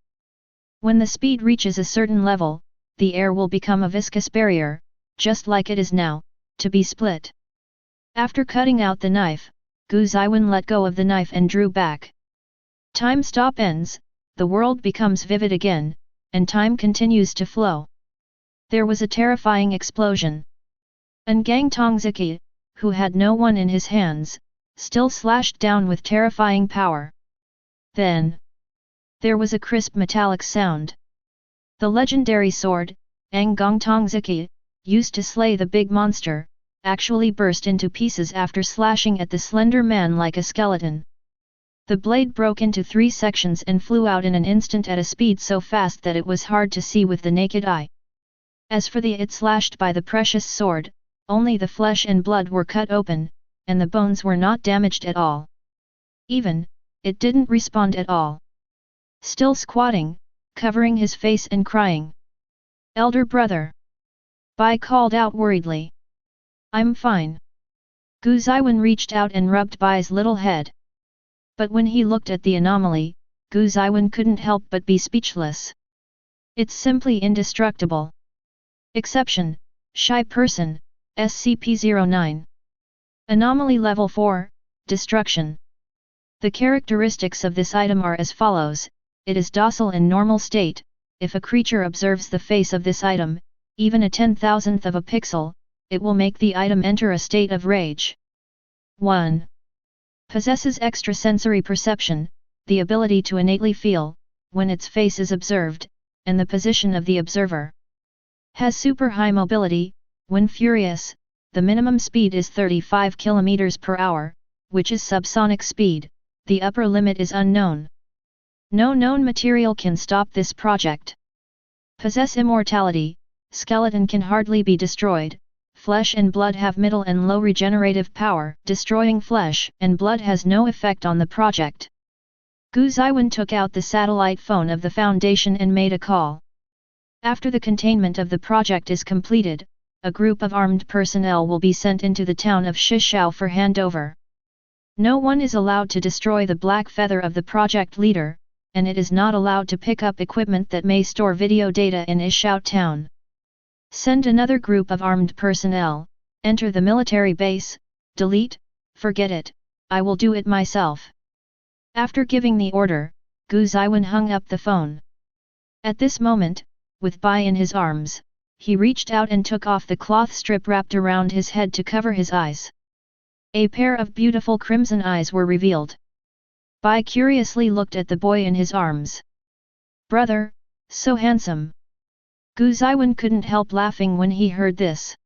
When the speed reaches a certain level, the air will become a viscous barrier, just like it is now, to be split. After cutting out the knife, Gu Zeyuan let go of the knife and drew back. Time stop ends, the world becomes vivid again, and time continues to flow. There was a terrifying explosion. An gang tongziki, who had no one in his hands, still slashed down with terrifying power. Then there was a crisp metallic sound. The legendary sword, Ang Gong Tongziki, used to slay the big monster, actually burst into pieces after slashing at the slender man like a skeleton. The blade broke into 3 sections and flew out in an instant at a speed so fast that it was hard to see with the naked eye. As for it slashed by the precious sword, only the flesh and blood were cut open, and the bones were not damaged at all. It didn't respond at all. Still squatting, covering his face and crying. "Elder brother!" Bai called out worriedly. "I'm fine." Gu Zeyuan reached out and rubbed Bai's little head. But when he looked at the anomaly, Gu Zeyuan couldn't help but be speechless. It's simply indestructible. Exception, Shy Person, SCP-09. Anomaly Level 4, Destruction. The characteristics of this item are as follows: it is docile in normal state. If a creature observes the face of this item, even a 10,000th of a pixel, it will make the item enter a state of rage. 1. Possesses extrasensory perception, the ability to innately feel, when its face is observed, and the position of the observer. Has super high mobility. When furious, the minimum speed is 35 km per hour, which is subsonic speed. The upper limit is unknown. No known material can stop this project. Possess immortality, skeleton can hardly be destroyed. Flesh and blood have middle and low regenerative power. Destroying flesh and blood has no effect on the project. Gu Zeyuan took out the satellite phone of the Foundation and made a call. After the containment of the project is completed, a group of armed personnel will be sent into the town of Shishao for handover. No one is allowed to destroy the black feather of the project leader, and it is not allowed to pick up equipment that may store video data in Shiga Town. Send another group of armed personnel, enter the military base, delete, forget it, I will do it myself. After giving the order, Gu Zeyuan hung up the phone. At this moment, with Bai in his arms, he reached out and took off the cloth strip wrapped around his head to cover his eyes. A pair of beautiful crimson eyes were revealed. Bai curiously looked at the boy in his arms. "Brother, so handsome." Gu Zeyuan couldn't help laughing when he heard this.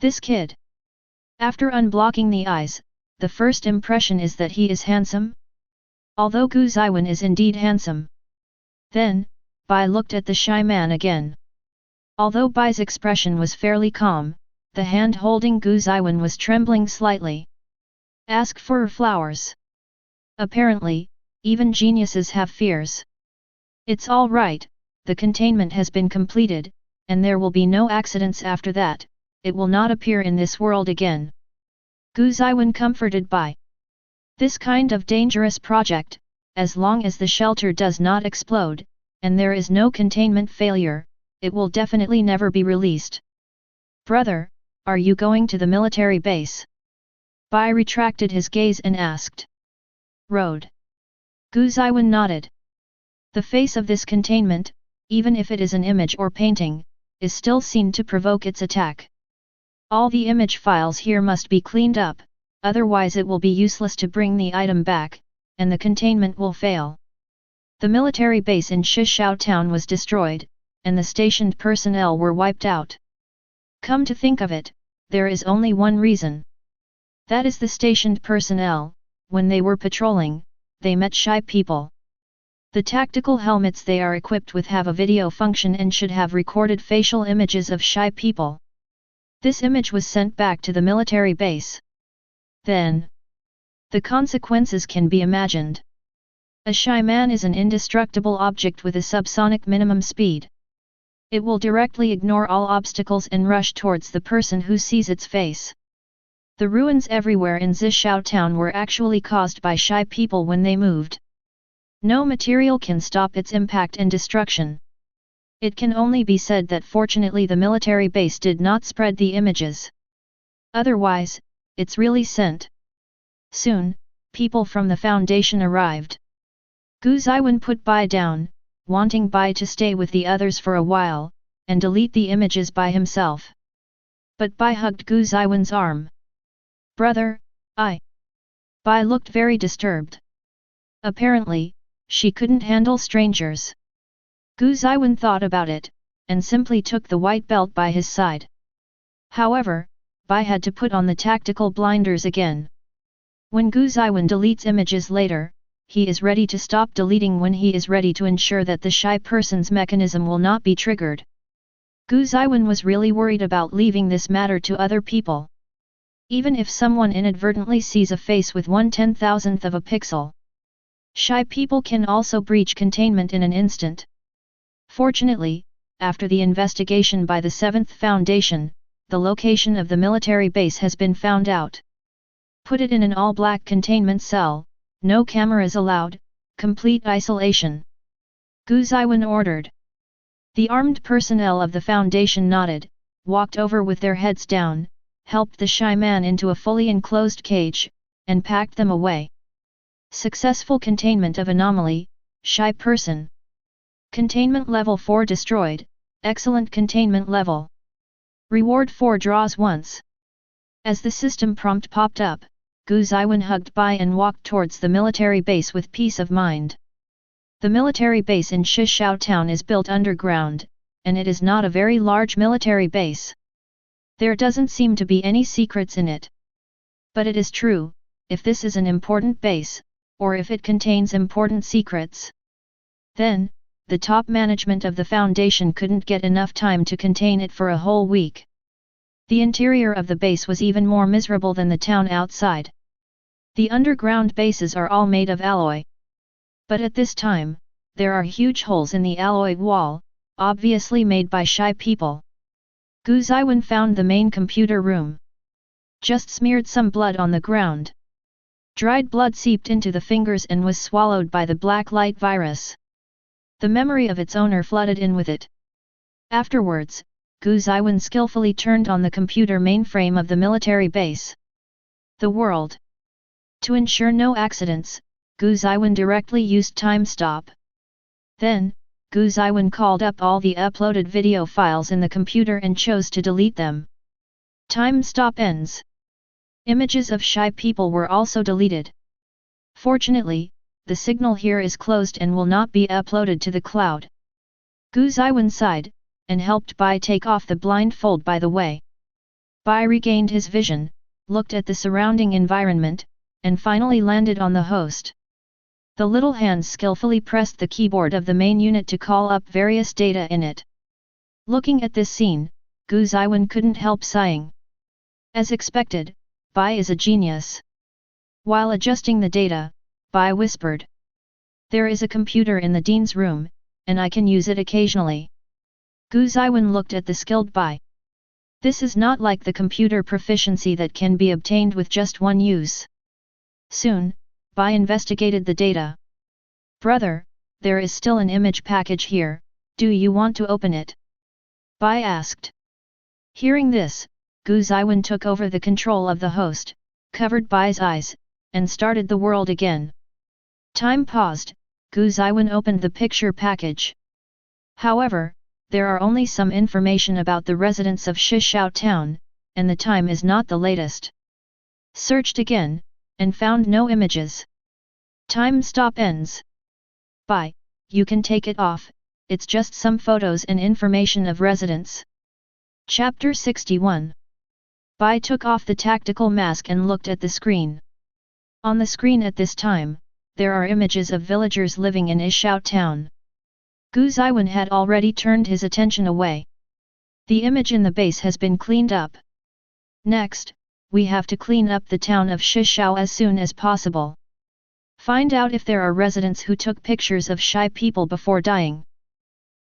This kid. After unblocking the eyes, the first impression is that he is handsome? Although Gu Zeyuan is indeed handsome. Then, Bai looked at the shy man again. Although Bai's expression was fairly calm, the hand holding Gu Zeyuan was trembling slightly. "Ask for flowers." Apparently, even geniuses have fears. "It's all right, the containment has been completed, and there will be no accidents after that, it will not appear in this world again." Gu Zeyuan comforted Bai. This kind of dangerous project, as long as the shelter does not explode, and there is no containment failure, it will definitely never be released. "Brother, are you going to the military base?" Bai retracted his gaze and asked. "Road." Gu Zeyuan nodded. The face of this containment, even if it is an image or painting, is still seen to provoke its attack. All the image files here must be cleaned up, otherwise it will be useless to bring the item back, and the containment will fail. The military base in Shiga Town was destroyed, and the stationed personnel were wiped out. Come to think of it, there is only one reason. That is the stationed personnel, when they were patrolling, they met shy people. The tactical helmets they are equipped with have a video function and should have recorded facial images of shy people. This image was sent back to the military base. Then, the consequences can be imagined. A shy man is an indestructible object with a subsonic minimum speed. It will directly ignore all obstacles and rush towards the person who sees its face. The ruins everywhere in Shiga Town were actually caused by shy people when they moved. No material can stop its impact and destruction. It can only be said that fortunately the military base did not spread the images. Otherwise, it's really sent. Soon, people from the Foundation arrived. Gu Zeyuan put Bai down, wanting Bai to stay with the others for a while, and delete the images by himself. But Bai hugged Gu Zeyuan's arm. "Brother, Bai looked very disturbed. Apparently, she couldn't handle strangers. Gu Zeyuan thought about it, and simply took the white belt by his side. However, Bai had to put on the tactical blinders again. When Gu Zeyuan deletes images later, he is ready to stop deleting when he is ready to ensure that the shy person's mechanism will not be triggered. Gu Zeyuan was really worried about leaving this matter to other people. Even if someone inadvertently sees a face with 1/10,000th of a pixel. Shy people can also breach containment in an instant. Fortunately, after the investigation by the 7th Foundation, the location of the military base has been found out. Put it in an all-black containment cell, no cameras allowed, complete isolation. Gu Zeyuan ordered. The armed personnel of the Foundation nodded, walked over with their heads down, helped the shy man into a fully enclosed cage, and packed them away. Successful containment of anomaly, shy person. Containment level 4 destroyed, excellent containment level. Reward 4 draws once. As the system prompt popped up, Gu Zeyuan hugged Bai and walked towards the military base with peace of mind. The military base in Shiga Town is built underground, and it is not a very large military base. There doesn't seem to be any secrets in it. But it is true, if this is an important base, or if it contains important secrets. Then, the top management of the Foundation couldn't get enough time to contain it for a whole week. The interior of the base was even more miserable than the town outside. The underground bases are all made of alloy. But at this time, there are huge holes in the alloy wall, obviously made by shy people. Gu Zeyuan found the main computer room. Just smeared some blood on the ground. Dried blood seeped into the fingers and was swallowed by the black light virus. The memory of its owner flooded in with it. Afterwards, Gu Zeyuan skillfully turned on the computer mainframe of the military base. The world. To ensure no accidents, Gu Zeyuan directly used time stop. Then, Gu Zeyuan called up all the uploaded video files in the computer and chose to delete them. Time stop ends. Images of shy people were also deleted. Fortunately, the signal here is closed and will not be uploaded to the cloud. Gu Zeyuan sighed, and helped Bai take off the blindfold by the way. Bai regained his vision, looked at the surrounding environment, and finally landed on the host. The little hands skillfully pressed the keyboard of the main unit to call up various data in it. Looking at this scene, Gu Zeyuan couldn't help sighing. As expected, Bai is a genius. While adjusting the data, Bai whispered. There is a computer in the dean's room, and I can use it occasionally. Gu Zeyuan looked at the skilled Bai. This is not like the computer proficiency that can be obtained with just one use. Soon, Bai investigated the data. Brother, there is still an image package here, do you want to open it? Bai asked. Hearing this, Gu Zeyuan took over the control of the host, covered Bai's eyes, and started the world again. Time paused, Gu Zeyuan opened the picture package. However, there are only some information about the residents of Shiga Town, and the time is not the latest. Searched again, and found no images. Time stop ends. Bai, you can take it off, it's just some photos and information of residents. Chapter 61. Bai took off the tactical mask and looked at the screen. On the screen at this time, there are images of villagers living in Shiga Town. Gu Zeyuan had already turned his attention away. The image in the base has been cleaned up. Next, we have to clean up the town of Shiga as soon as possible. Find out if there are residents who took pictures of shy people before dying.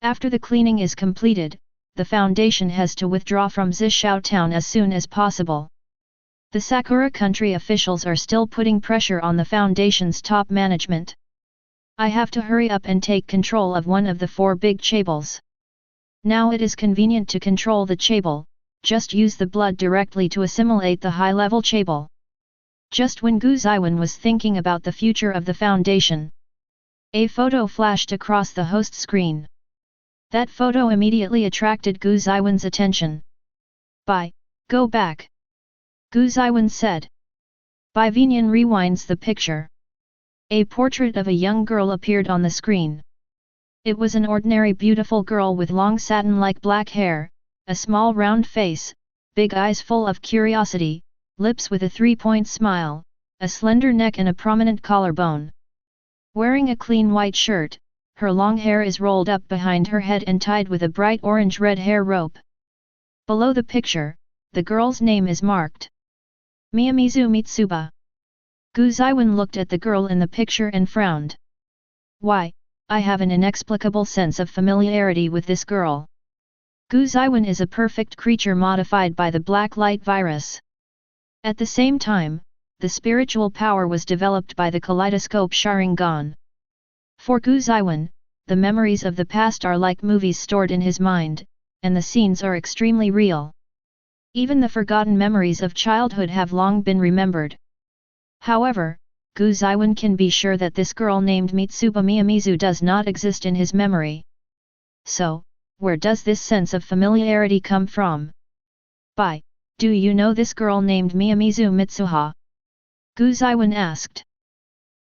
After the cleaning is completed, the Foundation has to withdraw from Shiga Town as soon as possible. The Sakura country officials are still putting pressure on the Foundation's top management. I have to hurry up and take control of one of the 4 big chaebols. Now it is convenient to control the chaebol, just use the blood directly to assimilate the high-level chaebol. Just when Gu Zeyuan was thinking about the future of the Foundation, a photo flashed across the host screen. That photo immediately attracted Gu Zeyuan's attention. Bai, go back. Gu Zeyuan said. Bai Vinian rewinds the picture. A portrait of a young girl appeared on the screen. It was an ordinary beautiful girl with long satin-like black hair, a small round face, big eyes full of curiosity, lips with a 3-point smile, a slender neck and a prominent collarbone. Wearing a clean white shirt, her long hair is rolled up behind her head and tied with a bright orange-red hair rope. Below the picture, the girl's name is marked. Miyamizu Mitsuba. Gu Zeyuan looked at the girl in the picture and frowned. Why, I have an inexplicable sense of familiarity with this girl. Gu Zeyuan is a perfect creature modified by the black light virus. At the same time, the spiritual power was developed by the kaleidoscope Sharingan. For Gu Zeyuan, the memories of the past are like movies stored in his mind, and the scenes are extremely real. Even the forgotten memories of childhood have long been remembered. However, Gu Zeyuan can be sure that this girl named Mitsuba Miyamizu does not exist in his memory. So, where does this sense of familiarity come from? Bai, do you know this girl named Miyamizu Mitsuha? Gu Zeyuan asked.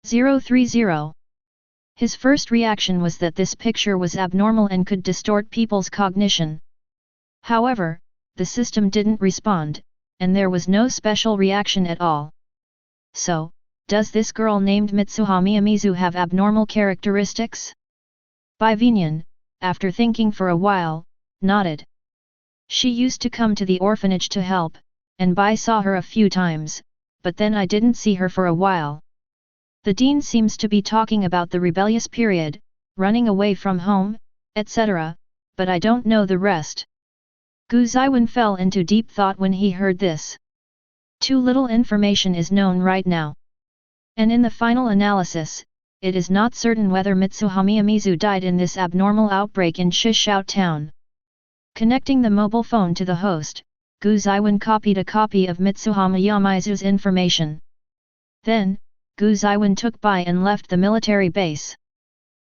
030. His first reaction was that this picture was abnormal and could distort people's cognition. However, the system didn't respond, and there was no special reaction at all. So, does this girl named Mitsuha Miyamizu have abnormal characteristics? Bai Vinian, after thinking for a while, nodded. She used to come to the orphanage to help, and Bai saw her a few times, but then I didn't see her for a while. The dean seems to be talking about the rebellious period, running away from home, etc., but I don't know the rest. Gu Zeyuan fell into deep thought when he heard this. Too little information is known right now. And in the final analysis, it is not certain whether Mitsuha Miyamizu died in this abnormal outbreak in Shiga Town. Connecting the mobile phone to the host, Gu Zeyuan copied a copy of Mitsuha Miyamizu's information. Then, Gu Zeyuan took Bai and left the military base.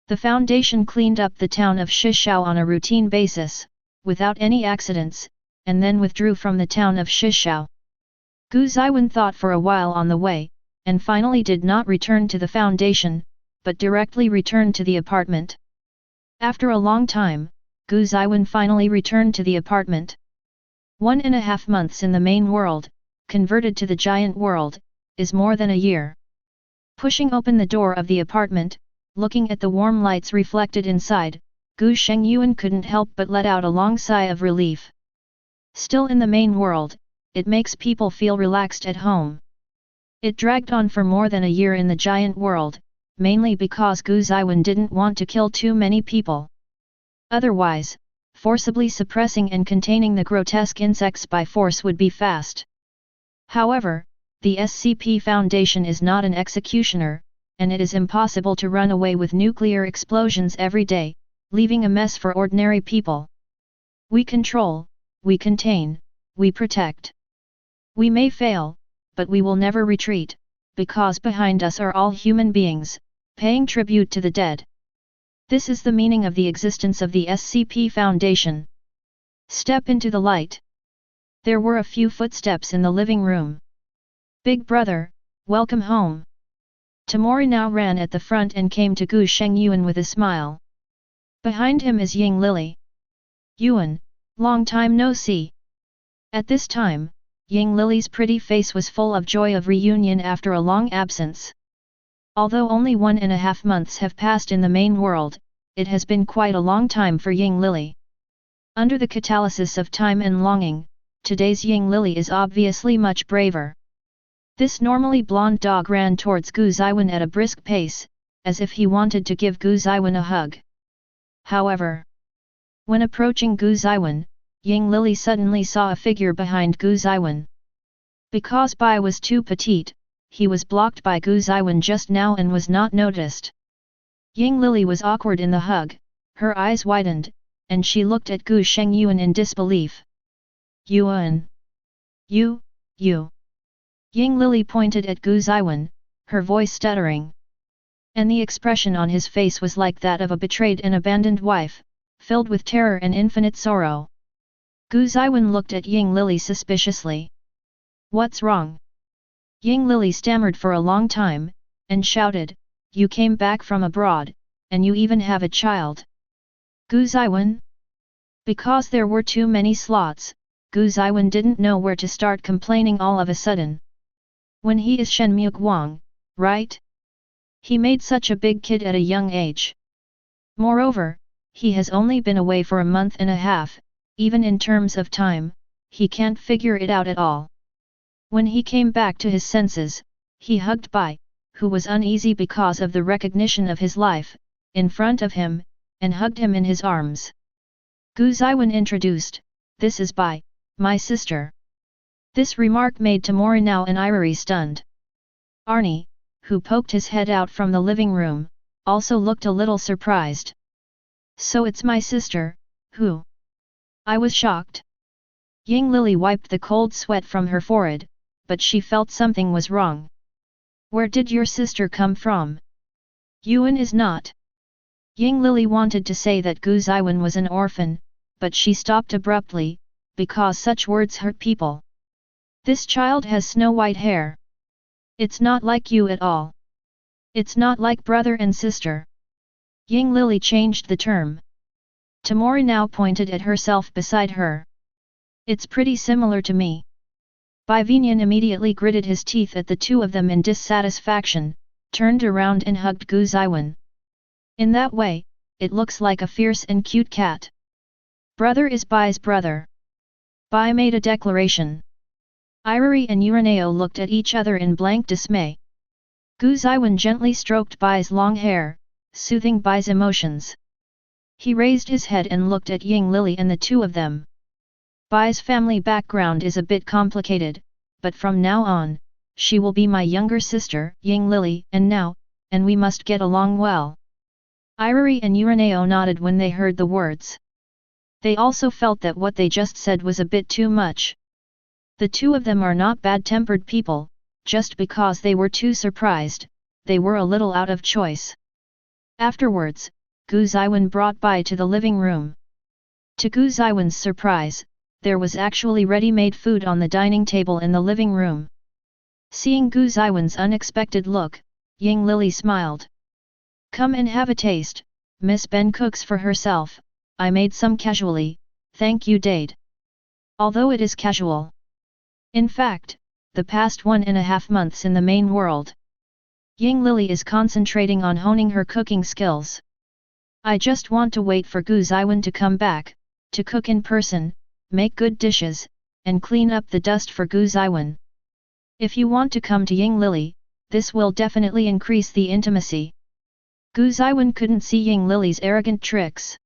The Foundation cleaned up the town of Shishao on a routine basis, without any accidents, and then withdrew from the town of Shishao. Gu Zeyuan thought for a while on the way, and finally did not return to the Foundation, but directly returned to the apartment. After a long time, Gu Zeyuan finally returned to the apartment. 1.5 months in the main world, converted to the giant world, is more than a year. Pushing open the door of the apartment, looking at the warm lights reflected inside, Gu Shengyuan couldn't help but let out a long sigh of relief. Still in the main world, it makes people feel relaxed at home. It dragged on for more than a year in the giant world, mainly because Gu Zeyuan didn't want to kill too many people. Otherwise, forcibly suppressing and containing the grotesque insects by force would be fast. However, the SCP Foundation is not an executioner, and it is impossible to run away with nuclear explosions every day, leaving a mess for ordinary people. We control, we contain, we protect. We may fail, but we will never retreat, because behind us are all human beings, paying tribute to the dead. This is the meaning of the existence of the SCP Foundation. Step into the light. There were a few footsteps in the living room. Big brother, welcome home. Tamori now ran at the front and came to Gu Shengyuan with a smile. Behind him is Ying Lily. Yuan, long time no see. At this time, Ying Lily's pretty face was full of joy of reunion after a long absence. Although only 1.5 months have passed in the main world, it has been quite a long time for Ying Lily. Under the catalysis of time and longing, today's Ying Lily is obviously much braver. This normally blonde dog ran towards Gu Zeyuan at a brisk pace, as if he wanted to give Gu Zeyuan a hug. However, when approaching Gu Zeyuan, Ying Lily suddenly saw a figure behind Gu Zeyuan. Because Bai was too petite, he was blocked by Gu Zeyuan just now and was not noticed. Ying Lily was awkward in the hug, her eyes widened, and she looked at Gu Shengyuan in disbelief. Yuan! You! Ying Lily pointed at Gu Zeyuan, her voice stuttering. And the expression on his face was like that of a betrayed and abandoned wife, filled with terror and infinite sorrow. Gu Zeyuan looked at Ying Lily suspiciously. What's wrong? Ying Lily stammered for a long time, and shouted, You came back from abroad, and you even have a child. Gu Zeyuan? Because there were too many slots, Gu Zeyuan didn't know where to start complaining all of a sudden. When he is Shenmue Guang, right? He made such a big kid at a young age. Moreover, he has only been away for a month and a half, even in terms of time, he can't figure it out at all. When he came back to his senses, he hugged Bai, who was uneasy because of the recognition of his life, in front of him, and hugged him in his arms. Gu Zeyuan introduced, This is Bai, my sister. This remark made Tamori now and Eriri stunned. Arnie, who poked his head out from the living room, also looked a little surprised. So it's my sister, who? I was shocked. Ying Lily wiped the cold sweat from her forehead, but she felt something was wrong. Where did your sister come from? Yuan is not. Ying Lily wanted to say that Gu Zeyuan was an orphan, but she stopped abruptly, because such words hurt people. This child has snow-white hair. It's not like you at all. It's not like brother and sister. Ying Lily changed the term. Tamori now pointed at herself beside her. It's pretty similar to me. Bai Vinian immediately gritted his teeth at the two of them in dissatisfaction, turned around and hugged Gu Zeyuan. In that way, it looks like a fierce and cute cat. Brother is Bai's brother. Bai made a declaration. Eriri and Uraneo looked at each other in blank dismay. Gu Zeyuan gently stroked Bai's long hair, soothing Bai's emotions. He raised his head and looked at Ying Lily and the two of them. Bai's family background is a bit complicated, but from now on, she will be my younger sister, Ying Lily, and we must get along well. Eriri and Uraneo nodded when they heard the words. They also felt that what they just said was a bit too much. The two of them are not bad-tempered people, just because they were too surprised, they were a little out of choice. Afterwards, Gu Zeyuan brought Bai to the living room. To Gu Zeyuan's surprise, there was actually ready-made food on the dining table in the living room. Seeing Gu Zeyuan's unexpected look, Ying Lily smiled. "Come and have a taste, Miss Ben cooks for herself, I made some casually, thank you Dade." Although it is casual. In fact, the past 1.5 months in the main world, Ying Lily is concentrating on honing her cooking skills. "I just want to wait for Gu Zeyuan to come back, to cook in person, make good dishes, and clean up the dust for Gu Zeyuan. If you want to come to Ying Lily, this will definitely increase the intimacy." Gu Zeyuan couldn't see Ying Lily's arrogant tricks.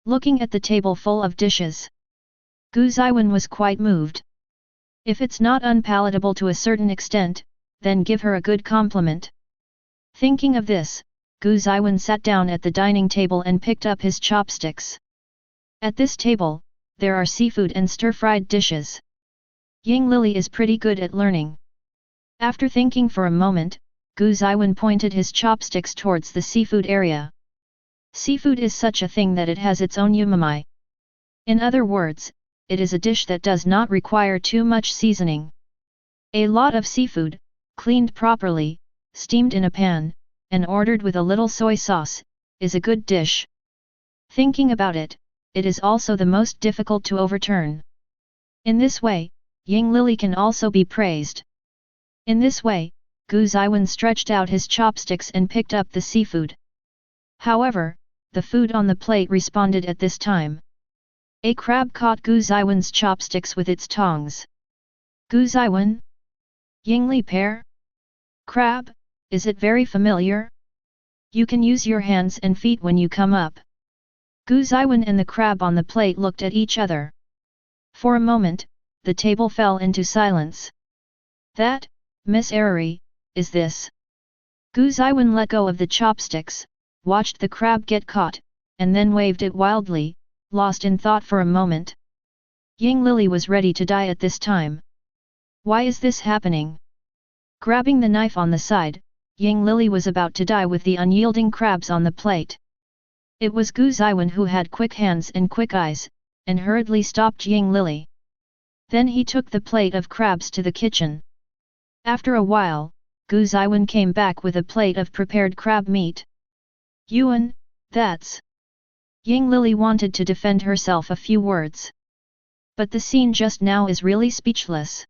Looking at the table full of dishes, Gu Zeyuan was quite moved. If it's not unpalatable to a certain extent, then give her a good compliment. Thinking of this, Gu Zeyuan sat down at the dining table and picked up his chopsticks. At this table, there are seafood and stir-fried dishes. Ying Lily is pretty good at learning. After thinking for a moment, Gu Zeyuan pointed his chopsticks towards the seafood area. Seafood is such a thing that it has its own umami. In other words, it is a dish that does not require too much seasoning. A lot of seafood, cleaned properly, steamed in a pan, and ordered with a little soy sauce, is a good dish. Thinking about it, it is also the most difficult to overturn. In this way, Ying Lily can also be praised. In this way, Gu Zeyuan stretched out his chopsticks and picked up the seafood. However, the food on the plate responded at this time. A crab caught Gu Zeyuan's chopsticks with its tongs. "Gu Zeyuan? Yingli pair? Crab, is it very familiar? You can use your hands and feet when you come up." Gu Zeyuan and the crab on the plate looked at each other. For a moment, the table fell into silence. "That, Miss Eriri, is this?" Gu Zeyuan let go of the chopsticks, watched the crab get caught, and then waved it wildly, lost in thought for a moment. Ying Lily was ready to die at this time. Why is this happening? Grabbing the knife on the side, Ying Lily was about to die with the unyielding crabs on the plate. It was Gu Zeyuan who had quick hands and quick eyes, and hurriedly stopped Ying Lily. Then he took the plate of crabs to the kitchen. After a while, Gu Zeyuan came back with a plate of prepared crab meat. "Yuan, that's..." Ying Lily wanted to defend herself a few words. But the scene just now is really speechless.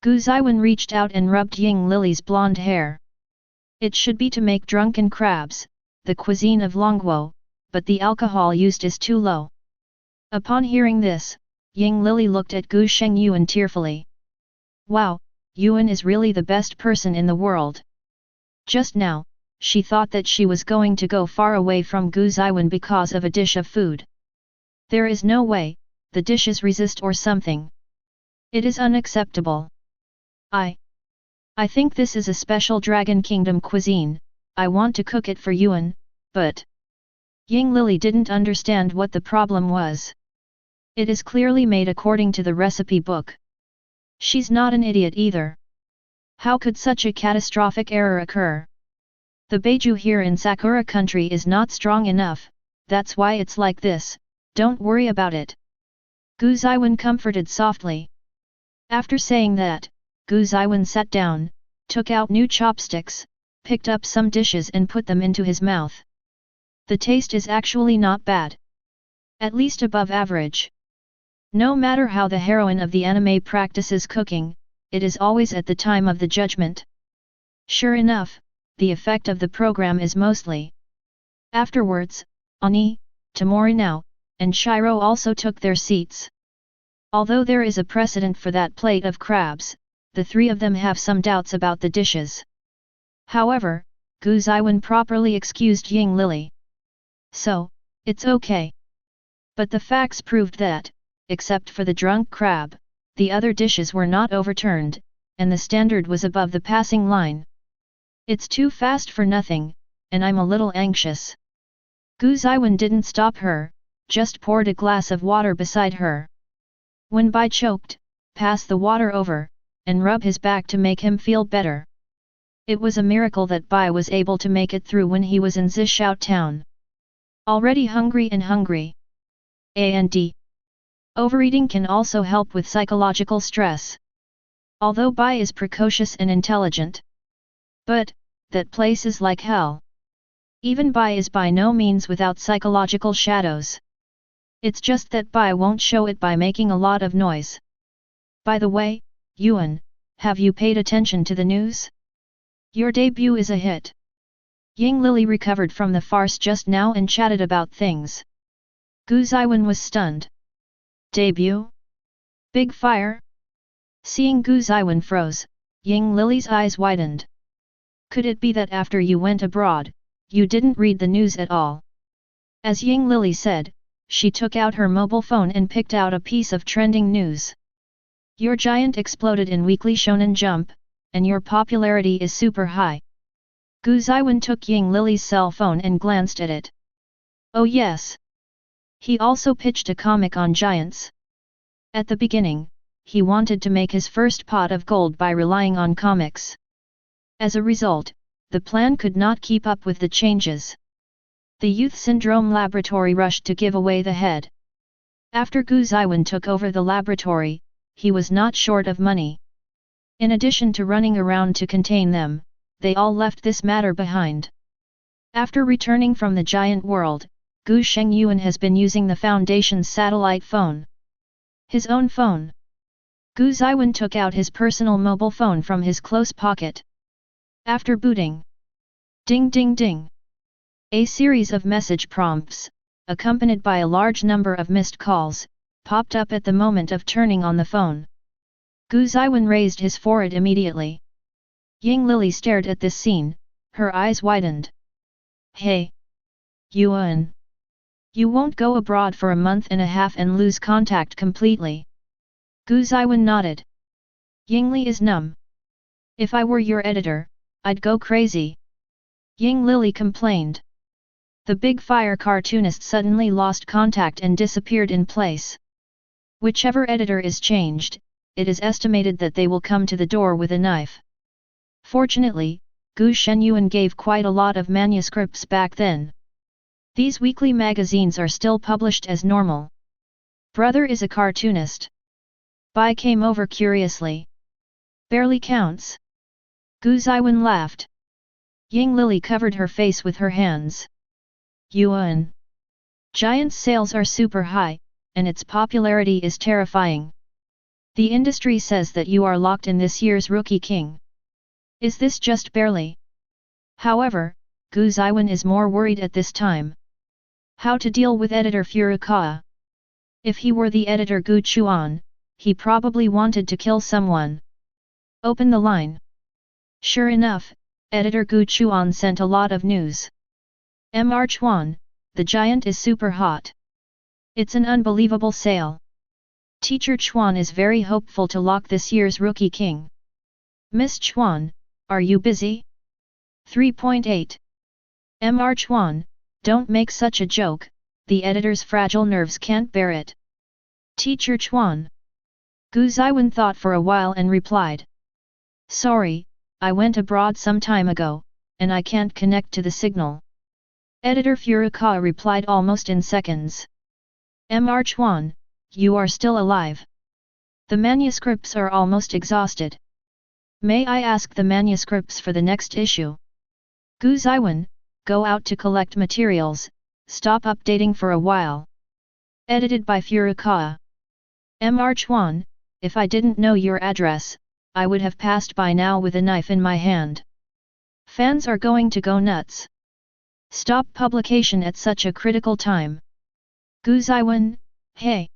Gu Zeyuan reached out and rubbed Ying Lily's blonde hair. It should be to make drunken crabs, the cuisine of Longguo, but the alcohol used is too low. Upon hearing this, Ying Lily looked at Gu Shengyuan tearfully. Wow, Yuan is really the best person in the world. Just now, she thought that she was going to go far away from Gu Zeyuan because of a dish of food. There is no way, the dishes resist or something. It is unacceptable. I think this is a special Dragon Kingdom cuisine, I want to cook it for Yuan, but... Ying Lily didn't understand what the problem was. It is clearly made according to the recipe book. She's not an idiot either. How could such a catastrophic error occur? The Beiju here in Sakura country is not strong enough, that's why it's like this, don't worry about it. Gu Zeyuan comforted softly. After saying that, Gu Zeyuan sat down, took out new chopsticks, picked up some dishes and put them into his mouth. The taste is actually not bad. At least above average. No matter how the heroine of the anime practices cooking, it is always at the time of the judgment. Sure enough, the effect of the program is mostly. Afterwards, Ani, Tamori and Shiro also took their seats. Although there is a precedent for that plate of crabs, the three of them have some doubts about the dishes. However, Gu Zeyuan properly excused Ying Lily. So, it's okay. But the facts proved that, except for the drunk crab, the other dishes were not overturned, and the standard was above the passing line. It's too fast for nothing, and I'm a little anxious. Gu Zeyuan didn't stop her, just poured a glass of water beside her. When Bai choked, pass the water over, and rub his back to make him feel better. It was a miracle that Bai was able to make it through when he was in Shiga Town. Already hungry and hungry. And overeating can also help with psychological stress. Although Bai is precocious and intelligent. But, that place is like hell. Even Bai is by no means without psychological shadows. It's just that Bai won't show it by making a lot of noise. By the way, Yuan, have you paid attention to the news? Your debut is a hit. Ying Lily recovered from the farce just now and chatted about things. Gu Zeyuan was stunned. Debut? Big fire? Seeing Gu Zeyuan froze, Ying Lily's eyes widened. Could it be that after you went abroad, you didn't read the news at all? As Ying Lily said, she took out her mobile phone and picked out a piece of trending news. Your giant exploded in Weekly Shonen Jump, and your popularity is super high. Gu Zeyuan took Ying Lily's cell phone and glanced at it. Oh yes. He also pitched a comic on giants. At the beginning, he wanted to make his first pot of gold by relying on comics. As a result, the plan could not keep up with the changes. The Youth Syndrome Laboratory rushed to give away the head. After Gu Zeyuan took over the laboratory, he was not short of money. In addition to running around to contain them, they all left this matter behind. After returning from the giant world, Gu Shengyuan has been using the Foundation's satellite phone. His own phone. Gu Zeyuan took out his personal mobile phone from his close pocket. After booting. Ding ding ding. A series of message prompts, accompanied by a large number of missed calls, popped up at the moment of turning on the phone. Gu Zeyuan raised his forehead immediately. Ying Lily stared at this scene, her eyes widened. Hey! Yuan! You won't go abroad for a month and a half and lose contact completely. Gu Zeyuan nodded. Yingli is numb. If I were your editor, I'd go crazy. Ying Lily complained. The big fire cartoonist suddenly lost contact and disappeared in place. Whichever editor is changed, it is estimated that they will come to the door with a knife. Fortunately, Gu Shenyuan gave quite a lot of manuscripts back then. These weekly magazines are still published as normal. Brother is a cartoonist. Bai came over curiously. Barely counts. Gu Zeyuan laughed. Ying Lily covered her face with her hands. Yuan. Giant's sales are super high, and its popularity is terrifying. The industry says that you are locked in this year's Rookie King. Is this just barely? However, Gu Zeyuan is more worried at this time. How to deal with editor Furukawa? If he were the editor Gu Chuan, he probably wanted to kill someone. Open the line. Sure enough, editor Gu Chuan sent a lot of news. Mr. Chuan, the giant is super hot. It's an unbelievable sale. Teacher Chuan is very hopeful to lock this year's Rookie King. Miss Chuan, are you busy? 3.8. Mr. Chuan, don't make such a joke, the editor's fragile nerves can't bear it. Teacher Chuan. Gu Zeyuan thought for a while and replied. Sorry, I went abroad some time ago, and I can't connect to the signal. Editor Furukawa replied almost in seconds. Mr. Chuan, you are still alive. The manuscripts are almost exhausted. May I ask the manuscripts for the next issue? Gu Zeyuan, go out to collect materials, stop updating for a while. Edited by Furukawa. Mr. Chuan, if I didn't know your address, I would have passed by now with a knife in my hand. Fans are going to go nuts. Stop publication at such a critical time. Gu Zeyuan, hey.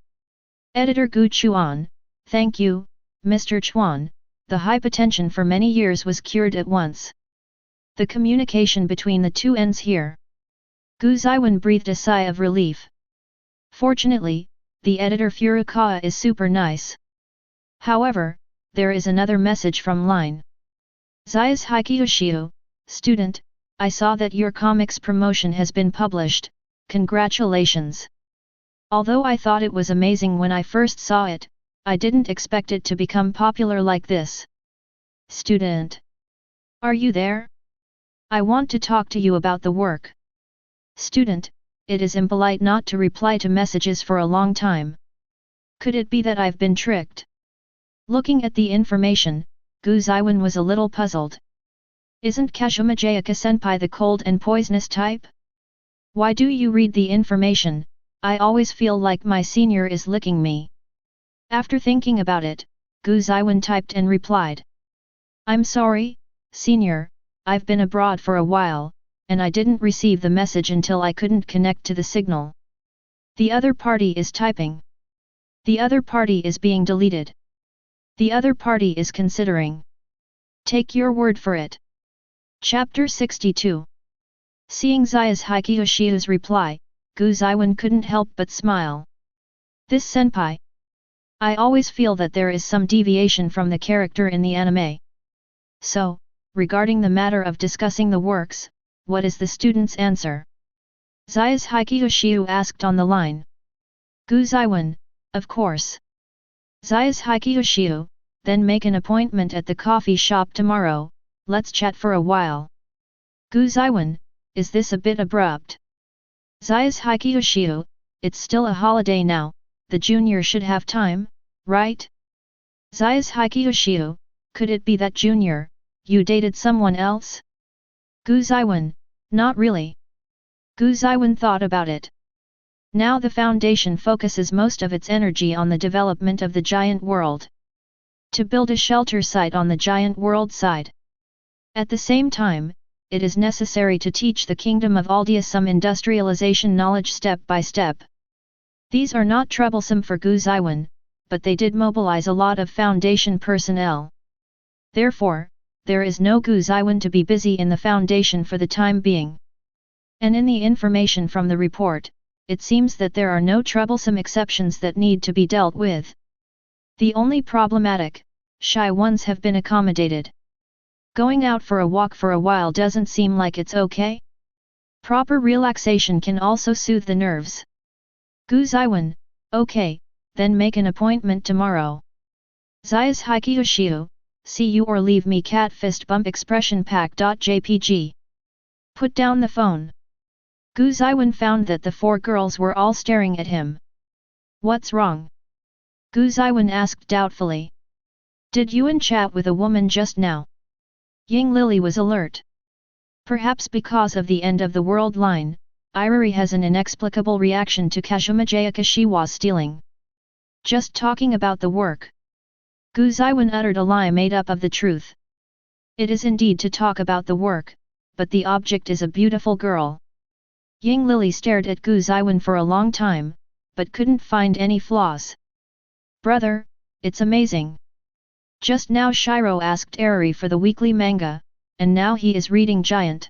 Editor Gu Chuan, thank you, Mr. Chuan, the hypotension for many years was cured at once. The communication between the two ends here. Gu Zeyuan breathed a sigh of relief. Fortunately, the editor Furukawa is super nice. However, there is another message from line. Zayas Hikiyoshiu, student, I saw that your comics promotion has been published, congratulations. Although I thought it was amazing when I first saw it, I didn't expect it to become popular like this. Student. Are you there? I want to talk to you about the work. Student, it is impolite not to reply to messages for a long time. Could it be that I've been tricked? Looking at the information, Zeyuan was a little puzzled. Isn't Kazumajayaka-senpai the cold and poisonous type? Why do you read the information? I always feel like my senior is licking me. After thinking about it, Zeyuan typed and replied. I'm sorry, senior, I've been abroad for a while, and I didn't receive the message until I couldn't connect to the signal. The other party is typing. The other party is being deleted. The other party is considering. Take your word for it. Chapter 62. Seeing Zeyuan's reply, Zeyuan couldn't help but smile. This senpai. I always feel that there is some deviation from the character in the anime. So, regarding the matter of discussing the works, what is the student's answer? Zeyuan asked on the line. Zeyuan, of course. Zeyuan, then make an appointment at the coffee shop tomorrow, let's chat for a while. Zeyuan, is this a bit abrupt? Zeyuan, it's still a holiday now, the junior should have time, right? Zeyuan, could it be that junior, you dated someone else? Zeyuan, not really. Zeyuan thought about it. Now the Foundation focuses most of its energy on the development of the giant world. To build a shelter site on the giant world side. At the same time, it is necessary to teach the Kingdom of Aldea some industrialization knowledge step by step. These are not troublesome for Zeyuan, but they did mobilize a lot of Foundation personnel. Therefore, there is no Zeyuan to be busy in the Foundation for the time being. And in the information from the report, it seems that there are no troublesome exceptions that need to be dealt with. The only problematic, shy ones have been accommodated. Going out for a walk for a while doesn't seem like it's okay? Proper relaxation can also soothe the nerves. Zeyuan, okay, then make an appointment tomorrow. Zeyuan, see you or leave me cat fist bump expression pack.jpg. Put down the phone. Zeyuan found that the four girls were all staring at him. What's wrong? Zeyuan asked doubtfully. Did Yuan chat with a woman just now? Ying Lily was alert. Perhaps because of the end of the world line, Eriri has an inexplicable reaction to Kazumajayaka stealing. Just talking about the work. Zeyuan uttered a lie made up of the truth. It is indeed to talk about the work, but the object is a beautiful girl. Ying Lily stared at Zeyuan for a long time, but couldn't find any flaws. Brother, it's amazing. Just now Shiro asked Eriri for the weekly manga, and now he is reading Giant.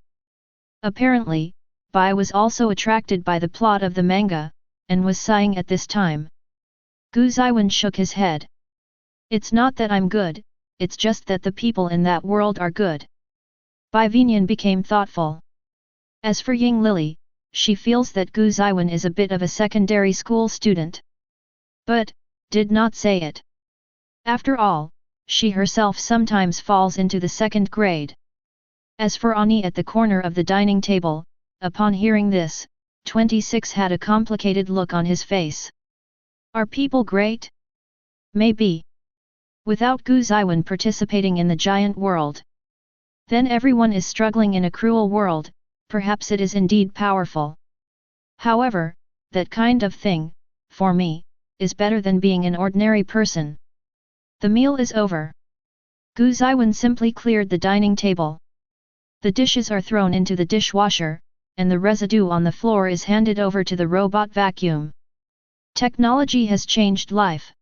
Apparently, Bai was also attracted by the plot of the manga, and was sighing at this time. Zeyuan shook his head. It's not that I'm good, it's just that the people in that world are good. Bai Vinian became thoughtful. As for Ying Lily, she feels that Zeyuan is a bit of a secondary school student. But, did not say it. After all, she herself sometimes falls into the second grade. As for Ani at the corner of the dining table, upon hearing this, 26 had a complicated look on his face. Are people great? Maybe. Without Zeyuan participating in the giant world. Then everyone is struggling in a cruel world, perhaps it is indeed powerful. However, that kind of thing, for me, is better than being an ordinary person. The meal is over. Zeyuan simply cleared the dining table. The dishes are thrown into the dishwasher, and the residue on the floor is handed over to the robot vacuum. Technology has changed life.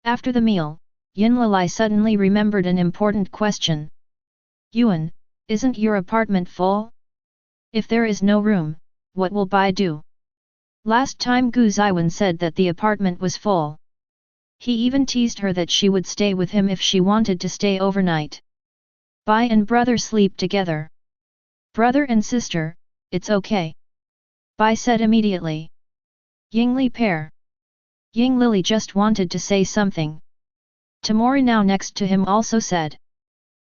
After the meal, Yinlalai suddenly remembered an important question. Yuan, isn't your apartment full? If there is no room, what will Bai do? Last time Zeyuan said that the apartment was full. He even teased her that she would stay with him if she wanted to stay overnight. Bai and brother sleep together. Brother and sister, it's okay. Bai said immediately. Yingli pair. Ying Lily just wanted to say something. Tamori now next to him also said.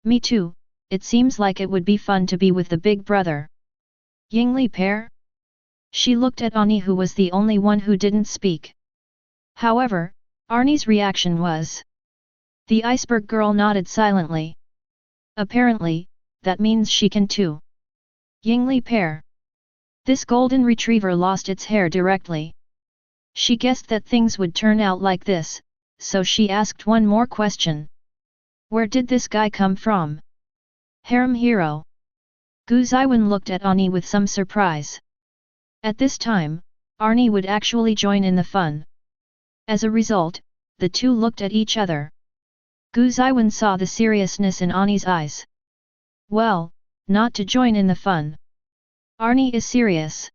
Me too, it seems like it would be fun to be with the big brother. Yingli pair? She looked at Ani, who was the only one who didn't speak. However, Arnie's reaction was. The iceberg girl nodded silently. Apparently, that means she can too. Yingli pair. This golden retriever lost its hair directly. She guessed that things would turn out like this, so she asked one more question. Where did this guy come from? Harem hero. Gu Zeyuan looked at Ani with some surprise. At this time, Arnie would actually join in the fun. As a result, the two looked at each other. Gu Zeyuan saw the seriousness in Ani's eyes. Well, not to join in the fun. Arnie is serious.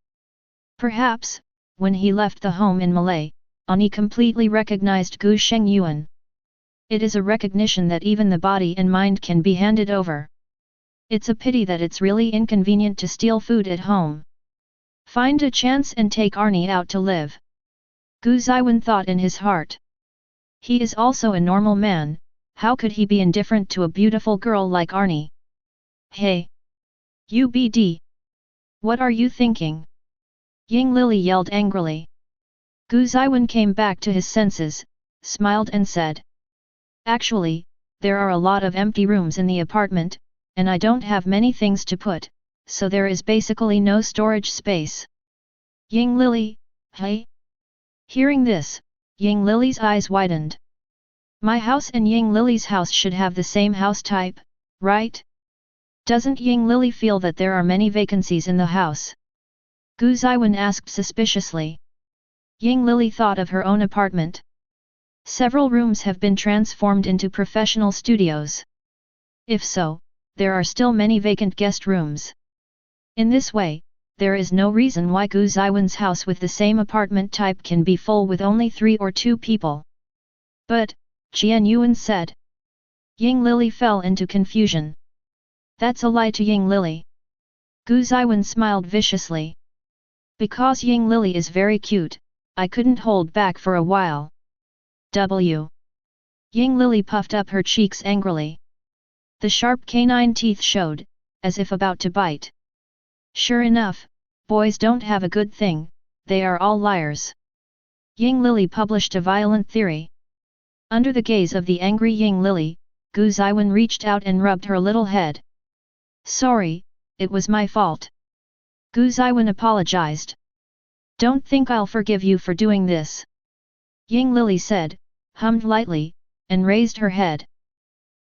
Perhaps, when he left the home in Malay, Ani completely recognized Gu Shengyuan. It is a recognition that even the body and mind can be handed over. It's a pity that it's really inconvenient to steal food at home. Find a chance and take Arnie out to live. Gu Zeyuan thought in his heart. He is also a normal man, how could he be indifferent to a beautiful girl like Arnie? Hey! UBD! What are you thinking? Ying Lily yelled angrily. Gu Zeyuan came back to his senses, smiled and said. Actually, there are a lot of empty rooms in the apartment, and I don't have many things to put, so there is basically no storage space. Ying Lily, hey? Hearing this, Ying Lily's eyes widened. My house and Ying Lily's house should have the same house type, right? Doesn't Ying Lily feel that there are many vacancies in the house? Gu Zeyuan asked suspiciously. Ying Lily thought of her own apartment. Several rooms have been transformed into professional studios. If so, there are still many vacant guest rooms. In this way, there is no reason why Gu Zeyuan's house with the same apartment type can be full with only 3 or 2 people. But, Qian Yuan said. Ying Lily fell into confusion. That's a lie to Ying Lily. Gu Zeyuan smiled viciously. Because Ying Lily is very cute, I couldn't hold back for a while. W. Ying Lily puffed up her cheeks angrily. The sharp canine teeth showed, as if about to bite. Sure enough, boys don't have a good thing, they are all liars. Ying Lily published a violent theory. Under the gaze of the angry Ying Lily, Gu Zeyuan reached out and rubbed her little head. Sorry, it was my fault. Gu Zeyuan apologized. Don't think I'll forgive you for doing this. Ying Lily said, hummed lightly, and raised her head.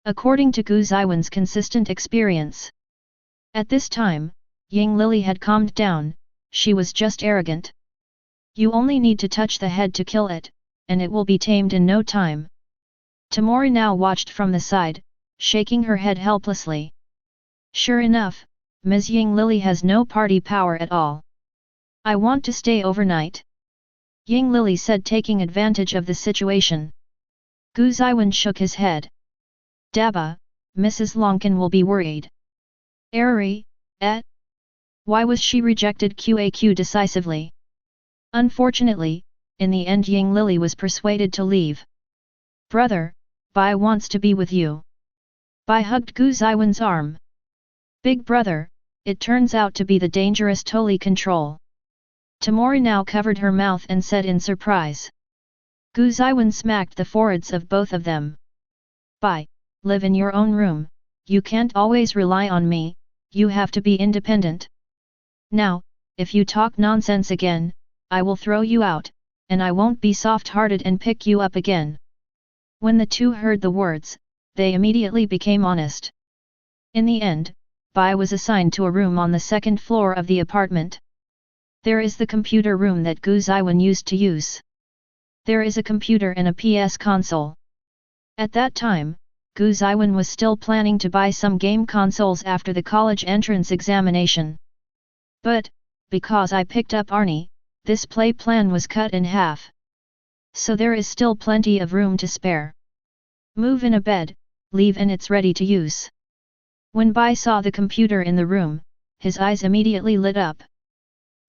According to Gu Zeyuan's consistent experience. At this time, Ying Lily had calmed down, she was just arrogant. You only need to touch the head to kill it, and it will be tamed in no time. Tamori now watched from the side, shaking her head helplessly. Sure enough, Ms. Ying Lily has no party power at all. I want to stay overnight. Ying Lily said, taking advantage of the situation. Gu Zeyuan shook his head. Daba, Mrs. Longkin will be worried. Eriri, why was she rejected QAQ decisively? Unfortunately, in the end Ying Lily was persuaded to leave. Brother, Bai wants to be with you. Bai hugged Gu Zeyuan's arm. Big brother, it turns out to be the dangerous Toli control. Tamori now covered her mouth and said in surprise. Gu Zeyuan smacked the foreheads of both of them. Bai, live in your own room, you can't always rely on me, you have to be independent. Now, if you talk nonsense again, I will throw you out, and I won't be soft-hearted and pick you up again. When the two heard the words, they immediately became honest. In the end, Bai was assigned to a room on the second floor of the apartment. There is the computer room that Gu Zeyuan used to use. There is a computer and a PS console. At that time, Gu Zeyuan was still planning to buy some game consoles after the college entrance examination. But, because I picked up Arnie, this play plan was cut in half. So there is still plenty of room to spare. Move in a bed, leave and it's ready to use. When Bai saw the computer in the room, his eyes immediately lit up.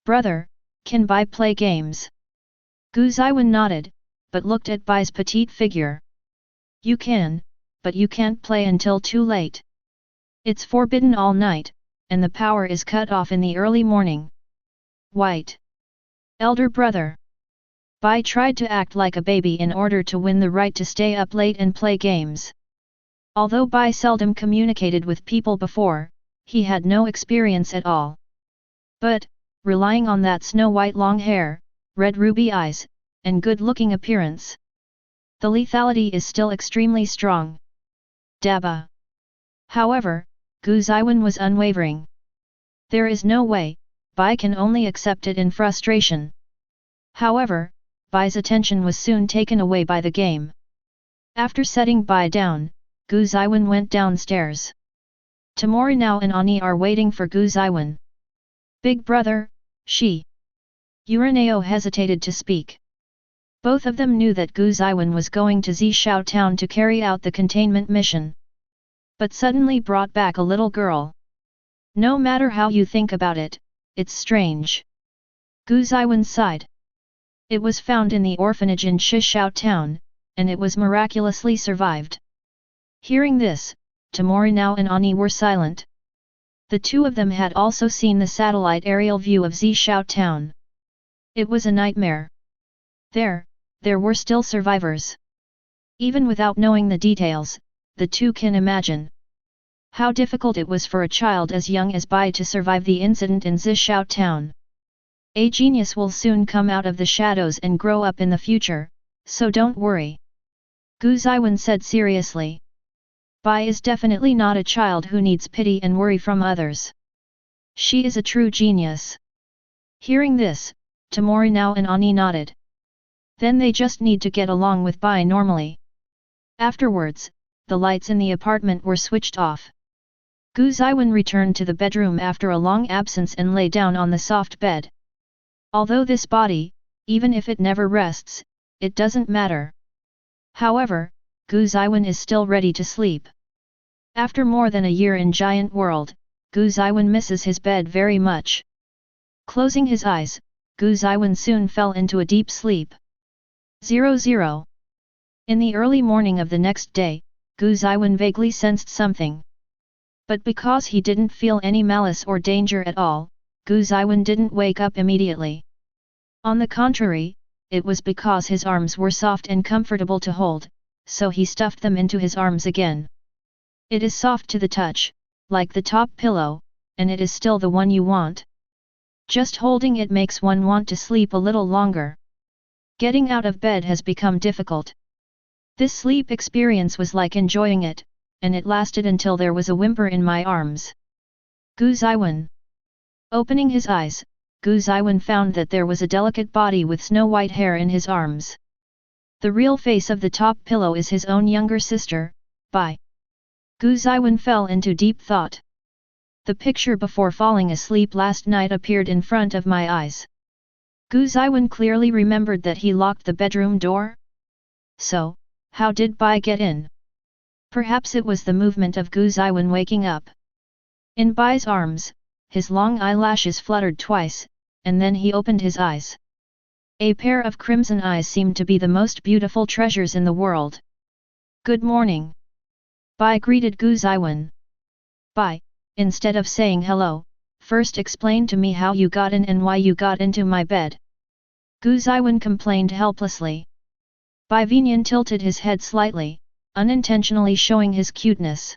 Brother, can Bai play games? Gu Zeyuan nodded, but looked at Bai's petite figure. You can, but you can't play until too late. It's forbidden all night, and the power is cut off in the early morning. White. Elder brother. Bai tried to act like a baby in order to win the right to stay up late and play games. Although Bai seldom communicated with people before, he had no experience at all. But, relying on that snow-white long hair, red ruby eyes, and good-looking appearance, the lethality is still extremely strong. Daba. However, Gu Zeyuan was unwavering. There is no way, Bai can only accept it in frustration. However, Bai's attention was soon taken away by the game. After setting Bai down, Gu Zeyuan went downstairs. Tamori now and Ani are waiting for Gu Zeyuan. Big brother, she. Urineo hesitated to speak. Both of them knew that Gu Zeyuan was going to Zeyuan Town to carry out the containment mission. But suddenly brought back a little girl. No matter how you think about it, it's strange. Gu Zeyuan sighed. It was found in the orphanage in Shiga Town, and it was miraculously survived. Hearing this, Tamori now and Ani were silent. The two of them had also seen the satellite aerial view of Zeyuan Town. It was a nightmare. There were still survivors. Even without knowing the details, the two can imagine how difficult it was for a child as young as Bai to survive the incident in Zeyuan Town. A genius will soon come out of the shadows and grow up in the future, so don't worry. Gu Zeyuan said seriously. Bai is definitely not a child who needs pity and worry from others. She is a true genius. Hearing this, Tamori now and Ani nodded. Then they just need to get along with Bai normally. Afterwards, the lights in the apartment were switched off. Gu Zeyuan returned to the bedroom after a long absence and lay down on the soft bed. Although this body, even if it never rests, it doesn't matter. However, Gu Zeyuan is still ready to sleep. After more than a year in Giant World, Gu Zeyuan misses his bed very much. Closing his eyes, Gu Zeyuan soon fell into a deep sleep. 00. In the early morning of the next day, Gu Zeyuan vaguely sensed something. But because he didn't feel any malice or danger at all, Gu Zeyuan didn't wake up immediately. On the contrary, it was because his arms were soft and comfortable to hold, so he stuffed them into his arms again. It is soft to the touch, like the top pillow, and it is still the one you want. Just holding it makes one want to sleep a little longer. Getting out of bed has become difficult. This sleep experience was like enjoying it, and it lasted until there was a whimper in my arms. Gu Zeyuan. Opening his eyes, Gu Zeyuan found that there was a delicate body with snow-white hair in his arms. The real face of the top pillow is his own younger sister, Bai. Gu Zeyuan fell into deep thought. The picture before falling asleep last night appeared in front of my eyes. Gu Zeyuan clearly remembered that he locked the bedroom door. So, how did Bai get in? Perhaps it was the movement of Gu Zeyuan waking up. In Bai's arms, his long eyelashes fluttered twice, and then he opened his eyes. A pair of crimson eyes seemed to be the most beautiful treasures in the world. Good morning. Bai greeted Gu Zeyuan. Bai, instead of saying hello, first explain to me how you got in and why you got into my bed. Gu Zeyuan complained helplessly. Bai Vinian tilted his head slightly, unintentionally showing his cuteness.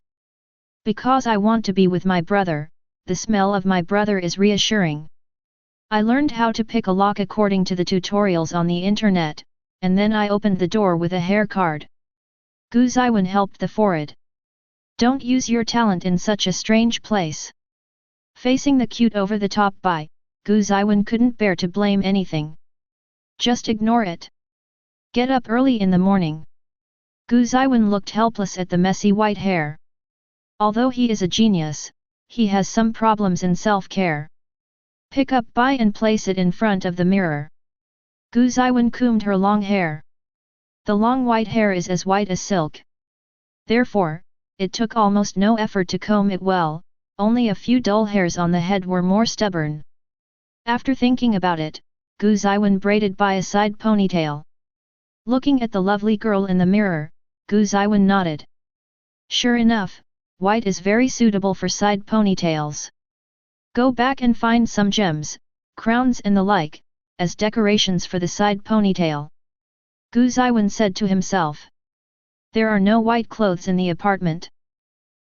Because I want to be with my brother, the smell of my brother is reassuring. I learned how to pick a lock according to the tutorials on the internet, and then I opened the door with a hair card. Gu Zeyuan helped the forehead. Don't use your talent in such a strange place. Facing the cute over-the-top Bai, Gu Zeyuan couldn't bear to blame anything. Just ignore it. Get up early in the morning. Gu Zeyuan looked helpless at the messy white hair. Although he is a genius, he has some problems in self-care. Pick up Bai and place it in front of the mirror. Gu Zeyuan combed her long hair. The long white hair is as white as silk. Therefore, it took almost no effort to comb it well, only a few dull hairs on the head were more stubborn. After thinking about it, Gu Zeyuan braided Bai a side ponytail. Looking at the lovely girl in the mirror, Gu Zeyuan nodded. Sure enough, white is very suitable for side ponytails. Go back and find some gems, crowns and the like, as decorations for the side ponytail. Gu Zeyuan said to himself. There are no white clothes in the apartment.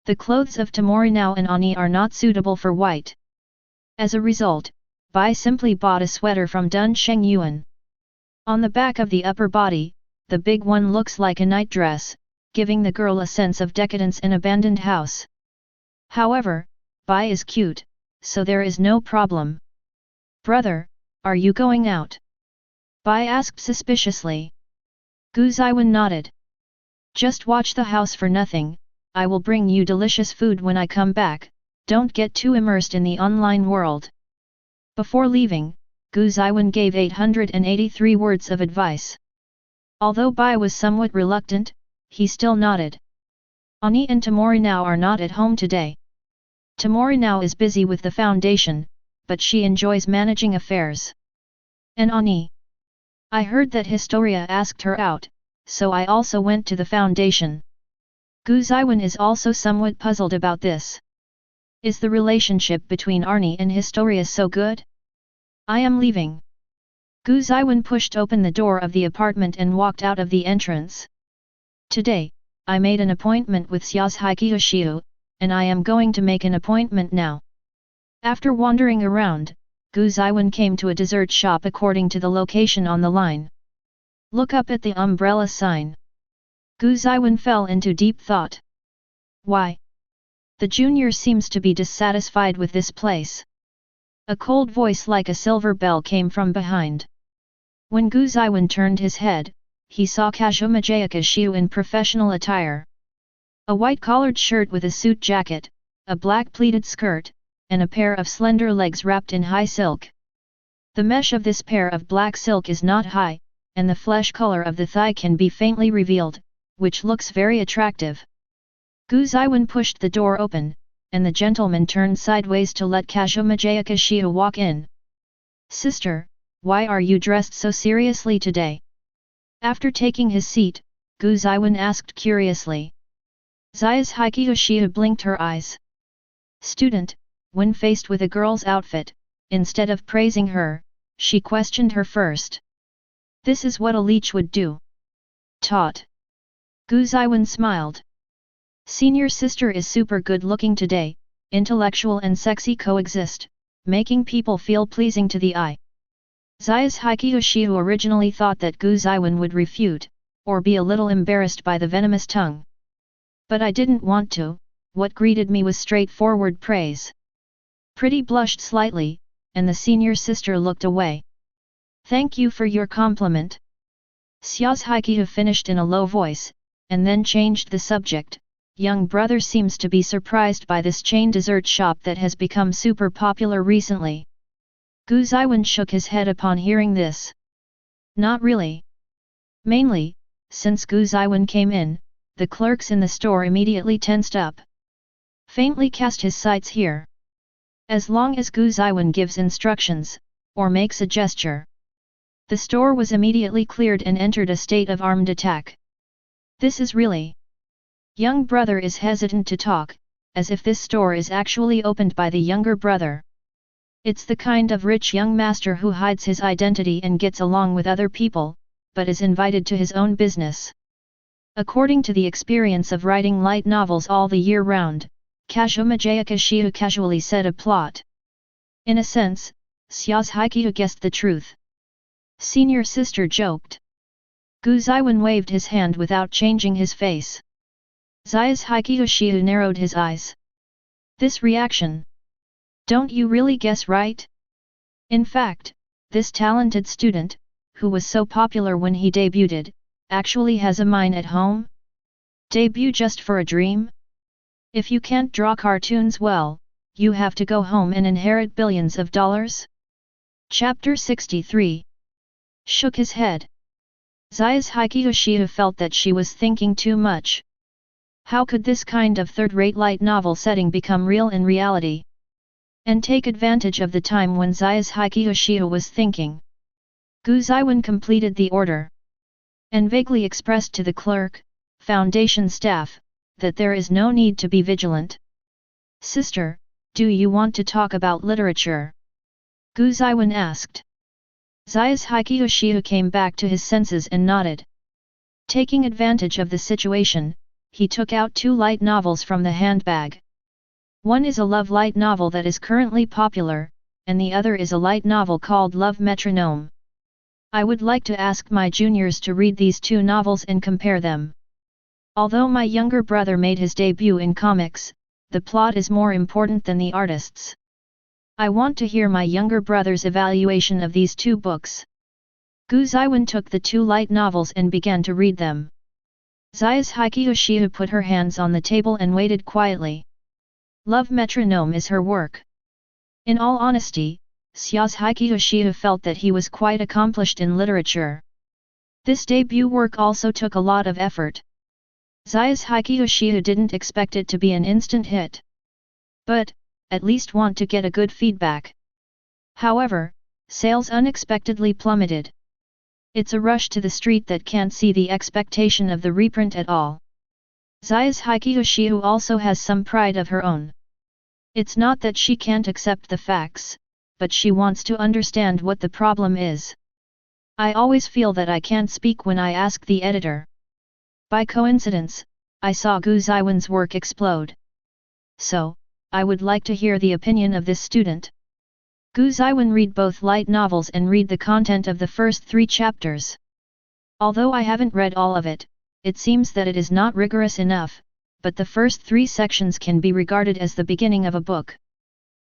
The clothes of Tomorinao and Ani are not suitable for white. As a result, Bai simply bought a sweater from Dun Shengyuan. On the back of the upper body, the big one looks like a night dress, giving the girl a sense of decadence and abandoned house. However, Bai is cute, so there is no problem. Brother, are you going out? Bai asked suspiciously. Gu Zeyuan nodded. Just watch the house for nothing, I will bring you delicious food when I come back, don't get too immersed in the online world. Before leaving, Gu Zeyuan gave 883 words of advice. Although Bai was somewhat reluctant, he still nodded. Ani and Tomorinao are not at home today. Tomorinao is busy with the foundation, but she enjoys managing affairs. And Ani? I heard that Historia asked her out, so I also went to the foundation. Gu Zeyuan is also somewhat puzzled about this. Is the relationship between Arnie and Historia so good? I am leaving. Gu Zeyuan pushed open the door of the apartment and walked out of the entrance. Today, I made an appointment with Yukinoshita, and I am going to make an appointment now. After wandering around, Gu Zeyuan came to a dessert shop according to the location on the line. Look up at the umbrella sign. Gu Zeyuan fell into deep thought. Why? The junior seems to be dissatisfied with this place. A cold voice like a silver bell came from behind. When Gu Zeyuan turned his head, he saw Kazuma Yukinoshita in professional attire. A white-collared shirt with a suit jacket, a black pleated skirt, and a pair of slender legs wrapped in high silk. The mesh of this pair of black silk is not high, and the flesh color of the thigh can be faintly revealed, which looks very attractive. Gu Zeyuan pushed the door open, and the gentleman turned sideways to let Kazuma Yukinoshita walk in. Sister, why are you dressed so seriously today? After taking his seat, Gu Zeyuan asked curiously. Yukinoshita blinked her eyes. Student, when faced with a girl's outfit, instead of praising her, she questioned her first. This is what a leech would do. Taught. Gu Zeyuan smiled. Senior sister is super good looking today, intellectual and sexy coexist, making people feel pleasing to the eye. Yukinoshita originally thought that Gu Zeyuan would refute, or be a little embarrassed by the venomous tongue. But I didn't want to, what greeted me was straightforward praise. Pretty blushed slightly, and the senior sister looked away. Thank you for your compliment. Yukinoshita finished in a low voice, and then changed the subject. Young brother seems to be surprised by this chain dessert shop that has become super popular recently. Gu Zeyuan shook his head upon hearing this. Not really. Mainly, since Gu Zeyuan came in, the clerks in the store immediately tensed up. Faintly cast his sights here. As long as Gu Zeyuan gives instructions, or makes a gesture, the store was immediately cleared and entered a state of armed attack. This is really... Young brother is hesitant to talk, as if this store is actually opened by the younger brother. It's the kind of rich young master who hides his identity and gets along with other people, but is invited to his own business. According to the experience of writing light novels all the year round, Kazuma Yukinoshita casually said a plot. In a sense, Yukinoshita guessed the truth. Senior sister joked. Gu Zeyuan waved his hand without changing his face. Yukinoshita narrowed his eyes. This reaction. Don't you really guess right? In fact, this talented student, who was so popular when he debuted, actually has a mine at home? Debut just for a dream? If you can't draw cartoons well, you have to go home and inherit billions of dollars? Chapter 63. Shook his head. Yukinoshita felt that she was thinking too much. How could this kind of third-rate light novel setting become real in reality? And take advantage of the time when Yukinoshita was thinking. Gu Zeyuan completed the order. And vaguely expressed to the clerk, foundation staff, that there is no need to be vigilant. Sister, do you want to talk about literature? Gu Zeyuan asked. Zai's Yukinoshita came back to his senses and nodded. Taking advantage of the situation, he took out 2 light novels from the handbag. One is a love light novel that is currently popular, and the other is a light novel called Love Metronome. I would like to ask my juniors to read these 2 novels and compare them. Although my younger brother made his debut in comics, the plot is more important than the artists. I want to hear my younger brother's evaluation of these 2 books. Gu Zeyuan took the 2 light novels and began to read them. Zai's Yukinoshita put her hands on the table and waited quietly. Love Metronome is her work. In all honesty, Zai's Yukinoshita felt that he was quite accomplished in literature. This debut work also took a lot of effort. Zai's Yukinoshita didn't expect it to be an instant hit. But, at least want to get a good feedback. However, sales unexpectedly plummeted. It's a rush to the street that can't see the expectation of the reprint at all. Zai's Yukinoshita also has some pride of her own. It's not that she can't accept the facts, but she wants to understand what the problem is. I always feel that I can't speak when I ask the editor. By coincidence, I saw Gu Zeyuan's work explode. So, I would like to hear the opinion of this student. Gu Zeyuan read both light novels and read the content of the first 3 chapters. Although I haven't read all of it, it seems that it is not rigorous enough, but the first 3 sections can be regarded as the beginning of a book.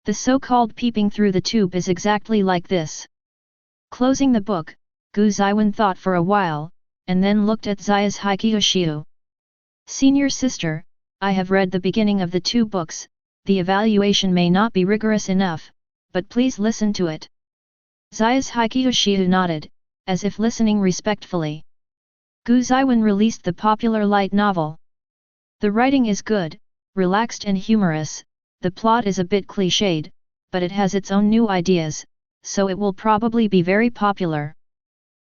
The so-called peeping through the tube is exactly like this. Closing the book, Gu Zeyuan thought for a while, and then looked at Zai's Yukinoshita. Senior sister, I have read the beginning of the 2 books, the evaluation may not be rigorous enough, but please listen to it. Zai's Yukinoshita nodded, as if listening respectfully. Gu Zeyuan released the popular light novel. The writing is good, relaxed and humorous, the plot is a bit cliched, but it has its own new ideas, so it will probably be very popular.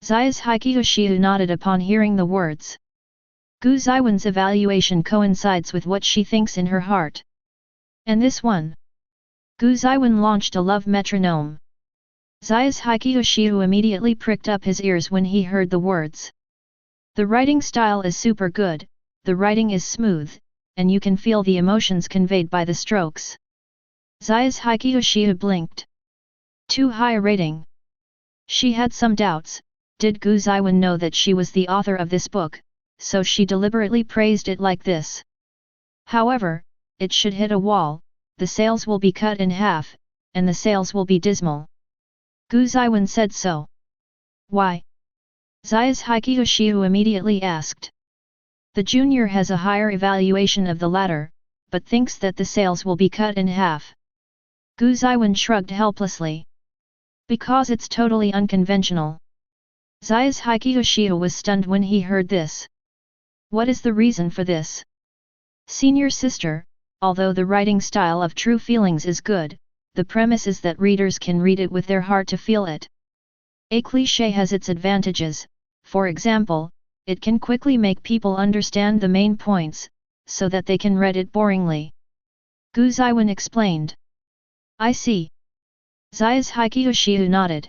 Zai's Yukinoshita nodded upon hearing the words. Gu Zeyuan's evaluation coincides with what she thinks in her heart. And this one? Gu Zeyuan launched a love metronome. Zai's Yukinoshita immediately pricked up his ears when he heard the words. The writing style is super good, the writing is smooth, and you can feel the emotions conveyed by the strokes. Zai's Yukinoshita blinked. Too high a rating. She had some doubts. Did Gu Zeyuan know that she was the author of this book, so she deliberately praised it like this. However, it should hit a wall, the sales will be cut in half, and the sales will be dismal. Gu Zeyuan said so. Why? Zai's Yukinoshita immediately asked. The junior has a higher evaluation of the latter, but thinks that the sales will be cut in half. Gu Zeyuan shrugged helplessly. Because it's totally unconventional. Zai's Yukinoshita was stunned when he heard this. What is the reason for this? Senior sister, although the writing style of True Feelings is good, the premise is that readers can read it with their heart to feel it. A cliché has its advantages, for example, it can quickly make people understand the main points, so that they can read it boringly. Gu Zeyuan explained. I see. Zai's Yukinoshita nodded.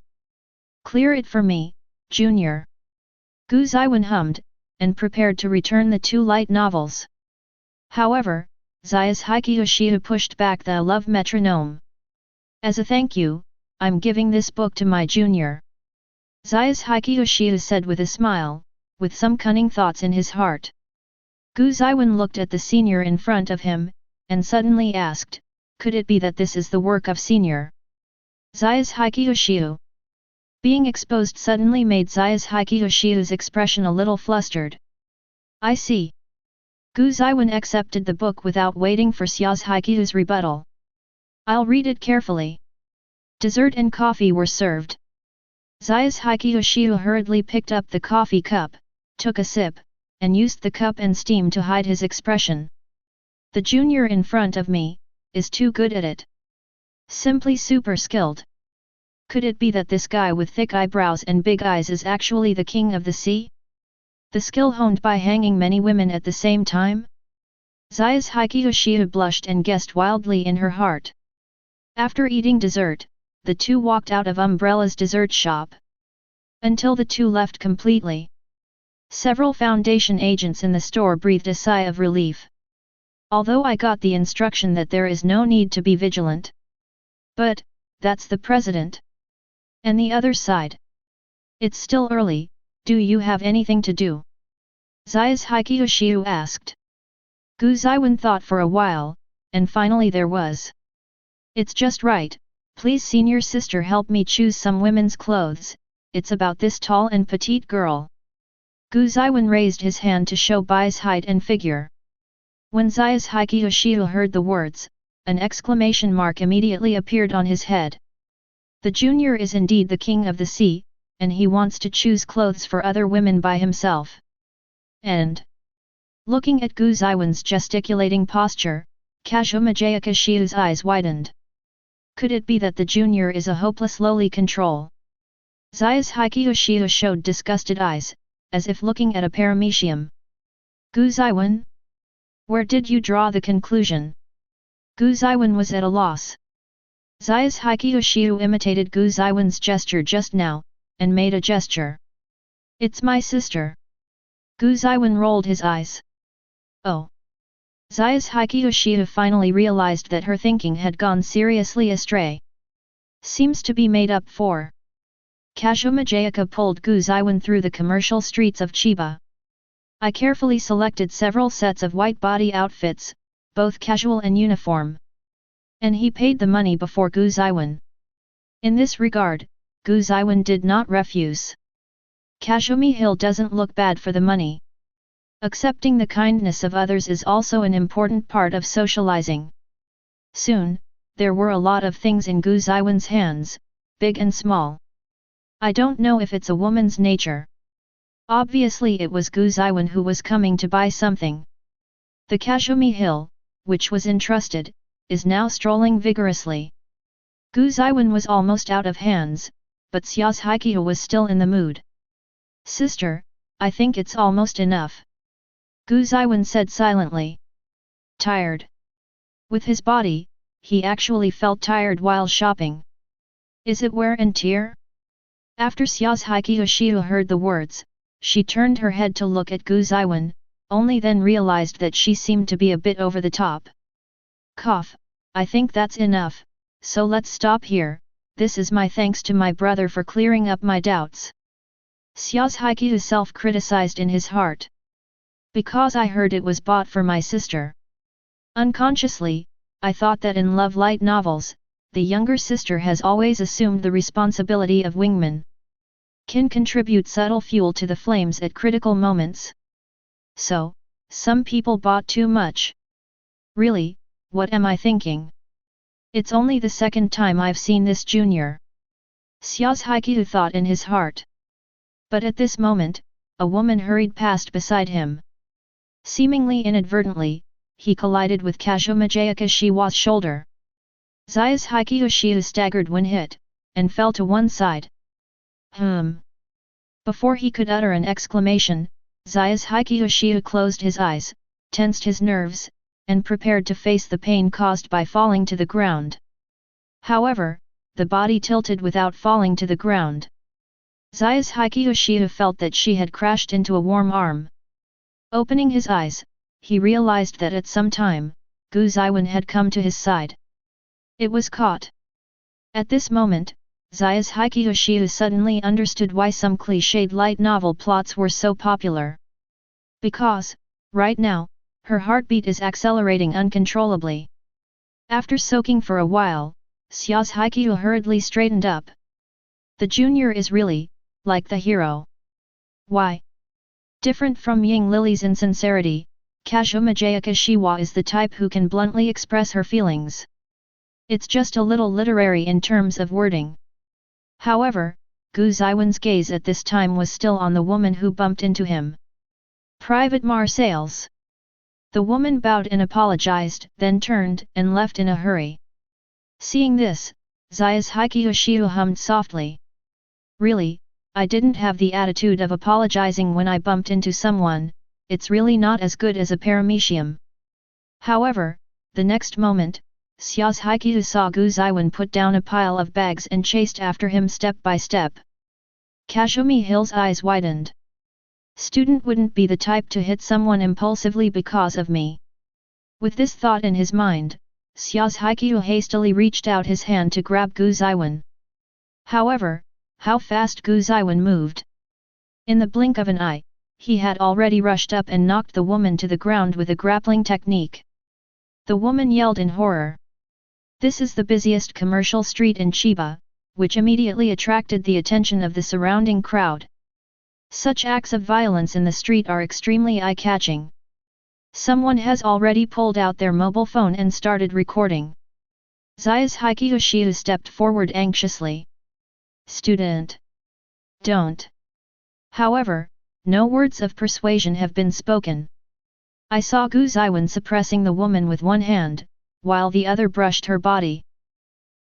Clear it for me, Junior. Gu Zeyuan hummed, and prepared to return the 2 light novels. However, Zai's Yukinoshita pushed back the love metronome. As a thank you, I'm giving this book to my junior. Zai's Yukinoshita said with a smile, with some cunning thoughts in his heart. Gu Zeyuan looked at the senior in front of him, and suddenly asked, could it be that this is the work of senior? Zai's Yukinoshita. Being exposed suddenly made Zai's Yukinoshita's expression a little flustered. I see. Gu Zeyuan accepted the book without waiting for Zai's Yukinoshita's rebuttal. I'll read it carefully. Dessert and coffee were served. Zai's Yukinoshita hurriedly picked up the coffee cup, took a sip, and used the cup and steam to hide his expression. The junior in front of me is too good at it. Simply super skilled. Could it be that this guy with thick eyebrows and big eyes is actually the king of the sea? The skill honed by hanging many women at the same time? Yukinoshita blushed and guessed wildly in her heart. After eating dessert, the two walked out of Umbrella's dessert shop. Until the two left completely. Several Foundation agents in the store breathed a sigh of relief. Although I got the instruction that there is no need to be vigilant. But, that's the president. And the other side. It's still early, do you have anything to do? Yukinoshita asked. Zeyuan thought for a while, and finally there was. It's just right, please senior sister help me choose some women's clothes, it's about this tall and petite girl. Zeyuan raised his hand to show Bai's height and figure. When Yukinoshita heard the words, an exclamation mark immediately appeared on his head. The junior is indeed the king of the sea, and he wants to choose clothes for other women by himself. And looking at Zeyuan's gesticulating posture, Yukinoshita's eyes widened. Could it be that the junior is a hopeless lowly control? Yukinoshita showed disgusted eyes, as if looking at a paramecium. Zeyuan? Where did you draw the conclusion? Zeyuan was at a loss. Yukinoshita imitated Zeyuan's gesture just now, and made a gesture. It's my sister. Zeyuan rolled his eyes. Oh. Yukinoshita finally realized that her thinking had gone seriously astray. Seems to be made up for. Kaguya pulled Zeyuan through the commercial streets of Chiba. I carefully selected several sets of white body outfits, both casual and uniform. And he paid the money before Zeyuan. In this regard, Zeyuan did not refuse. Kazumi Hill doesn't look bad for the money. Accepting the kindness of others is also an important part of socializing. Soon, there were a lot of things in Zeyuan's hands, big and small. I don't know if it's a woman's nature. Obviously it was Zeyuan who was coming to buy something. The Kazumi Hill, which was entrusted, is now strolling vigorously. Zeyuan was almost out of hands, but Yukinoshita was still in the mood. Sister, I think it's almost enough. Zeyuan said silently. Tired. With his body, he actually felt tired while shopping. Is it wear and tear? After Yukinoshita heard the words, she turned her head to look at Zeyuan, only then realized that she seemed to be a bit over the top. Cough, I think that's enough, so let's stop here, this is my thanks to my brother for clearing up my doubts. Yukinoshita self-criticized in his heart. Because I heard it was bought for my sister. Unconsciously, I thought that in love light novels, the younger sister has always assumed the responsibility of wingman. Can contribute subtle fuel to the flames at critical moments. So, some people bought too much. Really, what am I thinking? It's only the second time I've seen this junior. Yukinoshita thought in his heart. But at this moment, a woman hurried past beside him. Seemingly inadvertently, he collided with Kaguya-shiwa's shoulder. Yukinoshita staggered when hit, and fell to one side. Before he could utter an exclamation, Yukinoshita closed his eyes, tensed his nerves, and prepared to face the pain caused by falling to the ground. However, the body tilted without falling to the ground. Yukinoshita felt that she had crashed into a warm arm. Opening his eyes, he realized that at some time, Zeyuan had come to his side. It was caught. At this moment, Yukinoshita suddenly understood why some cliched light novel plots were so popular. Because, right now, her heartbeat is accelerating uncontrollably. After soaking for a while, Yukinoshita hurriedly straightened up. The junior is really, like the hero. Why? Different from Ying Lily's insincerity, Kaguya-shiwa is the type who can bluntly express her feelings. It's just a little literary in terms of wording. However, Zeyuan's gaze at this time was still on the woman who bumped into him. Private Marseilles. The woman bowed and apologized, then turned and left in a hurry. Seeing this, Yukinoshita hummed softly. Really, I didn't have the attitude of apologizing when I bumped into someone, it's really not as good as a paramecium. However, the next moment, Xia's Haikyu saw Gu Zeyuan put down a pile of bags and chased after him step by step. Kazumi Hill's eyes widened. Student wouldn't be the type to hit someone impulsively because of me. With this thought in his mind, Xia's Haikyu hastily reached out his hand to grab Gu Zeyuan. However, how fast Gu Zeyuan moved! In the blink of an eye, he had already rushed up and knocked the woman to the ground with a grappling technique. The woman yelled in horror. This is the busiest commercial street in Chiba, which immediately attracted the attention of the surrounding crowd. Such acts of violence in the street are extremely eye-catching. Someone has already pulled out their mobile phone and started recording. Xia's Haikyu stepped forward anxiously. Student. Don't. However, no words of persuasion have been spoken. I saw Gu Zeyuan suppressing the woman with one hand, while the other brushed her body.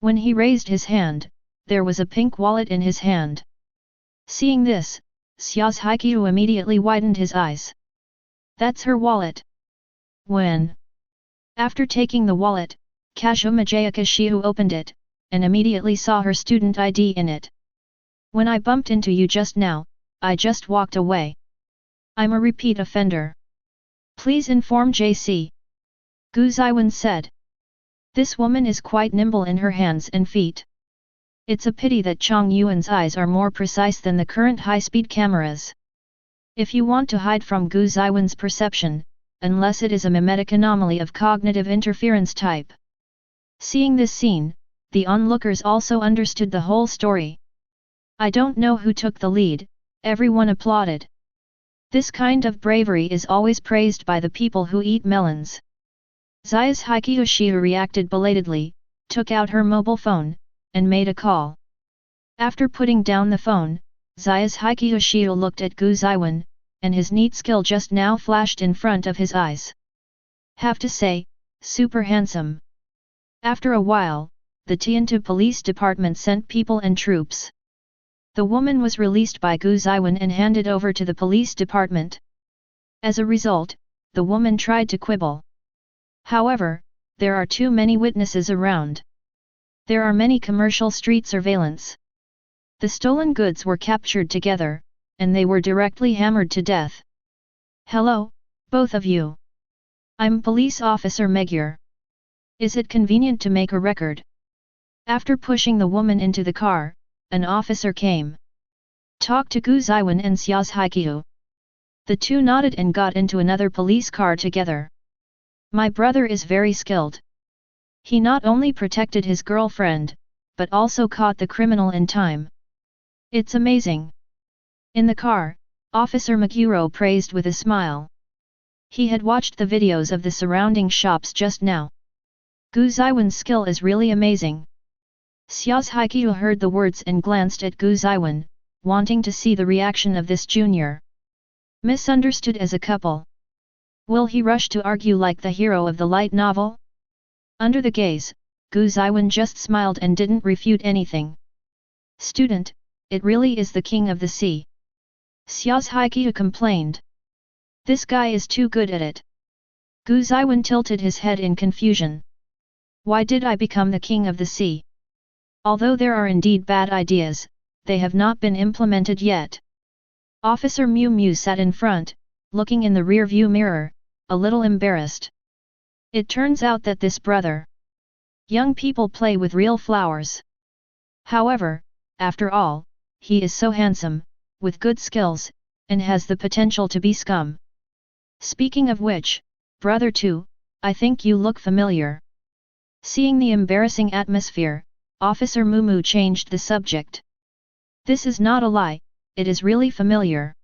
When he raised his hand, there was a pink wallet in his hand. Seeing this, Xia's Haikyu immediately widened his eyes. That's her wallet. When? After taking the wallet, Kazumi Shiu opened it, and immediately saw her student ID in it. When I bumped into you just now, I just walked away. I'm a repeat offender. Please inform JC. Gu Zeyuan said. This woman is quite nimble in her hands and feet. It's a pity that Chong Yuan's eyes are more precise than the current high-speed cameras. If you want to hide from Gu Zeyuan's perception, unless it is a mimetic anomaly of cognitive interference type. Seeing this scene, the onlookers also understood the whole story. I don't know who took the lead, everyone applauded. This kind of bravery is always praised by the people who eat melons. Xia's Haikyu reacted belatedly, took out her mobile phone, and made a call. After putting down the phone, Xia's Haikyu looked at Gu Zeyuan, and his neat skill just now flashed in front of his eyes. Have to say, super handsome. After a while, the Tiantu police department sent people and troops. The woman was released by Gu Zeyuan and handed over to the police department. As a result, the woman tried to quibble. However, there are too many witnesses around. There are many commercial street surveillance. The stolen goods were captured together, and they were directly hammered to death. Hello, both of you. I'm Police Officer Magyar. Is it convenient to make a record? After pushing the woman into the car, an officer came. Talk to Gu Zeyuan and Xia's Haikyu. The two nodded and got into another police car together. My brother is very skilled. He not only protected his girlfriend, but also caught the criminal in time. It's amazing. In the car, Officer Maguro praised with a smile. He had watched the videos of the surrounding shops just now. Gu Zeyuan's skill is really amazing. Xia's Haikyu heard the words and glanced at Gu Zeyuan, wanting to see the reaction of this junior. Misunderstood as a couple. Will he rush to argue like the hero of the light novel? Under the gaze, Gu Zeyuan just smiled and didn't refute anything. Student, it really is the king of the sea. Xia's Haikyu complained. This guy is too good at it. Gu Zeyuan tilted his head in confusion. Why did I become the king of the sea? Although there are indeed bad ideas, they have not been implemented yet. Officer Miu Miu sat in front, looking in the rear-view mirror, a little embarrassed. It turns out that this brother. Young people play with real flowers. However, after all, he is so handsome, with good skills, and has the potential to be scum. Speaking of which, brother too, I think you look familiar. Seeing the embarrassing atmosphere, Officer Mumu changed the subject. This is not a lie, it is really familiar.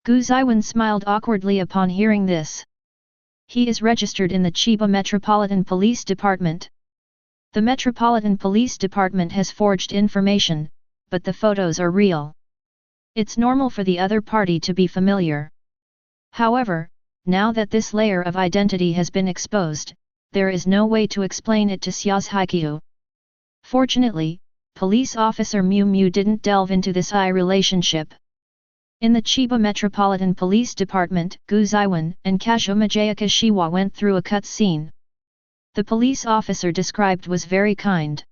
Gu Zeyuan smiled awkwardly upon hearing this. He is registered in the Chiba Metropolitan Police Department. The Metropolitan Police Department has forged information, but the photos are real. It's normal for the other party to be familiar. However, now that this layer of identity has been exposed, there is no way to explain it to Xia's Haikyu. Fortunately, Police Officer Miu Miu didn't delve into this eye relationship. In the Chiba Metropolitan Police Department, Gu Zeyuan and Kazuma Shiwa went through a cut scene. The police officer described was very kind.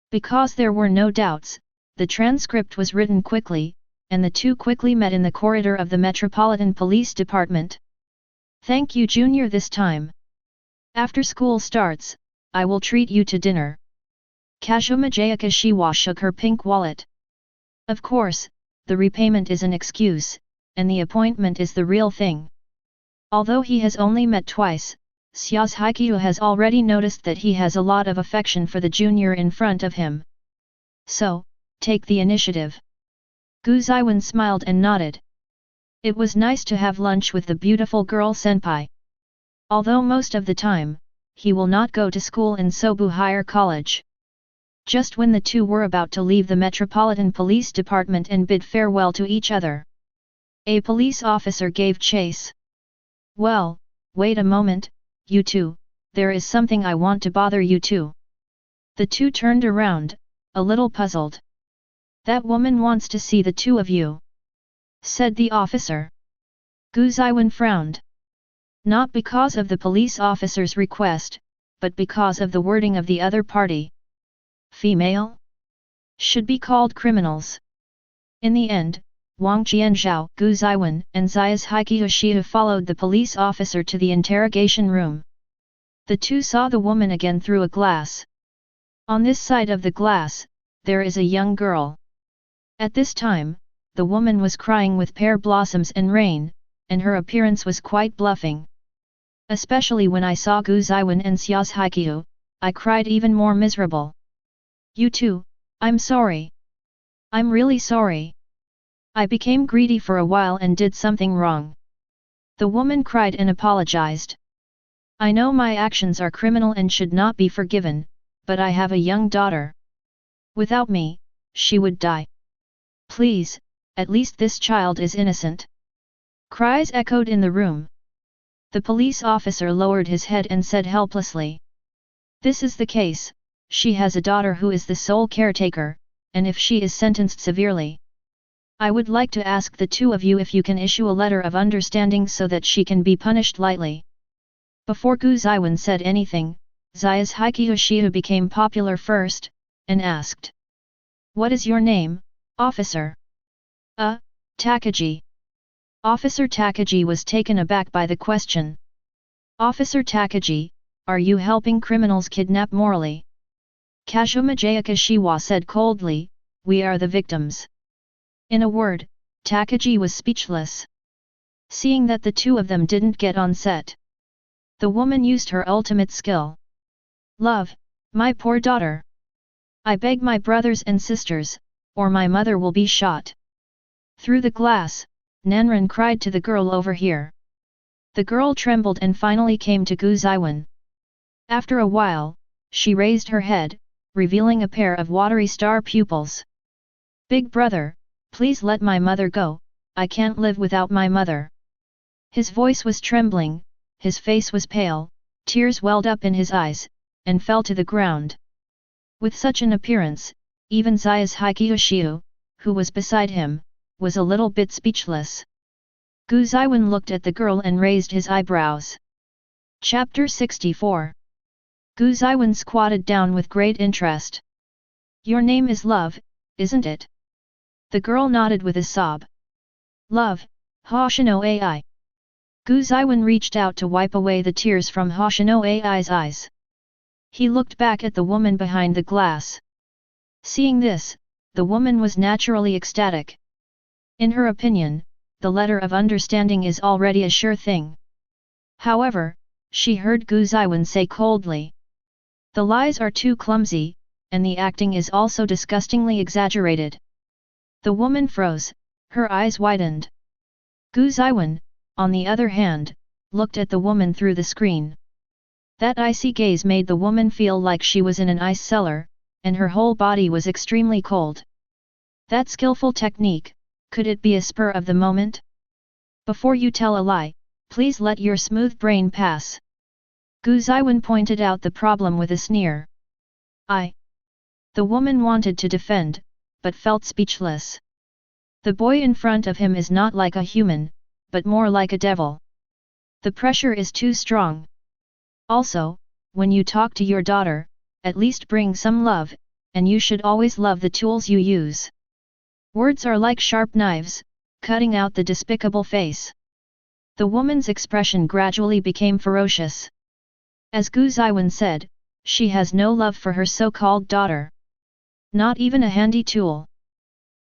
Because there were no doubts, the transcript was written quickly, and the two quickly met in the corridor of the Metropolitan Police Department. Thank you, Junior, this time. After school starts, I will treat you to dinner. Kazuma Shiwa shook her pink wallet. Of course, the repayment is an excuse, and the appointment is the real thing. Although he has only met twice, Haikyuu has already noticed that he has a lot of affection for the junior in front of him. So, take the initiative. Gu Zeyuan smiled and nodded. It was nice to have lunch with the beautiful girl senpai. Although most of the time, he will not go to school in Sobu Higher College. Just when the two were about to leave the Metropolitan Police Department and bid farewell to each other, a police officer gave chase. Well, wait a moment, you two, there is something I want to bother you two. The two turned around, a little puzzled. That woman wants to see the two of you, said the officer. Gu Zeyuan frowned. Not because of the police officer's request, but because of the wording of the other party. Female? Should be called criminals. In the end, Wang Jianzhao, Gu Zeyuan, and Zayas Haikyuu followed the police officer to the interrogation room. The two saw the woman again through a glass. On this side of the glass, there is a young girl. At this time, the woman was crying with pear blossoms and rain, and her appearance was quite bluffing. Especially when I saw Gu Zeyuan and Zayas Haikyuu, I cried even more miserable. You two, I'm sorry. I'm really sorry. I became greedy for a while and did something wrong. The woman cried and apologized. I know my actions are criminal and should not be forgiven, but I have a young daughter. Without me, she would die. Please, at least this child is innocent. Cries echoed in the room. The police officer lowered his head and said helplessly. This is the case. She has a daughter who is the sole caretaker, and if she is sentenced severely, I would like to ask the two of you if you can issue a letter of understanding so that she can be punished lightly. Before Gu Zeyuan said anything, Zayas Haikyuu became popular first, and asked. What is your name, officer? Takagi. Officer Takagi was taken aback by the question. Officer Takagi, are you helping criminals kidnap morally? Kazuma Shiwa said coldly, we are the victims. In a word, Takagi was speechless. Seeing that the two of them didn't get on set, the woman used her ultimate skill. Love, my poor daughter. I beg my brothers and sisters, or my mother will be shot. Through the glass, Nanren cried to the girl over here. The girl trembled and finally came to Gu Zeyuan. After a while, she raised her head, revealing a pair of watery star pupils. Big brother, please let my mother go, I can't live without my mother. His voice was trembling, his face was pale, tears welled up in his eyes, and fell to the ground. With such an appearance, even Zayas Haikyuu, who was beside him, was a little bit speechless. Gu Zeyuan looked at the girl and raised his eyebrows. Chapter 64. Gu Zeyuan squatted down with great interest. Your name is Love, isn't it? The girl nodded with a sob. Love, Hoshino Ai. Gu Zeyuan reached out to wipe away the tears from Hoshino Ai's eyes. He looked back at the woman behind the glass. Seeing this, the woman was naturally ecstatic. In her opinion, the letter of understanding is already a sure thing. However, she heard Gu Zeyuan say coldly. The lies are too clumsy, and the acting is also disgustingly exaggerated. The woman froze, her eyes widened. Gu Zeyuan, on the other hand, looked at the woman through the screen. That icy gaze made the woman feel like she was in an ice cellar, and her whole body was extremely cold. That skillful technique, could it be a spur of the moment? Before you tell a lie, please let your smooth brain pass. Gu Zeyuan pointed out the problem with a sneer. The woman wanted to defend, but felt speechless. The boy in front of him is not like a human, but more like a devil. The pressure is too strong. Also, when you talk to your daughter, at least bring some love, and you should always love the tools you use. Words are like sharp knives, cutting out the despicable face. The woman's expression gradually became ferocious. As Gu Zeyuan said, she has no love for her so-called daughter. Not even a handy tool.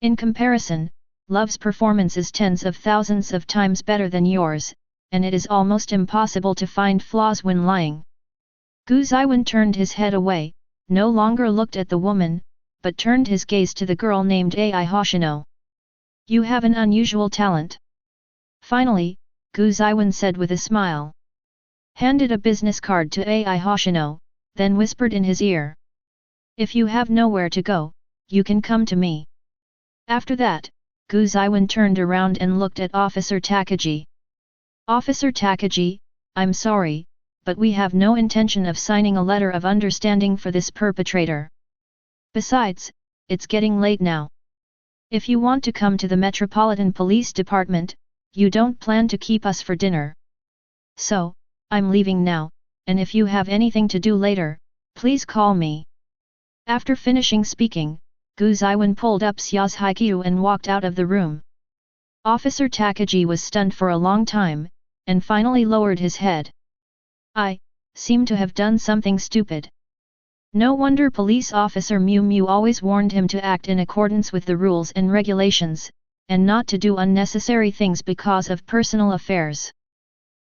In comparison, love's performance is tens of thousands of times better than yours, and it is almost impossible to find flaws when lying. Gu Zeyuan turned his head away, no longer looked at the woman, but turned his gaze to the girl named Ai Hoshino. You have an unusual talent. Finally, Gu Zeyuan said with a smile. Handed a business card to Ai Hoshino, then whispered in his ear. If you have nowhere to go, you can come to me. After that, Gu Zeyuan turned around and looked at Officer Takagi. Officer Takagi, I'm sorry, but we have no intention of signing a letter of understanding for this perpetrator. Besides, it's getting late now. If you want to come to the Metropolitan Police Department, you don't plan to keep us for dinner. So, I'm leaving now, and if you have anything to do later, please call me. After finishing speaking, Gu Zeyuan pulled up Xia's haiku and walked out of the room. Officer Takagi was stunned for a long time, and finally lowered his head. I seem to have done something stupid. No wonder Police Officer Miu Miu always warned him to act in accordance with the rules and regulations, and not to do unnecessary things because of personal affairs.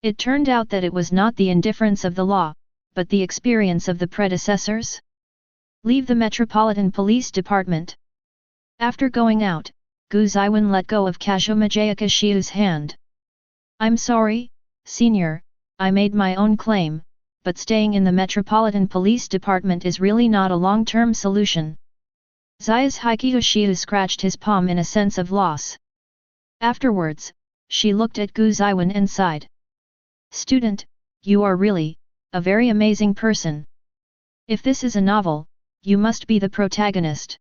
It turned out that it was not the indifference of the law, but the experience of the predecessors. Leave the Metropolitan Police Department. After going out, Gu Zeyuan let go of Kazuma Jayakishiu's hand. I'm sorry, Senior, I made my own claim, but staying in the Metropolitan Police Department is really not a long-term solution. Zaya's Hikiyoshiu scratched his palm in a sense of loss. Afterwards, she looked at Gu Zeyuan and sighed. Student, you are really a very amazing person. If this is a novel, you must be the protagonist.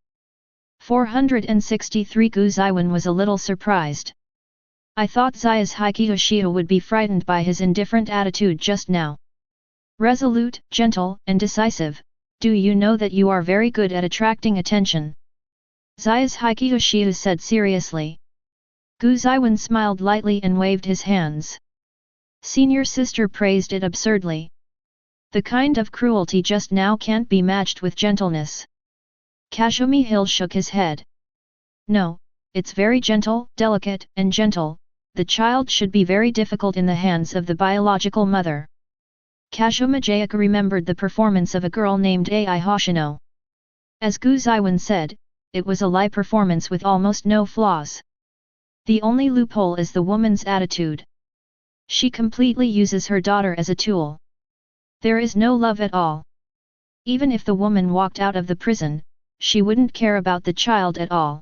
463 Gu Zeyuan was a little surprised. I thought Zaya's Hikiyoshiu would be frightened by his indifferent attitude just now. Resolute, gentle, and decisive, do you know that you are very good at attracting attention? Zaya's Hikiyoshiu said seriously. Gu Zeyuan smiled lightly and waved his hands. Senior sister praised it absurdly. The kind of cruelty just now can't be matched with gentleness. Kazumi Hill shook his head. No, it's very gentle, delicate, and gentle. The child should be very difficult in the hands of the biological mother. Kazuma Jayaka remembered the performance of a girl named Ai Hoshino. As Gu Zeyuan said, it was a lie performance with almost no flaws. The only loophole is the woman's attitude. She completely uses her daughter as a tool. There is no love at all. Even if the woman walked out of the prison, she wouldn't care about the child at all.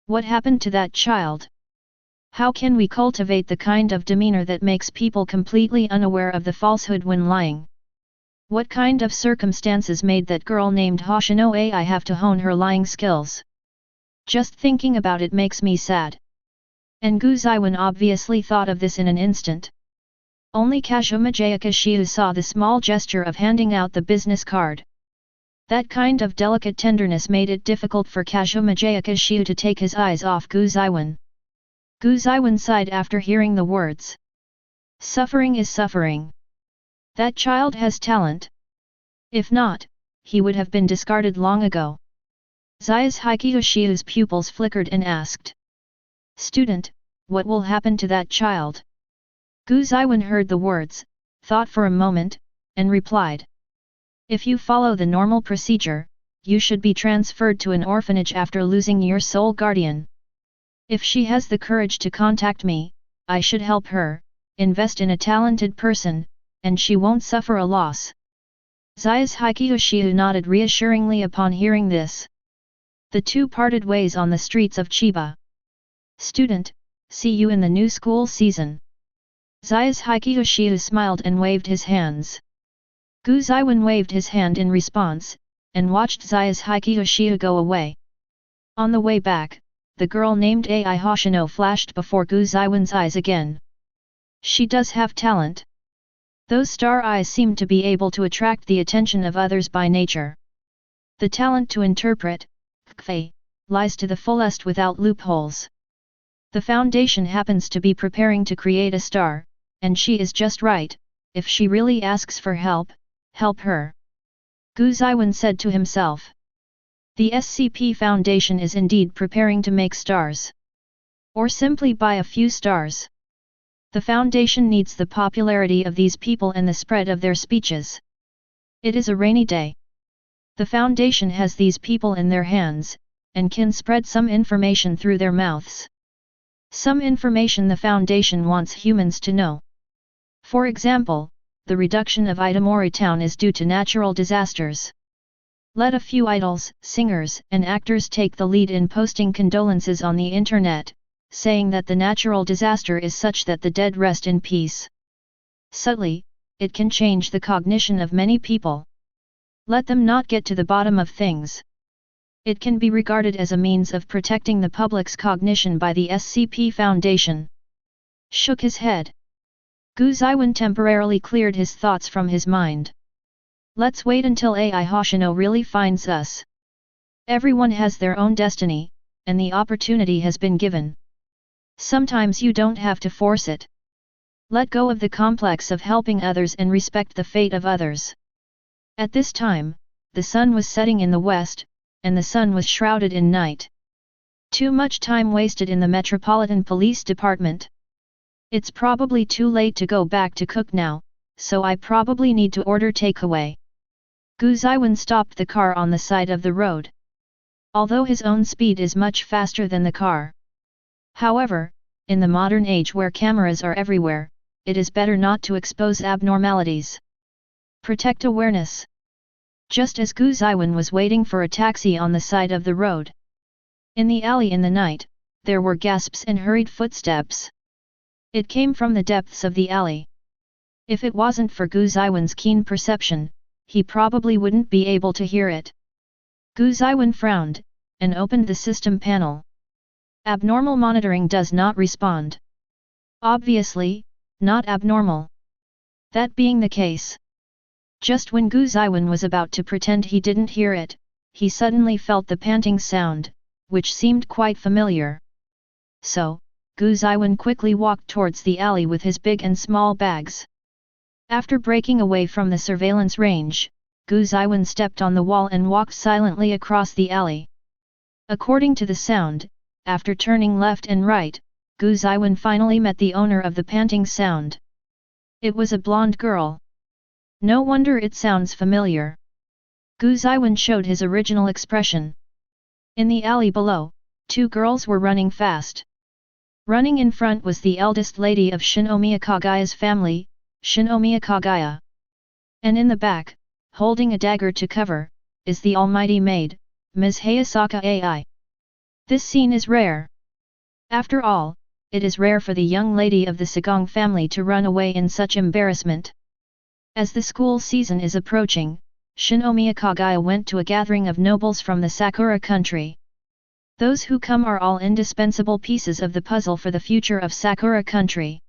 What happened to that child? How can we cultivate the kind of demeanor that makes people completely unaware of the falsehood when lying? What kind of circumstances made that girl named Hoshino Ai have to hone her lying skills? Just thinking about it makes me sad. And Gu Zeyuan obviously thought of this in an instant. Only Kazuma Jayakishiu saw the small gesture of handing out the business card. That kind of delicate tenderness made it difficult for Kazuma Jayakishiu to take his eyes off Gu Zeyuan. Gu Zeyuan sighed after hearing the words. Suffering is suffering. That child has talent. If not, he would have been discarded long ago. Zaya's Hikiyoshiu's pupils flickered and asked. Student, what will happen to that child? Gu Zeyuan heard the words, thought for a moment, and replied. If you follow the normal procedure, you should be transferred to an orphanage after losing your sole guardian. If she has the courage to contact me, I should help her, invest in a talented person, and she won't suffer a loss. Zaya's Hikiyoshiu nodded reassuringly upon hearing this. The two parted ways on the streets of Chiba. Student, see you in the new school season. Zaya's Hikiyoshiu smiled and waved his hands. Gu Zeyuan waved his hand in response, and watched Zaya's Hikiyoshiu go away. On the way back, the girl named Ai Hoshino flashed before Gu Zeyuan's eyes again. She does have talent. Those star eyes seem to be able to attract the attention of others by nature. The talent to interpret, Kfei, lies to the fullest without loopholes. The Foundation happens to be preparing to create a star, and she is just right. If she really asks for help, help her. Gu Zeyuan said to himself. The SCP Foundation is indeed preparing to make stars. Or simply buy a few stars. The Foundation needs the popularity of these people and the spread of their speeches. It is a rainy day. The Foundation has these people in their hands, and can spread some information through their mouths. Some information the Foundation wants humans to know. For example, the reduction of Itamori Town is due to natural disasters. Let a few idols, singers, and actors take the lead in posting condolences on the internet, saying that the natural disaster is such that the dead rest in peace. Subtly, it can change the cognition of many people. Let them not get to the bottom of things. It can be regarded as a means of protecting the public's cognition by the SCP Foundation. Shook his head. Gu Zeyuan temporarily cleared his thoughts from his mind. Let's wait until Ai Hoshino really finds us. Everyone has their own destiny, and the opportunity has been given. Sometimes you don't have to force it. Let go of the complex of helping others and respect the fate of others. At this time, the sun was setting in the west, and the sun was shrouded in night. Too much time wasted in the Metropolitan Police Department. It's probably too late to go back to cook now, so I probably need to order takeaway. Gu Zeyuan stopped the car on the side of the road. Although his own speed is much faster than the car. However, in the modern age where cameras are everywhere, it is better not to expose abnormalities. Protect awareness. Just as Gu Zeyuan was waiting for a taxi on the side of the road. In the alley in the night, there were gasps and hurried footsteps. It came from the depths of the alley. If it wasn't for Gu Zeyuan's keen perception, he probably wouldn't be able to hear it. Gu Zeyuan frowned, and opened the system panel. Abnormal monitoring does not respond. Obviously, not abnormal. That being the case. Just when Gu Zeyuan was about to pretend he didn't hear it, he suddenly felt the panting sound, which seemed quite familiar. So, Gu Zeyuan quickly walked towards the alley with his big and small bags. After breaking away from the surveillance range, Gu Zeyuan stepped on the wall and walked silently across the alley. According to the sound, after turning left and right, Gu Zeyuan finally met the owner of the panting sound. It was a blonde girl. No wonder it sounds familiar. Gu Zeyuan showed his original expression. In the alley below, two girls were running fast. Running in front was the eldest lady of Shinomiya Kaguya's family, Shinomiya Kaguya. And in the back, holding a dagger to cover, is the almighty maid, Ms. Hayasaka Ai. This scene is rare. After all, it is rare for the young lady of the Sagong family to run away in such embarrassment. As the school season is approaching, Shinomiya Kaguya went to a gathering of nobles from the Sakura country. Those who come are all indispensable pieces of the puzzle for the future of Sakura country.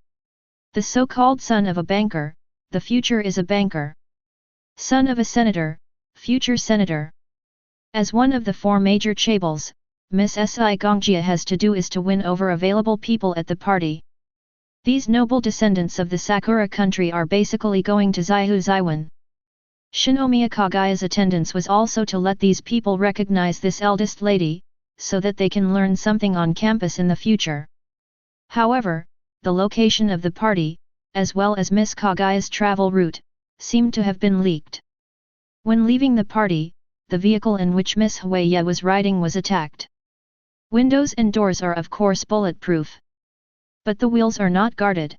The so-called son of a banker, the future is a banker. Son of a senator, future senator. As one of the four major chaebols, Miss Si Gongjia has to do is to win over available people at the party. These noble descendants of the Sakura country are basically going to Zeyuan. Shinomiya Kaguya's attendance was also to let these people recognize this eldest lady, so that they can learn something on campus in the future. However, the location of the party, as well as Miss Kaguya's travel route, seemed to have been leaked. When leaving the party, the vehicle in which Miss Huaya was riding was attacked. Windows and doors are of course bulletproof. But the wheels are not guarded.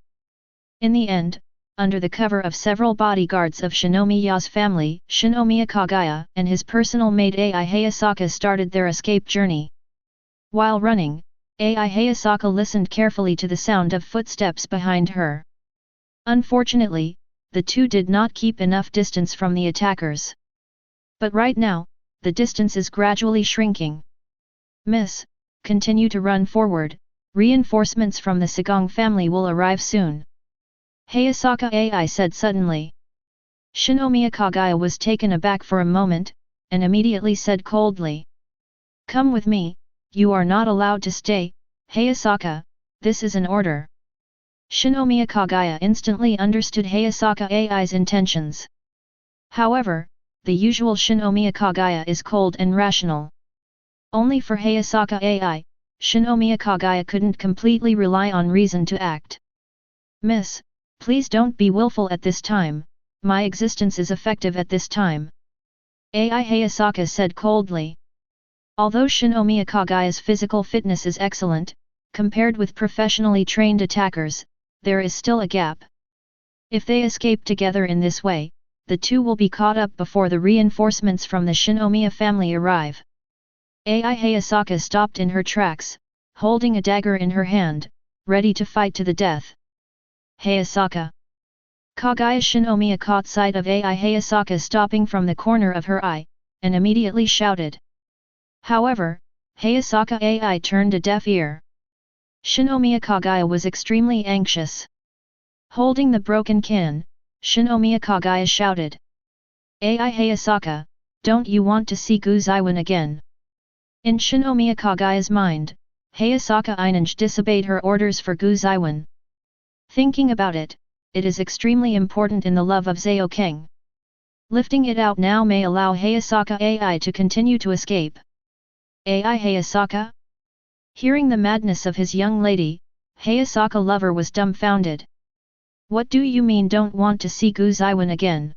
In the end, under the cover of several bodyguards of Shinomiya's family, Shinomiya Kaguya and his personal maid Ai Hayasaka started their escape journey. While running, Ai Hayasaka listened carefully to the sound of footsteps behind her. Unfortunately, the two did not keep enough distance from the attackers. But right now, the distance is gradually shrinking. Miss, continue to run forward, reinforcements from the Sagong family will arrive soon. Hayasaka AI said suddenly. Shinomiya Kaguya was taken aback for a moment, and immediately said coldly. Come with me, you are not allowed to stay, Hayasaka, this is an order. Shinomiya Kaguya instantly understood Hayasaka AI's intentions. However, the usual Shinomiya Kaguya is cold and rational. Only for Hayasaka AI, Shinomiya Kaguya couldn't completely rely on reason to act. Miss, please don't be willful at this time, my existence is effective at this time. AI Hayasaka said coldly. Although Shinomiya Kaguya's physical fitness is excellent, compared with professionally trained attackers, there is still a gap. If they escape together in this way, the two will be caught up before the reinforcements from the Shinomiya family arrive. AI Hayasaka stopped in her tracks, holding a dagger in her hand, ready to fight to the death. Hayasaka. Kaguya Shinomiya caught sight of AI Hayasaka stopping from the corner of her eye, and immediately shouted. However, Hayasaka AI turned a deaf ear. Shinomiya Kaguya was extremely anxious. Holding the broken can, Shinomiya Kaguya shouted. AI Hayasaka, don't you want to see Zeyuan again? In Shinomiya Kaguya's mind, Hayasaka Inange disobeyed her orders for Zeyuan. Thinking about it, it is extremely important in the love of Zeyuan. Lifting it out now may allow Hayasaka AI to continue to escape. AI Hayasaka? Hearing the madness of his young lady, Hayasaka lover was dumbfounded. What do you mean don't want to see Zeyuan again?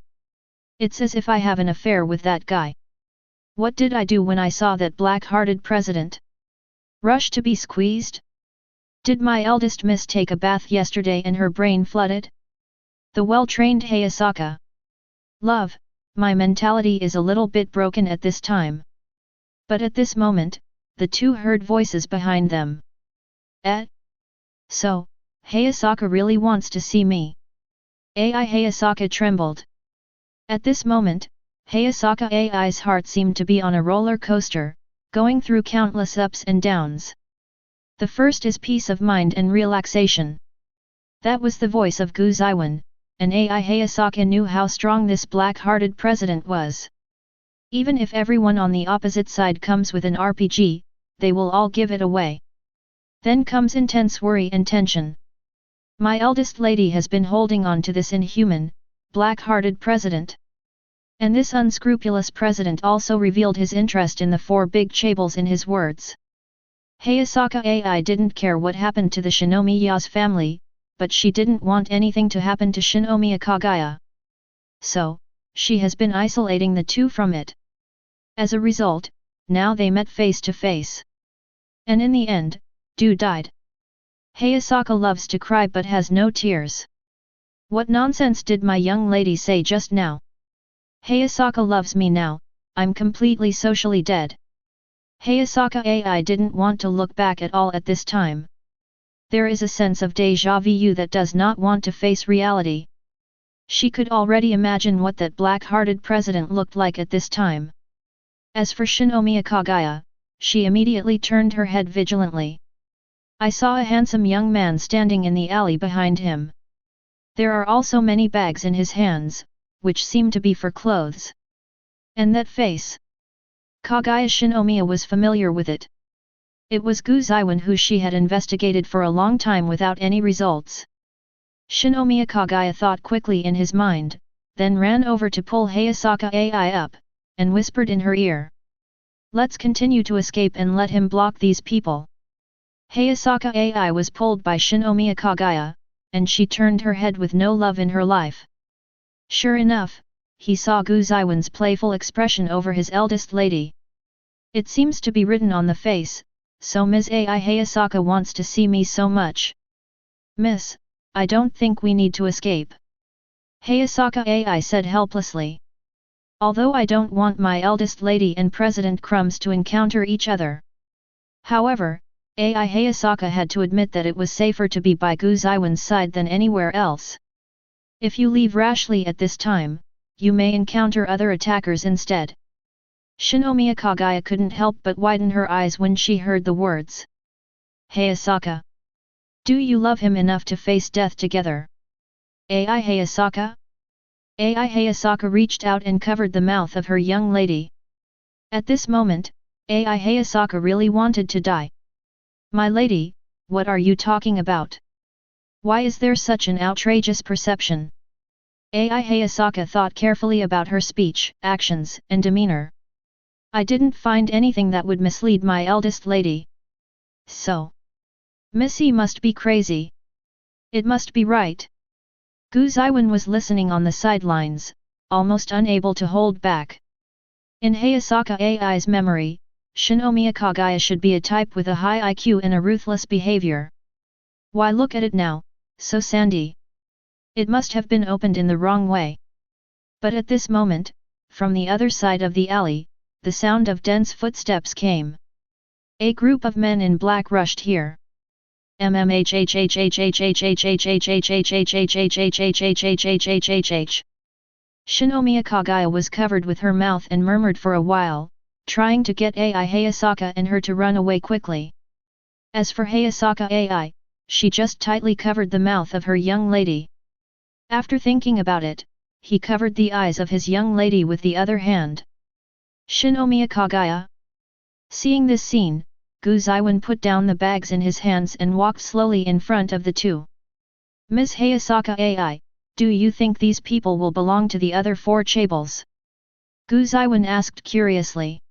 It's as if I have an affair with that guy. What did I do when I saw that black-hearted president? Rush to be squeezed? Did my eldest miss take a bath yesterday and her brain flooded? The well-trained Hayasaka. Love, my mentality is a little bit broken at this time. But at this moment, the two heard voices behind them. So, Hayasaka really wants to see me. AI Hayasaka trembled. At this moment, Hayasaka AI's heart seemed to be on a roller coaster, going through countless ups and downs. The first is peace of mind and relaxation. That was the voice of Zeyuan, and AI Hayasaka knew how strong this black-hearted president was. Even if everyone on the opposite side comes with an RPG, they will all give it away. Then comes intense worry and tension. My eldest lady has been holding on to this inhuman, black-hearted president. And this unscrupulous president also revealed his interest in the four big chaebols in his words. Hayasaka AI didn't care what happened to the Shinomiya's family, but she didn't want anything to happen to Shinomiya Kaguya. So, she has been isolating the two from it. As a result, now they met face to face. And in the end, Du died. Hayasaka loves to cry but has no tears. What nonsense did my young lady say just now? Hayasaka loves me now, I'm completely socially dead. Hayasaka AI didn't want to look back at all at this time. There is a sense of déjà vu that does not want to face reality. She could already imagine what that black-hearted president looked like at this time. As for Shinomiya Kaguya, she immediately turned her head vigilantly. I saw a handsome young man standing in the alley behind him. There are also many bags in his hands, which seem to be for clothes. And that face? Kaguya Shinomiya was familiar with it. It was Zeyuan who she had investigated for a long time without any results. Shinomiya Kaguya thought quickly in his mind, then ran over to pull Hayasaka AI up, and whispered in her ear. Let's continue to escape and let him block these people. Hayasaka AI was pulled by Shinomiya Kaguya, and she turned her head with no love in her life. Sure enough, he saw Zeyuan's playful expression over his eldest lady. It seems to be written on the face, so Ms. AI Hayasaka wants to see me so much. Miss, I don't think we need to escape. Hayasaka AI said helplessly. Although I don't want my eldest lady and President Crumbs to encounter each other. However, AI Hayasaka had to admit that it was safer to be by Zeyuan's side than anywhere else. If you leave rashly at this time, you may encounter other attackers instead. Shinomiya Kaguya couldn't help but widen her eyes when she heard the words. Hayasaka. Do you love him enough to face death together? Ai Hayasaka? Ai Hayasaka reached out and covered the mouth of her young lady. At this moment, Ai Hayasaka really wanted to die. My lady, what are you talking about? Why is there such an outrageous perception? Ai Hayasaka thought carefully about her speech, actions, and demeanor. I didn't find anything that would mislead my eldest lady. So. Missy must be crazy. It must be right. Gu Zeyuan was listening on the sidelines, almost unable to hold back. In Hayasaka Ai's memory, Shinomiya Kaguya should be a type with a high IQ and a ruthless behavior. Why look at it now, so sandy? It must have been opened in the wrong way. But at this moment, from the other side of the alley, the sound of dense footsteps came. A group of men in black rushed here. Shinomiya Kaguya was covered with her mouth and murmured for a while, trying to get Ai Hayasaka and her to run away quickly. As for Hayasaka Ai, she just tightly covered the mouth of her young lady. After thinking about it, he covered the eyes of his young lady with the other hand. Shinomiya Kaguya. Seeing this scene, Gu Zeyuan put down the bags in his hands and walked slowly in front of the two. Ms. Hayasaka Ai, do you think these people will belong to the other four chaebols? Gu Zeyuan asked curiously.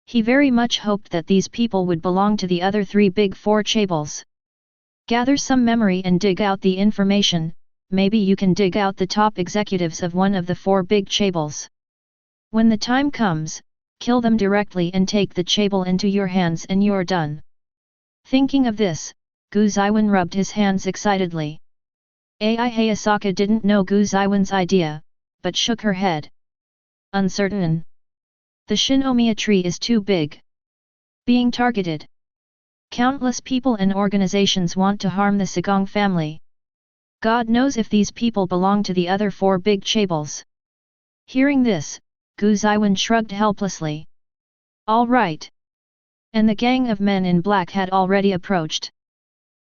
He very much hoped that these people would belong to the other three big four chaebols. Gather some memory and dig out the information, maybe you can dig out the top executives of one of the four big chaebols. When the time comes, kill them directly and take the chaebol into your hands and you're done. Thinking of this, Gu Zeyuan rubbed his hands excitedly. Ai Hayasaka didn't know Gu Zeyuan's idea, but shook her head. Uncertain. The Shinomiya tree is too big. Being targeted. Countless people and organizations want to harm the Sagong family. God knows if these people belong to the other four big chaebols. Hearing this, Gu Zeyuan shrugged helplessly. All right. And the gang of men in black had already approached.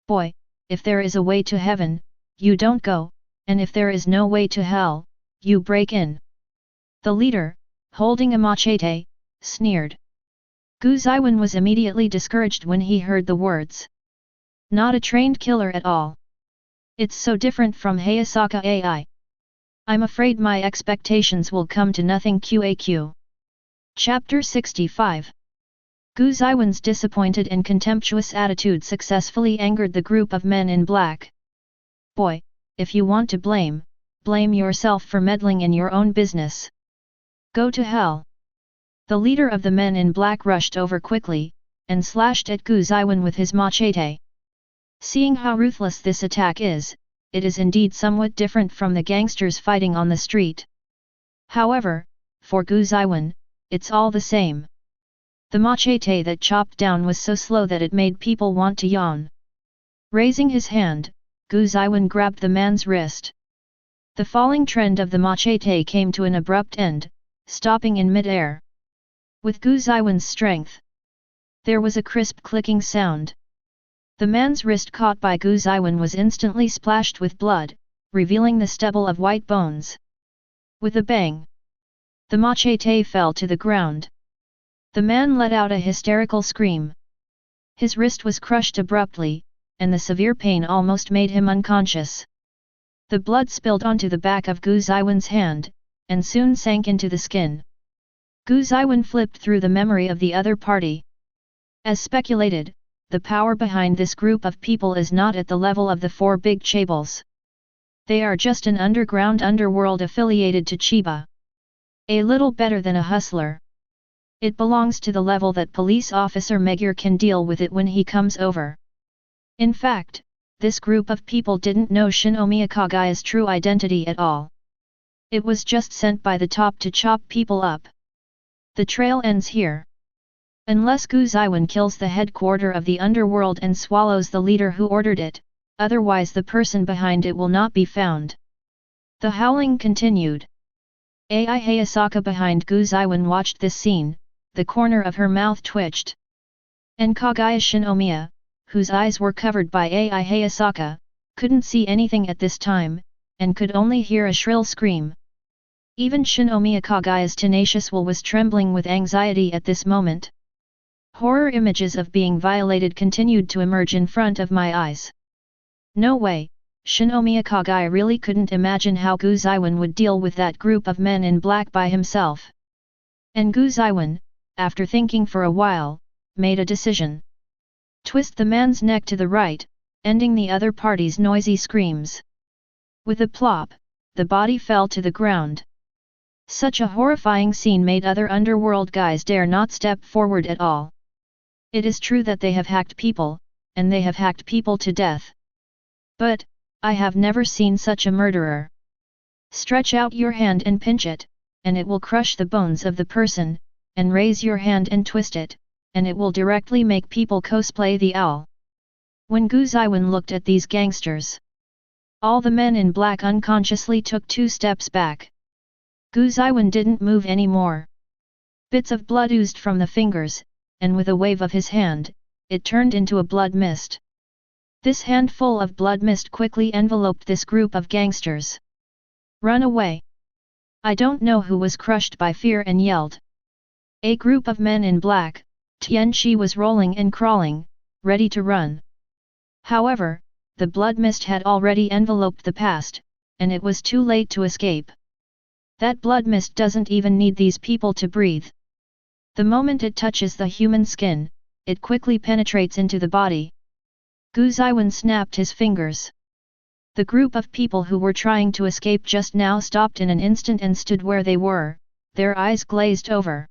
Boy, if there is a way to heaven, you don't go, and if there is no way to hell, you break in. The leader, holding a machete, sneered. Gu Zeyuan was immediately discouraged when he heard the words. Not a trained killer at all. It's so different from Hayasaka Ai. I'm afraid my expectations will come to nothing. QAQ. Chapter 65. Gu Zeyuan's disappointed and contemptuous attitude successfully angered the group of men in black. Boy, if you want to blame yourself for meddling in your own business. Go to hell. The leader of the men in black rushed over quickly, and slashed at Gu Zeyuan with his machete. Seeing how ruthless this attack is, it is indeed somewhat different from the gangsters fighting on the street. However, for Gu Zeyuan, it's all the same. The machete that chopped down was so slow that it made people want to yawn. Raising his hand, Gu Zeyuan grabbed the man's wrist. The falling trend of the machete came to an abrupt end, stopping in mid-air. With Gu Zeyuan's strength, there was a crisp clicking sound. The man's wrist caught by Gu Zeyuan was instantly splashed with blood, revealing the stubble of white bones. With a bang, the machete fell to the ground. The man let out a hysterical scream. His wrist was crushed abruptly, and the severe pain almost made him unconscious. The blood spilled onto the back of Gu Zeyuan's hand, and soon sank into the skin. Gu Zeyuan flipped through the memory of the other party. As speculated, the power behind this group of people is not at the level of the four big chaebols. They are just an underground underworld affiliated to Chiba. A little better than a hustler. It belongs to the level that police officer Megure can deal with it when he comes over. In fact, this group of people didn't know Shinomiya Kaguya's true identity at all. It was just sent by the top to chop people up. The trail ends here. Unless Gu Zeyuan kills the headquarter of the underworld and swallows the leader who ordered it, otherwise the person behind it will not be found. The howling continued. Ai Hayasaka behind Gu Zeyuan watched this scene, the corner of her mouth twitched. And Kaguya Shinomiya, whose eyes were covered by Ai Hayasaka, couldn't see anything at this time, and could only hear a shrill scream. Even Shinomiya Kaguya's tenacious will was trembling with anxiety at this moment. Horror images of being violated continued to emerge in front of my eyes. No way, Shinomiya Kaguya really couldn't imagine how Gu Zeyuan would deal with that group of men in black by himself. And Gu Zeyuan, after thinking for a while, made a decision. Twist the man's neck to the right, ending the other party's noisy screams. With a plop, the body fell to the ground. Such a horrifying scene made other underworld guys dare not step forward at all. It is true that they have hacked people, and they have hacked people to death. But, I have never seen such a murderer. Stretch out your hand and pinch it, and it will crush the bones of the person, and raise your hand and twist it, and it will directly make people cosplay the owl. When Gu Zeyuan looked at these gangsters, all the men in black unconsciously took 2 steps back. Gu Zeyuan didn't move anymore. Bits of blood oozed from the fingers, and with a wave of his hand, it turned into a blood mist. This handful of blood mist quickly enveloped this group of gangsters. Run away! I don't know who was crushed by fear and yelled. A group of men in black, Tianchi was rolling and crawling, ready to run. However, the blood mist had already enveloped the past, and it was too late to escape. That blood mist doesn't even need these people to breathe. The moment it touches the human skin, it quickly penetrates into the body. Gu Zeyuan snapped his fingers. The group of people who were trying to escape just now stopped in an instant and stood where they were, their eyes glazed over.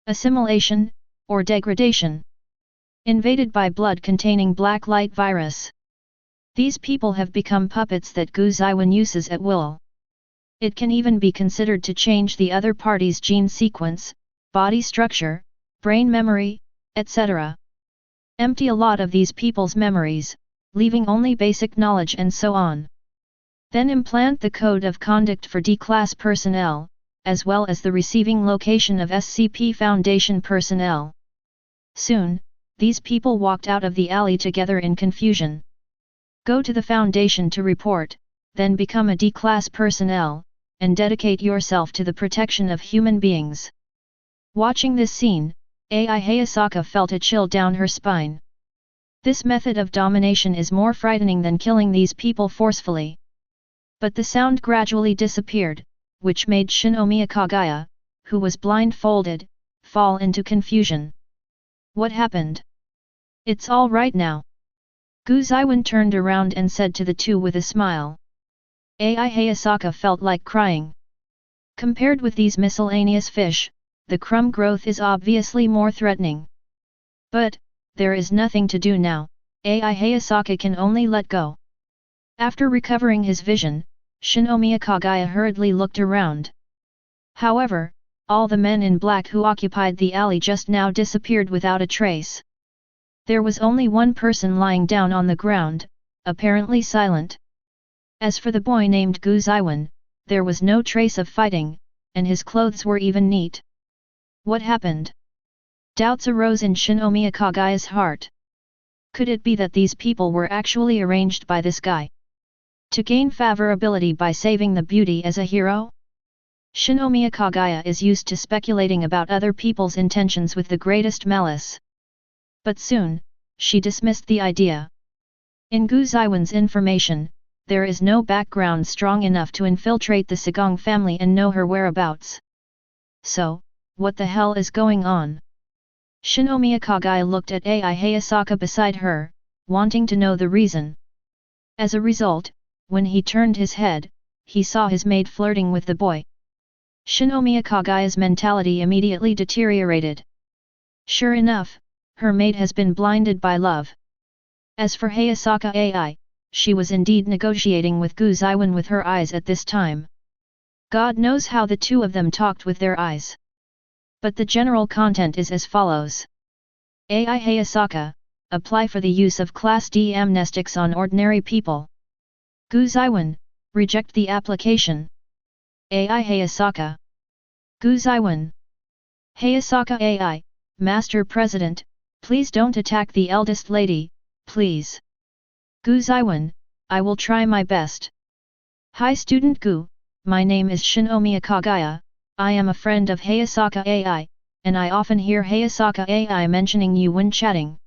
Assimilation, or degradation. Invaded by blood-containing black light virus. These people have become puppets that Gu Zeyuan uses at will. It can even be considered to change the other party's gene sequence, body structure, brain memory, etc. Empty a lot of these people's memories, leaving only basic knowledge and so on. Then implant the code of conduct for D-class personnel, as well as the receiving location of SCP Foundation personnel. Soon, these people walked out of the alley together in confusion. Go to the Foundation to report, then become a D-class personnel, and dedicate yourself to the protection of human beings. Watching this scene, Ai Hayasaka felt a chill down her spine. This method of domination is more frightening than killing these people forcefully. But the sound gradually disappeared, which made Shinomiya Kaguya, who was blindfolded, fall into confusion. What happened? It's all right now. Gu Zeyuan turned around and said to the two with a smile. Ai Hayasaka felt like crying. Compared with these miscellaneous fish, the crumb growth is obviously more threatening. But, there is nothing to do now, Ai Hayasaka can only let go. After recovering his vision, Shinomiya Kaguya hurriedly looked around. However, all the men in black who occupied the alley just now disappeared without a trace. There was only one person lying down on the ground, apparently silent. As for the boy named Gu Zeyuan, there was no trace of fighting, and his clothes were even neat. What happened? Doubts arose in Shinomiya Kaguya's heart. Could it be that these people were actually arranged by this guy to gain favorability by saving the beauty as a hero? Shinomiya Kaguya is used to speculating about other people's intentions with the greatest malice. But soon, she dismissed the idea. In Gu Zeyuan's information, there is no background strong enough to infiltrate the Sagong family and know her whereabouts. So, what the hell is going on? Shinomiya Kaguya looked at Ai Hayasaka beside her, wanting to know the reason. As a result, when he turned his head, he saw his maid flirting with the boy. Shinomiya Kaguya's mentality immediately deteriorated. Sure enough, her maid has been blinded by love. As for Hayasaka Ai, she was indeed negotiating with Gu Zeyuan with her eyes at this time. God knows how the two of them talked with their eyes. But the general content is as follows. Ai Hayasaka, apply for the use of Class D amnestics on ordinary people. Gu Zeyuan, reject the application. Ai Hayasaka. Gu Zeyuan. Hayasaka AI, Master President, please don't attack the eldest lady, please. Gu Zeyuan, I will try my best. Hi Student Gu, my name is Shinomiya Kaguya, I am a friend of Hayasaka AI, and I often hear Hayasaka AI mentioning you when chatting.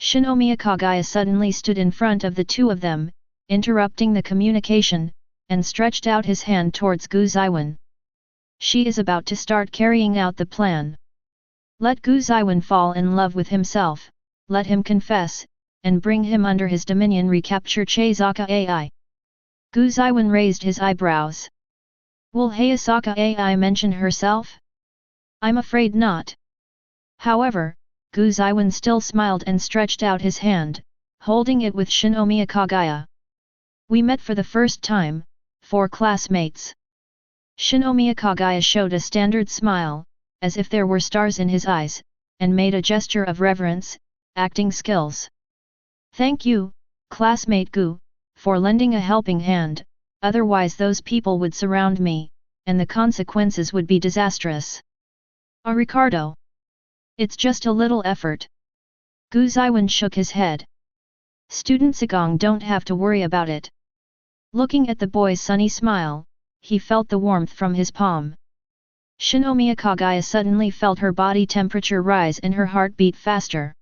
Shinomiya Kaguya suddenly stood in front of the two of them, interrupting the communication, and stretched out his hand towards Gu Zeyuan. She is about to start carrying out the plan. Let Gu Zeyuan fall in love with himself, let him confess, and bring him under his dominion. Recapture Hayasaka AI. Gu Zeyuan raised his eyebrows. Will Hayasaka AI mention herself? I'm afraid not. However, Gu Zeyuan still smiled and stretched out his hand, holding it with Shinomiya Kaguya. We met for the first time, 4 classmates. Shinomiya Kaguya showed a standard smile, as if there were stars in his eyes, and made a gesture of reverence, acting skills. Thank you, classmate Gu, for lending a helping hand, otherwise those people would surround me, and the consequences would be disastrous. Ricardo. It's just a little effort. Gu Zeyuan shook his head. Student Zigong don't have to worry about it. Looking at the boy's sunny smile, he felt the warmth from his palm. Shinomiya Kaguya suddenly felt her body temperature rise and her heart beat faster.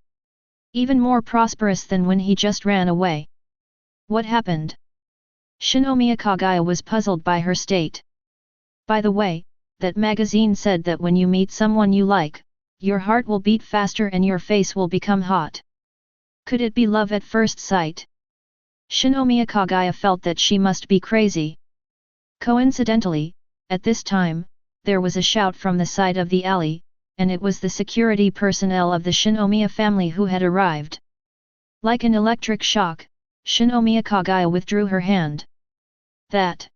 Even more prosperous than when he just ran away. What happened? Shinomiya Kaguya was puzzled by her state. By the way, that magazine said that when you meet someone you like, your heart will beat faster and your face will become hot. Could it be love at first sight? Shinomiya Kaguya felt that she must be crazy. Coincidentally, at this time, there was a shout from the side of the alley, and it was the security personnel of the Shinomiya family who had arrived. Like an electric shock, Shinomiya Kaguya withdrew her hand. That.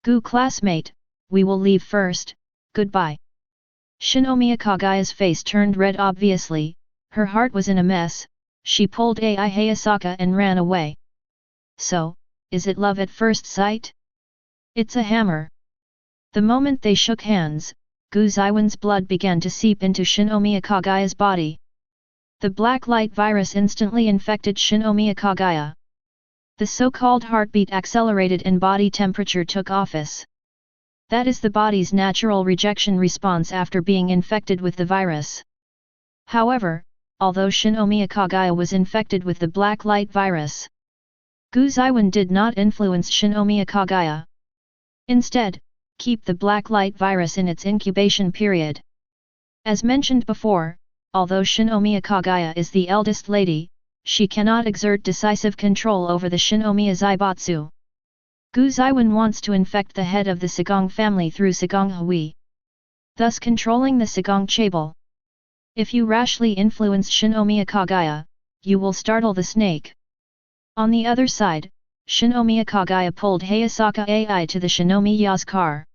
Gu classmate, we will leave first, goodbye. Shinomiya Kaguya's face turned red obviously, her heart was in a mess, she pulled Ai Hayasaka and ran away. So, is it love at first sight? It's a hammer. The moment they shook hands, Gu Zeyuan's blood began to seep into Shinomiya Kaguya's body. The black light virus instantly infected Shinomiya Kaguya. The so-called heartbeat accelerated and body temperature took office. That is the body's natural rejection response after being infected with the virus. However, although Shinomiya Kaguya was infected with the black light virus, Gu Zeyuan did not influence Shinomiya Kaguya. Instead, keep the black light virus in its incubation period. As mentioned before, although Shinomiya Kaguya is the eldest lady, she cannot exert decisive control over the Shinomiya Zaibatsu. Gu Zeyuan wants to infect the head of the Zigong family through Zigong Hui, thus controlling the Zigong Chaebol. If you rashly influence Shinomiya Kaguya, you will startle the snake. On the other side, Shinomiya Kaguya pulled Hayasaka AI to the Shinomiya's car.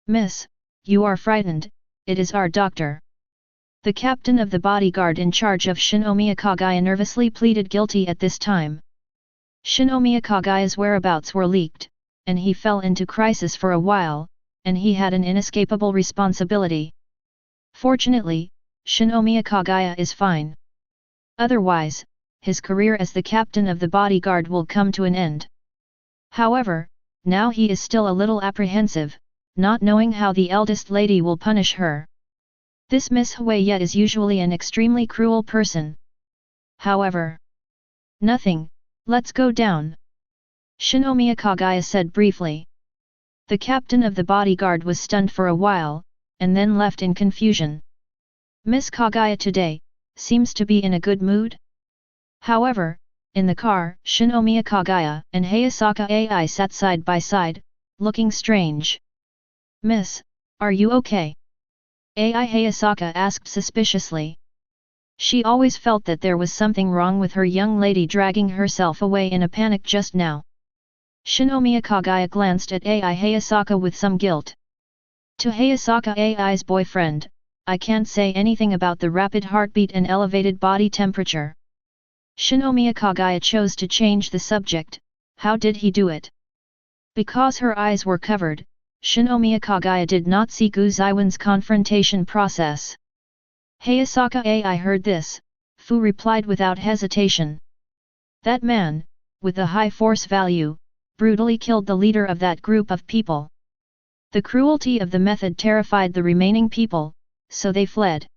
Miss, you are frightened, it is our doctor. The captain of the bodyguard in charge of Shinomiya Kaguya nervously pleaded guilty at this time. Shinomiya Kaguya's whereabouts were leaked, and he fell into crisis for a while, and he had an inescapable responsibility. Fortunately, Shinomiya Kaguya is fine. Otherwise, his career as the captain of the bodyguard will come to an end. However, now he is still a little apprehensive, not knowing how the eldest lady will punish her. This Miss Huiya is usually an extremely cruel person. However, nothing, let's go down. Shinomiya Kaguya said briefly. The captain of the bodyguard was stunned for a while, and then left in confusion. Miss Kaguya today, seems to be in a good mood? However, in the car, Shinomiya Kaguya and Hayasaka AI sat side by side, looking strange. Miss, are you okay? AI Hayasaka asked suspiciously. She always felt that there was something wrong with her young lady dragging herself away in a panic just now. Shinomiya Kaguya glanced at AI Hayasaka with some guilt. To Hayasaka AI's boyfriend, I can't say anything about the rapid heartbeat and elevated body temperature. Shinomiya Kaguya chose to change the subject. How did he do it? Because her eyes were covered, Shinomiya Kaguya did not see Gu Zeyuan's confrontation process. Hayasaka I heard this, Fu replied without hesitation. That man, with a high force value, brutally killed the leader of that group of people. The cruelty of the method terrified the remaining people, so they fled.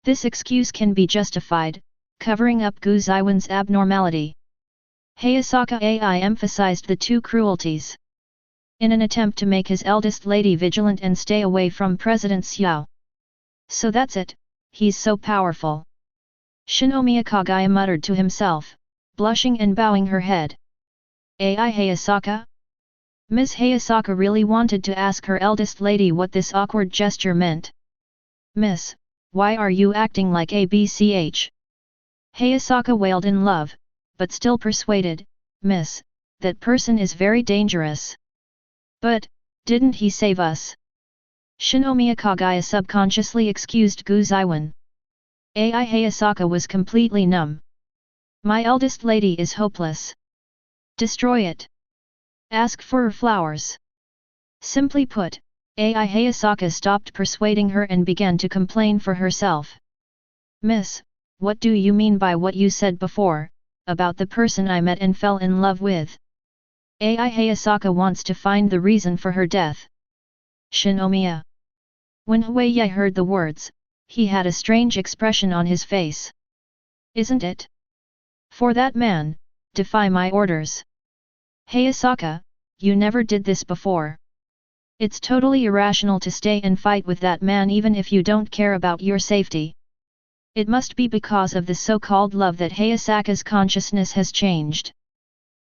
This excuse can be justified, covering up Gu Zeyuan's abnormality. Hayasaka I emphasized the two cruelties in an attempt to make his eldest lady vigilant and stay away from President Xiao. So that's it, he's so powerful. Shinomiya Kaguya muttered to himself, blushing and bowing her head. Ai Hayasaka? Ms. Hayasaka really wanted to ask her eldest lady what this awkward gesture meant. Miss, why are you acting like a BCH? Hayasaka wailed in love, but still persuaded, Miss, that person is very dangerous. But, didn't he save us? Shinomiya Kaguya subconsciously excused Gu Zeyuan. Ai Hayasaka was completely numb. My eldest lady is hopeless. Destroy it. Ask for her flowers. Simply put, Ai Hayasaka stopped persuading her and began to complain for herself. Miss, what do you mean by what you said before, about the person I met and fell in love with? Ai Hayasaka wants to find the reason for her death. Shinomiya. When Huiyi heard the words, he had a strange expression on his face. Isn't it? For that man, defy my orders. Hayasaka, you never did this before. It's totally irrational to stay and fight with that man even if you don't care about your safety. It must be because of the so-called love that Hayasaka's consciousness has changed.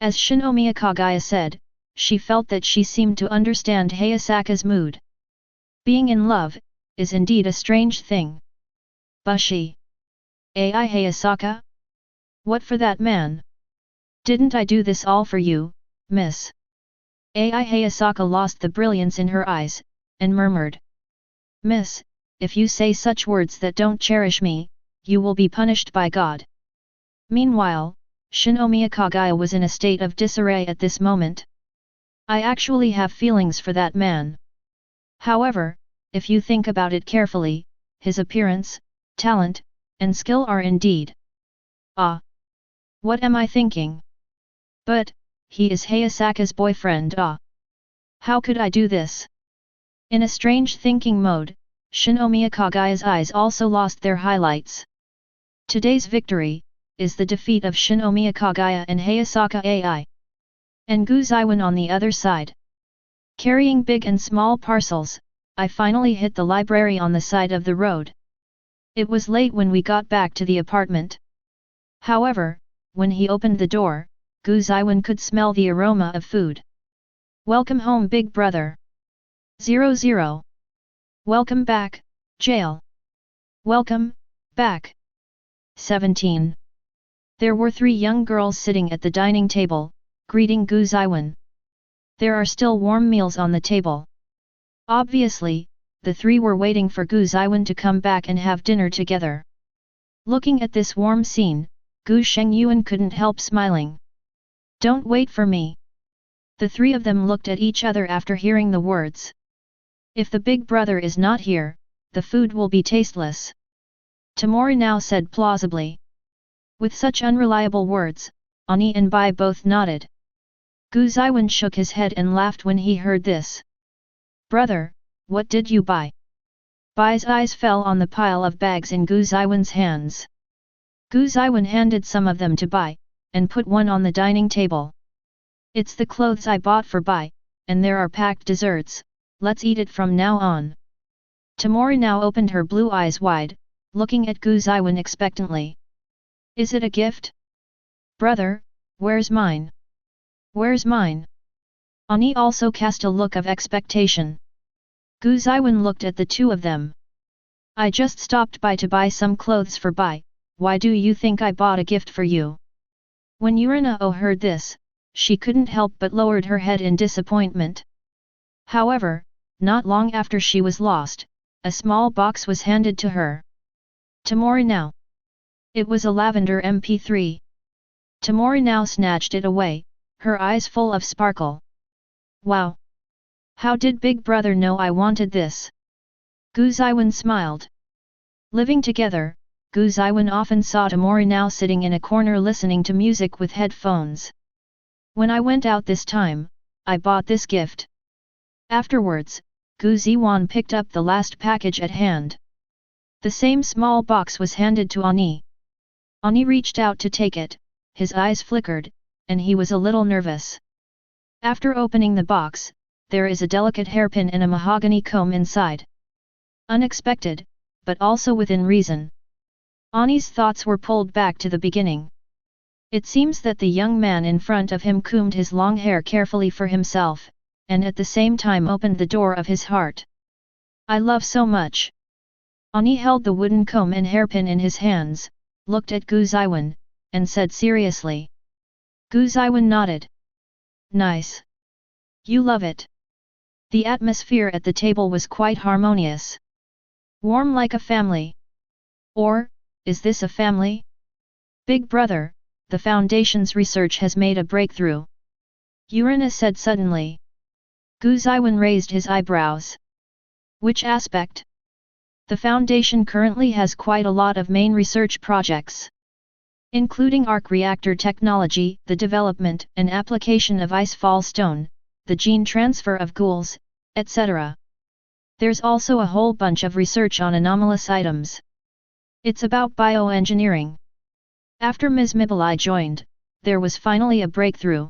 As Shinomiya Kaguya said, she felt that she seemed to understand Hayasaka's mood. Being in love, is indeed a strange thing. Bushi. Ai Hayasaka? What for that man? Didn't I do this all for you, miss? Ai Hayasaka lost the brilliance in her eyes, and murmured. Miss, if you say such words that don't cherish me, you will be punished by God. Meanwhile, Shinomiya Kaguya was in a state of disarray at this moment. I actually have feelings for that man. However, if you think about it carefully, his appearance, talent, and skill are indeed. Ah! What am I thinking? But, he is Hayasaka's boyfriend. Ah! How could I do this? In a strange thinking mode, Shinomiya Kaguya's eyes also lost their highlights. Today's victory is the defeat of Shinomiya Kaguya and Hayasaka Ai. And Gu Zeyuan on the other side. Carrying big and small parcels, I finally hit the library on the side of the road. It was late when we got back to the apartment. However, when he opened the door, Gu Zeyuan could smell the aroma of food. Welcome home, big brother. 00. Welcome back, jail. Welcome, back. 17. There were 3 young girls sitting at the dining table, greeting Gu Zeyuan. There are still warm meals on the table. Obviously, the 3 were waiting for Gu Zeyuan to come back and have dinner together. Looking at this warm scene, Gu Shengyuan couldn't help smiling. Don't wait for me. The 3 of them looked at each other after hearing the words. If the big brother is not here, the food will be tasteless. Tamori now said plausibly. With such unreliable words, Ani and Bai both nodded. Gu Zeyuan shook his head and laughed when he heard this. Brother, what did you buy? Bai's eyes fell on the pile of bags in Gu Zeyuan's hands. Gu Zeyuan handed some of them to Bai, and put one on the dining table. It's the clothes I bought for Bai, and there are packed desserts, let's eat it from now on. Tamori now opened her blue eyes wide, looking at Gu Zeyuan expectantly. Is it a gift? Brother, where's mine? Where's mine? Ani also cast a look of expectation. Gu Zeyuan looked at the 2 of them. I just stopped by to buy some clothes for Bai, why do you think I bought a gift for you? When Yurinao heard this, she couldn't help but lowered her head in disappointment. However, not long after she was lost, a small box was handed to her. Tamori now. It was a lavender MP3. Tamori now snatched it away, her eyes full of sparkle. Wow! How did Big Brother know I wanted this? Gu Zeyuan smiled. Living together, Gu Zeyuan often saw Tamori now sitting in a corner listening to music with headphones. When I went out this time, I bought this gift. Afterwards, Gu Zeyuan picked up the last package at hand. The same small box was handed to Ani. Ani reached out to take it, his eyes flickered, and he was a little nervous. After opening the box, there is a delicate hairpin and a mahogany comb inside. Unexpected, but also within reason. Ani's thoughts were pulled back to the beginning. It seems that the young man in front of him combed his long hair carefully for himself, and at the same time opened the door of his heart. I love so much. Ani held the wooden comb and hairpin in his hands, looked at Gu Zeyuan, and said seriously. Gu Zeyuan nodded. Nice. You love it. The atmosphere at the table was quite harmonious. Warm like a family. Or, is this a family? Big Brother, the Foundation's research has made a breakthrough. Urana said suddenly. Gu Zeyuan raised his eyebrows. Which aspect? The Foundation currently has quite a lot of main research projects, including arc reactor technology, the development and application of Icefall Stone, the gene transfer of ghouls, etc. There's also a whole bunch of research on anomalous items. It's about bioengineering. After Ms. Mibalai joined, there was finally a breakthrough.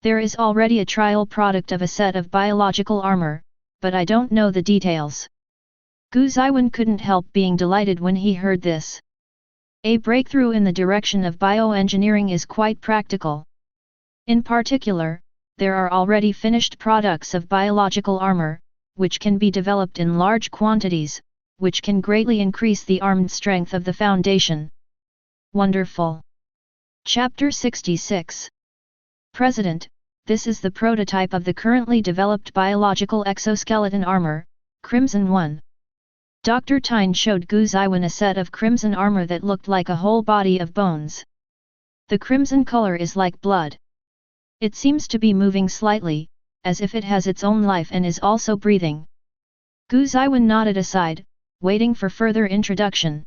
There is already a trial product of a set of biological armor, but I don't know the details. Gu Zeyuan couldn't help being delighted when he heard this. A breakthrough in the direction of bioengineering is quite practical. In particular, there are already finished products of biological armor, which can be developed in large quantities, which can greatly increase the armed strength of the Foundation. Wonderful. Chapter 66. President, this is the prototype of the currently developed biological exoskeleton armor, Crimson 1. Dr. Tyne showed Gu Zeyuan a set of crimson armor that looked like a whole body of bones. The crimson color is like blood. It seems to be moving slightly, as if it has its own life and is also breathing. Gu Zeyuan nodded aside, waiting for further introduction.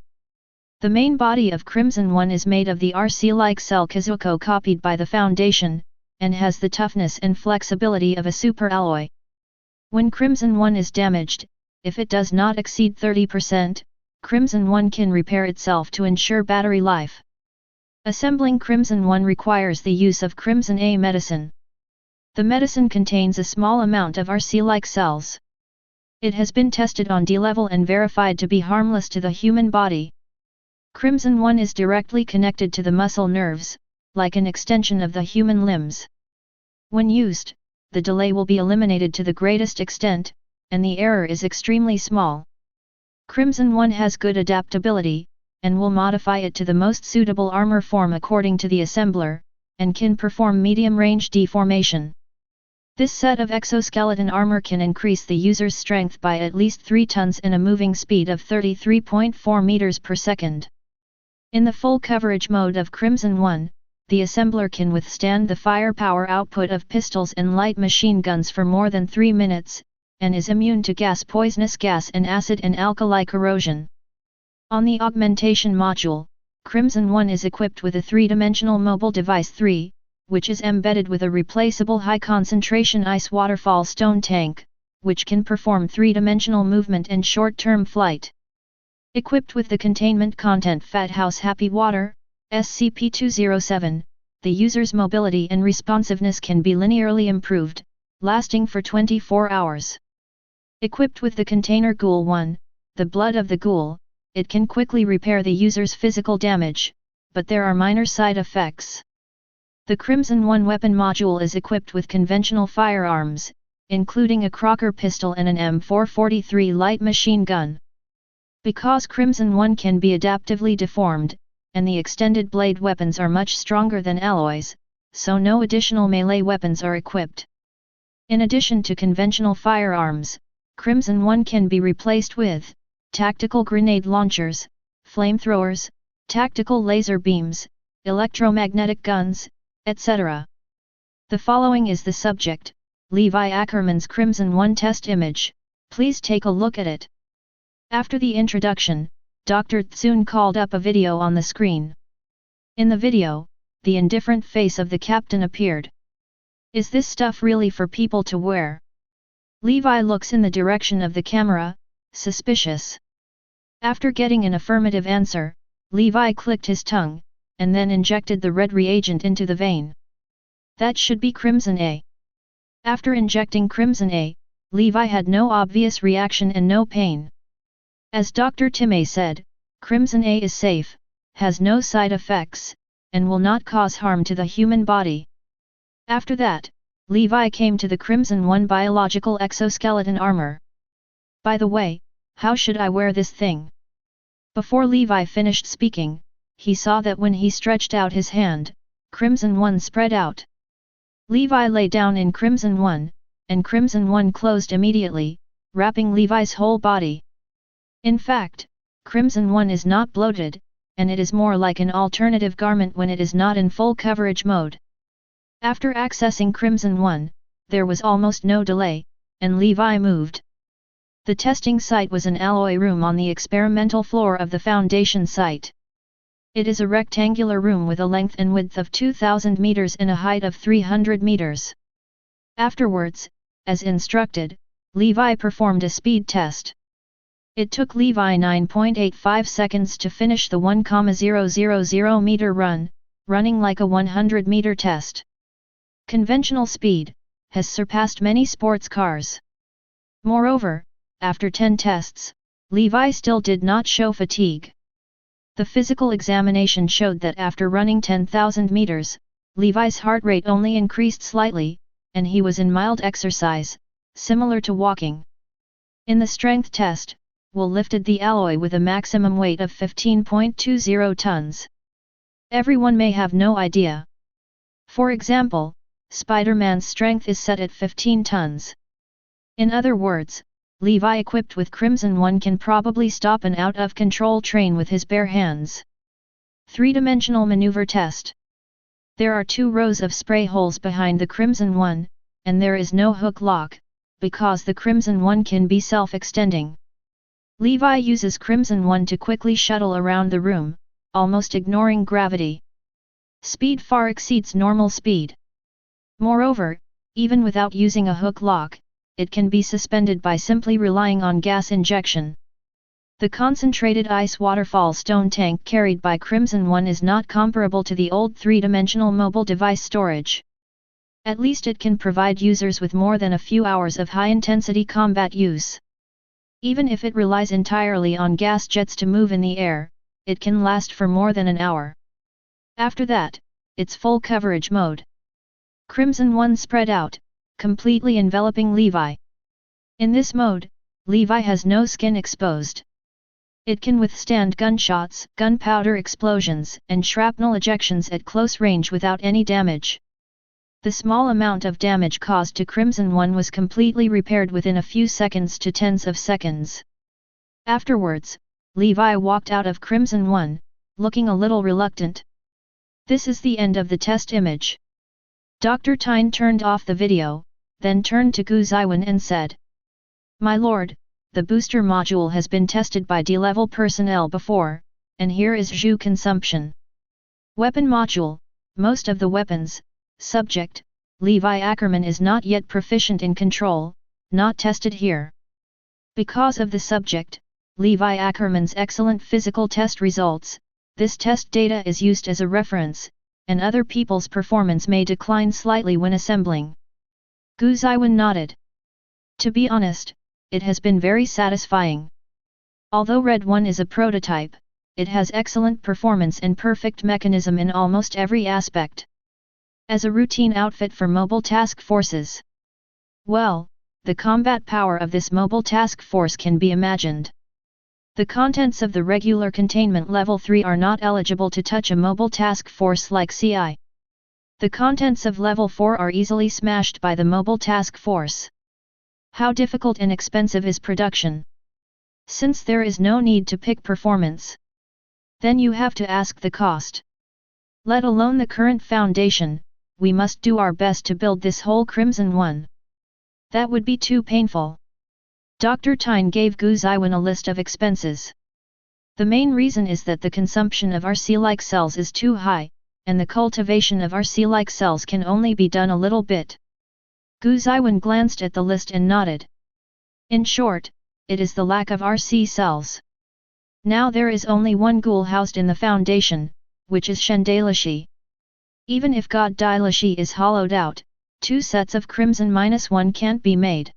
The main body of Crimson 1 is made of the RC-like cell Kazuko copied by the Foundation, and has the toughness and flexibility of a superalloy. When Crimson 1 is damaged, if it does not exceed 30%, Crimson 1 can repair itself to ensure battery life. Assembling Crimson 1 requires the use of Crimson A medicine. The medicine contains a small amount of RC-like cells. It has been tested on D level and verified to be harmless to the human body. Crimson 1 is directly connected to the muscle nerves, like an extension of the human limbs. When used, the delay will be eliminated to the greatest extent, and the error is extremely small. Crimson 1 has good adaptability, and will modify it to the most suitable armor form according to the assembler, and can perform medium-range deformation. This set of exoskeleton armor can increase the user's strength by at least 3 tons and a moving speed of 33.4 meters per second. In the full coverage mode of Crimson 1, the assembler can withstand the firepower output of pistols and light machine guns for more than 3 minutes, and is immune to gas, poisonous gas and acid and alkali corrosion. On the augmentation module, Crimson 1 is equipped with a 3-dimensional mobile device 3, which is embedded with a replaceable high-concentration ice waterfall stone tank, which can perform 3-dimensional movement and short-term flight. Equipped with the containment content Fat House Happy Water, SCP-207, the user's mobility and responsiveness can be linearly improved, lasting for 24 hours. Equipped with the container Ghoul 1, the blood of the ghoul, it can quickly repair the user's physical damage, but there are minor side effects. The Crimson 1 weapon module is equipped with conventional firearms, including a Crocker pistol and an M443 light machine gun. Because Crimson 1 can be adaptively deformed, and the extended blade weapons are much stronger than alloys, so no additional melee weapons are equipped. In addition to conventional firearms, Crimson 1 can be replaced with tactical grenade launchers, flamethrowers, tactical laser beams, electromagnetic guns, etc. The following is the subject: Levi Ackerman's Crimson 1 test image, please take a look at it. After the introduction, Dr. Tsun called up a video on the screen. In the video, the indifferent face of the captain appeared. Is this stuff really for people to wear? Levi looks in the direction of the camera, suspicious. After getting an affirmative answer, Levi clicked his tongue, and then injected the red reagent into the vein. That should be Crimson A. After injecting Crimson A, Levi had no obvious reaction and no pain. As Dr. Timei said, Crimson A is safe, has no side effects, and will not cause harm to the human body. After that, Levi came to the Crimson 1 biological exoskeleton armor. By the way, how should I wear this thing? Before Levi finished speaking, he saw that when he stretched out his hand, Crimson 1 spread out. Levi lay down in Crimson 1, and Crimson 1 closed immediately, wrapping Levi's whole body. In fact, Crimson 1 is not bloated, and it is more like an alternative garment when it is not in full coverage mode. After accessing Crimson 1, there was almost no delay, and Levi moved. The testing site was an alloy room on the experimental floor of the Foundation site. It is a rectangular room with a length and width of 2,000 meters and a height of 300 meters. Afterwards, as instructed, Levi performed a speed test. It took Levi 9.85 seconds to finish the 1,000 meter run, running like a 100-meter test. Conventional speed has surpassed many sports cars. Moreover, after 10 tests, Levi still did not show fatigue. The physical examination showed that after running 10,000 meters, Levi's heart rate only increased slightly, and he was in mild exercise, similar to walking. In the strength test, Will lifted the alloy with a maximum weight of 15.20 tons. Everyone may have no idea. For example, Spider-Man's strength is set at 15 tons. In other words, Levi equipped with Crimson 1 can probably stop an out-of-control train with his bare hands. 3-dimensional maneuver test. There are 2 rows of spray holes behind the Crimson 1, and there is no hook lock, because the Crimson 1 can be self-extending. Levi uses Crimson 1 to quickly shuttle around the room, almost ignoring gravity. Speed far exceeds normal speed. Moreover, even without using a hook lock, it can be suspended by simply relying on gas injection. The concentrated ice waterfall stone tank carried by Crimson 1 is not comparable to the old 3-dimensional mobile device storage. At least it can provide users with more than a few hours of high-intensity combat use. Even if it relies entirely on gas jets to move in the air, it can last for more than an hour. After that, it's full coverage mode. Crimson 1 spread out, completely enveloping Levi. In this mode, Levi has no skin exposed. It can withstand gunshots, gunpowder explosions, and shrapnel ejections at close range without any damage. The small amount of damage caused to Crimson 1 was completely repaired within a few seconds to tens of seconds. Afterwards, Levi walked out of Crimson 1, looking a little reluctant. This is the end of the test image. Dr. Tyne turned off the video, then turned to Gu Zeyuan and said, "My lord, the booster module has been tested by D-level personnel before, and here is Zhu consumption. Weapon module, most of the weapons. Subject, Levi Ackerman is not yet proficient in control, not tested here. Because of the subject, Levi Ackerman's excellent physical test results, this test data is used as a reference, and other people's performance may decline slightly when assembling." Gu Zeyuan nodded. To be honest, it has been very satisfying. Although Red 1 is a prototype, it has excellent performance and perfect mechanism in almost every aspect. As a routine outfit for mobile task forces. Well, the combat power of this mobile task force can be imagined. The contents of the regular containment level 3 are not eligible to touch a mobile task force like CI. The contents of level 4 are easily smashed by the mobile task force. How difficult and expensive is production? Since there is no need to pick performance, then you have to ask the cost. Let alone the current foundation, we must do our best to build this whole Crimson 1. That would be too painful. Dr. Tyne gave Gu Zeyuan a list of expenses. The main reason is that the consumption of RC-like cells is too high, and the cultivation of RC-like cells can only be done a little bit. Gu Zeyuan glanced at the list and nodded. In short, it is the lack of RC cells. Now there is only one ghoul housed in the foundation, which is Dai Lishi. Even if God Dai Lishi is hollowed out, 2 sets of crimson -1 can't be made.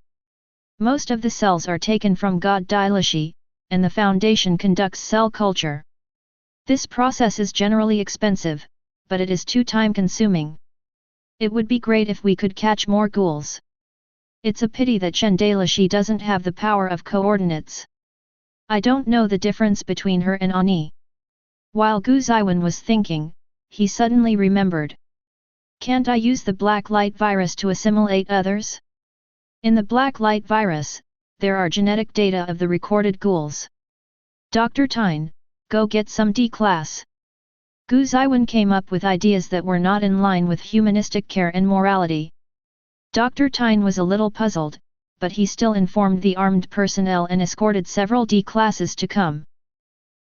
Most of the cells are taken from God Dai Lishi, and the foundation conducts cell culture. This process is generally expensive, but it is too time-consuming. It would be great if we could catch more ghouls. It's a pity that Dai Lishi doesn't have the power of coordinates. I don't know the difference between her and Ani. While Gu Zeyuan was thinking, he suddenly remembered. Can't I use the black light virus to assimilate others? In the black light virus, there are genetic data of the recorded ghouls. Dr. Tyne, go get some D-class. Gu Zeyuan came up with ideas that were not in line with humanistic care and morality. Dr. Tyne was a little puzzled, but he still informed the armed personnel and escorted several D-classes to come.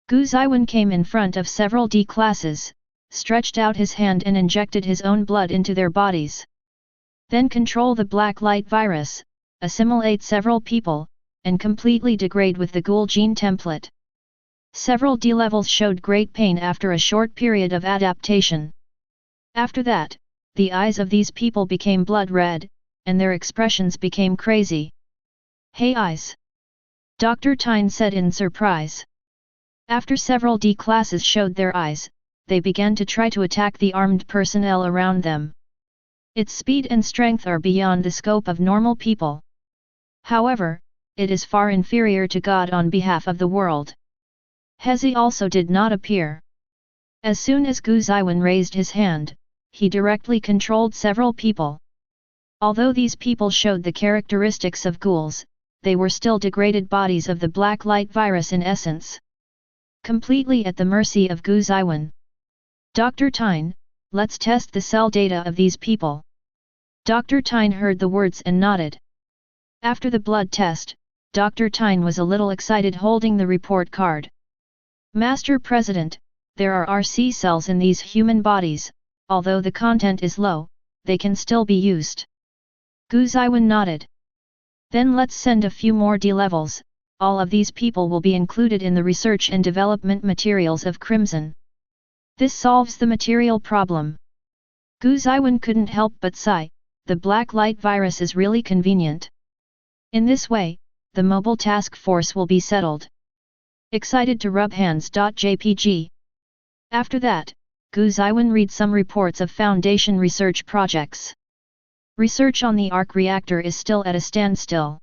Gu Zeyuan came in front of several D-classes, stretched out his hand and injected his own blood into their bodies. Then control the black light virus, assimilate several people, and completely degrade with the ghoul gene template. Several D-levels showed great pain after a short period of adaptation. After that, the eyes of these people became blood red, and their expressions became crazy. Hey eyes! Dr. Tyne said in surprise. After several D-classes showed their eyes, they began to try to attack the armed personnel around them. Its speed and strength are beyond the scope of normal people. However, it is far inferior to God on behalf of the world. Hezi also did not appear. As soon as Gu Zeyuan raised his hand, he directly controlled several people. Although these people showed the characteristics of ghouls, they were still degraded bodies of the black light virus in essence. Completely at the mercy of Gu Zeyuan. Dr. Tyne, let's test the cell data of these people. Dr. Tyne heard the words and nodded. After the blood test, Dr. Tyne was a little excited holding the report card. Master President, there are RC cells in these human bodies, although the content is low, they can still be used. Gu Zeyuan nodded. Then let's send a few more D-levels, all of these people will be included in the research and development materials of Crimson. This solves the material problem. Gu Zeyuan couldn't help but sigh, the black light virus is really convenient. In this way, the mobile task force will be settled. Excited to rub hands. JPG. After that, Gu Zeyuan read some reports of Foundation research projects. Research on the arc reactor is still at a standstill.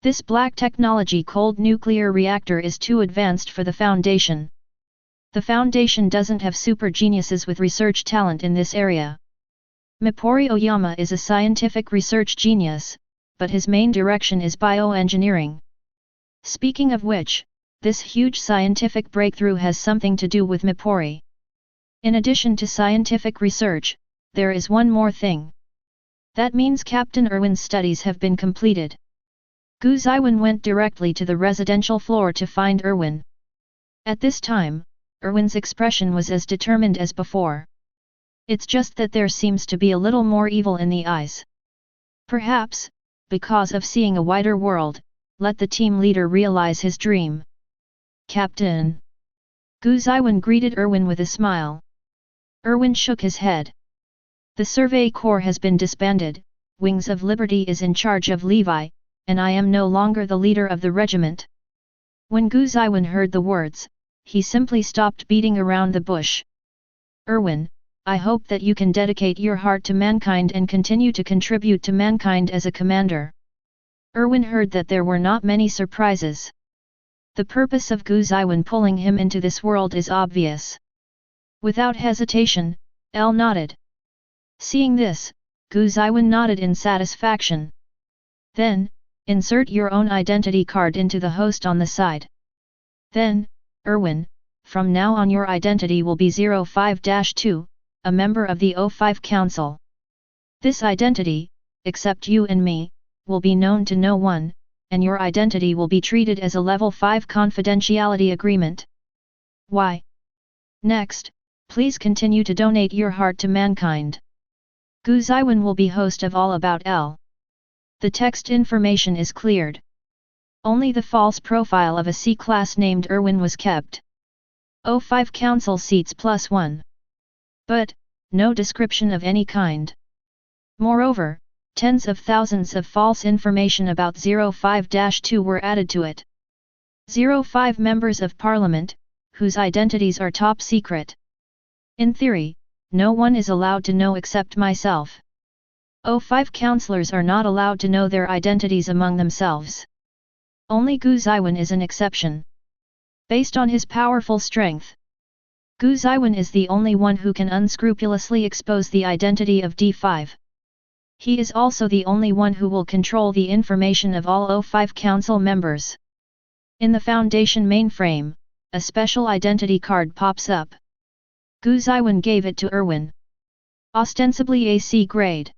This black technology cold nuclear reactor is too advanced for the Foundation. The Foundation doesn't have super geniuses with research talent in this area. Mipori Oyama is a scientific research genius, but his main direction is bioengineering. Speaking of which, this huge scientific breakthrough has something to do with Mipori. In addition to scientific research, there is one more thing. That means Captain Erwin's studies have been completed. Gu Zeyuan went directly to the residential floor to find Erwin. At this time, Erwin's expression was as determined as before. It's just that there seems to be a little more evil in the eyes. Perhaps, because of seeing a wider world, let the team leader realize his dream. Captain. Gu Zeyuan greeted Erwin with a smile. Erwin shook his head. The Survey Corps has been disbanded, Wings of Liberty is in charge of Levi, and I am no longer the leader of the regiment. When Gu Zeyuan heard the words, he simply stopped beating around the bush. Erwin, I hope that you can dedicate your heart to mankind and continue to contribute to mankind as a commander. Erwin heard that there were not many surprises. The purpose of Gu Zeyuan pulling him into this world is obvious. Without hesitation, El nodded. Seeing this, Gu Zeyuan nodded in satisfaction. Then, insert your own identity card into the host on the side. Then, Erwin, from now on your identity will be 05-2, a member of the O5 Council. This identity, except you and me, will be known to no one, and your identity will be treated as a level 5 confidentiality agreement. Why? Next, please continue to donate your heart to mankind. Gu Zeyuan will be host of All About L. The text information is cleared. Only the false profile of a C-class named Erwin was kept. 05 council seats +1. But, no description of any kind. Moreover, tens of thousands of false information about 05-2 were added to it. 05 members of parliament, whose identities are top secret. In theory, no one is allowed to know except myself. 05 councillors are not allowed to know their identities among themselves. Only Gu Zeyuan is an exception. Based on his powerful strength, Gu Zeyuan is the only one who can unscrupulously expose the identity of D5. He is also the only one who will control the information of all 05 council members. In the Foundation mainframe, a special identity card pops up. Gu Zeyuan gave it to Erwin. Ostensibly a C grade.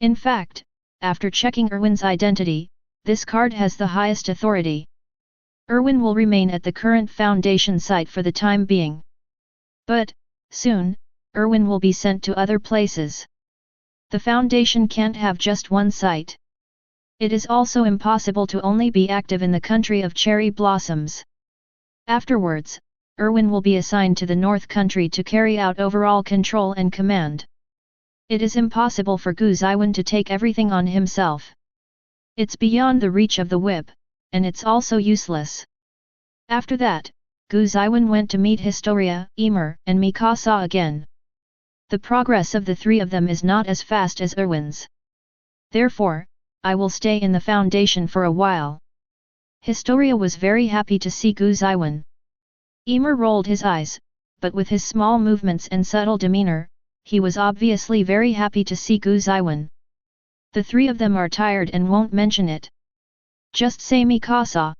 In fact, after checking Erwin's identity, this card has the highest authority. Erwin will remain at the current Foundation site for the time being. But, soon, Erwin will be sent to other places. The Foundation can't have just one site. It is also impossible to only be active in the country of cherry blossoms. Afterwards, Erwin will be assigned to the North Country to carry out overall control and command. It is impossible for Gu Zeyuan to take everything on himself. It's beyond the reach of the whip, and it's also useless. After that, Gu Zeyuan went to meet Historia, Emer, and Mikasa again. The progress of the three of them is not as fast as Erwin's. Therefore, I will stay in the Foundation for a while. Historia was very happy to see Gu Zeyuan. Emer rolled his eyes, but with his small movements and subtle demeanor, he was obviously very happy to see Gu Zeyuan. The three of them are tired and won't mention it. Just say Mikasa.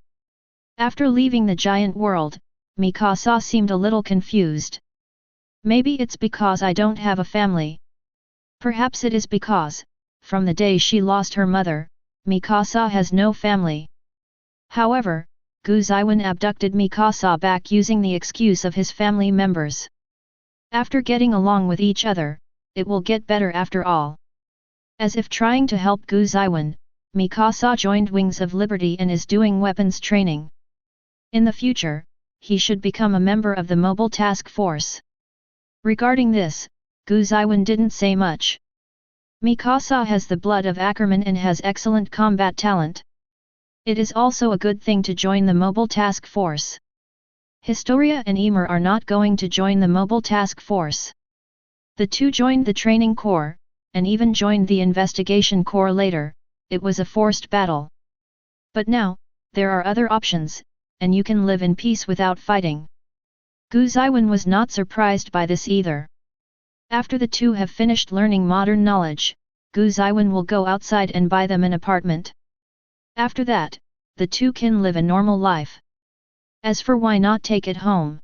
After leaving the giant world, Mikasa seemed a little confused. Maybe it's because I don't have a family. Perhaps it is because, from the day she lost her mother, Mikasa has no family. However, Gu Zeyuan abducted Mikasa back using the excuse of his family members. After getting along with each other, it will get better after all. As if trying to help Gu Zeyuan, Mikasa joined Wings of Liberty and is doing weapons training. In the future, he should become a member of the Mobile Task Force. Regarding this, Gu Zeyuan didn't say much. Mikasa has the blood of Ackerman and has excellent combat talent. It is also a good thing to join the Mobile Task Force. Historia and Emer are not going to join the Mobile Task Force. The two joined the Training Corps, and even joined the Investigation Corps later. It was a forced battle. But now, there are other options, and you can live in peace without fighting. Gu Zeyuan was not surprised by this either. After the two have finished learning modern knowledge, Gu Zeyuan will go outside and buy them an apartment. After that, the two can live a normal life. As for why not take it home?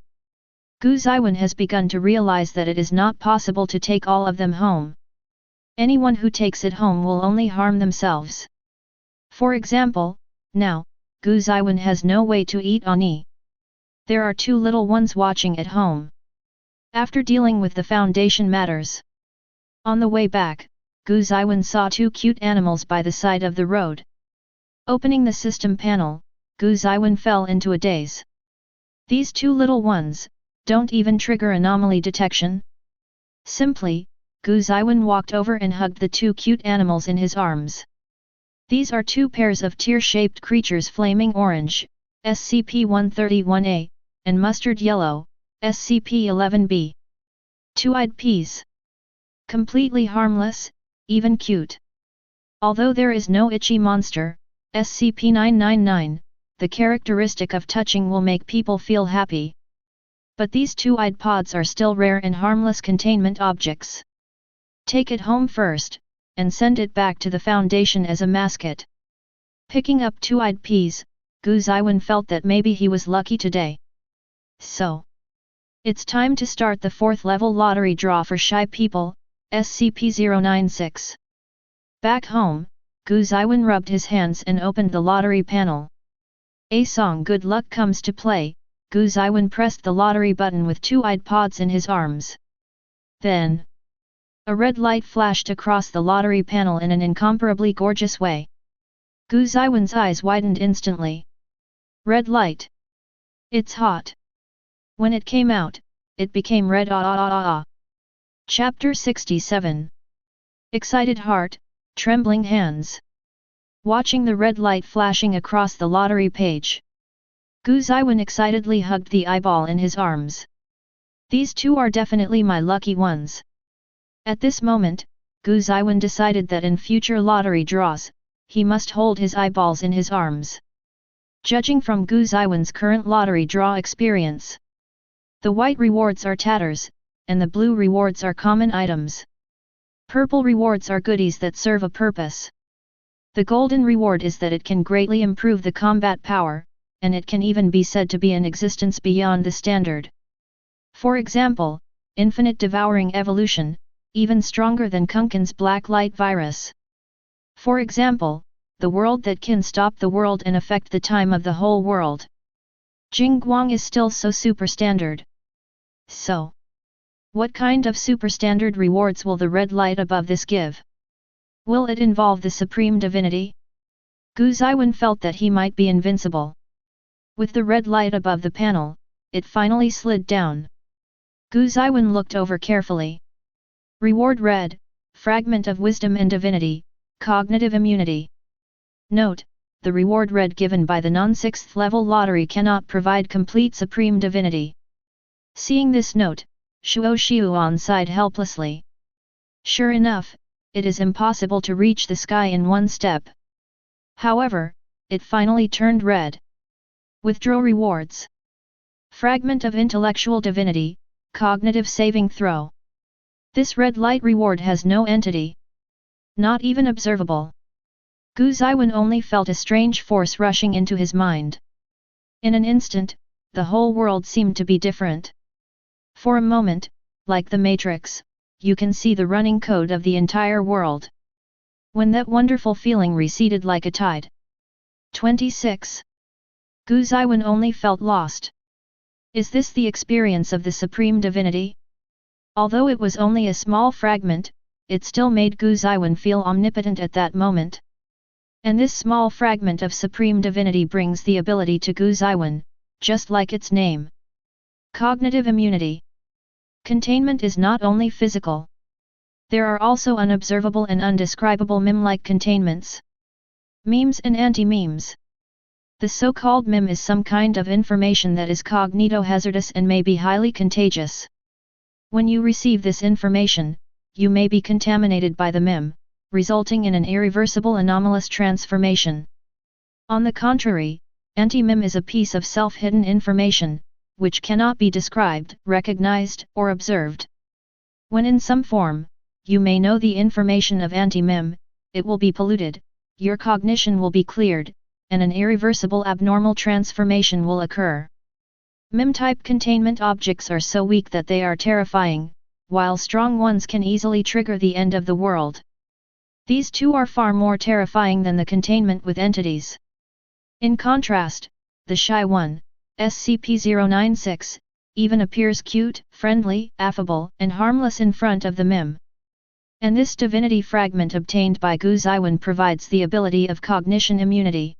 Gu Zeyuan has begun to realize that it is not possible to take all of them home. Anyone who takes it home will only harm themselves. For example, now, Gu Zeyuan has no way to eat Oni. There are two little ones watching at home. After dealing with the Foundation matters, on the way back, Gu Zeyuan saw two cute animals by the side of the road. Opening the system panel, Gu Zeyuan fell into a daze. These two little ones don't even trigger anomaly detection. Simply, Gu Zeyuan walked over and hugged the two cute animals in his arms. These are two pairs of tear-shaped creatures, flaming orange, SCP-131-A, and mustard yellow, SCP-11-B. Two-eyed peas. Completely harmless, even cute. Although there is no itchy monster, SCP-999, the characteristic of touching will make people feel happy. But these two-eyed pods are still rare and harmless containment objects. Take it home first, and send it back to the Foundation as a mascot. Picking up two-eyed peas, Gu Zeyuan felt that maybe he was lucky today. So, it's time to start the 4th level lottery draw for shy people, SCP-096. Back home, Gu Zeyuan rubbed his hands and opened the lottery panel. A song Good Luck comes to play. Gu Zeyuan pressed the lottery button with two iPods in his arms. Then, a red light flashed across the lottery panel in an incomparably gorgeous way. Gu Zeyuan's eyes widened instantly. Red light. It's hot. When it came out, it became red. Chapter 67. Excited heart, trembling hands. Watching the red light flashing across the lottery page, Gu Zeyuan excitedly hugged the eyeball in his arms. These two are definitely my lucky ones. At this moment, Gu Zeyuan decided that in future lottery draws, he must hold his eyeballs in his arms. Judging from Gu Zeyuan's current lottery draw experience, the white rewards are tatters, and the blue rewards are common items. Purple rewards are goodies that serve a purpose. The golden reward is that it can greatly improve the combat power, and it can even be said to be an existence beyond the standard. For example, infinite devouring evolution, even stronger than Kunkin's black light virus. For example, the world that can stop the world and affect the time of the whole world. Jingguang is still so superstandard. So, what kind of superstandard rewards will the red light above this give? Will it involve the supreme divinity? Gu Zeyuan felt that he might be invincible. With the red light above the panel, it finally slid down. Gu Zeyuan looked over carefully. Reward red, fragment of wisdom and divinity, cognitive immunity. Note, the reward red given by the non-6th level lottery cannot provide complete supreme divinity. Seeing this note, Zeyuan sighed helplessly. Sure enough, it is impossible to reach the sky in one step. However, it finally turned red. Withdraw rewards. Fragment of intellectual divinity, cognitive saving throw. This red light reward has no entity. Not even observable. Gu Zeyuan only felt a strange force rushing into his mind. In an instant, the whole world seemed to be different. For a moment, like the Matrix, you can see the running code of the entire world. When that wonderful feeling receded like a tide. 26. Gu Zeyuan only felt lost. Is this the experience of the supreme divinity? Although it was only a small fragment, it still made Gu Zeyuan feel omnipotent at that moment. And this small fragment of supreme divinity brings the ability to Gu Zeyuan, just like its name. Cognitive immunity. Containment is not only physical. There are also unobservable and undescribable meme-like containments. Memes and anti-memes. The so-called meme is some kind of information that is cognito-hazardous and may be highly contagious. When you receive this information, you may be contaminated by the meme, resulting in an irreversible anomalous transformation. On the contrary, anti-meme is a piece of self-hidden information, which cannot be described, recognized, or observed. When in some form, you may know the information of anti-meme, it will be polluted, your cognition will be cleared, and an irreversible abnormal transformation will occur. Meme-type containment objects are so weak that they are terrifying, while strong ones can easily trigger the end of the world. These two are far more terrifying than the containment with entities. In contrast, the shy one, SCP-096, even appears cute, friendly, affable, and harmless in front of the meme. And this divinity fragment obtained by Gu Zeyuan provides the ability of cognition immunity.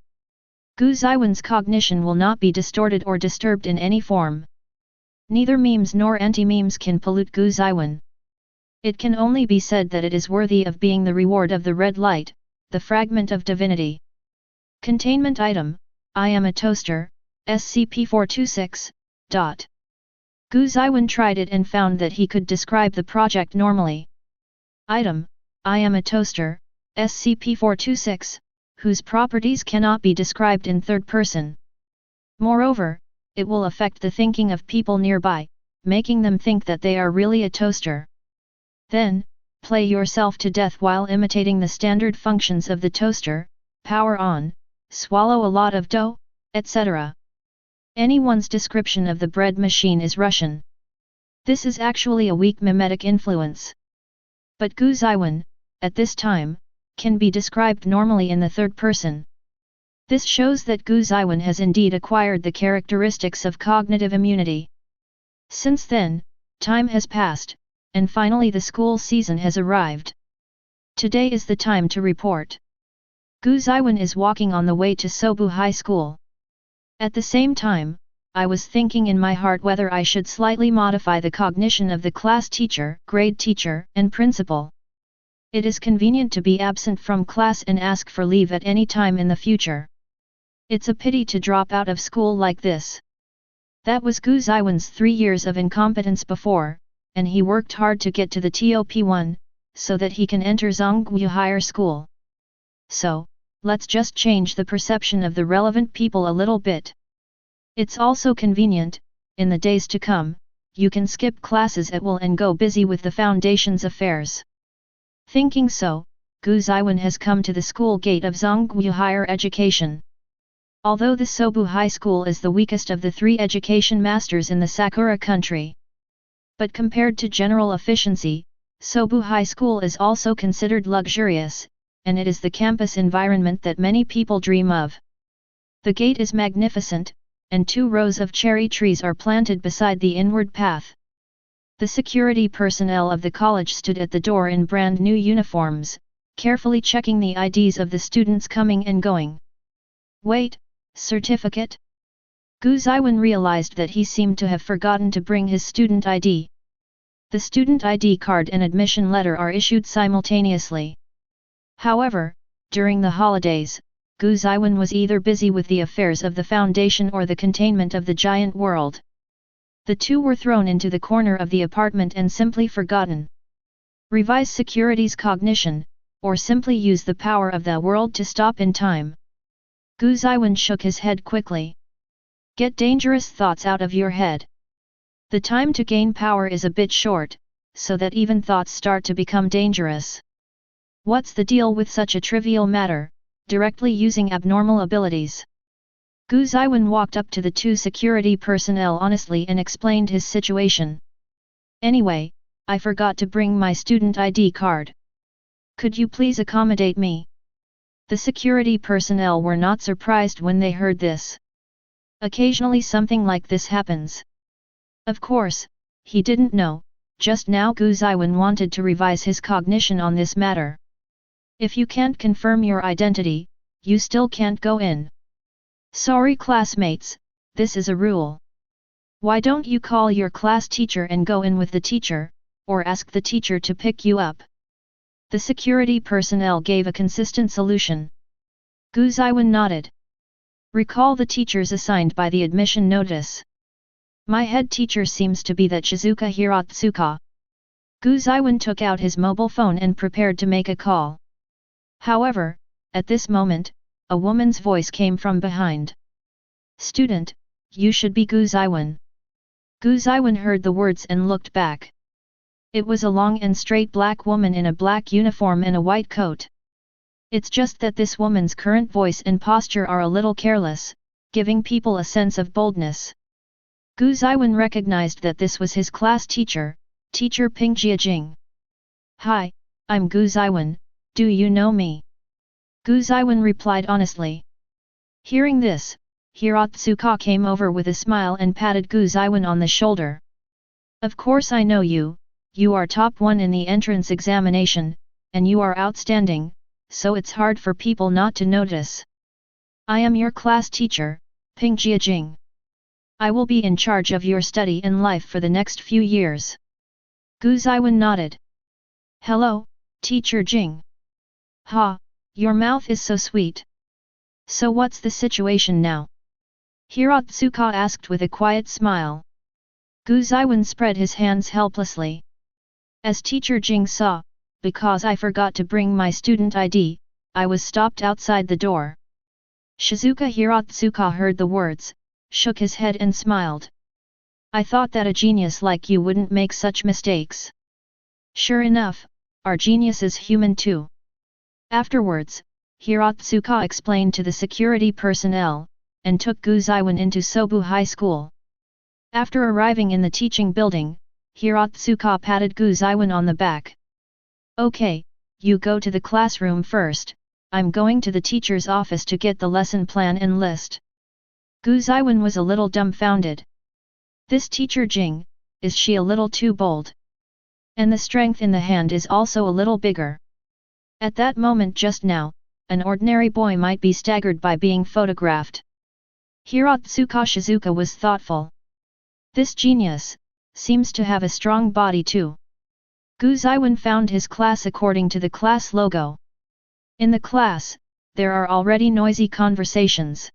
Gu Zeyuan's cognition will not be distorted or disturbed in any form. Neither memes nor anti-memes can pollute Gu Zeyuan. It can only be said that it is worthy of being the reward of the red light, the fragment of divinity. Containment item, I am a toaster, SCP-426. Gu Zeyuan tried it and found that he could describe the project normally. Item, I am a toaster, SCP-426, whose properties cannot be described in third person. Moreover, it will affect the thinking of people nearby, making them think that they are really a toaster. Then, play yourself to death while imitating the standard functions of the toaster, power on, swallow a lot of dough, etc. Anyone's description of the bread machine is Russian. This is actually a weak mimetic influence. But Gu Zeyuan, at this time, can be described normally in the third person. This shows that Gu Zeyuan has indeed acquired the characteristics of cognitive immunity. Since then, time has passed, and finally the school season has arrived. Today is the time to report. Gu Zeyuan is walking on the way to Sobu High School. At the same time, I was thinking in my heart whether I should slightly modify the cognition of the class teacher, grade teacher, and principal. It is convenient to be absent from class and ask for leave at any time in the future. It's a pity to drop out of school like this. That was Gu Zeyuan's 3 years of incompetence before, and he worked hard to get to the TOP1, so that he can enter Zonggu Higher School. So, let's just change the perception of the relevant people a little bit. It's also convenient, in the days to come, you can skip classes at will and go busy with the Foundation's affairs. Thinking so, Gu Zeyuan has come to the school gate of Zonggu Higher Education. Although the Sobu High School is the weakest of the 3 education masters in the Sakura country. But compared to general efficiency, Sobu High School is also considered luxurious, and it is the campus environment that many people dream of. The gate is magnificent, and 2 rows of cherry trees are planted beside the inward path. The security personnel of the college stood at the door in brand new uniforms, carefully checking the IDs of the students coming and going. Wait, certificate? Gu Zeyuan realized that he seemed to have forgotten to bring his student ID. The student ID card and admission letter are issued simultaneously. However, during the holidays, Gu Zeyuan was either busy with the affairs of the Foundation or the containment of the giant world. The 2 were thrown into the corner of the apartment and simply forgotten. Revise security's cognition, or simply use the power of the world to stop in time. Gu Zeyuan shook his head quickly. Get dangerous thoughts out of your head. The time to gain power is a bit short, so that even thoughts start to become dangerous. What's the deal with such a trivial matter, directly using abnormal abilities? Gu Zeyuan walked up to the 2 security personnel honestly and explained his situation. Anyway, I forgot to bring my student ID card. Could you please accommodate me? The security personnel were not surprised when they heard this. Occasionally something like this happens. Of course, he didn't know, just now Gu Zeyuan wanted to revise his cognition on this matter. If you can't confirm your identity, you still can't go in. Sorry classmates, this is a rule. Why don't you call your class teacher and go in with the teacher, or ask the teacher to pick you up? The security personnel gave a consistent solution. Gu Zeyuan nodded. Recall the teachers assigned by the admission notice. My head teacher seems to be that Shizuka Hirotsuka. Gu Zeyuan took out his mobile phone and prepared to make a call. However, at this moment, a woman's voice came from behind. Student, you should be Gu Zeyuan. Gu Zeyuan heard the words and looked back. It was a long and straight black woman in a black uniform and a white coat. It's just that this woman's current voice and posture are a little careless, giving people a sense of boldness. Gu Zeyuan recognized that this was his class teacher, Teacher Ping Jiajing. Hi, I'm Gu Zeyuan, do you know me? Gu Zeyuan replied honestly. Hearing this, Hirotsuka came over with a smile and patted Gu Zeyuan on the shoulder. Of course I know you, you are top 1 in the entrance examination, and you are outstanding, so it's hard for people not to notice. I am your class teacher, Ping Jiajing. I will be in charge of your study and life for the next few years. Gu Zeyuan nodded. Hello, Teacher Jing. Ha, your mouth is so sweet. So what's the situation now? Hirotsuka asked with a quiet smile. Gu Zeyuan spread his hands helplessly. As Teacher Jing saw, because I forgot to bring my student ID, I was stopped outside the door. Shizuka Hirotsuka heard the words, shook his head and smiled. I thought that a genius like you wouldn't make such mistakes. Sure enough, our genius is human too. Afterwards, Hirotsuka explained to the security personnel, and took Gu Zeyuan into Sobu High School. After arriving in the teaching building, Hirotsuka patted Gu Zeyuan on the back. Okay, you go to the classroom first, I'm going to the teacher's office to get the lesson plan and list. Gu Zeyuan was a little dumbfounded. This teacher Jing, is she a little too bold? And the strength in the hand is also a little bigger. At that moment just now, an ordinary boy might be staggered by being photographed. Hirotsuka Shizuka was thoughtful. This genius seems to have a strong body too. Gu Zeyuan found his class according to the class logo. In the class, there are already noisy conversations.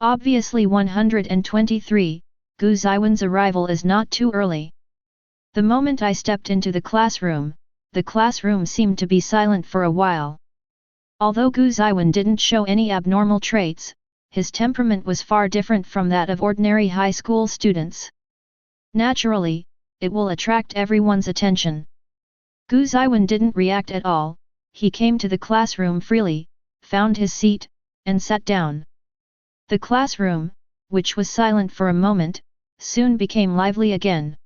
Obviously 123, Gu Zeyuan's arrival is not too early. The moment I stepped into the classroom seemed to be silent for a while. Although Gu Zeyuan didn't show any abnormal traits, his temperament was far different from that of ordinary high school students. Naturally, it will attract everyone's attention. Gu Zeyuan didn't react at all, he came to the classroom freely, found his seat, and sat down. The classroom, which was silent for a moment, soon became lively again.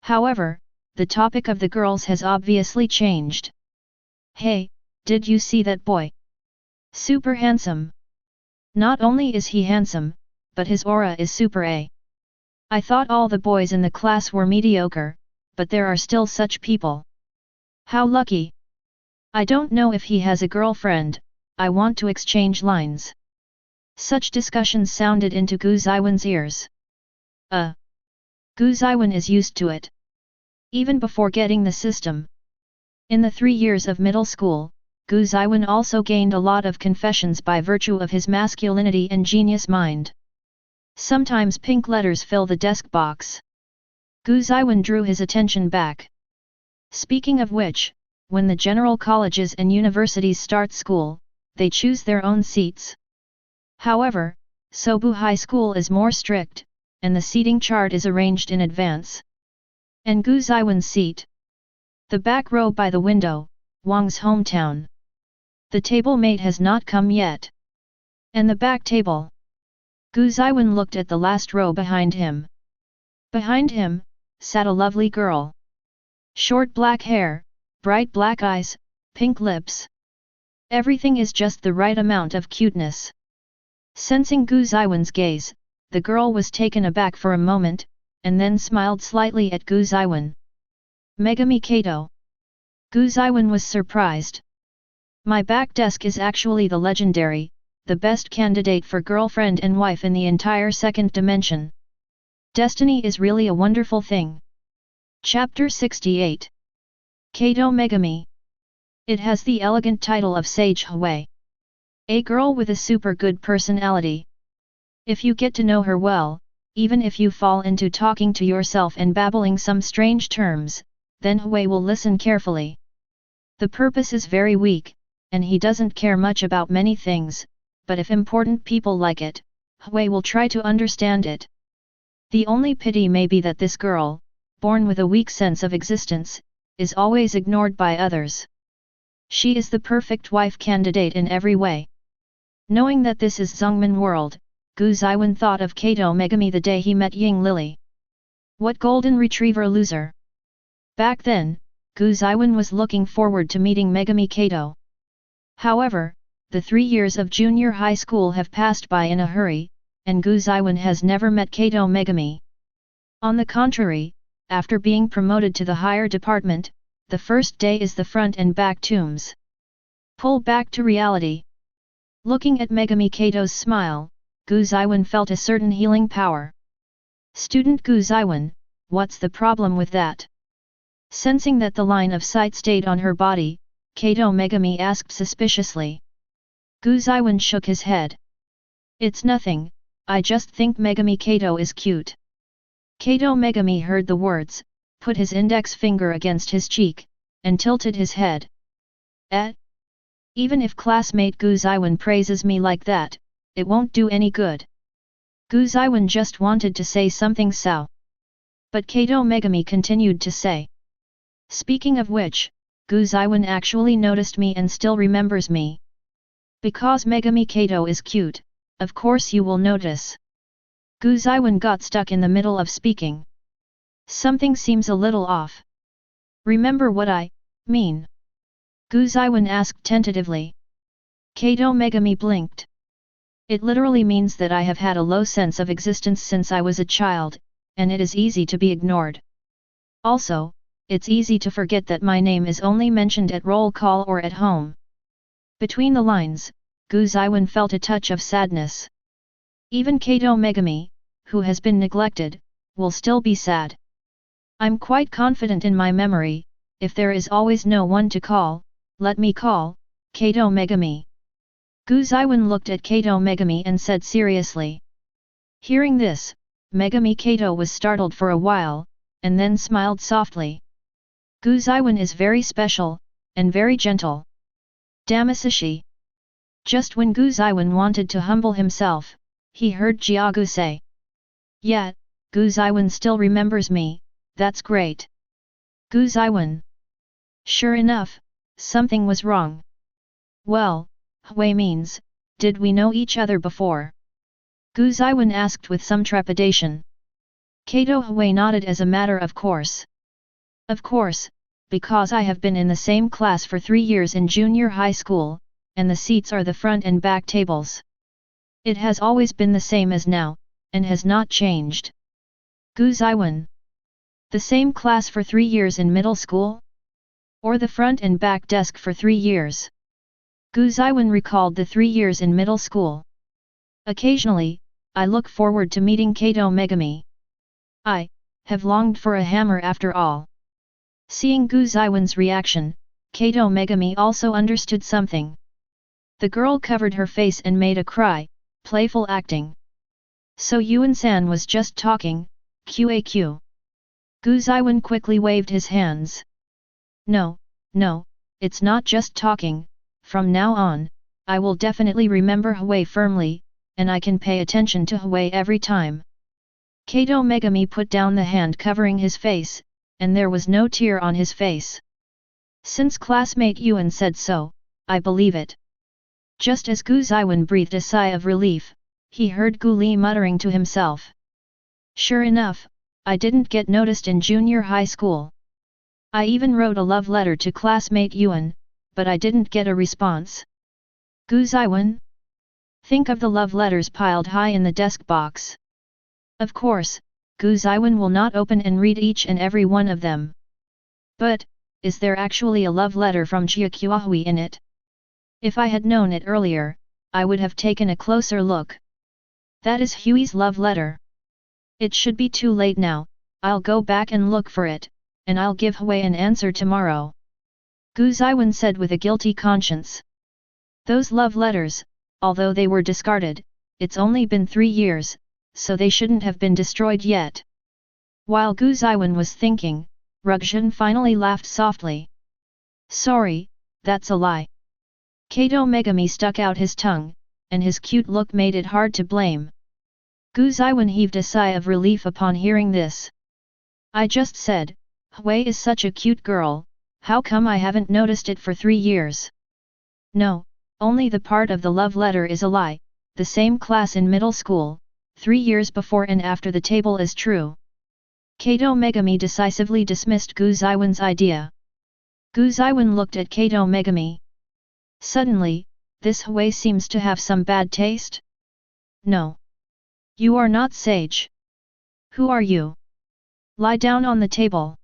However, the topic of the girls has obviously changed. Hey, did you see that boy? Super handsome. Not only is he handsome, but his aura is super A. I thought all the boys in the class were mediocre, but there are still such people. How lucky. I don't know if he has a girlfriend, I want to exchange lines. Such discussions sounded into Gu Zeyuan's ears. Gu Zeyuan is used to it. Even before getting the system. In the 3 years of middle school, Gu Zeyuan also gained a lot of confessions by virtue of his masculinity and genius mind. Sometimes pink letters fill the desk box. Gu Zeyuan drew his attention back. Speaking of which, when the general colleges and universities start school, they choose their own seats. However, Sobu High School is more strict, and the seating chart is arranged in advance. And Gu Zeyuan's seat? The back row by the window, Wang's hometown. The table mate has not come yet. And the back table? Gu Zeyuan looked at the last row behind him. Behind him, sat a lovely girl. Short black hair, bright black eyes, pink lips. Everything is just the right amount of cuteness. Sensing Gu Zeyuan's gaze, the girl was taken aback for a moment, and then smiled slightly at Gu Zeyuan. Megami Kato. Gu Zeyuan was surprised. My back desk is actually the legendary, the best candidate for girlfriend and wife in the entire second dimension. Destiny is really a wonderful thing. Chapter 68. Kato Megami. It has the elegant title of Sage Hui. A girl with a super good personality. If you get to know her well, even if you fall into talking to yourself and babbling some strange terms, then Hui will listen carefully. The purpose is very weak, and he doesn't care much about many things, but if important people like it, Hui will try to understand it. The only pity may be that this girl, born with a weak sense of existence, is always ignored by others. She is the perfect wife candidate in every way. Knowing that this is Zongman world, Gu Zeyuan thought of Kato Megami the day he met Ying Lily. What golden retriever loser! Back then, Gu Zeyuan was looking forward to meeting Megami Kato. However, the 3 years of junior high school have passed by in a hurry, and Gu Zeyuan has never met Kato Megami. On the contrary, after being promoted to the higher department, the first day is the front and back tombs. Pull back to reality. Looking at Megami Kato's smile, Gu Zeyuan felt a certain healing power. Student Gu Zeyuan, what's the problem with that? Sensing that the line of sight stayed on her body, Kato Megami asked suspiciously. Gu Zeyuan shook his head. It's nothing, I just think Megami Kato is cute. Kato Megami heard the words, put his index finger against his cheek, and tilted his head. Even if classmate Gu Zeyuan praises me like that, it won't do any good. Gu Zeyuan just wanted to say something so. But Kato Megami continued to say. Speaking of which, Gu Zeyuan actually noticed me and still remembers me. Because Megami Kato is cute, of course you will notice. Gu Zeyuan got stuck in the middle of speaking. Something seems a little off. Remember what I mean. Gu Zeyuan asked tentatively. Kato Megami blinked. It literally means that I have had a low sense of existence since I was a child, and it is easy to be ignored. Also, it's easy to forget that my name is only mentioned at roll call or at home. Between the lines, Gu Zeyuan felt a touch of sadness. Even Kato Megami, who has been neglected, will still be sad. I'm quite confident in my memory, if there is always no one to call, let me call, Kato Megami. Gu Zeyuan looked at Kato Megami and said seriously. Hearing this, Megami Kato was startled for a while, and then smiled softly. Gu Zeyuan is very special, and very gentle. Damasishi. Just when Gu Zeyuan wanted to humble himself, he heard Jiagu say. Yet, Gu Zeyuan still remembers me, that's great. Gu Zeyuan. Sure enough, something was wrong. Well, Hui means, did we know each other before? Gu Zeyuan asked with some trepidation. Kato Hui nodded as a matter of course. Of course, because I have been in the same class for 3 years in junior high school, and the seats are the front and back tables. It has always been the same as now, and has not changed. Gu Zeyuan. The same class for 3 years in middle school? Or the front and back desk for 3 years? Gu Zeyuan recalled the 3 years in middle school. Occasionally, I look forward to meeting Kato Megami. I have longed for a hammer after all. Seeing Gu Zeyuan's reaction, Kato Megami also understood something. The girl covered her face and made a cry, playful acting. So Yuan-san was just talking, QAQ. Gu Zeyuan quickly waved his hands. No, it's not just talking, from now on, I will definitely remember Hui firmly, and I can pay attention to Hui every time. Kato Megami put down the hand covering his face, and there was no tear on his face. Since classmate Yuan said so, I believe it. Just as Gu Zeyuan breathed a sigh of relief, he heard Gu Li muttering to himself. Sure enough, I didn't get noticed in junior high school. I even wrote a love letter to classmate Yuan, but I didn't get a response. Gu Zeyuan? Think of the love letters piled high in the desk box. Of course, Gu Zeyuan will not open and read each and every one of them. But, is there actually a love letter from Jiaqiahui in it? If I had known it earlier, I would have taken a closer look. That is Hui's love letter. It should be too late now, I'll go back and look for it, and I'll give Hui an answer tomorrow. Gu Zeyuan said with a guilty conscience. Those love letters, although they were discarded, it's only been 3 years, so they shouldn't have been destroyed yet. While Gu Zeyuan was thinking, Rugjun finally laughed softly. Sorry, that's a lie. Kato Megami stuck out his tongue, and his cute look made it hard to blame. Gu Zeyuan heaved a sigh of relief upon hearing this. I just said, Hui is such a cute girl, how come I haven't noticed it for 3 years? No, only the part of the love letter is a lie, the same class in middle school, 3 years before and after the table is true. Kato Megami decisively dismissed Gu Zeyuan's idea. Gu Zeyuan looked at Kato Megami. Suddenly, this Hui seems to have some bad taste? No. You are not sage. Who are you? Lie down on the table.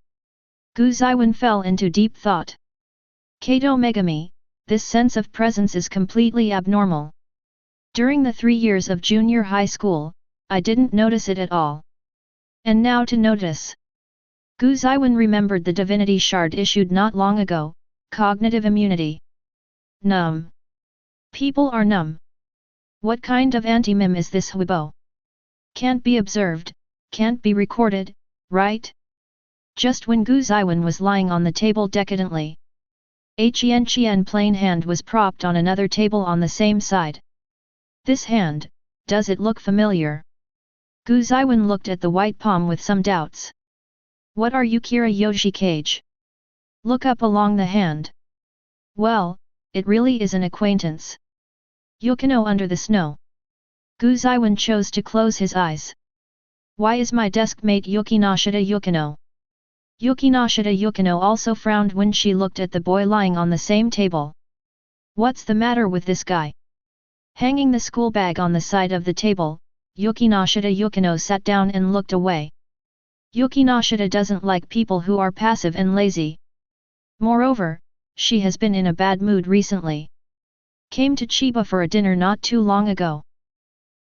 Gu Zeyuan fell into deep thought. Kato Megami, this sense of presence is completely abnormal. During the 3 years of junior high school, I didn't notice it at all. And now to notice. Gu Zeyuan remembered the divinity shard issued not long ago, cognitive immunity. Numb. People are numb. What kind of anti-mim is this Huibo? Can't be observed, can't be recorded, right? Just when Gu Zeyuan was lying on the table decadently. A Qian plain hand was propped on another table on the same side. This hand, does it look familiar? Gu Zeyuan looked at the white palm with some doubts. What are you Kira Yoshi Cage? Look up along the hand. Well, it really is an acquaintance. Yukino under the snow. Gu Zeyuan chose to close his eyes. Why is my deskmate Yukinoshita Yukino? Yukinoshita Yukino also frowned when she looked at the boy lying on the same table. What's the matter with this guy? Hanging the school bag on the side of the table, Yukinoshita Yukino sat down and looked away. Yukinoshita doesn't like people who are passive and lazy. Moreover, she has been in a bad mood recently. Came to Chiba for a dinner not too long ago.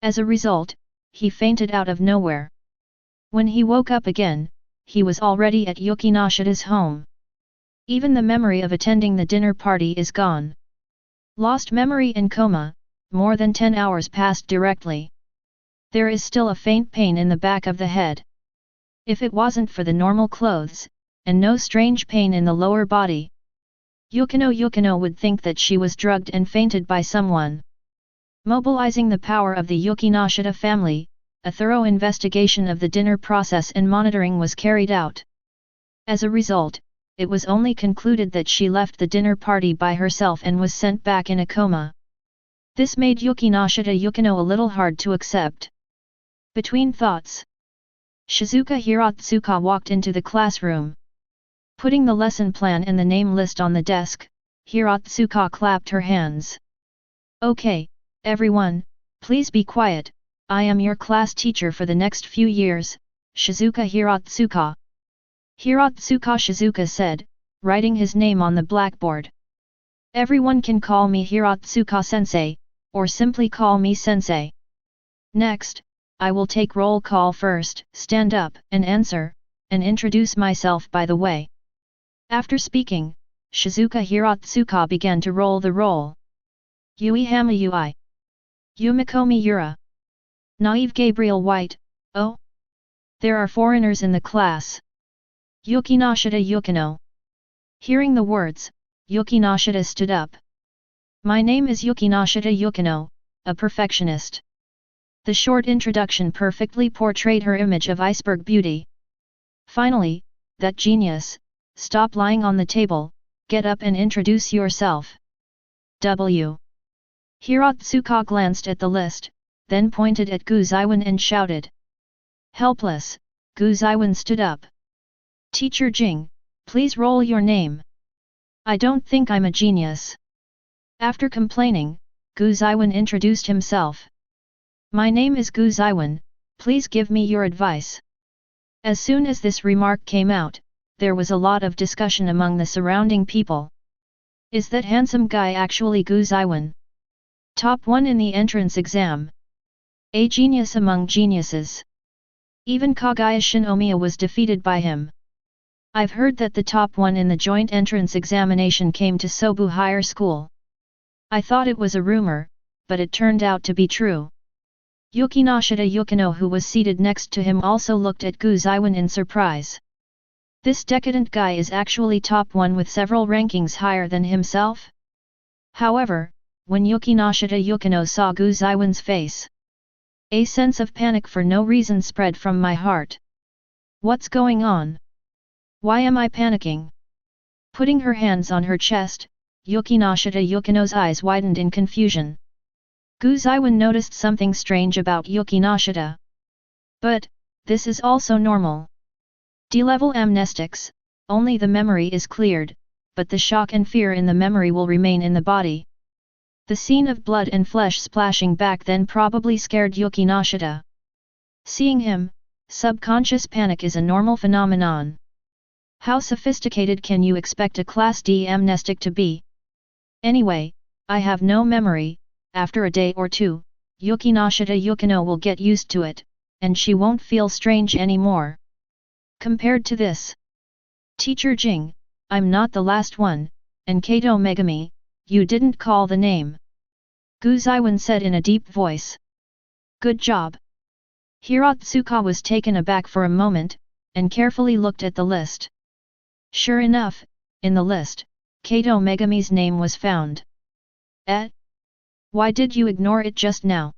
As a result, he fainted out of nowhere. When he woke up again, he was already at Yukinoshita's home. Even the memory of attending the dinner party is gone. Lost memory and coma, more than 10 hours passed directly. There is still a faint pain in the back of the head. If it wasn't for the normal clothes, and no strange pain in the lower body, Yukino would think that she was drugged and fainted by someone. Mobilizing the power of the Yukinoshita family, a thorough investigation of the dinner process and monitoring was carried out. As a result, it was only concluded that she left the dinner party by herself and was sent back in a coma. This made Yukinoshita Yukino a little hard to accept. Between thoughts, Shizuka Hirotsuka walked into the classroom. Putting the lesson plan and the name list on the desk, Hirotsuka clapped her hands. Okay, everyone, please be quiet, I am your class teacher for the next few years, Shizuka Hirotsuka. Hirotsuka Shizuka said, writing his name on the blackboard. Everyone can call me Hirotsuka-sensei, or simply call me sensei. Next, I will take roll call first, stand up and answer, and introduce myself by the way. After speaking, Shizuka Hirotsuka began to roll the roll. Uehama Ui. Yumikomi Yura. Naive Gabriel White, oh? There are foreigners in the class. Yukinoshita Yukino. Hearing the words, Yukinoshita stood up. My name is Yukinoshita Yukino, a perfectionist. The short introduction perfectly portrayed her image of iceberg beauty. Finally, that genius, stop lying on the table, get up and introduce yourself. W. Hirotsuka glanced at the list, then pointed at Gu Zeyuan and shouted. Helpless, Gu Zeyuan stood up. Teacher Jing, please roll your name. I don't think I'm a genius. After complaining, Gu Zeyuan introduced himself. My name is Gu Zeyuan, please give me your advice. As soon as this remark came out, there was a lot of discussion among the surrounding people. Is that handsome guy actually Gu Zeyuan? Top 1 in the entrance exam. A genius among geniuses. Even Kaguya Shinomiya was defeated by him. I've heard that the top 1 in the joint entrance examination came to Sobu Higher School. I thought it was a rumor, but it turned out to be true. Yukinoshita Yukino, who was seated next to him, also looked at Gu Zeyuan in surprise. This decadent guy is actually top 1 with several rankings higher than himself? However, when Yukinoshita Yukino saw Gu Zeyuan's face, a sense of panic for no reason spread from my heart. What's going on? Why am I panicking? Putting her hands on her chest, Yukinoshita Yukino's eyes widened in confusion. Gu Zeyuan noticed something strange about Yukinoshita. But, this is also normal. D-level amnestics, only the memory is cleared, but the shock and fear in the memory will remain in the body. The scene of blood and flesh splashing back then probably scared Yukinoshita. Seeing him, subconscious panic is a normal phenomenon. How sophisticated can you expect a Class D amnestic to be? Anyway, I have no memory. After a day or two, Yukinoshita Yukino will get used to it, and she won't feel strange anymore. Compared to this, Teacher Jing, I'm not the last one, and Kato Megami, you didn't call the name. Gu Zeyuan said in a deep voice. Good job. Hirotsuka was taken aback for a moment, and carefully looked at the list. Sure enough, in the list, Kato Megami's name was found. Why did you ignore it just now?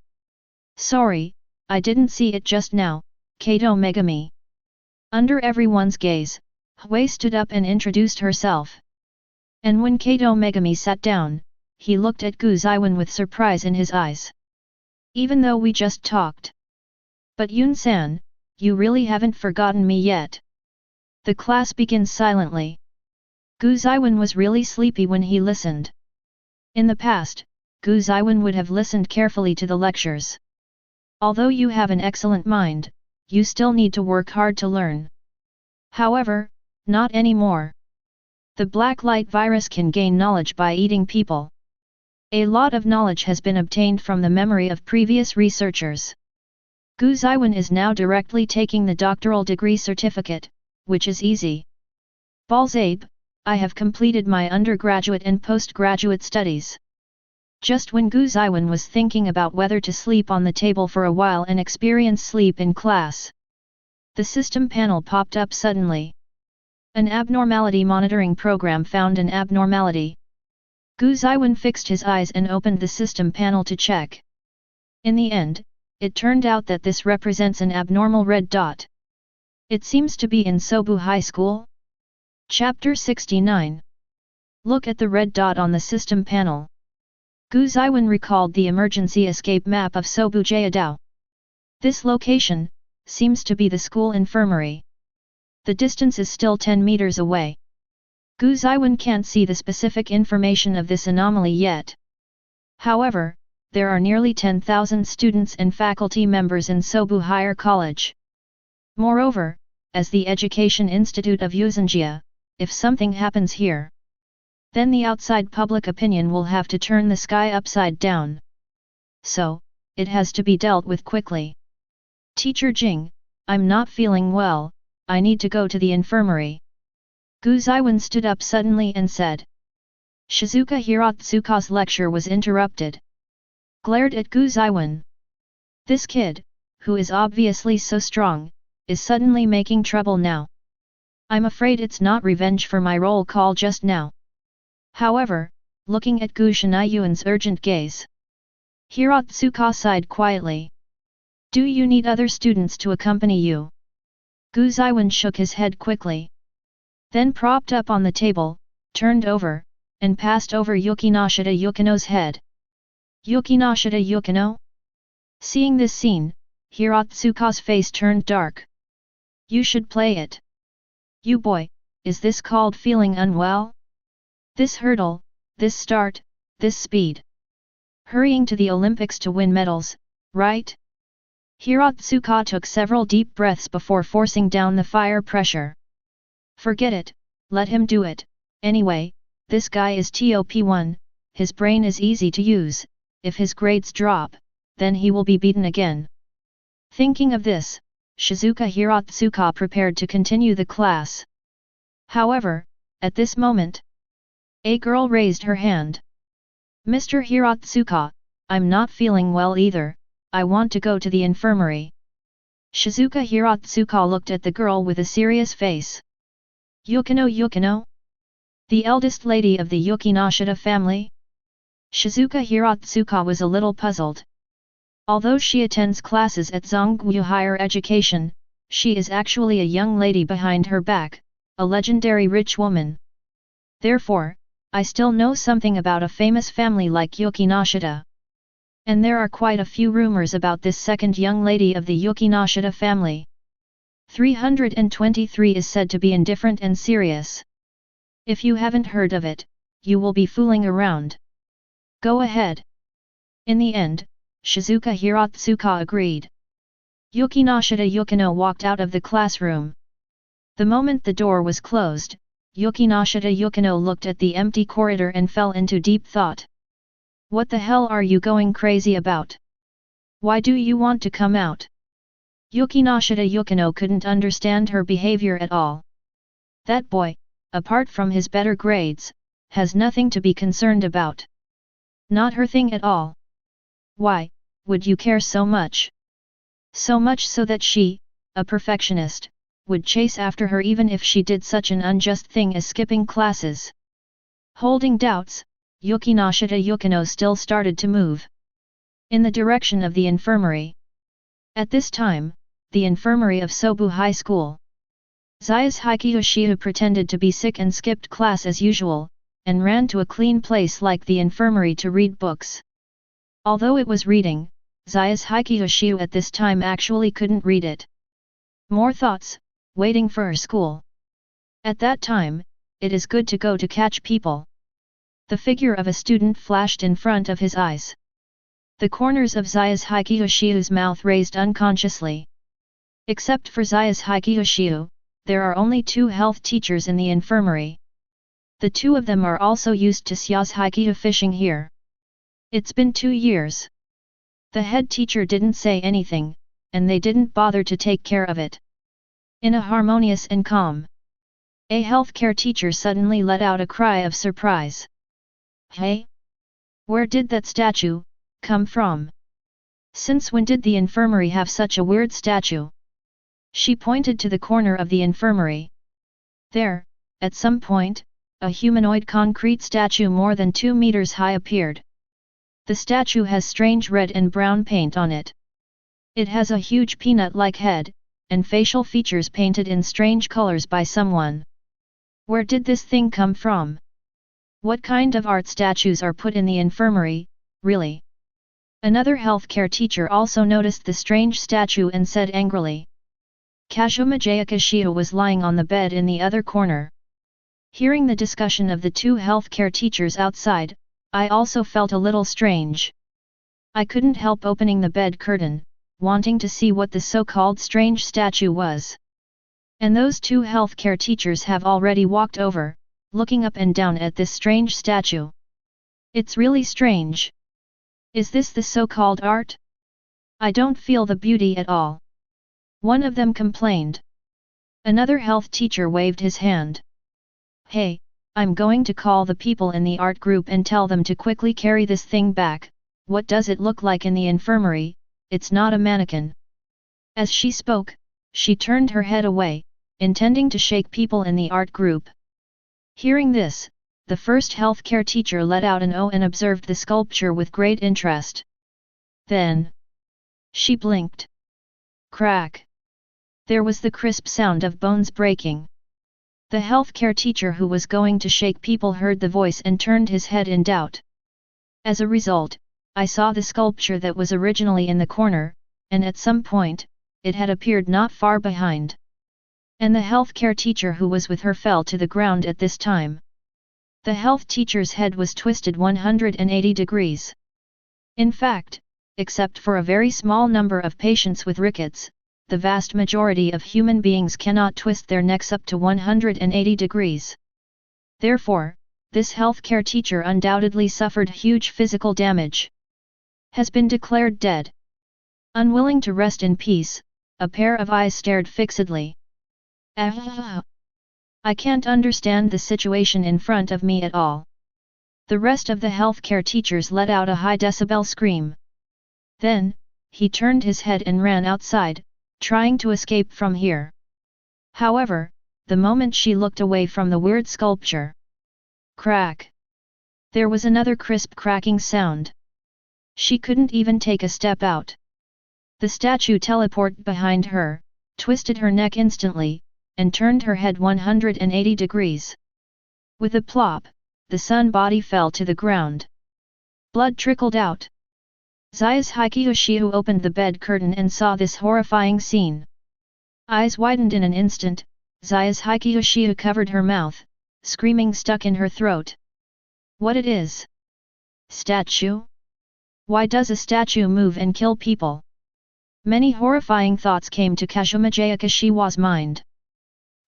Sorry, I didn't see it just now, Kato Megami. Under everyone's gaze, Hui stood up and introduced herself. And when Kato Megami sat down, he looked at Gu Zeyuan with surprise in his eyes. Even though we just talked. But Yun-san, you really haven't forgotten me yet. The class begins silently. Gu Zeyuan was really sleepy when he listened. In the past, Gu Zeyuan would have listened carefully to the lectures. Although you have an excellent mind, you still need to work hard to learn. However, not anymore. The black light virus can gain knowledge by eating people. A lot of knowledge has been obtained from the memory of previous researchers. Gu Zeyuan is now directly taking the doctoral degree certificate, which is easy. Balzabe, I have completed my undergraduate and postgraduate studies. Just when Gu Zeyuan was thinking about whether to sleep on the table for a while and experience sleep in class, the system panel popped up suddenly. An abnormality monitoring program found an abnormality. Gu Zeyuan fixed his eyes and opened the system panel to check. In the end, it turned out that this represents an abnormal red dot. It seems to be in Sobu High School. Chapter 69. Look at the red dot on the system panel. Gu Zeyuan recalled the emergency escape map of Sobu Jiadao. This location seems to be the school infirmary. The distance is still 10 meters away. Gu Zeyuan can't see the specific information of this anomaly yet. However, there are nearly 10,000 students and faculty members in Sobu Higher College. Moreover, as the Education Institute of Uzunjia, if something happens here, then the outside public opinion will have to turn the sky upside down. So, it has to be dealt with quickly. Teacher Jing, I'm not feeling well, I need to go to the infirmary. Gu Zeyuan stood up suddenly and said. Shizuka Hirotsuka's lecture was interrupted. Glared at Gu Zeyuan. This kid, who is obviously so strong, is suddenly making trouble now. I'm afraid it's not revenge for my roll call just now. However, looking at Gu Shinayuan's urgent gaze, Hirotsuka sighed quietly. Do you need other students to accompany you? Gu Zeyuan shook his head quickly. Then propped up on the table, turned over, and passed over Yukinoshita Yukino's head. Yukinoshita Yukino? Seeing this scene, Hirotsuka's face turned dark. You should play it. You boy, is this called feeling unwell? This hurdle, this start, this speed. Hurrying to the Olympics to win medals, right? Hirotsuka took several deep breaths before forcing down the fire pressure. Forget it, let him do it, anyway, this guy is TOP1, his brain is easy to use, if his grades drop, then he will be beaten again. Thinking of this, Shizuka Hirotsuka prepared to continue the class. However, at this moment, a girl raised her hand. Mr. Hirotsuka, I'm not feeling well either, I want to go to the infirmary. Shizuka Hirotsuka looked at the girl with a serious face. Yukino? The eldest lady of the Yukinoshita family? Shizuka Hirotsuka was a little puzzled. Although she attends classes at Zonggu Higher Education, she is actually a young lady behind her back, a legendary rich woman. Therefore, I still know something about a famous family like Yukinoshita. And there are quite a few rumors about this second young lady of the Yukinoshita family. 323 is said to be indifferent and serious. If you haven't heard of it, you will be fooling around. Go ahead. In the end, Shizuka Hirotsuka agreed. Yukinoshita Yukino walked out of the classroom. The moment the door was closed, Yukinoshita Yukino looked at the empty corridor and fell into deep thought. What the hell are you going crazy about? Why do you want to come out? Yukinoshita Yukino couldn't understand her behavior at all. That boy, apart from his better grades, has nothing to be concerned about. Not her thing at all. Why, would you care so much? So much so that she, a perfectionist, would chase after her even if she did such an unjust thing as skipping classes. Holding doubts, Yukinoshita Yukino still started to move in the direction of the infirmary. At this time, the infirmary of Sobu High School. Zayas Hikiyoshiu pretended to be sick and skipped class as usual, and ran to a clean place like the infirmary to read books. Although it was reading, Zayas Hikiyoshiu at this time actually couldn't read it. More thoughts, waiting for her school. At that time, it is good to go to catch people. The figure of a student flashed in front of his eyes. The corners of Zaya's Hikiyoshiu's mouth raised unconsciously. Except for Zaya's Hikiyoshiu, there are only 2 health teachers in the infirmary. The 2 of them are also used to Xia's Hikyu fishing here. It's been 2 years. The head teacher didn't say anything, and they didn't bother to take care of it. In a harmonious and calm, a healthcare teacher suddenly let out a cry of surprise. Hey? Where did that statue come from? Since when did the infirmary have such a weird statue? She pointed to the corner of the infirmary. There, at some point, a humanoid concrete statue more than 2 meters high appeared. The statue has strange red and brown paint on it. It has a huge peanut-like head, and facial features painted in strange colors by someone. Where did this thing come from? What kind of art statues are put in the infirmary, really? Another healthcare teacher also noticed the strange statue and said angrily. Kazuma Jayakashio was lying on the bed in the other corner. Hearing the discussion of the 2 healthcare teachers outside, I also felt a little strange. I couldn't help opening the bed curtain, wanting to see what the so-called strange statue was. And those 2 healthcare teachers have already walked over, looking up and down at this strange statue. It's really strange. Is this the so-called art? I don't feel the beauty at all. One of them complained. Another health teacher waved his hand. Hey, I'm going to call the people in the art group and tell them to quickly carry this thing back. What does it look like in the infirmary? It's not a mannequin. As she spoke, she turned her head away, intending to shake people in the art group. Hearing this, the first healthcare teacher let out an "oh" and observed the sculpture with great interest. Then, she blinked. Crack! There was the crisp sound of bones breaking. The healthcare teacher who was going to shake people heard the voice and turned his head in doubt. As a result, I saw the sculpture that was originally in the corner, and at some point, it had appeared not far behind. And the healthcare teacher who was with her fell to the ground at this time. The health teacher's head was twisted 180 degrees. In fact, except for a very small number of patients with rickets, the vast majority of human beings cannot twist their necks up to 180 degrees. Therefore, this healthcare teacher undoubtedly suffered huge physical damage. Has been declared dead. Unwilling to rest in peace, a pair of eyes stared fixedly. I can't understand the situation in front of me at all. The rest of the healthcare teachers let out a high decibel scream. Then, he turned his head and ran outside, trying to escape from here. However, the moment she looked away from the weird sculpture, crack! There was another crisp cracking sound. She couldn't even take a step out. The statue teleported behind her, twisted her neck instantly, and turned her head 180 degrees. With a plop, the sun body fell to the ground. Blood trickled out. Zaya's Hikiyoshiu opened the bed curtain and saw this horrifying scene. Eyes widened in an instant, Zaya's Hikiyoshiu covered her mouth, screaming stuck in her throat. What it is? Statue? Why does a statue move and kill people? Many horrifying thoughts came to Kazuma Jayakashiwa's mind.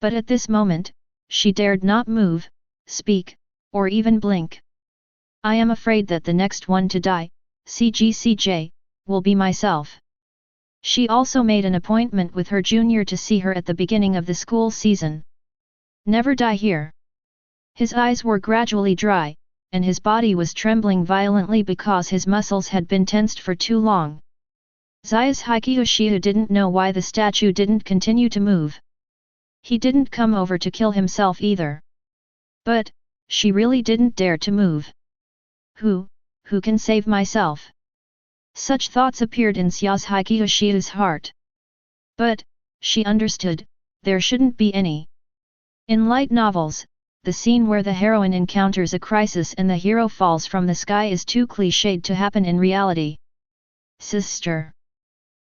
But at this moment, she dared not move, speak, or even blink. I am afraid that the next one to die, CGCJ, will be myself. She also made an appointment with her junior to see her at the beginning of the school season. Never die here. His eyes were gradually dry, and his body was trembling violently because his muscles had been tensed for too long. Zaya's Hikiyoshiu didn't know why the statue didn't continue to move. He didn't come over to kill himself either. But, she really didn't dare to move. Who can save myself? Such thoughts appeared in Xia's Hikiyoshiu's heart. But, she understood, there shouldn't be any. In light novels, the scene where the heroine encounters a crisis and the hero falls from the sky is too cliched to happen in reality. Sister.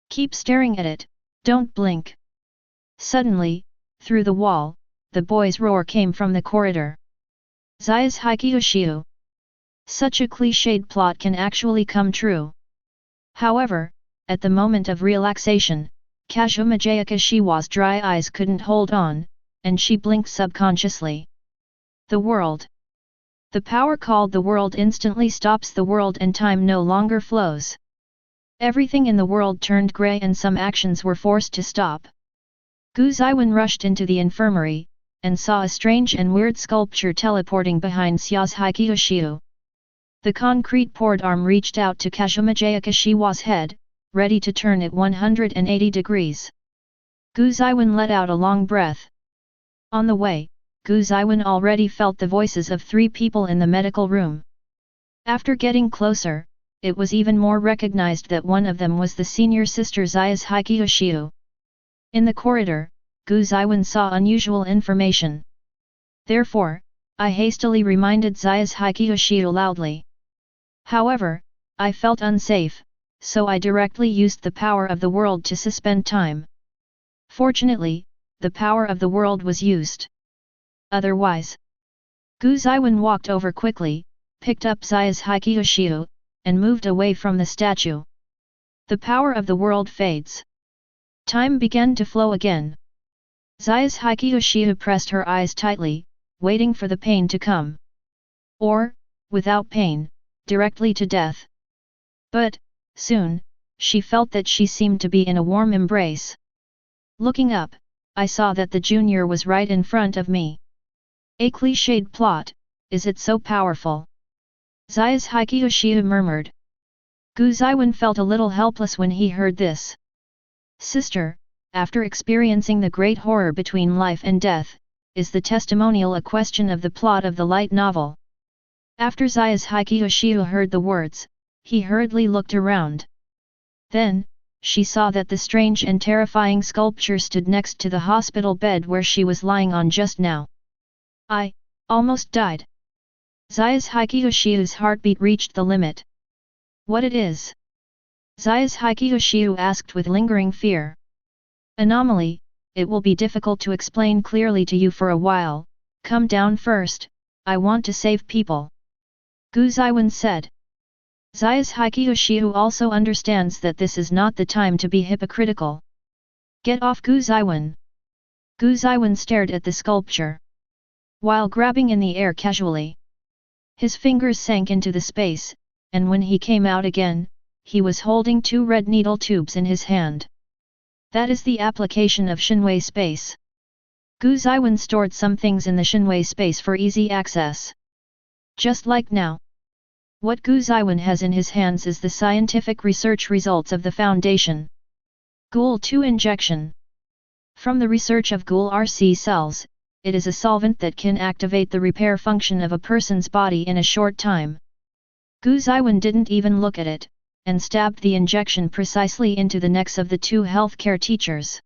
Keep staring at it, don't blink. Suddenly, through the wall, the boy's roar came from the corridor. Zai's Haikyushiu. Such a cliched plot can actually come true. However, at the moment of relaxation, Kazuma Jayakashiwa's dry eyes couldn't hold on, and she blinked subconsciously. The world. The power called the world instantly stops the world and time no longer flows. Everything in the world turned grey and some actions were forced to stop. Gu Zeyuan rushed into the infirmary, and saw a strange and weird sculpture teleporting behind Xia's Haikyushiu. The concrete poured arm reached out to Kazuma Jayakashiwa's head, ready to turn it 180 degrees. Gu Zeyuan let out a long breath. On the way, Gu Zeyuan already felt the voices of 3 people in the medical room. After getting closer, it was even more recognized that one of them was the senior sister Zai's Haikyushiu. In the corridor, Gu Zeyuan saw unusual information. Therefore, I hastily reminded Zai's Haikyushiu loudly. However, I felt unsafe, so I directly used the power of the world to suspend time. Fortunately, the power of the world was used. Otherwise, Gu Zeyuan walked over quickly, picked up Zai's Haikyushiu, and moved away from the statue. The power of the world fades. Time began to flow again. Zai's Haikyushiu pressed her eyes tightly, waiting for the pain to come. Or, without pain, directly to death. But, soon, she felt that she seemed to be in a warm embrace. Looking up, I saw that the junior was right in front of me. A cliched plot, is it so powerful? Zai's Haikyushiu murmured. Gu Zeyuan felt a little helpless when he heard this. Sister, after experiencing the great horror between life and death, is the testimonial a question of the plot of the light novel? After Zai's Haikyushiu heard the words, he hurriedly looked around. Then, she saw that the strange and terrifying sculpture stood next to the hospital bed where she was lying on just now. I almost died. Zai's Haikyushiu's heartbeat reached the limit. What it is? Zai's Haikyushiu asked with lingering fear. Anomaly, it will be difficult to explain clearly to you for a while, come down first, I want to save people. Gu Zeyuan said. Zai's Haikyushiu also understands that this is not the time to be hypocritical. Get off Gu Zeyuan. Gu Zeyuan stared at the sculpture. While grabbing in the air casually. His fingers sank into the space, and when he came out again, he was holding 2 red needle tubes in his hand. That is the application of Shinwei space. Gu Zeyuan stored some things in the Shinwei space for easy access. Just like now. What Gu Zeyuan has in his hands is the scientific research results of the Foundation. Ghoul 2 injection. From the research of Ghoul RC cells, it is a solvent that can activate the repair function of a person's body in a short time. Gu Zeyuan didn't even look at it, and stabbed the injection precisely into the necks of the 2 healthcare teachers.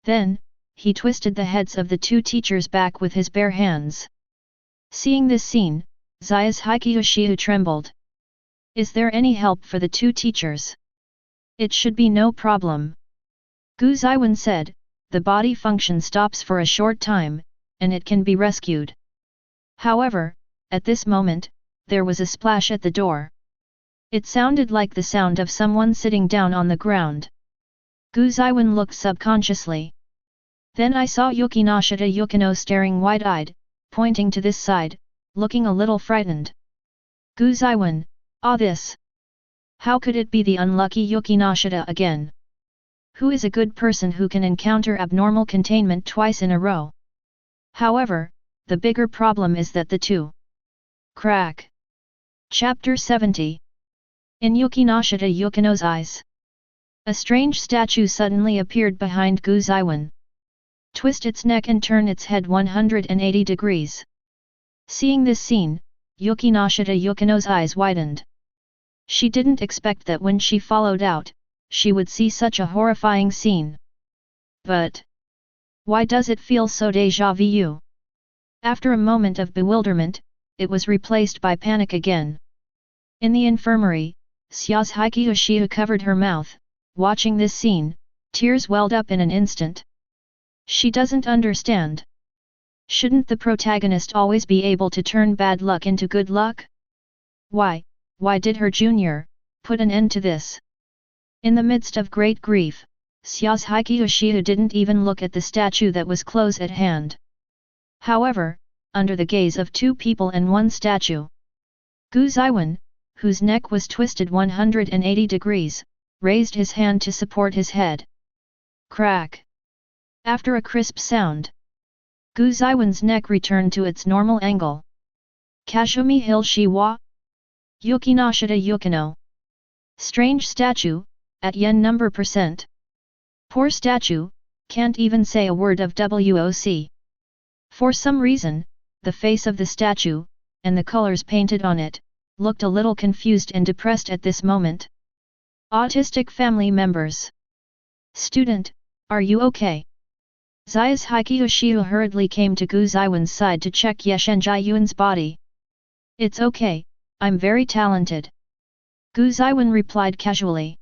Then, he twisted the heads of the 2 teachers back with his bare hands. Seeing this scene, Zai's Haikyushiu trembled. Is there any help for the 2 teachers? It should be no problem. Gu Zeyuan said, the body function stops for a short time, and it can be rescued. However, at this moment, there was a splash at the door. It sounded like the sound of someone sitting down on the ground. Gu Zeyuan looked subconsciously. Then I saw Yukinoshita Yukino staring wide-eyed, pointing to this side, looking a little frightened. Gu Zeyuan, this! How could it be the unlucky Yukinoshita again? Who is a good person who can encounter abnormal containment twice in a row? However, the bigger problem is that the 2 crack. Chapter 70. In Yukinoshita Yukino's eyes. A strange statue suddenly appeared behind Gu Zeyuan. Twist its neck and turn its head 180 degrees. Seeing this scene, Yukinoshita Yukino's eyes widened. She didn't expect that when she followed out, she would see such a horrifying scene. But why does it feel so déjà vu? After a moment of bewilderment, it was replaced by panic again. In the infirmary, Xia's Haikyushiu covered her mouth, watching this scene, tears welled up in an instant. She doesn't understand. Shouldn't the protagonist always be able to turn bad luck into good luck? Why did her junior put an end to this? In the midst of great grief, Yukinoshita didn't even look at the statue that was close at hand. However, under the gaze of two people and one statue, Zeyuan, whose neck was twisted 180 degrees, raised his hand to support his head. Crack! After a crisp sound, Zeyuan's neck returned to its normal angle. Kashumi Hill Shiwa? Yukinoshita Yukino. Strange statue, at yen number %. Poor statue, can't even say a word of WOC. For some reason, the face of the statue, and the colors painted on it, looked a little confused and depressed at this moment. Autistic family members. Student, are you okay? Yukinoshita hurriedly came to Zeyuan's side to check Zeyuan's body. It's okay, I'm very talented. Zeyuan replied casually.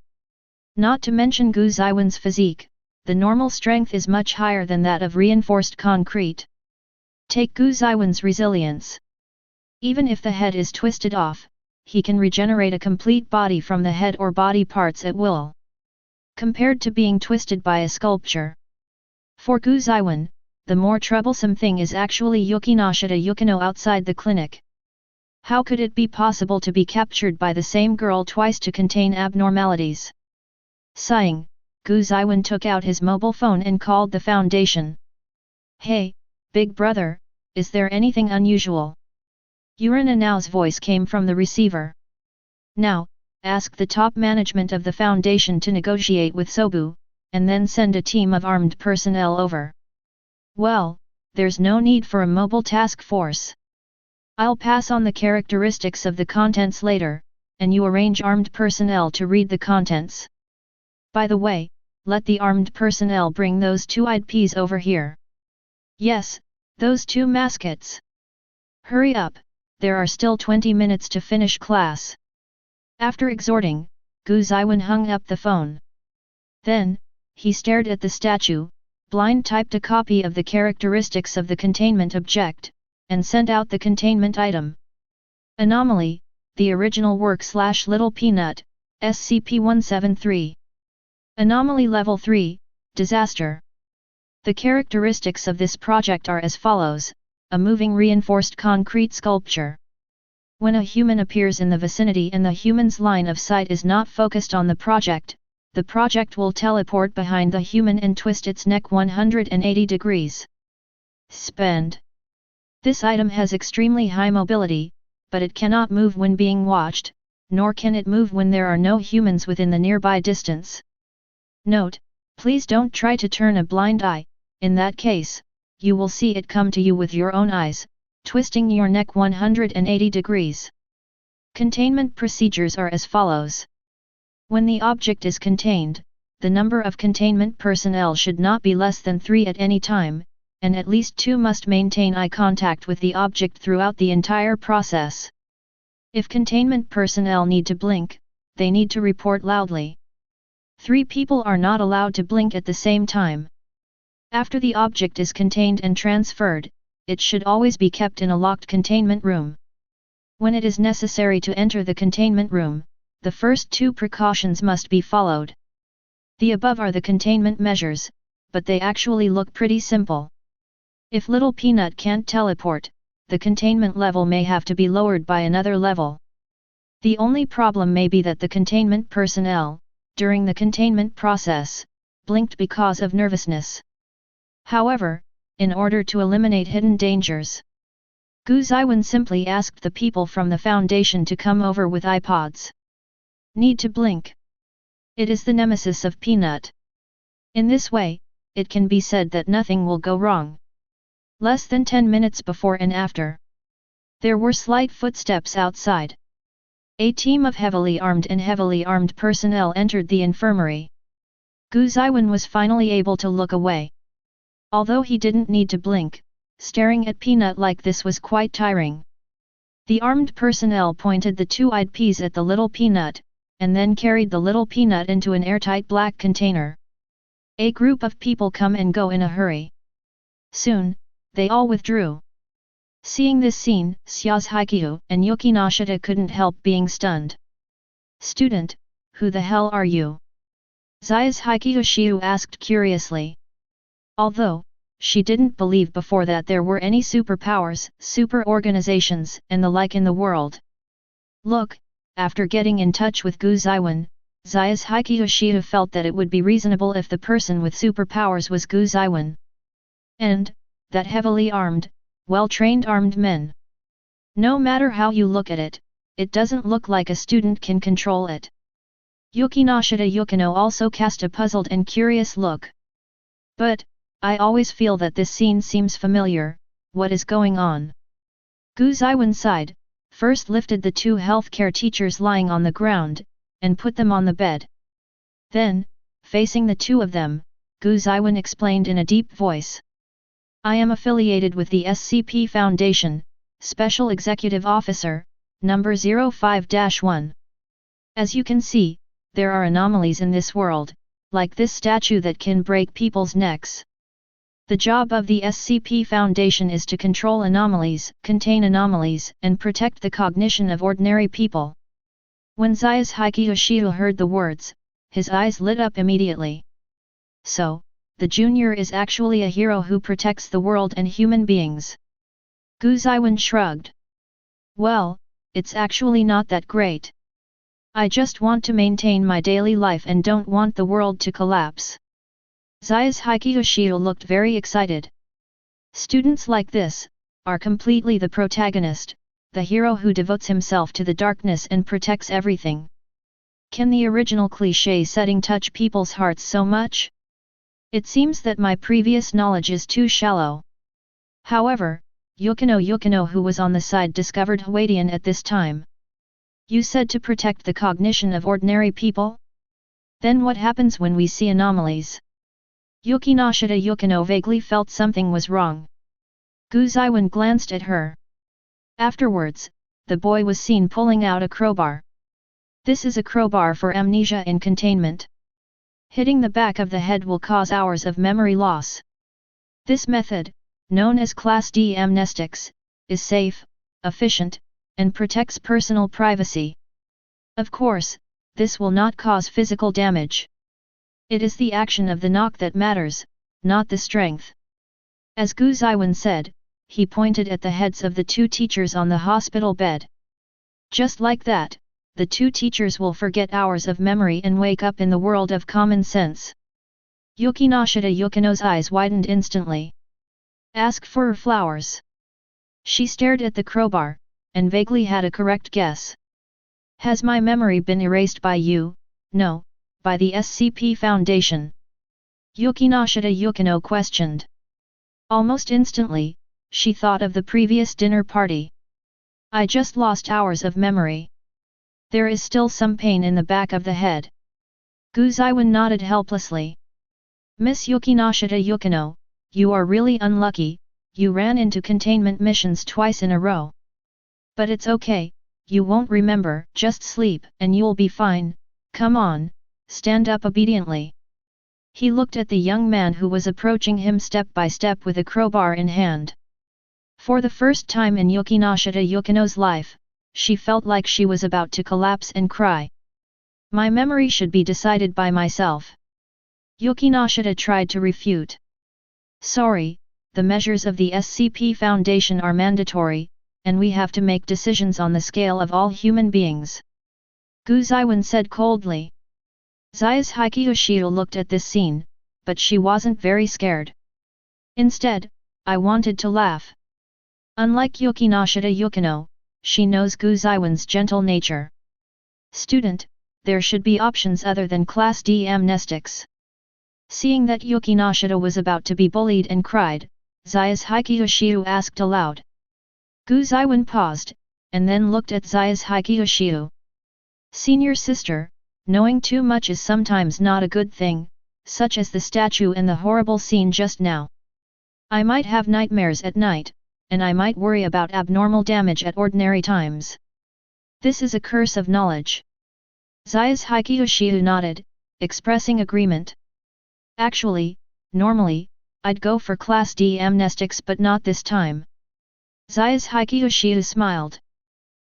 Not to mention Zeyuan's physique, the normal strength is much higher than that of reinforced concrete. Take Zeyuan's resilience. Even if the head is twisted off, he can regenerate a complete body from the head or body parts at will. Compared to being twisted by a sculpture. For Zeyuan, the more troublesome thing is actually Yukinoshita Yukino outside the clinic. How could it be possible to be captured by the same girl twice to contain abnormalities? Sighing, Zeyuan took out his mobile phone and called the Foundation. Hey, big brother, is there anything unusual? Yukino's voice came from the receiver. Now, ask the top management of the Foundation to negotiate with Sobu, and then send a team of armed personnel over. Well, there's no need for a mobile task force. I'll pass on the characteristics of the contents later, and you arrange armed personnel to read the contents. By the way, let the armed personnel bring those two IDPs over here. Yes, those two mascots. Hurry up, there are still 20 minutes to finish class. After exhorting, Zeyuan hung up the phone. Then, he stared at the statue, blind typed a copy of the characteristics of the containment object, and sent out the containment item. Anomaly, the original work / Little Peanut, SCP-173. Anomaly Level 3, Disaster. The characteristics of this project are as follows: a moving reinforced concrete sculpture. When a human appears in the vicinity and the human's line of sight is not focused on the project will teleport behind the human and twist its neck 180 degrees. Spend. This item has extremely high mobility, but it cannot move when being watched, nor can it move when there are no humans within the nearby distance. Note, please don't try to turn a blind eye, in that case, you will see it come to you with your own eyes, twisting your neck 180 degrees. Containment procedures are as follows. When the object is contained, the number of containment personnel should not be less than 3 at any time, and at least 2 must maintain eye contact with the object throughout the entire process. If containment personnel need to blink, they need to report loudly. 3 people are not allowed to blink at the same time. After the object is contained and transferred, it should always be kept in a locked containment room. When it is necessary to enter the containment room, the first 2 precautions must be followed. The above are the containment measures, but they actually look pretty simple. If Little Peanut can't teleport, the containment level may have to be lowered by another level. The only problem may be that the containment personnel, during the containment process, blinked because of nervousness. However, in order to eliminate hidden dangers, Zeyuan simply asked the people from the Foundation to come over with iPods. Need to blink. It is the nemesis of Peanut. In this way, it can be said that nothing will go wrong. Less than 10 minutes before and after, there were slight footsteps outside. A team of heavily armed personnel entered the infirmary. Zeyuan was finally able to look away. Although he didn't need to blink, staring at Peanut like this was quite tiring. The armed personnel pointed the 2 IDPs at the Little Peanut, and then carried the Little Peanut into an airtight black container. A group of people come and go in a hurry. Soon, They all withdrew. Seeing this scene, Xiao's Haikyuu and Yukinoshita couldn't help being stunned. Student, who the hell are you? Zai's Haikyuu asked curiously. Although, she didn't believe before that there were any superpowers, super organizations, and the like in the world. Look, after getting in touch with Gu Zeyuan, Zai's Haikyuu felt that it would be reasonable if the person with superpowers was Gu Zeyuan. And, that heavily armed, well-trained armed men. No matter how you look at it, it doesn't look like a student can control it. Yukinoshita Yukino also cast a puzzled and curious look. But, I always feel that this scene seems familiar, what is going on? Gu Zeyuan sighed, first lifted the two healthcare teachers lying on the ground, and put them on the bed. Then, facing the two of them, Gu Zeyuan explained in a deep voice. I am affiliated with the SCP Foundation, Special Executive Officer, number 05-1. As you can see, there are anomalies in this world, like this statue that can break people's necks. The job of the SCP Foundation is to control anomalies, contain anomalies, and protect the cognition of ordinary people. When Zai's Haikyuu heard the words, his eyes lit up immediately. So, the junior is actually a hero who protects the world and human beings. Gu Zeyuan shrugged. Well, it's actually not that great. I just want to maintain my daily life and don't want the world to collapse. Zai's Haikyuu looked very excited. Students like this are completely the protagonist, the hero who devotes himself to the darkness and protects everything. Can the original cliché setting touch people's hearts so much? It seems that my previous knowledge is too shallow. However, Yukino who was on the side discovered Huadian at this time. You said to protect the cognition of ordinary people? Then what happens when we see anomalies? Yukinoshita Yukino vaguely felt something was wrong. Gu Zeyuan glanced at her. Afterwards, the boy was seen pulling out a crowbar. This is a crowbar for amnesia in containment. Hitting the back of the head will cause hours of memory loss. This method, known as Class D amnestics, is safe, efficient, and protects personal privacy. Of course, this will not cause physical damage. It is the action of the knock that matters, not the strength. As Gu Zeyuan said, he pointed at the heads of the two teachers on the hospital bed. Just like that, the two teachers will forget hours of memory and wake up in the world of common sense. Yukinoshita Yukino's eyes widened instantly. Ask for flowers. She stared at the crowbar, and vaguely had a correct guess. Has my memory been erased by you? No, by the SCP Foundation. Yukinoshita Yukino questioned. Almost instantly, she thought of the previous dinner party. I just lost hours of memory. There is still some pain in the back of the head. Gu Zeyuan nodded helplessly. Miss Yukinoshita Yukino, you are really unlucky, you ran into containment missions twice in a row. But it's okay, you won't remember, just sleep and you'll be fine, come on, stand up obediently. He looked at the young man who was approaching him step by step with a crowbar in hand. For the first time in Yukinoshita Yukino's life, she felt like she was about to collapse and cry. My memory should be decided by myself. Yukinoshita tried to refute. Sorry, the measures of the SCP Foundation are mandatory, and we have to make decisions on the scale of all human beings. Gu Zeyuan said coldly. Zai's Haikyuu looked at this scene, but she wasn't very scared. Instead, I wanted to laugh. Unlike Yukinoshita Yukino, she knows Gu Zeyuan's gentle nature. Student, there should be options other than Class D amnestics. Seeing that Yukinoshita was about to be bullied and cried, Zai's Haikyuu asked aloud. Gu Zeyuan paused, and then looked at Zai's Haikyuu. Senior sister, knowing too much is sometimes not a good thing, such as the statue and the horrible scene just now. I might have nightmares at night, and I might worry about abnormal damage at ordinary times. This is a curse of knowledge. Zai's Haikyuu nodded, expressing agreement. Actually, normally, I'd go for Class D amnestics but not this time. Yukinoshita smiled.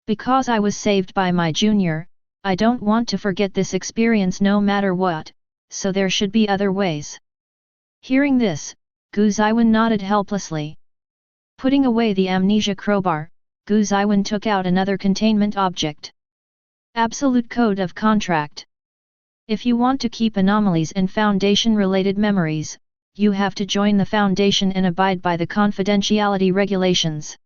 Because I was saved by my junior, I don't want to forget this experience no matter what, so there should be other ways. Hearing this, Zeyuan nodded helplessly. Putting away the amnesia crowbar, Zeyuan took out another containment object. Absolute Code of Contract. If you want to keep anomalies and Foundation-related memories, you have to join the Foundation and abide by the confidentiality regulations.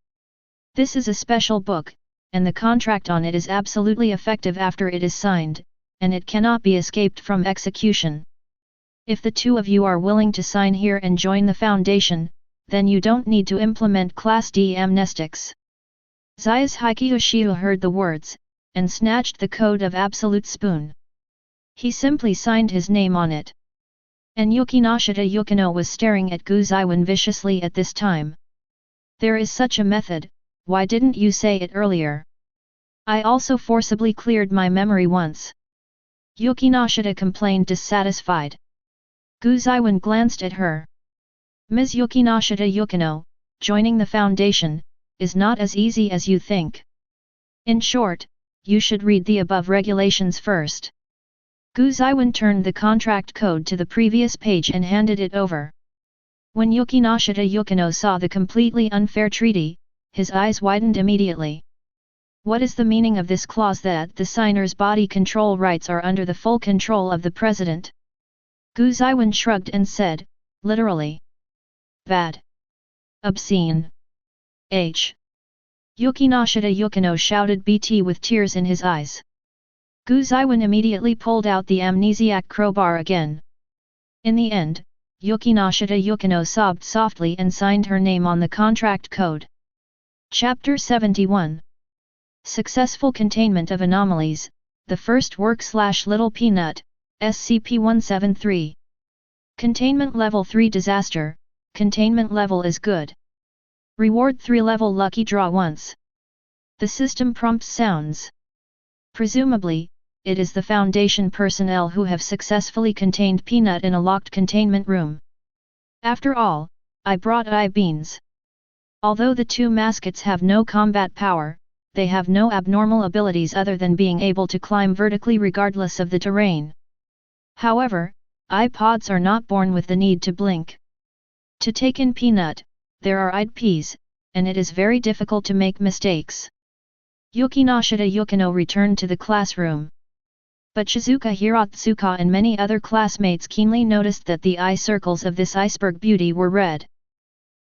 This is a special book, and the contract on it is absolutely effective after it is signed, and it cannot be escaped from execution. If the two of you are willing to sign here and join the Foundation, then you don't need to implement Class D amnestics. Yukinoshita heard the words, and snatched the Code of Absolute Spoon. He simply signed his name on it. And Yukinoshita Yukino was staring at Zeyuan viciously at this time. There is such a method, why didn't you say it earlier? I also forcibly cleared my memory once. Yukinoshita complained dissatisfied. Zeyuan glanced at her. Ms. Yukinoshita Yukino, joining the Foundation, is not as easy as you think. In short, you should read the above regulations first. Zeyuan turned the contract code to the previous page and handed it over. When Yukinoshita Yukino saw the completely unfair treaty, his eyes widened immediately. What is the meaning of this clause that the signer's body control rights are under the full control of the president? Zeyuan shrugged and said, literally. Bad. Obscene. Yukinoshita Yukino shouted BT with tears in his eyes. Zeyuan immediately pulled out the amnesiac crowbar again. In the end, Yukinoshita Yukino sobbed softly and signed her name on the contract code. Chapter 71. Successful Containment of Anomalies, the First Work / Little Peanut, SCP-173. Containment Level 3 Disaster, Containment Level is Good. Reward 3 Level Lucky Draw Once. The system prompt sounds. Presumably, it is the Foundation personnel who have successfully contained Peanut in a locked containment room. After all, I brought beans. Although the two mascots have no combat power, they have no abnormal abilities other than being able to climb vertically regardless of the terrain. However, iPods are not born with the need to blink. To take in Peanut, there are IPs, and it is very difficult to make mistakes. Yukinoshita Yukino returned to the classroom. But Shizuka Hirotsuka and many other classmates keenly noticed that the eye circles of this iceberg beauty were red.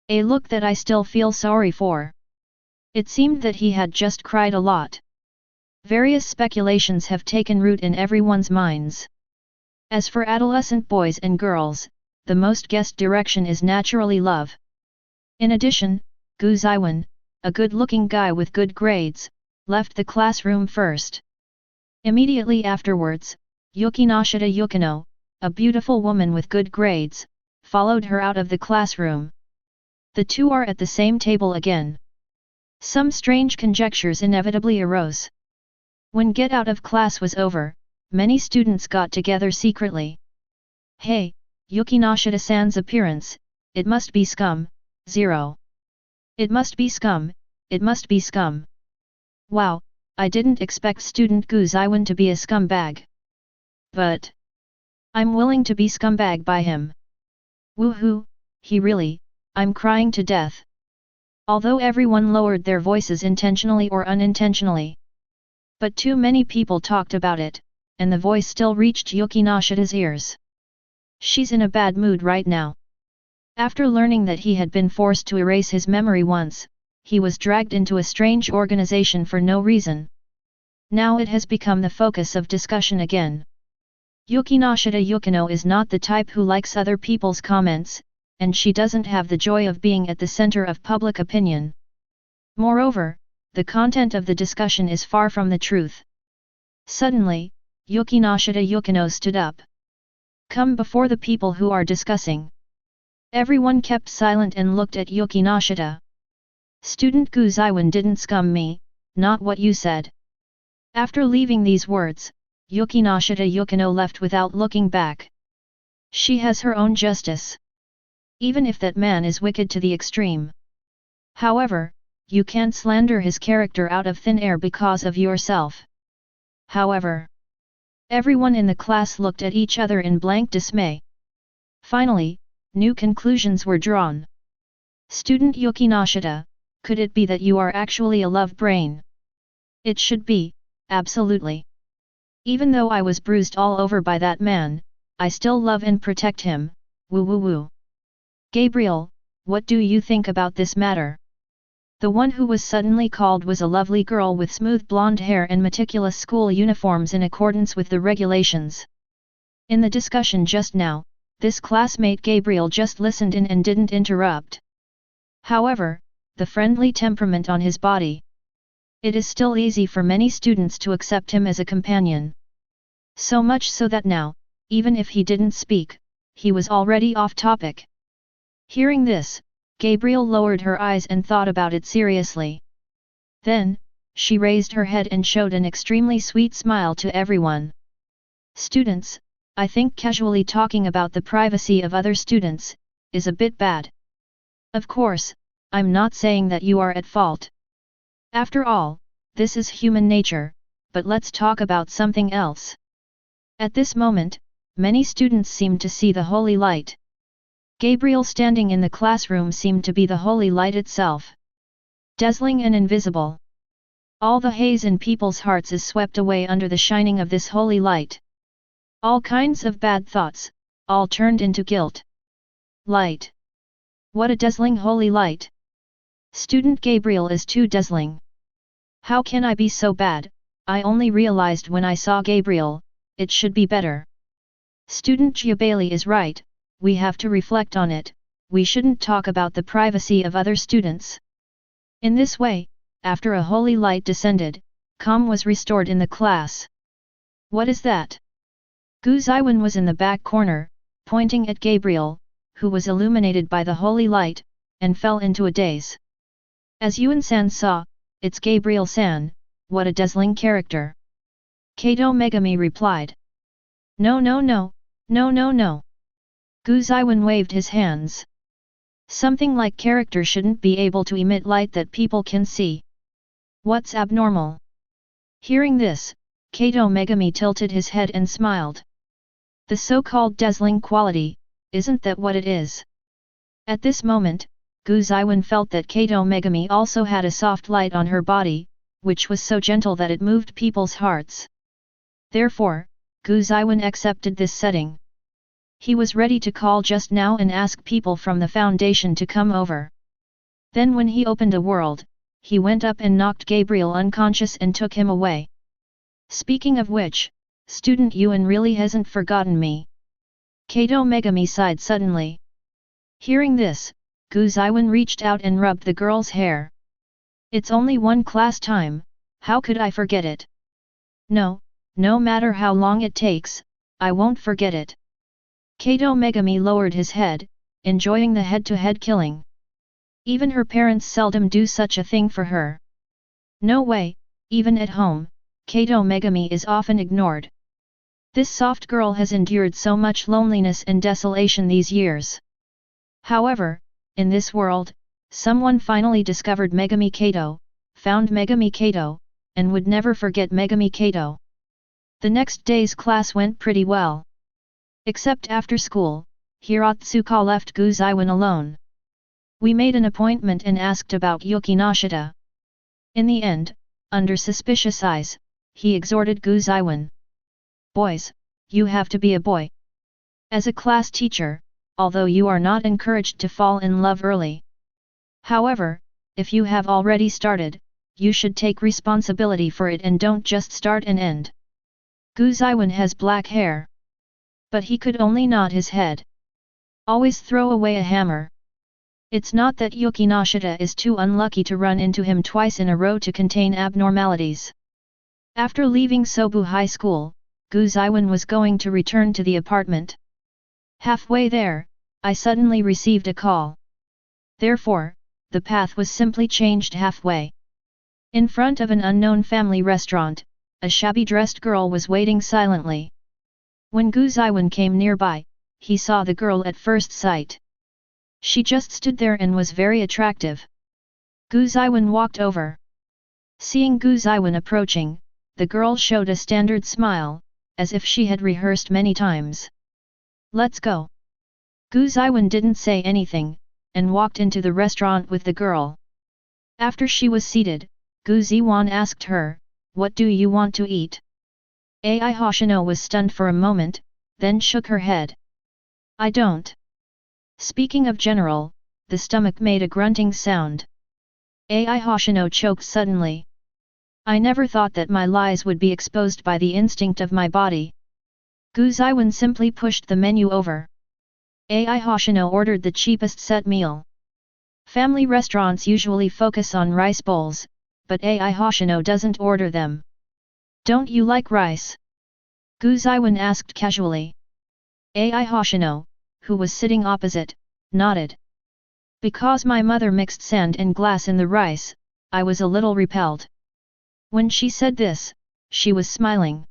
A look that I still feel sorry for. It seemed that he had just cried a lot. Various speculations have taken root in everyone's minds. As for adolescent boys and girls, the most guessed direction is naturally love. In addition, Zeyuan, a good-looking guy with good grades, left the classroom first. Immediately afterwards, Yukinoshita Yukino, a beautiful woman with good grades, followed her out of the classroom. The two are at the same table again. Some strange conjectures inevitably arose. When get out of class was over, many students got together secretly. Hey, Yukinoshita-san's appearance, it must be scum, 0. It must be scum, it must be scum. Wow, I didn't expect student Zeyuan to be a scumbag. But I'm willing to be scumbag by him. Woohoo, he really, I'm crying to death. Although everyone lowered their voices intentionally or unintentionally. But too many people talked about it, and the voice still reached Yukinoshita's ears. She's in a bad mood right now. After learning that he had been forced to erase his memory once, he was dragged into a strange organization for no reason. Now it has become the focus of discussion again. Yukinoshita Yukino is not the type who likes other people's comments, and she doesn't have the joy of being at the center of public opinion. Moreover, the content of the discussion is far from the truth. Suddenly, Yukinoshita Yukino stood up. Come before the people who are discussing. Everyone kept silent and looked at Yukinoshita. Student Zeyuan didn't scum me, not what you said. After leaving these words, Yukinoshita Yukino left without looking back. She has her own justice. even if that man is wicked to the extreme. However, you can't slander his character out of thin air because of yourself. However, everyone in the class looked at each other in blank dismay. Finally, new conclusions were drawn. Student Yukinoshita, could it be that you are actually a love brain? It should be, absolutely. Even though I was bruised all over by that man, I still love and protect him, woo woo woo. Gabriel, what do you think about this matter? The one who was suddenly called was a lovely girl with smooth blonde hair and meticulous school uniforms in accordance with the regulations. In the discussion just now, this classmate Gabriel just listened in and didn't interrupt. However, the friendly temperament on his body. It is still easy for many students to accept him as a companion. So much so that now, even if he didn't speak, he was already off topic. Hearing this, Gabriel lowered her eyes and thought about it seriously. Then, she raised her head and showed an extremely sweet smile to everyone. Students, I think casually talking about the privacy of other students is a bit bad. Of course, I'm not saying that you are at fault. After all, this is human nature, but let's talk about something else. At this moment, many students seemed to see the holy light. Gabriel standing in the classroom seemed to be the holy light itself. Dazzling and invisible. All the haze in people's hearts is swept away under the shining of this holy light. All kinds of bad thoughts, all turned into guilt. Light. What a dazzling holy light! Student Gabriel is too dazzling. How can I be so bad? I only realized when I saw Gabriel, it should be better. Student Gabriel is right. We have to reflect on it, we shouldn't talk about the privacy of other students. In this way, after a holy light descended, calm was restored in the class. What is that? Zeyuan was in the back corner, pointing at Gabriel, who was illuminated by the holy light, and fell into a daze. As Yuan-san saw, it's Gabriel-san, what a dazzling character. Kato Megami replied. No no no, no no no. Zeyuan waved his hands. Something like character shouldn't be able to emit light that people can see. What's abnormal? Hearing this, Kato Megami tilted his head and smiled. The so-called dazzling quality, isn't that what it is? At this moment, Zeyuan felt that Kato Megami also had a soft light on her body, which was so gentle that it moved people's hearts. Therefore, Zeyuan accepted this setting. He was ready to call just now and ask people from the foundation to come over. Then when he opened a world, he went up and knocked Gabriel unconscious and took him away. Speaking of which, student Yuan really hasn't forgotten me. Kato Megami sighed suddenly. Hearing this, Zeyuan reached out and rubbed the girl's hair. It's only one class time, how could I forget it? No, no matter how long it takes, I won't forget it. Kato Megami lowered his head, enjoying the head-to-head killing. Even her parents seldom do such a thing for her. No way, even at home, Kato Megami is often ignored. This soft girl has endured so much loneliness and desolation these years. However, in this world, someone finally discovered Megami Kato, found Megami Kato, and would never forget Megami Kato. The next day's class went pretty well. Except after school, Hiratsuka left Zeyuan alone. We made an appointment and asked about Yukinoshita. In the end, under suspicious eyes, he exhorted Zeyuan. Boys, you have to be a boy. As a class teacher, although you are not encouraged to fall in love early. However, if you have already started, you should take responsibility for it and don't just start and end. Zeyuan has black hair. But he could only nod his head. Always throw away a hammer. It's not that Yukinoshita is too unlucky to run into him twice in a row to contain abnormalities. After leaving Sobu High School, Zeyuan was going to return to the apartment. Halfway there, I suddenly received a call. Therefore, the path was simply changed halfway. In front of an unknown family restaurant, a shabby-dressed girl was waiting silently. When Zeyuan came nearby, he saw the girl at first sight. She just stood there and was very attractive. Gu Zeyuan walked over. Seeing Gu Zeyuan approaching, the girl showed a standard smile, as if she had rehearsed many times. Let's go. Gu Zeyuan didn't say anything, and walked into the restaurant with the girl. After she was seated, Gu Zeyuan asked her, "What do you want to eat?" Ai Hoshino was stunned for a moment, then shook her head. "I don't." Speaking of general, the stomach made a grunting sound. Ai Hoshino choked suddenly. "I never thought that my lies would be exposed by the instinct of my body." Gu Zeyuan simply pushed the menu over. Ai Hoshino ordered the cheapest set meal. Family restaurants usually focus on rice bowls, but Ai Hoshino doesn't order them. "Don't you like rice?" Gu Zeyuan asked casually. Ai Hoshino, who was sitting opposite, nodded. "Because my mother mixed sand and glass in the rice, I was a little repelled." When she said this, she was smiling.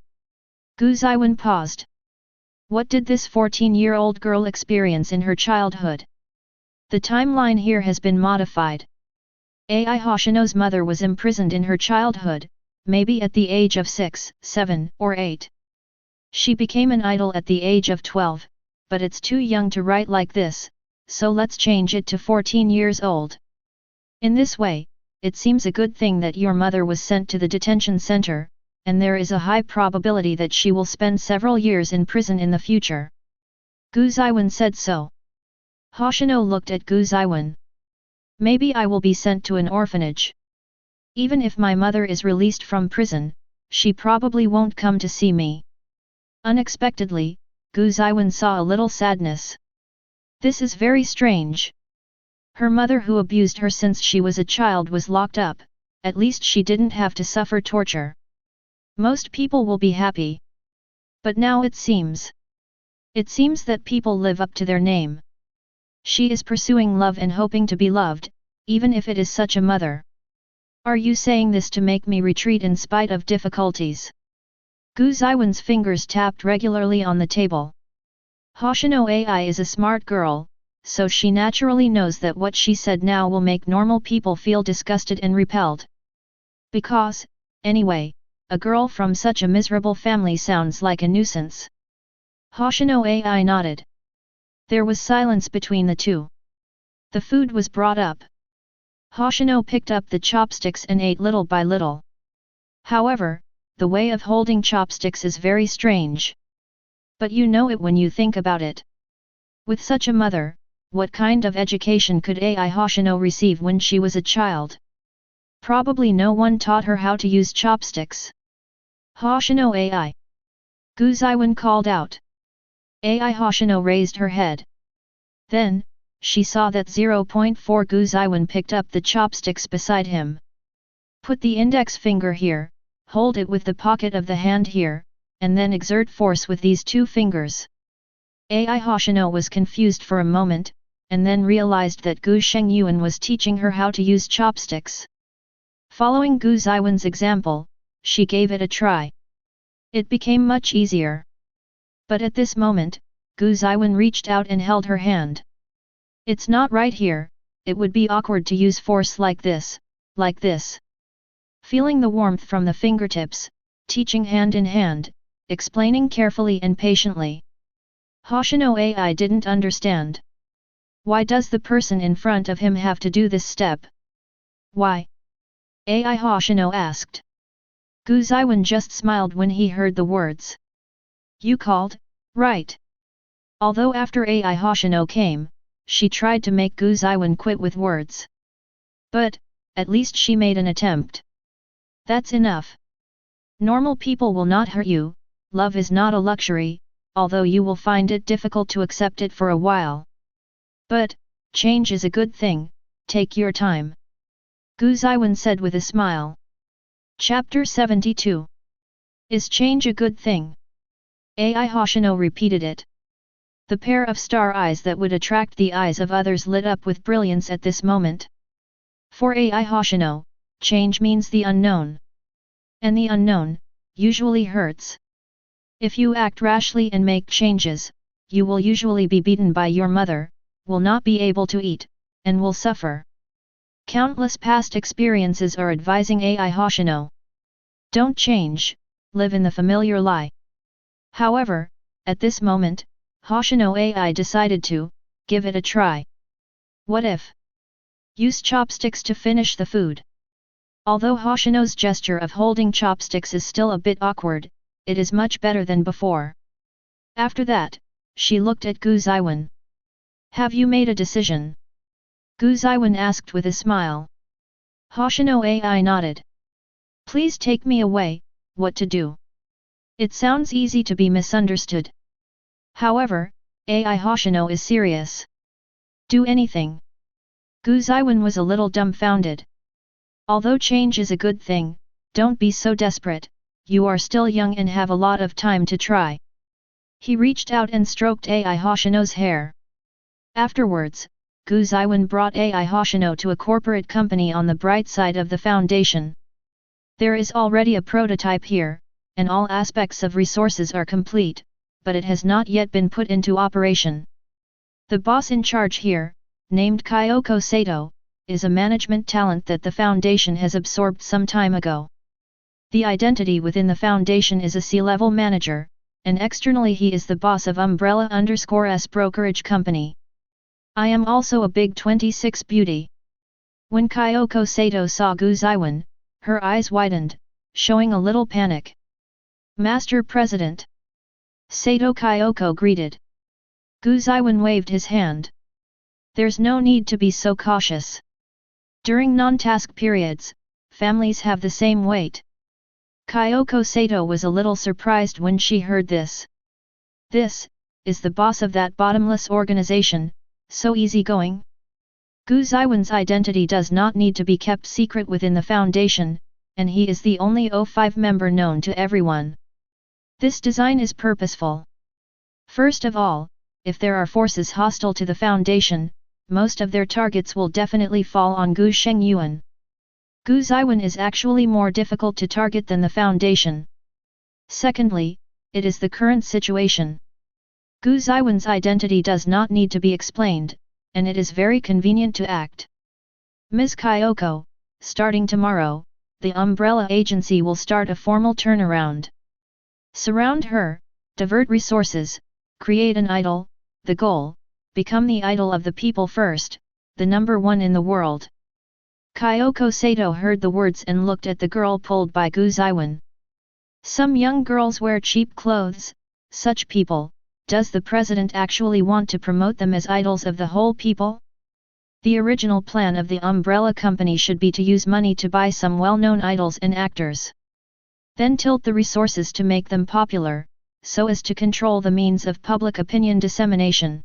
Gu Zeyuan paused. What did this 14-year-old girl experience in her childhood? The timeline here has been modified. Ai Hoshino's mother was imprisoned in her childhood, maybe at the age of 6, 7, or 8. She became an idol at the age of 12, but it's too young to write like this, so let's change it to 14 years old. In this way, it seems a good thing that your mother was sent to the detention center, and there is a high probability that she will spend several years in prison in the future. Gu Zeyuan said so. Hoshino looked at Gu Zeyuan. Maybe I will be sent to an orphanage. Even if my mother is released from prison, she probably won't come to see me. Unexpectedly, Gu Zeyuan saw a little sadness. This is very strange. Her mother who abused her since she was a child was locked up, at least she didn't have to suffer torture. Most people will be happy. But now it seems that people live up to their name. She is pursuing love and hoping to be loved, even if it is such a mother. Are you saying this to make me retreat in spite of difficulties? Gu Zeyuan's fingers tapped regularly on the table. Hoshino Ai is a smart girl, so she naturally knows that what she said now will make normal people feel disgusted and repelled. Because, anyway, a girl from such a miserable family sounds like a nuisance. Hoshino Ai nodded. There was silence between the two. The food was brought up. Hoshino picked up the chopsticks and ate little by little. However, the way of holding chopsticks is very strange. But you know it when you think about it. With such a mother, what kind of education could Ai Hoshino receive when she was a child? Probably no one taught her how to use chopsticks. Hoshino Ai. Gu Zeyuan called out. Ai Hoshino raised her head. Then, she saw that 0.4 Gu Zeyuan picked up the chopsticks beside him. Put the index finger here, hold it with the pocket of the hand here, and then exert force with these two fingers. Ai Hoshino was confused for a moment, and then realized that Gu Shengyuan was teaching her how to use chopsticks. Following Gu Zeyuan's example, she gave it a try. It became much easier. But at this moment, Gu Zeyuan reached out and held her hand. It's not right here, it would be awkward to use force like this, like this. Feeling the warmth from the fingertips, teaching hand in hand, explaining carefully and patiently. Hoshino Ai didn't understand. Why does the person in front of him have to do this step? Why? Ai Hoshino asked. Gu Zeyuan just smiled when he heard the words. You called, right? Although after Ai Hoshino came, she tried to make Gu Zeyuan quit with words. But, at least she made an attempt. That's enough. Normal people will not hurt you, love is not a luxury, although you will find it difficult to accept it for a while. But, change is a good thing, take your time. Gu Zeyuan said with a smile. Chapter 72. Is change a good thing? Ai Hoshino repeated it. The pair of star eyes that would attract the eyes of others lit up with brilliance at this moment. For Ai Hoshino, change means the unknown. And the unknown, usually hurts. If you act rashly and make changes, you will usually be beaten by your mother, will not be able to eat, and will suffer. Countless past experiences are advising Ai Hoshino. Don't change, live in the familiar lie. However, at this moment, Hoshino Ai decided to give it a try. What if? Use chopsticks to finish the food. Although Hoshino's gesture of holding chopsticks is still a bit awkward, it is much better than before. After that, she looked at Gu Zeyuan. Have you made a decision? Gu Zeyuan asked with a smile. Hoshino Ai nodded. Please take me away, what to do? It sounds easy to be misunderstood. However, Ai Hoshino is serious. Do anything. Gu Zeyuan was a little dumbfounded. Although change is a good thing, don't be so desperate, you are still young and have a lot of time to try. He reached out and stroked Ai Hoshino's hair. Afterwards, Gu Zeyuan brought Ai Hoshino to a corporate company on the bright side of the foundation. There is already a prototype here, and all aspects of resources are complete, but it has not yet been put into operation. The boss in charge here, named Kyoko Sato, is a management talent that the foundation has absorbed some time ago. The identity within the foundation is a C-level manager, and externally he is the boss of Umbrella_S brokerage company. I am also a big 26 beauty. When Kyoko Sato saw Gu Zeyuan, her eyes widened, showing a little panic. Master President. Sato Kyoko greeted. Gu Zeyuan waved his hand. There's no need to be so cautious. During non-task periods, families have the same weight. Kyoko Sato was a little surprised when she heard this. This is the boss of that bottomless organization, so easygoing? Gu Zeyuan's identity does not need to be kept secret within the foundation, and he is the only O5 member known to everyone. This design is purposeful. First of all, if there are forces hostile to the foundation, most of their targets will definitely fall on Gu Shengyuan. Gu Zeyuan is actually more difficult to target than the foundation. Secondly, it is the current situation. Gu Zeyuan's identity does not need to be explained, and it is very convenient to act. Ms. Kyoko, starting tomorrow, the Umbrella Agency will start a formal turnaround. Surround her, divert resources, create an idol, the goal, become the idol of the people first, the number one in the world. Kyoko Sato heard the words and looked at the girl pulled by Gu Zeyuan. Some young girls wear cheap clothes, such people. Does the president actually want to promote them as idols of the whole people? The original plan of the Umbrella Company should be to use money to buy some well-known idols and actors. Then tilt the resources to make them popular, so as to control the means of public opinion dissemination.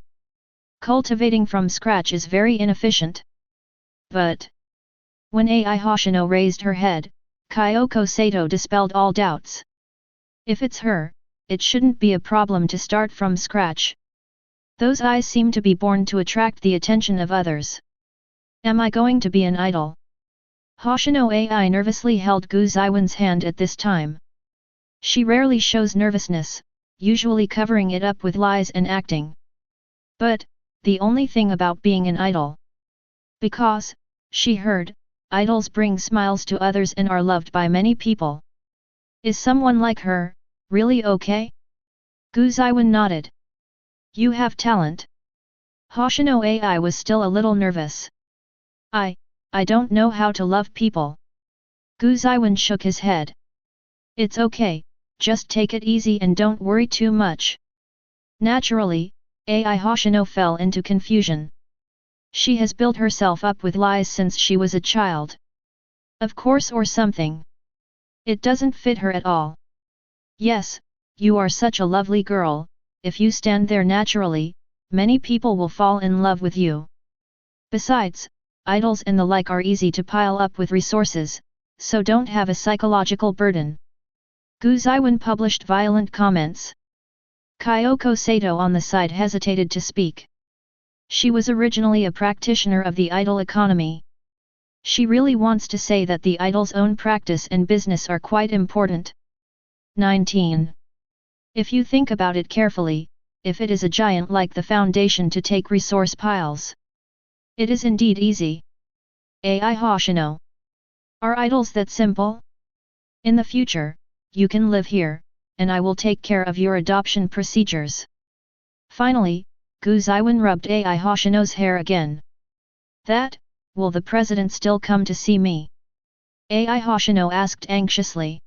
Cultivating from scratch is very inefficient. But when Ai Hoshino raised her head, Kyoko Sato dispelled all doubts. If it's her, it shouldn't be a problem to start from scratch. Those eyes seem to be born to attract the attention of others. Am I going to be an idol? Hoshino Ai nervously held Gu Zeyuan's hand at this time. She rarely shows nervousness, usually covering it up with lies and acting. But, the only thing about being an idol. Because, she heard, idols bring smiles to others and are loved by many people. Is someone like her really okay? Gu Zeyuan nodded. You have talent. Hoshino Ai was still a little nervous. I don't know how to love people. Gu Zeyuan shook his head. It's okay, just take it easy and don't worry too much. Naturally, Ai Hoshino fell into confusion. She has built herself up with lies since she was a child. Of course or something. It doesn't fit her at all. Yes, you are such a lovely girl, if you stand there naturally, many people will fall in love with you. Besides, idols and the like are easy to pile up with resources, so don't have a psychological burden. Gu Zeyuan published violent comments. Kyoko Sato on the side hesitated to speak. She was originally a practitioner of the idol economy. She really wants to say that the idol's own practice and business are quite important. 19. If you think about it carefully, if it is a giant like the foundation to take resource piles. It is indeed easy. Ai Hoshino. Are idols that simple? In the future, you can live here, and I will take care of your adoption procedures. Finally, Gu Zeyuan rubbed Ai Hoshino's hair again. That, will the president still come to see me? Ai Hoshino asked anxiously.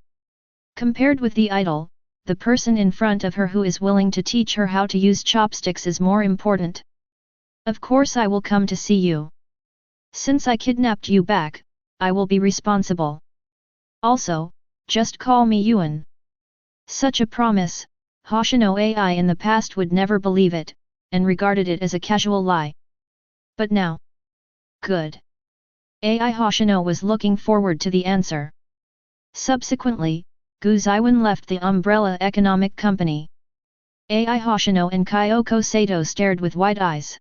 Compared with the idol, the person in front of her who is willing to teach her how to use chopsticks is more important. Of course I will come to see you. Since I kidnapped you back, I will be responsible. Also, just call me Yuan. Such a promise, Hoshino Ai in the past would never believe it, and regarded it as a casual lie. But now. Good. Ai Hoshino was looking forward to the answer. Subsequently, Gu Zeyuan left the Umbrella Economic Company. Ai Hoshino and Kyoko Sato stared with wide eyes.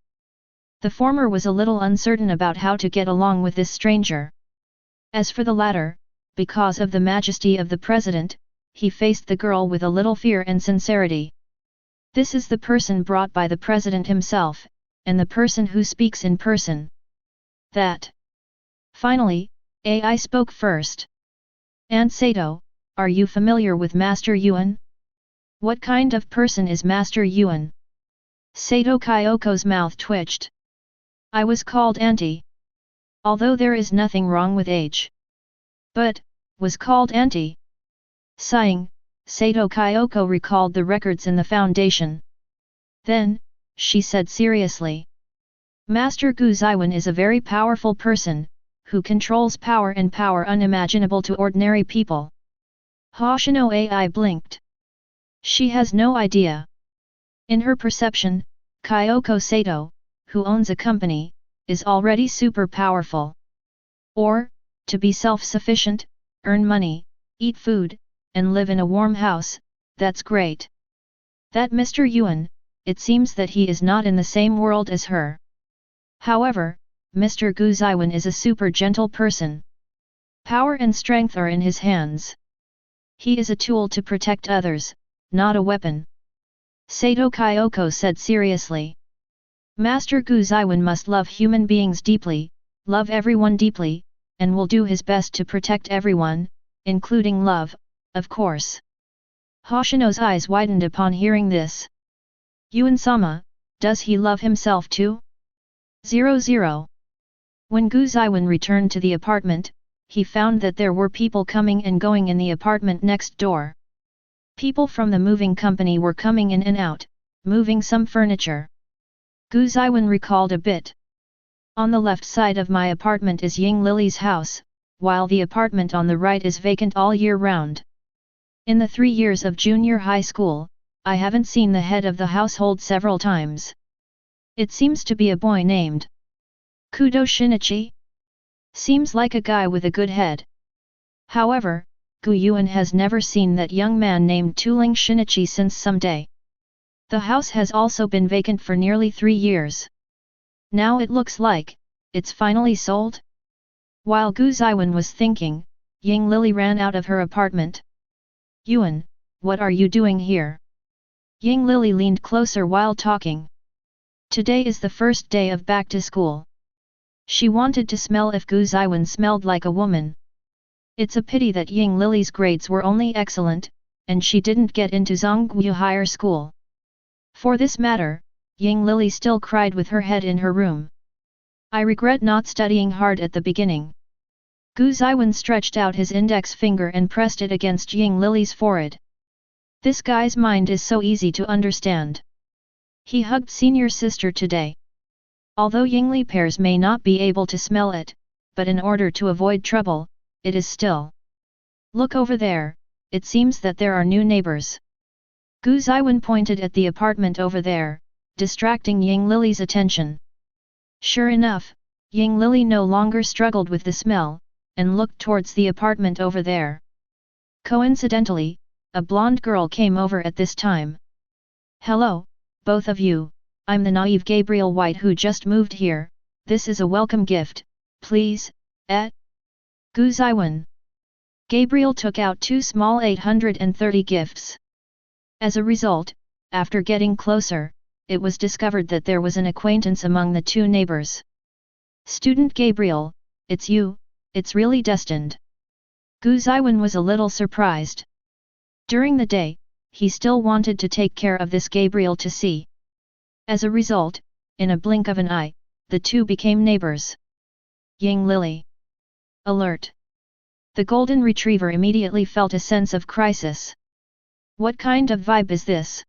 The former was a little uncertain about how to get along with this stranger. As for the latter, because of the majesty of the president, he faced the girl with a little fear and sincerity. This is the person brought by the president himself, and the person who speaks in person. That. Finally, Ai spoke first. Aunt Sato, are you familiar with Master Yuan? What kind of person is Master Yuan? Sato Kyoko's mouth twitched. I was called Auntie. Although there is nothing wrong with age. But, was called Auntie. Sighing, Sato Kyoko recalled the records in the foundation. Then, she said seriously. Master Gu Zeyuan is a very powerful person, who controls power and power unimaginable to ordinary people. Hoshino Ai blinked. She has no idea. In her perception, Kyoko Sato, who owns a company, is already super powerful. Or, to be self-sufficient, earn money, eat food, and live in a warm house, that's great. That Mr. Yuan, it seems that he is not in the same world as her. However, Mr. Gu Zeyuan is a super gentle person. Power and strength are in his hands. He is a tool to protect others, not a weapon. Sato Kyoko said seriously. Master Gu Zeyuan must love human beings deeply, love everyone deeply, and will do his best to protect everyone, including love, of course. Hoshino's eyes widened upon hearing this. Yuan-sama, does he love himself too? 00. When Gu Zeyuan returned to the apartment, he found that there were people coming and going in the apartment next door. People from the moving company were coming in and out, moving some furniture. Gu Zeyuan recalled a bit. On the left side of my apartment is Ying Lily's house, while the apartment on the right is vacant all year round. In the 3 years of junior high school, I haven't seen the head of the household several times. It seems to be a boy named Kudo Shinichi? Seems like a guy with a good head. However, Gu Yuan has never seen that young man named Tuling Shinichi since some day. The house has also been vacant for nearly 3 years. Now it looks like, it's finally sold? While Gu Zeyuan was thinking, Ying Lily ran out of her apartment. Yuan, what are you doing here? Ying Lily leaned closer while talking. Today is the first day of back to school. She wanted to smell if Gu Zeyuan smelled like a woman. It's a pity that Ying Lily's grades were only excellent, and she didn't get into Zongwu Higher School. For this matter, Ying Lily still cried with her head in her room. I regret not studying hard at the beginning. Gu Zeyuan stretched out his index finger and pressed it against Ying Lily's forehead. This guy's mind is so easy to understand. He hugged senior sister today. Although Yingli pairs may not be able to smell it, but in order to avoid trouble, it is still. Look over there, it seems that there are new neighbors. Gu Zeyuan pointed at the apartment over there, distracting Ying Lily's attention. Sure enough, Ying Lily no longer struggled with the smell, and looked towards the apartment over there. Coincidentally, a blonde girl came over at this time. Hello, both of you, I'm the naive Gabriel White who just moved here, this is a welcome gift, please, Gu Zeyuan. Gabriel took out 2 small 830 gifts. As a result, after getting closer, it was discovered that there was an acquaintance among the two neighbors. "Student Gabriel, it's you, it's really destined." Gu Zeyuan was a little surprised. During the day, he still wanted to take care of this Gabriel to see. As a result, in a blink of an eye, the two became neighbors. Ying Lily. Alert! The golden retriever immediately felt a sense of crisis. What kind of vibe is this?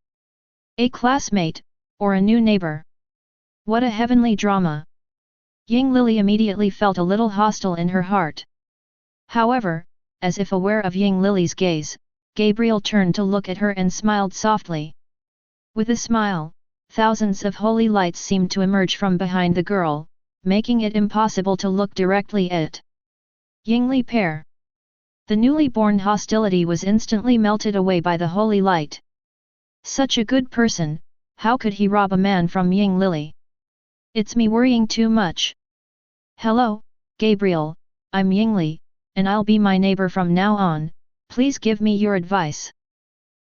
A classmate, or a new neighbor? What a heavenly drama! Ying Lily immediately felt a little hostile in her heart. However, as if aware of Ying Lily's gaze, Gabriel turned to look at her and smiled softly. With a smile, thousands of holy lights seemed to emerge from behind the girl, making it impossible to look directly at Yingli pair. The newly born hostility was instantly melted away by the holy light. Such a good person, how could he rob a man from Ying Lily? It's me worrying too much. Hello, Gabriel, I'm Yingli, and I'll be my neighbor from now on, please give me your advice.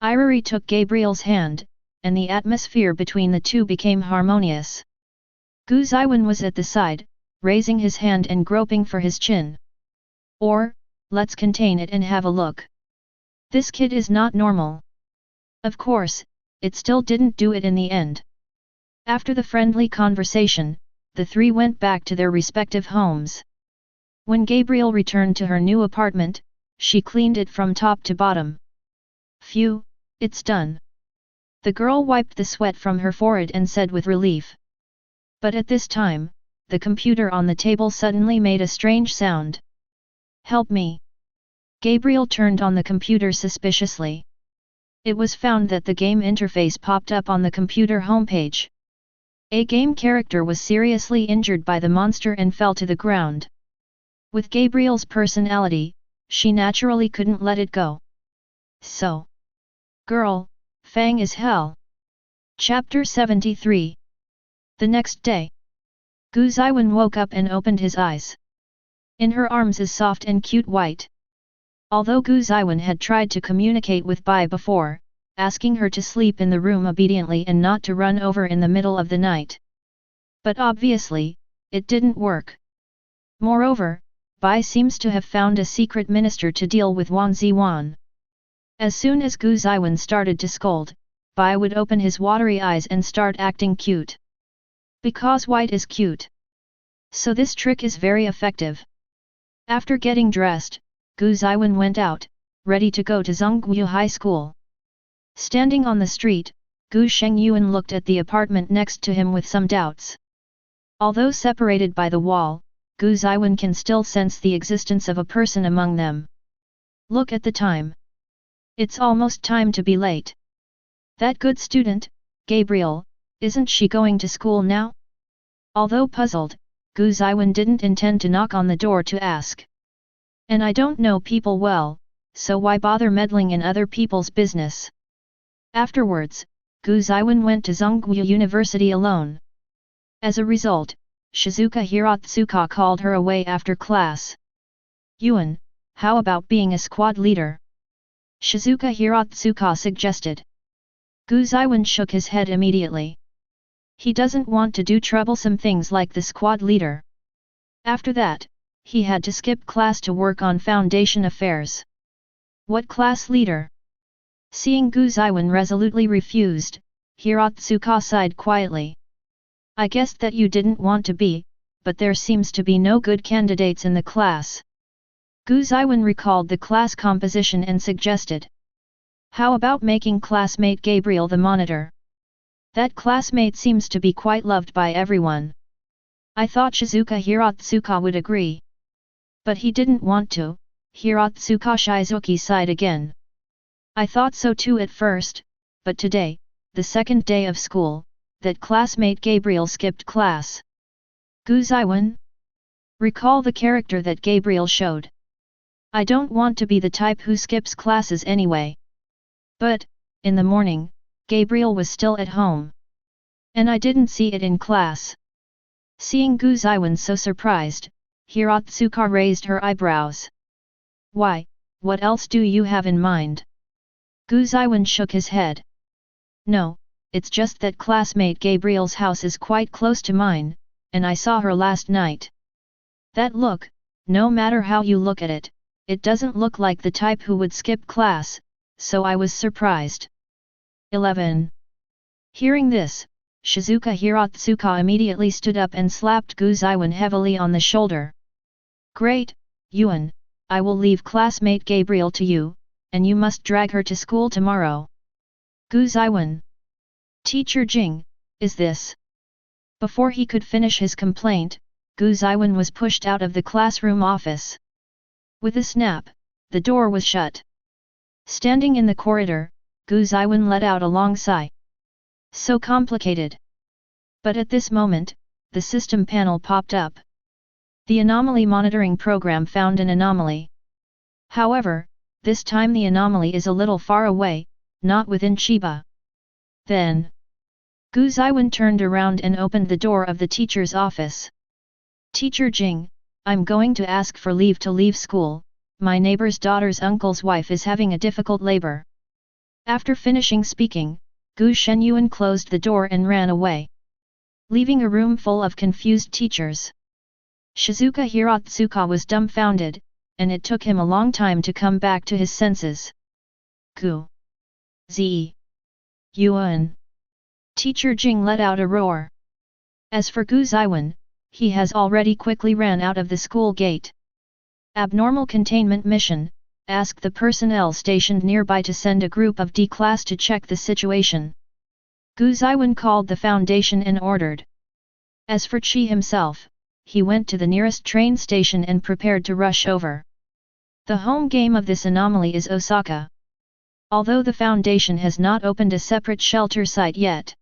Eriri took Gabriel's hand, and the atmosphere between the two became harmonious. Gu Zeyuan was at the side, raising his hand and groping for his chin. Or, let's contain it and have a look. This kid is not normal. Of course, it still didn't do it in the end. After the friendly conversation, the three went back to their respective homes. When Gabriel returned to her new apartment, she cleaned it from top to bottom. Phew, it's done. The girl wiped the sweat from her forehead and said with relief. But at this time, the computer on the table suddenly made a strange sound. Help me. Gabriel turned on the computer suspiciously. It was found that the game interface popped up on the computer homepage. A game character was seriously injured by the monster and fell to the ground. With Gabriel's personality, she naturally couldn't let it go. So. Girl, Fang is hell. Chapter 73. The next day. Gu Zeyuan woke up and opened his eyes. In her arms is soft and cute white. Although Gu Zeyuan had tried to communicate with Bai before, asking her to sleep in the room obediently and not to run over in the middle of the night. But obviously, it didn't work. Moreover, Bai seems to have found a secret minister to deal with Zeyuan. As soon as Gu Zeyuan started to scold, Bai would open his watery eyes and start acting cute. Because white is cute. So this trick is very effective. After getting dressed, Gu Zeyuan went out, ready to go to Zonggu High School. Standing on the street, Gu Shengyuan looked at the apartment next to him with some doubts. Although separated by the wall, Gu Zeyuan can still sense the existence of a person among them. Look at the time. It's almost time to be late. That good student, Gabriel, isn't she going to school now? Although puzzled, Gu Zeyuan didn't intend to knock on the door to ask. And I don't know people well, so why bother meddling in other people's business? Afterwards, Gu Zeyuan went to Zonggu University alone. As a result, Shizuka Hirotsuka called her away after class. Yuan, how about being a squad leader? Shizuka Hirotsuka suggested. Gu Zeyuan shook his head immediately. He doesn't want to do troublesome things like the squad leader. After that, he had to skip class to work on foundation affairs. What class leader? Seeing Gu Zeyuan resolutely refused, Hirotsuka sighed quietly. I guessed that you didn't want to be, but there seems to be no good candidates in the class. Gu Zeyuan recalled the class composition and suggested. How about making classmate Gabriel the monitor? That classmate seems to be quite loved by everyone. I thought Shizuka Hirotsuka would agree. But he didn't want to, Hirotsuka Shizuki sighed again. I thought so too at first, but today, the second day of school, that classmate Gabriel skipped class. Gu Zeyuan? Recall the character that Gabriel showed. I don't want to be the type who skips classes anyway. But, in the morning, Gabriel was still at home. And I didn't see it in class. Seeing Gu Zeyuan so surprised, Hirotsuka raised her eyebrows. Why, what else do you have in mind? Gu Zeyuan shook his head. No, it's just that classmate Gabriel's house is quite close to mine, and I saw her last night. That look, no matter how you look at it, it doesn't look like the type who would skip class, so I was surprised. 11. Hearing this, Shizuka Hirotsuka immediately stood up and slapped Gu Zeyuan heavily on the shoulder. Great, Yuan, I will leave classmate Gabriel to you, and you must drag her to school tomorrow. Gu Zeyuan. Teacher Jing, is this? Before he could finish his complaint, Gu Zeyuan was pushed out of the classroom office. With a snap, the door was shut. Standing in the corridor, Gu Zeyuan let out a long sigh. So complicated. But at this moment, the system panel popped up. The anomaly monitoring program found an anomaly. However, this time the anomaly is a little far away, not within Chiba. Then, Gu Zeyuan turned around and opened the door of the teacher's office. Teacher Jing, I'm going to ask for leave to leave school, my neighbor's daughter's uncle's wife is having a difficult labor. After finishing speaking, Gu Shenyuan closed the door and ran away, leaving a room full of confused teachers. Shizuka Hirotsuka was dumbfounded, and it took him a long time to come back to his senses. Gu Zeyuan. Teacher Jing let out a roar. As for Gu Zeyuan, he has already quickly ran out of the school gate. Abnormal containment mission, ask the personnel stationed nearby to send a group of D class to check the situation. Gu Zeyuan called the foundation and ordered. As for Chi himself, he went to the nearest train station and prepared to rush over. The home game of this anomaly is Osaka. Although the foundation has not opened a separate shelter site yet.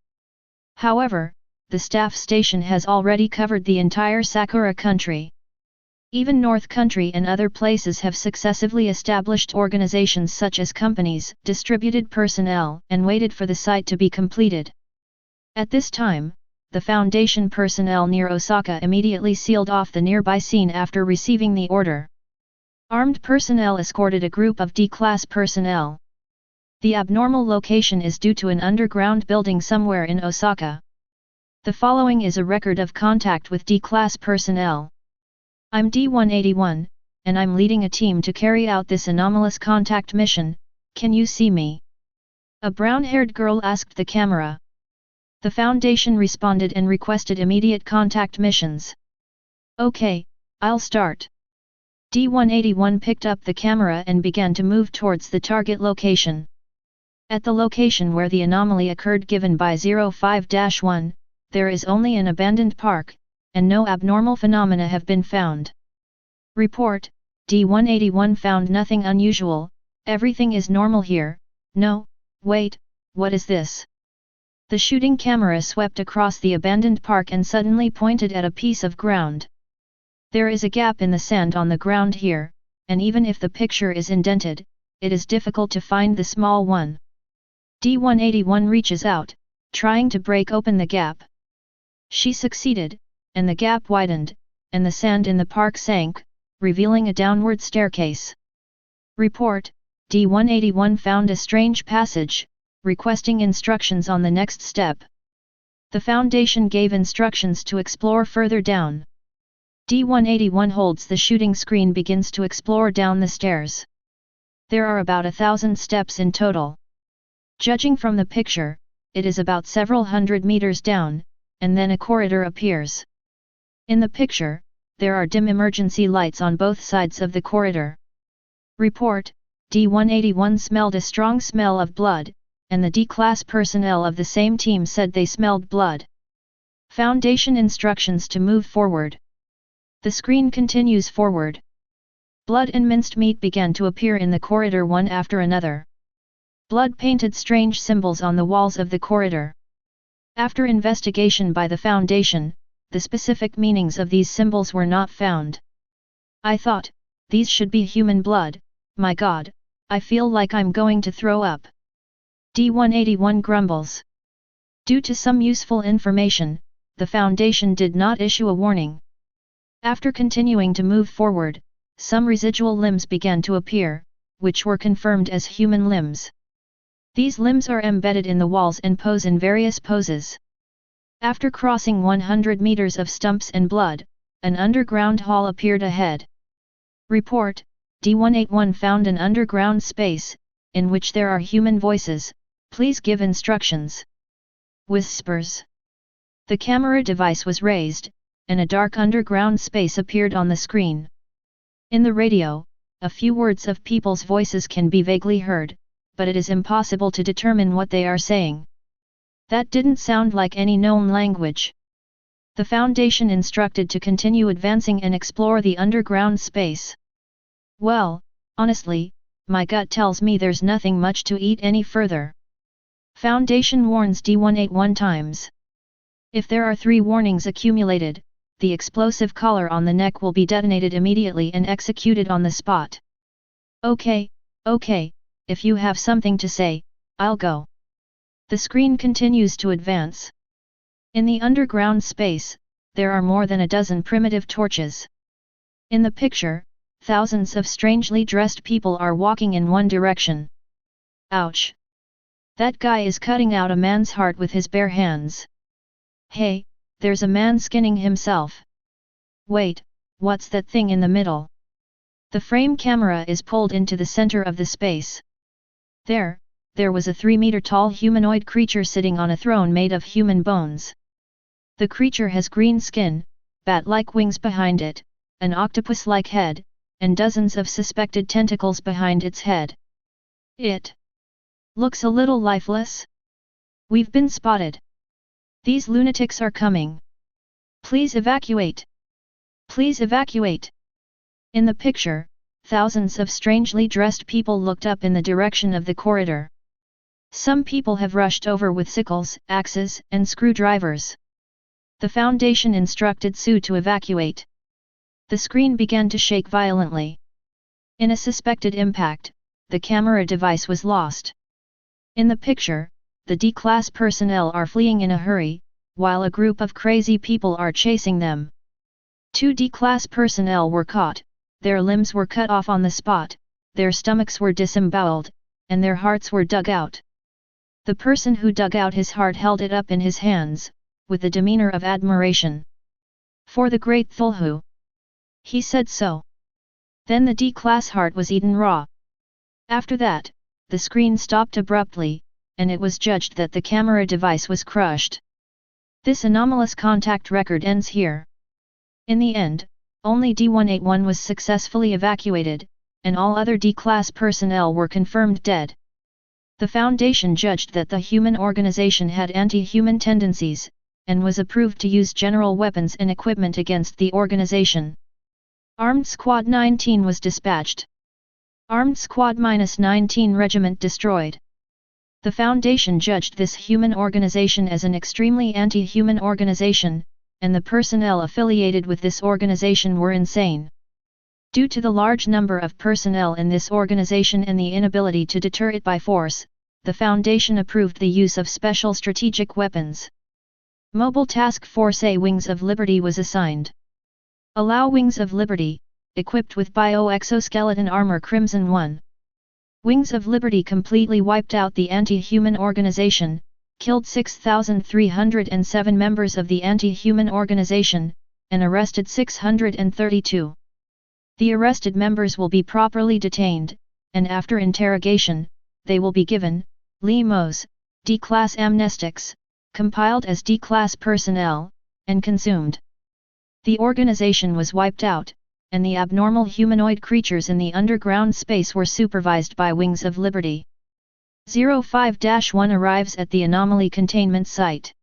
However, the staff station has already covered the entire Sakura country. Even North Country and other places have successively established organizations such as companies, distributed personnel, and waited for the site to be completed. At this time, the Foundation personnel near Osaka immediately sealed off the nearby scene after receiving the order. Armed personnel escorted a group of D-class personnel. The abnormal location is due to an underground building somewhere in Osaka. The following is a record of contact with D-class personnel. I'm D-181, and I'm leading a team to carry out this anomalous contact mission, can you see me? A brown-haired girl asked the camera. The Foundation responded and requested immediate contact missions. Okay, I'll start. D-181 picked up the camera and began to move towards the target location. At the location where the anomaly occurred given by 05-1, there is only an abandoned park, and no abnormal phenomena have been found. Report, D-181 found nothing unusual, everything is normal here. No, wait, what is this? The shooting camera swept across the abandoned park and suddenly pointed at a piece of ground. There is a gap in the sand on the ground here, and even if the picture is indented, it is difficult to find the small one. D-181 reaches out, trying to break open the gap. She succeeded, and the gap widened, and the sand in the park sank, revealing a downward staircase. Report, D-181 found a strange passage, requesting instructions on the next step. The Foundation gave instructions to explore further down. D-181 holds the shooting screen begins to explore down the stairs. There are about 1,000 steps in total. Judging from the picture, it is about several hundred meters down, and then a corridor appears. In the picture, there are dim emergency lights on both sides of the corridor. Report, D-181 smelled a strong smell of blood, and the D-class personnel of the same team said they smelled blood. Foundation instructions to move forward. The screen continues forward. Blood and minced meat began to appear in the corridor one after another. Blood painted strange symbols on the walls of the corridor. After investigation by the Foundation, the specific meanings of these symbols were not found. I thought, these should be human blood, my god, I feel like I'm going to throw up. D-181 grumbles. Due to some useful information, the Foundation did not issue a warning. After continuing to move forward, some residual limbs began to appear, which were confirmed as human limbs. These limbs are embedded in the walls and pose in various poses. After crossing 100 meters of stumps and blood, an underground hall appeared ahead. Report, D181 found an underground space, in which there are human voices, please give instructions. Whispers. The camera device was raised, and a dark underground space appeared on the screen. In the radio, a few words of people's voices can be vaguely heard, but it is impossible to determine what they are saying. That didn't sound like any known language. The Foundation instructed to continue advancing and explore the underground space. Well, honestly, my gut tells me there's nothing much to eat any further. Foundation warns D181 times. If there are 3 warnings accumulated, the explosive collar on the neck will be detonated immediately and executed on the spot. Okay, if you have something to say, I'll go. The screen continues to advance. In the underground space, there are more than a dozen primitive torches. In the picture, thousands of strangely dressed people are walking in one direction. Ouch! That guy is cutting out a man's heart with his bare hands. Hey, there's a man skinning himself. Wait, what's that thing in the middle? The frame camera is pulled into the center of the space. There was a 3-meter-tall humanoid creature sitting on a throne made of human bones. The creature has green skin, bat-like wings behind it, an octopus-like head, and dozens of suspected tentacles behind its head. It looks a little lifeless. We've been spotted. These lunatics are coming. Please evacuate. Please evacuate. In the picture, thousands of strangely dressed people looked up in the direction of the corridor. Some people have rushed over with sickles, axes, and screwdrivers. The Foundation instructed Sue to evacuate. The screen began to shake violently. In a suspected impact, the camera device was lost. In the picture, the D-class personnel are fleeing in a hurry, while a group of crazy people are chasing them. 2 D-class personnel were caught, their limbs were cut off on the spot, their stomachs were disemboweled, and their hearts were dug out. The person who dug out his heart held it up in his hands, with a demeanor of admiration. For the Great Thulhu. He said so. Then the D-class heart was eaten raw. After that, the screen stopped abruptly, and it was judged that the camera device was crushed. This anomalous contact record ends here. In the end, only D181 was successfully evacuated, and all other D-class personnel were confirmed dead. The Foundation judged that the human organization had anti-human tendencies, and was approved to use general weapons and equipment against the organization. Armed Squad 19 was dispatched. Armed Squad -19 Regiment destroyed. The Foundation judged this human organization as an extremely anti-human organization, and the personnel affiliated with this organization were insane. Due to the large number of personnel in this organization and the inability to deter it by force, the Foundation approved the use of special strategic weapons. Mobile Task Force A Wings of Liberty was assigned. Allow Wings of Liberty, equipped with bio-exoskeleton armor Crimson 1. Wings of Liberty completely wiped out the anti-human organization, killed 6,307 members of the anti-human organization, and arrested 632. The arrested members will be properly detained, and after interrogation, they will be given limos, D-class amnestics, compiled as D-class personnel, and consumed. The organization was wiped out, and the abnormal humanoid creatures in the underground space were supervised by Wings of Liberty. 05-1 arrives at the anomaly containment site.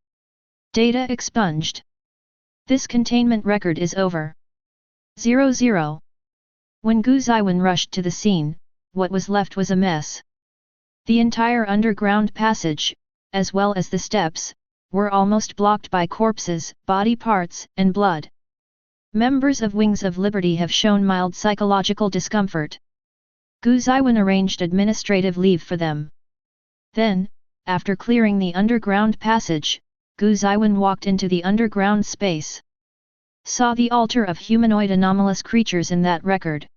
Data expunged. This containment record is over. 00. When Zeyuan rushed to the scene, what was left was a mess. The entire underground passage, as well as the steps, were almost blocked by corpses, body parts, and blood. Members of Wings of Liberty have shown mild psychological discomfort. Zeyuan arranged administrative leave for them. Then, after clearing the underground passage, Zeyuan walked into the underground space. Saw the altar of humanoid anomalous creatures in that record.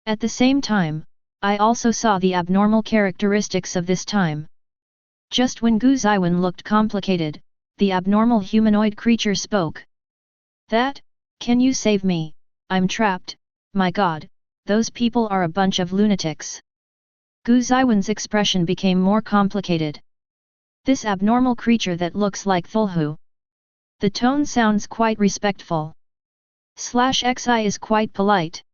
At the same time, I also saw the abnormal characteristics of this time. Just when Gu Zeyuan looked complicated, the abnormal humanoid creature spoke. That, can you save me? I'm trapped, my god, those people are a bunch of lunatics. Gu Zeyuan's expression became more complicated. This abnormal creature that looks like Thulhu. The tone sounds quite respectful. /xi is quite polite.